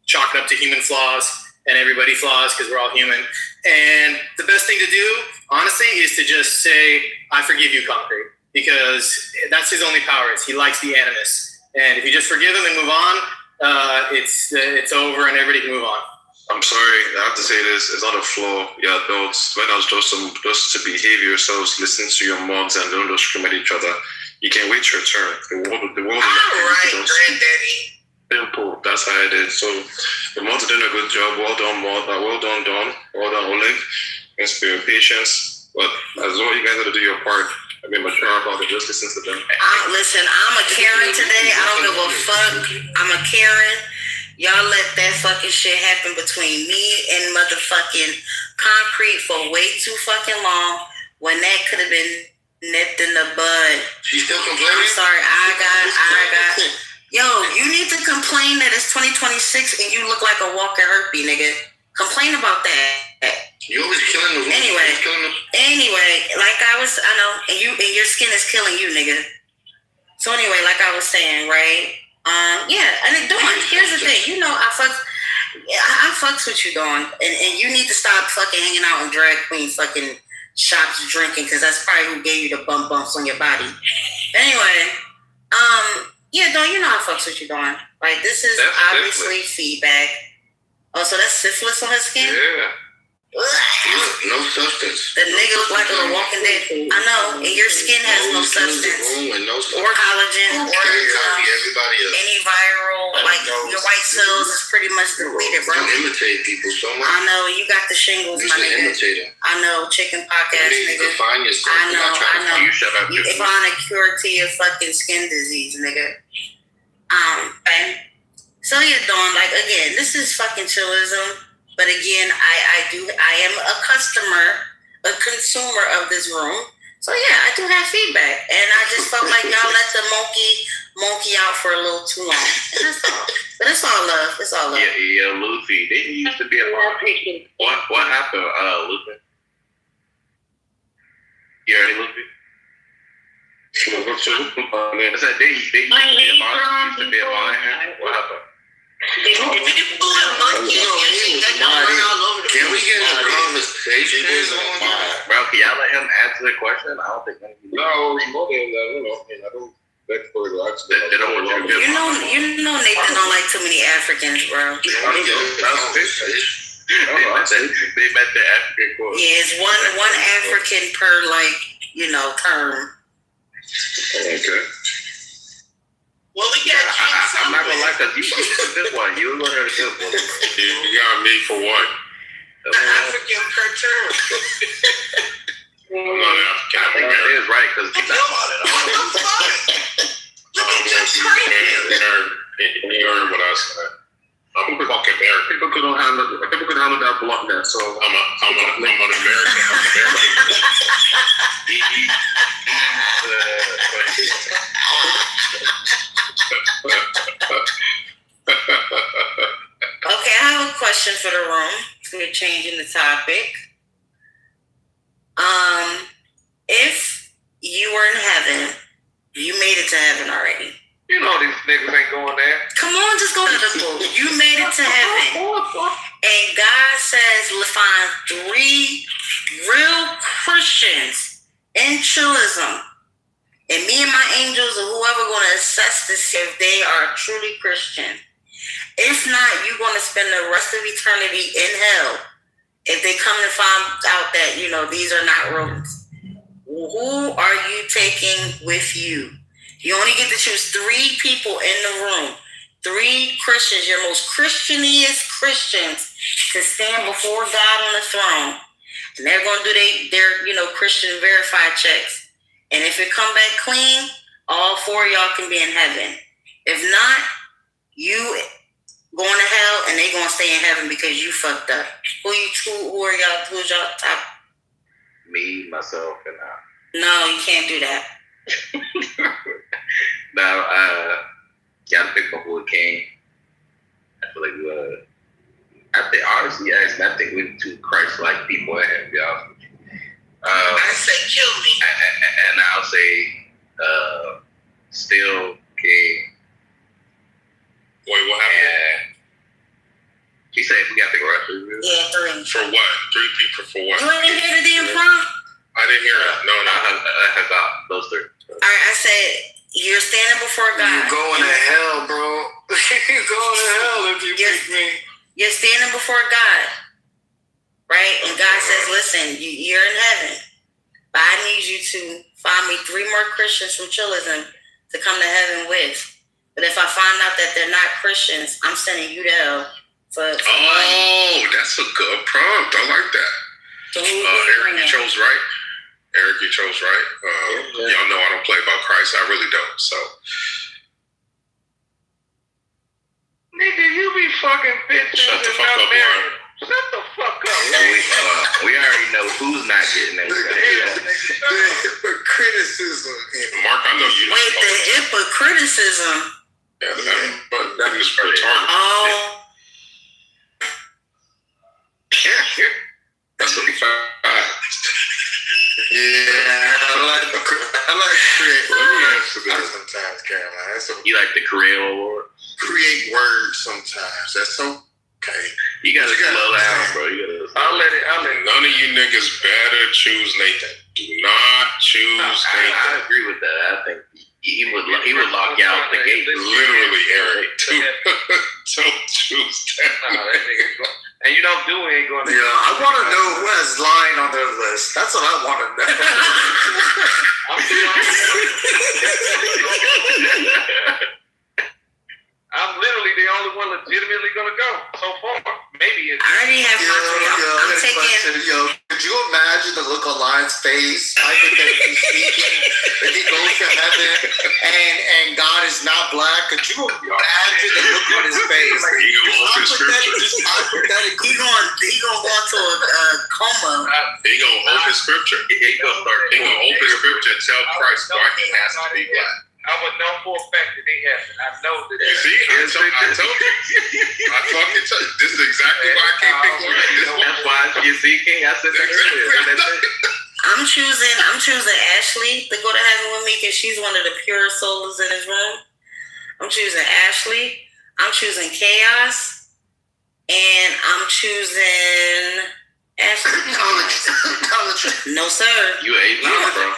chalk it up to human flaws and everybody flaws because we're all human. And the best thing to do, honestly, is to just say, I forgive you, Concrete. Because that's his only power. He likes the animus, and if you just forgive him and move on, it's over, and everybody can move on.
I'm sorry, I have to say this. It's not a flaw. Yeah, adults. When I was just to behave yourselves, listen to your mods, and don't just scream at each other. You can wait your turn. The world. All right, Granddaddy. Simple. That's how it is. So the mods are doing a good job. Well done, mod. Well done, Don. Well done, Oleg. Thanks for your patience. But as well, you guys got to do your part. I mean, mature about it. Just listen to them.
Listen, I'm a Karen today. I don't give a fuck. I'm a Karen. Y'all let that fucking shit happen between me and motherfucking Concrete for way too fucking long when that could have been nipped in the bud.
She's still complaining?
I'm sorry. I got. Yo, you need to complain that it's 2026 and you look like a walking herpy, nigga. Complain about that.
You always killing the woman.
Anyway, like I know, and your skin is killing you, nigga. So anyway, like I was saying, right? And it Dawn, here's the thing. You know, I fucks with you, Dawn, and you need to stop fucking hanging out in drag queen fucking shops drinking, because that's probably who gave you the bumps on your body. Anyway, Dawn, you know I fucks with you, Dawn. Like, this is obviously feedback. Oh, so that's syphilis on her skin?
Yeah. No substance.
The nigga look like a walking dead. I know, and your skin has no substance. Or collagen, or any viral, like your white cells is pretty much depleted, bro.
You imitate people so much.
I know, you got the shingles, my nigga. I know, chicken pox ass nigga. I know. You find a cure to your fucking skin disease, nigga. So yeah, Dawn, like again, this is fucking chillism. But again, I am a consumer of this room. So yeah, I do have feedback. And I just felt like y'all let the monkey out for a little too long. And that's all. But it's all love. It's all love.
Yeah, Luffy. They used to be a lot. What happened, Luffy? You heard it, Luffy? I said they used to be a lot. What happened?
Can we get a conversation?
Bro, can y'all let him answer the question? I don't think
no, more than that. I don't beg for it.
They don't want you to get
you know Nathan don't like too many Africans, bro.
They met the African quote.
Yeah, it's one African per term.
Okay.
Well, we got
I'm not gonna lie, cause you took this one. You were gonna do this one.
You got me for what?
The African per term.
I'm not African.
I think that is right, cause he's not about it.
changing the topic. If you were in heaven, you made it to heaven already.
You know these niggas ain't going there.
Come on, just go to the book. You made it to heaven. And God says, let's find 3 real Christians in chillism. And me and my angels or whoever going to assess to see if they are truly Christian. If not, you're going to spend the rest of eternity in hell. If they come to find out that, these are not Romans. Who are you taking with you? You only get to choose 3 people in the room. 3 Christians, your most Christianiest Christians, to stand before God on the throne. And they're going to do their Christian verified checks. And if it come back clean, all 4 of y'all can be in heaven. If not, you going to hell and they going to stay in heaven because you fucked up. Who's y'all top?
Me, myself, and I.
No, you can't do that.
Now, gotta pick my boy King. I feel like I think honestly, I think we're 2 Christ-like people in heaven, y'all.
I say kill me.
And I'll say, still King.
Wait, what happened?
He said we got the rest of it.
Yeah, 3.
For what? 3 people for what?
You ain't hear the damn prompt?
I didn't hear it. No.
I got those 3.
All right, I said you're standing before God.
You're going to hell, bro. You're going to hell if you pick me.
You're standing before God, right? And God says, listen, you're in heaven, but I need you to find me 3 more Christians from chillism to come to heaven with. But if I find out that they're not Christians, I'm sending you to hell.
Oh, that's a good prompt. I like that.
So
Eric, you chose right. Y'all know I don't play about Christ. I really don't. So,
Nigga, you be fucking bitches.
Shut the fuck up, Warren.
Shut the fuck up.
We already know who's not getting that.
The criticism.
Mark, I know you.
Wait, the hypocriticism.
Yeah, that is retarded.
Oh.
That's a fact.
Yeah, I like to create. Let me answer that sometimes, Caroline.
You like the Creative Award?
Create words sometimes. That's okay.
You gotta slow down, bro.
I'll let it.
None of you niggas better choose Nathan. Do not choose Nathan.
I agree with that. I think he would lock you out the gate.
Literally, Eric. Don't choose that.
And you don't do it, ain't going to.
Yeah, I want to know who has lying on their list. That's what I want to know.
I'm literally the only one legitimately going to go so far. Maybe it's.
I already have my 3. I'm taking.
Could you imagine the look on Lion's face, hypothetically speaking, if he goes to heaven and God is not black? Could you imagine the look on his face?
He gonna open scripture.
He gonna go into a coma.
He gonna open scripture. He gonna open scripture and tell Christ why he has to be black.
I would know for a fact that they have it. I know that.
You see, I told you. I fucking told you. This is exactly why I can't pick one.
That's why you see, King. I said that earlier.
I'm choosing Ashley to go to heaven with me because she's one of the purest souls in this room. I'm choosing Ashley. I'm choosing Chaos, and I'm choosing Ashley. No, sir.
You atheist, bro.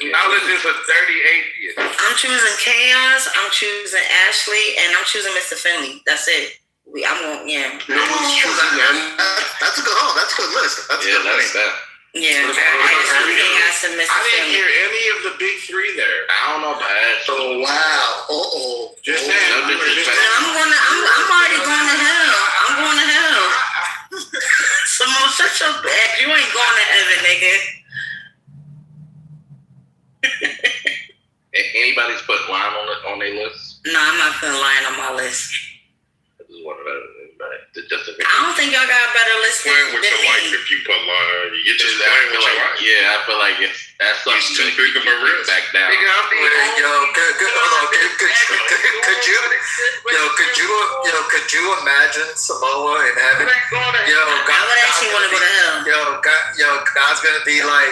Knowledge is a dirty atheist.
I'm choosing Chaos, I'm choosing Ashley, and I'm choosing Mr. Finley. That's it. I'm going, yeah.
That's a good That's a good list. That's a good list.
Yeah, everything has to Mr.
I didn't
Finley.
hear any of the big 3 there.
I don't know about that.
Oh, wow.
Just saying.
I'm already going to hell. I'm going to hell. Simone, shut your back. You ain't going to heaven, nigga.
Anybody's put Lime on their list?
No, I'm not putting Lion on my list.
I just wanted to
I don't think y'all got a better list
Playing with
than
your
me.
life if you put Lime. You're just playing with your life.
Yeah, I feel like if That's something
He's too big of a risk.
back down.
Could you imagine Samoa in heaven?
I would actually want to go to hell.
God's gonna be like,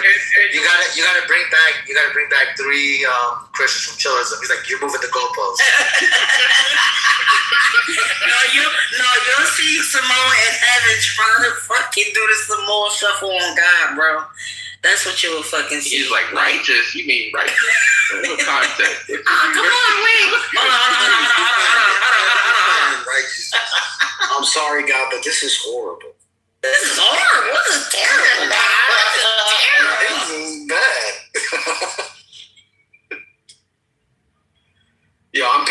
you gotta bring back 3 Christians from Chillism. He's like, you're moving the goalposts.
You'll see Samoa in heaven trying to fucking do the Samoa shuffle on God, bro. That's what you will fucking see.
He's like, righteous? You mean righteous? What context?
Come on, wait. Hold on.
Righteous. I'm sorry, God, but this is horrible.
This is horrible. This is terrible, God.
This is bad. I'm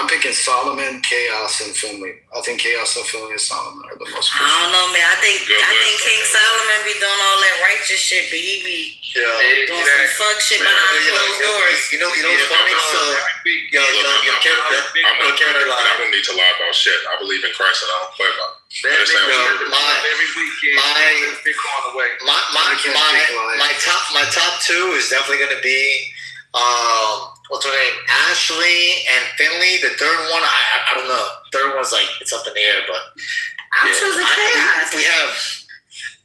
picking Solomon, Chaos, and Finley. I think Chaos and Finley and Solomon are the most.
I don't know, man. I think King Solomon be doing all that righteous shit, but he be doing some fuck shit behind closed doors.
You know what's funny? So,
I don't need to lie about shit. I believe in Christ and I don't play about it.
My top 2 is definitely gonna be what's her name? Ashley and Finley. The third one, I don't know. Third one's like, it's up in the air, but
I'm choosing Chaos.
We have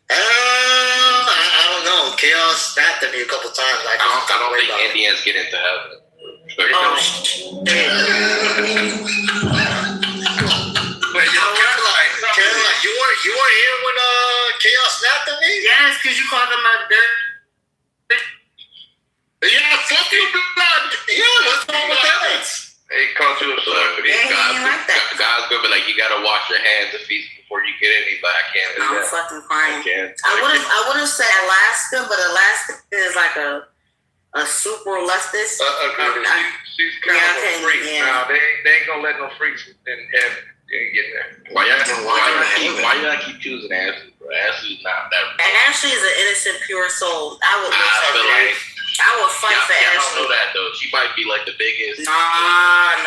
I don't know. Chaos snapped at me a couple times. I
don't think Indians get into heaven.
Caroline, you weren't here when Chaos snapped at me?
Yes, because you called him a dirt.
Yeah, fuck you, blood.
Yeah, what's wrong with that?
He called you a celebrity.
God's gonna be like, you gotta wash your hands of feet before you get in. He's like, I can't do that.
I'm fucking crying.
I
would have said Alaska, but Alaska is like a super leftist.
She's kind of a freak now. They ain't gonna let no freaks in heaven. You ain't getting there.
Why y'all keep choosing Ashley, bro? Ashley's not that.
And Ashley is an innocent, pure soul. I would fight for Ashley.
I don't know that though. She might be like the biggest.
Nah.
Like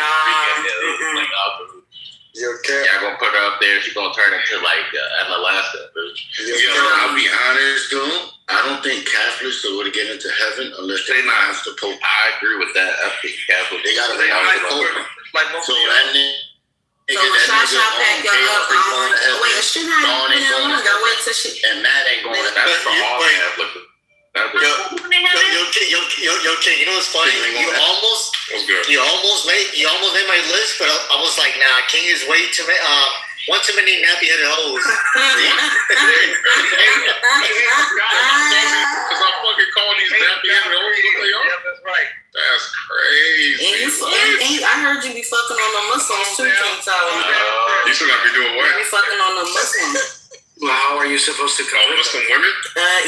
y'all gonna put her up there. She's gonna turn into like an Alaska.
I'll be honest, dude. I don't think Catholics are going to get into heaven unless they not have the Pope.
I agree with that. I think Catholics.
They got to be the Pope. So that nigga.
So Shasha pack your up. Wait, she not even wait till she.
And Matt ain't going.
That's for all Catholics.
Yo, King, you know what's funny? You almost made my list, but I was like, nah, King is way too many. One too many nappy-headed hoes.
Because I'm fucking calling these nappy-headed hoes what they are.
Yeah, that's right.
That's crazy.
And I heard you be fucking on the Muslims too, King Solomon.
You still gotta be doing what?
You be fucking on the Muslims.
Well, how are you supposed to convert
Muslim women?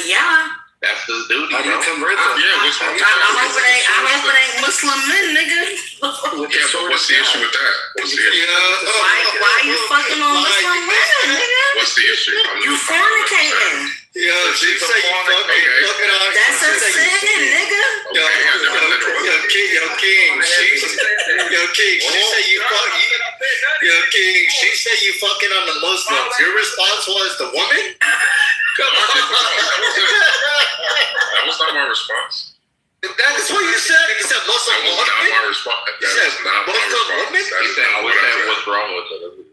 Yeah.
That's his duty.
How do you convert them?
Yeah, what's
I hope it ain't Muslim men, nigga.
Yeah, but what's the issue with that? What's the issue?
Why you fucking on Muslim women, nigga?
What's the issue?
You fornicating.
Yo, she said you fucking on.
That's a sin, nigga.
Yo, King. She said you fucking on the Muslims. Your response was the woman? Come on.
That was not my response.
That's what you said. You said Muslim woman.
That was not my response. That was not my response. That is not what I said.
What's wrong with it?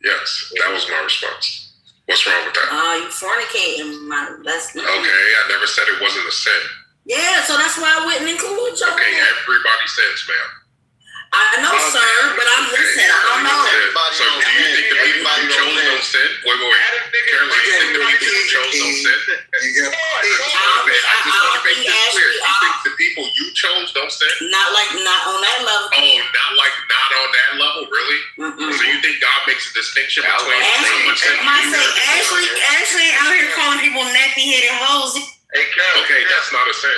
Yes, that was my response. What's wrong with that?
You fornicating, man. That's
okay. I never said it wasn't a sin.
Yeah, so that's why I wouldn't include you.
Okay, everybody sins, ma'am.
I know, sir, but I'm listening. I don't know.
So do you think the people you chose don't sin? Wait. Caroline, do you think the people you chose don't sin? I just want to make this clear. You think the people you chose don't sin?
Not on that level.
Oh, not on that level, really? So you think God makes a distinction between someone sinning?
Ashley out here calling people nappy-headed hoes.
Okay, that's not a sin.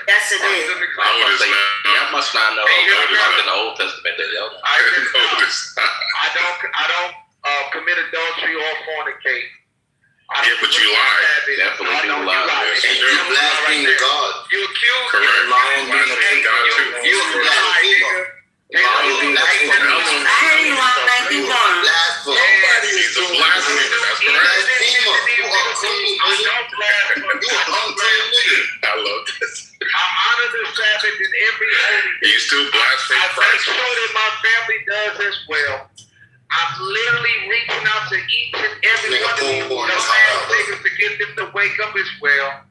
Yes, it is.
Y'all must not know in the Old Testament.
I don't commit adultery or fornicate.
Yeah, but you lied.
Definitely do lie.
You blaspheme God.
You accuse
correct.
Lying being a
God too.
You lie.
I ain't lying like you lying.
He's a blasphemer. That's correct. I love this.
Sabbath and every holy day.
You still blaspheme
I make
Christ.
sure that my family does as well. I'm literally reaching out to each and every one of these dumbass niggas to get them to wake up as well.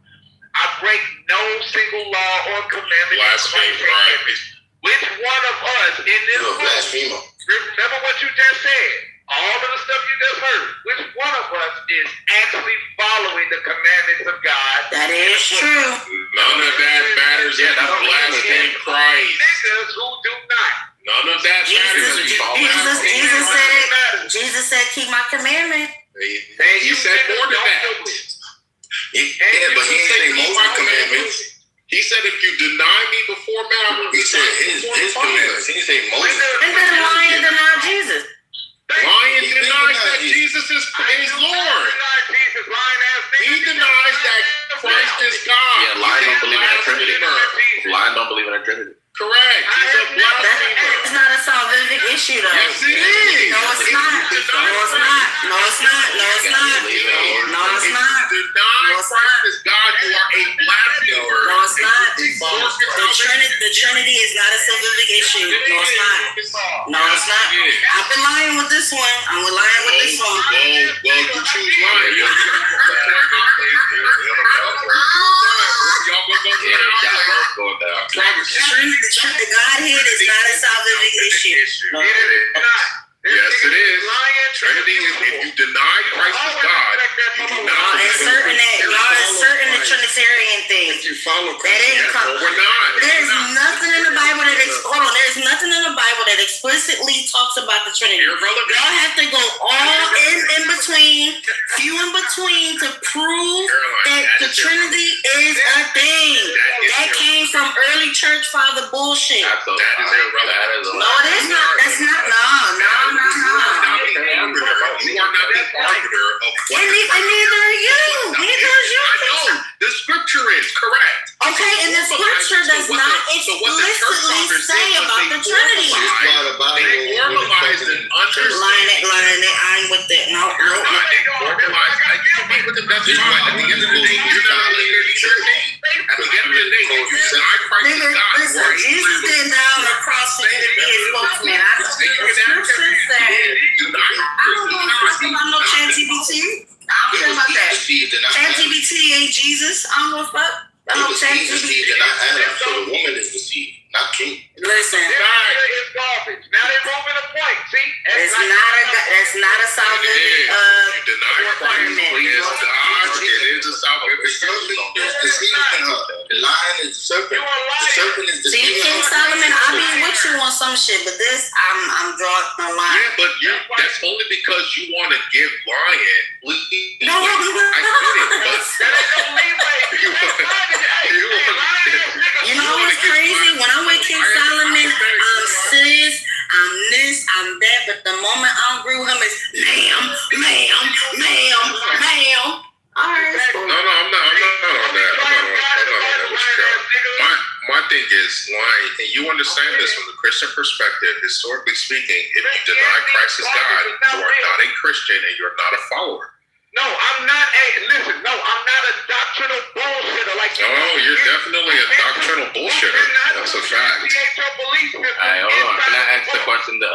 I break no single law or commandment.
Blaspheme Christ.
Which one of us in this room, remember what you just said, all of the stuff you just heard, which one of us is actually following the commandments of God?
That is true.
None of that matters if you blaspheme Christ.
Niggas who do not.
None of that matters if you
Jesus said, keep my commandment.
He said more than that.
Yeah, but he ain't say Moses' commandments.
He said, if you deny me before men, I will.
He said his commandments. He didn't say Moses.
And then Lion denied Jesus.
Lion denies that Jesus is Lord. He denies that Christ is God.
Yeah, Lion don't believe in the Trinity. Lion don't believe in the Trinity.
Correct. He's a blasphemer.
It's not a salvific issue, though.
Yes, it is.
No, it's not. No, it's not. No, it's not. No, it's not. No, it's not.
If you deny Christ is God, you are a blasphemer.
No, it's not. The Trinity is not a salvific issue. No, it's not. No, it's not. I've been lying with this one. I'm lying with this one.
Well, you choose lying.
The Godhead is not a salvific issue. No.
Yes, it is. Trinity is, if you deny Christ is God, you do not.
Y'all inserting the Trinitarian thing. That ain't come.
We're not.
There's nothing in the Bible that there's nothing in the Bible that explicitly talks about the Trinity. Y'all have to go all in between, few in between to prove that the Trinity is a thing. That came from early church father bullshit.
That is irrelevant.
No, it is not. That's not. No.
You are not the arbiter of what.
And neither are you. Neither is you.
I know. The scripture is correct.
Okay, and the scripture does not explicitly say about the Trinity.
They formalized and understood.
I'm with it. No.
They formalized. You can be with them. That's fine. At the end of the day, you're not leading the church. At the end of the day, if you deny Christ is God,
listen, Jesus didn't die on the cross for you to be his spokesman. I don't know about no ChatGPT. I don't care about that. ChatGPT ain't Jesus. I don't know fuck. I don't ChatGPT.
Not Adam, so the woman is the seed, not King.
Listen.
It's garbage. Now they're moving the point. See?
That's not a salvific requirement.
It is a salvific.
The lion is the serpent. The serpent is the
See, King Solomon, I be with you on some shit, but this, I'm drawing the line.
Yeah, but that's only because you want to give Lion.
No, you know what's crazy? When I'm with King Solomon, I'm sis, I'm this, I'm that, but the moment I agree with him is ma'am. Alright.
No, I'm not on that. My thing is, Lion, and you understand this from the Christian perspective, historically speaking, if you deny Christ as God, you are not a Christian and you're not a follower.
No, I'm not a doctrinal bullshitter like you.
No, you're definitely a doctrinal bullshitter. That's a fact.
Alright, hold on. Can I ask the question to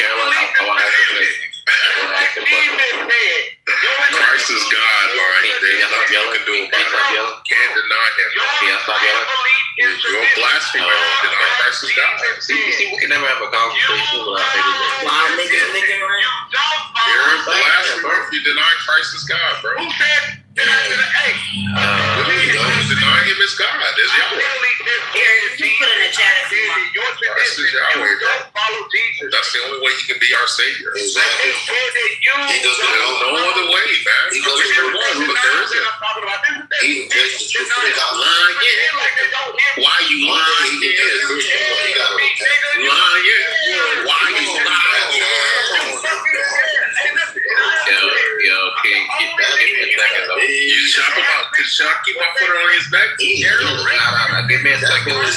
Carolyn? I want to ask the question.
Christ is God, Lion. You can do it. Can't deny him.
Stop yelling.
You're a blasphemer. Deny Christ is God.
See, we can never have a conversation without making
You're a blasphemer if you deny Christ is God, bro.
Who said
Deny him as God. That's Yahweh.
Here, you put in the chat if you want.
Christ is Yahweh, bro. That's the only way he can be our Savior.
Exactly.
There's no other way, man. I wish there was, but there isn't. Why you lying? Why you lying?
Yo, King, give me a second though.
You shop him out. Should I keep my foot on his neck?
Nah, give me a second.
Hurry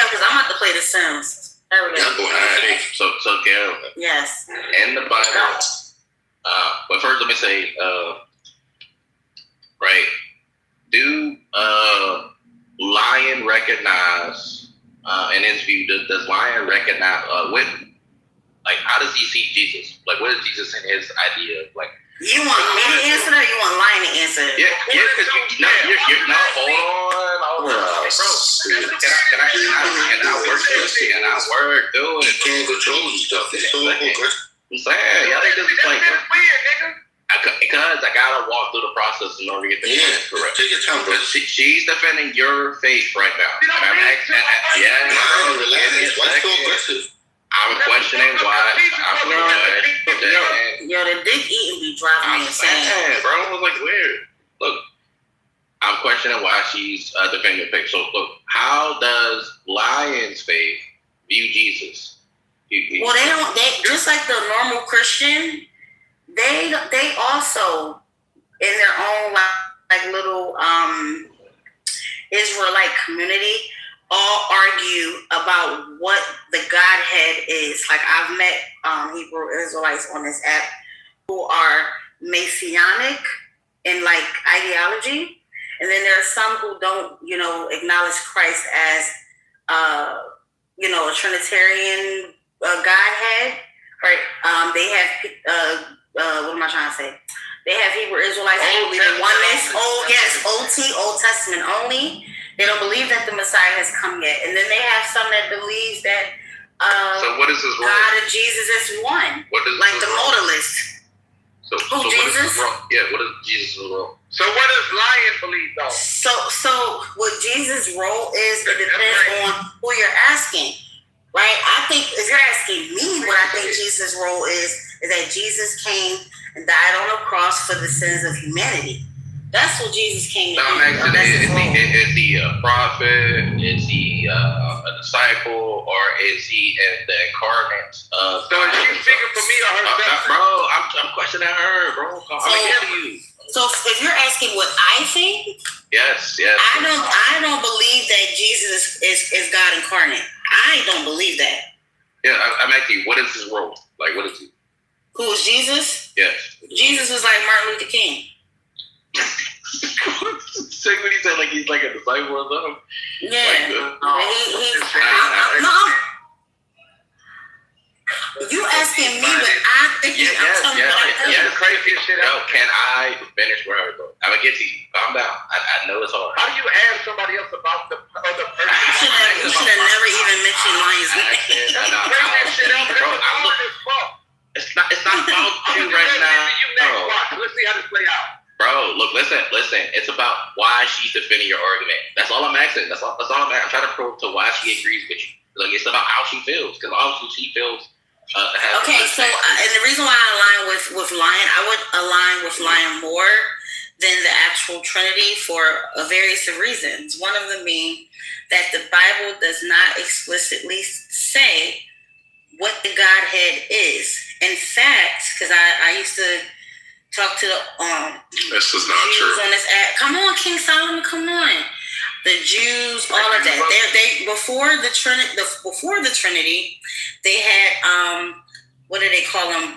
up, because I'm about to play The Sims. Hurry up.
So Carol.
Yes.
In the Bible,
But first, let me say, right? Do Lion recognize, in his view, does Lion recognize like how does he see Jesus? Like, what is Jesus in his idea? Like,
you want me to answer that, or you want Lion to answer?
Yeah, because you're no, hold on, bro. Can I work this? Can I work? Do it.
You can't control stuff. It's so aggressive.
I'm saying, y'all think this is like because I gotta walk through the process in order to get the correct.
Take your time, bro.
She's defending your faith right now. And I'm asking,
relax. Why so aggressive?
I'm questioning why.
Yo, the dick eating be driving me insane.
Bro, it was like weird. Look, I'm questioning why she's defending your faith. So, look, how does Lion's faith view Jesus?
Well, they just like the normal Christian. They also in their own like little Israelite community all argue about what the Godhead is. Like, I've met Hebrew Israelites on this app who are Messianic in like ideology, and then there are some who don't, acknowledge Christ as a Trinitarian Godhead. Right? They have what am I trying to say? They have Hebrew Israelites who believe in oneness. Old Testament only. They don't believe that the Messiah has come yet. And then they have some that believes that
so what is his role?
God and Jesus is one.
What is
like the modalist.
So
what is
his role? Yeah, what is Jesus' role?
So what does Lion believe though?
So what Jesus' role is, it depends on who you're asking. Right? I think if you're asking me what I think Jesus' role is that Jesus came and died on a cross for the sins of humanity. That's what Jesus came to do.
Is he a prophet? Is he a disciple? Or is he the incarnate? So
is she speaking for me or herself?
Bro, I'm questioning her, bro.
So if you're asking what I think,
yes.
I don't believe that Jesus is God incarnate. I don't believe that.
Yeah, I'm asking you, what is his role? Like, what is he?
Who is Jesus?
Yes.
Jesus was like Martin Luther King.
Say what he said, like he's like a disciple or something.
Yeah. You asking me what I think? I'm telling you what I think.
Crazy shit. Can I finish where I go? I'm gonna get to you. Calm down. I know it's hard.
How do you ask somebody else about the other person?
You should have never even mentioned Lions.
It's not about you right now.
Let's see how this play out.
Bro, look, listen. It's about why she's defending your argument. That's all I'm asking. That's all I'm asking. I'm trying to prove to why she agrees with you. Like, it's about how she feels, because obviously she feels.
Okay, so and the reason why I align with Lion, I would align with Lion more than the actual Trinity for a various of reasons. One of them being that the Bible does not explicitly say what the Godhead is. In fact, because I used to talk to
this is not
Jews
true.
on this app. Come on, King Solomon, come on. The Jews, all of that. They before the Trinity, they had what do they call them?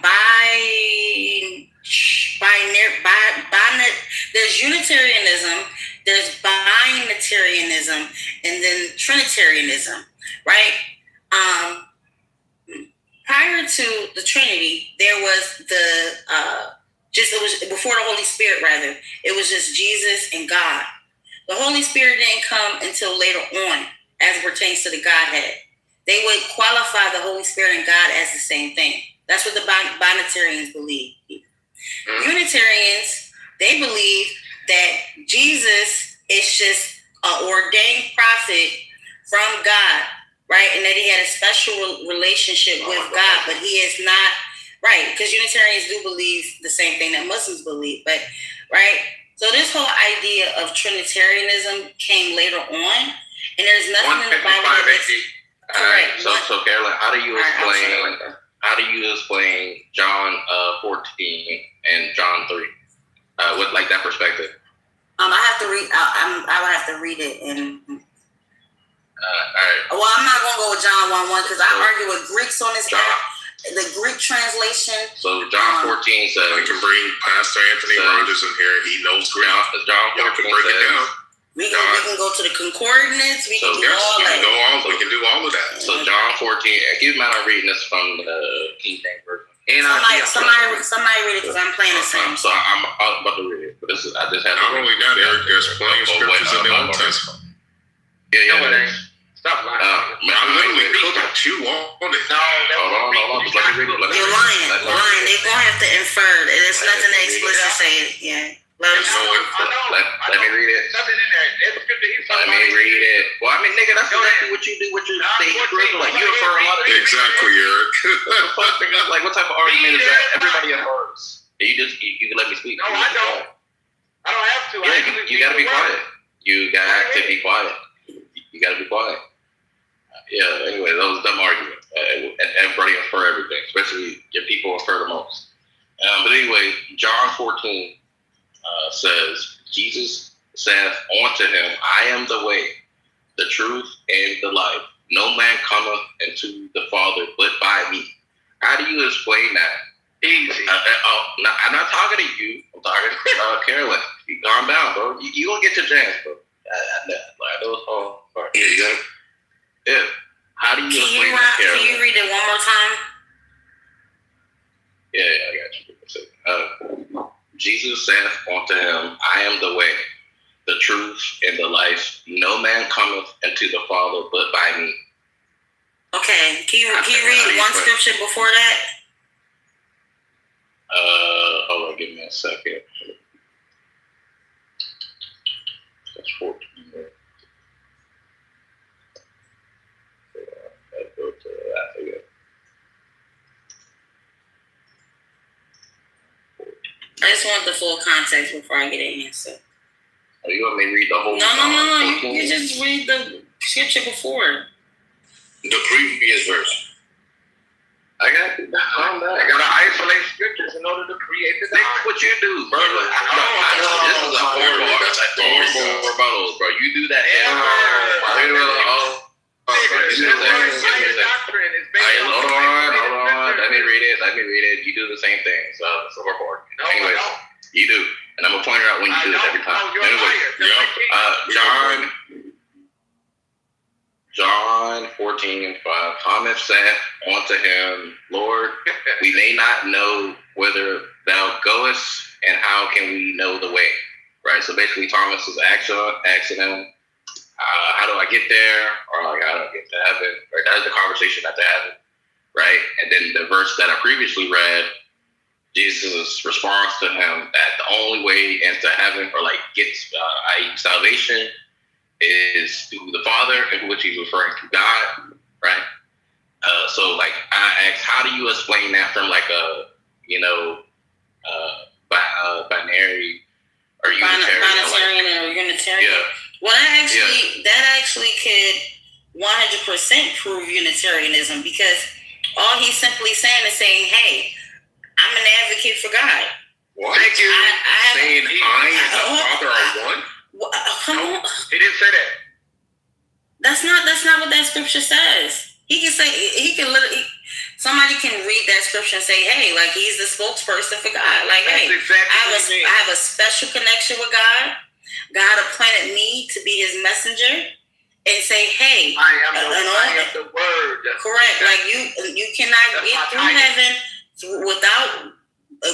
There's Unitarianism, there's Binitarianism, and then Trinitarianism, right? Prior to the Trinity, there was it was before the Holy Spirit, rather. It was just Jesus and God. The Holy Spirit didn't come until later on, as it pertains to the Godhead. They would qualify the Holy Spirit and God as the same thing. That's what the Binitarians believe. Unitarians, they believe that Jesus is just an ordained prophet from God, right? And that he had a special relationship with God, but he is not, right? Because Unitarians do believe the same thing that Muslims believe, but, right? So this whole idea of Trinitarianism came later on, and there's nothing in the Bible that's correct.
So Carolyn, how do you explain John 14 and John 3 with like that perspective?
I have to read. I would have to read it. And
all right.
Well, I'm not gonna go with John 1:1 because I argue with Greeks on this app. the Greek translation.
So John 14 says,
I can bring Pastor Anthony Rogers in here. He knows Greek.
John 14
can break it down.
We can go to the concordance. We can do all that.
We can do all of that.
So John 14. Keep in mind, I'm reading this from the King James version. And
somebody read it because I'm playing the same.
So I was about to read it, but this is I just had.
Not only that, Eric, there's plenty of scriptures in the Old Testament.
Yeah.
Stop lying.
I literally cooked you on it.
No, hold on. Just let me read it.
You're lying. They're gonna have to infer. There's nothing that explicit saying. Yeah. Let
me read it. Let me read it. Well, I mean, nigga, that's exactly what you do with your state curriculum. Like, you infer a lot of things.
Exactly, Eric.
Like, what type of argument is that? Everybody infers. You can let me speak.
No, I don't. I don't have to.
Yeah, you gotta be quiet. You got to be quiet. You gotta be quiet. Yeah, anyway, that was a dumb argument. Everybody infer everything, especially if people infer the most. But anyway, John 14 says, Jesus saith unto him, I am the way, the truth, and the life. No man cometh into the Father but by me. How do you explain that?
Easy.
I'm not talking to you. I'm talking to Carolyn. You calm down, bro. You gonna get your chance, bro. I know it's all right.
Yeah, you got it.
Yeah. How do you explain that, Carolyn?
Can you read it one more time?
Yeah, I got you. Jesus saith unto him, I am the way, the truth, and the life. No man cometh unto the Father but by me.
Okay. Can you read one scripture before that?
Hold on, give me a second. That's 14. Go to that again.
I just want the full context before I get an answer.
Are you want me to read the whole?
No. You just read the scripture before.
The previous verse.
I got to
isolate scriptures in order to create the.
Think what you do, bro. This is a horrible rebuttal, bro. You do that. Hold on. Let me read it. You do the same thing. So it's a horrible. Anyways, you do. And I'm going to point out when you do this every time. Anyway, John 14:5. Thomas said unto him, Lord, we may not know whither thou goest, and how can we know the way? Right? So basically, Thomas is asking him, how do I get there? Or like, how do I get to heaven? Right? That's the conversation that they're having. Right? And then the verse that I previously read, Jesus' response to him that the only way into heaven, or like gets salvation, is through the Father, in which he's referring to God, right? So like I asked, how do you explain that from like a binary or Unitarian?
Or Unitarian?
Yeah.
Well, that actually could 100% prove Unitarianism, because all he's simply saying is saying, hey, I'm an advocate for God.
What? Thank you. Saying I and the Father are one?
Come on.
He didn't say that.
That's not what that scripture says. Somebody can read that scripture and say, hey, like he's the spokesperson for God. Like,
that's
hey,
exactly
I have a special connection with God. God appointed me to be his messenger and say, hey,
I am the word.
Correct. Like you cannot get through heaven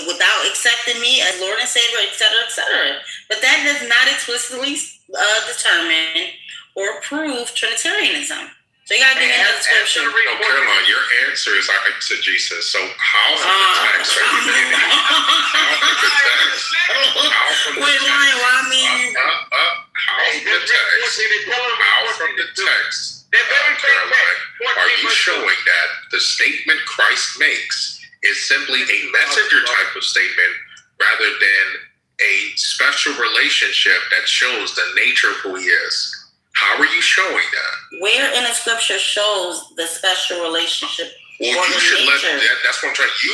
without accepting me as Lord and Savior, et cetera, et cetera. But that does not explicitly determine or prove Trinitarianism. So you gotta give me another scripture.
No, Caroline, your answer is to Jesus. So how from the text are you getting? How from the text?
Wait, why me?
How from the text, Caroline, are you showing that the statement Christ makes is simply a messenger type of statement rather than a special relationship that shows the nature of who he is? How are you showing that?
Where in the scripture shows the special relationship?
Well, you should let that's what I'm trying. You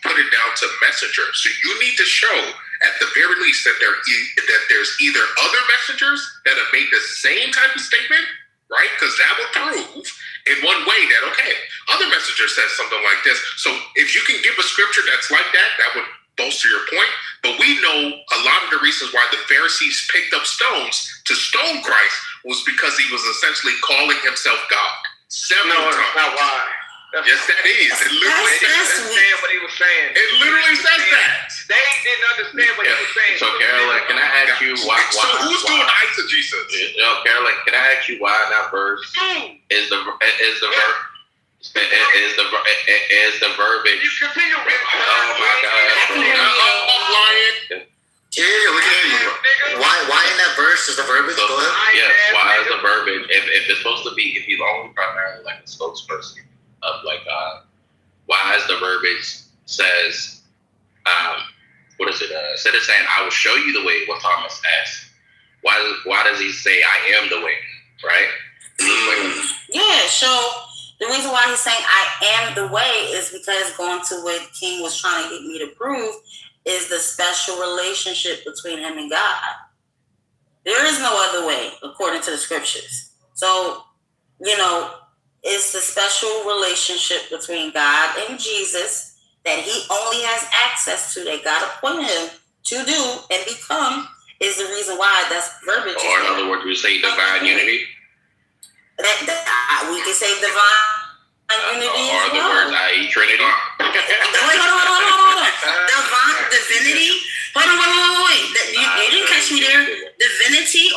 put it down to messenger. So you need to show at the very least that there's either other messengers that have made the same type of statement,
right? Because that would prove in one way that, okay, other messenger says something like this. So if you can give a scripture that's like that, that would bolster your point. But we know a lot of the reasons why the Pharisees picked up stones to stone Christ was because he was essentially calling himself God. Several times.
That's not why.
Yes, that is. It literally
didn't understand what he was saying.
It literally says that.
They didn't understand what he was saying.
So, Carolyn, can I ask you why?
So who's doing eisegesis?
Carolyn, can I ask you why that verse is the verbiage?
You continue.
Oh my God!
Yeah, we can hear you. Why in that verse is the verbiage? Go ahead.
Yes, why is the verbiage? If it's supposed to be, if he's only primarily like a spokesperson of like God, why is the verbiage says, what is it? Instead of saying, "I will show you the way," what Thomas asked, why does he say, "I am the way"? Right?
Yeah. So the reason why he's saying "I am the way" is because going to what King was trying to get me to prove is the special relationship between him and God. There is no other way, according to the scriptures. So, it's the special relationship between God and Jesus that he only has access to, that God appointed him to do and become, is the reason why that's verbiage.
Or in other words, we say divine unity.
We can say divine unity
or
as
the
well.
words, i.e. Trinity.
Wait, hold on. Divine divinity. Wait. You didn't catch me there. Divinity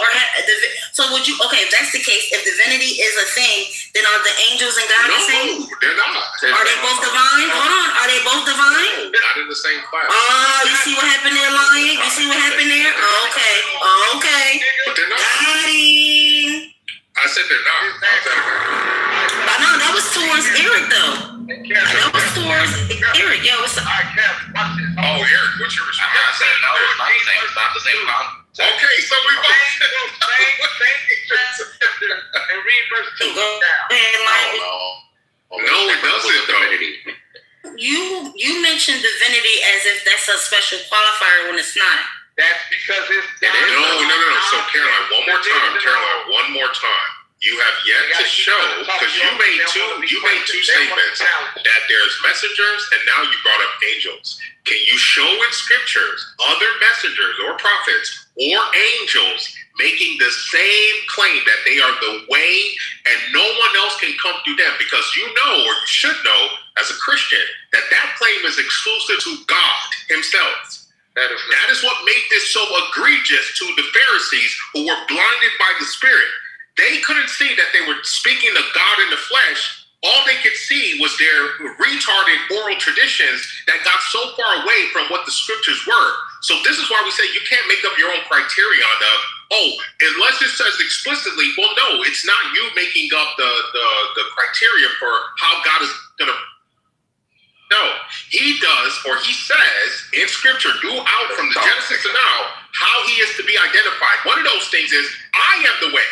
so would you? Okay, if that's the case, if divinity is a thing, then are the angels and God the same?
No, they're not.
Are they both divine? Hold on. Are they both divine?
Not in the same class.
You see what happened there, Lion? You see what happened there? Okay.
But they're not.
Got him.
I said they're not.
But no, that was towards Eric though. That was towards Eric. Yo, what's up?
Oh, Eric, what's your response?
I said no, it's not the same. It's not the same concept.
Okay, so we both
and read verse 2.
No, it doesn't though.
You mentioned divinity as if that's a special qualifier when it's not.
That's because it's
No. So Caroline, one more time. You have yet to show, because you made two statements that there's messengers and now you brought up angels. Can you show in scriptures other messengers or prophets or angels making the same claim that they are the way and no one else can come through them? Because you know, or you should know as a Christian, that claim is exclusive to God himself. That is what made this so egregious to the Pharisees who were blinded by the Spirit. They couldn't see that they were speaking to God in the flesh. All they could see was their retarded oral traditions that got so far away from what the scriptures were. So this is why we say you can't make up your own criterion of, unless it says explicitly, well, no, it's not you making up the criteria for how God is going to. No, he does, or he says in scripture, throughout from the Genesis to now, how he is to be identified. One of those things is, I am the way.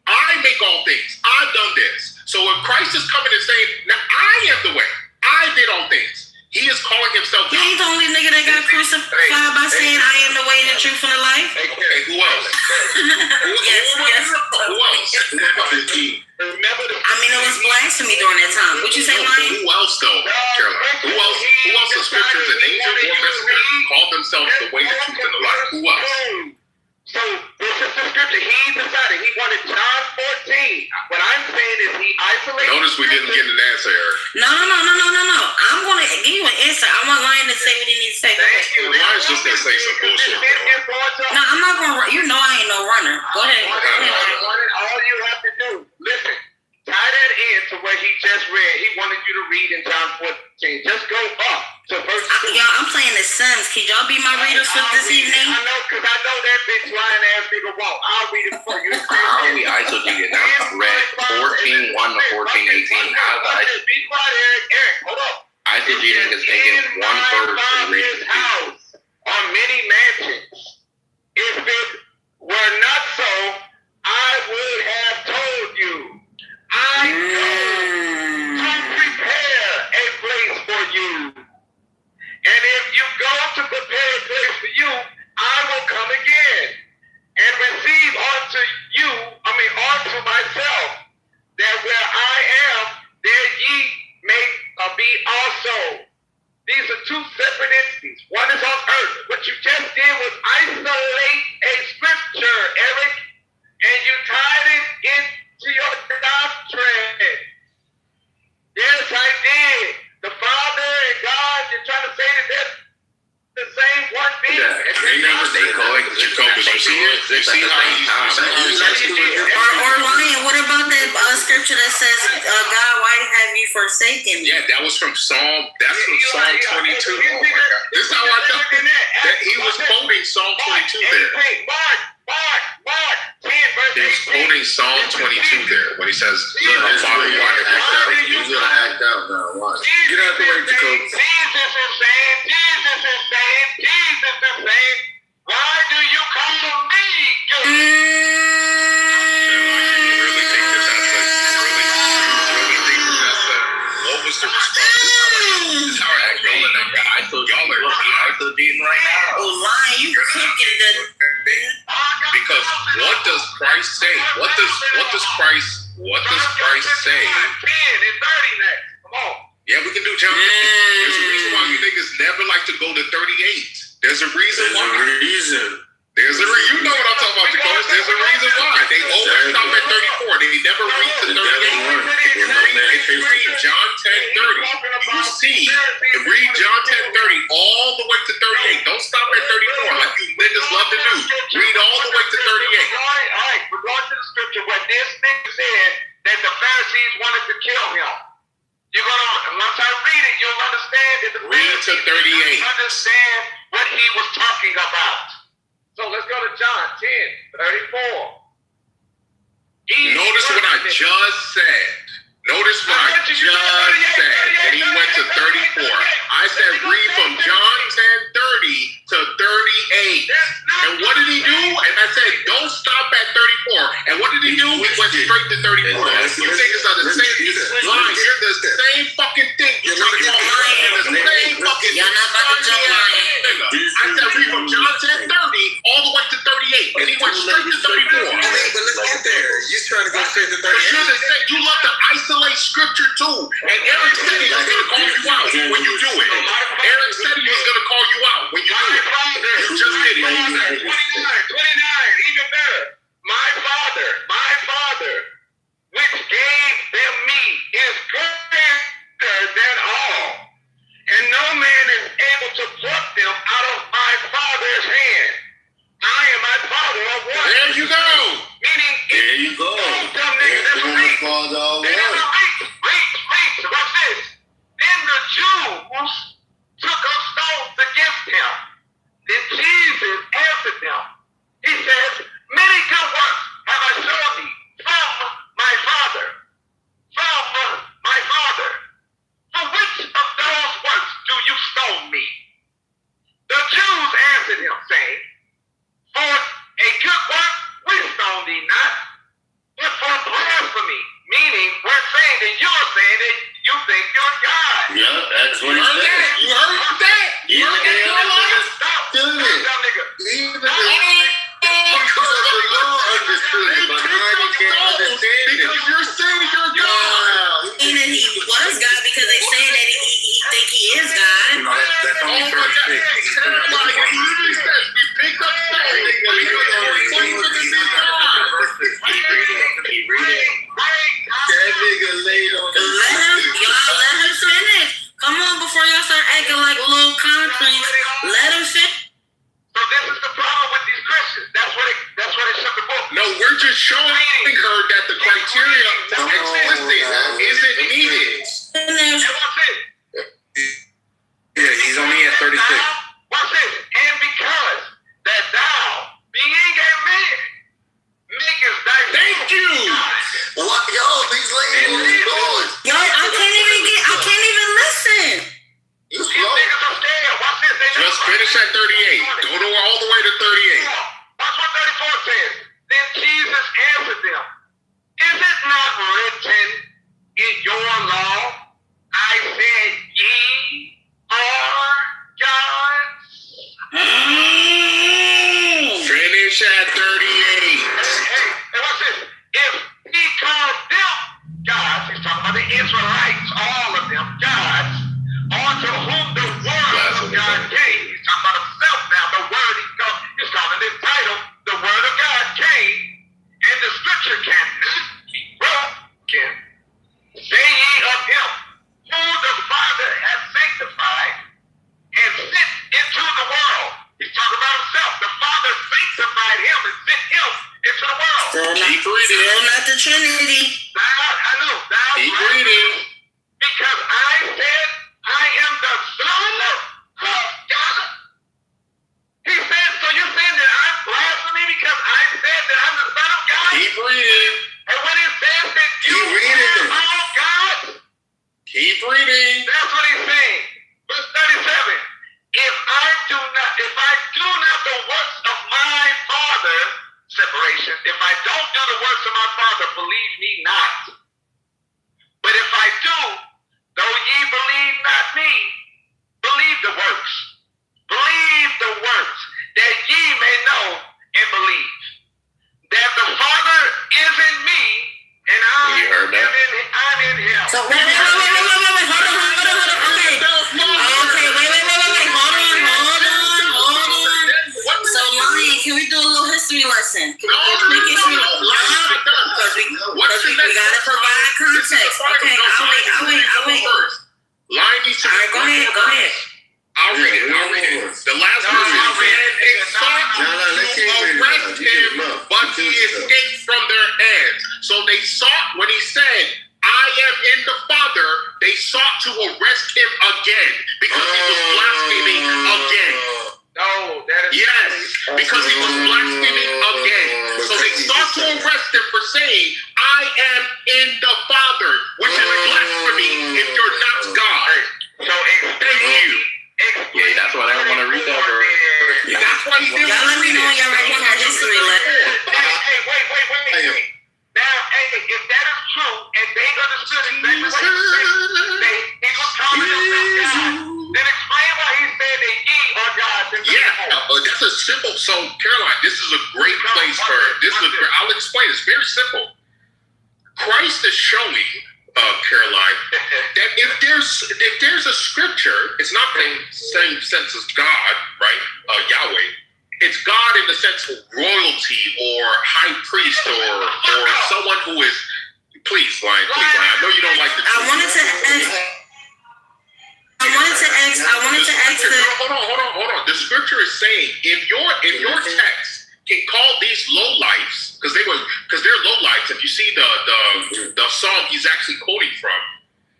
I make all things. I've done this. So if Christ is coming and saying, now I am the way. I did all things. He is calling himself.
He ain't the only nigga that got crucified by saying, I am the way, the truth, and the life.
Okay, who else?
Yes.
Who else?
I mean, it was blasphemy during that time. What you say, Lion?
Who else, though, Caroline? Who else in scriptures, an angel or messenger, called themselves the way, the truth, and the life? Who else?
So this is the scripture. He decided he wanted John 14. What I'm saying is he isolated.
Notice we didn't get an answer, Eric.
No. I'm going to give you an answer. I want Lion to say what he needs to say.
Lion's just going to say some bullshit.
No, I'm not going to. You know I ain't no runner. Go ahead.
All you have to do, listen, tie that in to what he just read. He wanted you to read in John 14. Just go up to verse 2.
Y'all, I'm playing the Sims. Can y'all be my readers for this evening?
I know, because I know that bitch lying ass nigga won't. I'll read it for you.
How are we eisegeted? I read 14:1 to 14:18. How is that?
Be quiet, Eric. Hold up.
Eisegeting is taking one verse and reading it.
House are many mansions. If it were not so, I would have told you. I go to prepare a place for you. And if you go to prepare a place for you, I will
like Jacobus, you see it? You see how
or Lion, what about the scripture that says, God, why have you forsaken me?
Yeah, that was from Psalm. That's from Psalm 22. Oh my God, this is how I know that he was quoting Psalm 22 there. He was quoting Psalm 22 there when he says, "My Father, why have you forsaken me?"
He's gonna act out now. Watch. Get out the way, Jacobus.
Jesus is saying, why do you come to me?
What was the response? This is how I act rolling that guy. I told y'all are beating right now.
Oh, Lion, you cooking the.
Because what does Christ say? What does Christ say? Yeah, we can do John 50. There's a reason why you niggas never like to go to 38. There's a reason why. There's a reason. You know what I'm talking about, Jacobus. There's a reason why. They always stop at 34. They never reach to 38. If you read John 10:30, you see, read John 10:30 all the way to 38. Don't stop at 34 like you niggas love to do. Read all the way to 38.
All right. We're going to the scripture where this nigga said that the Pharisees wanted to kill him. You're gonna, once I read it, you'll understand that the
read to 38.
Understand what he was talking about. So let's go to John 10:34.
Notice what I just said. Notice what I just said. And he went to 34. I said read from John 10:30 to 38. And what did he do? And I said don't stop at 34. And what did he do? He went straight to 34. You niggas are the same line. You're the same fucking thing. You're talking about the same fucking thing. I said read from John 10:30 all the way to 38. And he went straight to 34.
But let's get there. You're trying to go straight to 38.
But you're the same. You love to isolate scripture too. And Eric said he was going to call you out when you do it. Eric said he was going to call you out when you do it. You just did it.
29, even better. My Father, which gave them me, is greater than all. And no man is able to pluck them out of my Father's hand. I and my Father are one.
There you go.
Meaning,
there you go.
Reach. Watch this. Then the Jews took up stones against him. Then Jesus answered them. He says, many good works have I shown thee from my Father. From my Father. For which of those works do you stone me? The Jews answered him, saying, for a good work we stone thee not, but for blasphemy. Meaning, we're saying that you're saying that you think you're God.
Yeah, that's what he said.
You heard that?
You heard that?
Stop.
Even the law understood it, but now you can't understand it.
Because you're saying you're God.
And then he was God because they say that he think he is God.
No, that's only
Oh my God. He literally says, we picked up stones.
That nigga laid on the
Let him finish. Come on, before y'all start acting like little concrete. Let him finish.
So this is the problem with these Christians. That's what it shut the book.
No, we're just showing her that the criteria explicit isn't needed.
Yeah, he's only at 36.
Watch this. And because that thou, being a man, makest thy
thank you.
What? Yo, these ladies are going.
Yo, I can't even listen.
You slow.
Just finish at 38. Go to all the way to 38.
Watch what 34 says. Then Jesus answered them, is it not written in your law, I said ye are gods?
Finish at 38.
Hey, watch this. If he called them gods, he's talking about the Israelites, all of them gods, unto whom the word of God came. He's talking about himself now. The word he's calling his title, the word of God came, and the scripture cannot be broken. Say ye of him, who the Father has sanctified and sent into the world. He's talking about himself. The Father
Still not the Trinity.
I know.
Keep reading.
Because I said I am the Son of God. He said, so you're saying that I'm blasphemy because I said that I'm the Son of God?
Keep reading.
And when it says that you are all God,
keep reading.
That's what he's saying. Verse 37. If I do not the works of my Father, separation. If I don't do the works of my Father, believe me not. But if I do, though ye believe not me, believe the works. Believe the works, that ye may know and believe that the Father is in me, and I'm in him.
So wait, hold on. Okay, wait. Hold on. So Lion, can we do a little history lesson? Can we do a quick history lesson? Because we gotta provide context. Okay, I'll wait.
Lion needs to.
All right, go ahead.
I'll read it. The last verse said they sought to arrest him, but he escaped from their hands. So they sought, when he said, I am in the Father, they sought to arrest him again because he was blaspheming again.
No, that is
yes, because he was blaspheming again. So they sought to arrest him for saying, I am in the Father, which is blasphemy if you're not God.
So thank you.
Yeah, that's why I don't want to read that verse.
That's why he did.
Y'all let me know when y'all ready for history lesson.
Hey, wait. Now, if that is true, and they understood exactly what he said, he was calling himself God. Then explain why he said that ye are gods.
That's a simple. So, Caroline, this is a great place for this. I'll explain. It's very simple. Christ is showing Caroline that if there's a scripture, it's not the same sense as God, right? Yahweh. It's God in the sense of royalty or high priest or someone who is. Please, Lion. I know you don't like the.
I wanted to ask.
Hold on. The scripture is saying if your text can call these lowlifes, because they're lowlifes. If you see the psalm he's actually quoting from,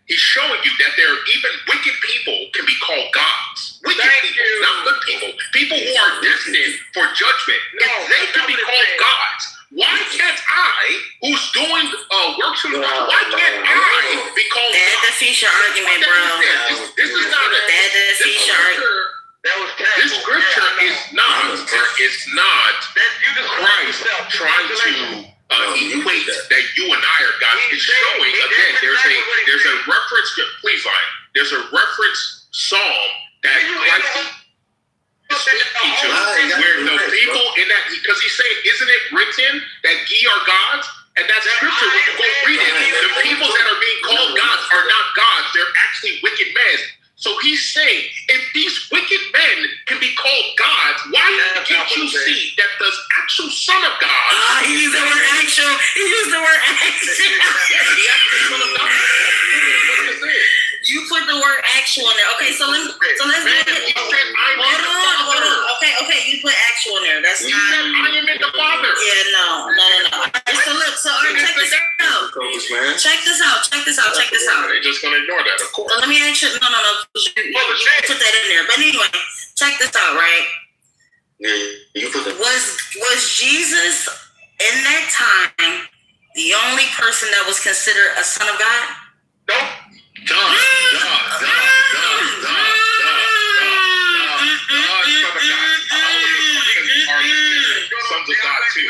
he's showing you that there are even wicked people can be called gods. Wicked people, not good people. People who are destined for judgment. They can be called gods. Why can't I, who's doing works from God, why can't I be called God?
That defeats your argument, bro.
This is not a.
That defeats your argument.
This scripture is not Christ trying to equate that you and I are God. It's showing again. There's a reference. Please, Lion. There's a reference psalm that Christ is speaking to, where the people in that, because he's saying, isn't it written that ye are gods? And that's scripture. When you go read it, the people that are being called gods are not gods. They're actually wicked men. So he's saying, if these wicked men can be called gods, why can't you see that the actual Son of God?
He used the word actual. He used the word actual.
The actual Son of God.
You put the word actual in there. Okay, so let's do it. Hold on. Okay, you put actual in there. That's
not. I am in the Father.
Yeah, no. All right, so look, check this out.
Congressman.
Check this out.
They're just gonna ignore that, of course.
So let me ask you. No. You put that in there. But anyway, check this out, right?
Yeah, you put that.
Was Jesus in that time the only person that was considered a son of God?
Nope. Sons of God too.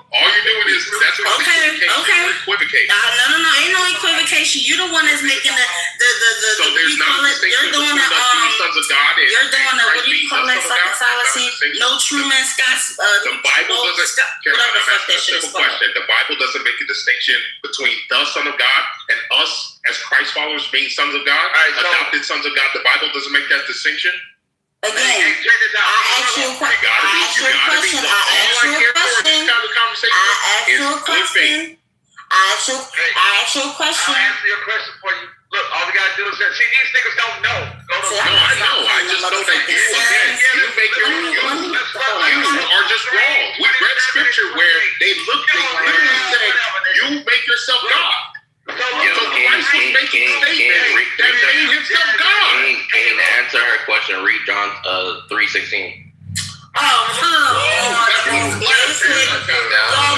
All you're doing is that's equivocation.
No, ain't no equivocation. You're the one that's making the
so there's not
you're doing the
sons of God.
You're doing the what do you call that fucking fallacy? No Truman Scott's
the Bible doesn't. Whatever the fuck that shit is called. The Bible doesn't make a distinction between the Son of God and us as Christ followers being sons of God, adopted sons of God. The Bible doesn't make that distinction.
Again, I asked you a question.
I'll answer your question for you. Look, all we gotta do is see these niggas don't know.
I know. I just know that you make you are just wrong. We read scripture where they literally
3:16.
Oh, the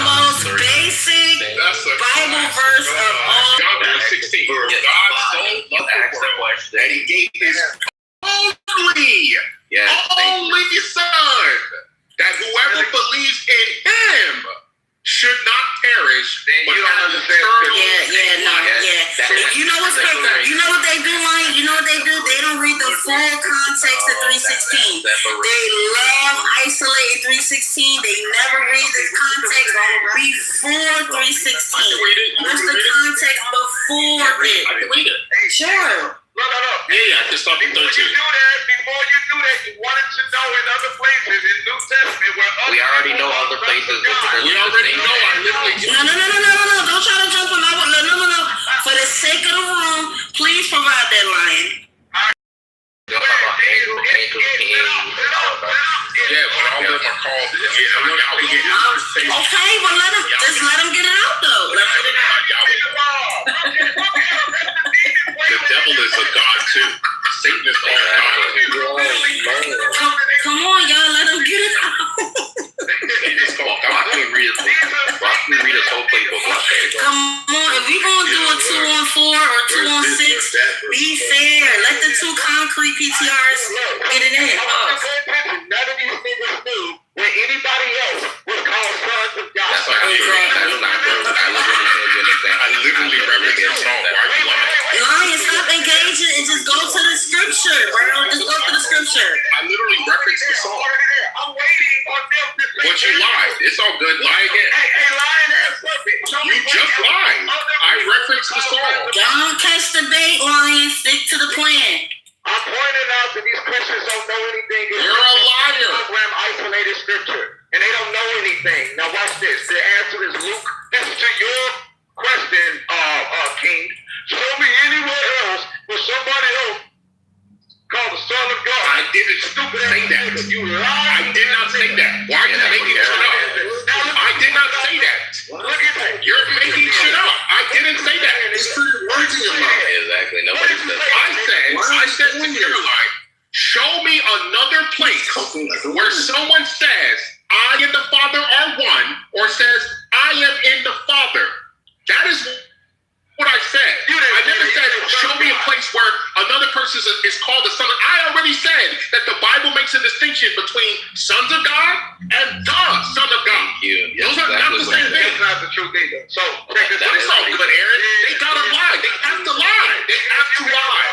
most basic Bible verse of all.
John 3:16. God so loved the world that he gave his only Son, that whoever believes in him should not perish, but have eternal life.
You know what's crazy? You know what they do, Lion? You know what they do? They don't read the full context of 3:16. They love isolating 3:16. They never read the context before 3:16. What's the context before it?
I can read it.
Sure.
No.
Yeah, just start from 13.
Before you do that, you wanted to know in other places in New Testament where other
We already know other places.
We already know. I literally.
No. Don't try to jump on my. No. For the sake of the room, please provide that, Lion.
Yeah, but all of them are called.
Okay, but let him get it out though. Let him get it out.
The devil is a god too. Satan is called a god too.
Come on, y'all, let him get it out.
He's called God.
Why can we read this whole playbook?
Come on, if we gonna do a 2-on-4 or 2-on-6, be fair. Let the two concrete PTRs get it in.
None of these niggas knew when anybody else was called sons of God.
That's not true. I literally represent Saul. Why are you lying?
Lion, stop engaging and just go to the scripture, bro. Just go to the scripture.
I literally referenced the song.
I'm waiting on them to say.
But you lied. It's all good. Lie again.
Hey, lying ass puppet.
You just lied. I referenced the song.
Don't catch the bait, Lion. Stick to the plan.
I'm pointing out that these Christians don't know anything.
You're a liar.
Program isolated scripture, and they don't know anything. Now watch this. The answer is Luke. This is to your question, King. Show me anywhere else where somebody else called the Son of God.
I didn't say that.
You lied.
I did not say that. Why are you making shit up? I did not say that.
Look at that.
You're making shit up. I didn't say that. It's pretty words in your mouth.
Exactly. Nobody said
I said to Caroline, show me another place where someone says, I and the Father are one, or says, I am in the Father. That is what I said. I never said, show me a place where another person is called the Son of God. I already said that the Bible makes a distinction between sons of God and the Son of God. Those are not the same thing.
That's not the truth either. So, check this
But it's all good, Aaron. They gotta lie. They have to lie. They have to lie.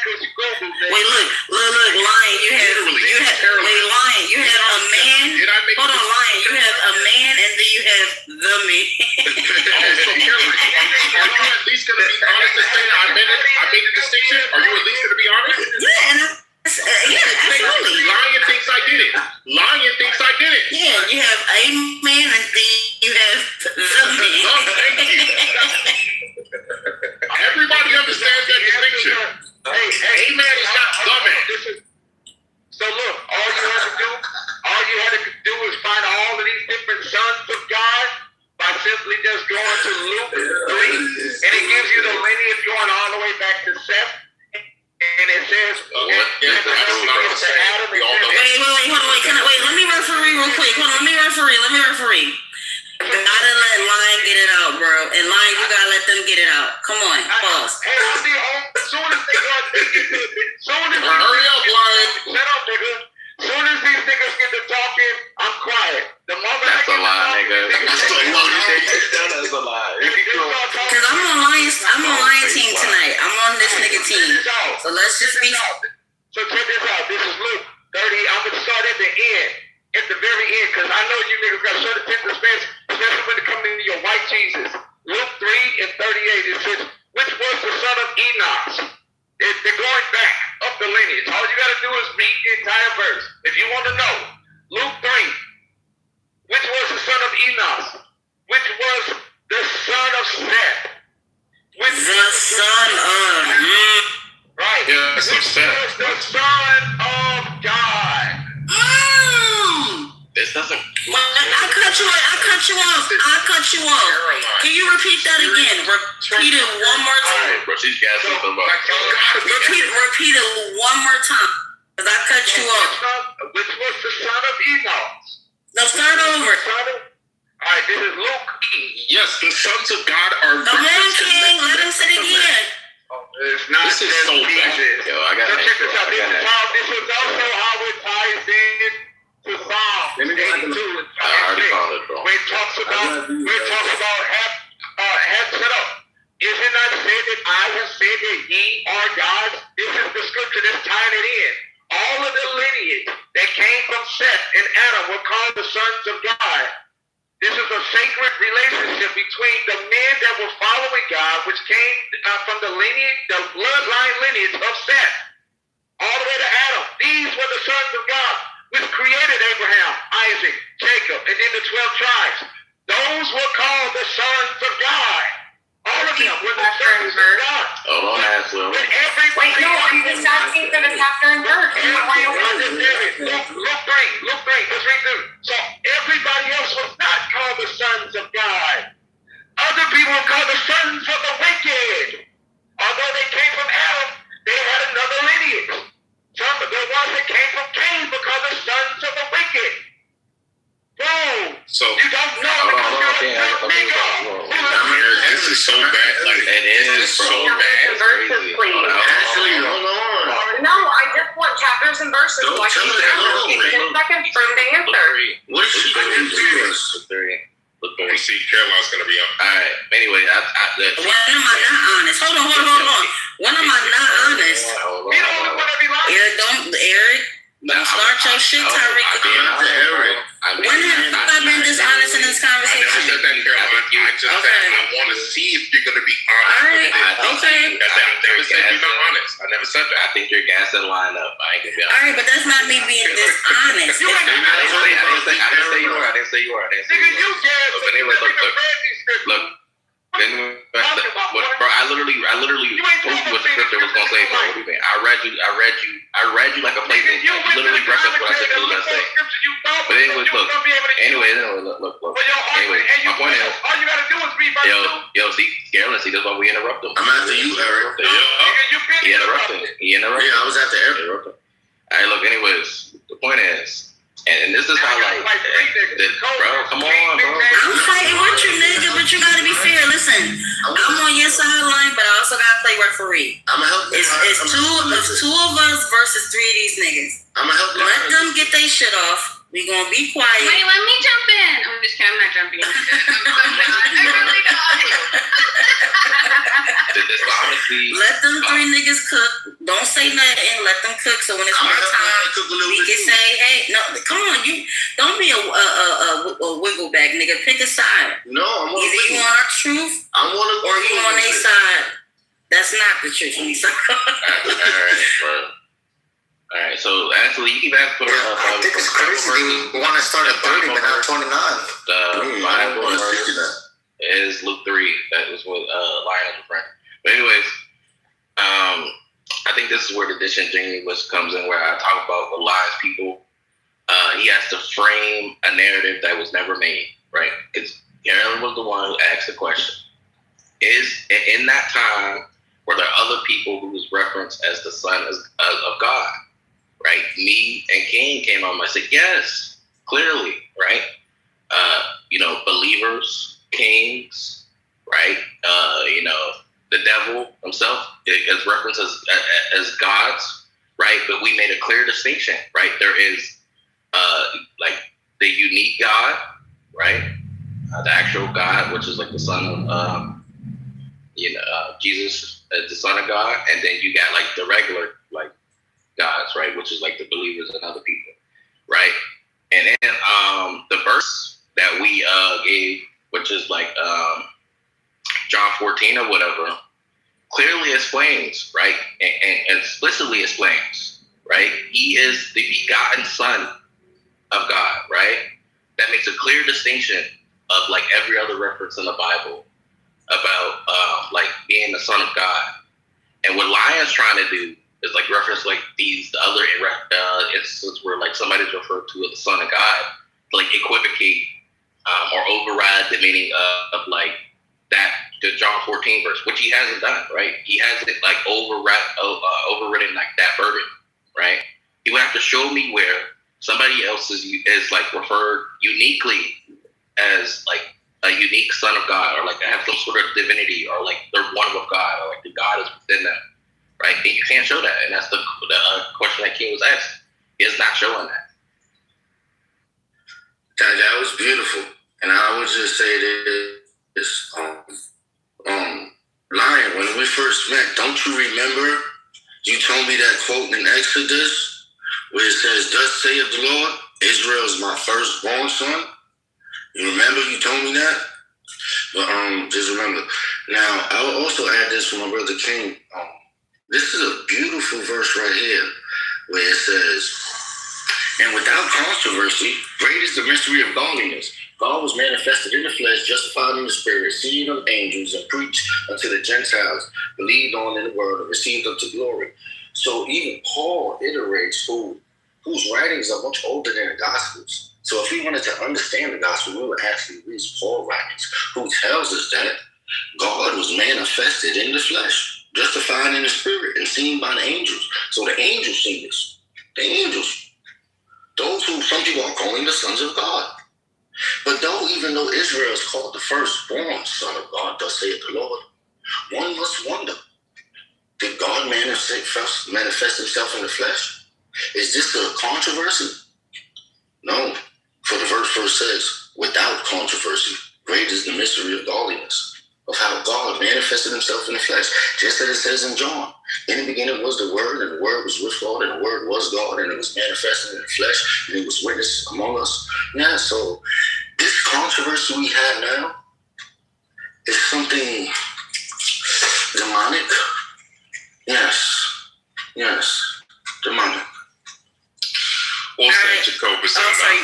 Wait, look, Lion, you have a man. Hold on, Lion, you have a man and then you have the man.
So Caroline, are you at least gonna be honest and say that I made the distinction? Are you at least gonna be honest?
Yeah, absolutely.
Lion thinks I did it. Lion thinks I did it.
Yeah, you have a man and then you have the man.
Thank you. Everybody understands that distinction.
Hey,
man is not the man.
So look, all you had to do is find all of these different sons of God by simply just going to Luke 3, and it gives you the lineage going all the way back to Seth, and it says,
Wait, hold on, let me referee real quick. Let me referee. You gotta let Lion get it out, bro. And Lion, you gotta let them get it out. Come on, pause.
Hey, I'll be home as soon as they start thinking.
Hurry up, Lion.
Shut up, nigga. Soon as these niggas get to talking, I'm quiet. The moment
That's a lie, nigga.
That's a lie.
Cause I'm on Lion team tonight. I'm on this nigga team. So let's just be.
So check this out. This is Luke 30. I'm gonna start at the end. At the very end, because I know you niggas got short attention span, especially when it comes into your white Jesus. Luke 3 and 38, it says, which was the son of Enoch? They're going back up the lineage. All you got to do is read the entire verse. If you want to know, Luke 3, which was the son of Enoch? Which was the son of Seth? Which
the son of...
Right.
Yeah,
which was the son of God?
This doesn't.
I cut you off. Can you repeat that again? Repeat it one more time.
Bro, she's gassing somebody.
Repeat it one more time. Because I cut you off.
Which was the son of Enos?
No, start over.
All right, this is Luke.
Yes, the sons of God are.
Come on, King. Let him say it again.
It's not
this is so bad. Yo, I got
so check this out. This is also how it ties in to Psalm 82 and 26. Where it talks about have set up. Is it not said that I have said that ye are gods? This is the scripture that's tying it in. All of the lineage that came from Seth and Adam were called the sons of God. This is a sacred relationship between the men that were following God, which came from the bloodline lineage of Seth, all the way to Adam. These were the sons of God, which created Abraham, Isaac, Jacob, and then the 12 tribes. Those were called the sons of God. All of them were the sons of God.
Hold on, Ashley.
Wait, no, I'm just asking for the chapter and verse.
Luke 3, let's read through. So everybody else was not called the sons of God. Other people were called the sons of the wicked. Although they came from Adam, they had another lineage. Some of the ones that came from Cain were called the sons of the wicked. Boom.
So
you don't know because you're a
this is so bad. Like
it is so bad.
Verses, please.
Actually, hold on.
No, I just want chapters and verses.
Don't tell her
that. 10 seconds for him to answer.
What is she going to do? Look,
see, Caroline's gonna be up.
All right. Anyway,
when am I not honest? Hold on. When am I not honest? Eric, don't start your shit, Tyreek. When have I been dishonest in this conversation?
I never said that, Caroline. I just said I want to see if you're gonna be honest.
All right. Okay.
I never said you're not honest. I never said that.
I think your gas didn't line up. I ain't gonna be honest.
All right, but that's not me being dishonest.
I didn't say you were.
Nigga, you gas.
But anyway, look. Bro, I literally told you what the scripture was gonna say. Bro, what do you mean? I read you like a playbook. You literally referenced what I said you were gonna say. But anyway, look. Anyway, my point is,
all you gotta do is read verse 2.
yo, see, Carolyn, see, that's why we interrupt him.
I'm after you, Eric.
He interrupted.
Yeah, I was after Eric.
All right, look. Anyways, the point is, and this is how bro, come on, bro.
I'm fighting with you, nigga, but you gotta be fair. Listen, I'm on your sideline, but I also gotta play referee.
I'ma help you.
It's two of us versus 3 of these niggas.
I'ma help you.
Let them get their shit off. We gonna be quiet.
Wait, let me jump in. I'm just kidding. I'm not jumping in. I really don't.
Let them 3 niggas cook. Don't say nothing. Let them cook. So when it's my time, we can say, "Hey, no, come on, you don't be a wiggle bag, nigga. Pick a side.
No, I'm on
either you want our truth, or you on their side. That's not the truth.
All right, so actually, you keep asking for.
I think it's crazy. We want to start at 30, but not 29.
The Bible is Luke 3. That was what Lionel's friend. But anyways, I think this is where the disingenuous comes in, where I talk about the lies people. He has to frame a narrative that was never made, right? Because Carolyn was the one who asked the question. Is in that time were there other people who was referenced as the son of God? Right, me and King came on. I said, yes, clearly, right? Believers, kings, right? The devil himself is referenced as gods, right? But we made a clear distinction, right? There is the unique God, right? The actual God, which is like the son of, Jesus, the son of God, and then you got like the regular gods, right, which is like the believers and other people, right? And then the verse that we gave, which is like John 14 or whatever, clearly explains, right, and explicitly explains, right, he is the begotten son of God, right? That makes a clear distinction of like every other reference in the Bible about being the son of God. And what Lion's trying to do is like reference like the other instances where like somebody's referred to as the son of God, like equivocate or override the meaning of like that the John 14 verse, which he hasn't done, right? He hasn't like overridden like that burden, right? You would have to show me where somebody else is like referred uniquely as like a unique son of God, or like they have some sort of divinity, or like they're one with God, or like the God is within them, right? And you can't show that, and that's the question that King was asked. He is not showing that.
That was beautiful, and I would just say this: Lion, when we first met, don't you remember? You told me that quote in Exodus where it says, "Thus saith the Lord, Israel is my firstborn son." You remember you told me that? But just remember. Now, I will also add this for my brother King. This is a beautiful verse right here where it says, "And without controversy, great is the mystery of godliness. God was manifested in the flesh, justified in the spirit, seen of angels, and preached unto the Gentiles, believed on in the word, and received unto glory." So even Paul iterates whose writings are much older than the Gospels. So if we wanted to understand the Gospel, we would actually read Paul's writings, who tells us that God was manifested in the flesh, justified in the spirit, and seen by the angels. So the angels see this. The angels. Those who some people are calling the sons of God. But even though Israel is called the firstborn son of God, thus saith the Lord, one must wonder, did God manifest himself in the flesh? Is this a controversy? No. For the verse first says, without controversy, great is the mystery of godliness, of how God manifested himself in the flesh. Just as it says in John, in the beginning was the Word, and the Word was with God, and the Word was God, and it was manifested in the flesh, and it was witnessed among us. Yeah, so this controversy we have now is something demonic. Yes, demonic.
We'll say Jacobus.
Sorry,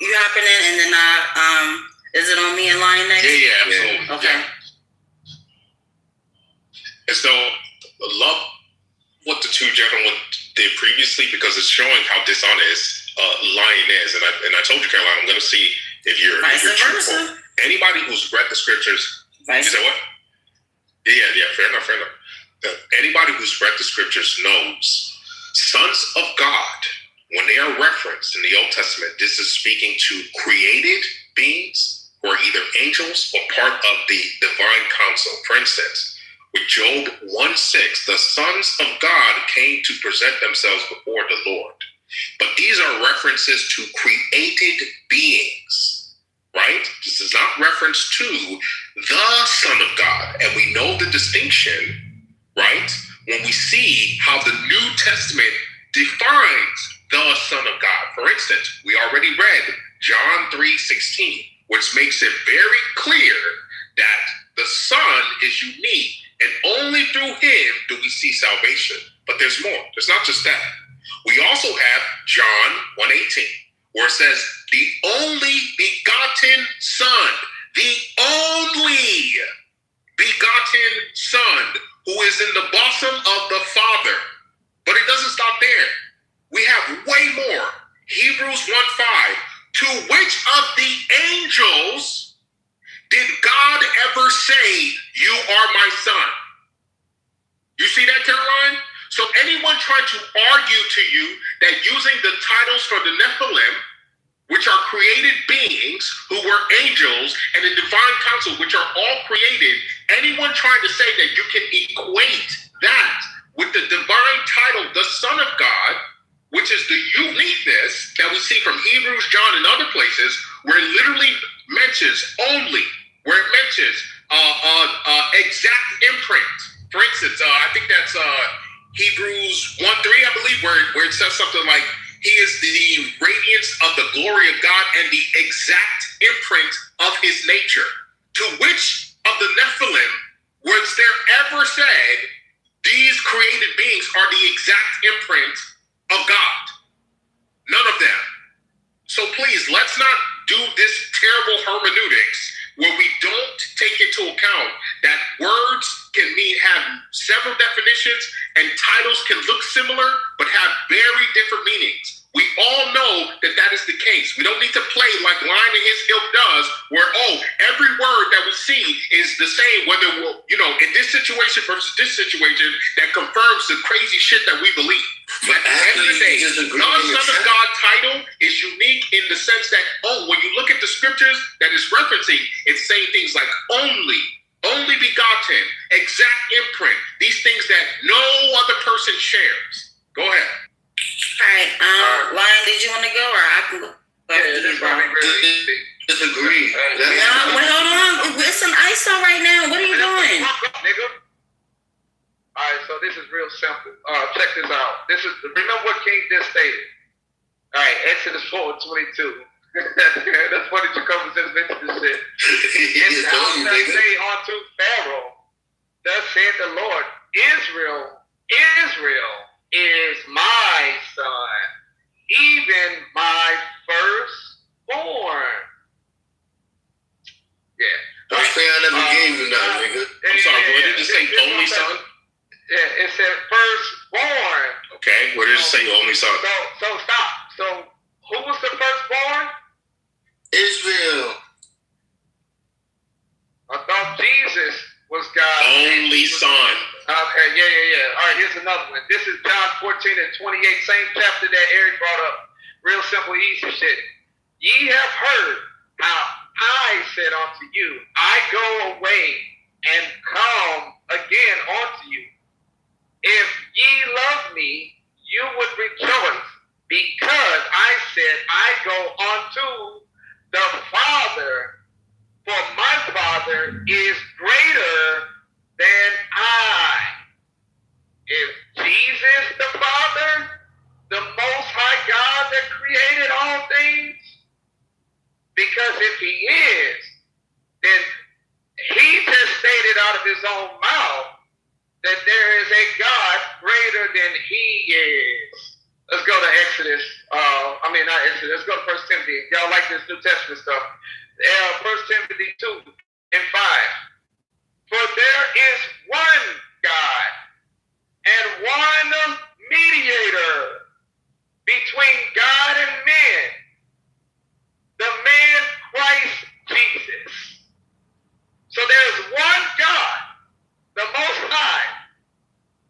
you hopping in, and then is it on me and Lion next?
Yeah, absolutely.
Okay.
Yeah. And so, I love what the two gentlemen did previously, because it's showing how dishonest Lion is. And I told you, Caroline, I'm going to see if you're truthful. Anybody who's read the scriptures, you say what? Yeah, fair enough. Anybody who's read the scriptures knows sons of God, when they are referenced in the Old Testament, this is speaking to created beings who are either angels or part of the divine council. For instance, with Job 1:6, the sons of God came to present themselves before the Lord. But these are references to created beings, right? This is not reference to the Son of God. And we know the distinction, right? When we see how the New Testament defines the Son of God. For instance, we already read John 3:16, which makes it very clear that the Son is unique, and only through him do we see salvation. But there's more. There's not just that. We also have John 1:18, where it says, the only begotten Son, the only begotten Son, who is in the bosom of the Father. But it doesn't stop there. We have way more. Hebrews 1:5, to which of the angels did God ever say, you are my son? You see that, Caroline? So anyone trying to argue to you that using the titles for the Nephilim, which are created beings who were angels, and the divine council, which are all created, anyone trying to say that you can equate that with the divine title, the Son of God, which is the uniqueness that we see from Hebrews, John, and other places, where it literally mentions only, where it mentions exact imprint. For instance, I think that's Hebrews 1:3, I believe, where it says something like, he is the radiance of the glory of God and the exact imprint of his nature. To which of the Nephilim was there ever said, these created beings are the exact imprint of God? None of them. So please, let's not do this terrible hermeneutics where we don't take into account that words can have several definitions and titles can look similar but have very different meanings.
We all know that is the case. We don't need to play like Lion and his ilk does, where, every word that we see is the same, whether in this situation versus this situation, that confirms the crazy shit that we believe. But at the end of the day, non-Son of God title is unique in the sense that, when you look at the scriptures that it's referencing, it's saying things like only begotten, exact imprint, these things that no other person shares. Go ahead.
All right, Lion, did you want to go, or I can go?
Disagree.
No, wait, hold on. It's an ISO right now. What are you doing?
Nigga. All right, so this is real simple. Check this out. Remember what King just stated. All right, Exodus 4:22. That's funny you come and mention this shit. And thou shalt say unto Pharaoh, thus said the Lord, Israel is my son, even my firstborn. Yeah.
Don't say I never gave you nothing, nigga.
I'm sorry, what did it say? Only son?
Yeah, it said firstborn.
Okay, where did it say only son?
So stop. So who was the firstborn?
Israel.
I thought Jesus was God's
only son.
Okay, yeah. All right, here's another one. This is John 14:28, same chapter that Eric brought up. Real simple, easy shit. Ye have heard how I said unto you, I go away and come again unto you. If ye love me, you would rejoice, because I said, I go unto the Father, for my Father is greater than I. Is Jesus the Father, the Most High God that created all things? Because if he is, then he just stated out of his own mouth that there is a God greater than he is. Let's go to Exodus. Not Exodus. Let's go to 1 Timothy. Y'all like this New Testament stuff. 1 Timothy 2:5. For there is one God and one mediator between God and men, the man Christ Jesus. So there's one God, the Most High,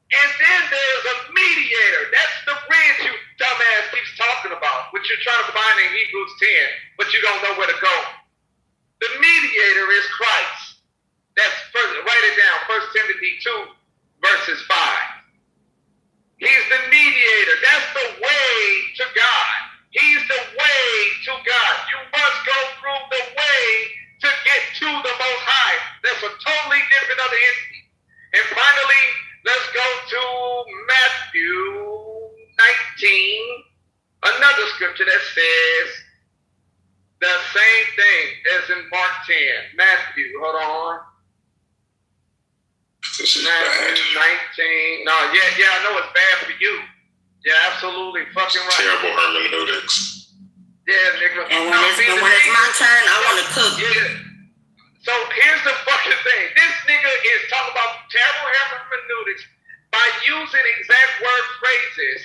and then there's a mediator. That's the bridge you dumbass keeps talking about, which you're trying to find in Hebrews 10, but you don't know where to go. The mediator is Christ. Write it down, 1 Timothy 2:5. He's the mediator. That's the way to God. He's the way to God. You must go through the way to get to the Most High. That's a totally different other entity. And finally, let's go to Matthew 19, another scripture that says the same thing as in Mark 10. Matthew, hold on. Matthew 19. No, yeah, I know it's bad for you. Yeah, absolutely fucking right.
Terrible hermeneutics.
Yeah, nigga.
And when it's my turn, I want to cook.
Yeah. So here's the fucking thing. This nigga is talking about terrible hermeneutics by using exact word phrases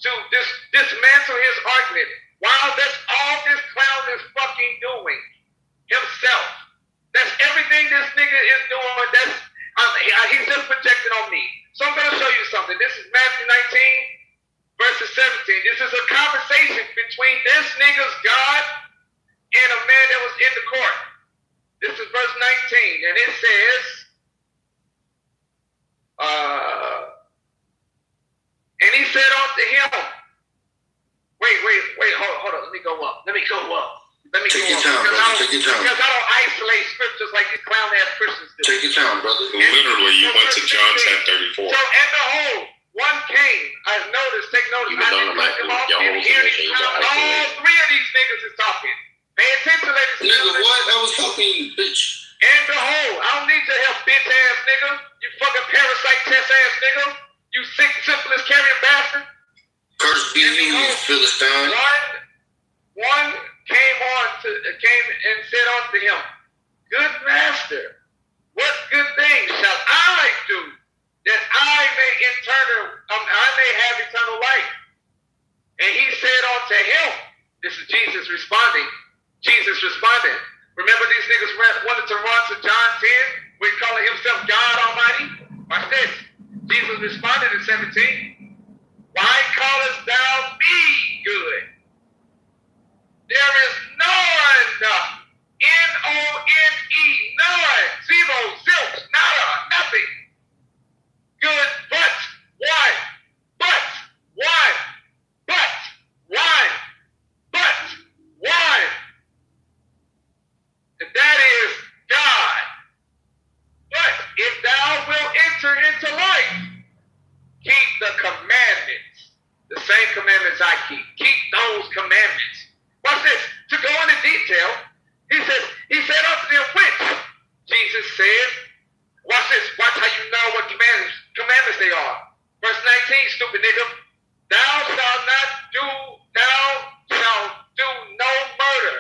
to dismantle his argument. While that's all this clown is fucking doing himself. That's everything this nigga is doing. He's just projecting on me. So I'm going to show you something. This is Matthew 19, verses 17. This is a conversation between this nigga's God and a man that was in the court. This is verse 19, and it says, and he said unto him, wait, hold on, let me go up.
Take your time, brother. Take your time.
Because I don't isolate scriptures like these clown-ass Christians do.
Take your time, brother.
Literally, you went to John 10:34.
So, and behold, one came. Take notice. I didn't cut them off. And here these clowns, all three of these niggas is talking. Pay attention, ladies and gentlemen.
Nigga, what? I was helping you, bitch.
And behold, I don't need your help, bitch-ass nigga. You fucking parasite test-ass nigga. You sick, syphilis carrying bastard.
Curse be you, Philistine.
One came and said unto him, Good master, what good thing shall I do that I may have eternal life? And he said unto him, this is Jesus responding. Jesus responded. Remember these niggas wanted to run to John 10, where he calling himself God Almighty? Watch this. Jesus responded in 17. Why callest thou me good? There is none. N-O-N-E. None. Zero. Zilch. Nada. Nothing. Good but one. But one. But one. But one. And that is God. But if thou wilt enter into life, keep the commandments. The same commandments I keep. Keep those commandments. Watch this. To go into detail, he said unto them which? Jesus said, watch this. Watch how you know what commandments they are. Verse 19, stupid nigga. Thou shalt do no murder.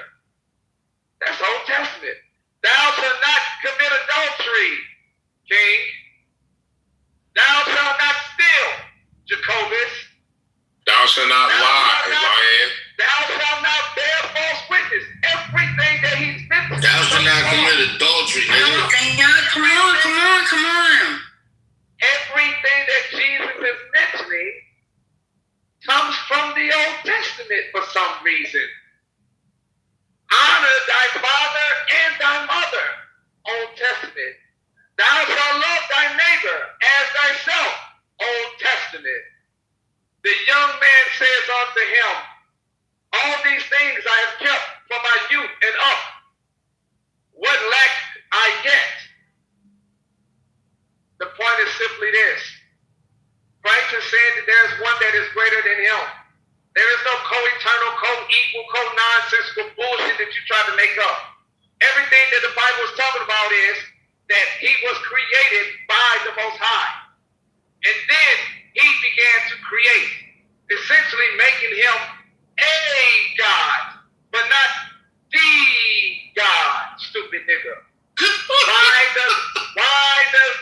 That's Old Testament. Thou shalt not commit adultery, King. Thou shalt not steal, Jacobus.
Thou shalt not lie, Ryan.
Thou shalt not bear false witness. Everything that he's mentioned.
Thou shalt not commit adultery, nigga.
Come on.
Everything that Jesus is mentioning comes from the Old Testament for some reason. Honor thy father and thy mother, Old Testament. Thou shalt love thy neighbor as thyself, Old Testament. The young man says unto him, all these things I have kept from my youth and up. What lack I yet? The point is simply this. Christ is saying that there is one that is greater than him. There is no co-eternal, co-equal, co-nonsensical bullshit that you try to make up. Everything that the Bible is talking about is that he was created by the Most High. And then he began to create, essentially making him a God, but not the God, stupid nigga. Why does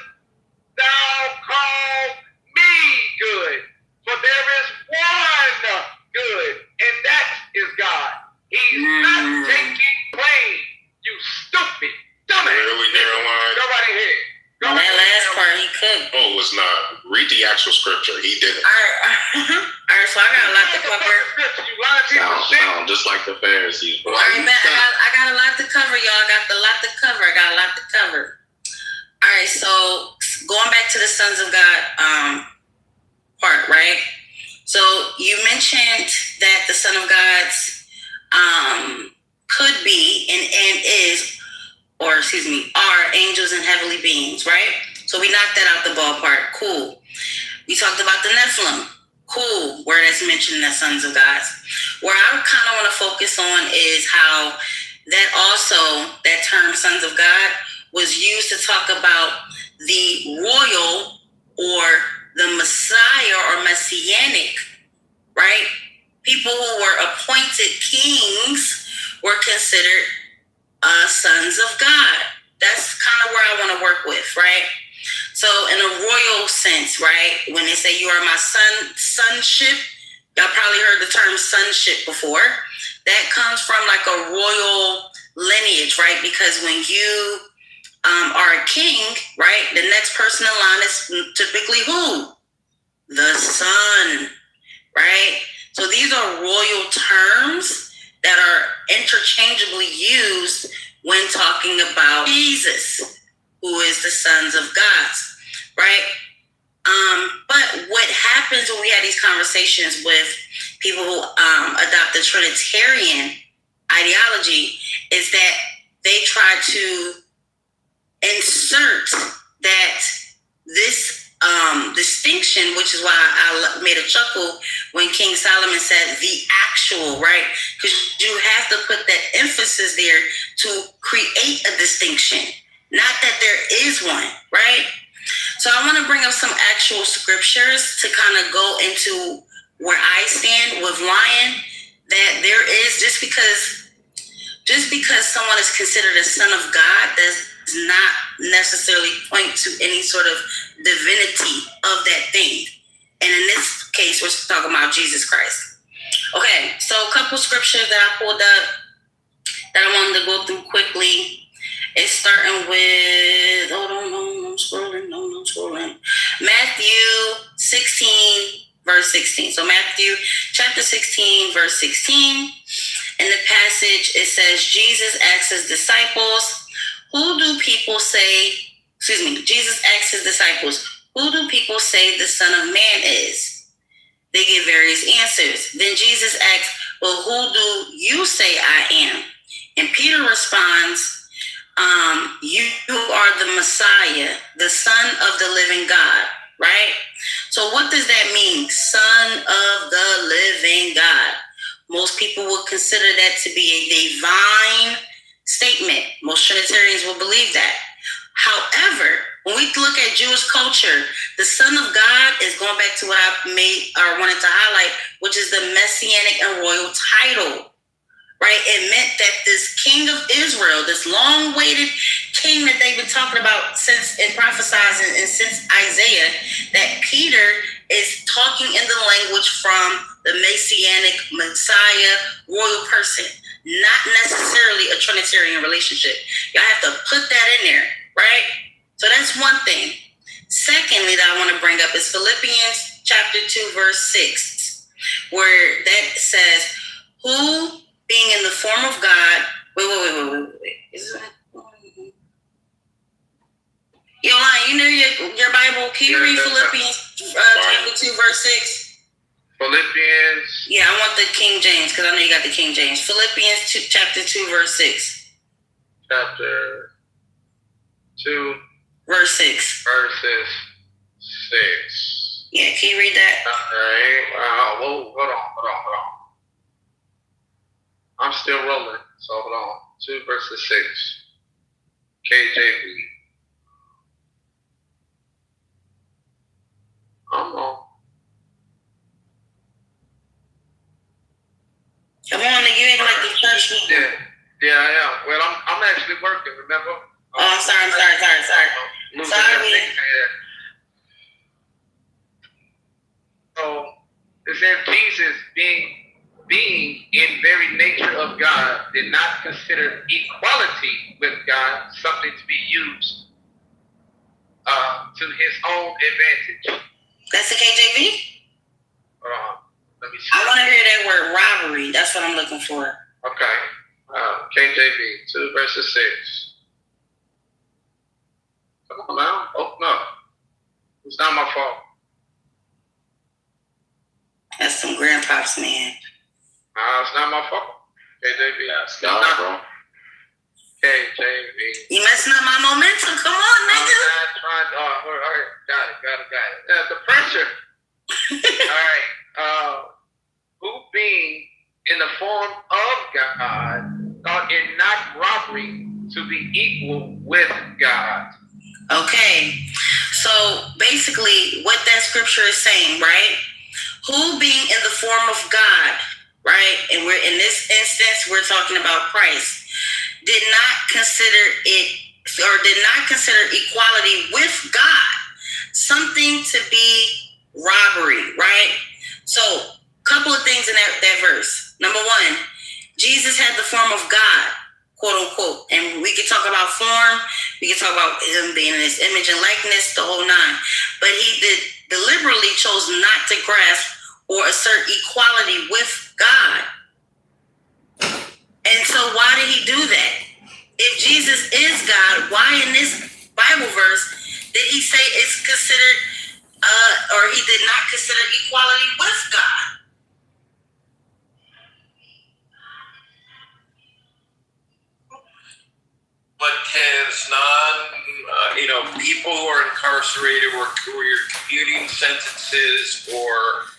thou call me good? For there is one good, and that is God. He's not taking blame, you stupid dumbass.
Really, Caroline?
Go right ahead.
That last part he could.
Oh, it's not. Read the actual scripture. He didn't.
All right, so I got a lot to cover.
Sound just like the Pharisees, bro.
All right, I got a lot to cover, y'all. I got a lot to cover. All right, so going back to the Sons of God part, right? So you mentioned that the Son of God's could be and is, or excuse me, are angels and heavenly beings, right? So we knocked that out the ballpark. Cool. We talked about the Nephilim. Cool. Where that's mentioned in the Sons of God. Where I kind of want to focus on is how that also, that term Sons of God was used to talk about the royal or the Messiah or Messianic, right? People who were appointed kings were considered sons of God. That's kind of where I want to work with, right? So in a royal sense, right? When they say you are my sonship, y'all probably heard the term sonship before. That comes from like a royal lineage, right? Because when you are a king, right? The next person in line is typically who? The son, right? So these are royal terms that are interchangeably used when talking about Jesus, who is the sons of God, right? But what happens when we have these conversations with people who adopt the Trinitarian ideology is that they try to insert that this distinction, which is why I made a chuckle when King Solomon said the actual, right? Because you have to put that emphasis there to create a distinction, not that there is one, right? So I want to bring up some actual scriptures to kind of go into where I stand with Lion, that there is, just because someone is considered a son of God, does not necessarily point to any sort of divinity of that thing. And in this case, we're talking about Jesus Christ. Okay, so a couple scriptures that I pulled up that I wanted to go through quickly. It's starting with, hold on, no, I'm scrolling. Matthew 16, verse 16. So Matthew chapter 16, verse 16. In the passage, it says, Jesus asked his disciples, Jesus asked his disciples, who do people say the Son of Man is? They give various answers. Then Jesus asked, well, who do you say I am? And Peter responds, you are the Messiah, the Son of the living God, right? So what does that mean? Son of the living God. Most people would consider that to be a divine statement. Most Trinitarians will believe that. However, when we look at Jewish culture, the Son of God is going back to what I wanted to highlight, which is the messianic and royal title. Right? It meant that this king of Israel, this long-awaited king that they've been talking about since and prophesizing and since Isaiah, that Peter is talking in the language from the messianic Messiah royal person, not necessarily a Trinitarian relationship. Y'all have to put that in there, right? So that's one thing. Secondly, that I want to bring up is Philippians chapter 2, verse 6, where that says, who being in the form of God, wait. Is that? Yolanda, you know your Bible? Can you read Philippians chapter 2, verse 6?
Philippians.
Yeah, I want the King James because I know you got the King James. Philippians chapter 2, verse 6.
Chapter 2.
Verse 6.
Verses 6.
Yeah, can you read that?
All right. Hold on. I'm still rolling, so hold on. 2 verses 6. KJV. Come on.
Come on, you ain't like the church people.
Yeah, I am. Well, I'm actually working, remember?
Oh, I'm sorry. Sorry.
So, it says Jesus being in very nature of God, did not consider equality with God something to be used to his own advantage.
That's the KJV?
Let me see.
I want to hear that word robbery. That's what I'm looking for.
Okay. KJV 2 verses 6. Come on now. Open up. It's not my fault.
That's some grandpops, man.
It's not my fault. KJV.
That's not, bro.
KJV.
You messing up my momentum. Come on, nigga.
I'm not trying. All right. Got it. The pressure. All right. Who being in the form of God thought it not robbery to be equal with God.
Okay. So basically what that scripture is saying, right? Who being in the form of God, right? And we're in this instance, we're talking about Christ, did not consider equality with God something to be robbery, right? So couple of things in that verse. Number one, Jesus had the form of God, quote unquote. And we can talk about form, we can talk about him being in his image and likeness, the whole nine. But he deliberately chose not to grasp or assert equality with God. And so why did he do that? If Jesus is God, why in this Bible verse did he say it's considered, or he did not consider equality with God?
But has people who are incarcerated or who are commuting sentences or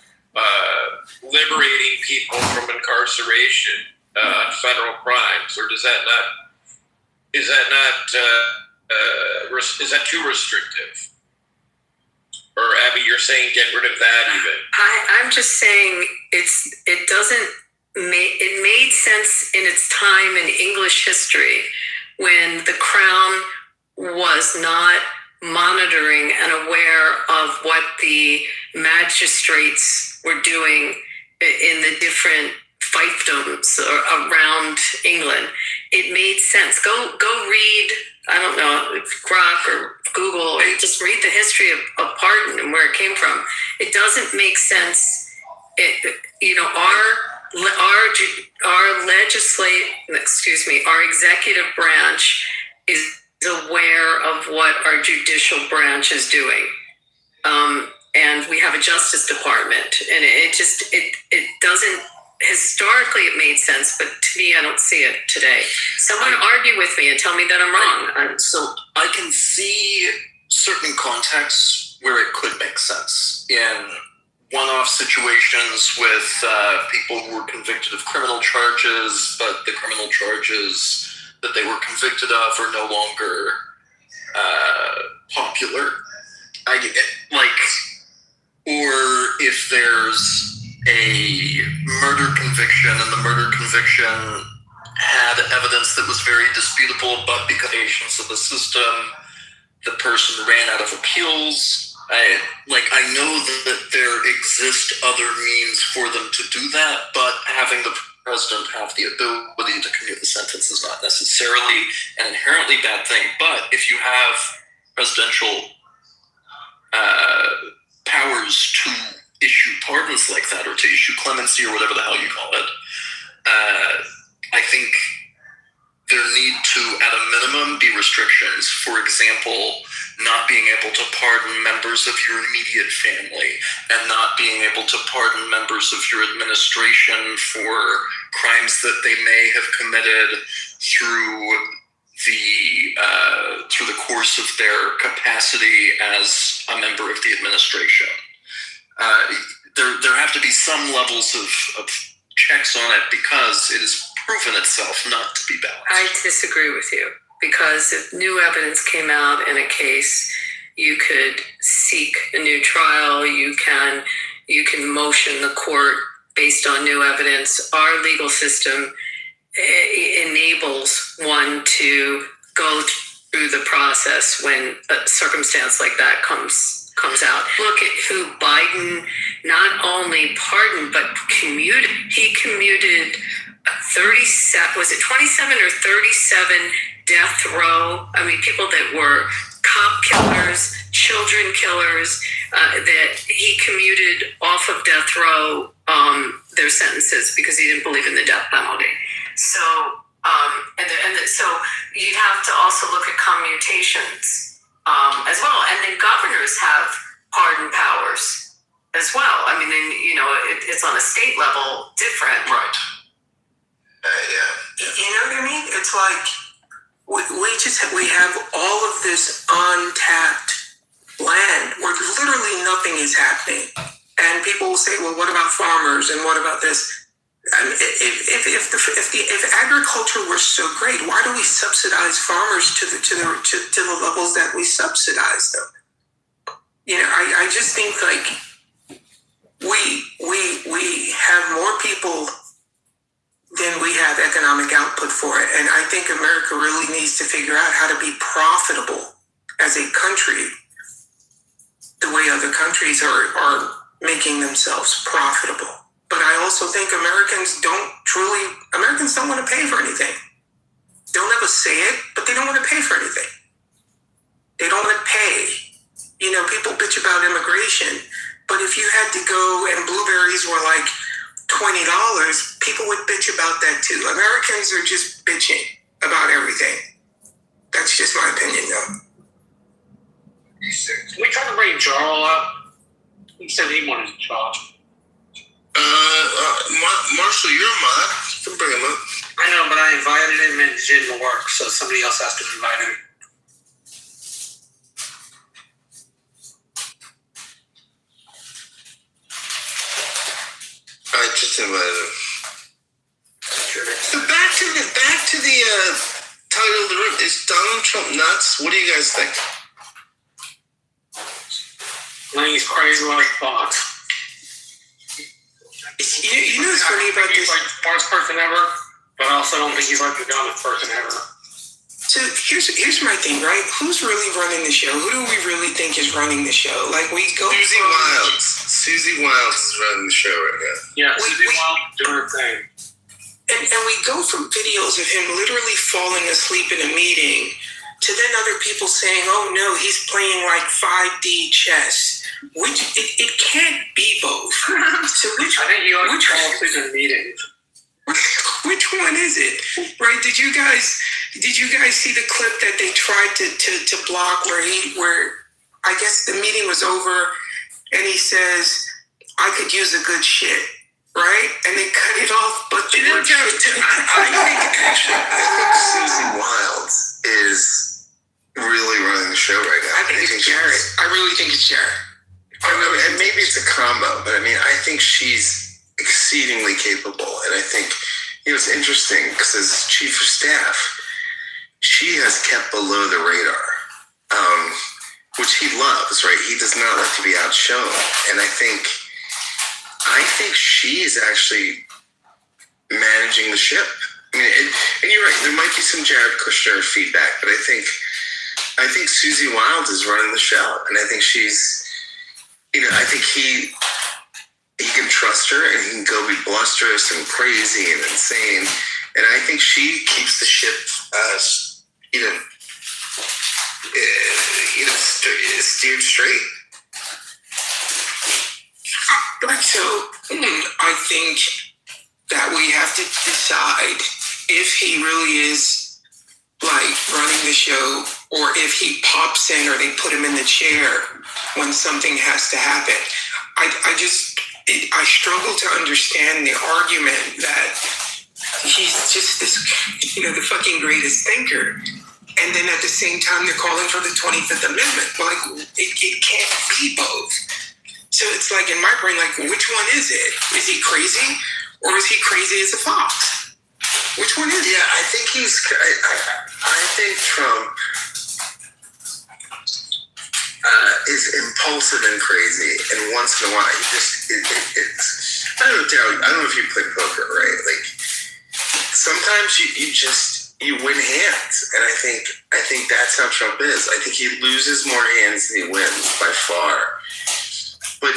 liberating people from incarceration, federal crimes, or is that too restrictive? Or Abby, you're saying get rid of that even?
I'm just saying it made sense in its time in English history when the Crown was not monitoring and aware of what the magistrates were doing in the different fiefdoms around England, it made sense. Go read, I don't know, Grok or Google, or just read the history of pardon and where it came from. It doesn't make sense. Our executive branch is aware of what our judicial branch is doing. And we have a Justice Department, and it doesn't, historically it made sense, but to me, I don't see it today. Someone argue with me and tell me that I'm wrong.
So I can see certain contexts where it could make sense. In one-off situations with people who were convicted of criminal charges, but the criminal charges that they were convicted of are no longer popular. Or if there's a murder conviction and the murder conviction had evidence that was very disputable, but because of the system, the person ran out of appeals. I know that there exist other means for them to do that, but having the president have the ability to commute the sentence is not necessarily an inherently bad thing. But if you have presidential powers to issue pardons like that, or to issue clemency, or whatever the hell you call it, I think there need to, at a minimum, be restrictions. For example, not being able to pardon members of your immediate family, and not being able to pardon members of your administration for crimes that they may have committed through the course of their capacity as a member of the administration. There have to be some levels of checks on it, because it has proven itself not to be balanced.
I disagree with you, because if new evidence came out in a case, you could seek a new trial. You can motion the court based on new evidence. Our legal system enables one to go through the process when a circumstance like that comes out. Look at who Biden not only pardoned, but commuted. He commuted 37, was it 27 or 37 death row? I mean, people that were cop killers, children killers, that he commuted off of death row their sentences because he didn't believe in the death penalty. So, so you'd have to also look at commutations as well. And then governors have pardon powers as well. I mean, then, it's on a state level different.
Right.
You know what I mean? It's like we have all of this untapped land where literally nothing is happening, and people will say, "Well, what about farmers? And what about this?" I mean, if agriculture were so great, why do we subsidize farmers to the levels that we subsidize them? I just think we have more people than we have economic output for it. And I think America really needs to figure out how to be profitable as a country the way other countries are making themselves profitable. But I also think Americans don't want to pay for anything. Don't ever say it, but they don't want to pay for anything. They don't want to pay. People bitch about immigration, but if you had to go and blueberries were like $20, people would bitch about that too. Americans are just bitching about everything. That's just my opinion, though.
We tried to bring Jarl up. He said he wanted to talk.
Marshall, you're mine. You can bring him up.
I know, but I invited him and it didn't work, so somebody else has to invite him.
I just invited him. So back to the title of the room. Is Donald Trump nuts? What do you guys think?
I think he's crazy like fuck.
You know what's funny about this?
He's like the smartest person ever, but I also don't think he's like the dumbest person ever.
So here's my thing, right? Who's really running the show? Who do we really think is running the show? Like we go.
Susie Wilds is running the show right now.
Yeah, Susie Wilds doing her thing.
And we go from videos of him literally falling asleep in a meeting to then other people saying, "Oh no, he's playing like 5D chess." Which it can't be both. So
I think he likes to fall asleep in meetings.
Which one is it? Right? Did you guys see the clip that they tried to block where I guess the meeting was over and he says, "I could use a good shit," right? And they cut it off, but they didn't get it.
I think Susie Wilds is really running the show right now.
I think it's Jared. I really think it's Jared.
And maybe it's a combo, but I mean, I think she's exceedingly capable, and I think it's interesting because as chief of staff, she has kept below the radar, which he loves, right? He does not like to be outshone, and I think she's actually managing the ship. I mean, and you're right. There might be some Jared Kushner feedback, but I think Susie Wilds is running the show, and I think she's. I think he can trust her, and he can go be blusterous and crazy and insane. And I think she keeps the ship, steered straight.
So I think that we have to decide if he really is like running the show, or if he pops in, or they put him in the chair when something has to happen. I struggle to understand the argument that he's just this, the fucking greatest thinker. And then at the same time, they're calling for the 25th Amendment. Like, it can't be both. So it's like, in my brain, like, which one is it? Is he crazy? Or is he crazy as a fox? Which one is it?
Yeah, I think I think Trump is impulsive and crazy, and once in a while he just it's I don't know, Daryl, I don't know if you play poker, right? Like sometimes you win hands, and I think that's how Trump is. I think he loses more hands than he wins by far, but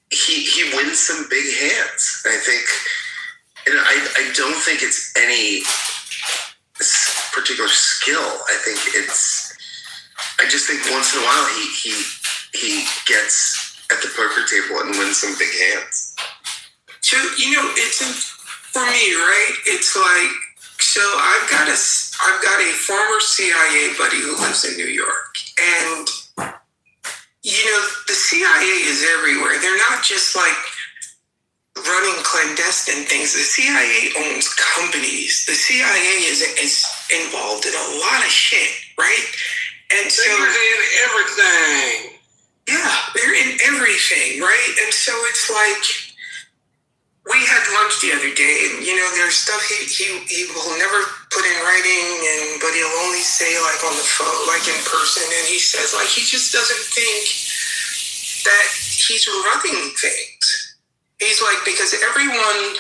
he wins some big hands. I think, and I don't think it's any particular skill. I just think once in a while he gets at the poker table and wins some big hands.
So, it's for me, right? It's like, so I've got a former CIA buddy who lives in New York, and the CIA is everywhere. They're not just like running clandestine things. The CIA owns companies. The CIA is involved in a lot of shit, right? And so
they're in everything.
Yeah, they're in everything, right? And so it's like, we had lunch the other day, and there's stuff he will never put in writing, but he'll only say like on the phone, like in person. And he says like he just doesn't think that he's running things. He's like, because everyone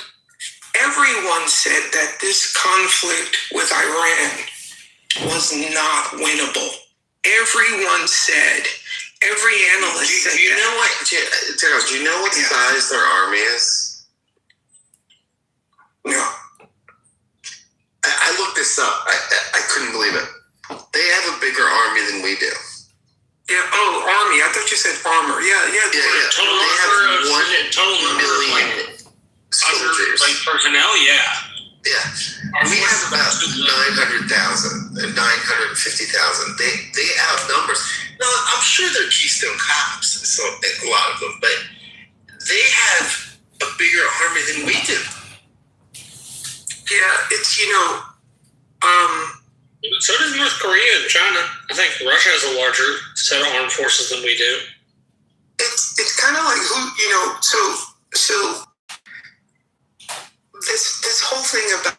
said that this conflict with Iran was not winnable. Everyone said, every analyst said
do you know what, Daryl, do you know what size their army is?
No.
I looked this up. I couldn't believe it. They have a bigger army than we do.
Yeah, army. I thought you said armor. Yeah.
Total
they have 1 million soldiers.
Like personnel, yeah.
Yeah. We have about 900,000 and 950,000. They outnumber us. No, I'm sure they're Keystone Cops, so a lot of them, but they have a bigger army than we do.
Yeah, it's
so does North Korea and China. I think Russia has a larger set of armed forces than we do.
It's kind of like so this whole thing about